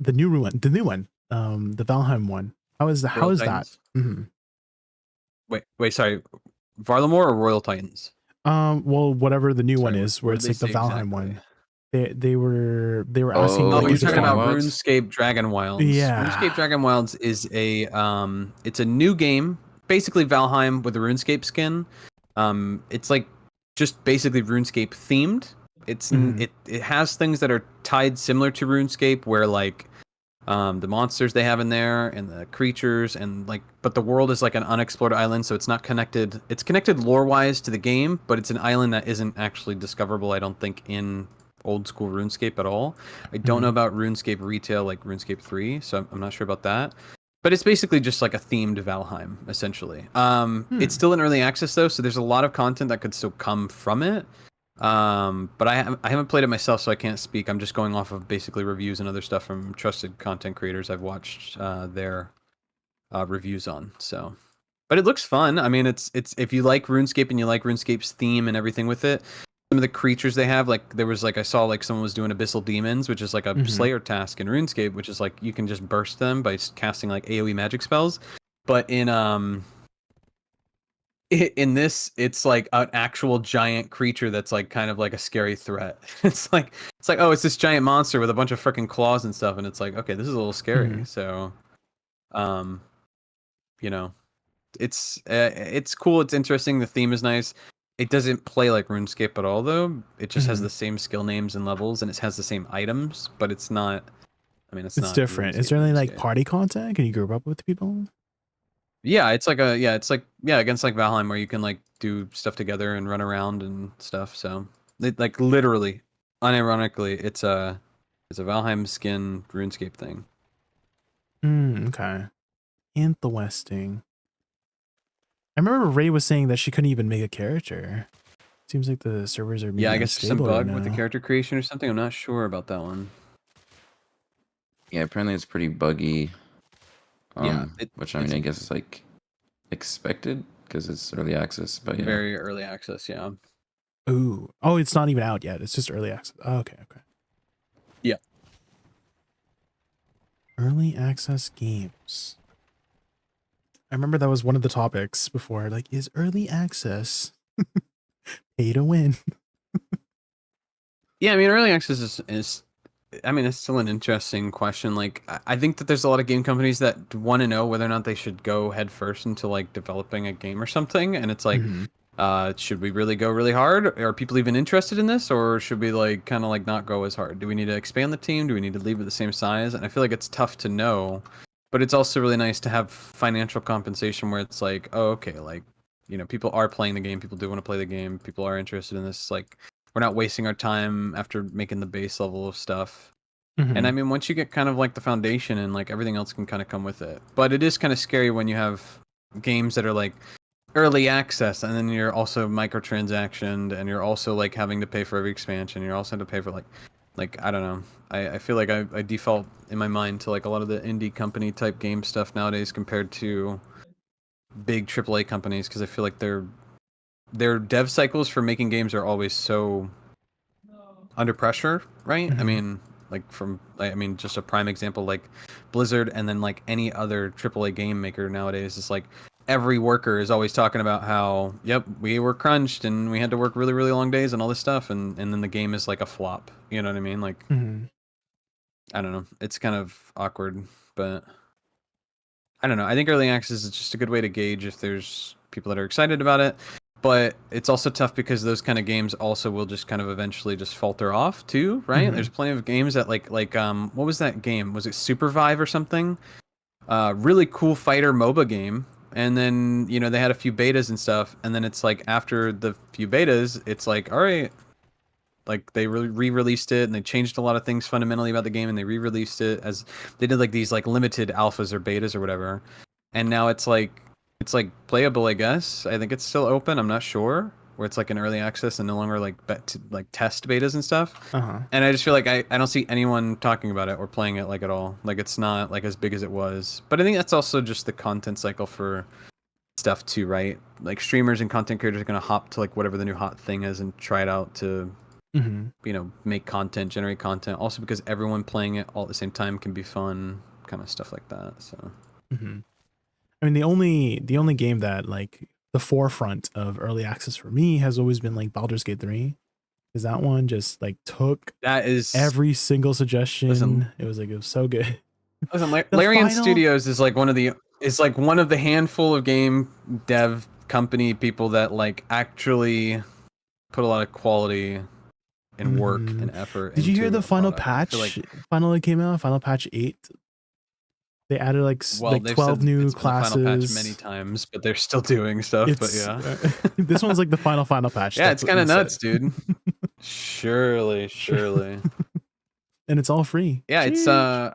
new one, the Valheim one. How is that? Mm-hmm. Wait, sorry, Varlamore or Royal Titans? Well, whatever the new one is, where it's like the Valheim one. They were asking. Oh, you're talking about RuneScape Dragon Wilds. Yeah, RuneScape Dragon Wilds is it's a new game, basically Valheim with a RuneScape skin. It's like just basically RuneScape themed. It has things that are tied similar to RuneScape, where like the monsters they have in there and the creatures and like, but the world is like an unexplored island, so it's not connected. It's connected lore wise to the game, but it's an island that isn't actually discoverable, I don't think, in old school RuneScape at all. I don't know about RuneScape retail like RuneScape 3, so I'm not sure about that. But it's basically just like a themed Valheim, essentially. It's still in early access though, so there's a lot of content that could still come from it. But I haven't played it myself, so I can't speak. I'm just going off of basically reviews and other stuff from trusted content creators I've watched their reviews on. So, but it looks fun. I mean, it's if you like RuneScape and you like RuneScape's theme and everything with it. Some of the creatures they have, like there was like I saw like someone was doing Abyssal Demons, which is like a Slayer task in RuneScape, which is like you can just burst them by casting like AoE magic spells. But in this, it's like an actual giant creature that's like kind of like a scary threat. It's like oh, it's this giant monster with a bunch of freaking claws and stuff, and it's like, okay, this is a little scary. So, you know, it's cool. It's interesting. The theme is nice. It doesn't play like RuneScape at all, though. It just has the same skill names and levels, and it has the same items, but it's not. I mean, it's not different. Is there any like party content? Can you group up with people? Yeah, it's like against like Valheim where you can like do stuff together and run around and stuff. So like literally, unironically, it's a Valheim skin RuneScape thing. Okay. And the Westing. I remember Ray was saying that she couldn't even make a character. Seems like the servers are being I guess there's some bug right with the character creation or something. I'm not sure about that one. Yeah, apparently it's pretty buggy. Which I mean, I guess it's like expected because it's early access. But yeah, very early access. Yeah. Ooh. Oh, it's not even out yet. It's just early access. Oh, okay. Yeah. Early access games. I remember that was one of the topics before. Like, is early access pay to win? Yeah, I mean, early access is I mean, it's still an interesting question. Like, I think that there's a lot of game companies that want to know whether or not they should go head first into like developing a game or something. And it's like, should we really go really hard? Are people even interested in this, or should we like kind of like not go as hard? Do we need to expand the team? Do we need to leave it the same size? And I feel like it's tough to know. But it's also really nice to have financial compensation where it's like, oh, okay, like, you know, people are playing the game. People do want to play the game. People are interested in this. Like, we're not wasting our time after making the base level of stuff. And I mean, once you get kind of like the foundation and like everything else can kind of come with it. But it is kind of scary when you have games that are like early access, and then you're also microtransactioned, and you're also like having to pay for every expansion. You're also having to pay for like I don't know. I feel like I default in my mind to like a lot of the indie company type game stuff nowadays compared to big AAA companies, because I feel like their dev cycles for making games are always so under pressure, right? I mean, just a prime example, like Blizzard, and then like any other AAA game maker nowadays, it's like every worker is always talking about how, yep, we were crunched and we had to work really, really long days and all this stuff, and then the game is like a flop. You know what I mean? Like, I don't know. It's kind of awkward, but I don't know. I think early access is just a good way to gauge if there's people that are excited about it. But it's also tough because those kind of games also will just kind of eventually just falter off too, right? There's plenty of games that like what was that game? Was it Supervive or something? Really cool fighter MOBA game. And then, you know, they had a few betas and stuff, and then it's like after the few betas, it's like, all right, like they re-released it and they changed a lot of things fundamentally about the game, and they re-released it as they did like these like limited alphas or betas or whatever. And now it's like playable, I guess. I think it's still open. I'm not sure, where it's like an early access and no longer like test betas and stuff. And I just feel like I don't see anyone talking about it or playing it like at all. Like it's not like as big as it was. But I think that's also just the content cycle for stuff too, right? Like streamers and content creators are gonna hop to like whatever the new hot thing is and try it out to you know, make content, generate content. Also because everyone playing it all at the same time can be fun, kind of stuff like that. So I mean, the only game that like the forefront of early access for me has always been like Baldur's Gate 3, because that one just like took every single suggestion. It was so good. Listen, Larian Studios is like one of the handful of game dev company people that like actually put a lot of quality and work and effort. Did you hear the final patch? Finally came out, Final Patch 8. They added like 12 new classes. Final patch many times, but they're still doing stuff. But yeah, this one's like the final patch. Yeah, it's kind of nuts, dude. Surely. And it's all free. Yeah, it's I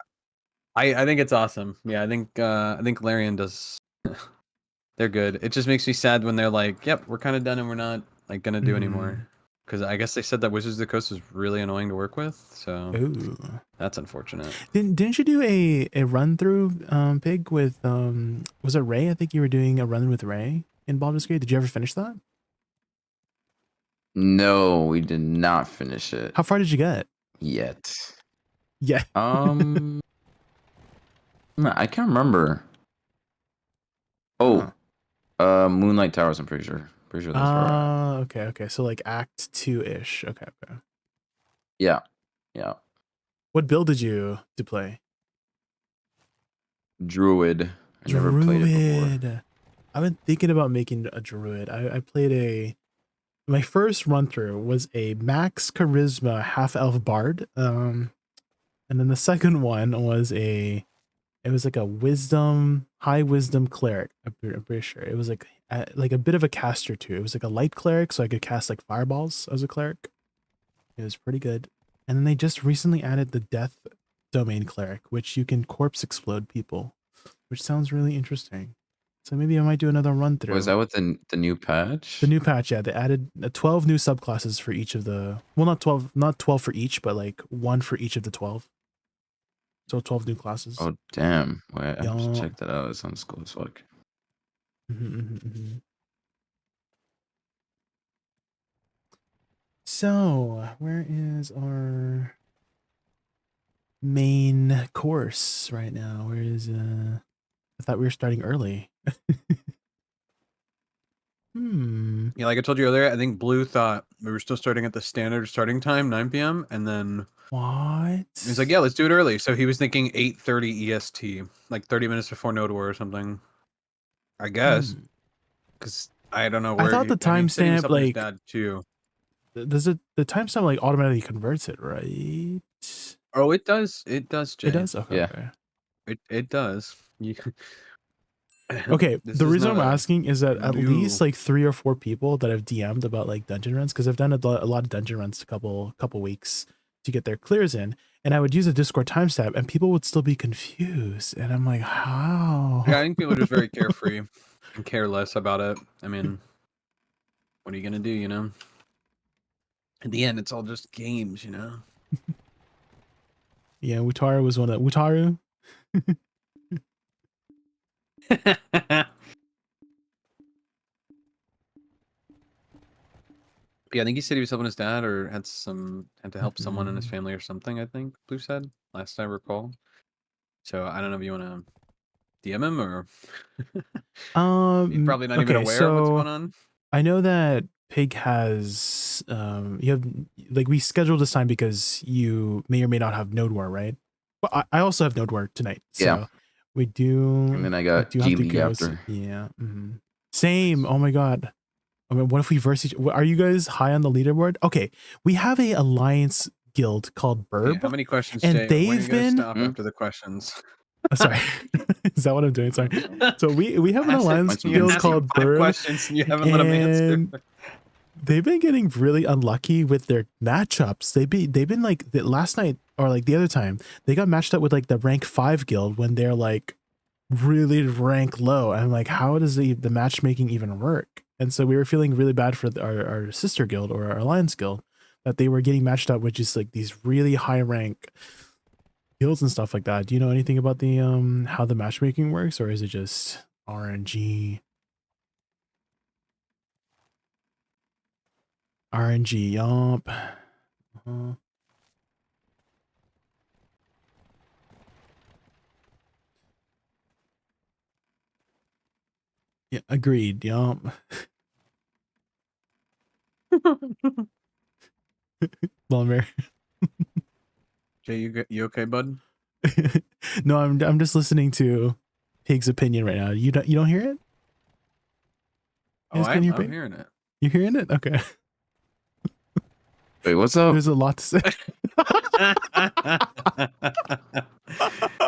think it's awesome. Yeah, I think Larian does. They're good. It just makes me sad when they're like, "Yep, we're kind of done and we're not like gonna do anymore." Because I guess they said that Wizards of the Coast was really annoying to work with, so that's unfortunate. Didn't you do a run through Pig with was it Ray? I think you were doing a run with Ray in Baldur's Gate. Did you ever finish that? No, we did not finish it. How far did you get? Yet. Yeah. I can't remember. Oh, Moonlight Towers. I'm pretty sure. Pretty sure that's right. Okay. So like Act 2-ish. Okay. Yeah. What build did you play? Druid. I never played it before. I've been thinking about making a druid. I played my first run through was a max charisma half elf bard. And then the second one was it was like a high wisdom cleric. I'm pretty sure it was like a bit of a caster too. It was like a light cleric, so I could cast like fireballs as a cleric. It was pretty good. And then they just recently added the death domain cleric, which you can corpse explode people, which sounds really interesting. So maybe I might do another run through. Was that with the new patch? The new patch, yeah. They added 12 new subclasses for each of the, well, not 12 for each, but like one for each of the 12. So 12 new classes. Oh damn! Wait, I have to check that out. It sounds cool as fuck. So where is our main course right now? Where is I thought we were starting early. Yeah, like I told you earlier, I think Blue thought we were still starting at the standard starting time, 9 p.m. And then what? He's like, yeah, let's do it early. So he was thinking 8:30 EST, like 30 minutes before Node War or something. I guess. Because I don't know where. I thought the timestamp like bad too. Does the timestamp like automatically converts it, right? Oh, it does. It does, Jay. It does? Okay. Yeah. It does. Okay, the reason I'm asking is that at least like 3 or 4 people that I've DM'd about like dungeon runs, because I've done a lot of dungeon runs a couple weeks to get their clears in, and I would use a Discord timestamp and people would still be confused, and I'm like, how? Yeah, I think people are just very carefree. and care less about it. I mean, what are you gonna do? You know. In the end, it's all just games, you know. Yeah, Wutaru was one of Wutaru. Yeah, I think he said he was helping his dad or had to help someone in his family or something, I think Blue said, last I recall. So I don't know if you want to DM him or he's probably not even aware of what's going on. I know that Pig has you have like we scheduled this time because you may or may not have Node War, right? But I also have Node War tonight. So Yeah. we do And then I got do have to G League go. after. Yeah. Same. Oh my god. I mean, what if we verse each? Are you guys high on the leaderboard? Okay, we have a alliance guild called Burb. Okay, how many questions, and Jay? they've when are you been stop after the questions. sorry. Is that what I'm doing? Sorry. So we have an alliance guild called Burb. Questions and you haven't let him answer. They've been getting really unlucky with their matchups. They've been like last night or like the other time they got matched up with like the rank 5 guild when they're like really rank low. And I'm like, how does the matchmaking even work? And so we were feeling really bad for our sister guild or our alliance guild that they were getting matched up with just like these really high rank guilds and stuff like that. Do you know anything about the how the matchmaking works, or is it just RNG? RNG, yup. Yeah, agreed, yup. Lomer. Jay, you okay, bud? No, I'm just listening to Pig's opinion right now. You don't hear it? Oh, I'm hearing it. You're hearing it? Okay. Wait, what's up? There's a lot to say.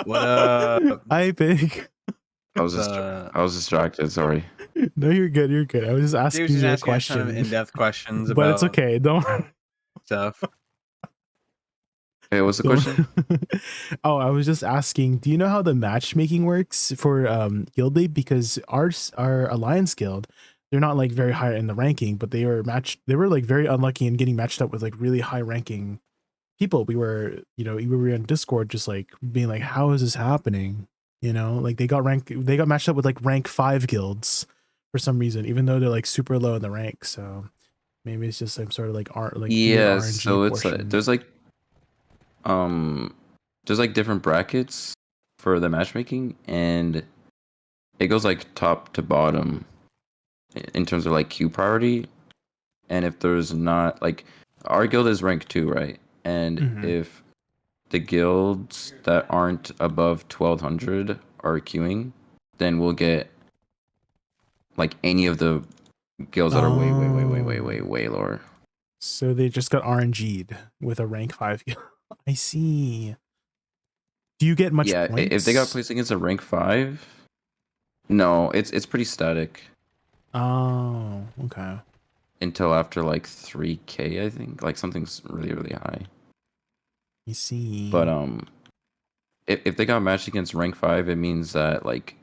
What up? Hi, Pig. I was distracted. Sorry. No, you're good. You're good. I was just asking you a Kind question. of in-depth questions But about it's okay. Don't. stuff. Hey, what's the question? Oh, I was just asking, do you know how the matchmaking works for Guild League? Because our Alliance Guild, they're not like very high in the ranking, but they were like very unlucky in getting matched up with like really high ranking people. We were on Discord just like being like, how is this happening? You know, like they got matched up with like rank 5 guilds for some reason, even though they're like super low in the rank. So maybe it's just some sort of like Yeah, RNG so it's portion. there's like different brackets for the matchmaking, and it goes like top to bottom in terms of like queue priority. And if there's not like our guild is rank 2, right? And if the guilds that aren't above 1200 are queuing, then we'll get like any of the guilds that are way lower. So they just got RNG'd with a rank 5 guild. I see. Do you get much points? If they got placed against a rank 5, no, it's pretty static. Oh, okay. Until after like 3K, I think. Like something's really, really high. You see. But if they got matched against rank 5, it means that like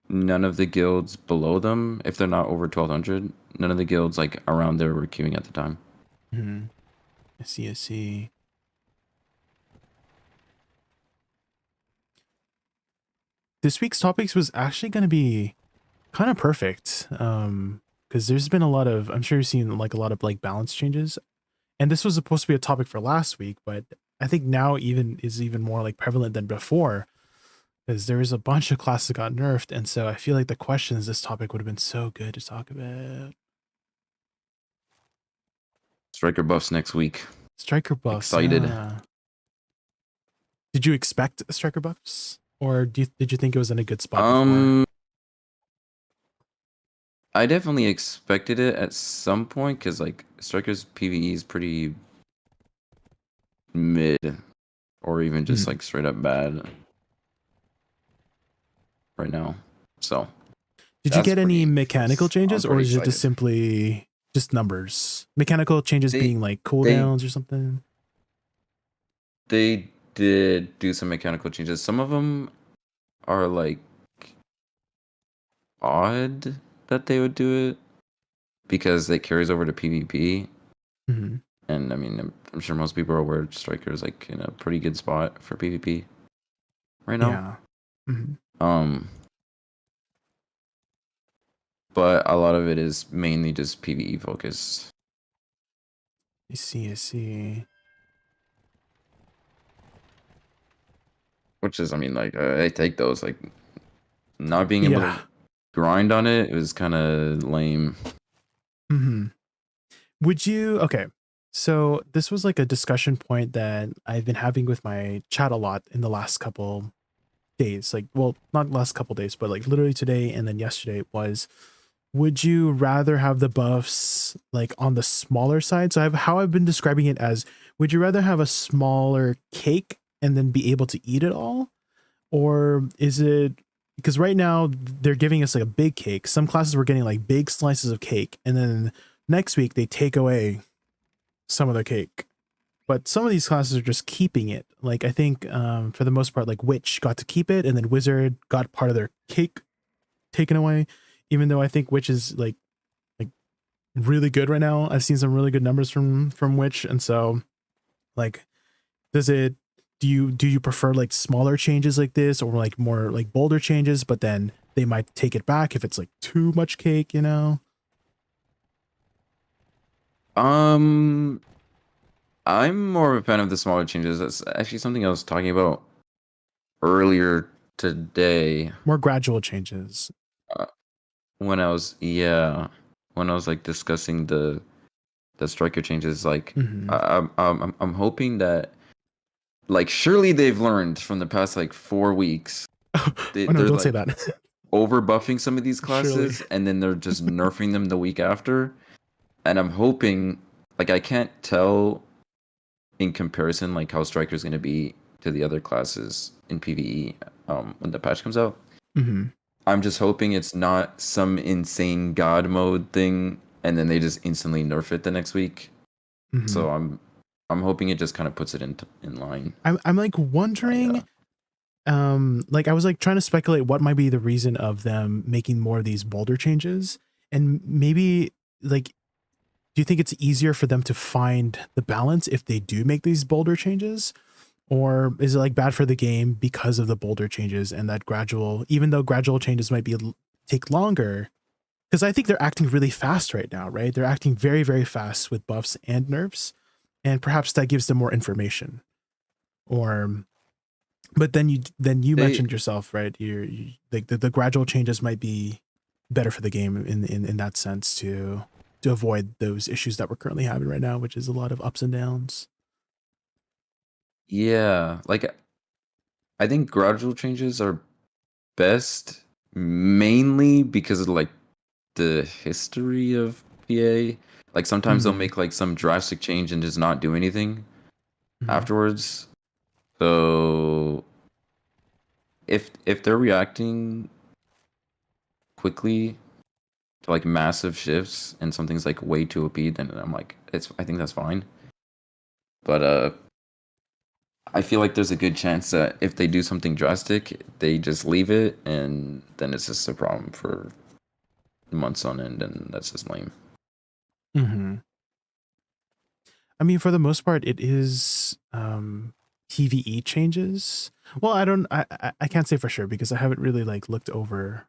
none of the guilds below them, if they're not over 1200, none of the guilds like around there were queuing at the time. I see. This week's topics was actually going to be kind of perfect, because there's been a lot of, I'm sure you've seen like a lot of like balance changes, and this was supposed to be a topic for last week, but I think now is even more like prevalent than before, because there is a bunch of classes that got nerfed, and so I feel like the questions this topic would have been so good to talk about. Striker buffs next week. Striker buffs. Excited. Did you expect striker buffs, or did you think it was in a good spot before? I definitely expected it at some point, because like Striker's PvE is pretty mid, or even just like straight up bad right now. So did you get any mechanical changes, or is it just simply just numbers? Mechanical changes being like cooldowns or something? They did do some mechanical changes. Some of them are like odd that they would do it because it carries over to PvP. Mm-hmm. And I mean, I'm sure most people are aware Striker is like in a pretty good spot for PvP right now. Yeah. Mm-hmm. But a lot of it is mainly just PvE focused. I see. Which is, I mean, like, I take those. Like, not being able to grind on it was kind of lame. Mm-hmm. Would you... Okay. So this was like a discussion point that I've been having with my chat a lot in the last couple days. Like, well, not last couple days, but like literally today and then yesterday was, would you rather have the buffs like on the smaller side? So how I've been describing it as, would you rather have a smaller cake and then be able to eat it all? Or is it, because right now they're giving us like a big cake. Some classes were getting like big slices of cake, and then next week they take away some of the cake. But some of these classes are just keeping it. Like, I think for the most part, like Witch got to keep it, and then Wizard got part of their cake taken away. Even though I think Witch is like really good right now. I've seen some really good numbers from Witch, and so like, do you prefer like smaller changes like this, or like more like bolder changes, but then they might take it back if it's like too much cake, you know? I'm more of a fan of the smaller changes. That's actually something I was talking about earlier today. More gradual changes. When I was like discussing the Striker changes, like I'm hoping that, like, surely they've learned from the past like 4 weeks. No, don't like, say that. over buffing some of these classes, and then they're just nerfing them the week after. And I'm hoping, like, I can't tell in comparison like how Striker is going to be to the other classes in PvE when the patch comes out. Mm-hmm. I'm just hoping it's not some insane god mode thing, and then they just instantly nerf it the next week. Mm-hmm. So I'm hoping it just kind of puts it in line. I'm like wondering, like I was like trying to speculate what might be the reason of them making more of these bolder changes, and maybe like, do you think it's easier for them to find the balance if they do make these bolder changes? Or is it like bad for the game because of the bolder changes and that gradual, even though gradual changes might take longer? Because I think they're acting really fast right now, right? They're acting very, very fast with buffs and nerfs, and perhaps that gives them more information. Or, but then you mentioned yourself, right? You like the gradual changes might be better for the game in that sense to avoid those issues that we're currently having right now, which is a lot of ups and downs. Yeah, like, I think gradual changes are best mainly because of like the history of PA. Like, sometimes they'll make like some drastic change and just not do anything afterwards. So if they're reacting quickly to like massive shifts and something's like way too OP, then I'm like, I think that's fine. But I feel like there's a good chance that if they do something drastic, they just leave it, and then it's just a problem for months on end, and that's just lame. Mm-hmm. I mean, for the most part, it is PvE changes. Well, I can't say for sure because I haven't really like looked over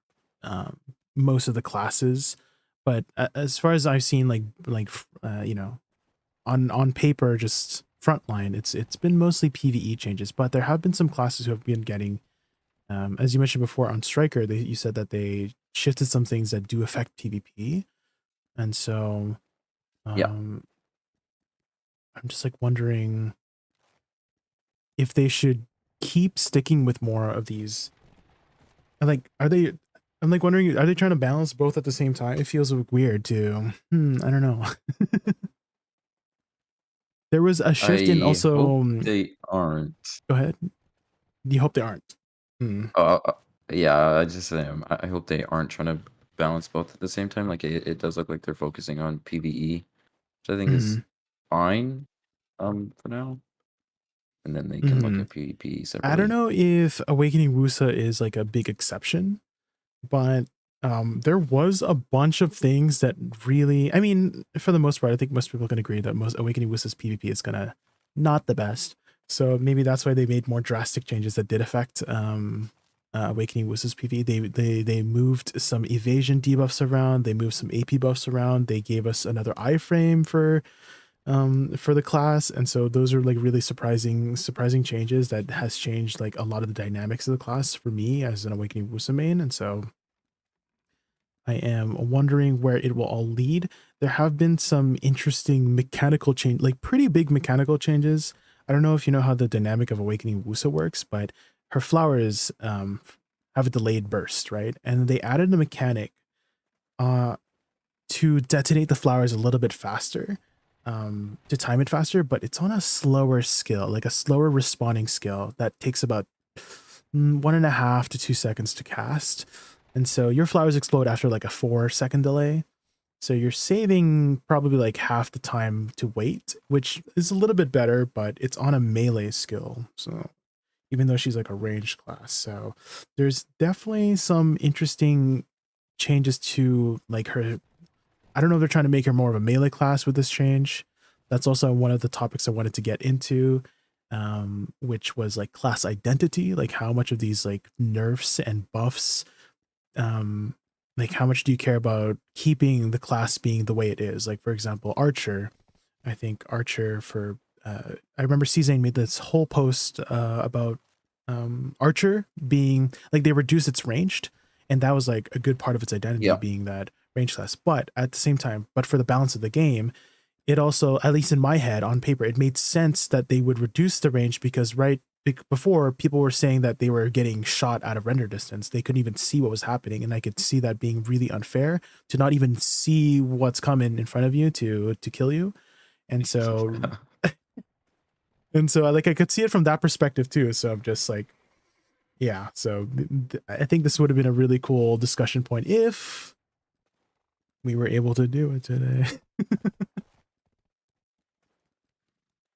most of the classes, but as far as I've seen, like you know, on paper, just frontline, it's been mostly PvE changes, but there have been some classes who have been getting, as you mentioned before on Striker, you said that they shifted some things that do affect PvP, and so I'm just like wondering if they should keep sticking with more of these. I'm like wondering, are they trying to balance both at the same time? It feels weird too. I don't know. There was a shift in also. They aren't. Go ahead. You hope they aren't. Yeah, I hope they aren't trying to balance both at the same time. Like, it does look like they're focusing on PvE, which I think is fine for now. And then they can look at PvP separately. I don't know if Awakening Woosa is like a big exception, but there was a bunch of things that really, I mean, for the most part, I think most people can agree that most Awakening Woosa's PvP is gonna not the best. So maybe that's why they made more drastic changes that did affect Awakening Woosa's PvP. They moved some evasion debuffs around. They moved some AP buffs around. They gave us another iframe for the class, and so those are like really surprising changes that has changed like a lot of the dynamics of the class for me as an Awakening Woosa main. And so I am wondering where it will all lead. There have been some interesting mechanical change, like pretty big mechanical changes. I don't know if you know how the dynamic of Awakening Woosa works, but her flowers have a delayed burst, right? And they added a mechanic to detonate the flowers a little bit faster, to time it faster, but it's on a slower skill, like a slower responding skill that takes about 1.5 to 2 seconds to cast. And so your flowers explode after like a 4-second delay. So you're saving probably like half the time to wait, which is a little bit better, but it's on a melee skill. So even though she's like a ranged class. So there's definitely some interesting changes to like her. I don't know if they're trying to make her more of a melee class with this change. That's also one of the topics I wanted to get into, which was like class identity, like how much of these like nerfs and buffs, like how much do you care about keeping the class being the way it is? Like, for example, Archer. I think Archer for I remember CZane made this whole post about Archer being like they reduced its ranged, and that was like a good part of its identity being that range class. But at the same time, but for the balance of the game, it also, at least in my head on paper, it made sense that they would reduce the range because before people were saying that they were getting shot out of render distance. They couldn't even see what was happening. And I could see that being really unfair to not even see what's coming in front of you to kill you. And so, and so like, I could see it from that perspective too. So I'm just like, yeah. So I think this would have been a really cool discussion point if we were able to do it today.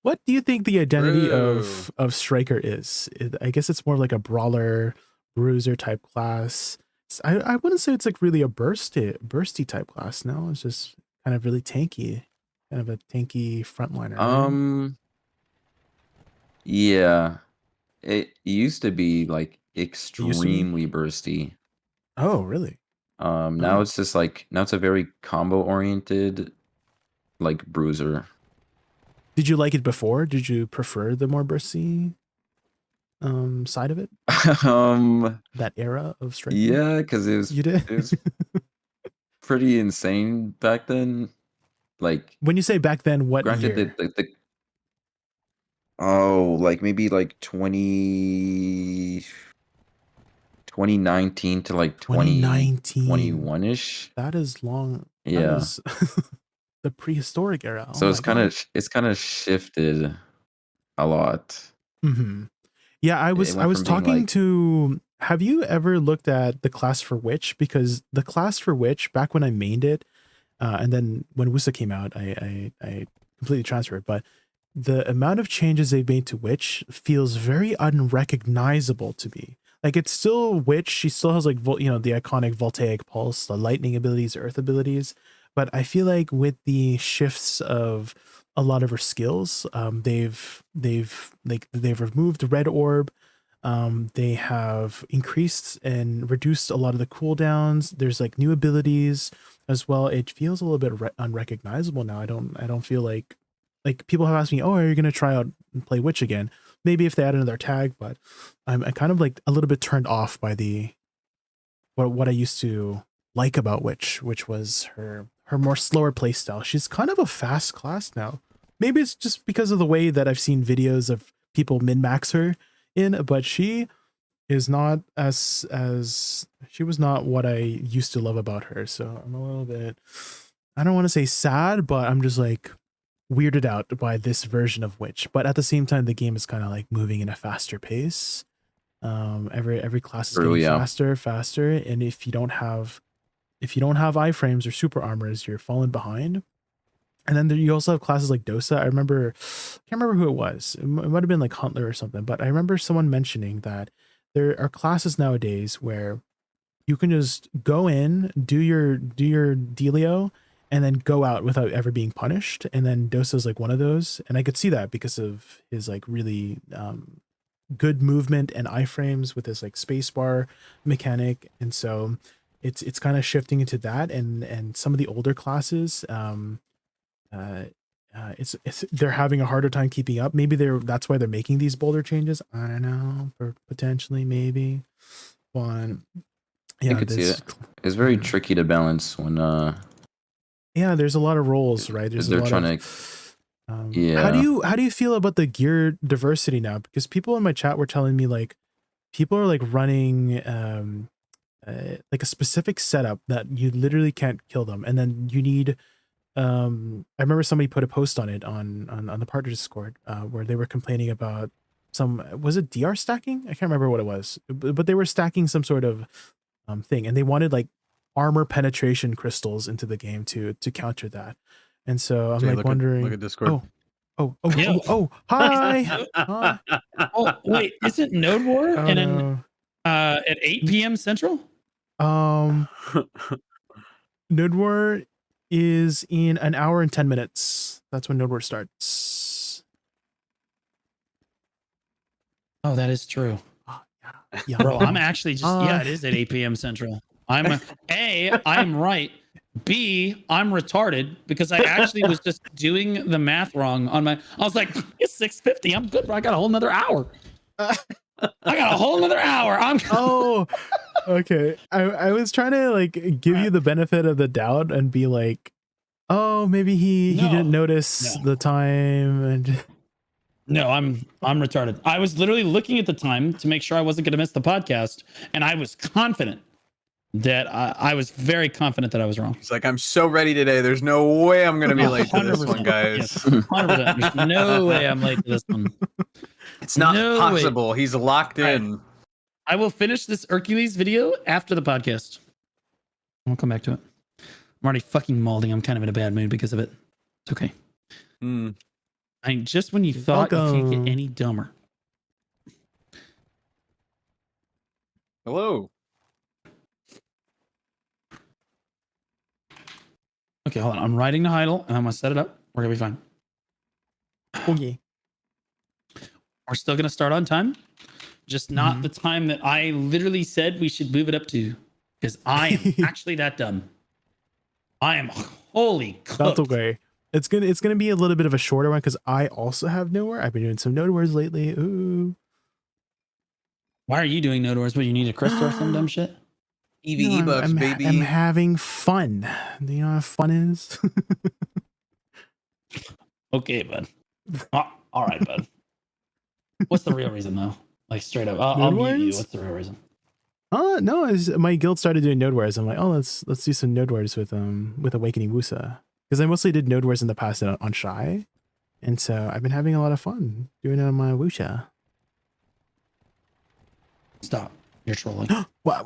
What do you think the identity of Striker is? I guess it's more like a brawler, bruiser type class. I wouldn't say it's like really a bursty type class. No, it's just kind of really tanky, kind of a tanky frontliner. Right? Yeah, it used to be like extremely bursty. Oh, really? Now it's just like now it's a very combo oriented, like bruiser. Did you like it before? Did you prefer the more bursty side of it? That era of Striker? Yeah, because it was you did. It was pretty insane back then. Like when you say back then, what granted year? Like maybe like 2019 to like 2021-ish. That is long. Yeah. That is the prehistoric era. So it's kind of shifted a lot. Mm-hmm. Yeah, I was talking to. Have you ever looked at the class for Witch? Because the class for Witch, back when I mained it, and then when Woosa came out, I completely transferred. But the amount of changes they've made to Witch feels very unrecognizable to me. Like it's still Witch. She still has like the iconic Voltaic Pulse, the lightning abilities, earth abilities. But I feel like with the shifts of a lot of her skills, they've removed the red orb. They have increased and reduced a lot of the cooldowns. There's like new abilities as well. It feels a little bit unrecognizable now. I don't feel like people have asked me, oh, are you going to try out and play Witch again? Maybe if they add another tag, but I'm kind of like a little bit turned off by what I used to like about Witch, which was her more slower playstyle. She's kind of a fast class now. Maybe it's just because of the way that I've seen videos of people min-max her in, but she is not she was not what I used to love about her. So I'm a little bit, I don't want to say sad, but I'm just like weirded out by this version of Witch. But at the same time, the game is kind of like moving in a faster pace. Every class is getting faster. And if you don't have iframes or super armors, you're falling behind. And then you also have classes like Dosa. I can't remember who it was. It might have been like Huntler or something, but I remember someone mentioning that there are classes nowadays where you can just go in, do your dealio, and then go out without ever being punished. And then Dosa's like one of those, and I could see that because of his like really good movement and iframes with his like spacebar mechanic, and so it's kind of shifting into that. And some of the older classes, it's they're having a harder time keeping up. Maybe that's why they're making these bolder changes. I don't know, or potentially maybe. But yeah, I could see it. It's very tricky to balance when yeah, there's a lot of roles, right? There's they're a lot trying of, to yeah. How do you feel about the gear diversity now? Because people in my chat were telling me like people are like running like a specific setup that you literally can't kill them, and then you need I remember somebody put a post on it on the partner Discord where they were complaining about was it DR stacking? I can't remember what it was, but they were stacking some sort of thing, and they wanted like armor penetration crystals into the game to counter that. And so I'm like wondering. Look at Discord. Oh, hi. Hi. Oh, wait, isn't Node War at 8 p.m. Central? Node War is in an hour and 10 minutes. That's when Node War starts. Oh, that is true. Yeah. Bro, I'm actually just it is at 8 p.m. Central. I'm right. B, I'm retarded because I actually was just doing the math wrong on my. I was like, it's 6:50. I'm good, bro. I got a whole nother hour. Oh, okay. I was trying to like give you the benefit of the doubt and be like, oh, maybe he didn't notice the time and. No, I'm retarded. I was literally looking at the time to make sure I wasn't going to miss the podcast, and I was confident that I was very confident that I was wrong. He's like, I'm so ready today. There's no way I'm going to be late to this one, guys. Yes, 100%. There's no way I'm late to this one. It's not possible. He's locked in. I will finish this Hercules video after the podcast. I'll come back to it. I'm already fucking molding. I'm kind of in a bad mood because of it. It's okay. I mean, just when you thought you can't get any dumber. Hello. Okay, hold on. I'm writing the idle and I'm going to set it up. We're going to be fine. Okay. We're still going to start on time. Just not the time that I literally said we should move it up to. Because I am actually that dumb. I am holy cooked. That's okay. It's gonna be a little bit of a shorter one because I also have Node War. I've been doing some Node Wars lately. Ooh. Why are you doing Node Wars? What, you need a crystal or some dumb shit? EVE buffs, baby. I'm having fun. Do you know how fun is? Okay, bud. All right, bud. What's the real reason though? Like straight up, I'll mute you. What's the real reason? No, my guild started doing Node Wars. I'm like, oh, let's do some Node Wars with Awakening Woosa. Because I mostly did Node Wars in the past on Shy. And so I've been having a lot of fun doing it on my Wusha. Stop. You're trolling. What?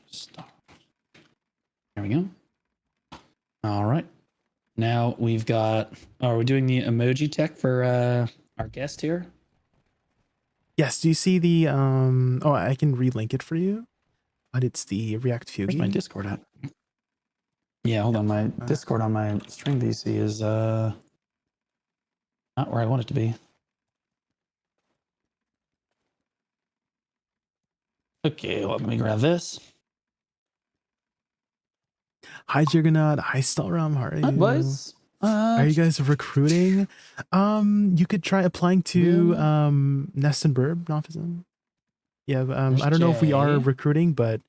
Stop. There we go. All right. Now we've got, are we doing the emoji tech for our guest here? Yes. Do you see the, I can relink it for you. But it's the React Fugue. Where's my Discord at? Yeah, hold on. My Discord on my stream PC is not where I want it to be. Okay, well, let me grab this. Hi, Juggernaut. Hi, Stelram. How are you? Boys. Are you guys recruiting? You could try applying to Nest and Burb, Nofism. Yeah, I don't know if we are recruiting, but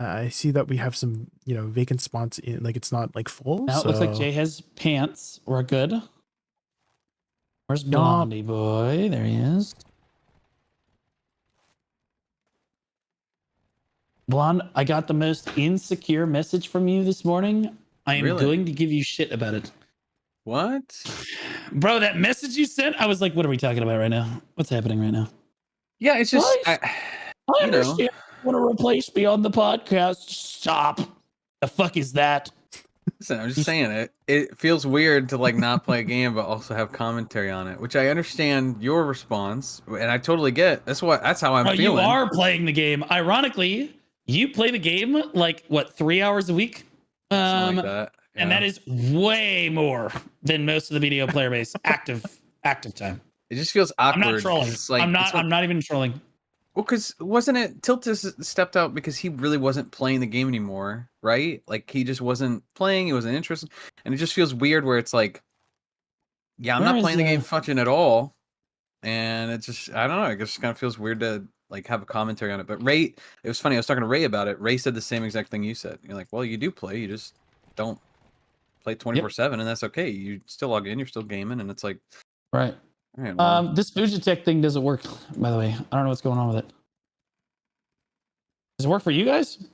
I see that we have some, vacant spots in, like it's not like full. Now it looks like Jay has pants. We're good. Where's Blondie boy? There he is. Blonde, I got the most insecure message from you this morning. I am going to give you shit about it. What? Bro, that message you sent, I was like, what are we talking about right now? What's happening right now? Yeah, it's just I understand you want to replace me on the podcast. Stop. The fuck is that? Listen, I'm just saying it feels weird to like not play a game but also have commentary on it, which I understand your response and I totally get. That's how I'm feeling. You are playing the game. Ironically, you play the game like what 3 hours a week? Something like that. Yeah. And that is way more than most of the video player base active time. It just feels awkward. I'm not trolling. It's like, I'm not even trolling. Well, because wasn't it Tiltus stepped out because he really wasn't playing the game anymore, right? Like he just wasn't playing, he wasn't interested, and it just feels weird where it's like, yeah, I'm not playing the game fucking at all, and it just I don't know, it just kind of feels weird to like have a commentary on it. But Ray, it was funny. I was talking to Ray about it. Ray said the same exact thing you said. You're like, well, you do play, you just don't play 24/7, and that's okay. You still log in, you're still gaming, and it's like, right. All right, well. This Fujitech thing doesn't work, by the way. I don't know what's going on with it. Does it work for you guys?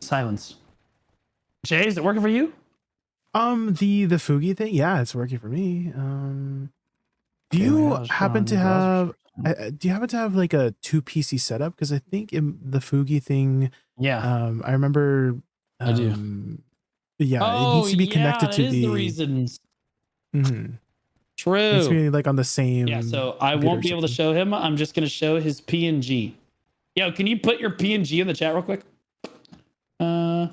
Silence. Jay, is it working for you? The Fugi thing, yeah, it's working for me. Do you happen to have like a 2 PC setup? Because I think the Fugi thing, I remember. I do. Yeah, it needs to be connected to the reasons. Mm-hmm. True. It needs to be like on the same. Yeah, so I won't be able to show him. I'm just gonna show his PNG. Yo, can you put your PNG in the chat real quick? Here,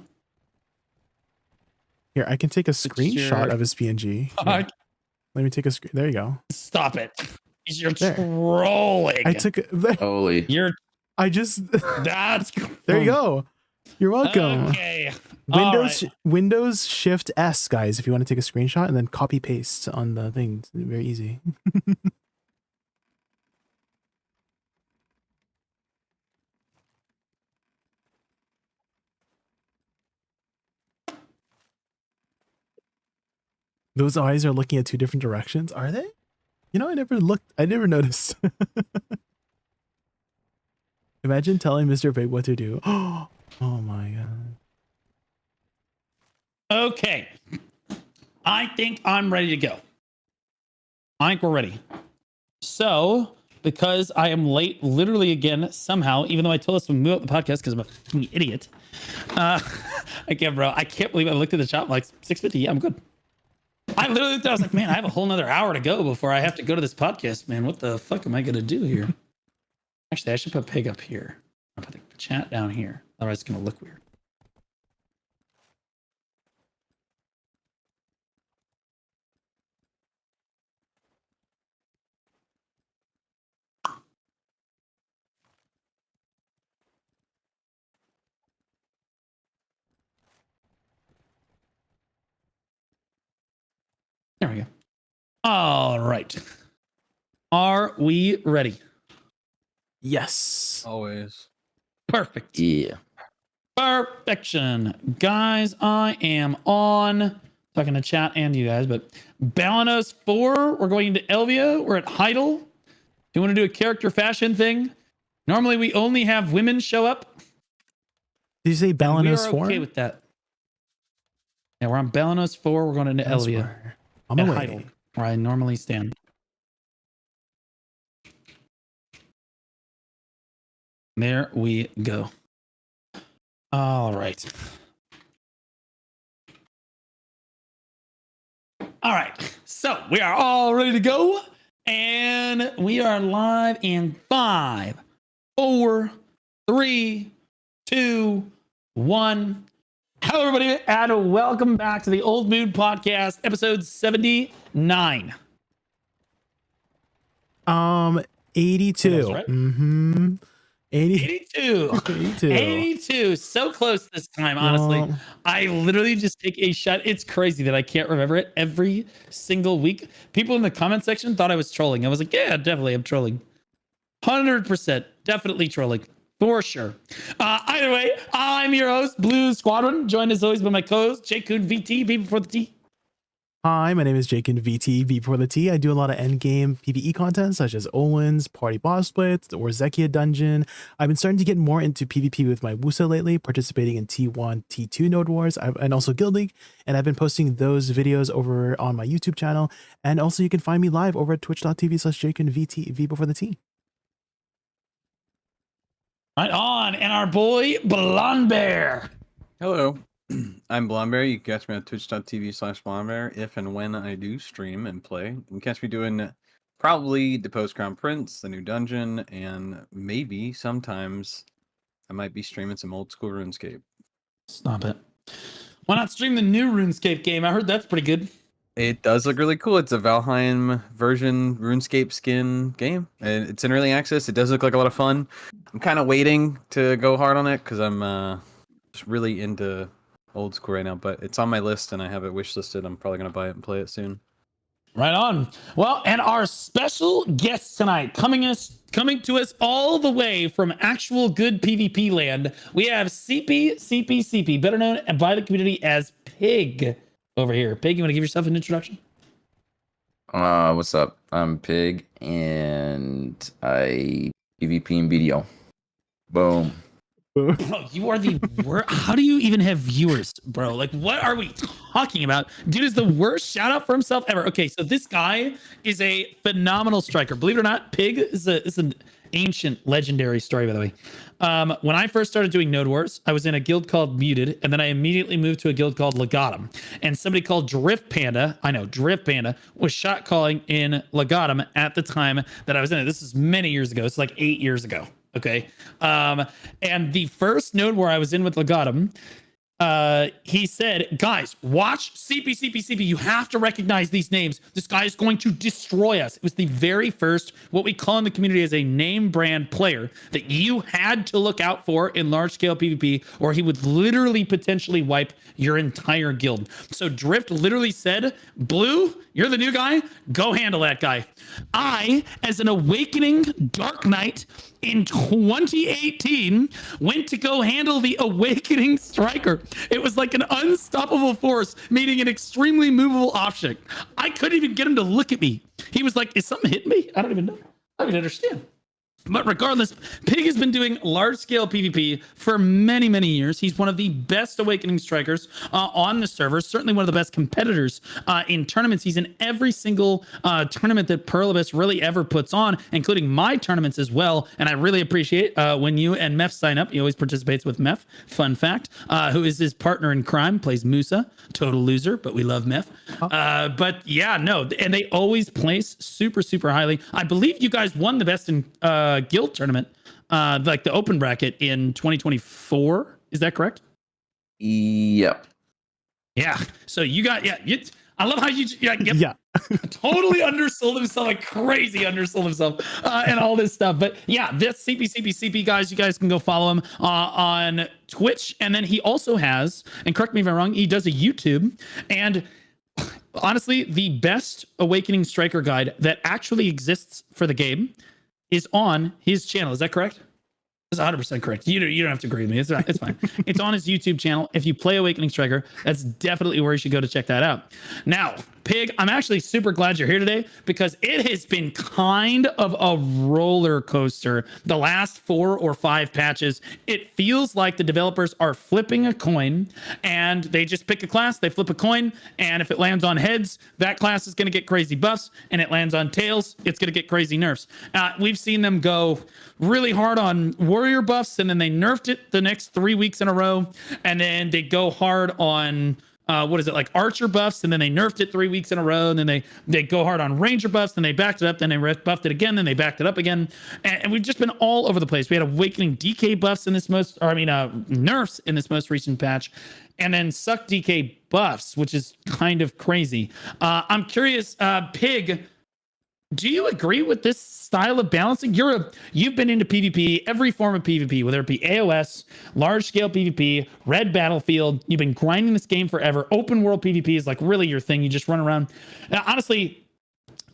I can take a screenshot of his PNG. Let me take a screen. There you go. Stop it. You're trolling. I took Holy. That's there you go. You're welcome. Okay. Windows Shift S, guys, if you want to take a screenshot and then copy paste on the thing. It's very easy. Those eyes are looking at 2 different directions, are they? You know, I never noticed. Imagine telling Mr. Big what to do. Oh my god. Okay. I think I'm ready to go. I think we're ready. So, because I am late literally again somehow, even though I told us to move up the podcast because I'm a fucking idiot. Again, bro, I can't believe I looked at the chat like 6:50. Yeah, I'm good. I literally thought, I was like, man, I have a whole nother hour to go before I have to go to this podcast, man. What the fuck am I going to do here? Actually, I should put Pig up here. I'll put the chat down here. Otherwise, it's going to look weird. There we go. All right. Are we ready? Yes. Always. Perfect. Yeah. Perfection. Guys, I am on. Talking to chat and you guys, but Balanos 4. We're going into Elvia. We're at Heidel. Do you want to do a character fashion thing? Normally, we only have women show up. Did you say Balanos 4? We're okay with that. Yeah, we're on Balanos 4. We're going into Elvia. On my way. Heidel, where I normally stand. There we go. All right. All right. So we are all ready to go. And we are live in 5, 4, 3, 2, 1. Hello, everybody, and welcome back to the Old Mood Podcast, episode 79. 82. Right? Mm-hmm. 82. So close this time, honestly. Well, I literally just take a shot. It's crazy that I can't remember it every single week. People in the comment section thought I was trolling. I was like, yeah, definitely, I'm trolling. 100%. Definitely trolling. For sure. Either way, I'm your host, Blue Squadron, joined as always by my co-host, JaykunVT, V before the T. Hi, my name is JaykunVT, V before the T. I do a lot of endgame PvE content, such as Olin's, Party Boss Splits, the Orzekia Dungeon. I've been starting to get more into PvP with my Woosa lately, participating in T1, T2 Node Wars, and also Guild League, and I've been posting those videos over on my YouTube channel, and also you can find me live over at twitch.tv/JaykunVT, V before the T. Right on. And our boy, Blonde Bear. Hello. I'm Blondebear. You can catch me on twitch.tv/Blondebear if and when I do stream and play. You can catch me doing probably the Post-Crown Prince, the new dungeon, and maybe sometimes I might be streaming some old school RuneScape. Stop it. Why not stream the new RuneScape game? I heard that's pretty good. It does look really cool. It's a Valheim version RuneScape skin game, and it's in early access. It does look like a lot of fun. I'm kind of waiting to go hard on it because I'm just really into old school right now, but it's on my list and I have it wish listed. I'm probably going to buy it and play it soon. Right on. Well, and our special guest tonight coming to us all the way from actual good PvP land. We have CP, better known by the community as Pig over here. Pig, you want to give yourself an introduction? What's up? I'm Pig, and I PvP in BDO. Boom. Bro, you are the worst. How do you even have viewers, bro? Like, what are we talking about? Dude is the worst shout out for himself ever. Okay, so this guy is a phenomenal striker. Believe it or not, Pig is an ancient, legendary story, by the way. When I first started doing Node Wars, I was in a guild called Muted, and then I immediately moved to a guild called Legatum. And somebody called Drift Panda, was shot calling in Legatum at the time that I was in it. This is many years ago. It's like 8 years ago. Okay. And the first node where I was in with Legatum, he said, guys, watch CP. You have to recognize these names. This guy is going to destroy us. It was the very first, what we call in the community as a name brand player that you had to look out for in large scale PvP, or he would literally potentially wipe your entire guild. So Drift literally said, Blue, you're the new guy. Go handle that guy. I, as an awakening Dark Knight in 2018, went to go handle the awakening striker. It was like an unstoppable force meeting an extremely movable object. I couldn't even get him to look at me. He was like, is something hitting me? I don't even know. I don't even understand. But regardless, Pig has been doing large-scale PvP for many, many years. He's one of the best Awakening strikers on the server, certainly one of the best competitors in tournaments. He's in every single tournament that Perlibus really ever puts on, including my tournaments as well. And I really appreciate when you and Meph sign up. He always participates with Meph, fun fact, who is his partner in crime, plays Woosa, total loser, but we love Meph. But yeah, no, and they always place super, super highly. I believe you guys won the best in guild tournament, like the open bracket in 2024. Is that correct? Yep. Yeah. So you got, I love how you totally undersold himself, like crazy undersold himself, and all this stuff. But yeah, this CP guys, you guys can go follow him on Twitch. And then he also has, and correct me if I'm wrong, he does a YouTube. And honestly, the best Awakening Striker guide that actually exists for the game is on his channel. Is that correct? That's 100% correct. You don't have to agree with me. It's fine. It's on his YouTube channel. If you play Awakening Striker, that's definitely where you should go to check that out. Now, Pig, I'm actually super glad you're here today because it has been kind of a roller coaster the last 4 or 5 patches. It feels like the developers are flipping a coin and they just pick a class, they flip a coin, and if it lands on heads, that class is going to get crazy buffs, and it lands on tails, it's going to get crazy nerfs. We've seen them go really hard on warrior buffs, and then they nerfed it the next 3 weeks in a row, and then they go hard on like archer buffs, and then they nerfed it 3 weeks in a row, and then they go hard on ranger buffs, then they backed it up, then they buffed it again, then they backed it up again, and we've just been all over the place. We had awakening DK buffs in this nerfs in this most recent patch, and then suck DK buffs, which is kind of crazy. I'm curious, Pig, do you agree with this style of balancing? You've been into PvP, every form of PvP, whether it be AOS, large scale PvP, Red Battlefield. You've been grinding this game forever. Open world PvP is like really your thing. You just run around. Now, honestly,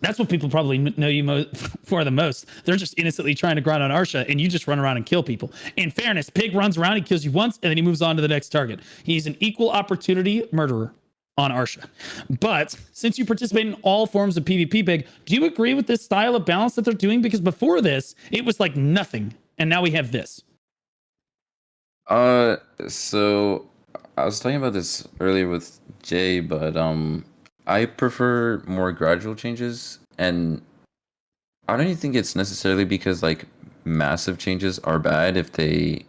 that's what people probably know you for the most. They're just innocently trying to grind on Arsha, and you just run around and kill people. In fairness, Pig runs around, he kills you once, and then he moves on to the next target. He's an equal opportunity murderer on Arsha. But since you participate in all forms of PvP, Pig, do you agree with this style of balance that they're doing? Because before this, it was like nothing, and now we have this. So I was talking about this earlier with Jay, but I prefer more gradual changes, and I don't even think it's necessarily because like massive changes are bad if they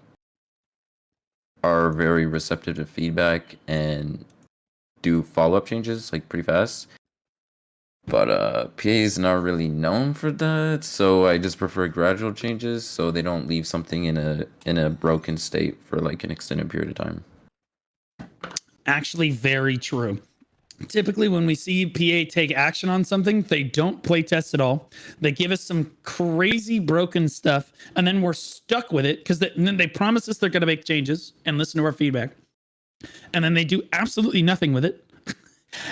are very receptive to feedback and do follow-up changes like pretty fast. But PA is not really known for that, so I just prefer gradual changes so they don't leave something in a broken state for like an extended period of time. Actually, very true. Typically, when we see PA take action on something, they don't play test at all. They give us some crazy broken stuff, and then we're stuck with it because then they promise us they're going to make changes and listen to our feedback. And then they do absolutely nothing with it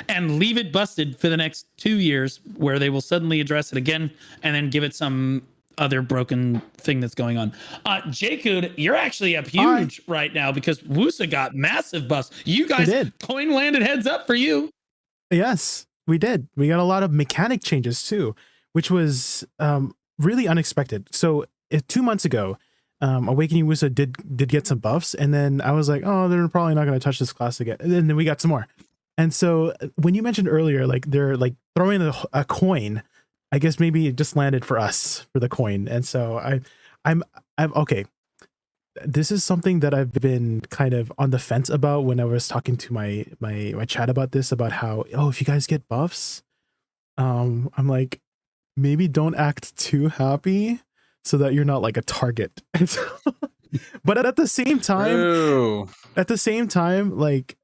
and leave it busted for the next 2 years, where they will suddenly address it again and then give it some other broken thing that's going on. Jaykun, you're actually up huge right now because Woosa got massive buffs. You guys, coin landed heads up for you. Yes, we did. We got a lot of mechanic changes too, which was really unexpected. So 2 months ago, Awakening Woosa did get some buffs, and then I was like, oh, they're probably not going to touch this class again. And then we got some more. And so when you mentioned earlier, like they're like throwing a coin, I guess maybe it just landed for us for the coin. And so I'm okay. This is something that I've been kind of on the fence about when I was talking to my chat about this, about how, oh, if you guys get buffs, I'm like, maybe don't act too happy so that you're not like a target. But at the same time, like,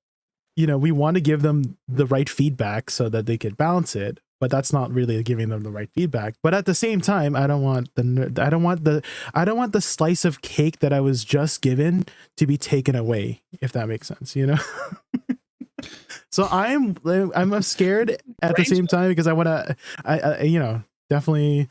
you know, we want to give them the right feedback so that they could balance it, but that's not really giving them the right feedback. But at the same time, I don't want the slice of cake that I was just given to be taken away, if that makes sense, you know? So I'm scared at the same time because I you know, definitely.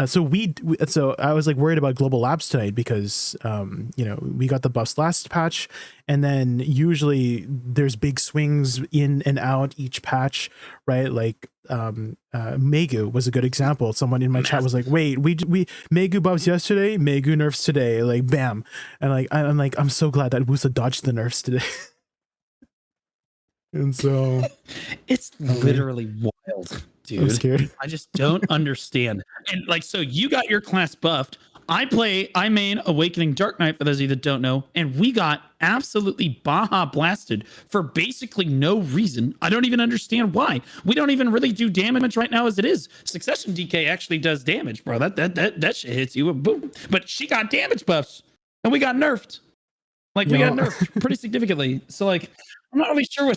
So I was like worried about Global Labs tonight because you know, we got the buffs last patch, and then usually there's big swings in and out each patch, right? Like Megu was a good example. Someone in my chat was like, wait, we Megu buffs yesterday, Megu nerfs today, like bam. And like I'm so glad that Woosa dodged the nerfs today. And so it's literally wild, dude. I'm scared. I just don't understand. And like, so you got your class buffed. I main Awakening Dark Knight, for those of you that don't know, and we got absolutely Baja blasted for basically no reason. I don't even understand why. We don't even really do damage right now as it is. Succession DK actually does damage, bro. That shit hits you, boom. But she got damage buffs, and we got nerfed. Like, we got nerfed pretty significantly. So like, I'm not really sure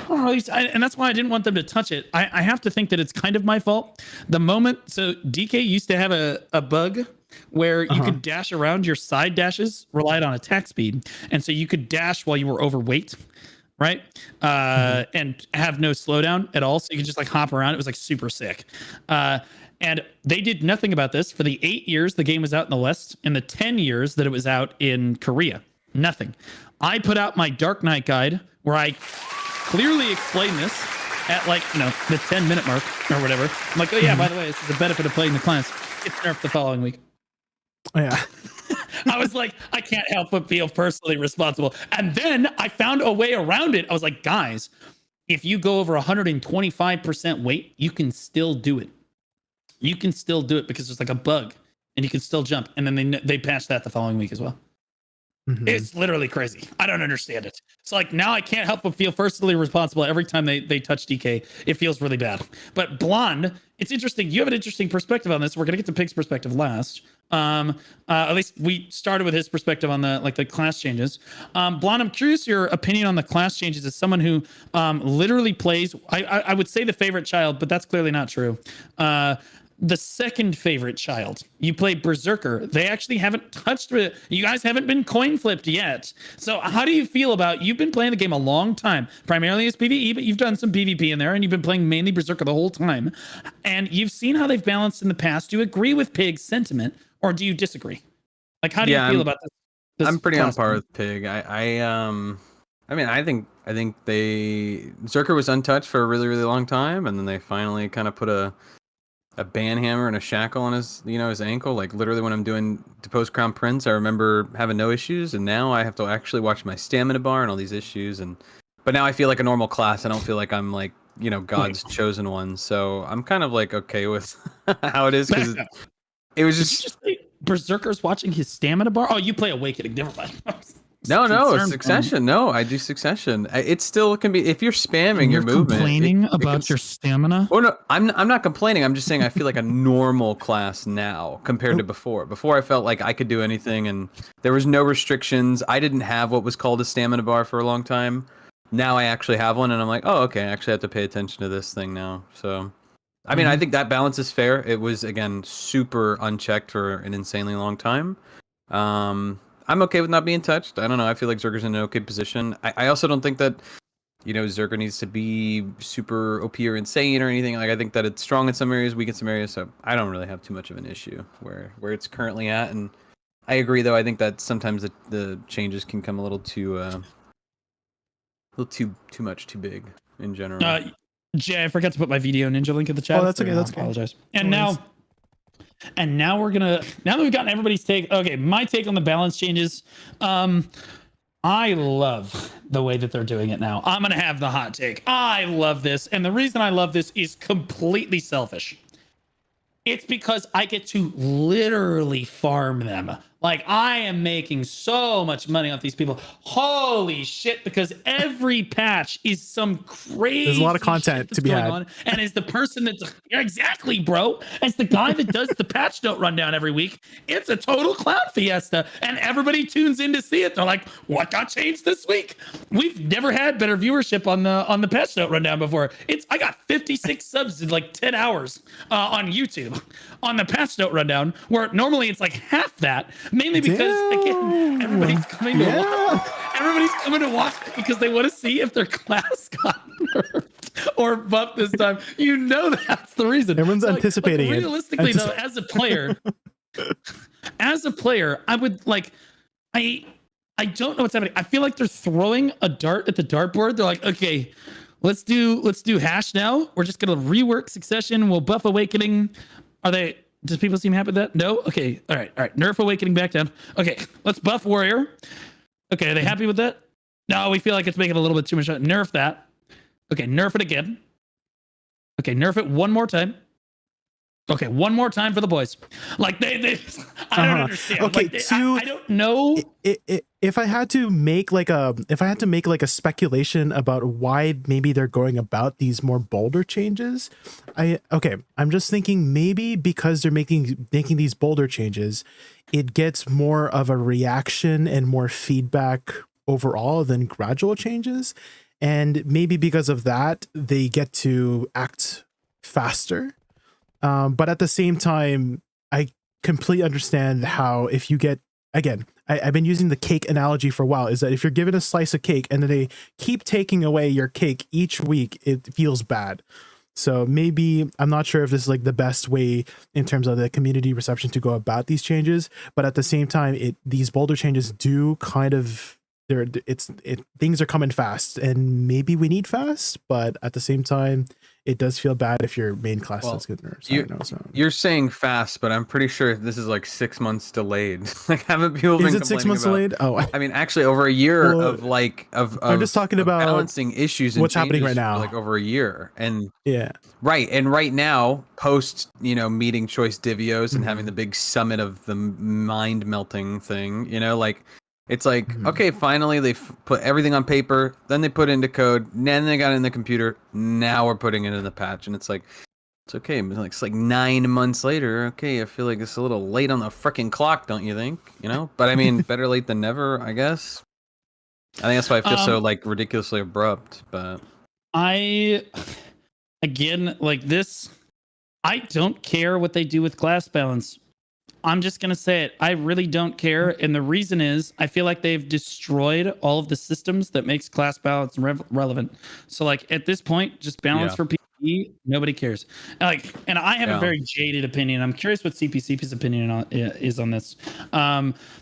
and that's why I didn't want them to touch it. I have to think that it's kind of my fault. The moment, so DK used to have a bug where you could dash around. Your side dashes relied on attack speed, and so you could dash while you were overweight, right? And have no slowdown at all, so you could just like hop around. It was like super sick. And they did nothing about this for the 8 years the game was out in the West, and the 10 years that it was out in Korea. Nothing. I put out my Dark Knight guide where I clearly explain this at like, you know, the 10-minute mark or whatever. I'm like, oh yeah, by the way, this is a benefit of playing the class. It's nerfed the following week. Oh, yeah. I was like, I can't help but feel personally responsible. And then I found a way around it. I was like, guys, if you go over 125% weight, you can still do it. You can still do it because there's like a bug and you can still jump. And then they patched that the following week as well. It's literally crazy. I don't understand it. It's like, now I can't help but feel personally responsible every time they touch DK. It feels really bad. But Blonde, it's interesting. You have an interesting perspective on this. We're gonna get to Pig's perspective last. At least we started with his perspective on the class changes. Blonde, I'm curious your opinion on the class changes as someone who literally plays. I would say the favorite child, but that's clearly not true. The second favorite child. You play Berserker. They actually haven't touched it. You guys haven't been coin flipped yet. So how do you feel about, you've been playing the game a long time, primarily as PvE, but you've done some PvP in there, and you've been playing mainly Berserker the whole time. And you've seen how they've balanced in the past. Do you agree with Pig's sentiment, or do you disagree? Like, how do you feel about this? I'm pretty on par with Pig. I mean, I think Berserker was untouched for a really, really long time, and then they finally kind of put a band hammer and a shackle on his ankle. Like, literally, when I'm doing Deposed Crown Prince, I remember having no issues, and now I have to actually watch my stamina bar and all these issues. But now I feel like a normal class. I don't feel like I'm like, God's chosen one. So I'm kind of like okay with how it is, because it was just Berserker's watching his stamina bar. Oh, you play Awakening. Never mind. No, Succession. No, I do Succession. It still can be if you're spamming your movement. Complaining about your stamina. Oh no, I'm not complaining. I'm just saying I feel like a normal class now compared to before. Before I felt like I could do anything and there was no restrictions. I didn't have what was called a stamina bar for a long time. Now I actually have one, and I'm like, oh, okay. I actually have to pay attention to this thing now. So, I mean, I think that balance is fair. It was again super unchecked for an insanely long time. I'm okay with not being touched. I don't know. I feel like Zerger's in an okay position. I also don't think that, Zerger needs to be super OP or insane or anything. Like, I think that it's strong in some areas, weak in some areas. So I don't really have too much of an issue where it's currently at. And I agree, though. I think that sometimes the changes can come a little too much, too big in general. Jay, I forgot to put my video ninja link in the chat. Oh, that's okay. That's okay. I apologize. And now that we've gotten everybody's take. Okay, my take on the balance changes. I love the way that they're doing it now. I'm gonna have the hot take. I love this, and the reason I love this is completely selfish. It's because I get to literally farm them. Like, I am making so much money off these people. Holy shit, because every patch is some crazy. There's a lot of content to be had. On. And as the person that's exactly, bro, as the guy that does the patch note rundown every week, it's a total clown fiesta. And everybody tunes in to see it. They're like, what got changed this week? We've never had better viewership on the patch note rundown before. I got 56 subs in like 10 hours on YouTube on the patch note rundown, where normally it's like half that. Mainly because again, everybody's coming to watch. Everybody's coming to watch because they want to see if their class got nerfed or buffed this time. That's the reason. Everyone's anticipating it. Realistically, though, as a player, I would like. I don't know what's happening. I feel like they're throwing a dart at the dartboard. They're like, okay, let's do hash now. We're just gonna rework Succession. We'll buff Awakening. Does people seem happy with that? No? Okay. All right. Nerf Awakening back down. Okay. Let's buff Warrior. Okay. Are they happy with that? No, we feel like it's making a little bit too much. Nerf that. Okay. Nerf it again. Okay. Nerf it one more time. Okay. One more time for the boys. Like I don't understand. Okay. Like, I don't know. If I had to make like a speculation about why maybe they're going about these more bolder changes, I'm just thinking maybe because they're making these bolder changes, it gets more of a reaction and more feedback overall than gradual changes, and maybe because of that they get to act faster. But at the same time, I completely understand how if you get, again, I've been using the cake analogy for a while, is that if you're given a slice of cake and then they keep taking away your cake each week, it feels bad. So maybe, I'm not sure if this is like the best way in terms of the community reception to go about these changes, but at the same time, these bolder changes do kind of, things are coming fast, and maybe we need fast, but at the same time, it does feel bad if your main class does get nerfs. You're saying fast, but I'm pretty sure this is like 6 months delayed. Like, haven't people been? Is it 6 months delayed? Oh, I mean, actually, over a year of I'm just talking about balancing issues and what's happening right now. Like over a year, and yeah, right. And right now, post meeting choice Divios and having the big summit of the mind melting thing, like. It's like, okay, finally they've put everything on paper, then they put it into code, then they got it in the computer, now we're putting it in the patch, and it's like, it's okay, but it's like 9 months later, okay, I feel like it's a little late on the freaking clock, don't you think? But I mean, better late than never, I guess. I think that's why I feel so like ridiculously abrupt, but again, like this, I don't care what they do with class balance. I'm just going to say it. I really don't care. And the reason is I feel like they've destroyed all of the systems that makes class balance relevant. So like at this point, just balance for PvE, nobody cares. And I have a very jaded opinion. I'm curious what CPCP's opinion is on this.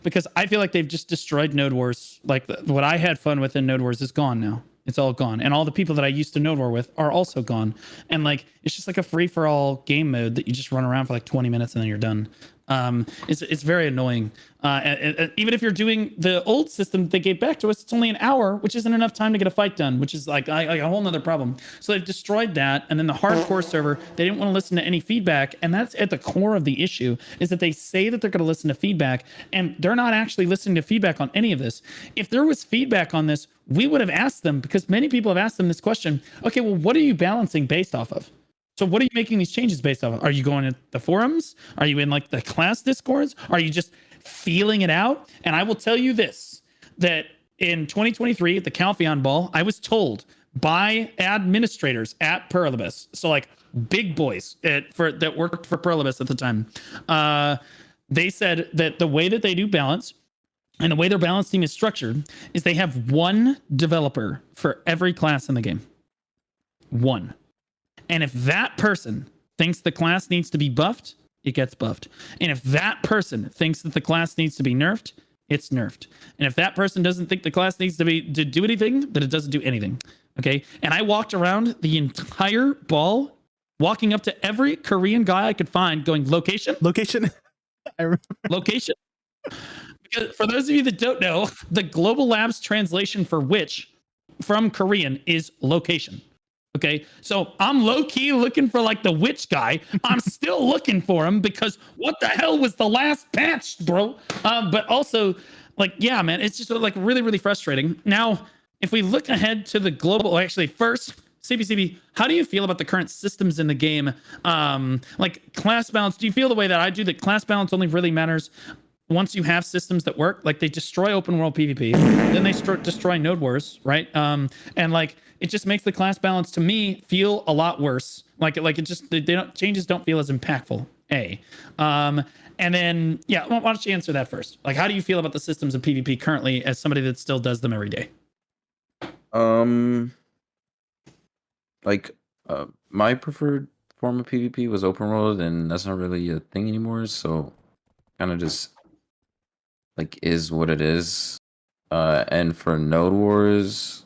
Because I feel like they've just destroyed Node Wars. Like what I had fun with in Node Wars is gone now. It's all gone. And all the people that I used to Node War with are also gone. And like, it's just like a free for all game mode that you just run around for like 20 minutes and then you're done. It's very annoying. And even if you're doing the old system they gave back to us, it's only an hour, which isn't enough time to get a fight done, which is like a whole nother problem. So they've destroyed that. And then the hardcore server, they didn't want to listen to any feedback. And that's at the core of the issue, is that they say that they're going to listen to feedback, and they're not actually listening to feedback on any of this. If there was feedback on this, we would have asked them, because many people have asked them this question. Okay, well, what are you balancing based off of? So what are you making these changes based off of? Are you going to the forums? Are you in like the class discords? Are you just feeling it out? And I will tell you this, that in 2023 at the Calpheon Ball, I was told by administrators at Pluribus, so like big boys that worked for Pluribus at the time, they said that the way that they do balance and the way their balance team is structured is they have one developer for every class in the game. One. And if that person thinks the class needs to be buffed, it gets buffed. And if that person thinks that the class needs to be nerfed, it's nerfed. And if that person doesn't think the class needs to do anything, then it doesn't do anything. Okay. And I walked around the entire ball, walking up to every Korean guy I could find, going, location? Location. I remember. Location. Because for those of you that don't know, the Global Labs translation for witch from Korean is location. Okay, so I'm low-key looking for like the witch guy. I'm still looking for him, because what the hell was the last patch, bro? But also, like, yeah, man, it's just like really, really frustrating. Now, if we look ahead to the global, actually, first, CBCB, how do you feel about the current systems in the game? Like class balance, do you feel the way that I do, that class balance only really matters once you have systems that work? Like they destroy open world PvP, then they start destroying node wars, right? And like it just makes the class balance to me feel a lot worse. Like it just changes don't feel as impactful. And then yeah, why don't you answer that first? Like how do you feel about the systems of PvP currently as somebody that still does them every day? My preferred form of PvP was open world, and that's not really a thing anymore. So kind of just like is what it is. And for node wars,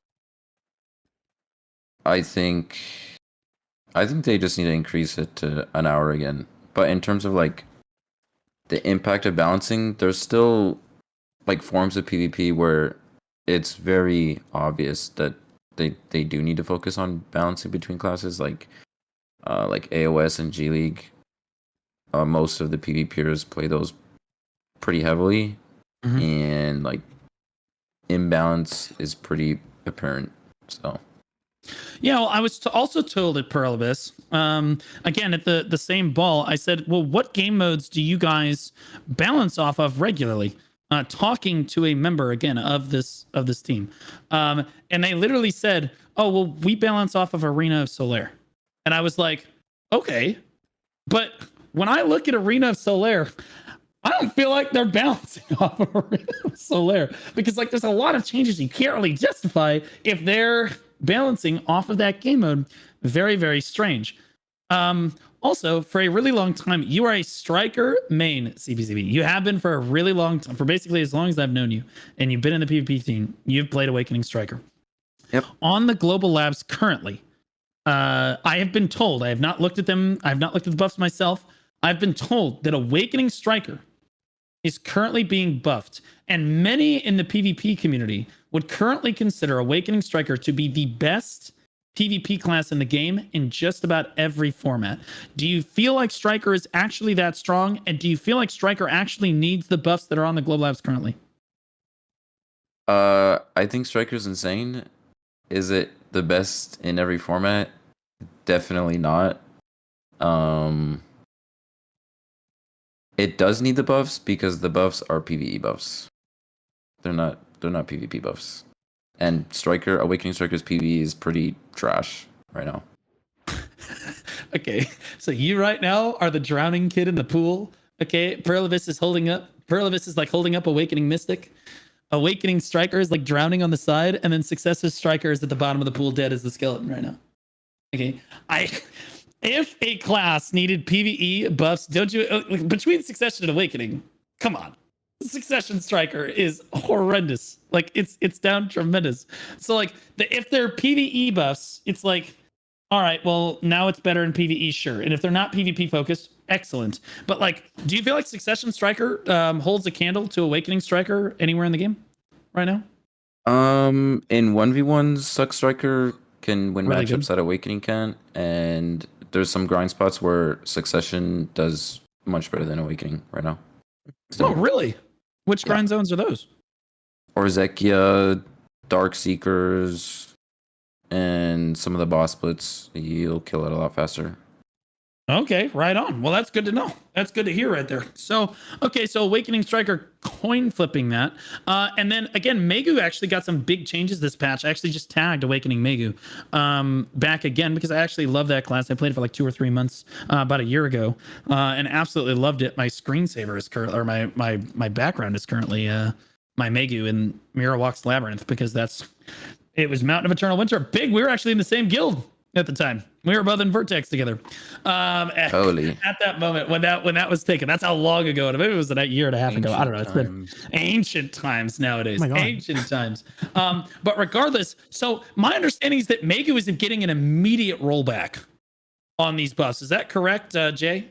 I think they just need to increase it to an hour again. But in terms of like the impact of balancing, there's still like forms of PvP where it's very obvious that they do need to focus on balancing between classes, like AOS and G League. Most of the PvPers play those pretty heavily, and like imbalance is pretty apparent. So yeah, well, I was also told at Pluribus, again at the same ball, I said, well, what game modes do you guys balance off of regularly? Talking to a member again of this team, and they literally said, oh well, we balance off of Arena of Solaire. And I was like, okay, but when I look at Arena of Solaire, I don't feel like they're balancing off of Arena of Solaire, because like there's a lot of changes you can't really justify if they're balancing off of that game mode. Very, very strange. Also, for a really long time, you are a striker main, CBCB. You have been for a really long time, for basically as long as I've known you, and you've been in the PvP team. You've played Awakening Striker. Yep. On the Global Labs currently, I have been told, I have not looked at them, I have not looked at the buffs myself, I've been told that Awakening Striker is currently being buffed, and many in the PvP community would currently consider Awakening Striker to be the best PvP class in the game in just about every format. Do you feel like Striker is actually that strong, and do you feel like Striker actually needs the buffs that are on the Global Labs currently? I think Striker's insane. Is it the best in every format? Definitely not. It does need the buffs because the buffs are PvE buffs. They're not PvP buffs. And Awakening Striker's PvE is pretty trash right now. Okay, so you right now are the drowning kid in the pool. Okay, Pluribus is holding up. Pluribus is like holding up Awakening Mystic. Awakening Striker is like drowning on the side, and then Successor Striker is at the bottom of the pool, dead as the skeleton right now. Okay, if a class needed PvE buffs, don't you between Succession and Awakening? Come on. Succession Striker is horrendous. Like it's down tremendous. So like if they're PvE buffs, it's like All right, well, now it's better in PvE, sure. And if they're not PvP focused, excellent. But like, do you feel like Succession Striker holds a candle to Awakening Striker anywhere in the game right now? In 1v1s, Suck Striker can win Really matchups that Awakening can't, and there's some grind spots where Succession does much better than Awakening right now. Oh, really? Which grind zones are those? Orzekia, Dark Seekers, and some of the boss splits. You'll kill it a lot faster. Okay, right on. Well, that's good to know. That's good to hear right there. So, okay, so Awakening Striker coin flipping that. And then again, Megu actually got some big changes this patch. I actually just tagged Awakening Megu back again because I actually love that class. I played it for like 2 or 3 months about a year ago and absolutely loved it. My screensaver is currently, or my background is currently my Megu in Mirawalk's Labyrinth because it was Mountain of Eternal Winter. Big, we were actually in the same guild at the time. We were both in Vertex together. At that moment when that was taken, that's how long ago. Maybe it was a year and a half ago. I don't know. It's been ancient times nowadays. Ancient times. But regardless, so my understanding is that Megu isn't getting an immediate rollback on these buffs. Is that correct, Jay?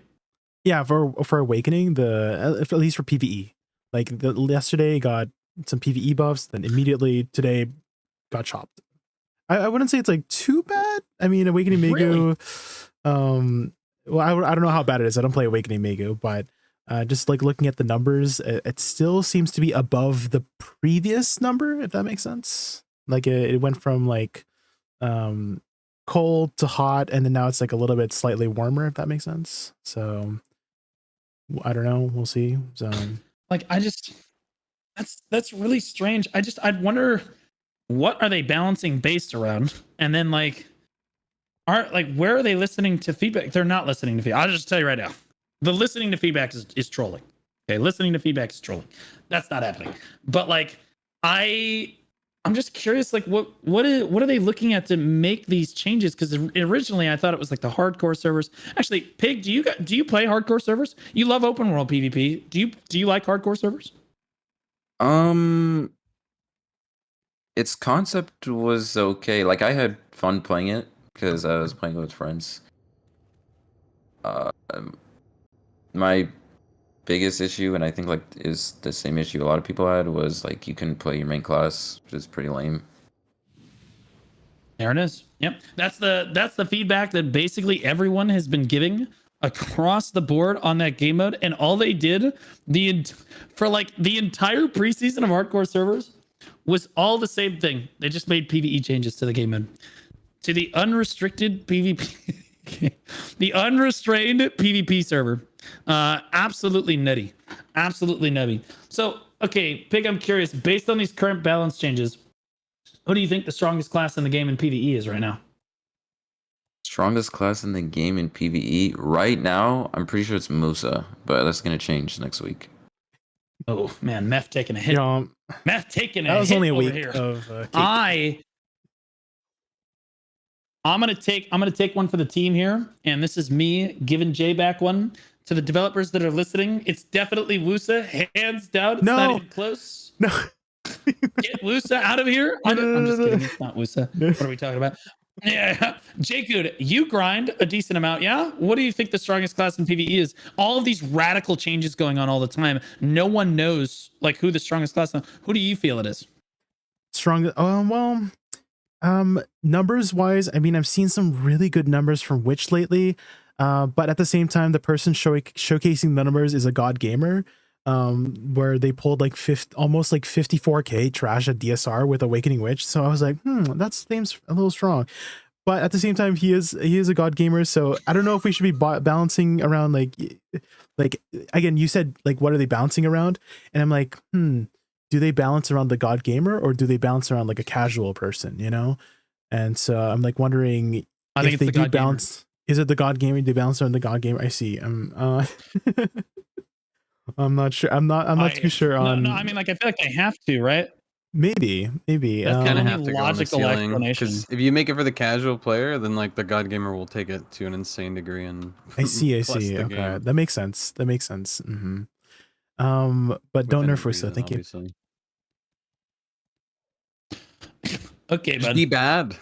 Yeah, for Awakening, at least for PvE. Like yesterday got some PvE buffs, then immediately today got chopped. I wouldn't say it's like too bad. I mean, Awakening Megu, well, I don't know how bad it is. I don't play Awakening Megu, but just like looking at the numbers, it still seems to be above the previous number, if that makes sense. Like it went from like cold to hot, and then now it's like a little bit slightly warmer, if that makes sense. So I don't know. We'll see. So like, that's really strange. I'd wonder, what are they balancing based around? And then where are they listening to feedback? They're not listening to feedback. I'll just tell you right now, the listening to feedback is trolling. Okay, listening to feedback is trolling. That's not happening. But like, I'm just curious, like what are they looking at to make these changes? Because originally I thought it was like the hardcore servers. Actually, Pig, do you play hardcore servers? You love open world PvP. Do you like hardcore servers? Its concept was okay. Like, I had fun playing it because I was playing with friends. My biggest issue, and I think like is the same issue a lot of people had, was like you couldn't play your main class, which is pretty lame. There it is. Yep, that's the feedback that basically everyone has been giving across the board on that game mode, and all they did for like the entire preseason of hardcore servers was all the same thing. They just made PvE changes to the game mode, to the unrestricted PvP, the unrestrained PvP server. Absolutely nutty, absolutely nutty. So, okay, Pig, I'm curious. Based on these current balance changes, who do you think the strongest class in the game in PvE is right now? Strongest class in the game in PvE right now, I'm pretty sure it's Musa, but that's gonna change next week. Oh man, Meth taking a hit. Meth taking a hit. That was only a week here. I'm gonna take one for the team here, and this is me giving Jay back one to the developers that are listening. It's definitely Woosa, hands down. It's not even close. No. Get Woosa out of here. I'm just kidding. It's not Woosa. What are we talking about? Yeah, Jaykud, you grind a decent amount, yeah? What do you think the strongest class in PvE is? All of these radical changes going on all the time. No one knows like who the strongest class is. Who do you feel it is? Strong. Numbers wise, I mean, I've seen some really good numbers from Witch lately, but at the same time, the person showcasing the numbers is a God Gamer, where they pulled like almost like 54k trash at DSR with Awakening Witch. So I was like, that seems a little strong. But at the same time, he is a God Gamer, so I don't know if we should be balancing around like again, you said like what are they balancing around, and I'm like, do they balance around the God Gamer or do they balance around like a casual person, you know? And so I'm like wondering if they do balance. Is it the God Gamer? They balance around the God Gamer. I see. I'm not sure. I'm not too sure on. No, I mean, like I feel like they have to, right? Maybe. That's kind of have to logical go on the ceiling, because if you make it for the casual player, then like the God Gamer will take it to an insane degree. And I see. Okay, game. That makes sense. Mm-hmm. But don't nerf Woosa. Thank you. Okay, bud. Be bad.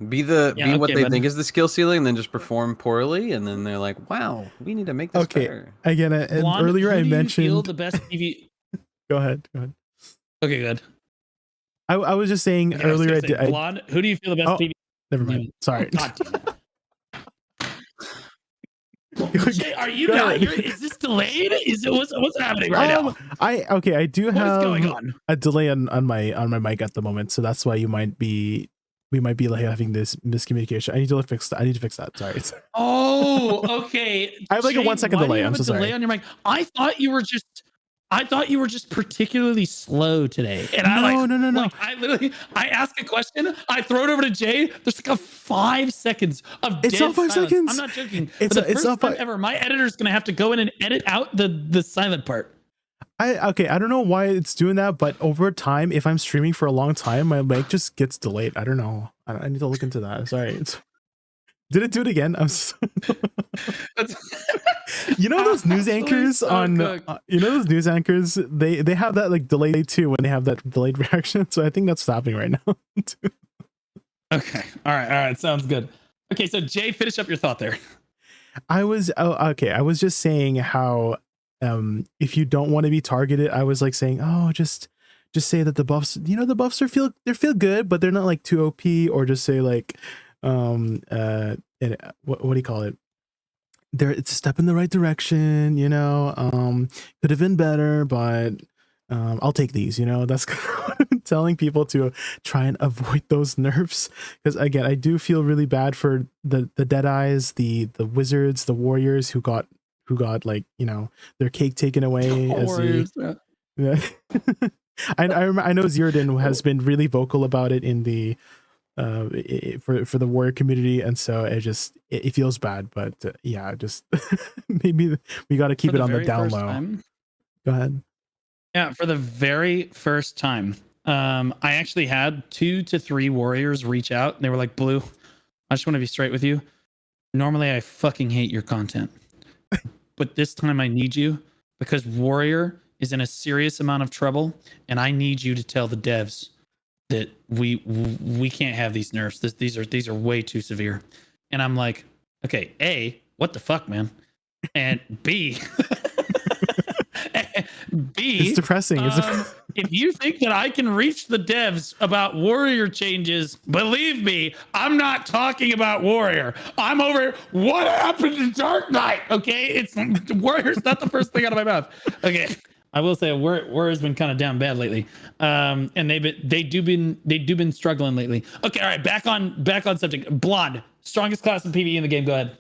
Be what they think is the skill ceiling, and then just perform poorly, and then they're like, "Wow, we need to make this better." Again, Blonde, earlier who I do you mentioned feel the best PV. Go ahead. Okay, good. I was just saying Okay, I was earlier. gonna say, Blonde, who do you feel the best PV? Never mind. Sorry. God damn it. Jay, are you not? Is this delayed? Is it what's happening right now? I do What have is going on? a delay on my mic at the moment, so that's why we might be like having this miscommunication. I need to fix that. Sorry. Oh, okay. I have like a 1 second why do delay. you have I'm so a delay sorry. on your mic. I thought you were just particularly slow today. And No. Like, I ask a question, I throw it over to Jay. There's like a 5 seconds of It's dead not 5 silence. seconds. I'm not joking. It's For the not first time ever, my editor's gonna have to go in and edit out the silent part. I don't know why it's doing that, but over time, if I'm streaming for a long time, my mic just gets delayed. I don't know. I need to look into that. Sorry. Did it do it again? You know those news anchors those news anchors, they have that like delay too when they have that delayed reaction. So I think that's happening right now. Okay. All right. Sounds good. Okay, so Jay, finish up your thought there. I was just saying how if you don't want to be targeted, I was like saying, just say that the buffs, the buffs feel good, but they're not like too OP, or just say like what do you call it? It's a step in the right direction, could have been better, but I'll take these, that's kind of what I'm telling people, to try and avoid those nerfs. Because again, I do feel really bad for the Deadeyes, the wizards, the warriors who got like, their cake taken away. Yeah. I know Zirdan has been really vocal about it in the for the warrior community, and so it feels bad, but just maybe we got to keep it on the down low. Go ahead. Yeah, for the very first time, I actually had 2 to 3 warriors reach out, and they were like, "Blue, I just want to be straight with you. Normally, I fucking hate your content, but this time I need you, because warrior is in a serious amount of trouble, and I need you to tell the devs that we can't have these nerfs. These are way too severe." And I'm like, okay, A, what the fuck, man? And B, it's depressing. If you think that I can reach the devs about warrior changes, believe me, I'm not talking about warrior. I'm over what happened to Dark Knight. Okay, it's warrior's not the first thing out of my mouth. Okay. I will say warrior's been kind of down bad lately, and they do been struggling lately. Okay, all right, back on subject. Blonde, strongest class in PvE in the game. Go ahead.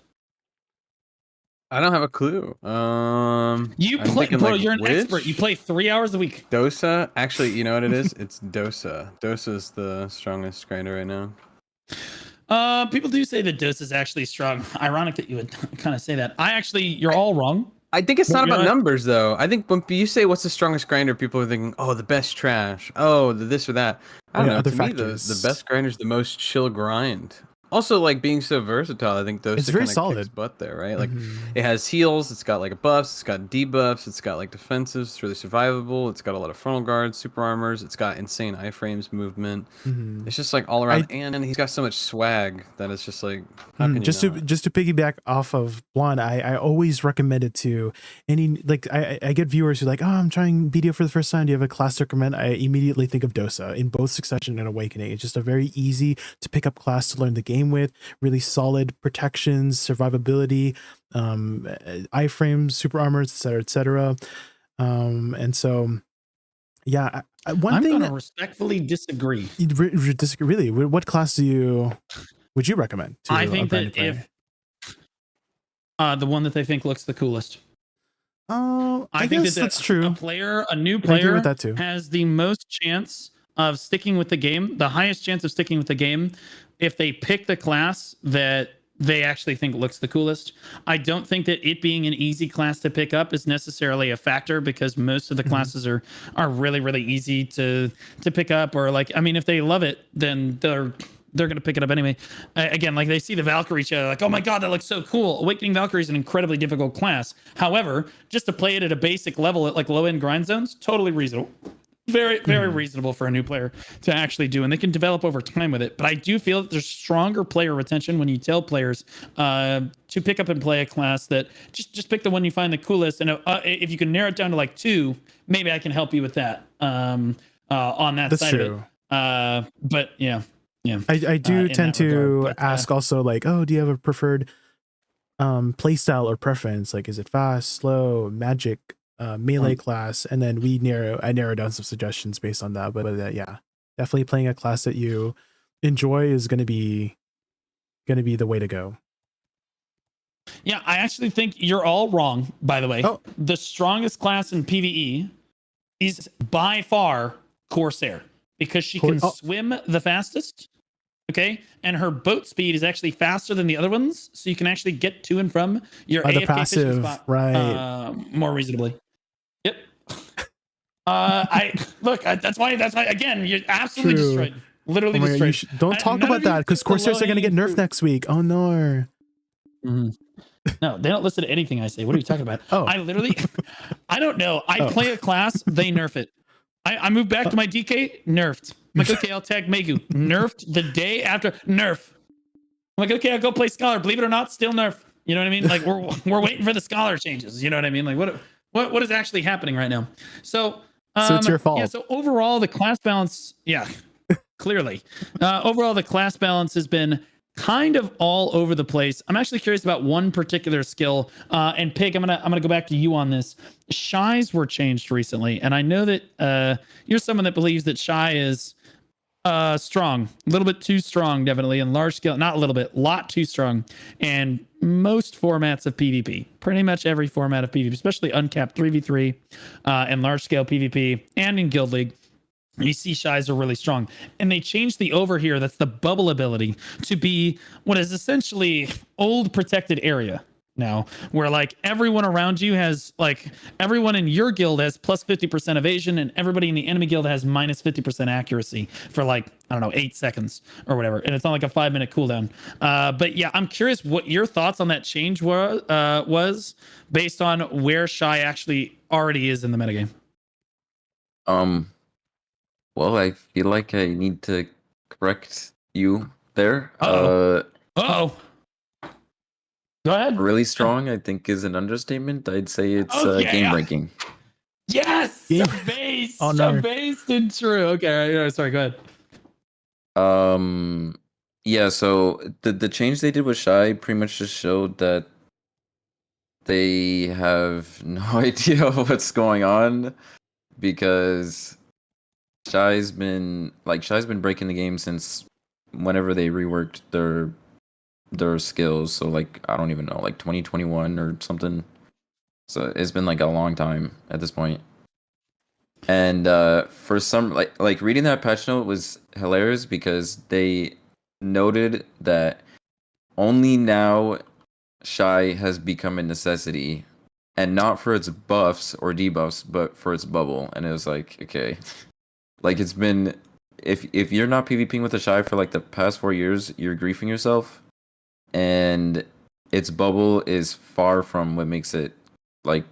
I don't have a clue. You play, bro. You're an expert. You play 3 hours a week. Dosa. Actually, you know what it is? It's Dosa. Dosa's the strongest grinder right now. People do say that Dosa is actually strong. Ironic that you would kind of say that. You're all wrong. I think it's not about numbers, though. I think when you say what's the strongest grinder, people are thinking, oh, the best trash. Oh, the this or that. I don't know. To me, the best grinder is the most chill grind. Also, like, being so versatile, I think it's very solid. Kicks butt there, right? Like, it has heals, it's got like buffs, it's got debuffs, it's got like defensives, it's really survivable, it's got a lot of frontal guards, super armors, it's got insane iframes movement. It's just like all around, and he's got so much swag that it's just like, how can you just to piggyback off of Blonde, I always recommend it to any, like, I get viewers who are like, oh, I'm trying BDO for the first time, do you have a class to recommend? I immediately think of Dosa in both Succession and Awakening. It's just a very easy to pick up class to learn the game with, really solid protections, survivability, iframes, super armors, etc. And so yeah, I'm gonna respectfully disagree. Disagree, really? What class would you recommend to I think that player? If the one that they think looks the coolest. I think that's true. A new player with that too. Has the most chance of sticking with the game, the highest chance of sticking with the game, if they pick the class that they actually think looks the coolest. I don't think that it being an easy class to pick up is necessarily a factor, because most of the classes are really, really easy to pick up, or like, I mean, if they love it, then they're going to pick it up anyway. Again, like, they see the Valkyrie show, like, oh my God, that looks so cool. Awakening Valkyrie is an incredibly difficult class. However, just to play it at a basic level at like low end grind zones, totally reasonable. very reasonable for a new player to actually do, and they can develop over time with it. But I do feel that there's stronger player retention when you tell players to pick up and play a class that just pick the one you find the coolest, and if you can narrow it down to like 2, maybe I can help you with that on that That's side true. of it. But yeah. I do in tend that to regard, but, ask also like, oh, do you have a preferred play style or preference? Like, is it fast, slow, magic, melee class? And then I narrow down some suggestions based on that. But yeah, definitely playing a class that you enjoy is going to be the way to go. Yeah, I actually think you're all wrong, by the way. The strongest class in PvE is by far Corsair, because she can swim the fastest. Okay, and her boat speed is actually faster than the other ones, so you can actually get to and from your AFK passive, fishing spot more reasonably. Yep. That's why again, you're absolutely destroyed. Literally God, destroyed. Don't talk about that, because Corsairs are going to get nerfed next week. Oh no. No, they don't listen to anything I say. What are you talking about? I literally, I don't know. I play a class, they nerf it. I moved back to my DK, nerfed. I'm like, okay, I'll tag Megu. Nerfed the day after, nerf. I'm like, okay, I'll go play Scholar. Believe it or not, still nerf. You know what I mean? Like we're waiting for the Scholar changes. You know what I mean? Like what is actually happening right now? So it's your fault. Yeah. So overall, the class balance, clearly, overall the class balance has been kind of all over the place. I'm actually curious about one particular skill. And Pig, I'm gonna go back to you on this. Shies were changed recently, and I know that you're someone that believes that Shy is strong, a little bit too strong, definitely, in large scale, not a little bit, lot too strong, and most formats of PvP, pretty much every format of PvP, especially uncapped 3v3 and large scale PvP, and in Guild League. You see Shies are really strong, and they changed the over here, that's the bubble ability, to be what is essentially old protected area now, where like everyone around you has, like everyone in your guild has plus 50% evasion, and everybody in the enemy guild has minus 50% accuracy for like, I don't know, 8 seconds or whatever, and it's not like a 5-minute cooldown. But yeah, I'm curious what your thoughts on that change was based on where Shy actually already is in the metagame. Well, I feel like I need to correct you there. Go ahead. Really strong, I think, is an understatement. I'd say it's game ranking. Yes! Based. Oh, no. Based and true. Okay, sorry, go ahead. Yeah, so the change they did with Shy pretty much just showed that they have no idea what's going on, because Shy's been breaking the game since whenever they reworked their skills. So like, I don't even know, like 2021 or something. So it's been like a long time at this point. And for some, like reading that patch note was hilarious, because they noted that only now Shy has become a necessity, and not for its buffs or debuffs, but for its bubble. And it was like, okay. Like, it's been, if you're not PvPing with a Shy for like the past 4 years, you're griefing yourself, and its bubble is far from what makes it like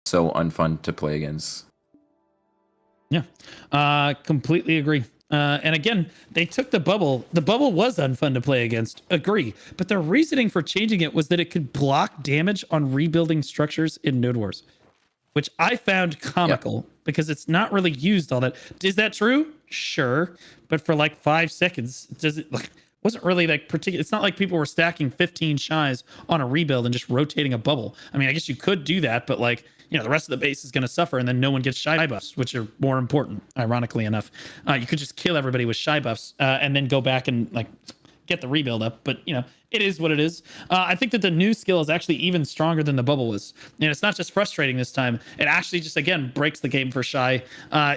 so unfun to play against. Yeah, completely agree. And again, they took the bubble. The bubble was unfun to play against. Agree. But their reasoning for changing it was that it could block damage on rebuilding structures in Node Wars, which I found comical, because it's not really used all that. Is that true? Sure. But for like 5 seconds, wasn't really like particular. It's not like people were stacking 15 Shies on a rebuild and just rotating a bubble. I mean, I guess you could do that, but like, you know, the rest of the base is going to suffer, and then no one gets Shy buffs, which are more important, ironically enough. You could just kill everybody with Shy buffs and then go back and like get the rebuild up. But, you know, it is what it is. I think that the new skill is actually even stronger than the bubble was. And it's not just frustrating this time. It actually just, again, breaks the game for Shy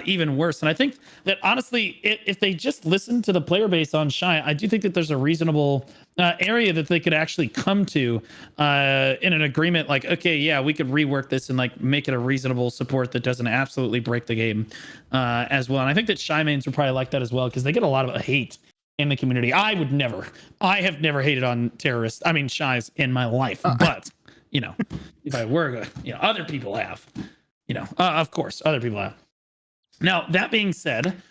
even worse. And I think that, honestly, if they just listen to the player base on Shy, I do think that there's a reasonable area that they could actually come to in an agreement. Like, okay, yeah, we could rework this and like make it a reasonable support that doesn't absolutely break the game as well. And I think that Shy mains would probably like that as well, because they get a lot of hate in the community. I have never hated on terrorists. I mean, Shies in my life, but you know, if I were, you know, other people have, you know, of course, other people have. Now, that being said,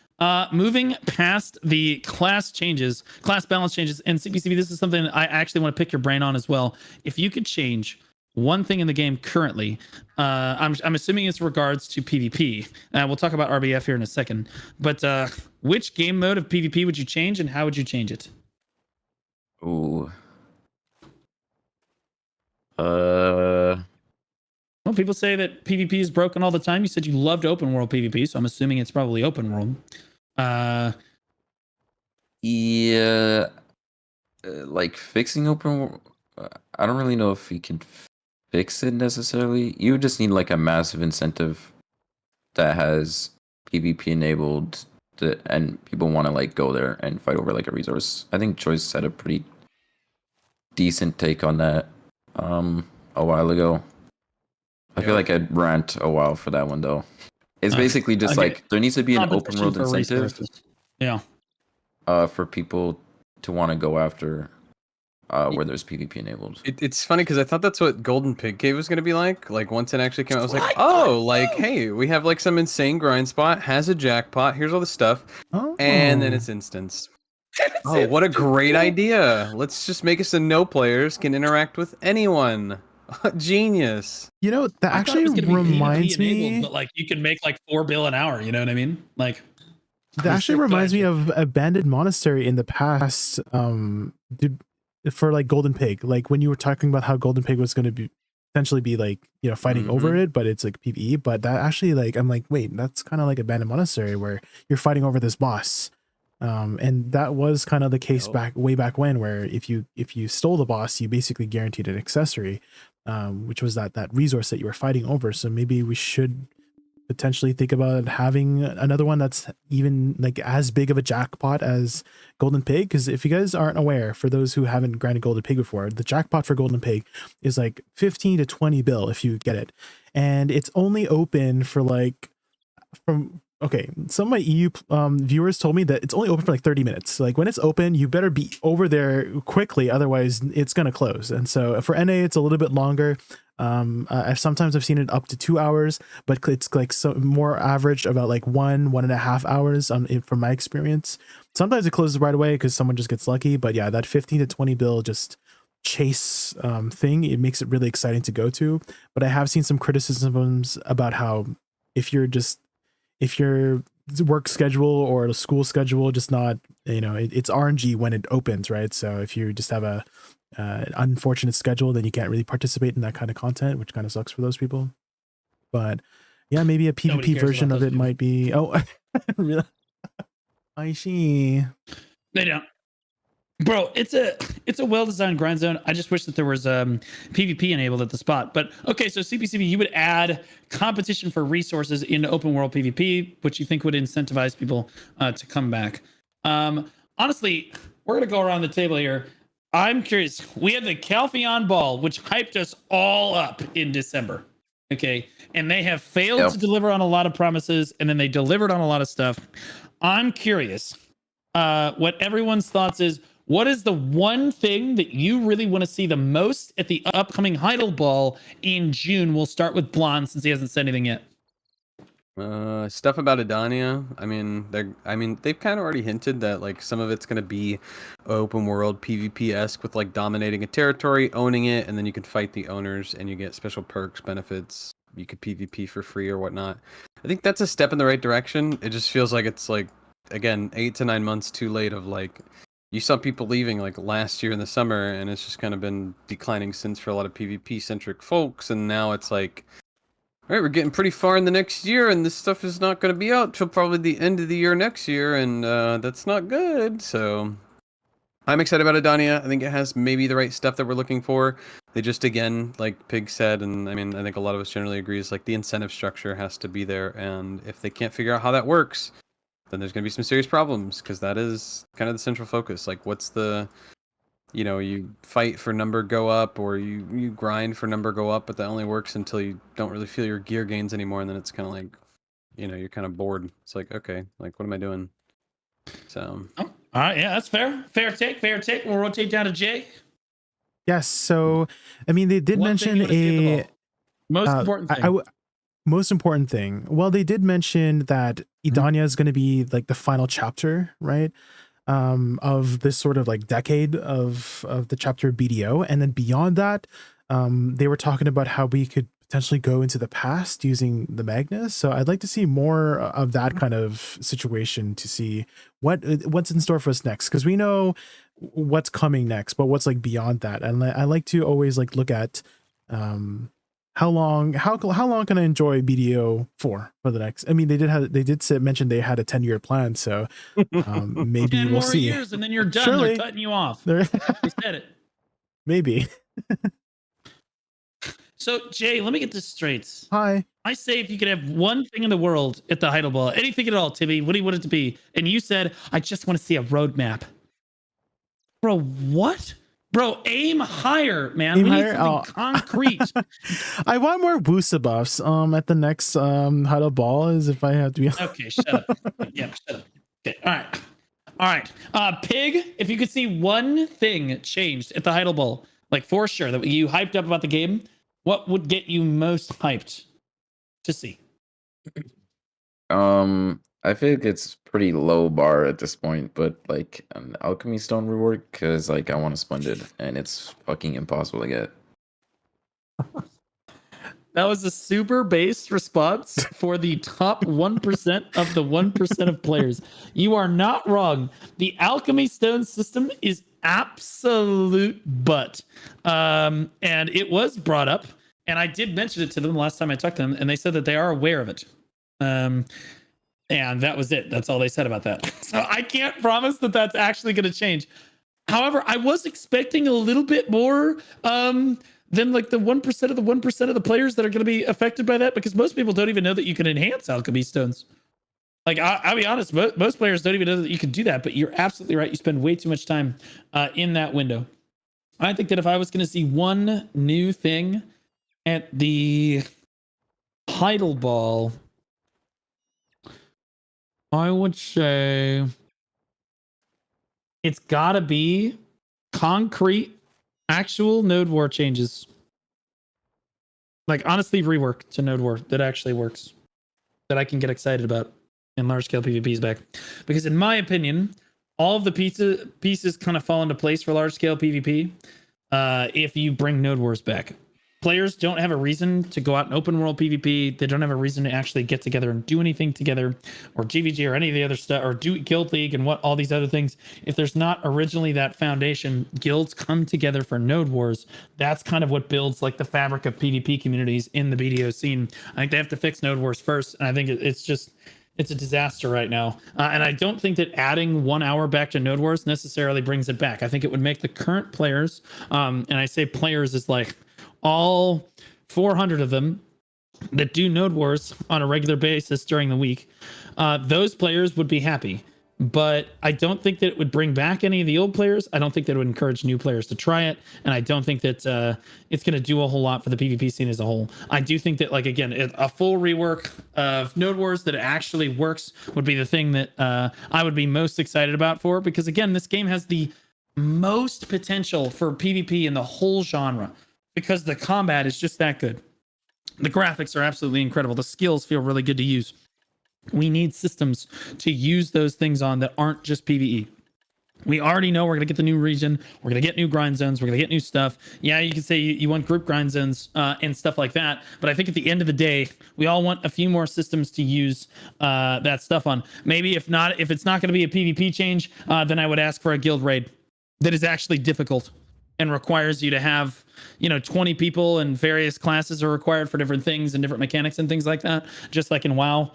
moving past the class balance changes, and CPCB, this is something I actually want to pick your brain on as well. If you could change one thing in the game currently, I'm assuming it's regards to PvP. We'll talk about RBF here in a second. But which game mode of PvP would you change, and how would you change it? Ooh. Well, people say that PvP is broken all the time. You said you loved open world PvP, so I'm assuming it's probably open world. Yeah. Like fixing open world, I don't really know if you can fix it necessarily. You just need like a massive incentive that has PvP enabled and people want to like go there and fight over like a resource. I think Choice had a pretty decent take on that a while ago. I feel like I'd rant a while for that one though. It's basically just like there needs to be an open world incentive. Yeah. For people to want to go after where there's PvP enabled. It's funny because I thought that's what Golden Pig Cave was going to be like. Like once it actually came out, I was like, oh, like, hey, we have like some insane grind spot, has a jackpot, here's all the stuff. And then it's instance. Oh, what a great idea. Let's just make it so no players can interact with anyone. Genius. You know, that actually reminds me, but like you can make like $4 billion an hour, you know what I mean? Like that actually reminds me of Abandoned Monastery in the past. For like Golden Pig, like when you were talking about how Golden Pig was going to be potentially be like, you know, fighting over it, but it's like PvE. But that actually, like, I'm like, wait, that's kind of like Abandoned Monastery where you're fighting over this boss. And that was kind of the case way back when, where if you stole the boss, you basically guaranteed an accessory, which was that resource that you were fighting over. So maybe we should potentially think about having another one that's even like as big of a jackpot as Golden Pig. Because if you guys aren't aware, for those who haven't grinded Golden Pig before, the jackpot for Golden Pig is like 15 to 20 bill if you get it, and it's only open for like some of my EU viewers told me that it's only open for like 30 minutes. Like when it's open, you better be over there quickly, otherwise it's gonna close. And so for NA, it's a little bit longer. Sometimes I've seen it up to 2 hours, but it's like more average about like 1.5 hours from my experience. Sometimes it closes right away because someone just gets lucky. But yeah, that 15 to 20 bill just chase thing, it makes it really exciting to go to. But I have seen some criticisms about how if your work schedule or the school schedule just not, you know, it's RNG when it opens, right? So if you just have a unfortunate schedule, then you can't really participate in that kind of content, which kind of sucks for those people. But yeah, maybe a PvP version of it might be. Oh, really? I see. They don't. Bro, it's a well-designed grind zone. I just wish that there was PvP enabled at the spot. But okay, so CPCB, you would add competition for resources into open world PvP, which you think would incentivize people to come back. Honestly, we're gonna go around the table here. I'm curious. We had the Calpheon Ball, which hyped us all up in December. Okay, and they have failed to deliver on a lot of promises, and then they delivered on a lot of stuff. I'm curious what everyone's thoughts is. What is the one thing that you really want to see the most at the upcoming Heidel Ball in June? We'll start with Blonde since he hasn't said anything yet. Stuff about Adania. I mean, they've kind of already hinted that like some of it's going to be open world PvP-esque with like dominating a territory, owning it, and then you can fight the owners and you get special perks, benefits. You could PvP for free or whatnot. I think that's a step in the right direction. It just feels like it's like, again, 8 to 9 months too late of like, you saw people leaving like last year in the summer, and it's just kind of been declining since for a lot of PvP-centric folks, and now it's like, all right, we're getting pretty far in the next year, and this stuff is not going to be out till probably the end of the year next year, and that's not good. So I'm excited about Adania. I think it has maybe the right stuff that we're looking for. They just, again, like Pig said, and I mean, I think a lot of us generally agree, is like the incentive structure has to be there, and if they can't figure out how that works, then there's going to be some serious problems, because that is kind of the central focus. Like, what's the, you know, you fight for number go up, or you grind for number go up, but that only works until you don't really feel your gear gains anymore, and then it's kind of like, you know, you're kind of bored. It's like, okay, like, what am I doing? So. Oh, all right, yeah, that's fair. Fair take. We'll rotate down to Jay. Yes, so, I mean, they did mention most important thing. most important thing. Well, they did mention that Idania is going to be like the final chapter, right? Of this sort of like decade of the chapter BDO. And then beyond that, they were talking about how we could potentially go into the past using the Magnus. So I'd like to see more of that kind of situation to see what's in store for us next. Cause we know what's coming next, but what's like beyond that. And I like to always like look at, how long can I enjoy BDO for the next? I mean, they did mention they had a 10-year plan, so maybe 10 we'll more see. years and then you're done. Surely. They're cutting you off. They're- We said it. Maybe. So Jay, let me get this straight. Hi. I say if you could have one thing in the world at the Heidel Ball, anything at all, Timmy, what do you want it to be? And you said, I just want to see a roadmap. Bro, what? Bro, aim higher, man. We need something concrete. I want more Woosa buffs at the next Heidel Ball, as if I have to be Okay, shut up. Yeah, shut up. Okay, all right. Pig, if you could see one thing changed at the Heidel Ball, like for sure, that you hyped up about the game, what would get you most hyped to see? I feel like it's pretty low bar at this point, but like an alchemy stone reward, because like I want to sponge it and it's fucking impossible to get. That was a super based response for the top 1% of the 1% of players. You are not wrong. The alchemy stone system is absolute butt. And it was brought up, and I did mention it to them last time I talked to them, and they said that they are aware of it. And that was it. That's all they said about that. So I can't promise that that's actually going to change. However, I was expecting a little bit more than like the 1% of the 1% of the players that are going to be affected by that, because most people don't even know that you can enhance alchemy stones. Like, I'll be honest, most players don't even know that you can do that, but you're absolutely right. You spend way too much time in that window. I think that if I was going to see one new thing at the Heidel Ball, I would say it's got to be concrete, actual node war changes. Like, honestly, rework to node war that actually works, that I can get excited about, and large scale PvPs back. Because in my opinion, all of the pieces kind of fall into place for large scale PvP if you bring node wars back. Players don't have a reason to go out and open world PvP. They don't have a reason to actually get together and do anything together, or GVG or any of the other stuff, or do Guild League and what all these other things. If there's not originally that foundation, guilds come together for node wars. That's kind of what builds like the fabric of PvP communities in the BDO scene. I think they have to fix node wars first, and I think it's a disaster right now. And I don't think that adding 1 hour back to node wars necessarily brings it back. I think it would make the current players, and I say players is like all 400 of them that do node wars on a regular basis during the week, those players would be happy. But I don't think that it would bring back any of the old players. I don't think that it would encourage new players to try it. And I don't think that it's going to do a whole lot for the PvP scene as a whole. I do think that, like, again, a full rework of node wars that actually works would be the thing that I would be most excited about for. Because, again, this game has the most potential for PvP in the whole genre, because the combat is just that good. The graphics are absolutely incredible. The skills feel really good to use. We need systems to use those things on that aren't just PvE. We already know we're going to get the new region. We're going to get new grind zones. We're going to get new stuff. Yeah, you can say you want group grind zones and stuff like that. But I think at the end of the day, we all want a few more systems to use that stuff on. Maybe if it's not going to be a PvP change, then I would ask for a guild raid that is actually difficult and requires you to have, 20 people, and various classes are required for different things and different mechanics and things like that, just like in WoW.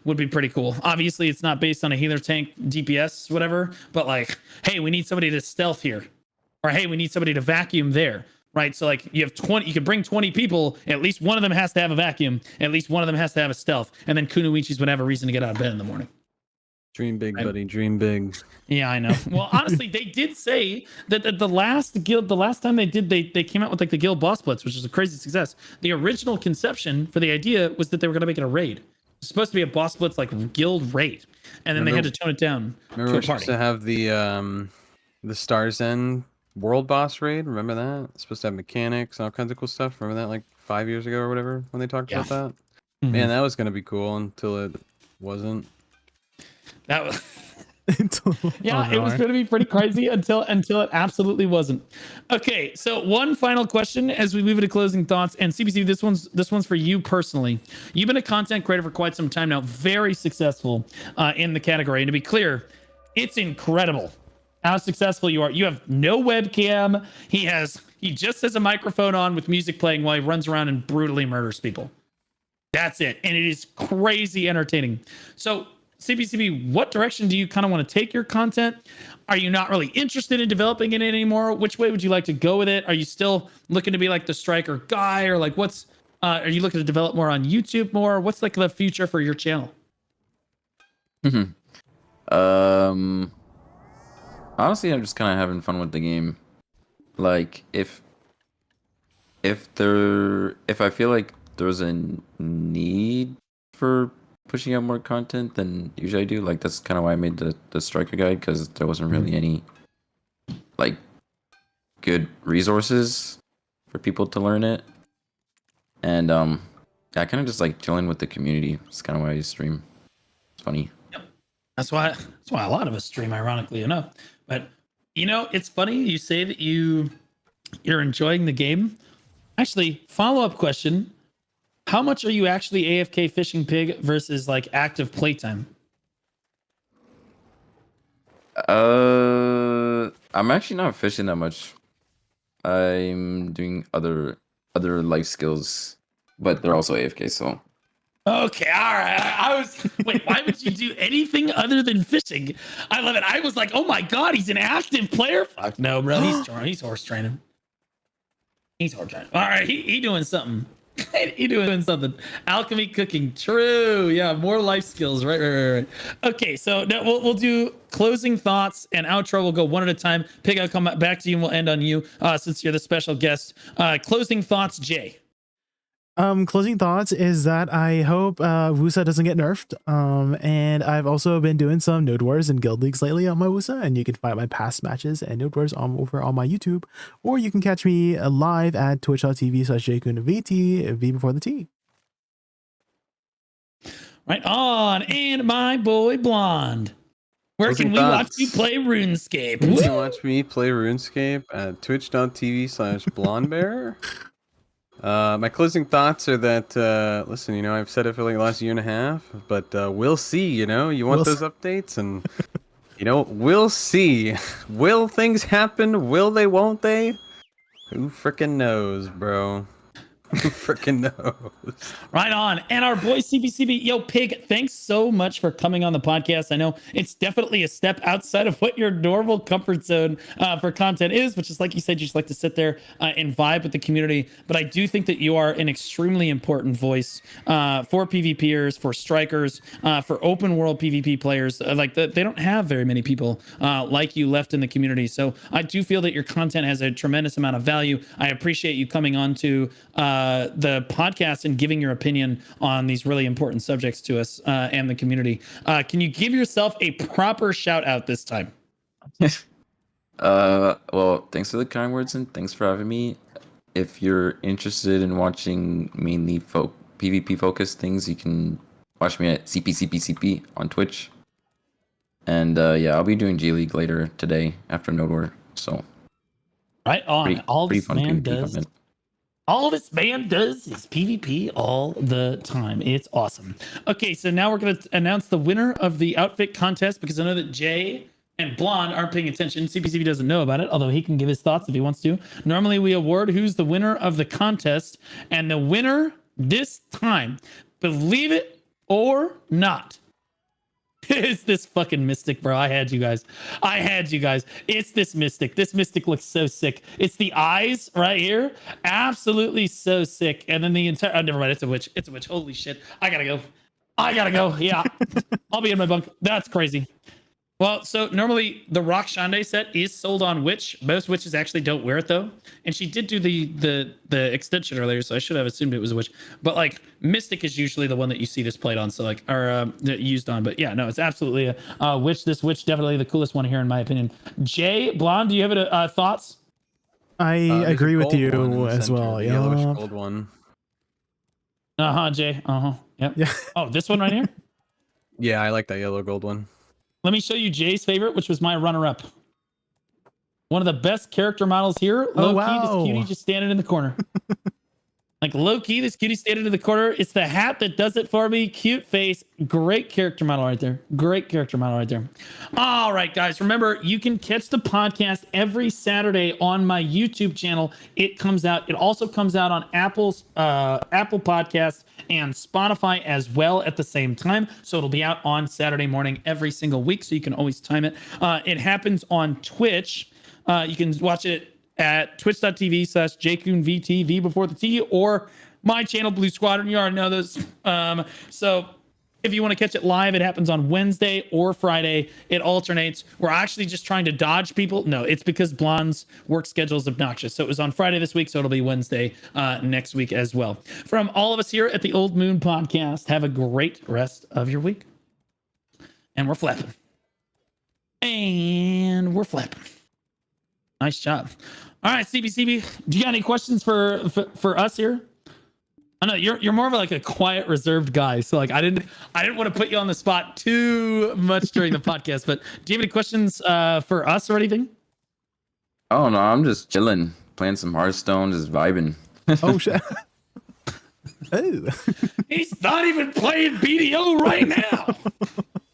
Would be pretty cool. Obviously, it's not based on a healer tank DPS, whatever, but like, hey, we need somebody to stealth here, or hey, we need somebody to vacuum there, right? So like, you have 20, you could bring 20 people, at least one of them has to have a vacuum, at least one of them has to have a stealth, and then Kunoichis would have a reason to get out of bed in the morning. Dream big, buddy. Dream big. Yeah, I know. Well, honestly, they did say that the last time they came out with like the guild boss blitz, which was a crazy success. The original conception for the idea was that they were going to make it a raid. It's supposed to be a boss blitz like guild raid, and then they had to tone it down. Remember, we're supposed to have the Stars End world boss raid. Remember that? It's supposed to have mechanics and all kinds of cool stuff. Remember that, like 5 years ago or whatever, when they talked about that. Man, that was gonna be cool until it wasn't. That was. Yeah, it was going to be pretty crazy until it absolutely wasn't. Okay, so one final question as we move into closing thoughts. And CBC, this one's for you personally. You've been a content creator for quite some time now, very successful in the category. And to be clear, it's incredible how successful you are. You have no webcam. He just has a microphone on with music playing while he runs around and brutally murders people. That's it, and it is crazy entertaining. So, CBCB, what direction do you kind of want to take your content? Are you not really interested in developing it anymore? Which way would you like to go with it? Are you still looking to be like the striker guy, or like are you looking to develop more on YouTube more? What's like the future for your channel? Honestly, I'm just kind of having fun with the game. Like if I feel like there's a need for pushing out more content than usually I do. Like that's kind of why I made the striker guide, because there wasn't really any like good resources for people to learn it. And I kind of just like chilling with the community. It's kind of why I stream. It's funny. Yep. That's why a lot of us stream, ironically enough. But it's funny you say that you're enjoying the game. Actually, follow-up question. How much are you actually AFK fishing pig versus like active playtime? I'm actually not fishing that much. I'm doing other life skills, but they're also AFK, so. Okay, all right. Wait, why would you do anything other than fishing? I love it. I was like, oh my God, he's an active player? Fuck no, bro. He's horse training. He's horse training. All right, he doing something. He doing something. Alchemy cooking. True. Yeah, more life skills. Right. Okay, so now we'll do closing thoughts and outro. We'll go one at a time. Pig, I'll come back to you and we'll end on you since you're the special guest. Closing thoughts, Jay. Closing thoughts is that I hope Woosa doesn't get nerfed. And I've also been doing some Node Wars and Guild Leagues lately on my Woosa, and you can find my past matches and Node Wars over on my YouTube, or you can catch me live at twitch.tv/JaykunVT, V before the T. Right on. And my boy Blonde. Where can we watch you play RuneScape? You can watch me play RuneScape at twitch.tv/blondebear. My closing thoughts are that, listen, I've said it for like the last year and a half, but we'll see, you want those updates, and, we'll see. Will things happen? Will they, won't they? Who frickin' knows, bro? Who frickin' knows? Right on. And our boy CBCB, yo, Pig, thanks so much for coming on the podcast. I know it's definitely a step outside of what your normal comfort zone for content is, which is, like you said, you just like to sit there and vibe with the community. But I do think that you are an extremely important voice for PvPers, for strikers, for open world PvP players. They don't have very many people like you left in the community. So I do feel that your content has a tremendous amount of value. I appreciate you coming on to the podcast and giving your opinion on these really important subjects to us and the community. Can you give yourself a proper shout out this time? Well, thanks for the kind words and thanks for having me. If you're interested in watching mainly PvP focused things, you can watch me at CPCPCP on Twitch. And I'll be doing G League later today after Node War. So right on. All this man does is PvP all the time. It's awesome. Okay, so now we're going to announce the winner of the outfit contest, because I know that Jay and Blonde aren't paying attention. CPCP doesn't know about it, although he can give his thoughts if he wants to. Normally, we award who's the winner of the contest, and the winner this time, believe it or not, is this fucking Mystic, bro. I had you guys. It's this Mystic. This Mystic looks so sick. It's the eyes right here. Absolutely so sick. And then the entire... Oh, never mind. It's a witch. Holy shit. I gotta go. Yeah. I'll be in my bunk. That's crazy. Well, so normally the Rock Shande set is sold on Witch. Most witches actually don't wear it though. And she did do the extension earlier, so I should have assumed it was a witch. But like Mystic is usually the one that you see displayed on, so like used on. But yeah, no, it's absolutely a witch. This witch definitely the coolest one here in my opinion. Jay, Blonde, do you have any thoughts? I agree with you as well. Yellowish gold one. Jay. Yep. Yeah. Oh, this one right here. Yeah, I like that yellow gold one. Let me show you Jay's favorite, which was my runner-up. One of the best character models here. Oh, Low key, this wow. cutie just standing in the corner. Like low key, this cutie standing in the corner. It's the hat that does it for me. Cute face. Great character model right there. Great character model right there. All right, guys. Remember, you can catch the podcast every Saturday on my YouTube channel. It comes out. It also comes out on Apple Podcasts and Spotify as well at the same time. So it'll be out on Saturday morning every single week. So you can always time it. It happens on Twitch. You can watch it at twitch.tv/JaykunVT, V before the T, or my channel, Blue Squadron. You already know those. So if you want to catch it live, it happens on Wednesday or Friday. It alternates. We're actually just trying to dodge people. No, it's because Blonde's work schedule is obnoxious. So it was on Friday this week, so it'll be Wednesday next week as well. From all of us here at the Old Moon Podcast, have a great rest of your week. And we're flapping. And we're flapping. Nice job. All right, CBCB, do you got any questions for us here? I know you're more of like a quiet, reserved guy, so like I didn't want to put you on the spot too much during the podcast. But do you have any questions for us or anything? Oh no, I'm just chilling, playing some Hearthstone, just vibing. Oh shit! Oh. He's not even playing BDO right now.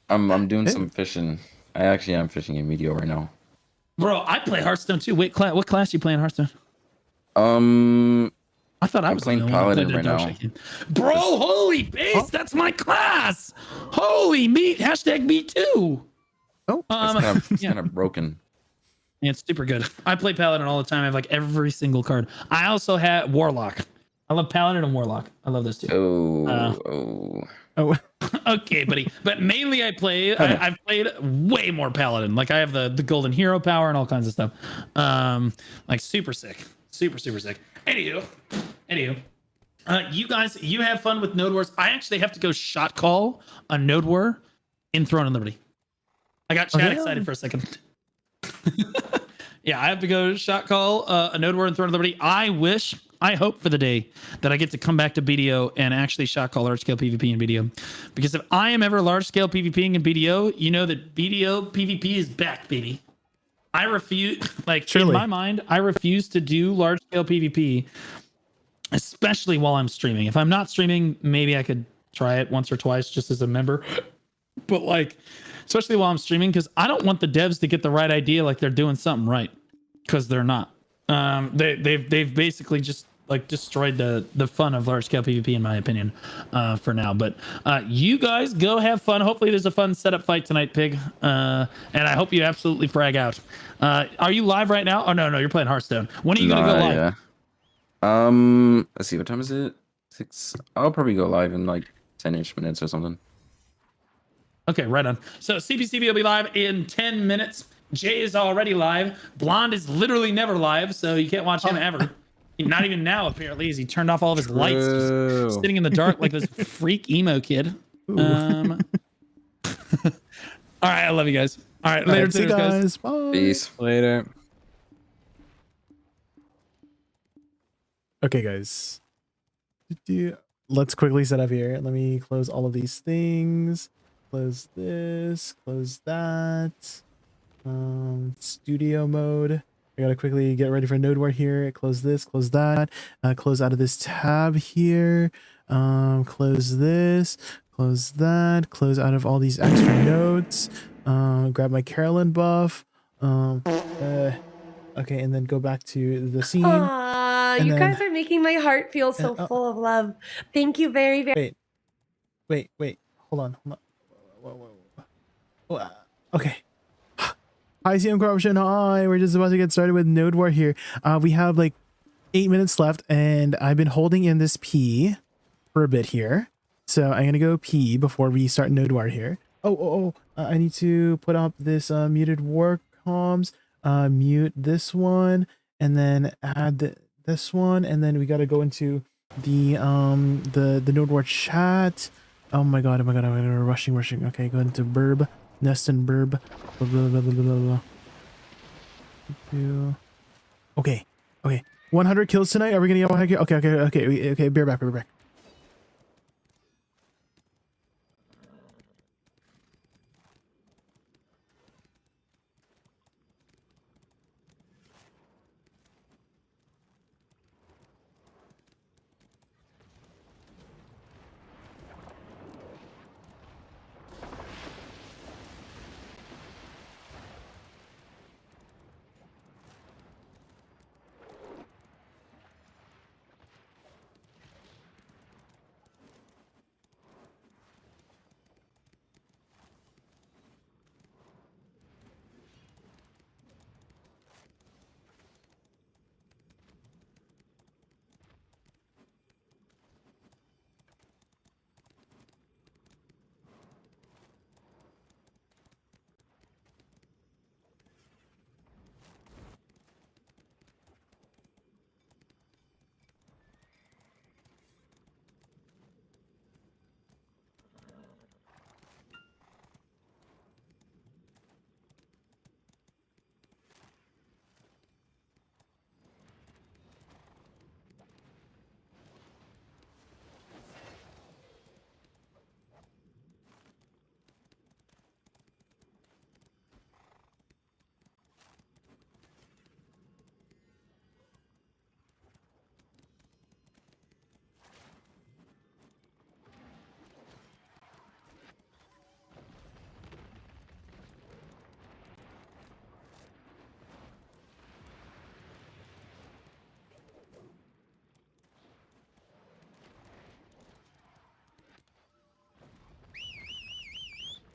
I'm doing some fishing. I actually am fishing in BDO right now. Bro, I play Hearthstone too. Wait, what class you playing Hearthstone? I thought I was playing Paladin right now. Bro, holy base, that's my class. Holy meat, hashtag me too. Oh, it's kind of broken. Yeah, it's super good. I play Paladin all the time. I have like every single card. I also have Warlock. I love Paladin and Warlock. I love those two. Oh. Okay, buddy. But mainly I've played way more Paladin. Like I have the golden hero power and all kinds of stuff. Like super sick. Super sick. Anywho. You guys, you have fun with Node Wars. I actually have to go shot call a Node War in Throne and Liberty. I got chat excited for a second. Yeah, I have to go shot call a Node War in Throne of Liberty. I hope for the day that I get to come back to BDO and actually shot call large scale PvP in BDO. Because if I am ever large scale PvPing in BDO, you know that BDO PvP is back, baby. I refuse, in my mind, I refuse to do large scale PvP, especially while I'm streaming. If I'm not streaming, maybe I could try it once or twice just as a member. But especially while I'm streaming, because I don't want the devs to get the right idea like they're doing something right, because they're not. They've basically just destroyed the fun of large scale PvP in my opinion for now. But you guys go have fun. Hopefully there's a fun setup fight tonight, Pig. And I hope you absolutely frag out. Are you live right now? Oh no, you're playing Hearthstone. When are you gonna go live? Yeah. Let's see, what time is it? 6. I'll probably go live in 10-ish minutes or something. Okay, right on. So CPCB will be live in 10 minutes. Jay is already live. Blonde is literally never live, so you can't watch him ever. Not even now, apparently, as he turned off all of his lights, just sitting in the dark like this freak emo kid. All right, I love you guys. All right, later, see you guys. Bye. Peace. Later. Okay, guys. Let's quickly set up here. Let me close all of these things. Close this. Close that. Studio mode. I gotta quickly get ready for Node War here. Close this. Close that. Close out of this tab here. Close this. Close that. Close out of all these extra nodes. Grab my Carolyn buff. Okay, and then go back to the scene. You guys are making my heart feel so full of love. Thank you very, very. Wait. Hold on. Whoa. Okay. Hi, CM Corruption. Hi, we're just about to get started with Node War here. We have 8 minutes left, and I've been holding in this P for a bit here. So I'm gonna go P before we start Node War here. I need to put up this muted war comms. Mute this one, and then add this one, and then we gotta go into the Node War chat. Oh my god, I'm rushing. Okay, go into Burb. Nest and Burb. Okay. 100 kills tonight. Are we gonna get 100 kills? Okay. Bear back.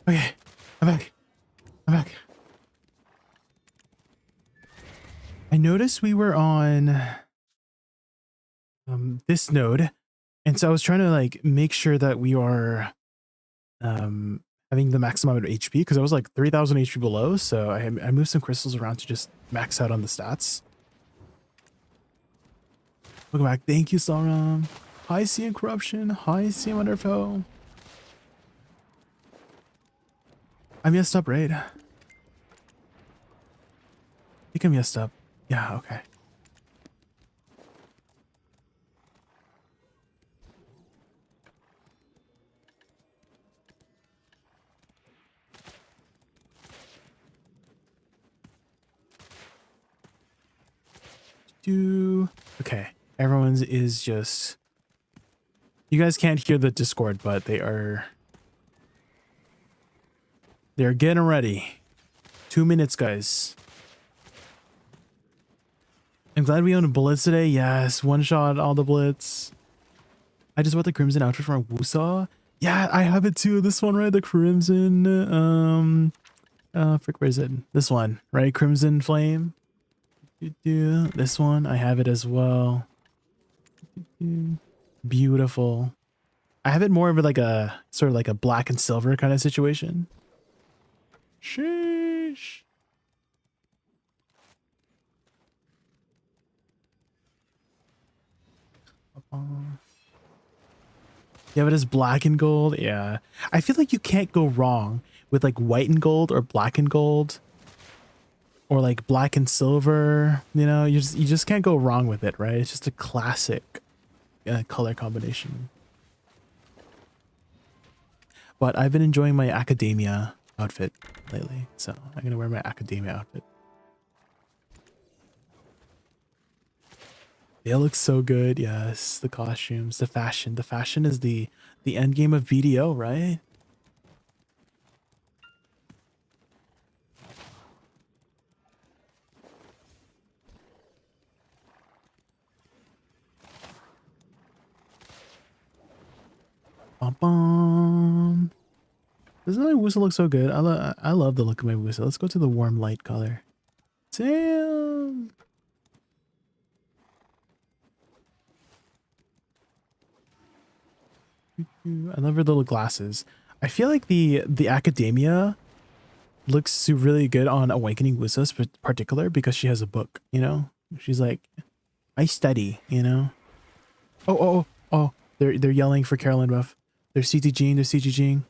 Okay, I'm back. I'm back. I noticed we were on this node, and so I was trying to like make sure that we are having the maximum amount of HP because I was like 3,000 HP below, so I moved some crystals around to just max out on the stats. Welcome back. Thank you, Sauron. Hi, CM Corruption. Hi, CM Wonderful. I'm messed up, right? I think I'm messed up. Yeah, okay. Okay, everyone's is just, you guys can't hear the Discord, but they're getting ready. 2 minutes, guys. I'm glad we own bullets today. Yes, one shot all the bullets. I just bought the crimson outfit from Woosa. Yeah, I have it too. This one, right? The crimson frick, where is it? This one, right? Crimson flame. This one, I have it as well. Beautiful. I have it more of like a sort of like a black and silver kind of situation. Sheesh. Yeah, but it's black and gold. Yeah, I feel like you can't go wrong with like white and gold or black and gold. Or like black and silver, you know, you just can't go wrong with it, right? It's just a classic color combination. But I've been enjoying my academia outfit lately, so I'm gonna wear my academia outfit. It looks so good. Yes, the costumes, the fashion. The fashion is the end game of BDO, right? Bum, bum. Doesn't my Woosa look so good? I love the look of my Woosa. Let's go to the warm light color. Damn. I love her little glasses. I feel like the academia looks really good on Awakening Woosa in particular because she has a book, you know? She's like, I study, you know? Oh, they're yelling for Carolyn Buff. They're CTGing, they're CTGing.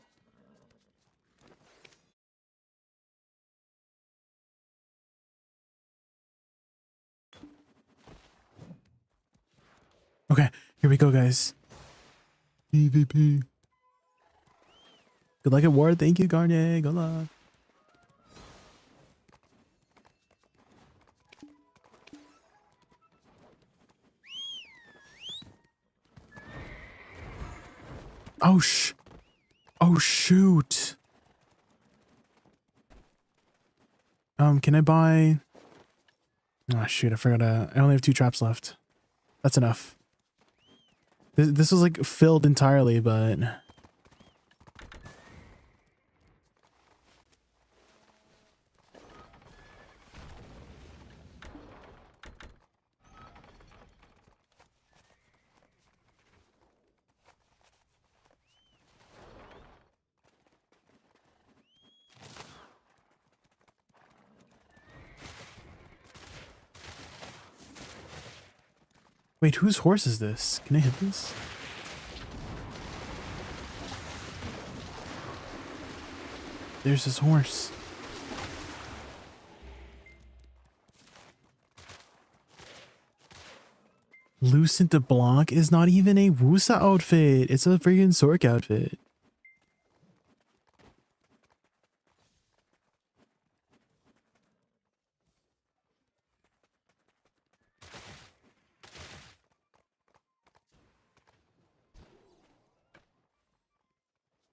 Okay, here we go, guys. PvP. Good luck at war. Thank you, Garnier. Good luck. Oh, shoot. Can I buy... Oh, shoot, I forgot. I only have 2 traps left. That's enough. This was like filled entirely, but... Wait, whose horse is this? Can I hit this? There's his horse. Lucent de Blanc is not even a Woosa outfit. It's a freaking Sork outfit.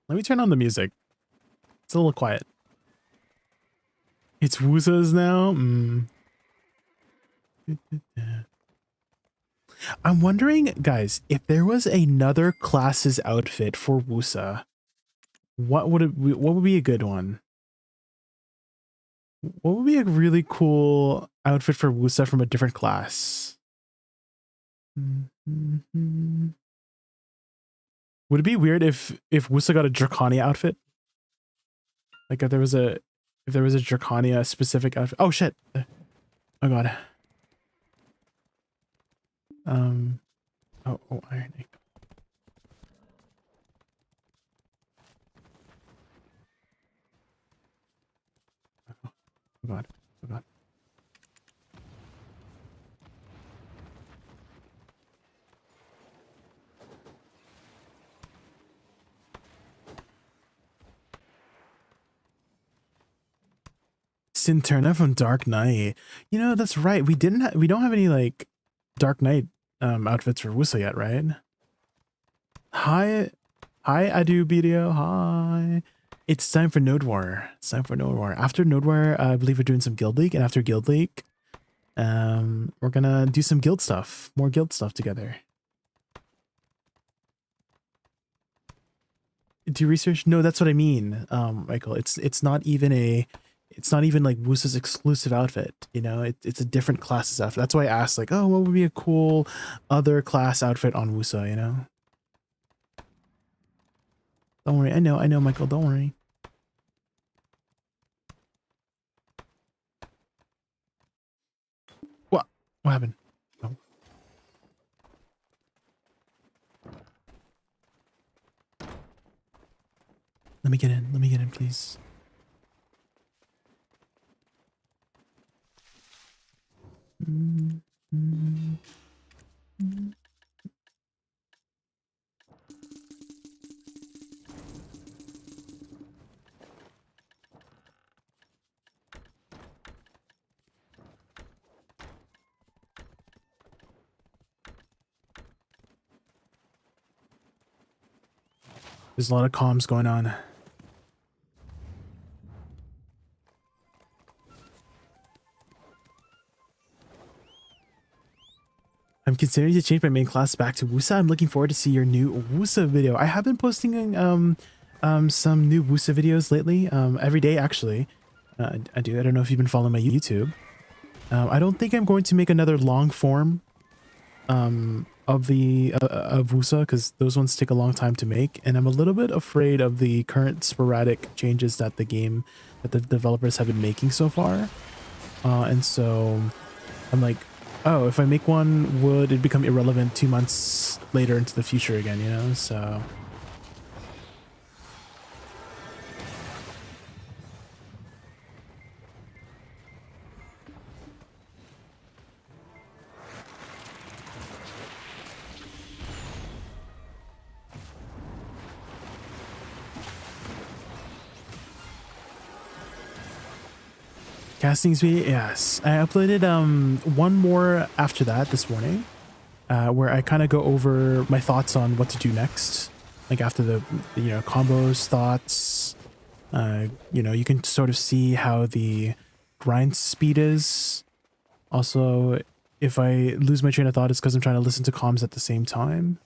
Let me turn on the music. It's a little quiet. It's Woosa's now? I'm wondering, guys, if there was another class's outfit for Woosa, What would be a good one? What would be a really cool outfit for Woosa from a different class? Mm-hmm. Would it be weird if Woosa got a Draconia outfit? Like if there was a Draconia specific outfit. Oh shit. Oh god. Oh, ironing. Oh god. Oh god. Sinterna from Dark Knight. You know, that's right. We don't have any like Dark Knight outfits for Woosa yet, right? Hi AdvGG. Hi. It's time for Node War. It's time for Node War. After Node War, I believe we're doing some Guild League, and after Guild League, we're gonna do some guild stuff, more guild stuff together. Do research? No, that's what I mean, Michael. It's not even like Woosa's exclusive outfit, you know. It's a different class's outfit. That's why I asked, like, oh, what would be a cool other class outfit on Woosa, you know? Don't worry, I know, Michael. Don't worry. What happened? Oh. Let me get in, please. There's a lot of comms going on. I'm considering to change my main class back to Woosa. I'm looking forward to see your new Woosa video. I have been posting some new Woosa videos lately. Every day actually. I do. I don't know if you've been following my YouTube. I don't think I'm going to make another long form of Woosa, because those ones take a long time to make, and I'm a little bit afraid of the current sporadic changes that the developers have been making so far. And so I'm like, oh, if I make one, would it become irrelevant 2 months later into the future again, you know? So casting speed, yes. I uploaded one more after that this morning, where I kind of go over my thoughts on what to do next, like after the combos, thoughts. You can sort of see how the grind speed is. Also, if I lose my train of thought, it's because I'm trying to listen to comms at the same time.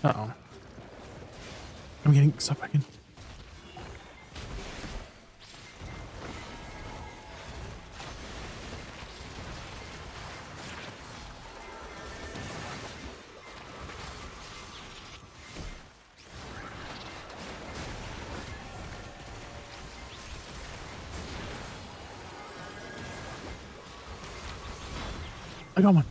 Uh-oh. I'm getting sucked back in. I got one.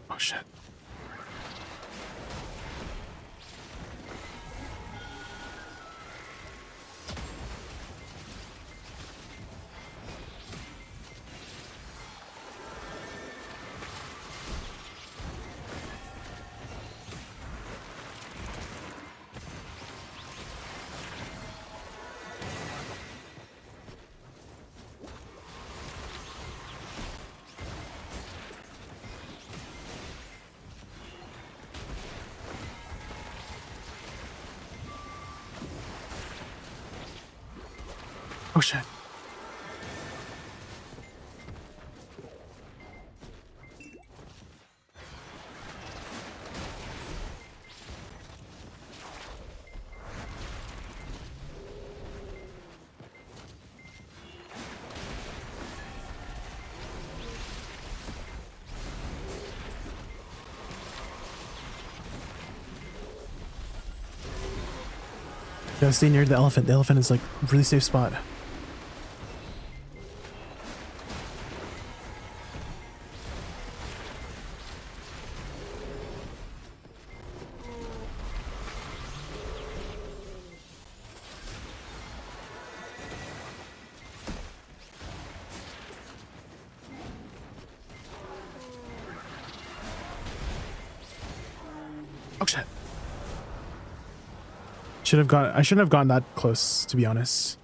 Oh shit. Oh shit. Gotta stay near the elephant. The elephant is like a really safe spot. Oh shit. I shouldn't have gone that close, to be honest.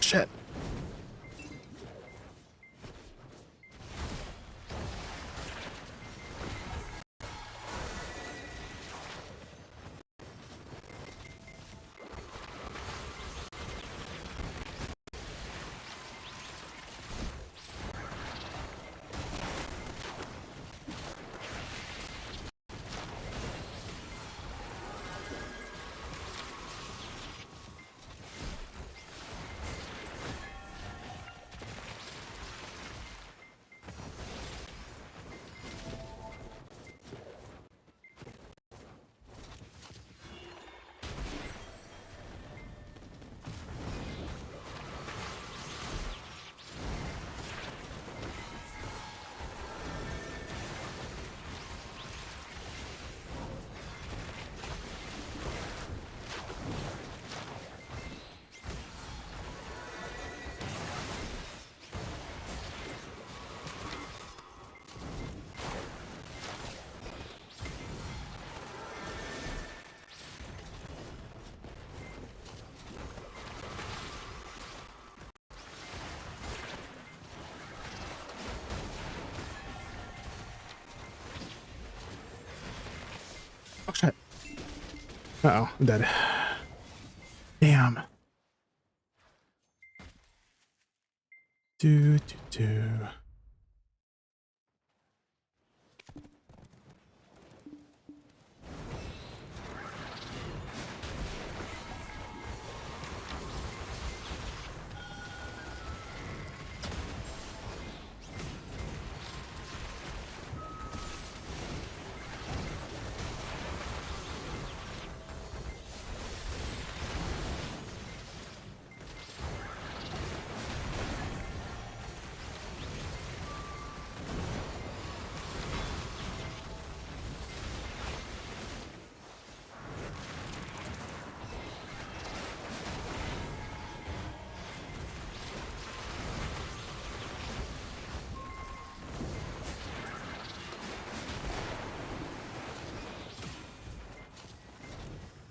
Shit. Oh shit. Uh-oh, I'm dead. Damn. Do.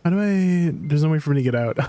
How do I... There's no way for me to get out.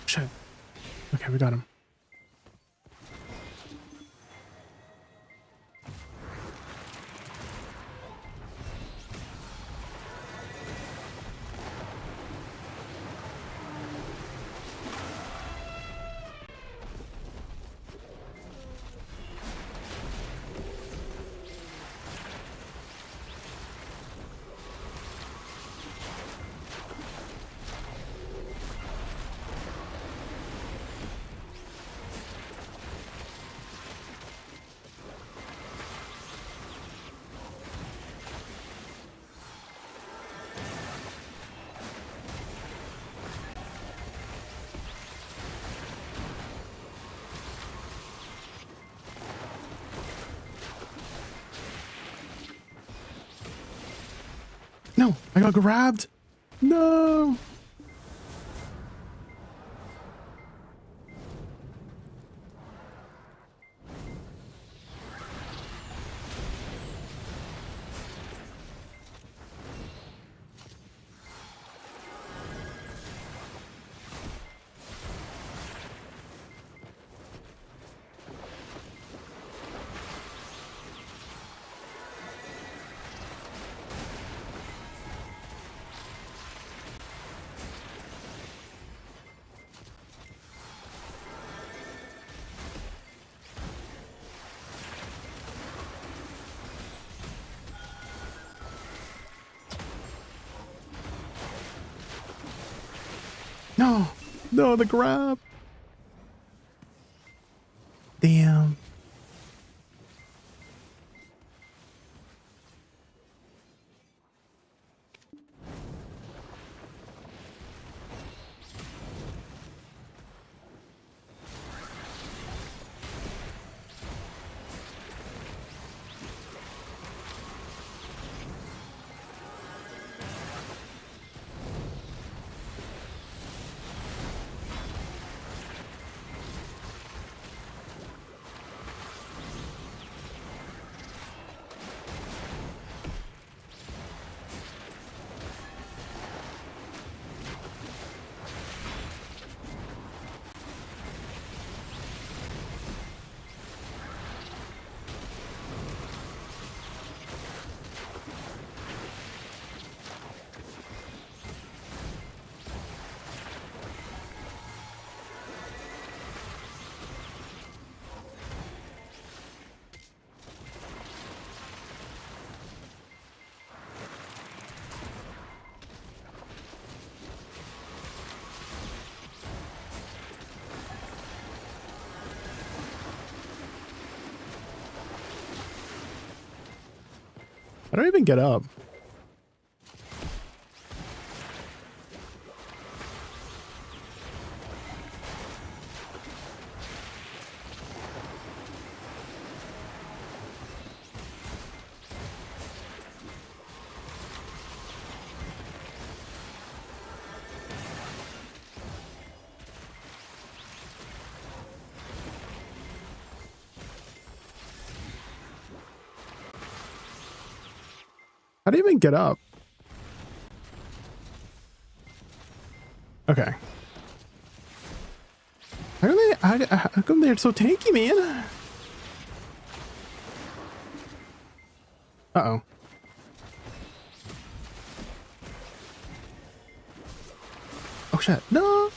Shit. Okay, we got him. No, I got grabbed. No. No, no, the grab. Damn. I don't even get up. How do you even get up? Okay. How come they're so tanky, man? Uh-oh. Oh, shit. No!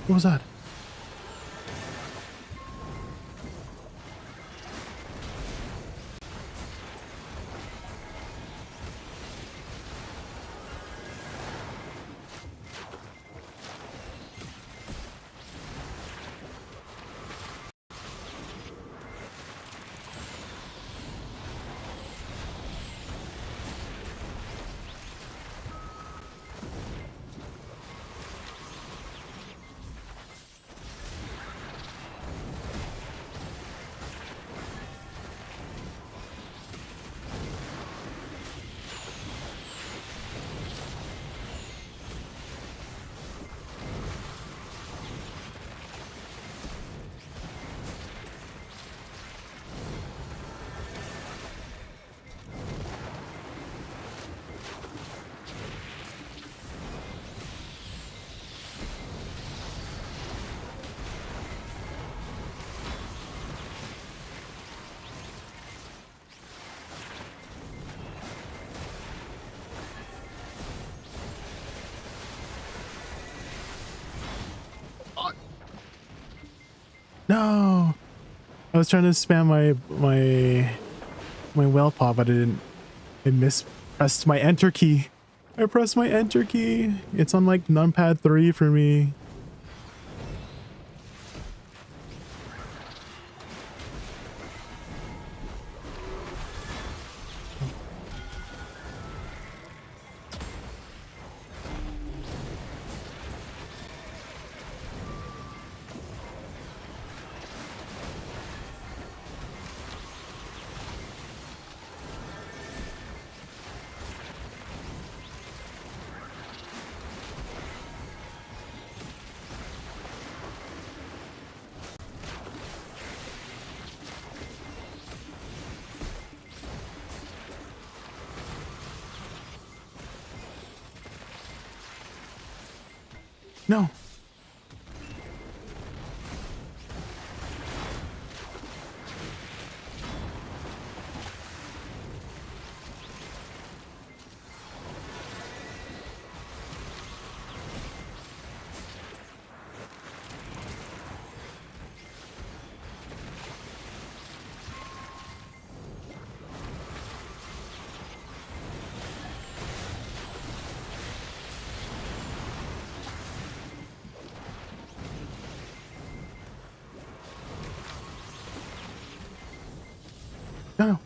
What was that? No, I was trying to spam my well pop, but I didn't. I pressed my enter key. I pressed my enter key. It's on like numpad 3 for me. No. No.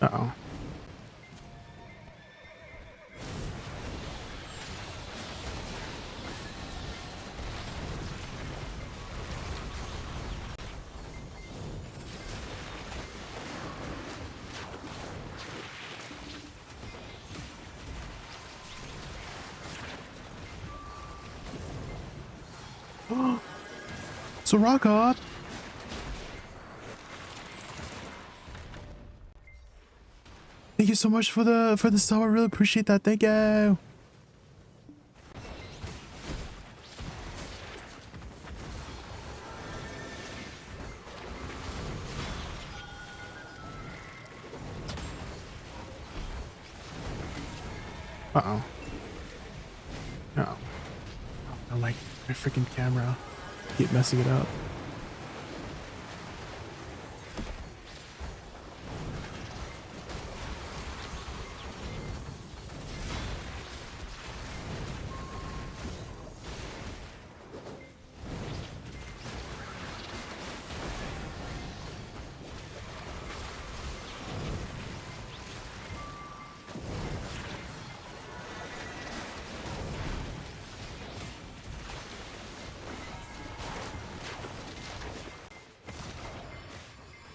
Uh-oh. So rock up. Thank you so much for the sub. I really appreciate that. Thank you. Uh-oh. No. I like my freaking camera. Keep messing it up.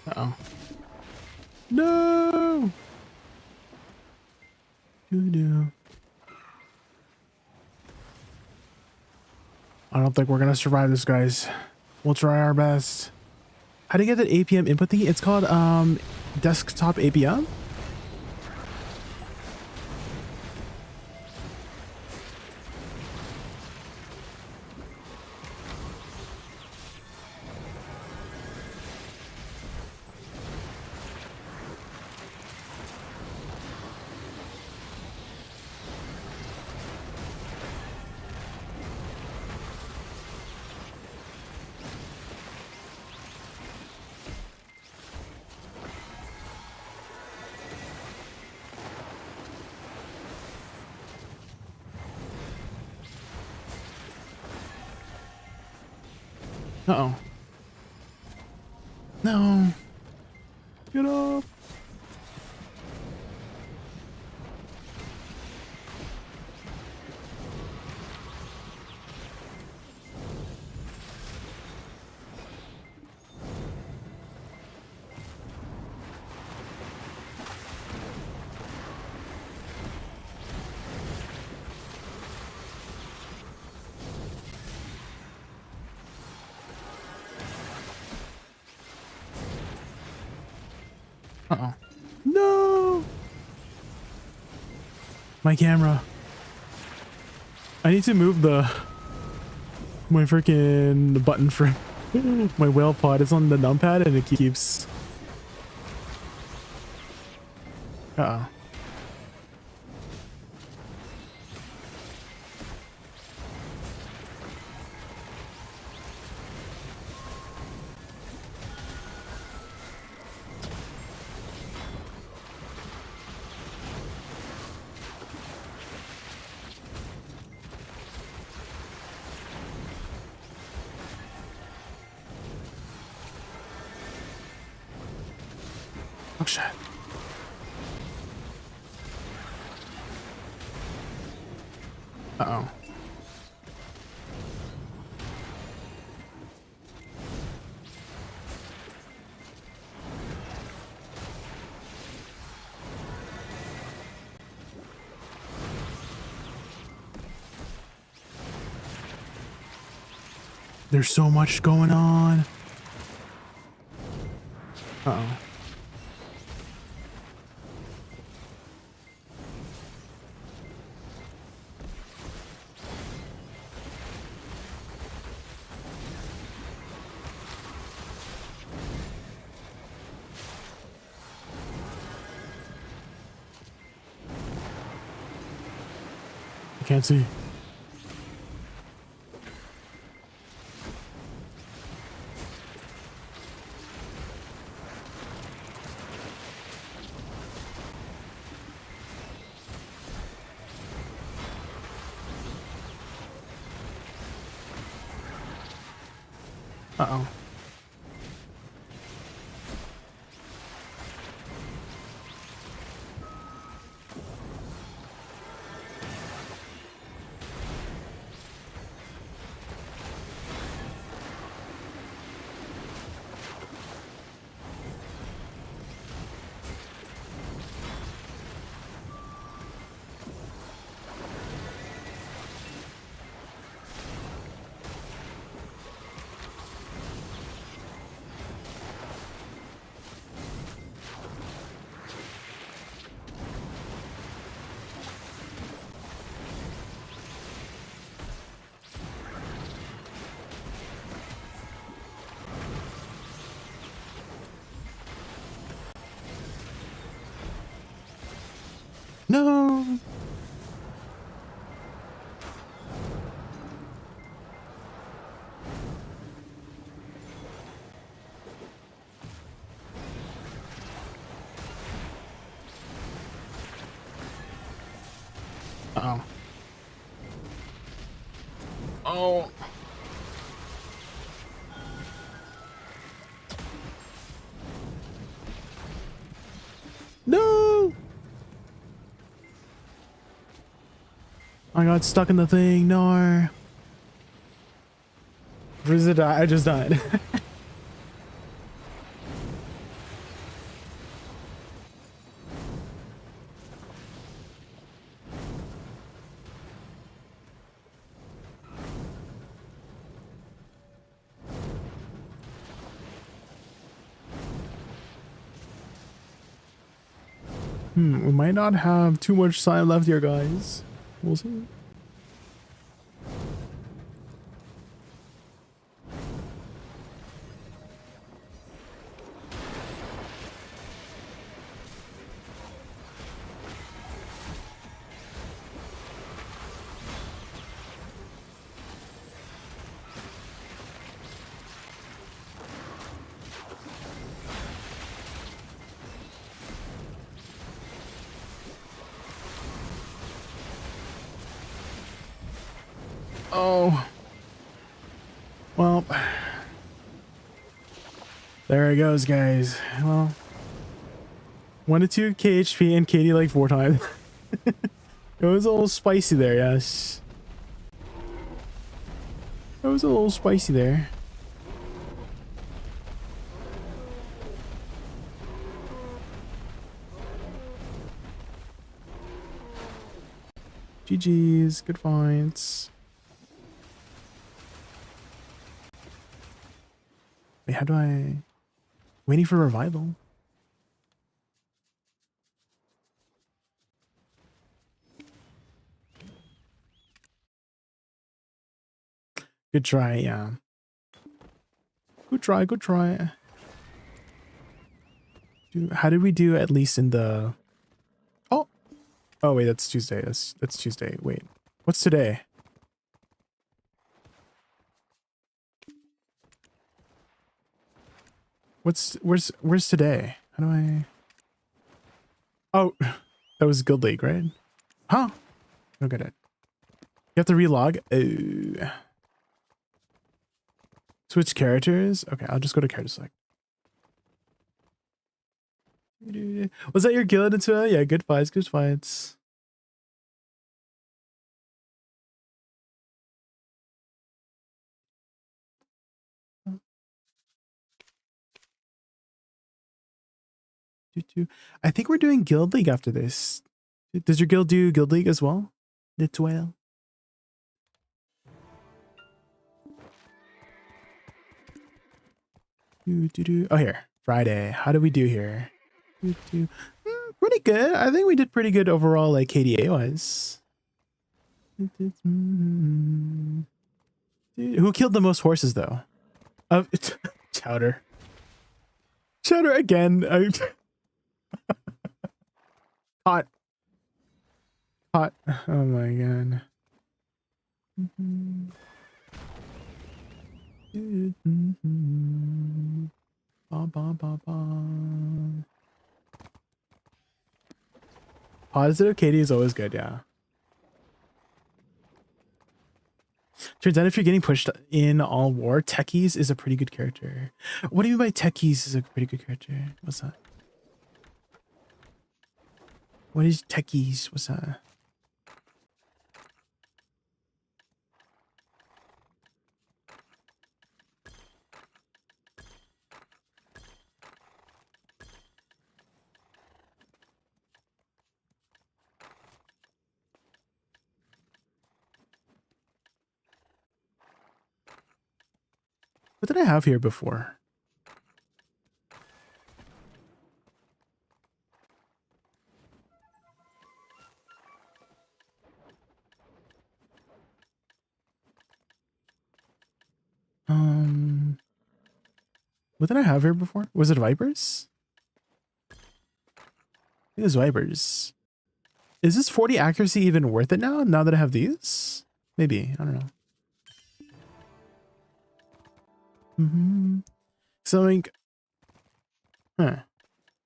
Uh-oh. No! Doo-doo. I don't think we're gonna survive this, guys. We'll try our best. How do you get that APM input thingy? It's called desktop APM? Uh-oh. No. Get up. Uh-oh. No! My camera. I need to move my freaking button for my whale pod. It's on the numpad and it keeps... Uh-oh. Oh shit. Uh-oh. There's so much going on. Uh-oh. I can't see. Uh-oh. No. Uh-oh. Oh. No. I got stuck in the thing. No. Where's it? I just died. We might not have too much time left here, guys. We'll see. Oh. Well, There it goes, guys. Well, 1 to 2 KHP and Katie like 4 times. It was a little spicy there, yes. It was a little spicy there. GG's, good finds. Wait, how do I... Waiting for revival. Good try, yeah. Good try, good try. How did we do at least in the... Oh! Oh, wait, that's Tuesday. That's Tuesday. Wait. What's today? Where's today? How do I... Oh, that was Guild League, right? Huh? Look at it. You have to relog. Oh. Switch characters? Okay, I'll just go to character select. Was that your guild into it? Yeah, good fights, good fights. I think we're doing Guild League after this. Does your guild do Guild League as well? It's well. Oh, here. Friday. How do we do here? Pretty good. I think we did pretty good overall, like KDA wise. Dude, who killed the most horses though? Chowder. Chowder again. Hot. Hot. Oh my god. Positive Katie is always good, yeah. Turns out if you're getting pushed in all war, Techies is a pretty good character. What do you mean by Techies is a pretty good character? What's that? What is Techies? What's that? What did I have here before? What did I have here before? Was it Vipers? I think it was Vipers. Is this 40 accuracy even worth it now that I have these? Maybe. I don't know. So like, huh?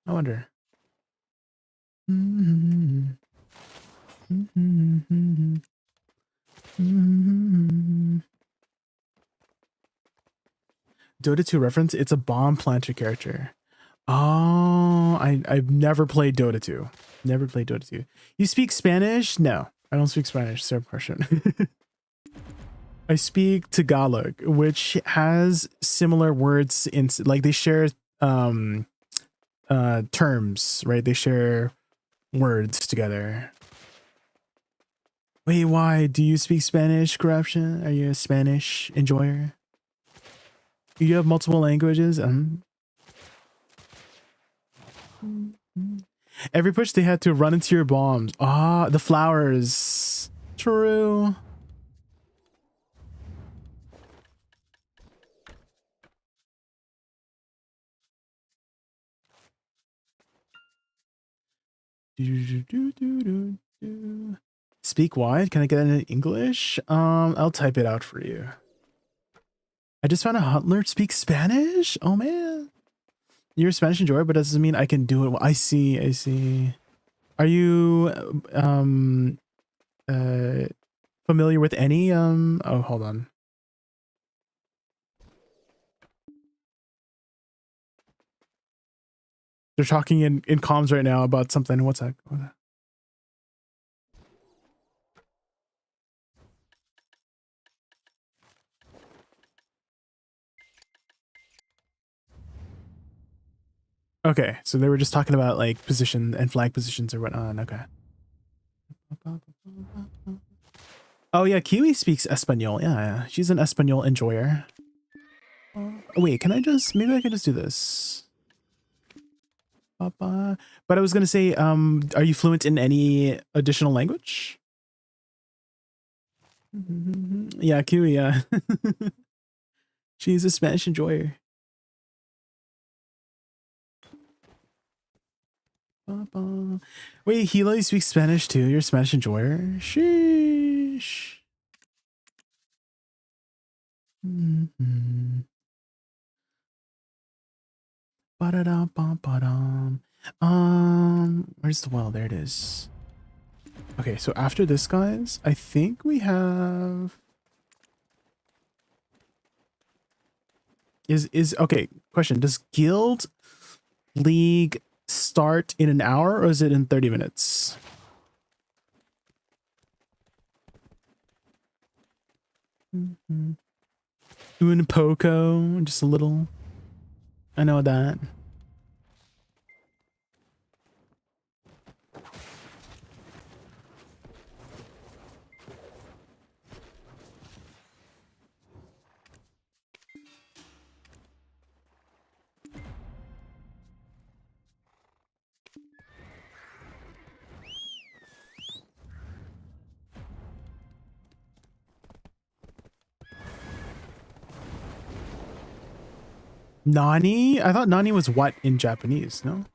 I wonder. Dota 2 reference. It's a bomb planter character. Oh, I've never played Dota 2. Never played Dota 2. You speak Spanish? No, I don't speak Spanish. Sir question. I speak Tagalog, which has similar words in like they share terms, right? They share words together. Wait, why? Do you speak Spanish, Corruption? Are you a Spanish enjoyer? Do you have multiple languages? Every push they had to run into your bombs. Ah, the flowers. True. Speak wide? Can I get it in English? I'll type it out for you. I just found a Huntler speaks Spanish? Oh man. You're a Spanish enjoyer, but doesn't mean I can do it. I see, I see. Are you familiar with any oh hold on. They're talking in comms right now about something. What's that? Okay, so they were just talking about like position and flag positions or whatnot. Okay. Oh yeah, Kiwi speaks Espanol. Yeah, she's an Espanol enjoyer. Oh, wait, can I just maybe I can just do this? But I was gonna say, are you fluent in any additional language? Yeah, Kiwi. Yeah, she's a Spanish enjoyer. Wait, Hilo, you speak Spanish too? You're a Spanish enjoyer? Sheesh. Where's the well? There it is. Okay, so after this, guys, I think we have... Okay, question. Does Guild League start in an hour or is it in 30 minutes? Un poco, just a little. I know that. Nani? I thought Nani was what in Japanese, no?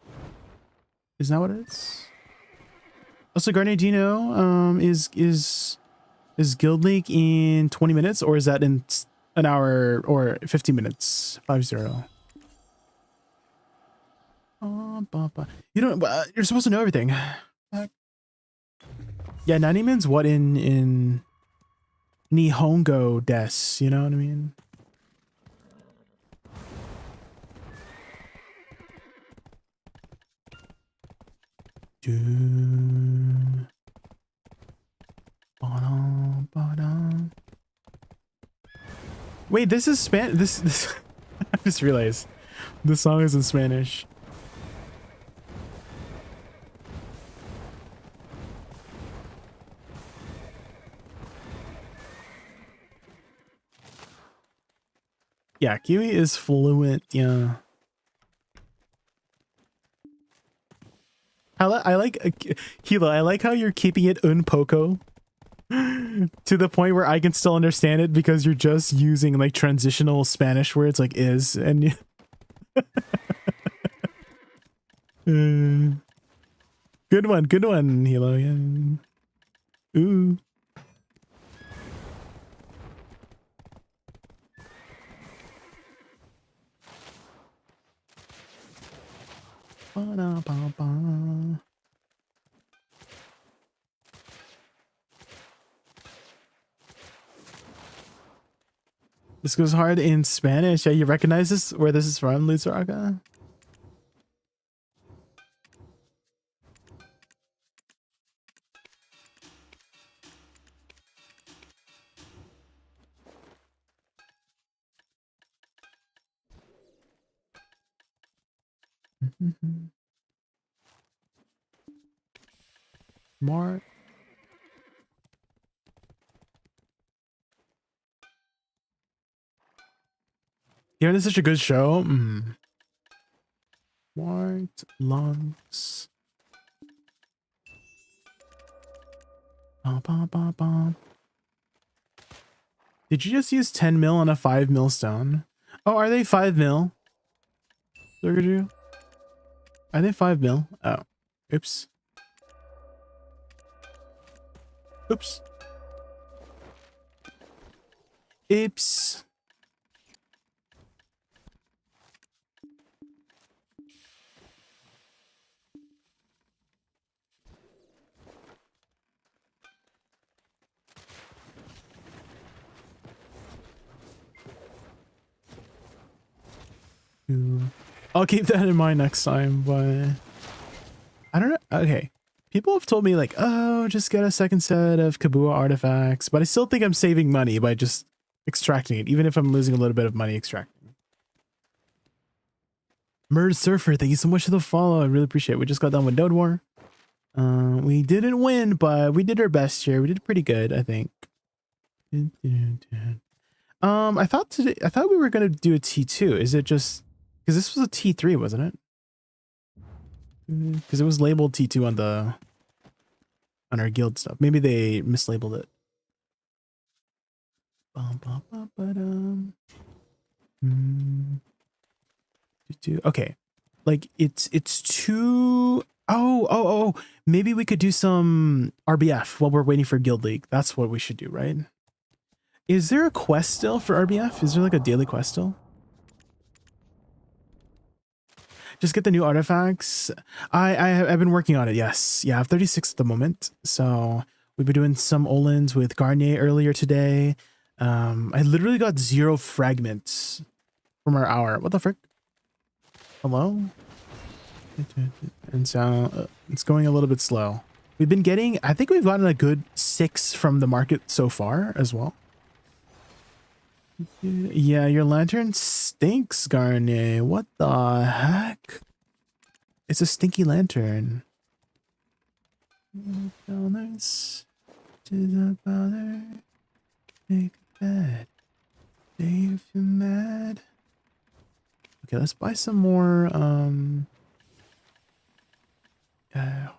Isn't that what it is? Also, Garnet, do you know, is Guild League in 20 minutes or is that in an hour or 15 minutes? 50. You don't, you're supposed to know everything. Yeah, Nani means what in Nihongo des, you know what I mean? Wait, this is this I just realized the song is in Spanish. Yeah, Kiwi is fluent, yeah. I like Hilo, I like how you're keeping it un poco to the point where I can still understand it because you're just using like transitional Spanish words like is and good one, Hilo. Yeah. Ooh. This goes hard in Spanish. Yeah, you recognize this? Where this is from, Luzaraga? Mark. Yeah, this is such a good show. White lungs. Did you just use 10 mil on a 5 mil stone? Oh, are they 5 mil? Are they 5 mil? Oh, oops. Oops. Oops. I'll keep that in mind next time, but I don't know. Okay. People have told me like, oh, just get a second set of Kabua artifacts, but I still think I'm saving money by just extracting it, even if I'm losing a little bit of money extracting. Murd Surfer, thank you so much for the follow. I really appreciate it. We just got done with Node War. We didn't win, but we did our best here. We did pretty good, I think. I thought we were gonna do a T2. Is it just because this was a T3, wasn't it? Because it was labeled T2 on our guild stuff. Maybe they mislabeled it. Okay, like it's two. Oh. Maybe we could do some RBF while we're waiting for Guild League. That's what we should do, right? Is there a quest still for RBF? Is there like a daily quest still? Just get the new artifacts. I've been working on it. Yes. Yeah, I have 36 at the moment. So we've been doing some Olins with Garnier earlier today. I literally got 0 fragments from our hour. What the frick? Hello? And so it's going a little bit slow. We've been getting, I think we've gotten a good 6 from the market so far as well. Yeah, your lantern stinks, Garnier. What the heck? It's a stinky lantern. $2 to the bother. Make a bed. Stay if you're mad. Okay, let's buy some more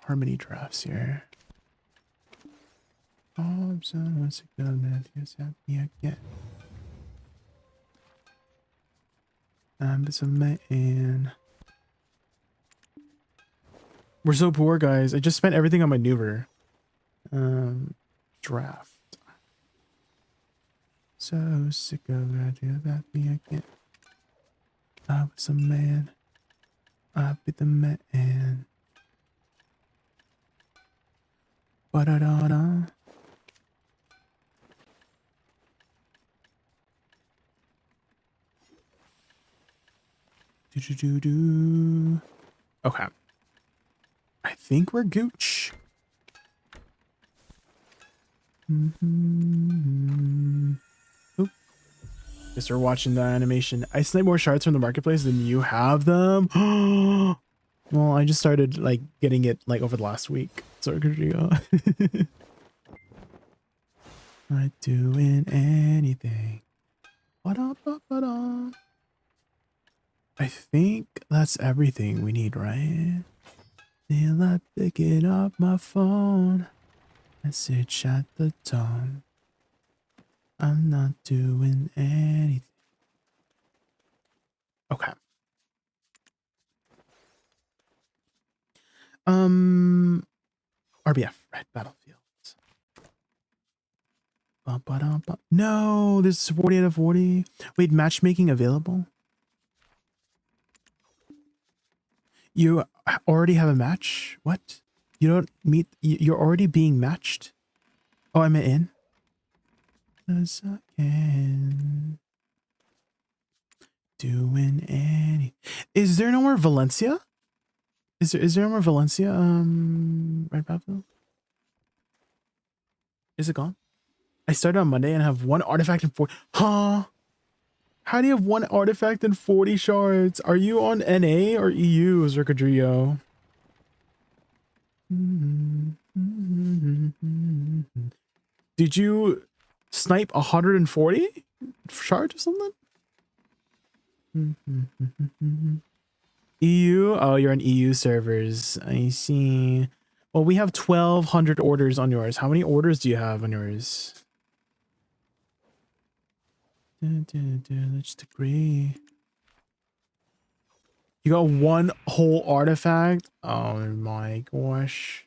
harmony drafts here. Oh, I'm so once again, Matthew's happy again. It's a man. We're so poor, guys. I just spent everything on maneuver. Draft. So sick of that. That me again. I was a man. I'll be the man. Ba-da-da-da. Do-do-do-do. Okay. I think we're gooch. Oop. Guess we're watching the animation. I snipe more shards from the marketplace than you have them. Well, I just started like getting it like over the last week. Sorry, not doing anything. Ba-da-ba-ba-da. I think that's everything we need, right? Till I pick it up my phone. Message at the tone. I'm not doing anything. Okay. RBF, Red Battlefields. No, this is 40 out of 40. Wait, matchmaking available? You already have a match? What? You don't meet, you're already being matched? Oh, I'm in? Again. Doing any. Is there no more Valencia? Is there no more Valencia? Right, Battlefield? Is it gone? I started on Monday and have 1 artifact and 40. Huh? How do you have 1 artifact and 40 shards? Are you on NA or EU, Zerkadrio? Did you snipe 140 shards or something? EU? Oh, you're on EU servers. I see. Well, we have 1,200 orders on yours. How many orders do you have on yours? Let's agree. You got 1 whole artifact? Oh my gosh.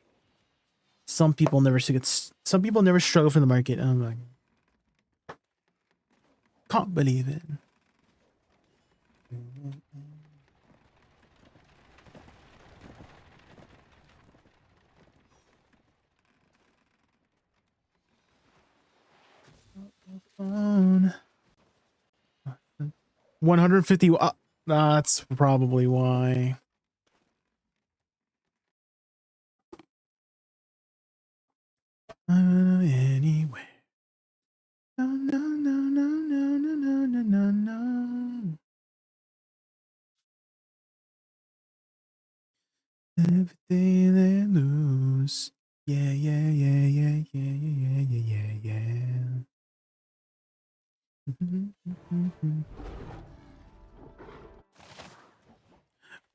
Some people never struggle for the market. I'm like, can't believe it. Phone. 150. That's probably why. Anyway. No, no, no, no, no, no, no, no, no, no. Everything they lose. Yeah, yeah, yeah, yeah, yeah, yeah, yeah, yeah, yeah.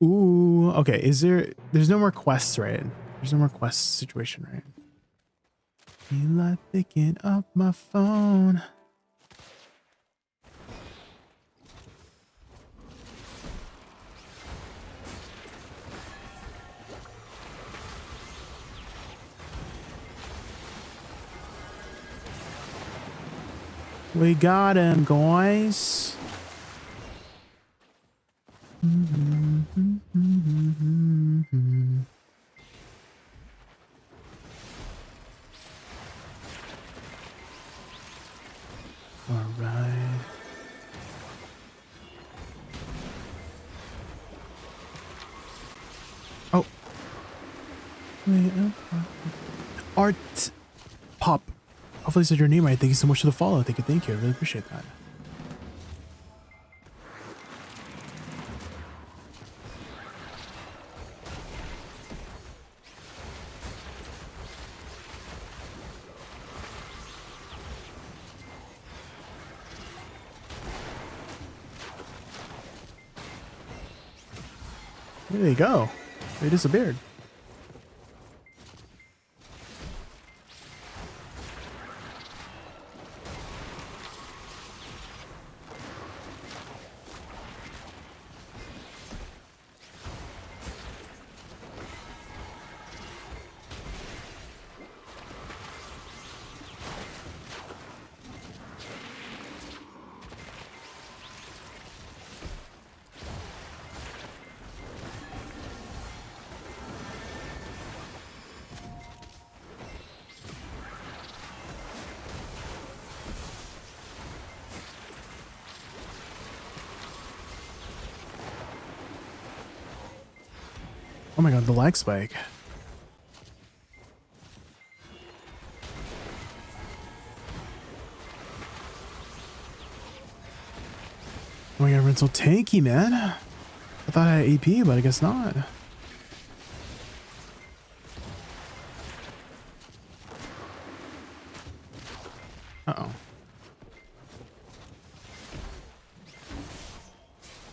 Ooh, okay. There's no more quests, right? There's no more quest situation, right? You like picking up my phone. We got him, guys. All right. Oh. Art Pop. Hopefully I said your name right. Thank you so much for the follow. Thank you. Thank you. I really appreciate that. There they go. They disappeared. Oh my god, the lag spike. Oh my god, everyone's so tanky, man. I thought I had AP, but I guess not. Uh-oh.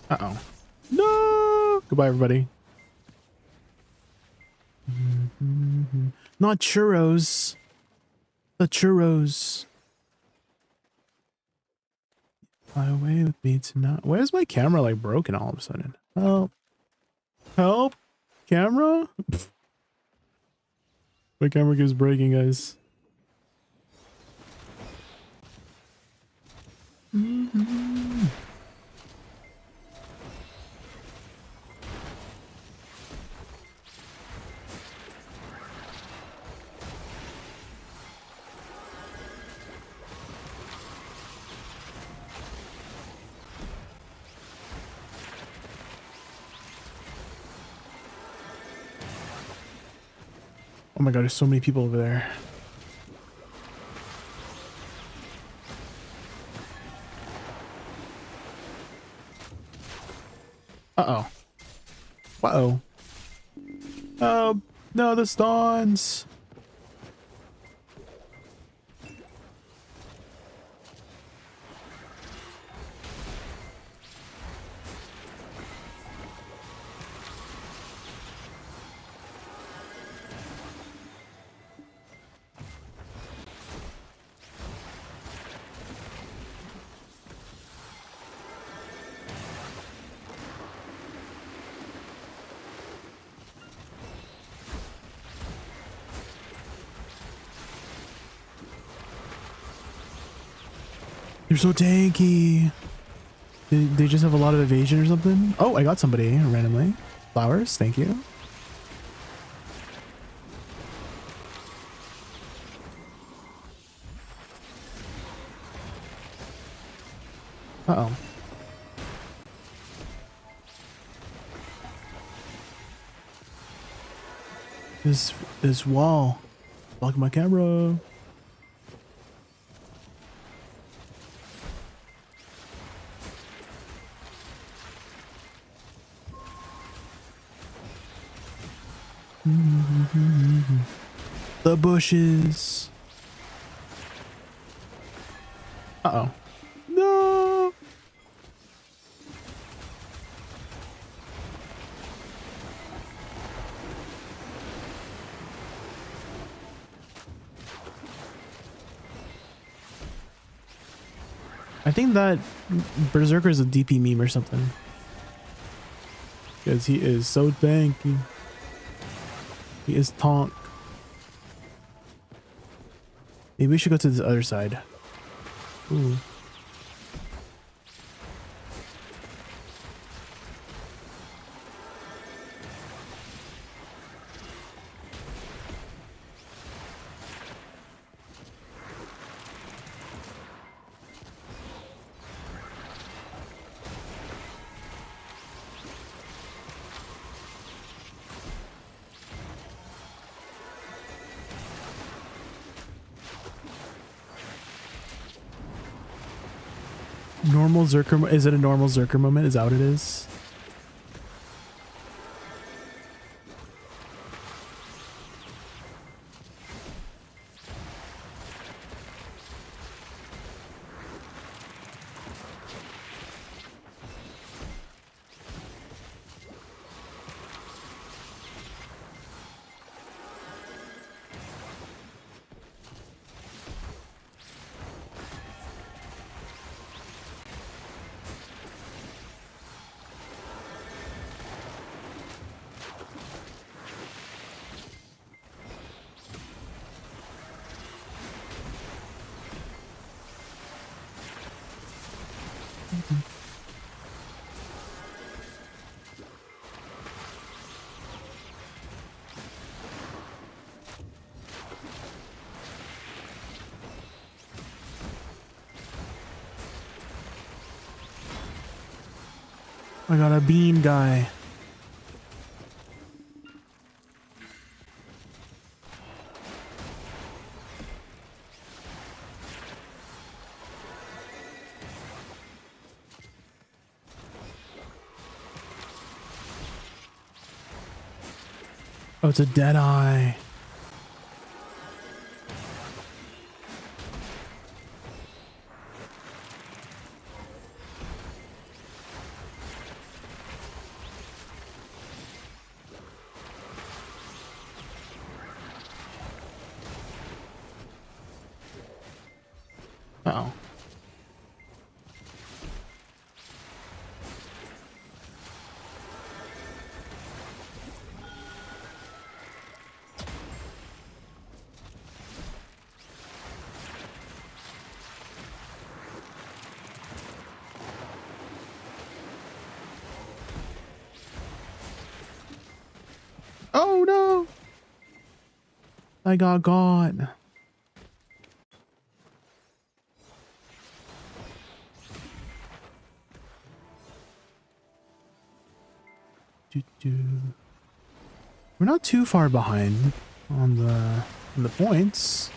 Uh-oh. No! Goodbye, everybody. Not churros. The churros. Fly away with me tonight. Why is my camera like broken all of a sudden? Help. Help. Camera? My camera keeps breaking, guys. Oh my god, there's so many people over there. Uh-oh. Uh-oh. Oh, no, the Stawns. They're so tanky. They just have a lot of evasion or something. Oh, I got somebody randomly. Flowers, thank you. Uh-oh. This wall blocking my camera. The bushes. Uh-oh. No. I think that Berserker is a DP meme or something. Because he is so tanky. He is tonk. Maybe we should go to this other side. Ooh. Normal Zerker, is it a normal Zerker moment? Is that what it is? I got a bean guy. Oh, it's a dead eye. Uh-oh. Oh no! I got gone. We're not too far behind on the points.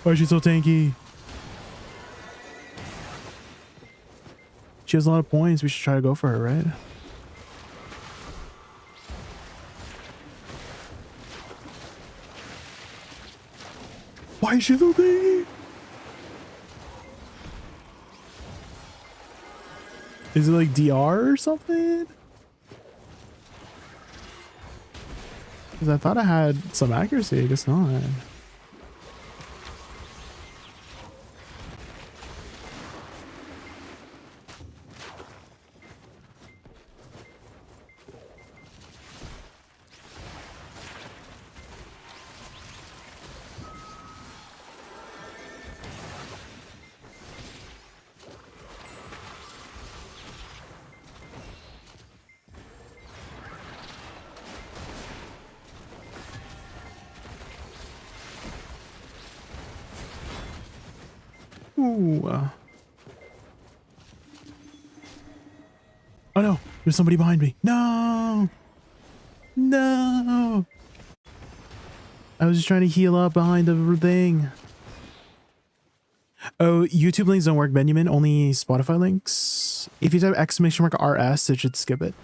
Why is she so tanky? She has a lot of points. We should try to go for her, right? Why is she so tanky? Is it like DR or something? Because I thought I had some accuracy. I guess not. Oh no, there's somebody behind me. No! No! I was just trying to heal up behind the thing. Oh, YouTube links don't work, Benjamin. Only Spotify links. If you type !RS, it should skip it.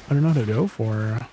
I don't know how to go for.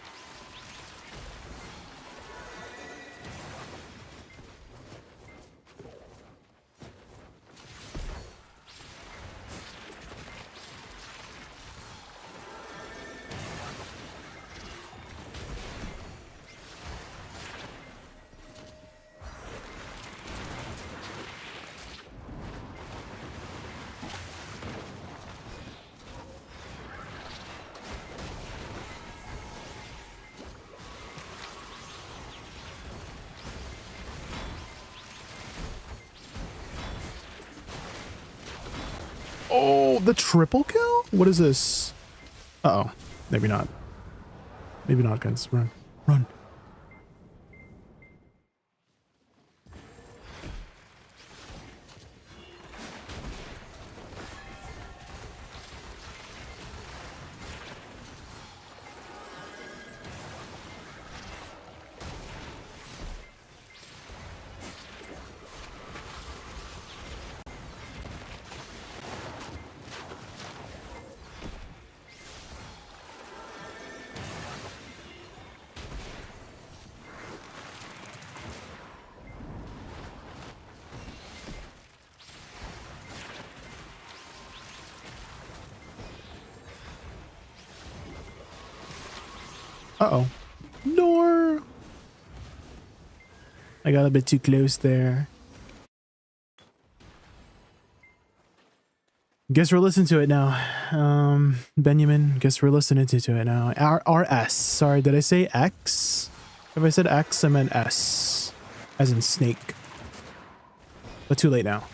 Oh, the triple kill? What is this? Uh-oh. Maybe not. Maybe not, guys. Run. Run. Uh-oh. No. I got a bit too close there. Guess we're listening to it now. Benjamin, guess we're listening to it now. RS. Sorry, did I say X? If I said X, I meant S. As in snake. But too late now.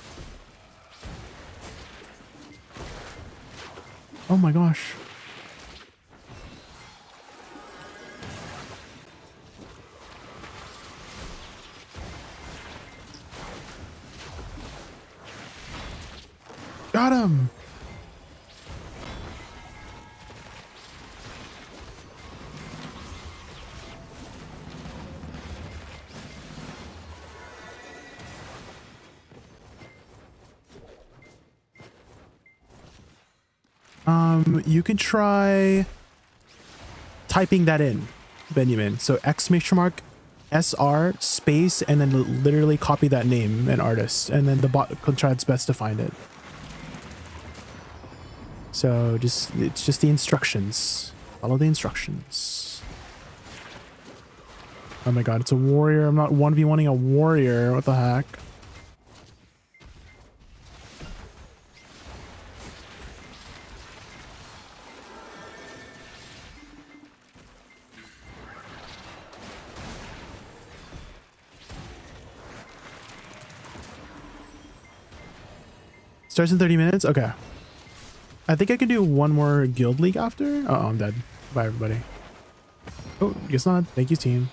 Oh my gosh. Got him! You can try typing that in, Benjamin. So !SR space and then literally copy that name and artist, and then the bot can try its best to find it. So it's just the instructions. Follow the instructions. Oh my god, it's a warrior. I'm not 1v1ing a warrior. What the heck? Starts in 30 minutes? Okay. I think I can do one more guild league after. Oh, I'm dead. Bye, everybody. Oh, guess not. Thank you, team.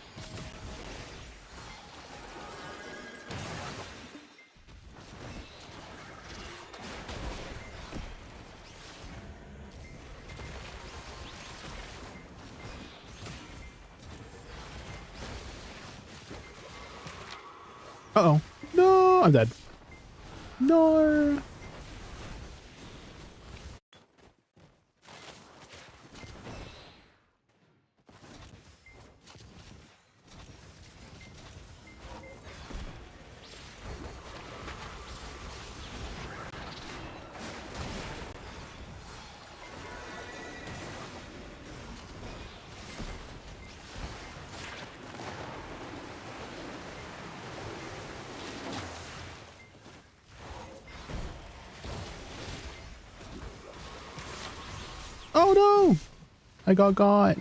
Uh-oh. No, I'm dead. No. Oh no! I got.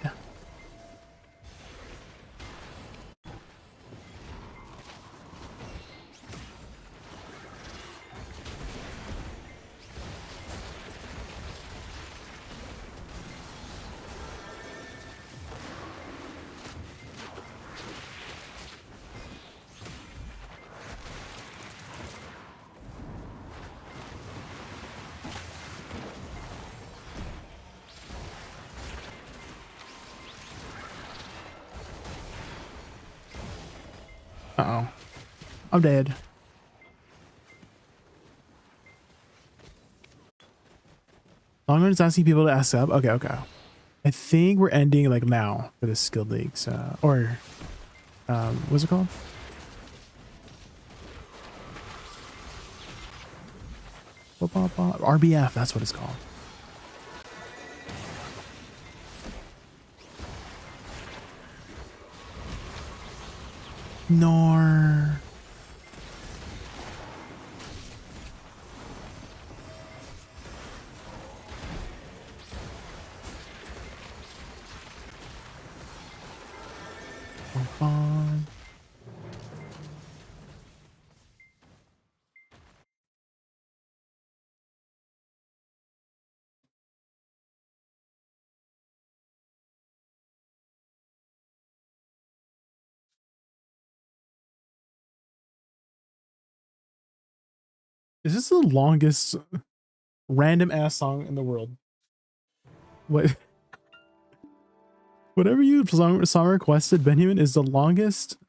Uh-oh. I'm dead. Longhorn is asking people to ask up. Okay, okay. I think we're ending like now for the Skilled Leagues. What's it called? RBF, that's what it's called. Nor. Is this the longest random ass song in the world? What? Whatever you song requested, Benjamin, is the longest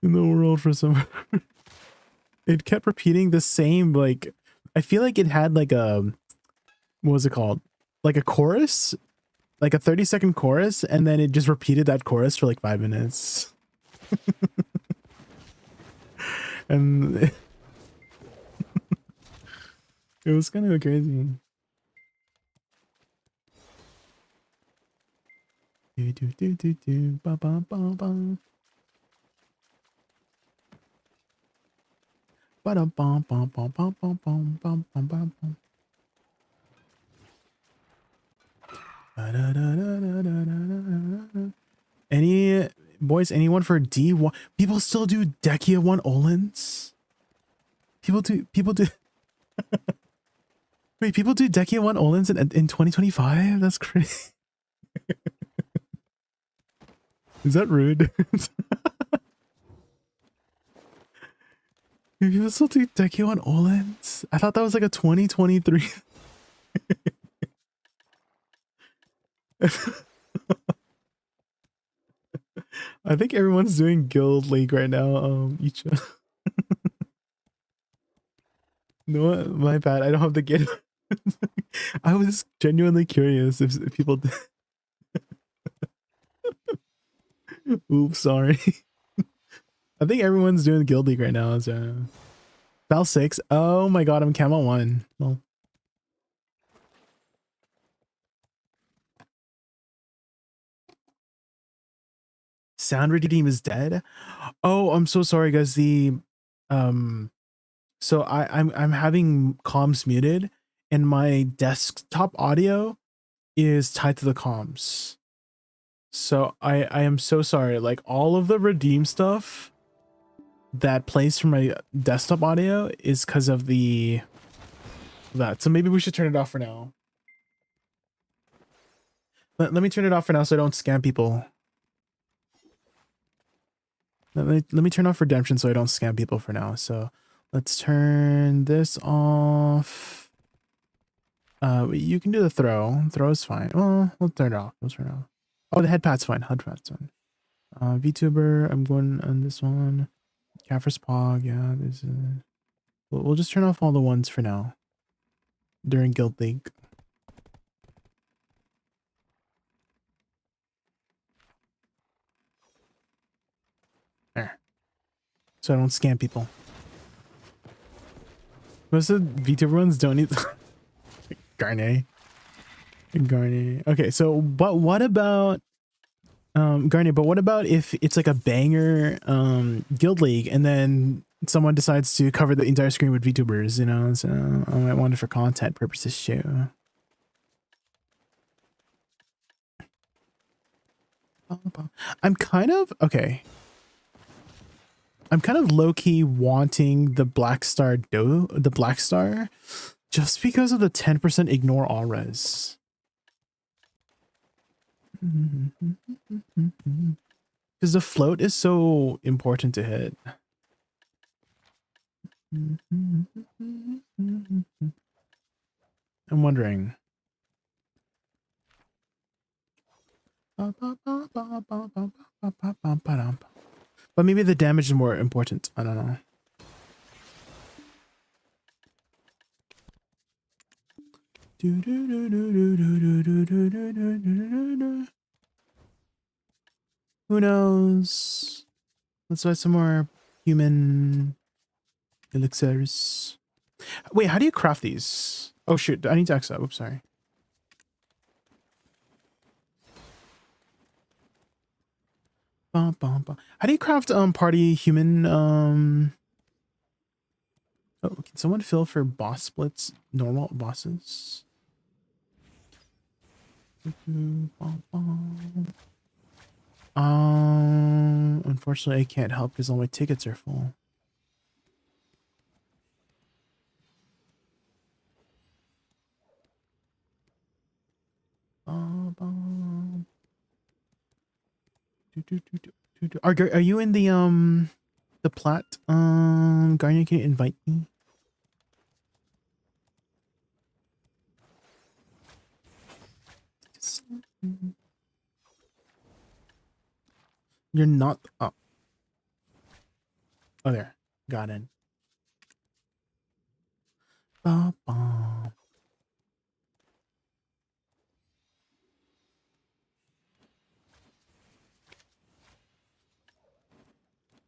in the world for some. It kept repeating the same, like, I feel like it had like a, what was it called? Like a chorus, like a 30-second chorus, and then it just repeated that chorus for like 5 minutes. And it was kind of crazy. Ba, ba, ba, ba. Ba-dum, bum, bum, bum, bum, bum, bum, bum, bum, bum, bum. Any boys, anyone for D1? People still do Dekia 1 Olins? People do wait, people do Dekia 1 Olins in 2025? That's crazy. Is that rude? People still do Dekia 1 Olins? I thought that was like a 2023. I think everyone's doing Guild League right now. Each. No, my bad. I don't have the game. I was genuinely curious if people did. Oops, sorry. I think everyone's doing Guild League right now. So. Val 6. Oh my god, I'm Camo 1. Well. Sound Redeem is dead. Oh, I'm so sorry, guys. So I'm having comms muted, and my desktop audio is tied to the comms. So I am so sorry. Like all of the redeem stuff that plays from my desktop audio is because of that. So maybe we should turn it off for now. Let me turn it off for now so I don't scam people. Let me turn off redemption so I don't scam people for now. So let's turn this off. You can do the throw. Throw is fine. Well, we'll turn it off. We'll turn it off. Oh, the head pat's fine. Head pat's fine. VTuber, I'm going on this one. Caffers Pog, yeah. This is. We'll just turn off all the ones for now. During Guild League. There. So I don't scam people. Most of the VTuber ones don't need Garnet. Garnet. Okay, so but what about Garnet, but what about if it's like a banger Guild League and then someone decides to cover the entire screen with VTubers, you know? So I might want it for content purposes too. I'm kind of low-key wanting the Black Star just because of the 10% ignore all res. Because the float is so important to hit. I'm wondering. But maybe the damage is more important. I don't know. Who knows? Let's buy some more human elixirs. Wait, how do you craft these? Oh shoot, I need to exit. Oops, sorry. How do you craft party human oh, can someone fill for boss splits normal bosses? Unfortunately I can't help because all my tickets are full. Are you in the plat? Garnia, can you invite me? You're not up. Oh, there. Got in.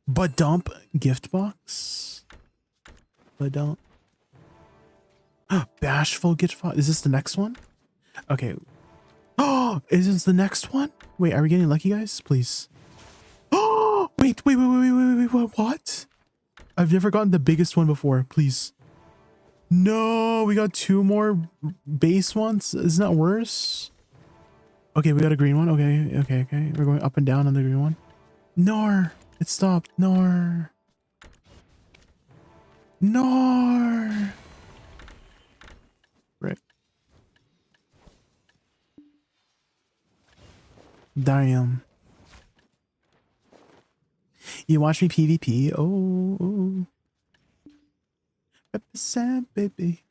But dump gift box. But don't. Bashful gift box. Is this the next one? Okay. Oh, is this the next one? Wait, are we getting lucky, guys? Please. Oh, wait. What? I've never gotten the biggest one before. Please. No, we got 2 more base ones. Isn't that worse? Okay, we got a green one. Okay. We're going up and down on the green one. Nor. It stopped. Nor. Right. Damn. You watch me PvP? Oh. Represent, baby.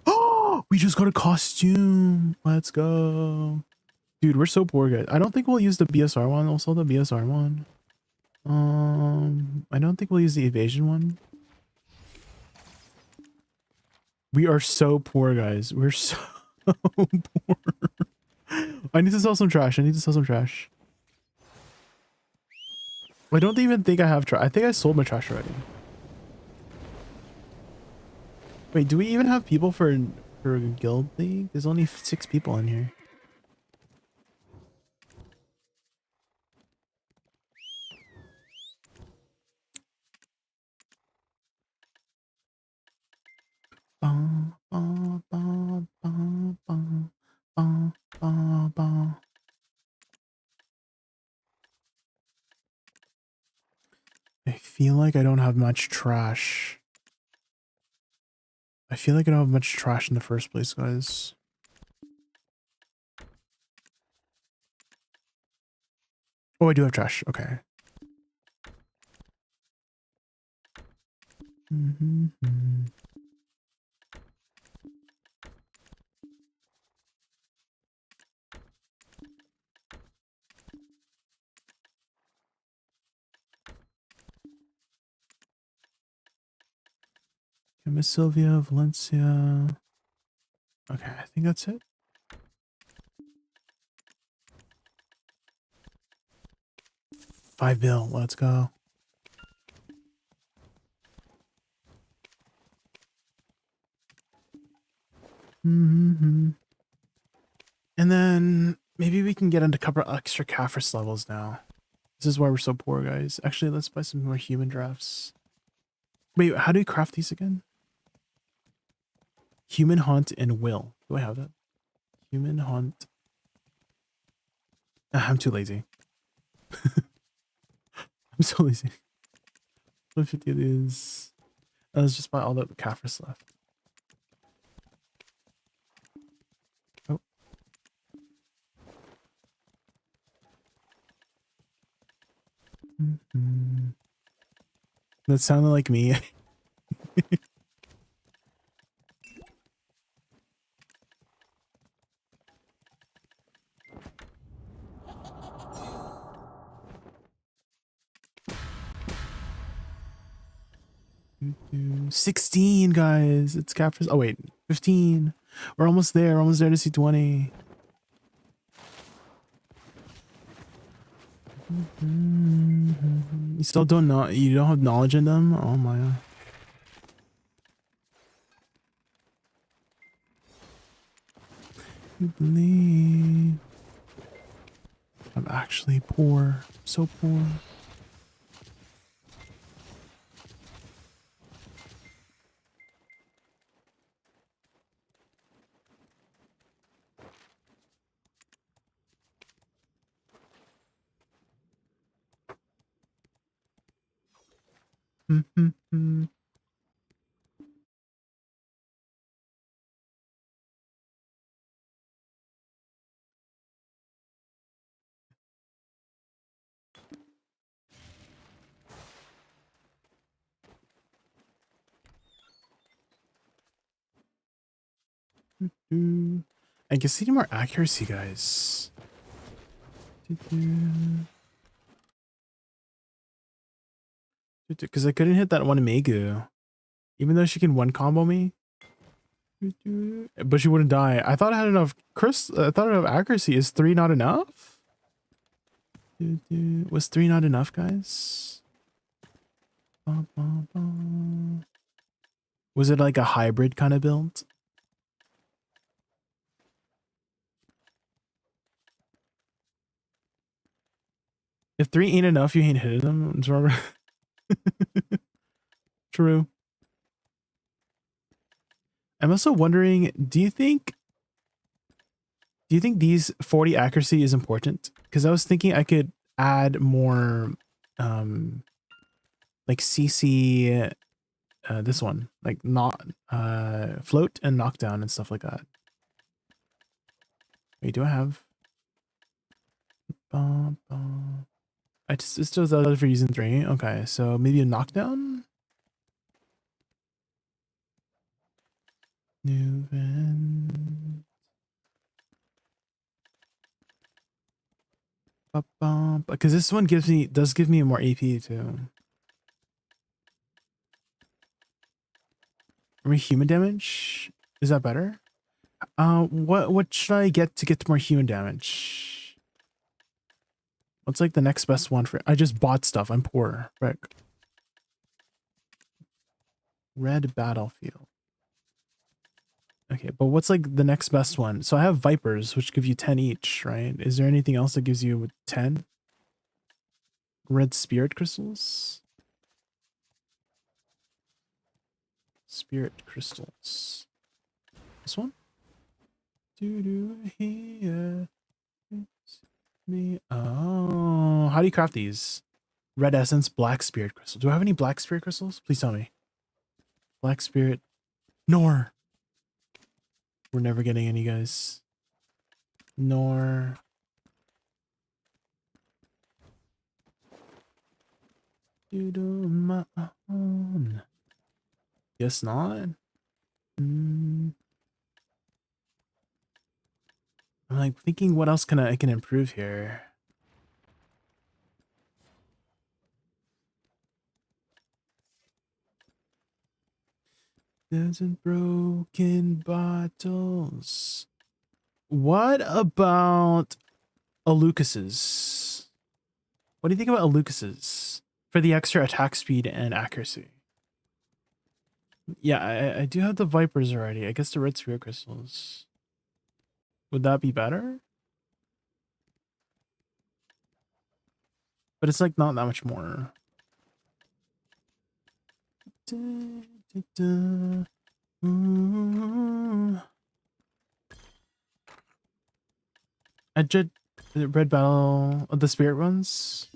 Oh, we just got a costume. Let's go. Dude, we're so poor, guys. I don't think we'll use the BSR one. Also the BSR one. I don't think we'll use the evasion one. We are so poor, guys. We're so poor. I need to sell some trash. I don't even think I have trash. I think I sold my trash already. Wait, do we even have people for guild league? There's only 6 people in here. I feel like I don't have much trash. I feel like I don't have much trash in the first place, guys. Oh, I do have trash. Okay. Miss Sylvia, Valencia. Okay, I think that's it. $5 bill. Let's go. And then maybe we can get into a couple extra Caphras levels now. This is why we're so poor, guys. Actually, let's buy some more human drafts. Wait, how do you craft these again? Human hunt and will. Do I have that? Human hunt. I'm too lazy. I'm so lazy. 150 it is. Let's just buy all the Caphras left. Oh. That sounded like me. 16, guys. It's cap for. Oh wait, 15. We're almost there. We're almost there to see 20. You still don't know. You don't have knowledge in them. Oh my god. You believe I'm actually poor. So poor. I guess I need more accuracy, guys. Because I couldn't hit that one Megu. Even though she can one combo me. But she wouldn't die. I thought I had enough I thought I had enough accuracy. Is 3 not enough? Was 3 not enough, guys? Was it like a hybrid kind of build? If 3 ain't enough, you ain't hitting them. True. I'm also wondering, do you think these 40 accuracy is important? Because I was thinking I could add more like CC this one, like not float and knockdown and stuff like that. Wait, do I have it still does for using 3. Okay, so maybe a knockdown. New event. Because this one does give me more AP too. Human damage? Is that better? What should I get to more human damage? What's like the next best one for? I just bought stuff. I'm poor. Rick. Red battlefield. Okay, but what's like the next best one? So I have Vipers, which give you 10 each, right? Is there anything else that gives you 10? Red spirit crystals? Spirit crystals. This one? Here. Me. Oh, how do you craft these? Red essence, black spirit crystal. Do I have any black spirit crystals? Please tell me. Black spirit. Nor. We're never getting any, guys. Nor. You do my own. Guess not. I'm like thinking what else I can improve here. There's broken bottles. What about Alucas's? What do you think about Alucas's for the extra attack speed and accuracy? Yeah, I do have the Vipers already. I guess the red spirit crystals. Would that be better? But it's like not that much more. I did the red battle of the spirit ones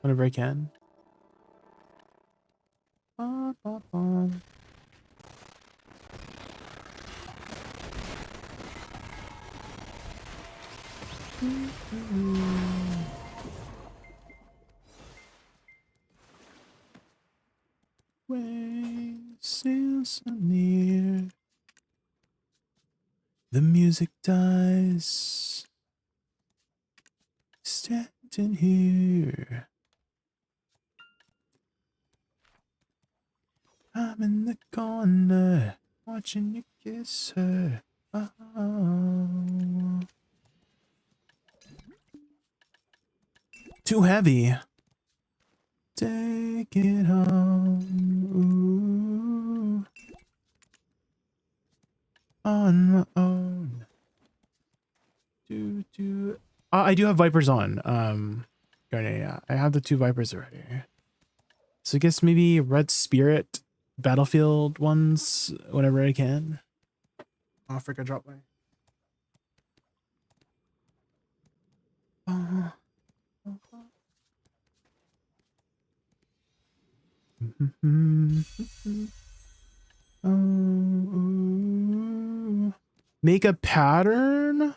whenever I can. Way sails so near. The music dies. Standing here. watching you kiss her. Oh. Too heavy. Take it home. Ooh. On my own. I do have Vipers on. Yeah, I have the 2 Vipers already. So I guess maybe Red Spirit Battlefield ones whenever I can. Oh, frick, I dropped my... Make a pattern?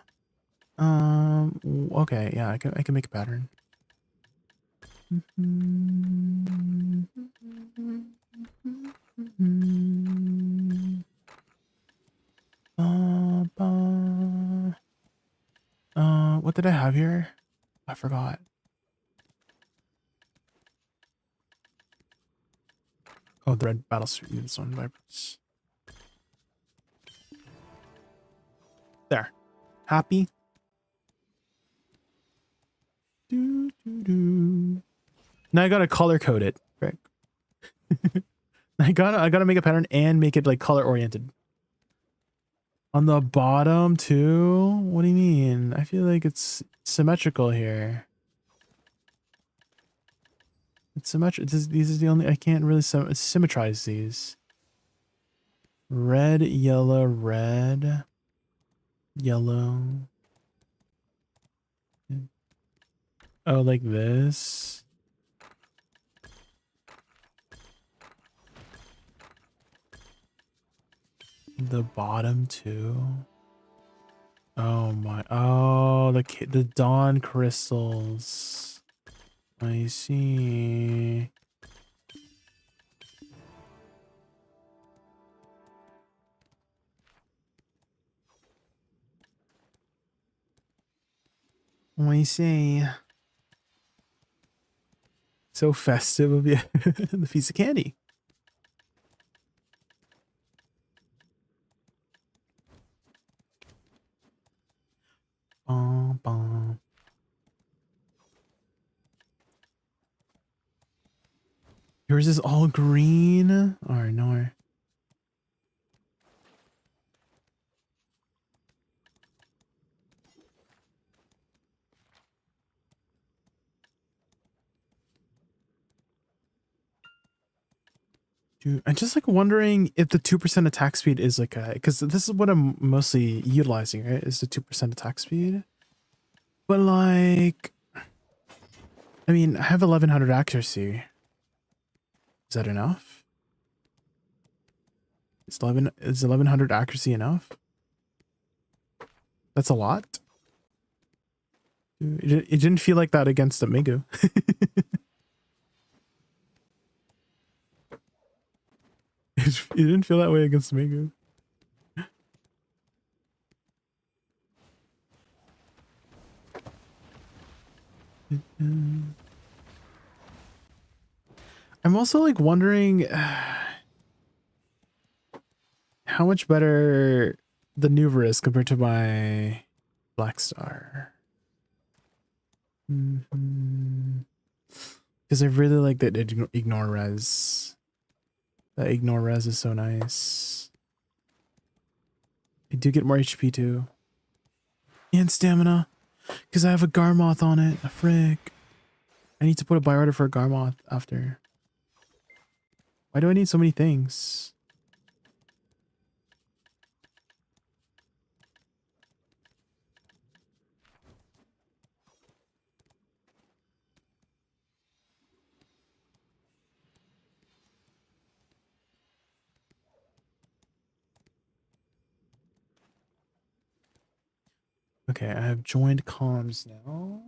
Okay, yeah, I can make a pattern. What did I have here? I forgot. Oh, the red battle suit units on Vipers. There. Happy? Now I gotta color code it. Right. I gotta make a pattern and make it like color oriented. On the bottom too? What do you mean? I feel like it's symmetrical here. It's symmetrical. These are the only, I can't really symmetrize these. Red, yellow, red, yellow. Oh, like this. The bottom too. Oh my, oh, the dawn crystals. I see. I see. So festive of you. The piece of candy. Bum, bum. Yours is all green? Or no. Dude, I'm just like wondering if the 2% attack speed is like a, because this is what I'm mostly utilizing, right? Is the 2% attack speed. But like, I mean, I have 1100 accuracy. Is that enough? Is 1100 accuracy enough? That's a lot. Dude, it didn't feel like that against the Megu. It didn't feel that way against Megu. I'm also like wondering how much better the Nuva is compared to my Black Star. Because I really like that ignore res. That ignore res is so nice. I do get more HP too. And stamina. Because I have a Garmoth on it. A frick. I need to put a buy order for a Garmoth after. Why do I need so many things? Okay, I have joined comms now.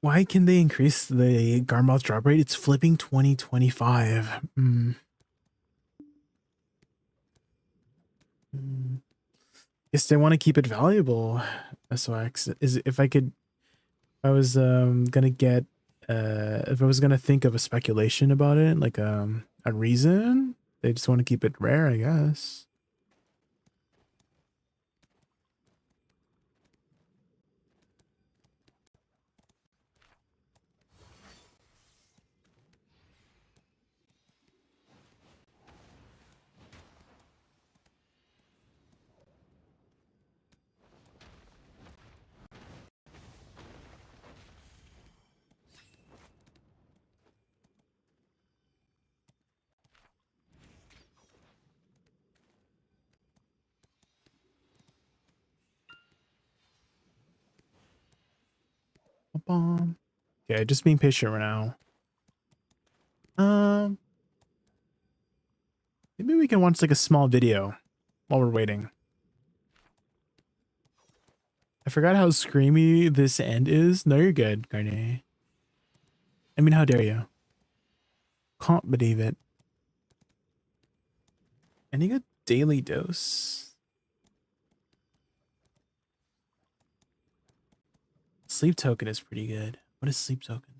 Why can they increase the Garmouth drop rate? It's flipping 2025. Guess they want to keep it valuable. SOX is if I was gonna get if I was gonna think of a speculation about it, like a reason, they just want to keep it rare, I guess. Okay, just being patient right now. Maybe we can watch like a small video while we're waiting. I forgot how screamy this end is. No, you're good, Garnet. I mean, how dare you? Can't believe it. Any good daily dose? Sleep token is pretty good. What is sleep token?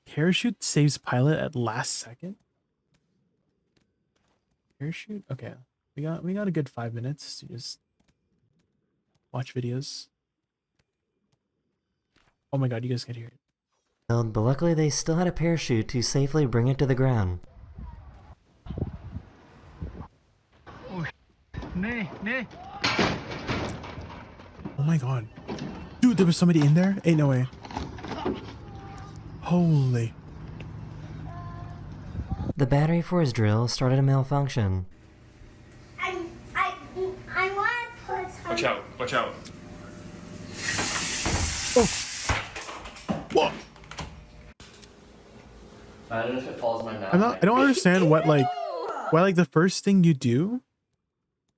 Parachute saves pilot at last second. Parachute? Okay. We got a good 5 minutes to just watch videos. Oh my god, you guys can hear it. But luckily they still had a parachute to safely bring it to the ground. Oh my god. Dude, there was somebody in there? Ain't no way. Holy. The battery for his drill started to malfunction. I want to put some... Watch out, watch out. Oh. Whoa. I don't know if it falls in my mouth. I don't understand why the first thing you do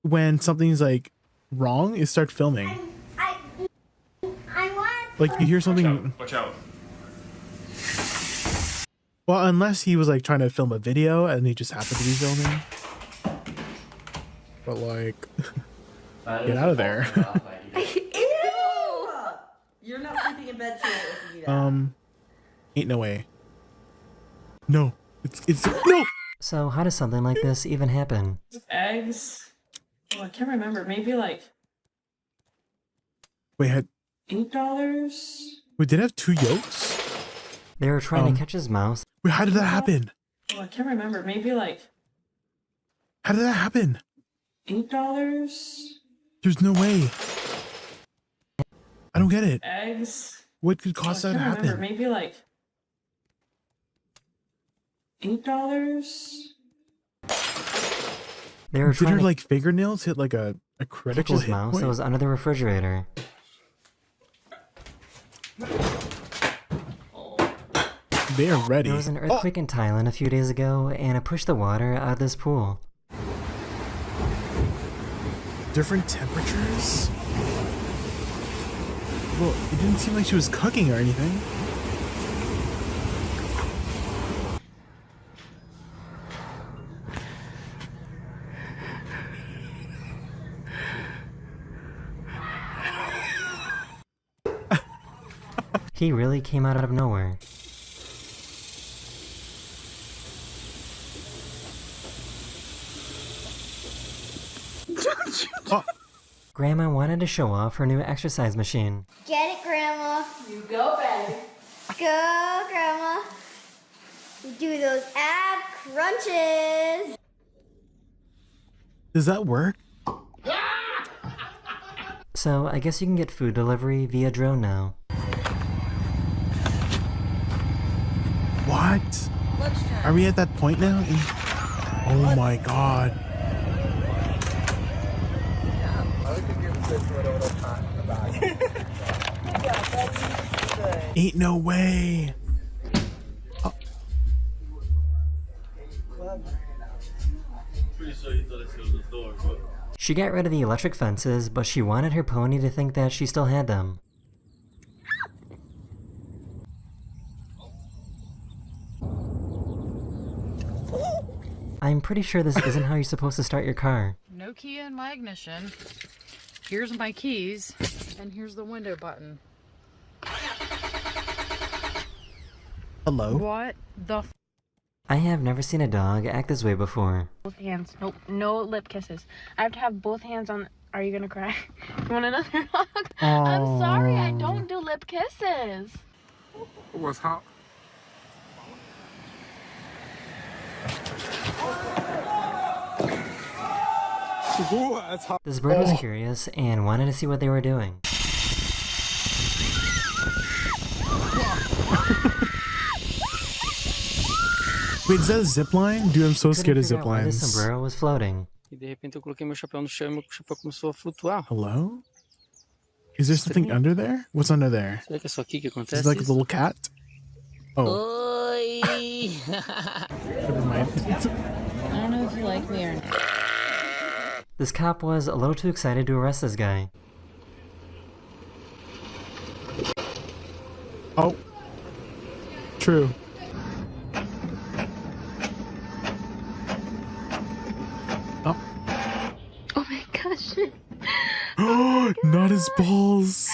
when something's like wrong is start filming. I want... Like you hear something. Watch out. Well, unless he was like trying to film a video and he just happened to be filming. But like, get out of there. Ew! You're not sleeping in bed tonight if you do that. Ain't no way. No, it's no. So how does something like this even happen? Eggs. Oh, I can't remember. Maybe like Wait, $8. Wait, did it have 2 yolks? They were trying to catch his mouse. Wait, how did that happen? Oh, I can't remember. Maybe like How did that happen? $8. There's no way. I don't get it. Eggs. What could cause that to happen? Maybe like $8. They were Did trying her to like fingernails hit like a catch critical his hit mouse point? that was under the refrigerator. They are ready. There was an earthquake in Thailand a few days ago, and it pushed the water out of this pool. Different temperatures? Well, it didn't seem like she was cooking or anything. He really came out of nowhere. Grandma wanted to show off her new exercise machine. Get it, Grandma. You go, baby. Go, Grandma. Do those ab crunches. Does that work? So I guess you can get food delivery via drone now. What? Are we at that point now? Oh my god. Ain't no way. Oh. She got rid of the electric fences, but she wanted her pony to think that she still had them. I'm pretty sure this isn't how you're supposed to start your car. No key in my ignition. Here's my keys, and here's the window button. Hello? What the I have never seen a dog act this way before. Both hands. Nope. No lip kisses. I have to have both hands on. Are you gonna cry? You want another hug? I'm sorry. I don't do lip kisses. What's hot? This bird was curious and wanted to see what they were doing. Wait, is that a zip line? Dude, I'm so scared of zip Why lines. this sombrero was floating. E de repente eu coloquei meu chapéu no chão e meu chapéu começou a flutuar. Hello? Is there something under there? What's under there? Será que é só aqui que Is acontece it like a isso? little cat? Oh, Oi! never mind. I don't know if you like me or not. This cop was a little too excited to arrest this guy. Oh. True. Oh my gosh. Not his balls.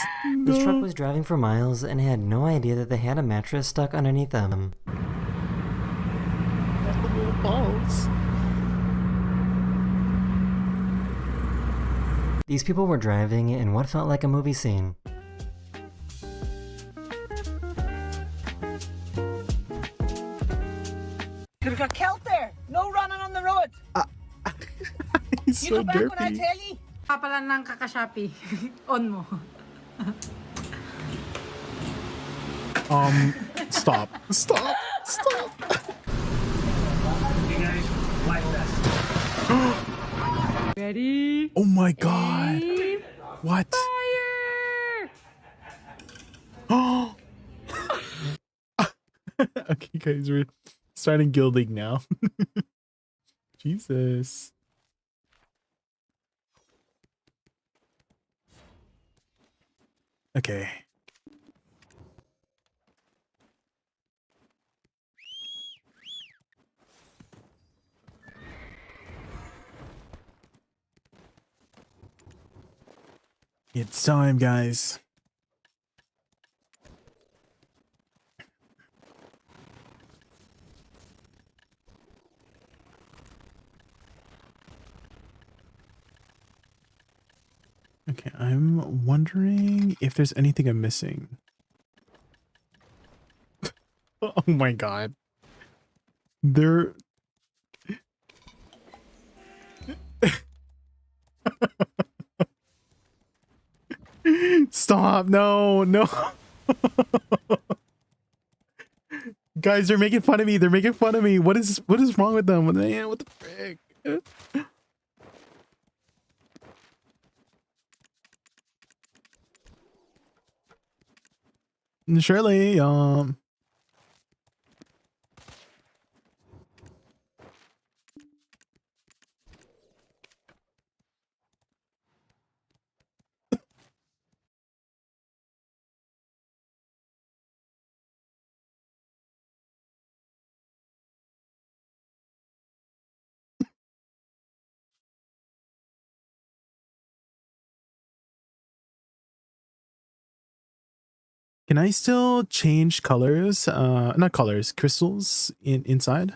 This truck was driving for miles and had no idea that they had a mattress stuck underneath them. Balls. These people were driving in what felt like a movie scene. You got killed there. No running on the road. He's You so go back when I derpy. tell you. Pala ng kakashapi. On mo. Stop. Stop. Stop. You guys, life vest. Ready? Oh my god. Aim. What? Fire! Oh. Okay, guys, we're starting guilding now. Jesus. Okay. It's time, guys. Okay, I'm wondering if there's anything I'm missing. Oh my god. There... Stop, no, no. Guys, they're making fun of me. They're making fun of me. What is wrong with them? Man, what the frick? Surely, can I still change colors? Not colors, crystals inside?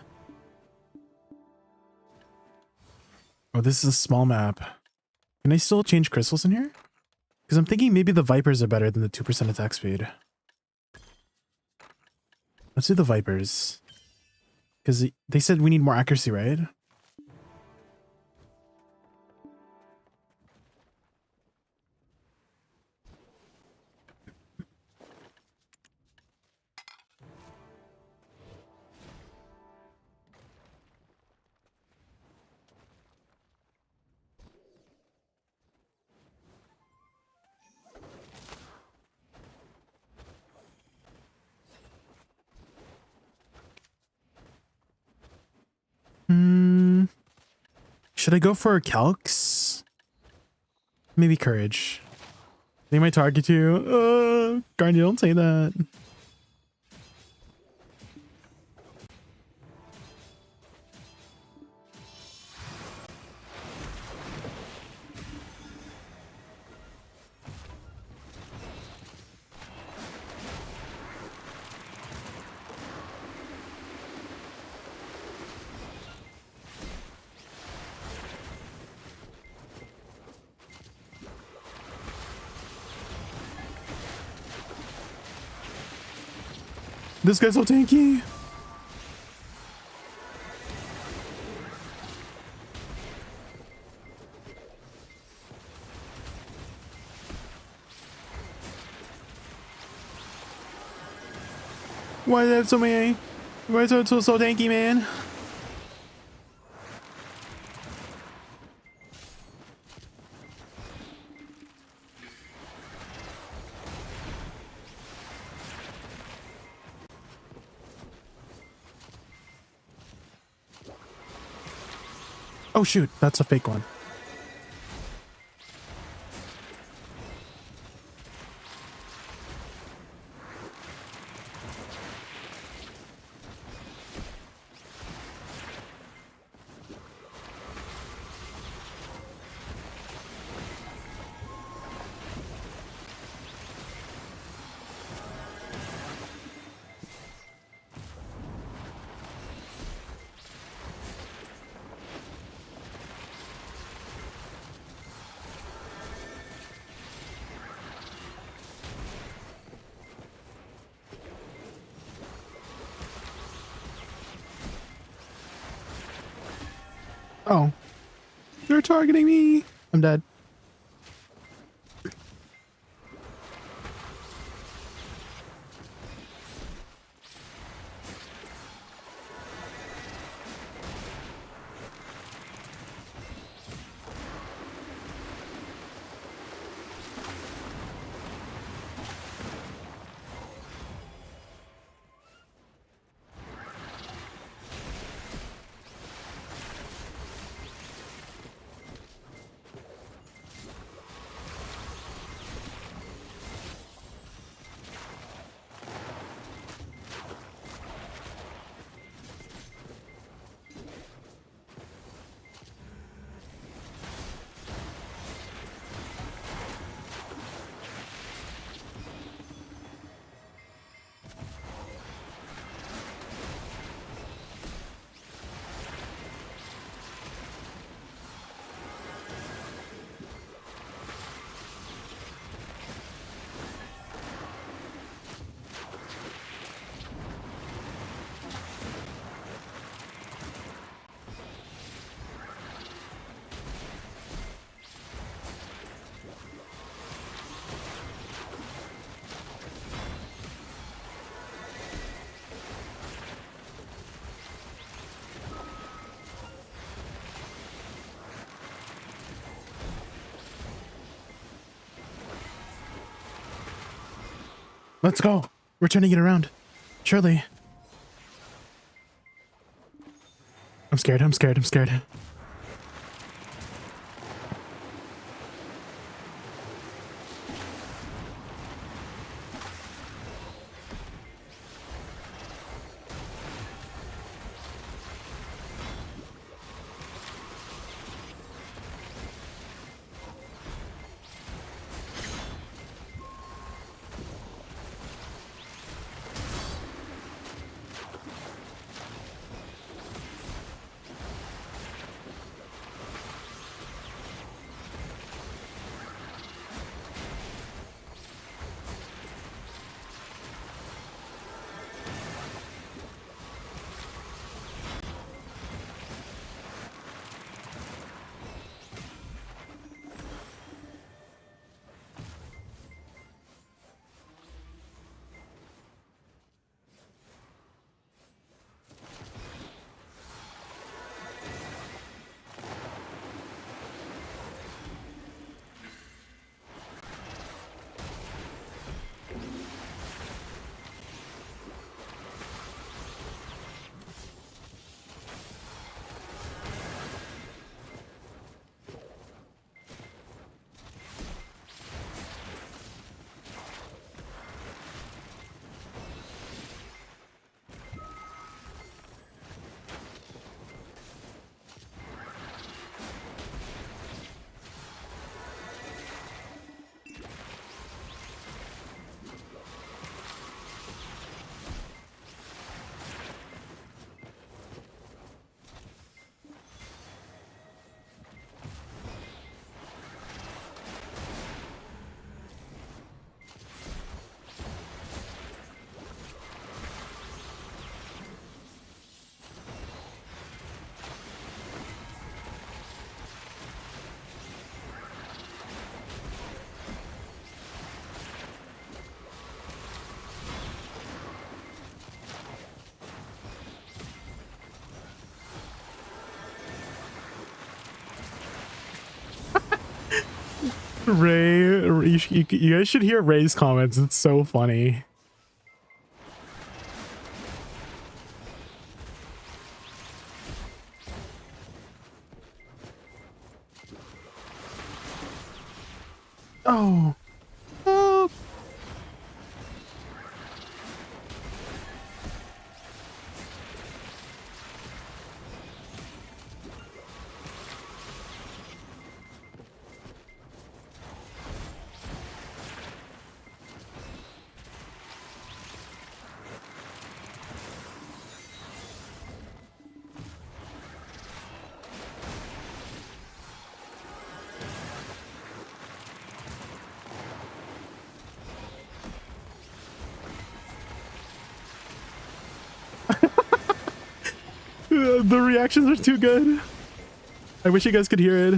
Oh, this is a small map. Can I still change crystals in here? Because I'm thinking maybe the Vipers are better than the 2% attack speed. Let's do the Vipers. Because they said we need more accuracy, right? Should I go for calcs? Maybe courage. They might target you. Guardian, don't say that. This guy's so tanky. Why is that so many? Why is it so tanky, man? Oh shoot, that's a fake one. Oh, they're targeting me. I'm dead. Let's go. We're turning it around. Surely. I'm scared. I'm scared. I'm scared. Ray, you guys should hear Ray's comments. It's so funny. Oh. Oh. The reactions are too good. I wish you guys could hear it.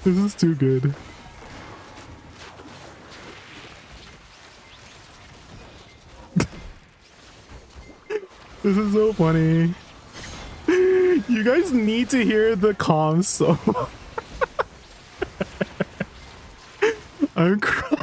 This is too good. This is so funny. You guys need to hear the comms so I'm crying.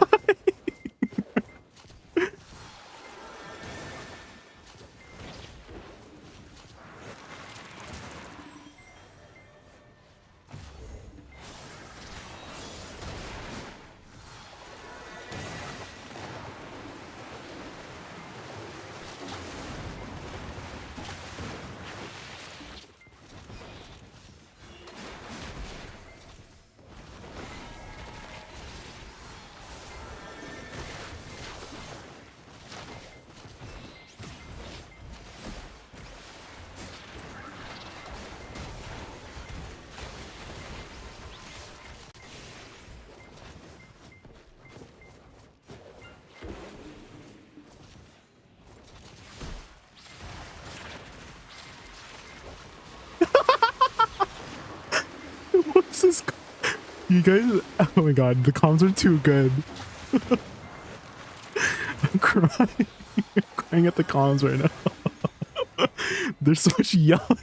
What's this? You guys, oh my god, the comms are too good. I'm crying. I'm crying at the comms right now. There's so much yelling.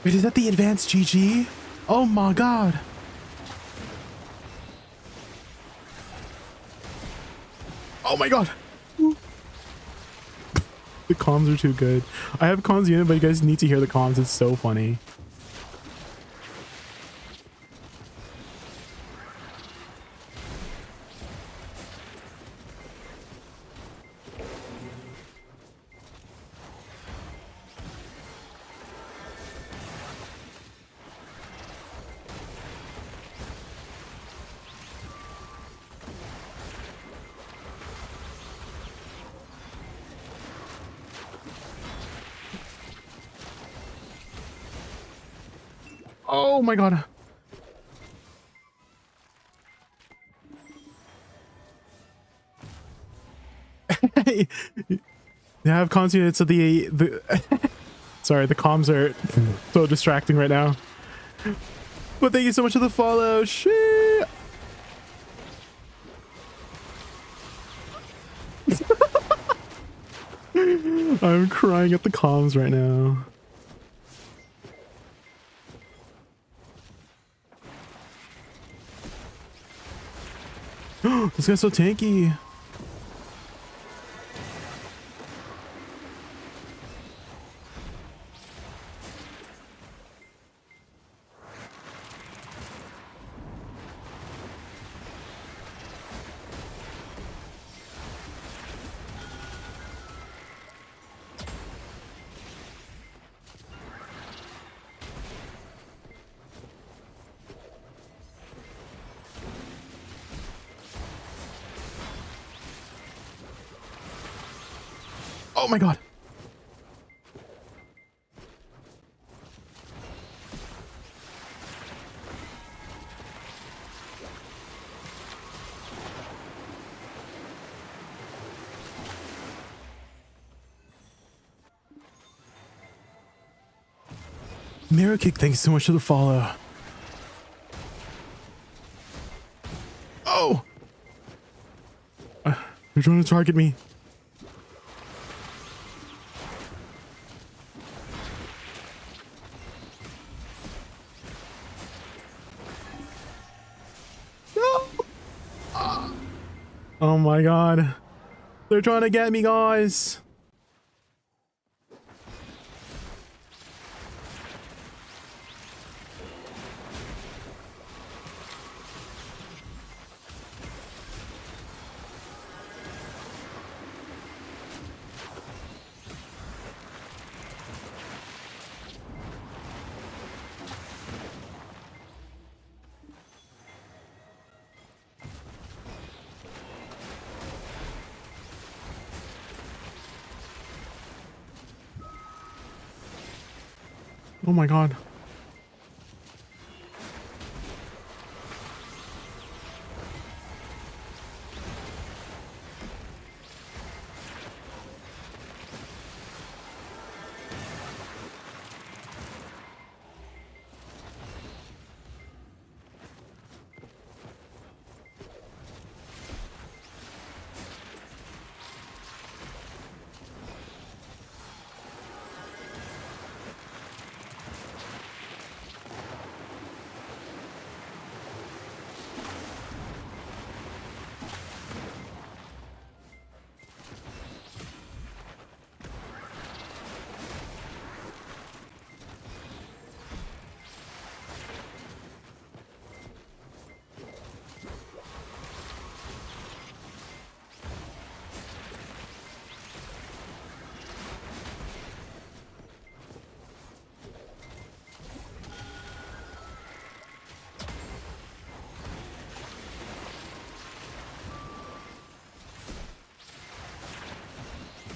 Wait, is that the advanced GG? Oh my god. Oh my god. The comms are too good. I have comms unit, but you guys need to hear the comms. It's so funny. Oh my god. They have comms units, so the sorry, the comms are so distracting right now. But thank you so much for the follow. Shit. I'm crying at the comms right now. This guy's so tanky. Oh my god. Mirror Kick, thanks so much for the follow. Oh! They're trying to target me. Oh my god. They're trying to get me, guys. Oh my god.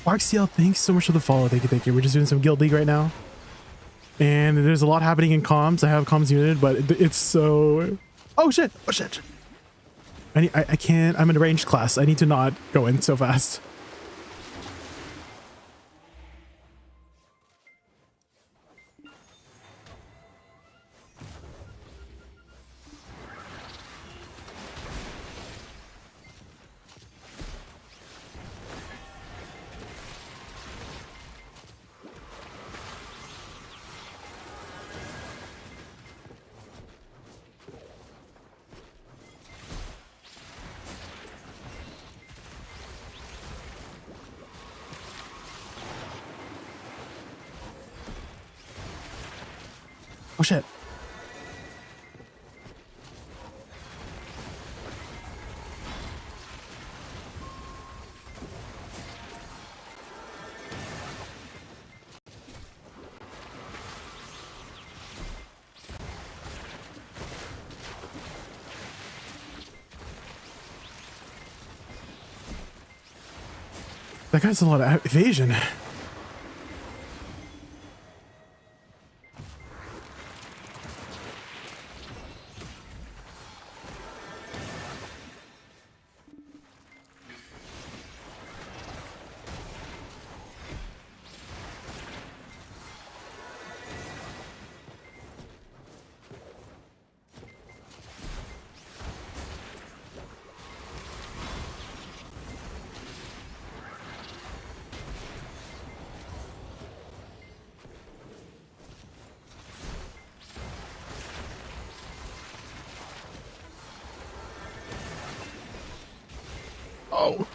ArcCL, thanks so much for the follow. Thank you, thank you. We're just doing some Guild League right now. And there's a lot happening in comms. I have comms unit, but it's so... Oh shit! Oh shit! I can't... I'm in a ranged class. I need to not go in so fast. Oh shit. That guy's a lot of evasion. Oh.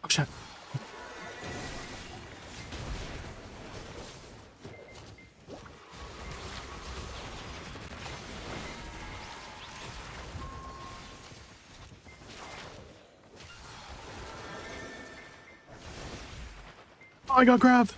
Oh, shit. Oh, I got grabbed.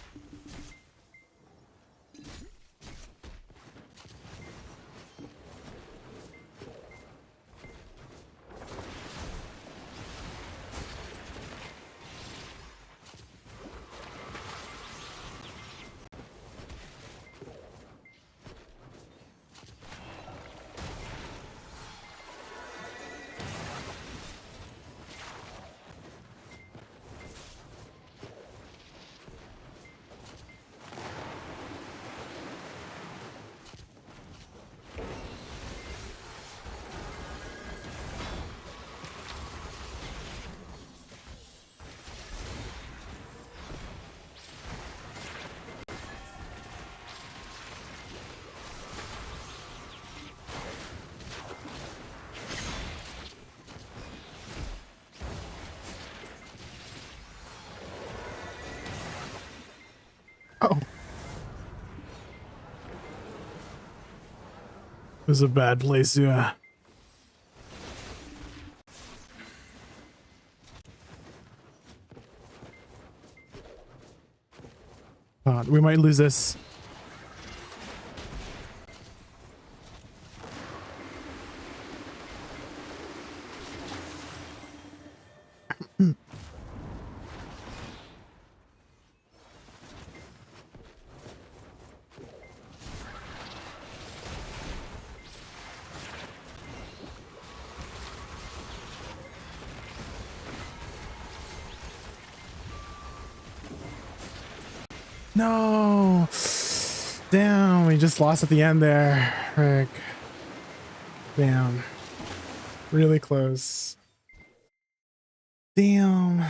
Oh. It was a bad place, yeah. We might lose this. No. Damn, we just lost at the end there. Frick. Damn. Really close. Damn.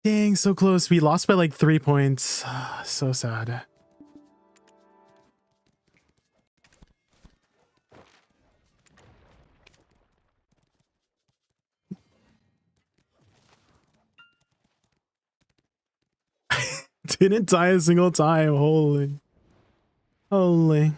Dang, so close. We lost by like 3 points. So sad. Didn't die a single time. Holy. Holy.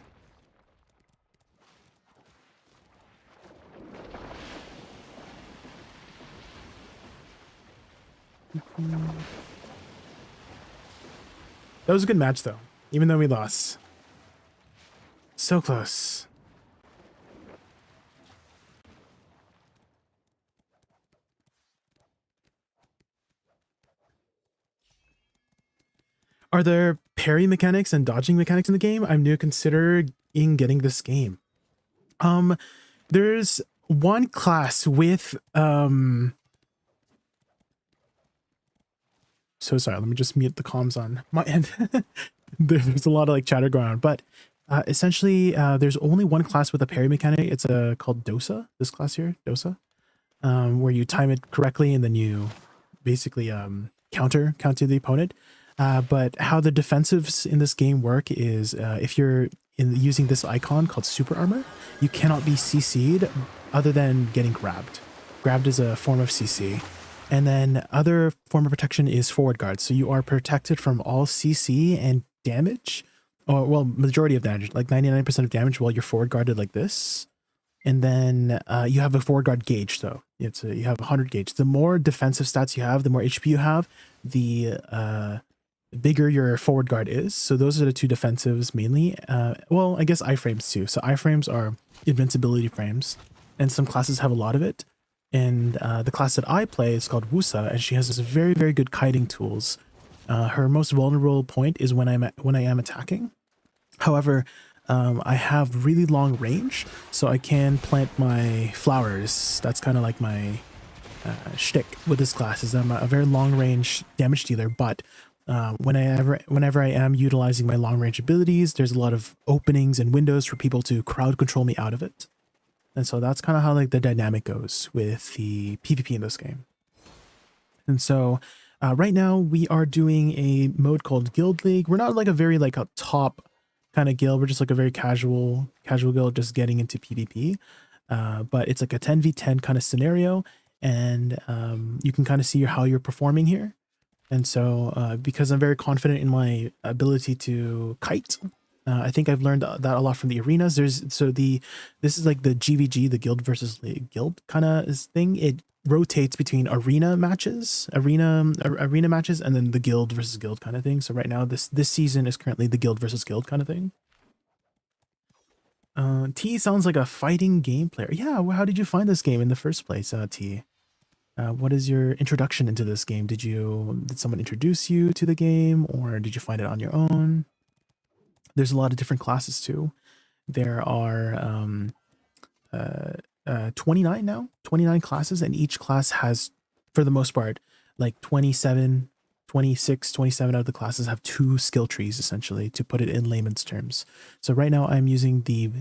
That was a good match though, even though we lost. So close. Are there parry mechanics and dodging mechanics in the game? I'm new considering getting this game. There's one class with so sorry, let me just mute the comms on my end. There's a lot of like chatter going on, but essentially there's only one class with a parry mechanic. It's called Dosa, this class here, Dosa, where you time it correctly and then you basically counter the opponent. But how the defensives in this game work is if you're in using this icon called Super Armor, you cannot be CC'd other than getting grabbed. Grabbed is a form of CC. And then other form of protection is forward guard. So you are protected from all CC and damage, or well, majority of damage, like 99% of damage while you're forward guarded like this. And then you have a forward guard gauge, though. You have 100 gauge. The more defensive stats you have, the more HP you have, the bigger your forward guard is. So those are the two defensives mainly. Well, I guess iframes too. So iframes are invincibility frames, and some classes have a lot of it. And the class that I play is called Woosa, and she has this very, very good kiting tools. Her most vulnerable point is when I am attacking. However, I have really long range, so I can plant my flowers. That's kind of like my shtick with this class, is I'm a very long range damage dealer, but whenever I am utilizing my long range abilities, there's a lot of openings and windows for people to crowd control me out of it. And so that's kind of how like the dynamic goes with the PvP in this game. And so right now we are doing a mode called Guild League. We're not like a very like a top kind of guild. We're just like a very casual guild, just getting into PvP. But it's like a 10v10 kind of scenario, and you can kind of see how you're performing here. And so because I'm very confident in my ability to kite, I think I've learned that a lot from the arenas. This is like the GVG, the guild versus guild kind of thing. It rotates between arena matches, and then the guild versus guild kind of thing. So right now, this season is currently the guild versus guild kind of thing. T sounds like a fighting game player. Yeah, well, how did you find this game in the first place, T? What is your introduction into this game? Did someone introduce you to the game, or did you find it on your own? There's a lot of different classes too. There are 29 classes, and each class has, for the most part, like 27 out of the classes have 2 skill trees, essentially, to put it in layman's terms. So right now I'm using the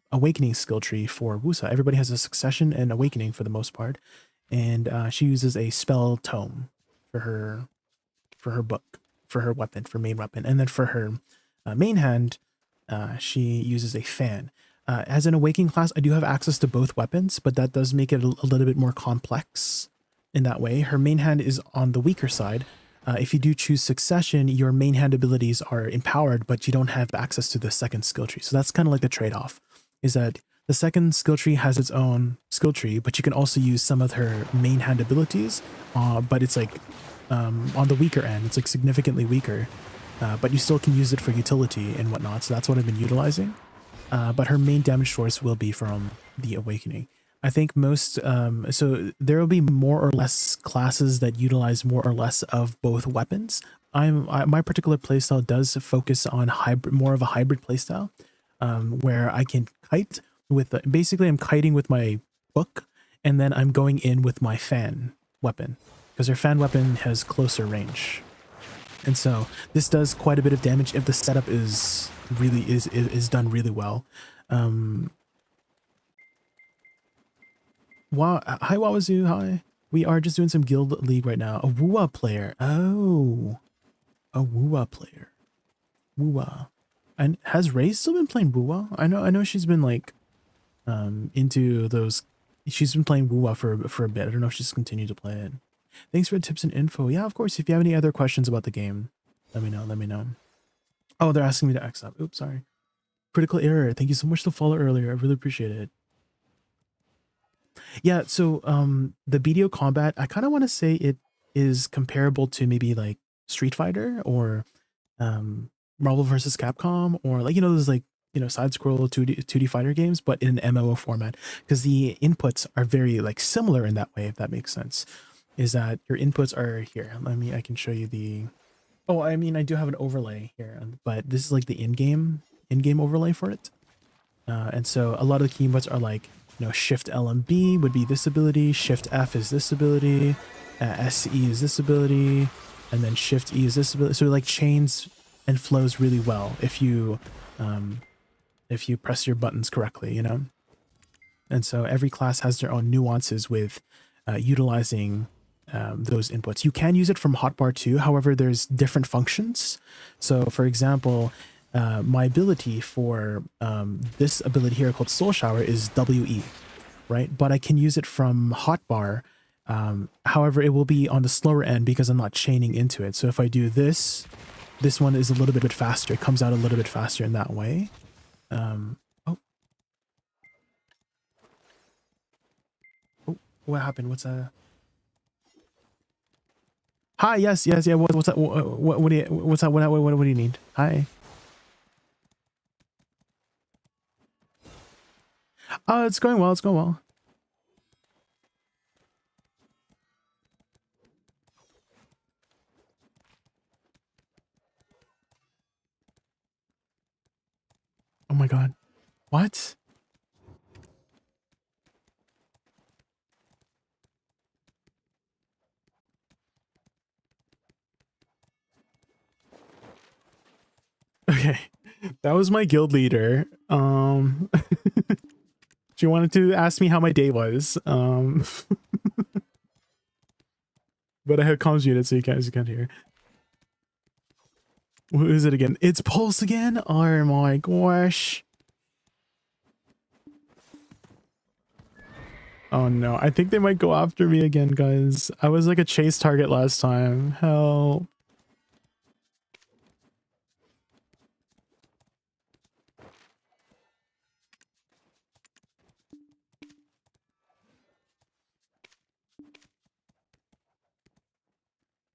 awakening skill tree for Woosa. Everybody has a succession and awakening for the most part, and she uses a spell tome for her book, for her weapon, for main weapon, and then for her main hand, she uses a fan. As an awakening class, I do have access to both weapons, but that does make it a little bit more complex in that way. Her main hand is on the weaker side. If you do choose succession, your main hand abilities are empowered, but you don't have access to the second skill tree. So that's kind of like the trade-off, is that the second skill tree has its own skill tree, but you can also use some of her main hand abilities, but it's like on the weaker end. It's like significantly weaker. But you still can use it for utility and whatnot, so that's what I've been utilizing. But her main damage source will be from the awakening. I think most, so there will be more or less classes that utilize more or less of both weapons. My particular playstyle does focus on more of a hybrid playstyle, where I can kite with, basically I'm kiting with my book, and then I'm going in with my fan weapon, because her fan weapon has closer range. And so this does quite a bit of damage if the setup is done really well. Wow, hi Wawazoo, hi. We are just doing some Guild League right now. A Wooa player. Oh, a Wooa player. Wooa. And has Ray still been playing Wooa? I know she's been like into those. She's been playing Wooa for a bit. I don't know if she's continued to play it. Thanks for the tips and info. Yeah, of course. If you have any other questions about the game, let me know. Oh, they're asking me to X up. Oops, sorry. Critical error. Thank you so much to follow earlier. I really appreciate it. Yeah, so the BDO combat, I kind of want to say it is comparable to maybe like Street Fighter or Marvel vs. Capcom, or like, those like, side-scroll 2D fighter games, but in an MMO format, because the inputs are very like similar in that way, if that makes sense. Is that your inputs are here. I can show you the, I do have an overlay here, but this is like the in-game overlay for it. And so a lot of the key inputs are like, Shift L and B would be this ability, Shift F is this ability, SE is this ability, and then Shift E is this ability. So it like chains and flows really well if you press your buttons correctly, And so every class has their own nuances with utilizing those inputs. You can use it from hotbar too. However, there's different functions. So for example, my ability for this ability here called Soul Shower is WE, right? But I can use it from hotbar. However, it will be on the slower end because I'm not chaining into it. So if I do this, this one is a little bit faster. It comes out a little bit faster in that way. Oh, what happened? What's that? Hi, yes, yeah. What's that? What do you? What's that? What do you need? Hi. Oh, it's going well. It's going well. Oh my god. What? Okay. That was my guild leader. She wanted to ask me how my day was. But I had comms muted so you can't hear. Who is it again? It's Pulse again? Oh my gosh. Oh no, I think they might go after me again, guys. I was like a chase target last time. Help.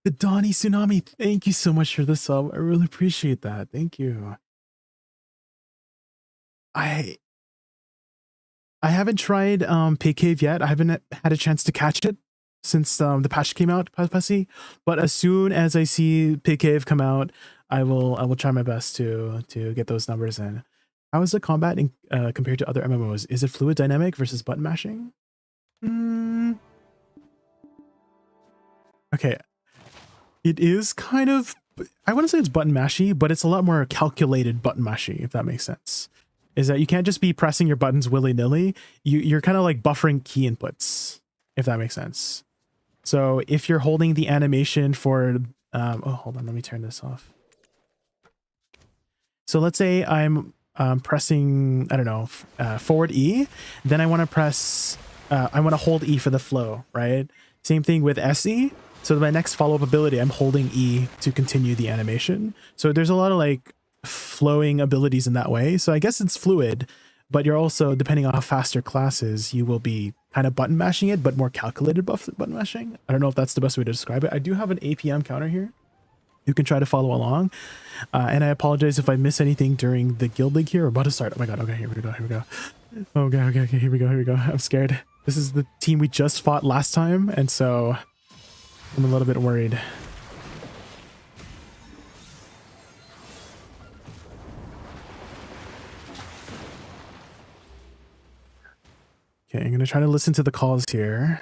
The Donnie Tsunami, thank you so much for the sub. I really appreciate that. Thank you. I haven't tried Pig Cave yet. I haven't had a chance to catch it since the patch came out, Pussy. But as soon as I see Pig Cave come out, I will try my best to get those numbers in. How is the combat in, compared to other MMOs? Is it fluid dynamic versus button mashing? Okay. It is kind of, I wouldn't say it's button mashy, but it's a lot more calculated button mashy, if that makes sense. Is that you can't just be pressing your buttons willy-nilly. You're kind of like buffering key inputs, if that makes sense. So if you're holding the animation for, oh, hold on, let me turn this off. So let's say I'm pressing, I don't know, forward E, then I want to press, I want to hold E for the flow, right? Same thing with SE. So my next follow-up ability, I'm holding E to continue the animation. So there's a lot of like flowing abilities in that way. So I guess it's fluid, but you're also, depending on how fast your class is, you will be kind of button mashing it, but more calculated button mashing. I don't know if that's the best way to describe it. I do have an APM counter here. You can try to follow along. And I apologize if I miss anything during the guild league here. We're about to start. Oh my god, okay, here we go. Okay, here we go. I'm scared. This is the team we just fought last time, and so I'm a little bit worried. Okay, I'm gonna try to listen to the calls here.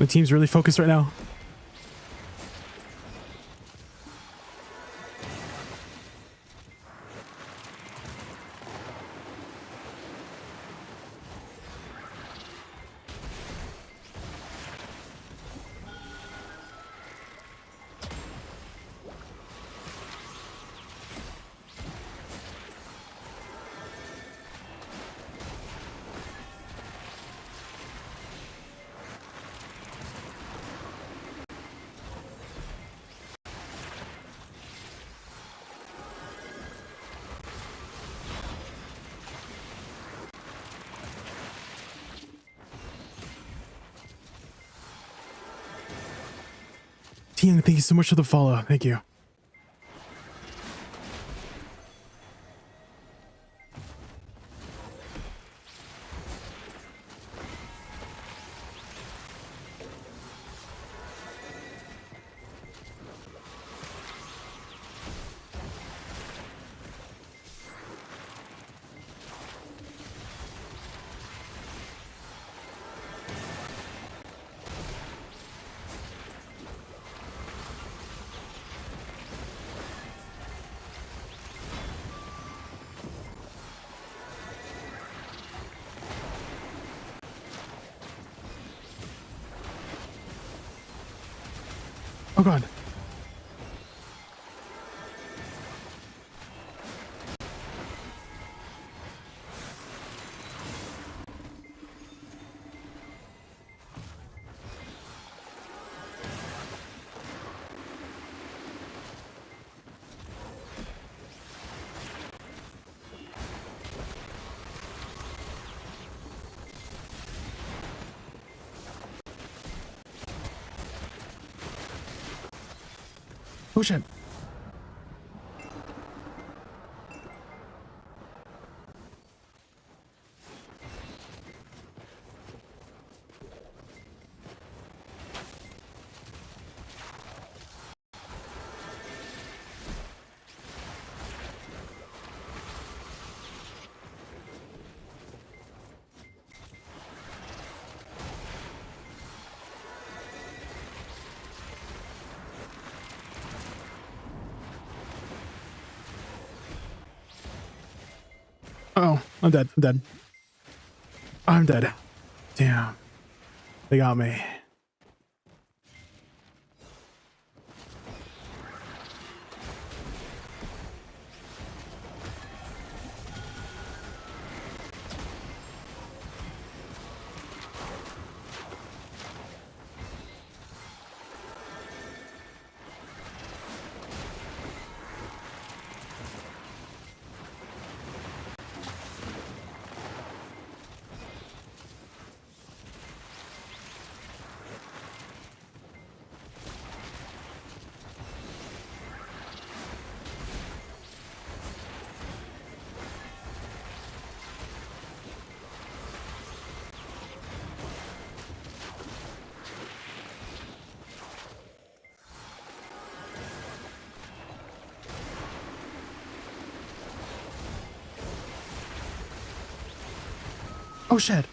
My team's really focused right now. Team, thank you so much for the follow. Thank you. Oh god. Oh shit. Oh, I'm dead. I'm dead. I'm dead. Damn. They got me. Oh shit.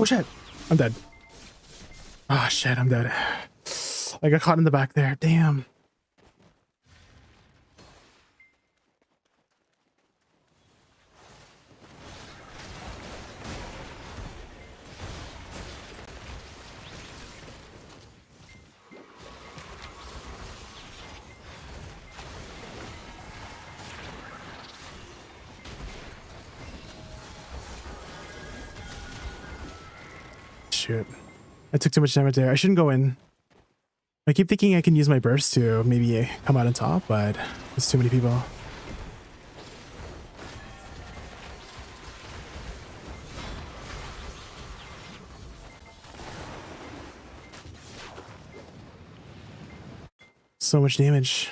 Oh shit, I'm dead. Ah shit, I'm dead. I got caught in the back there. Damn. Shit. I took too much damage there. I shouldn't go in. I keep thinking I can use my burst to maybe come out on top, but there's too many people. So much damage.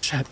Shit.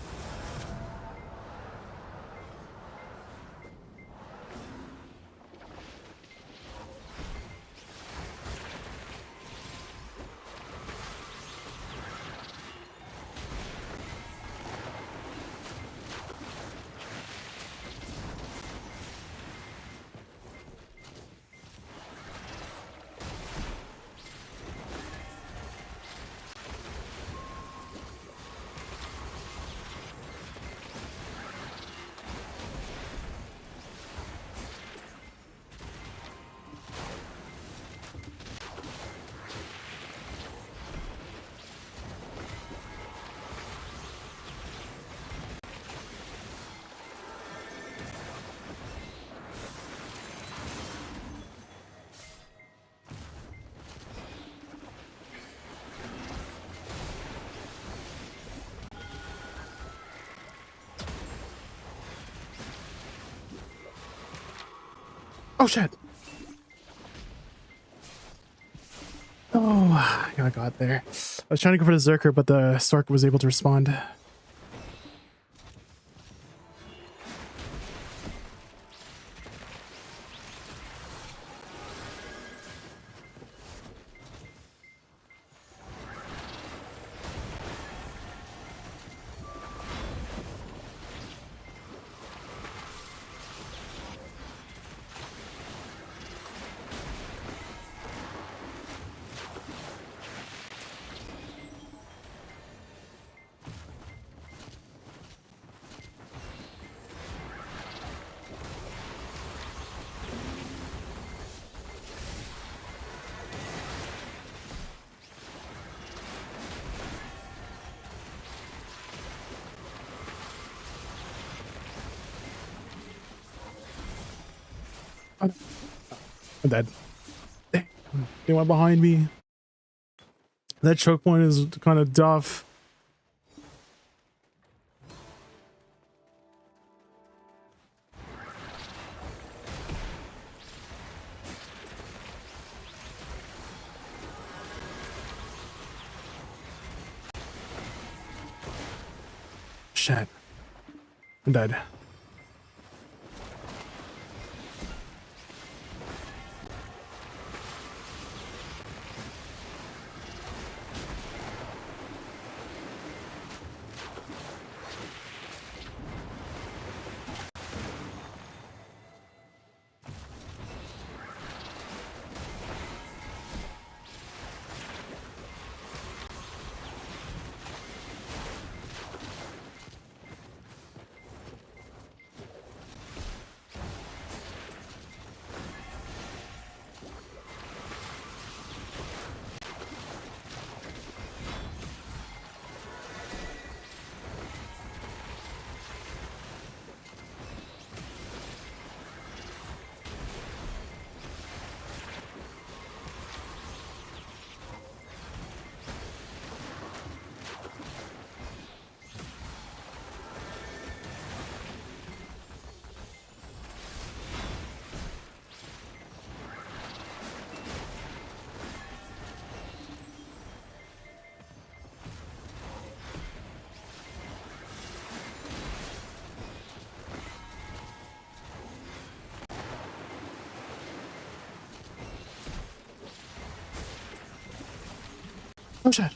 Oh shit. Oh, I got there. I was trying to go for the Zerker, but the Stork was able to respond. I'm dead. They went behind me. That choke point is kind of duff. Shit. I'm dead. Oh shit.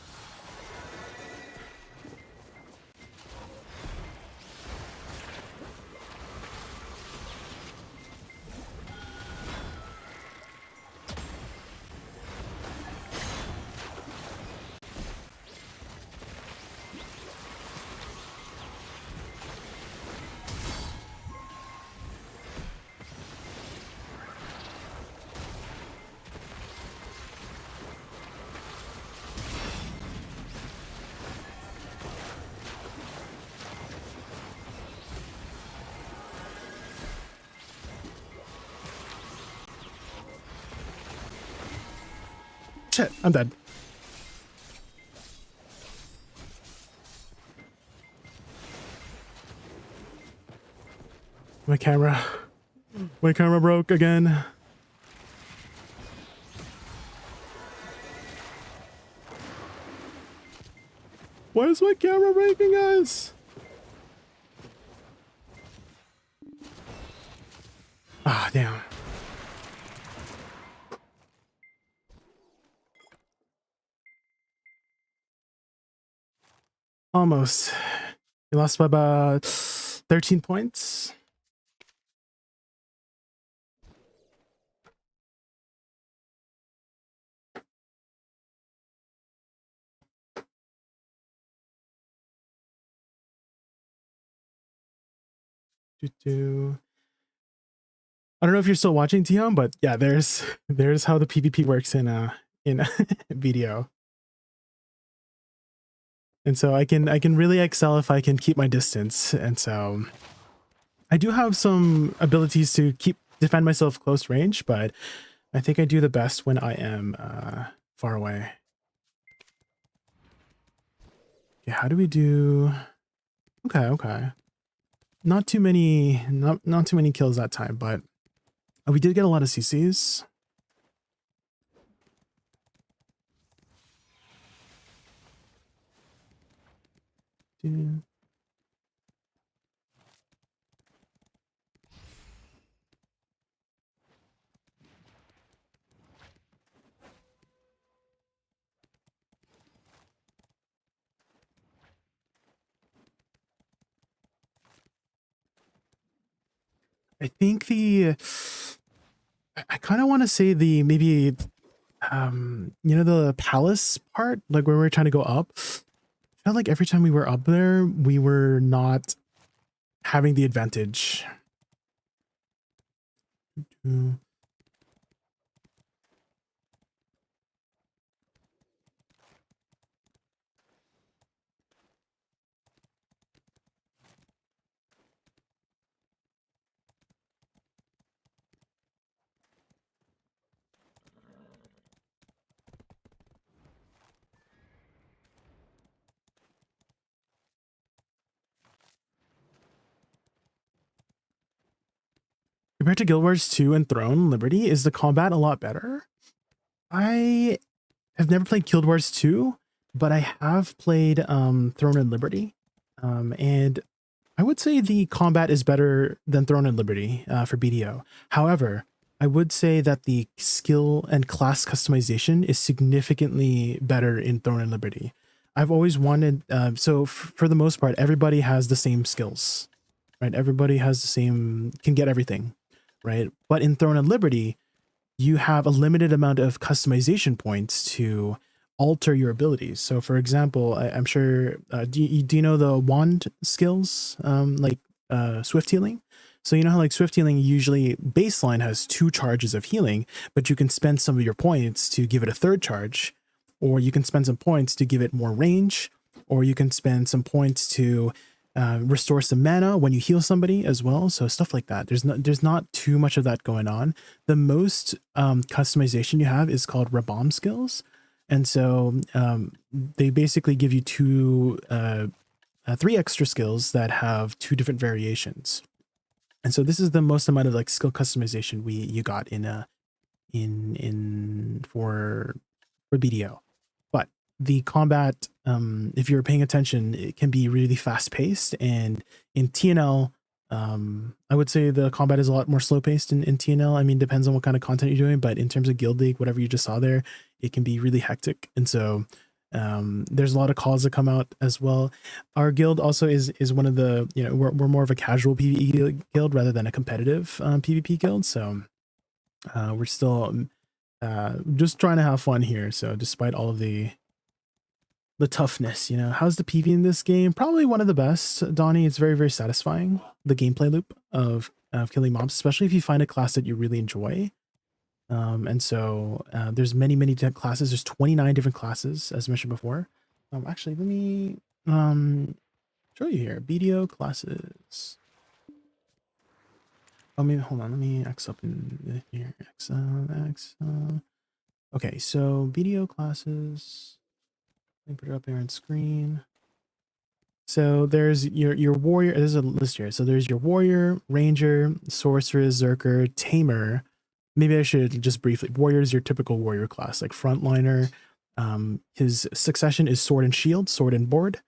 Shit, I'm dead. My camera broke again. Why is my camera breaking, guys? Ah, damn. Almost. You lost by about 13 points. I don't know if you're still watching, Tion, but yeah, there's how the PvP works in video. And so I can really excel if I can keep my distance. And so I do have some abilities to defend myself close range, but I think I do the best when I am far away. Okay, how do we do? Okay. Not too many kills that time, but we did get a lot of CCs. Dude. I think I kind of want to say maybe the palace part, like where we were trying to go up. I felt like every time we were up there, we were not having the advantage. Compared to Guild Wars 2 and Throne Liberty, is the combat a lot better? I have never played Guild Wars 2, but I have played Throne and Liberty. And I would say the combat is better than Throne and Liberty for BDO. However, I would say that the skill and class customization is significantly better in Throne and Liberty. I've always wanted, so for the most part, everybody has the same skills, right? Everybody has the same, can get everything, right? But in Throne and Liberty, you have a limited amount of customization points to alter your abilities. So for example, I'm sure, do you know the wand skills, like swift healing? So you know how like swift healing usually baseline has 2 charges of healing, but you can spend some of your points to give it a 3rd charge, or you can spend some points to give it more range, or you can spend some points to restore some mana when you heal somebody as well. So stuff like that. There's not too much of that going on. The most customization you have is called Rabam skills. And so they basically give you 3 extra skills that have 2 different variations. And so this is the most amount of like skill customization you got for BDO. But the combat, if you're paying attention, it can be really fast paced. And in TNL, I would say the combat is a lot more slow paced in TNL. I mean, depends on what kind of content you're doing, but in terms of Guild League, whatever you just saw there, it can be really hectic. And so There's a lot of calls that come out as well. Our guild also is one of the, you know, we're more of a casual PvE guild rather than a competitive PvP guild. So we're still just trying to have fun here. So despite all of the toughness, you know, how's the PvE in this game? Probably one of the best, Donnie. It's very, very satisfying. The gameplay loop of killing mobs, especially if you find a class that you really enjoy. And so there's many different classes. There's 29 different classes, as mentioned before. Actually, let me show you here. BDO classes. Oh, maybe hold on. Let me X up in here. X. Okay, so BDO classes. Let me put it up here on screen. So there's your warrior. There's a list here. So there's your warrior, ranger, sorceress, zerker, tamer. Maybe I should just briefly. Warrior is your typical warrior class, like frontliner. His succession is sword and shield, sword and board.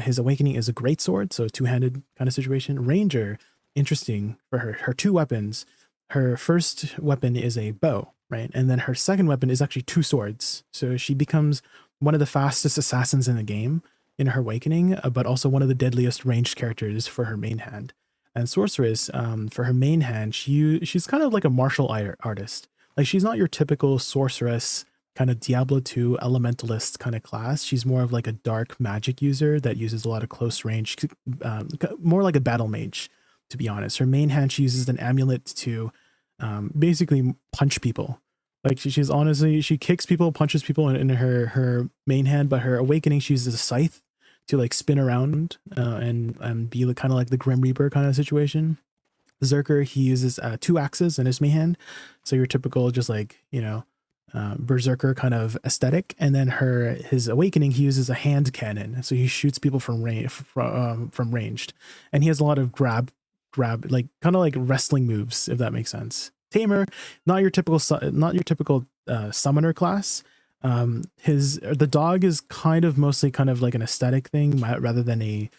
His awakening is a great sword, so two-handed kind of situation. Ranger, interesting for her. Her two weapons. Her first weapon is a bow, right? And then her second weapon is actually two swords. So she becomes one of the fastest assassins in the game in her awakening, but also one of the deadliest ranged characters for her main hand. And sorceress, for her main hand, she's kind of like a martial artist. Like, she's not your typical sorceress kind of Diablo 2 elementalist kind of class. She's more of like a dark magic user that uses a lot of close range, more like a battle mage, to be honest. Her main hand, she uses an amulet to basically punch people. Like, she's honestly, she kicks people, punches people in her main hand, but her awakening, she uses a scythe to like spin around and be like, kind of like the Grim Reaper kind of situation. Zerker, he uses two axes in his main hand. So your typical just like, you know, berserker kind of aesthetic. And then his awakening, he uses a hand cannon. So he shoots people from ranged. And he has a lot of grab, like kind of like wrestling moves, if that makes sense. Tamer, not your typical summoner class. The dog is kind of mostly kind of like an aesthetic thing rather than a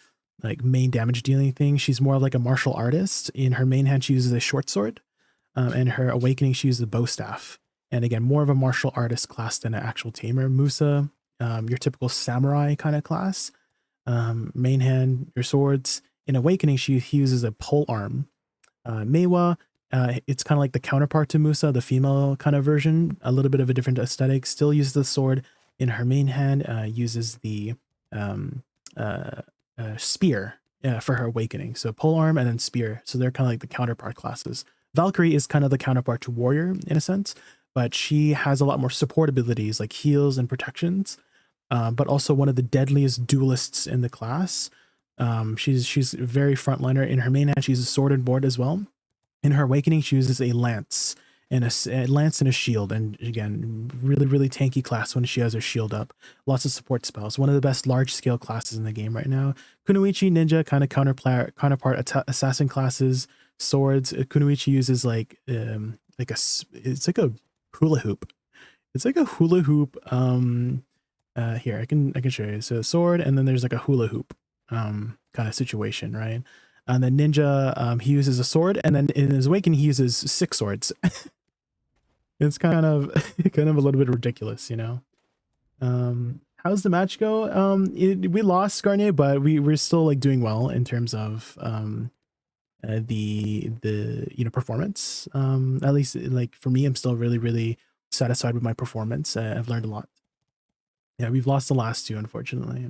like main damage dealing thing. She's more of like a martial artist. In her main hand, she uses a short sword, and her awakening, she uses a bow staff. And again, more of a martial artist class than an actual tamer. Musa, your typical samurai kind of class. Main hand, your swords. In awakening, he uses a pole arm. Meiwa, it's kind of like the counterpart to Musa, the female kind of version, a little bit of a different aesthetic. Still uses the sword. In her main hand, uses the spear for her awakening. So polearm and then spear. So they're kind of like the counterpart classes. Valkyrie is kind of the counterpart to warrior in a sense, but she has a lot more support abilities like heals and protections, but also one of the deadliest duelists in the class. She's very frontliner. In her main hand, she uses sword and board as well. In her awakening, she uses a lance and a shield. And again, really tanky class when she has her shield up. Lots of support spells. One of the best large scale classes in the game right now. Kunoichi ninja kind of counterpart assassin classes. Swords. Kunoichi uses like it's like a hula hoop. It's like a hula hoop. Here I can show you. So sword, and then there's like a hula hoop kind of situation, right? And then ninja, he uses a sword, and then in his awakening, he uses 6 swords. It's kind of a little bit ridiculous, you know. How's the match go? We lost Garnier, but we're still like doing well in terms of the performance. At least like for me, I'm still really satisfied with my performance. I've learned a lot. Yeah, we've lost the last 2, unfortunately.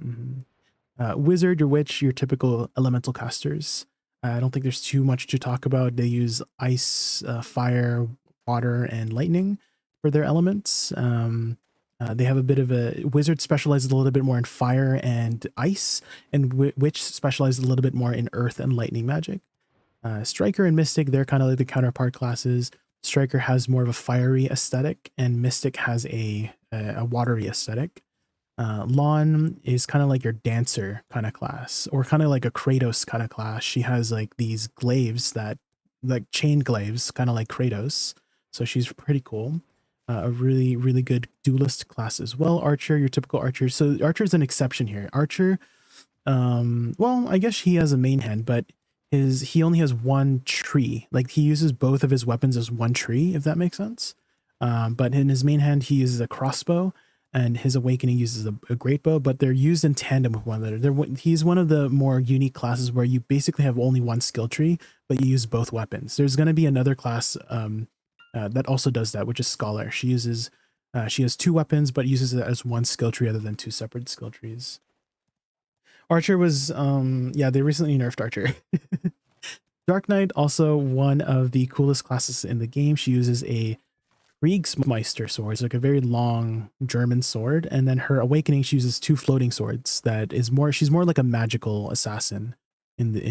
Wizard, your witch, your typical elemental casters. I don't think there's too much to talk about. They use ice, fire, water, and lightning for their elements. They have a bit of a wizard specializes a little bit more in fire and ice, and witch specializes a little bit more in earth and lightning magic. Striker and mystic, they're kind of like the counterpart classes. Striker has more of a fiery aesthetic, and mystic has a watery aesthetic. Lon is kind of like your dancer kind of class, or kind of like a Kratos kind of class. She has like these glaives that like chain glaives, kind of like Kratos. So she's pretty cool. A really good duelist class as well. Archer, your typical archer. So Archer's an exception here. Archer, well, I guess he has a main hand, but he only has 1 tree. Like he uses both of his weapons as 1 tree, if that makes sense. But in his main hand, he uses a crossbow. and his awakening uses a great bow, but they're used in tandem with one another. He's one of the more unique classes where you basically have only one skill tree, but you use both weapons. There's going to be another class that also does that, which is Scholar. She has 2 weapons, but uses it as one skill tree other than 2 separate skill trees. Archer was, yeah, they recently nerfed Archer. Dark Knight, also one of the coolest classes in the game. She uses a Kriegsmeister sword. It's like a very long German sword, and then her awakening, she uses 2 floating swords. That is more, she's more like a magical assassin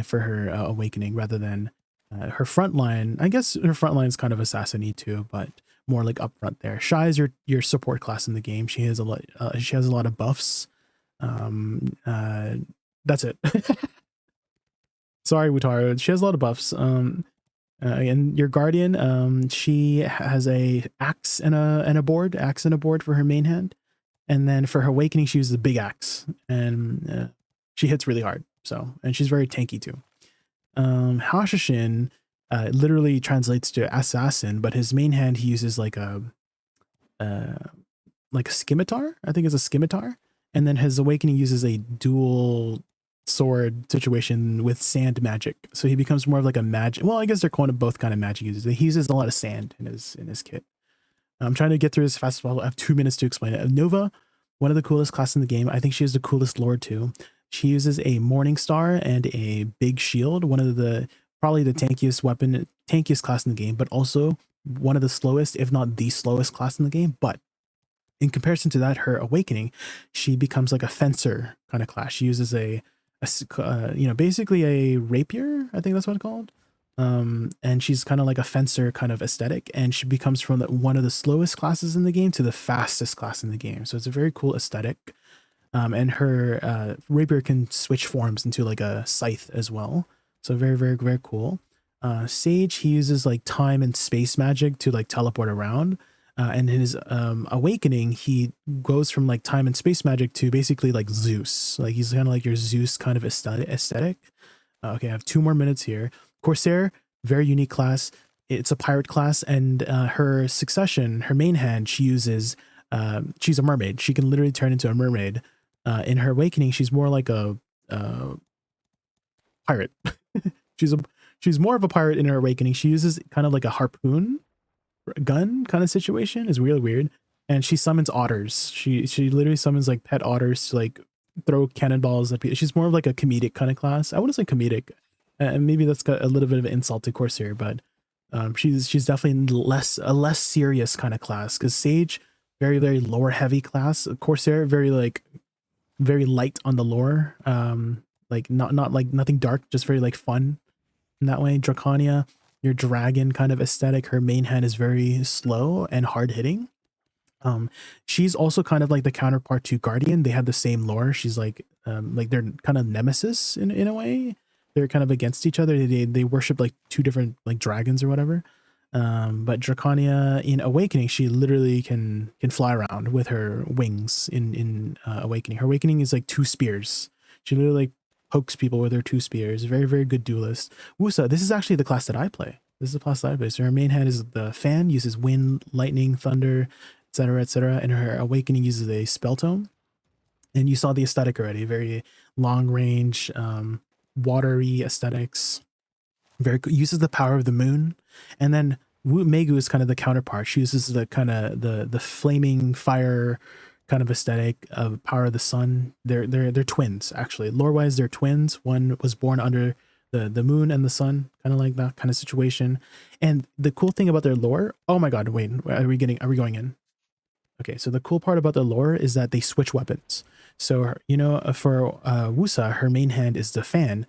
for her awakening rather than her front line. I guess her front line is kind of assassin-y too, but more like up front there. Shy is your support class in the game. She has a lot. She has a lot of buffs. That's it. Sorry, Wutaro. She has a lot of buffs. And your guardian, she has a axe and a board, for her main hand, and then for her awakening, she uses a big axe, and she hits really hard. So, and she's very tanky too. Hashashin literally translates to assassin, but his main hand he uses like a scimitar. I think it's a scimitar, and then his awakening uses a dual sword situation with sand magic, so he becomes more of like a magic. Well, I guess they're both kind of magic users. He uses a lot of sand in his kit. I'm trying to get through as fast as possible. I have 2 minutes to explain it. Nova, one of the coolest classes in the game. I think she has the coolest lore too. She uses a Morning Star and a big shield. One of the probably the tankiest class in the game, but also one of the slowest, if not the slowest class in the game. But in comparison to that, her awakening, she becomes like a fencer kind of class. She uses basically a rapier, I think that's what it's called. And she's kind of like a fencer kind of aesthetic, and she becomes from one of the slowest classes in the game to the fastest class in the game. So it's a very cool aesthetic. And her rapier can switch forms into like a scythe as well. So very, very, very cool. Sage, he uses like time and space magic to like teleport around. And in his awakening, he goes from like time and space magic to basically like Zeus. Like he's kind of like your Zeus kind of aesthetic. Okay, I have 2 more minutes here. Corsair, very unique class. It's a pirate class, and her succession, her main hand, she uses, she's a mermaid. She can literally turn into a mermaid. In her awakening, she's more like a pirate. She's more of a pirate in her awakening. She uses kind of like a harpoon gun kind of situation. Is really weird. And she summons otters. She literally summons like pet otters to like throw cannonballs at people. She's more of like a comedic kind of class. I wouldn't say comedic, and maybe that's got a little bit of an insult to Corsair, but she's definitely a less serious kind of class. Because Sage, very, very lore heavy class. Corsair, very light on the lore. Like not like nothing dark, just very like fun in that way. Draconia, your dragon kind of aesthetic. Her main hand is very slow and hard hitting. She's also kind of like the counterpart to Guardian. They have the same lore. She's like they're kind of nemesis in a way. They're kind of against each other. They worship like 2 different like dragons or whatever. But Draconia in Awakening, she literally can fly around with her wings in Awakening. Her Awakening is like 2 spears. She literally like pokes people with her 2 spears. Very, very good duelist. Woosa, this is actually the class that I play. This is the class that I play. So her main hand is the fan, uses wind, lightning, thunder, etc., etc. And her Awakening uses a spell tome. And you saw the aesthetic already. Very long range, watery aesthetics. Very uses the power of the moon. And then Megu is kind of the counterpart. She uses the kind of the flaming fire kind of aesthetic of power of the sun. They're twins, actually. Lore-wise, they're twins. One was born under the moon and the sun, kind of like that kind of situation. And the cool thing about their lore, oh my god, wait, are we going in? Okay, so the cool part about the lore is that they switch weapons. So, for Woosa, her main hand is the fan,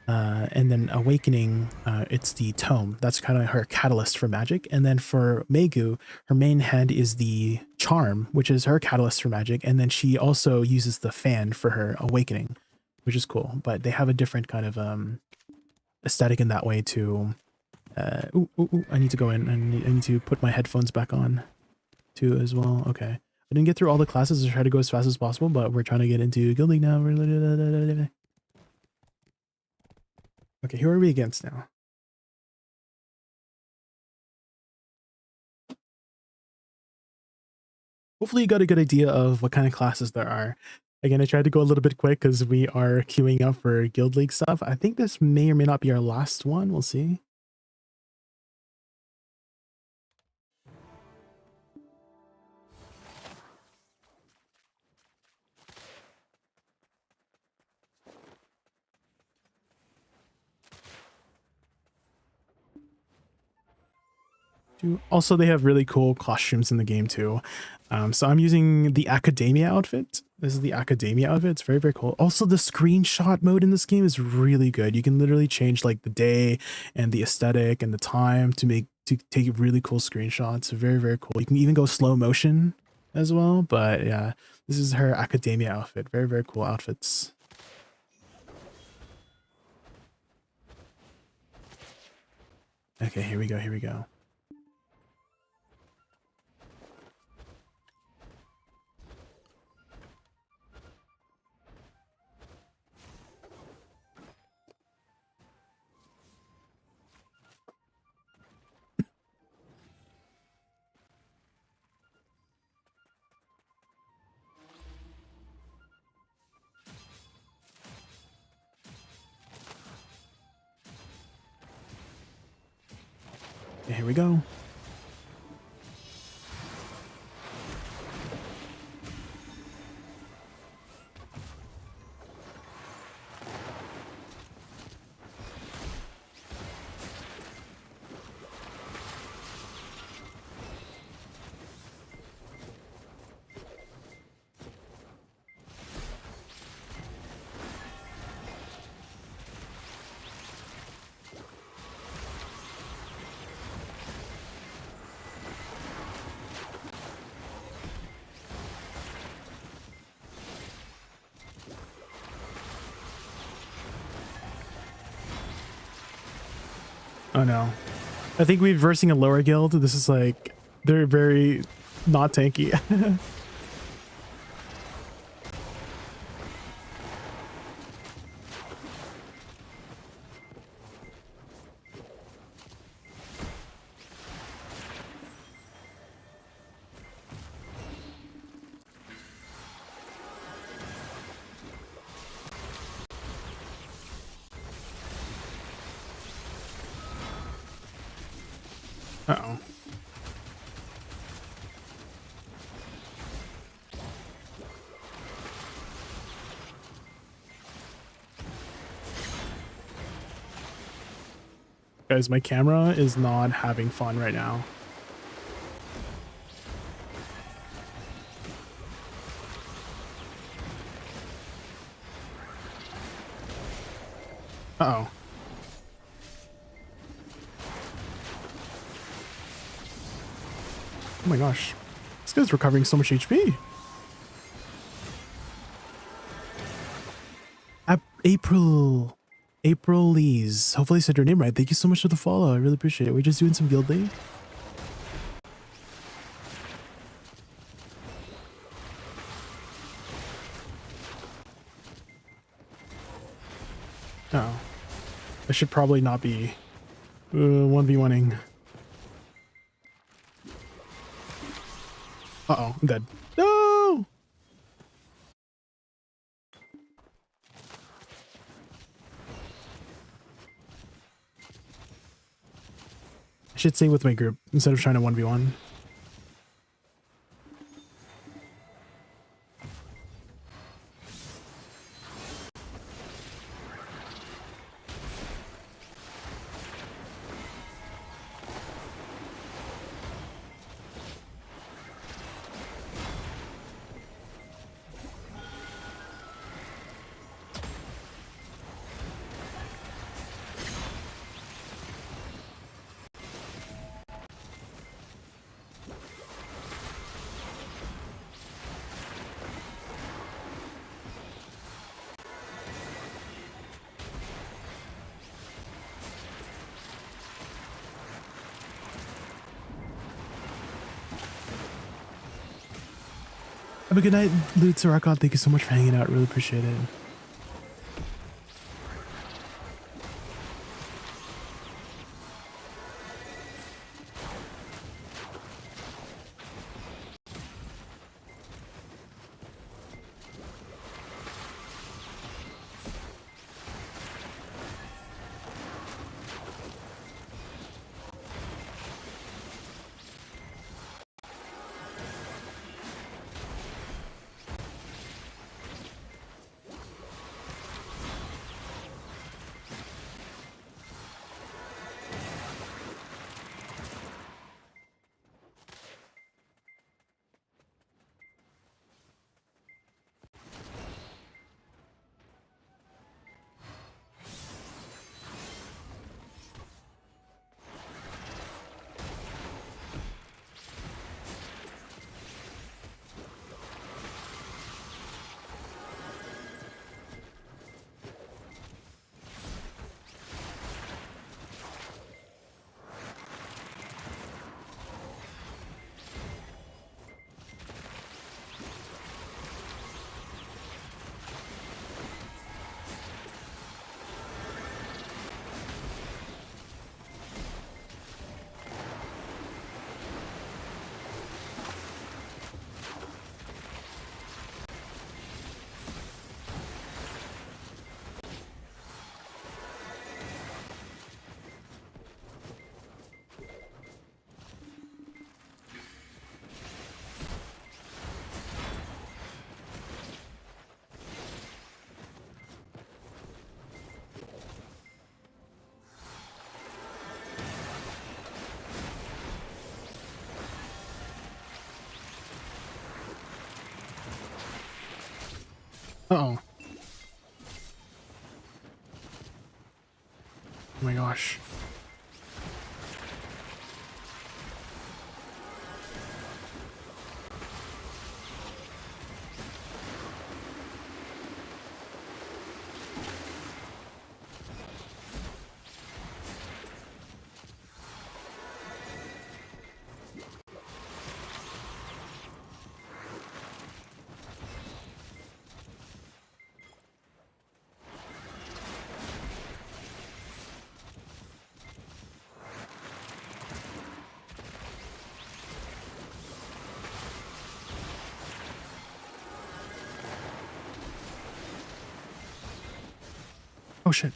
and then Awakening, it's the tome. That's kind of her catalyst for magic. And then for Megu, her main hand is the charm, which is her catalyst for magic. And then she also uses the fan for her Awakening, which is cool. But they have a different kind of aesthetic in that way too. I need to go in and I need to put my headphones back on too as well. Okay. I didn't get through all the classes. I try to go as fast as possible, but we're trying to get into Guild League now. Okay, who are we against now? hopefully you got a good idea of what kind of classes there are. Again, I tried to go a little bit quick because we are queuing up for Guild League stuff. I think this may or may not be our last one. We'll see. Also, they have really cool costumes in the game too. So I'm using the Academia outfit. This is the Academia outfit. It's very, very cool. Also, the screenshot mode in this game is really good. You can literally change like the day and the aesthetic and the time to take really cool screenshots. Very, very cool. You can even go slow motion as well. But yeah, this is her Academia outfit. Very, very cool outfits. Okay, here we go. Here we go. Here we go. Oh no. I think we're versing a lower guild. This is like, they're very not tanky. Uh-oh. Guys, my camera is not having fun right now. Uh-oh. Oh my gosh. This guy's recovering so much HP. April Lees. Hopefully I said your name right. Thank you so much for the follow. I really appreciate it. We're just doing some Guild League. Oh. I should probably not be 1v1ing. Uh-oh, I'm dead. No! I should stay with my group instead of trying to 1v1. Have a good night, Loot Sarakot. Thank you so much for hanging out. Really appreciate it. Uh-oh. Oh my gosh. Oh shit.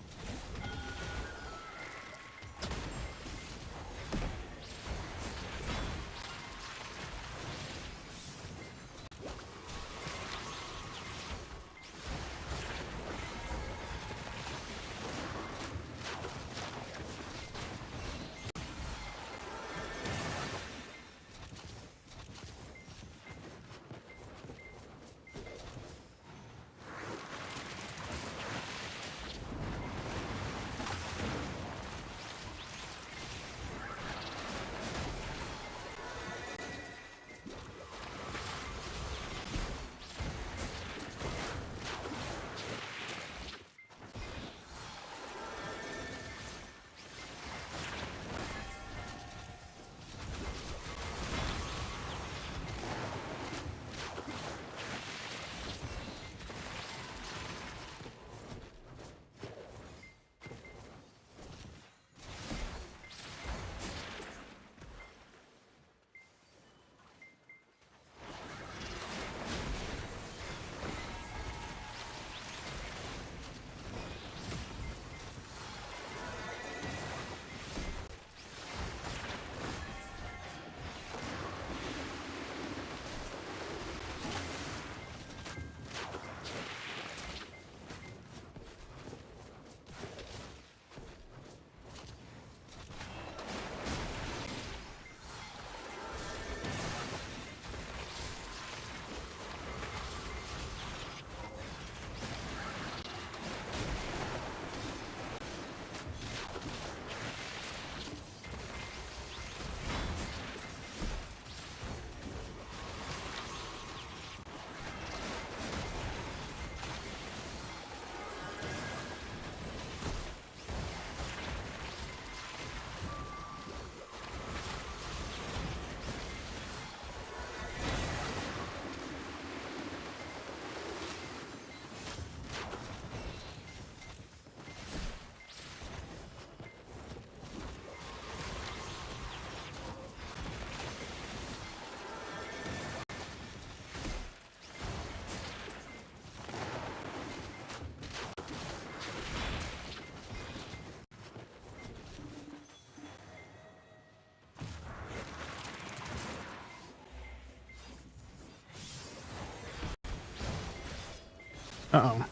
Uh-oh.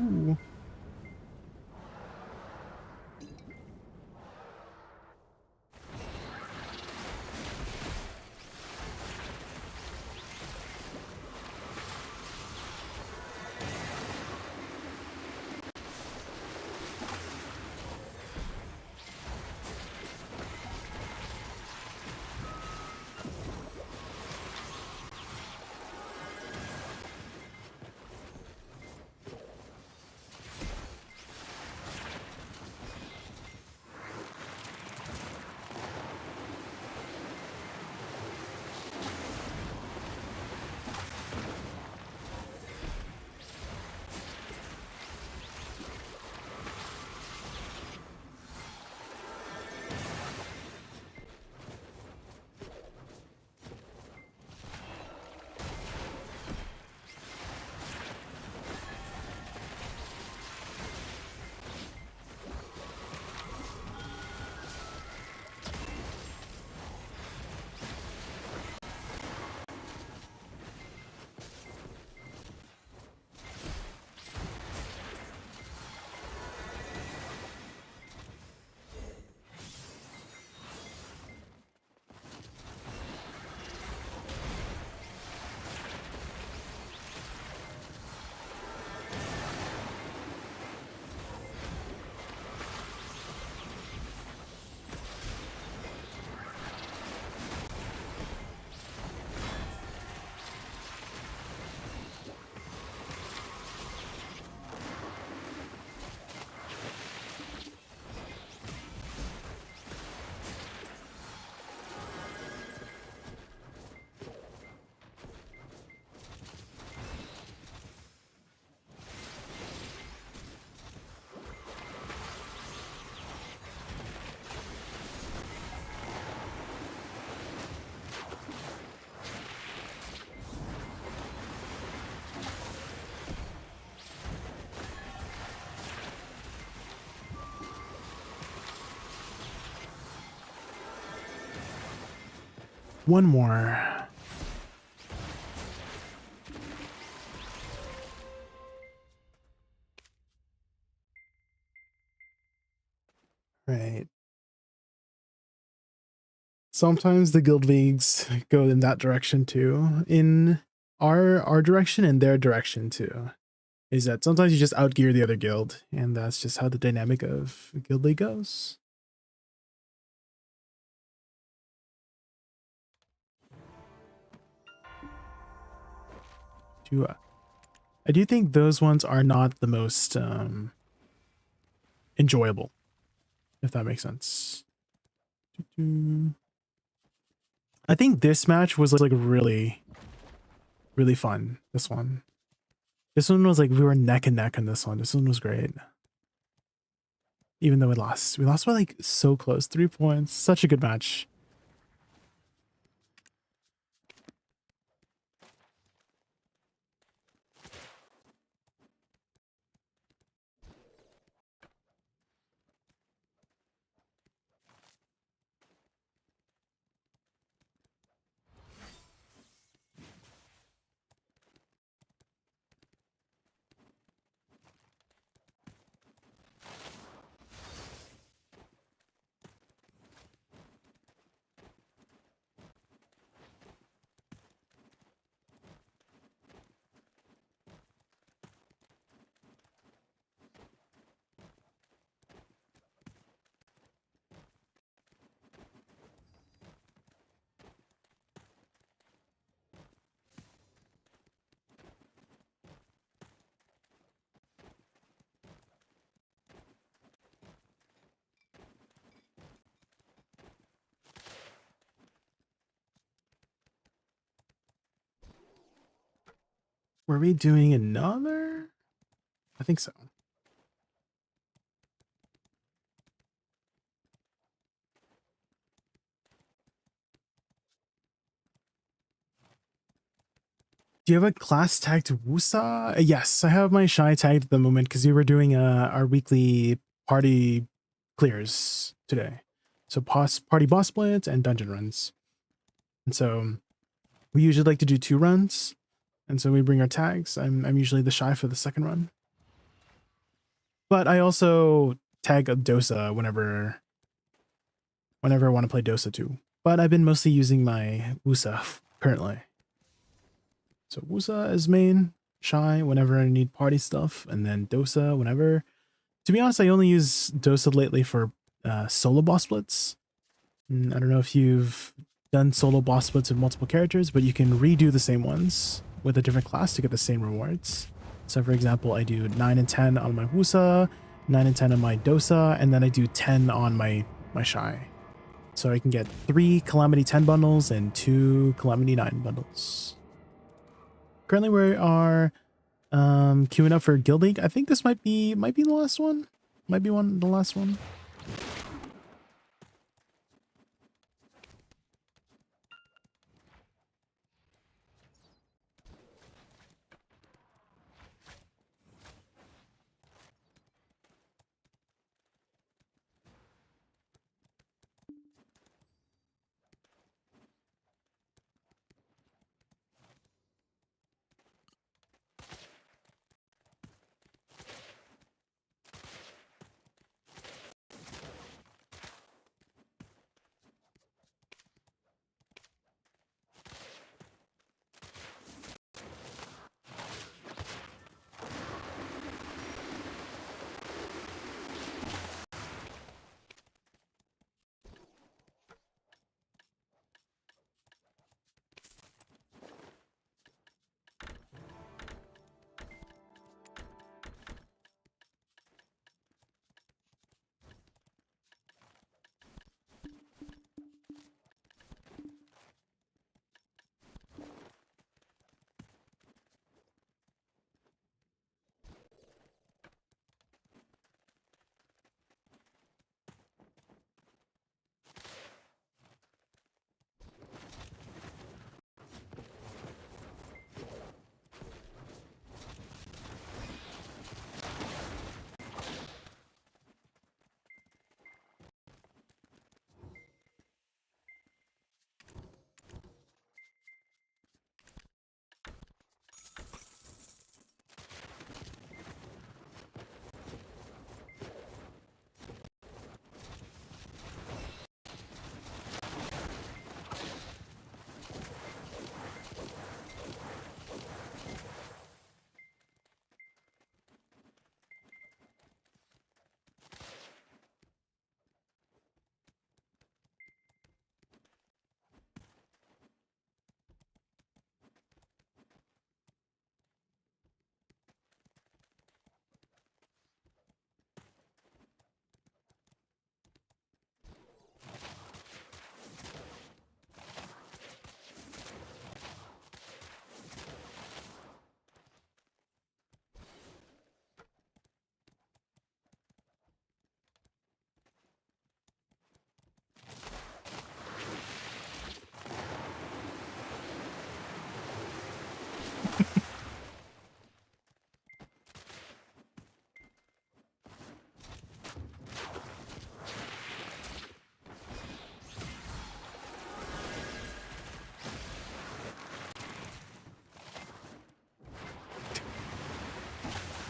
Ooh. one more. Right. Sometimes the guild leagues go in that direction too. In our direction and their direction too. Is that sometimes you just outgear the other guild, and that's just how the dynamic of guild league goes. I do think those ones are not the most enjoyable, if that makes sense. I think this match was like really, really fun. This one was like we were neck and neck on this one. This one was great. Even though we lost by like so close, 3 points. Such a good match. Were we doing another? I think so. Do you have a class tagged Woosa? Yes, I have my shy tagged at the moment because we were doing our weekly party clears today. So party boss splits and dungeon runs. And so we usually like to do 2 runs. And so we bring our tags. I'm usually the shy for the second run. But I also tag a Dosa whenever I want to play Dosa too. But I've been mostly using my Woosa currently. So Woosa is main, shy whenever I need party stuff, and then Dosa whenever. To be honest, I only use Dosa lately for solo boss splits. I don't know if you've done solo boss splits with multiple characters, but you can redo the same ones with a different class to get the same rewards. So for example, I do 9 and 10 on my Woosa, 9 and 10 on my Dosa, and then I do 10 on my shy. So I can get 3 Calamity 10 bundles and 2 Calamity 9 bundles. Currently we are queuing up for Guild League. I think this might be the last one. Might be the last one.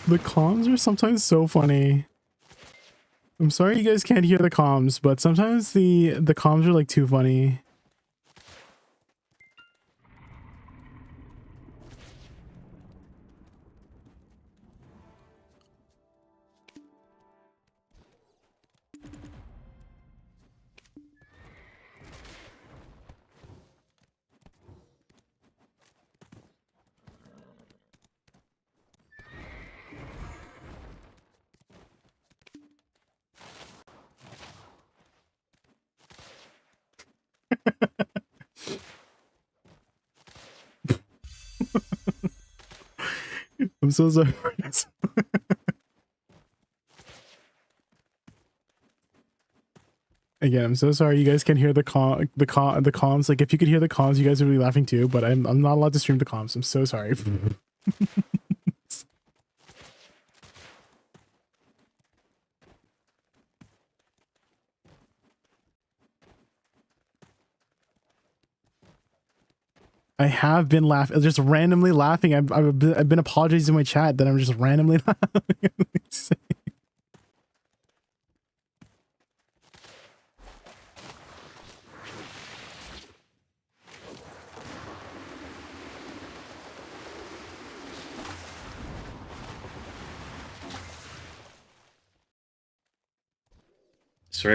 The comms are sometimes so funny. I'm sorry you guys can't hear the comms, but sometimes the comms are like too funny. I'm so sorry. Again, I'm so sorry you guys can hear the comms. Like if you could hear the comms, you guys would be laughing too, but I'm not allowed to stream the comms. I'm so sorry. I have been laughing, just randomly laughing. I've been apologizing in my chat that I'm just randomly laughing.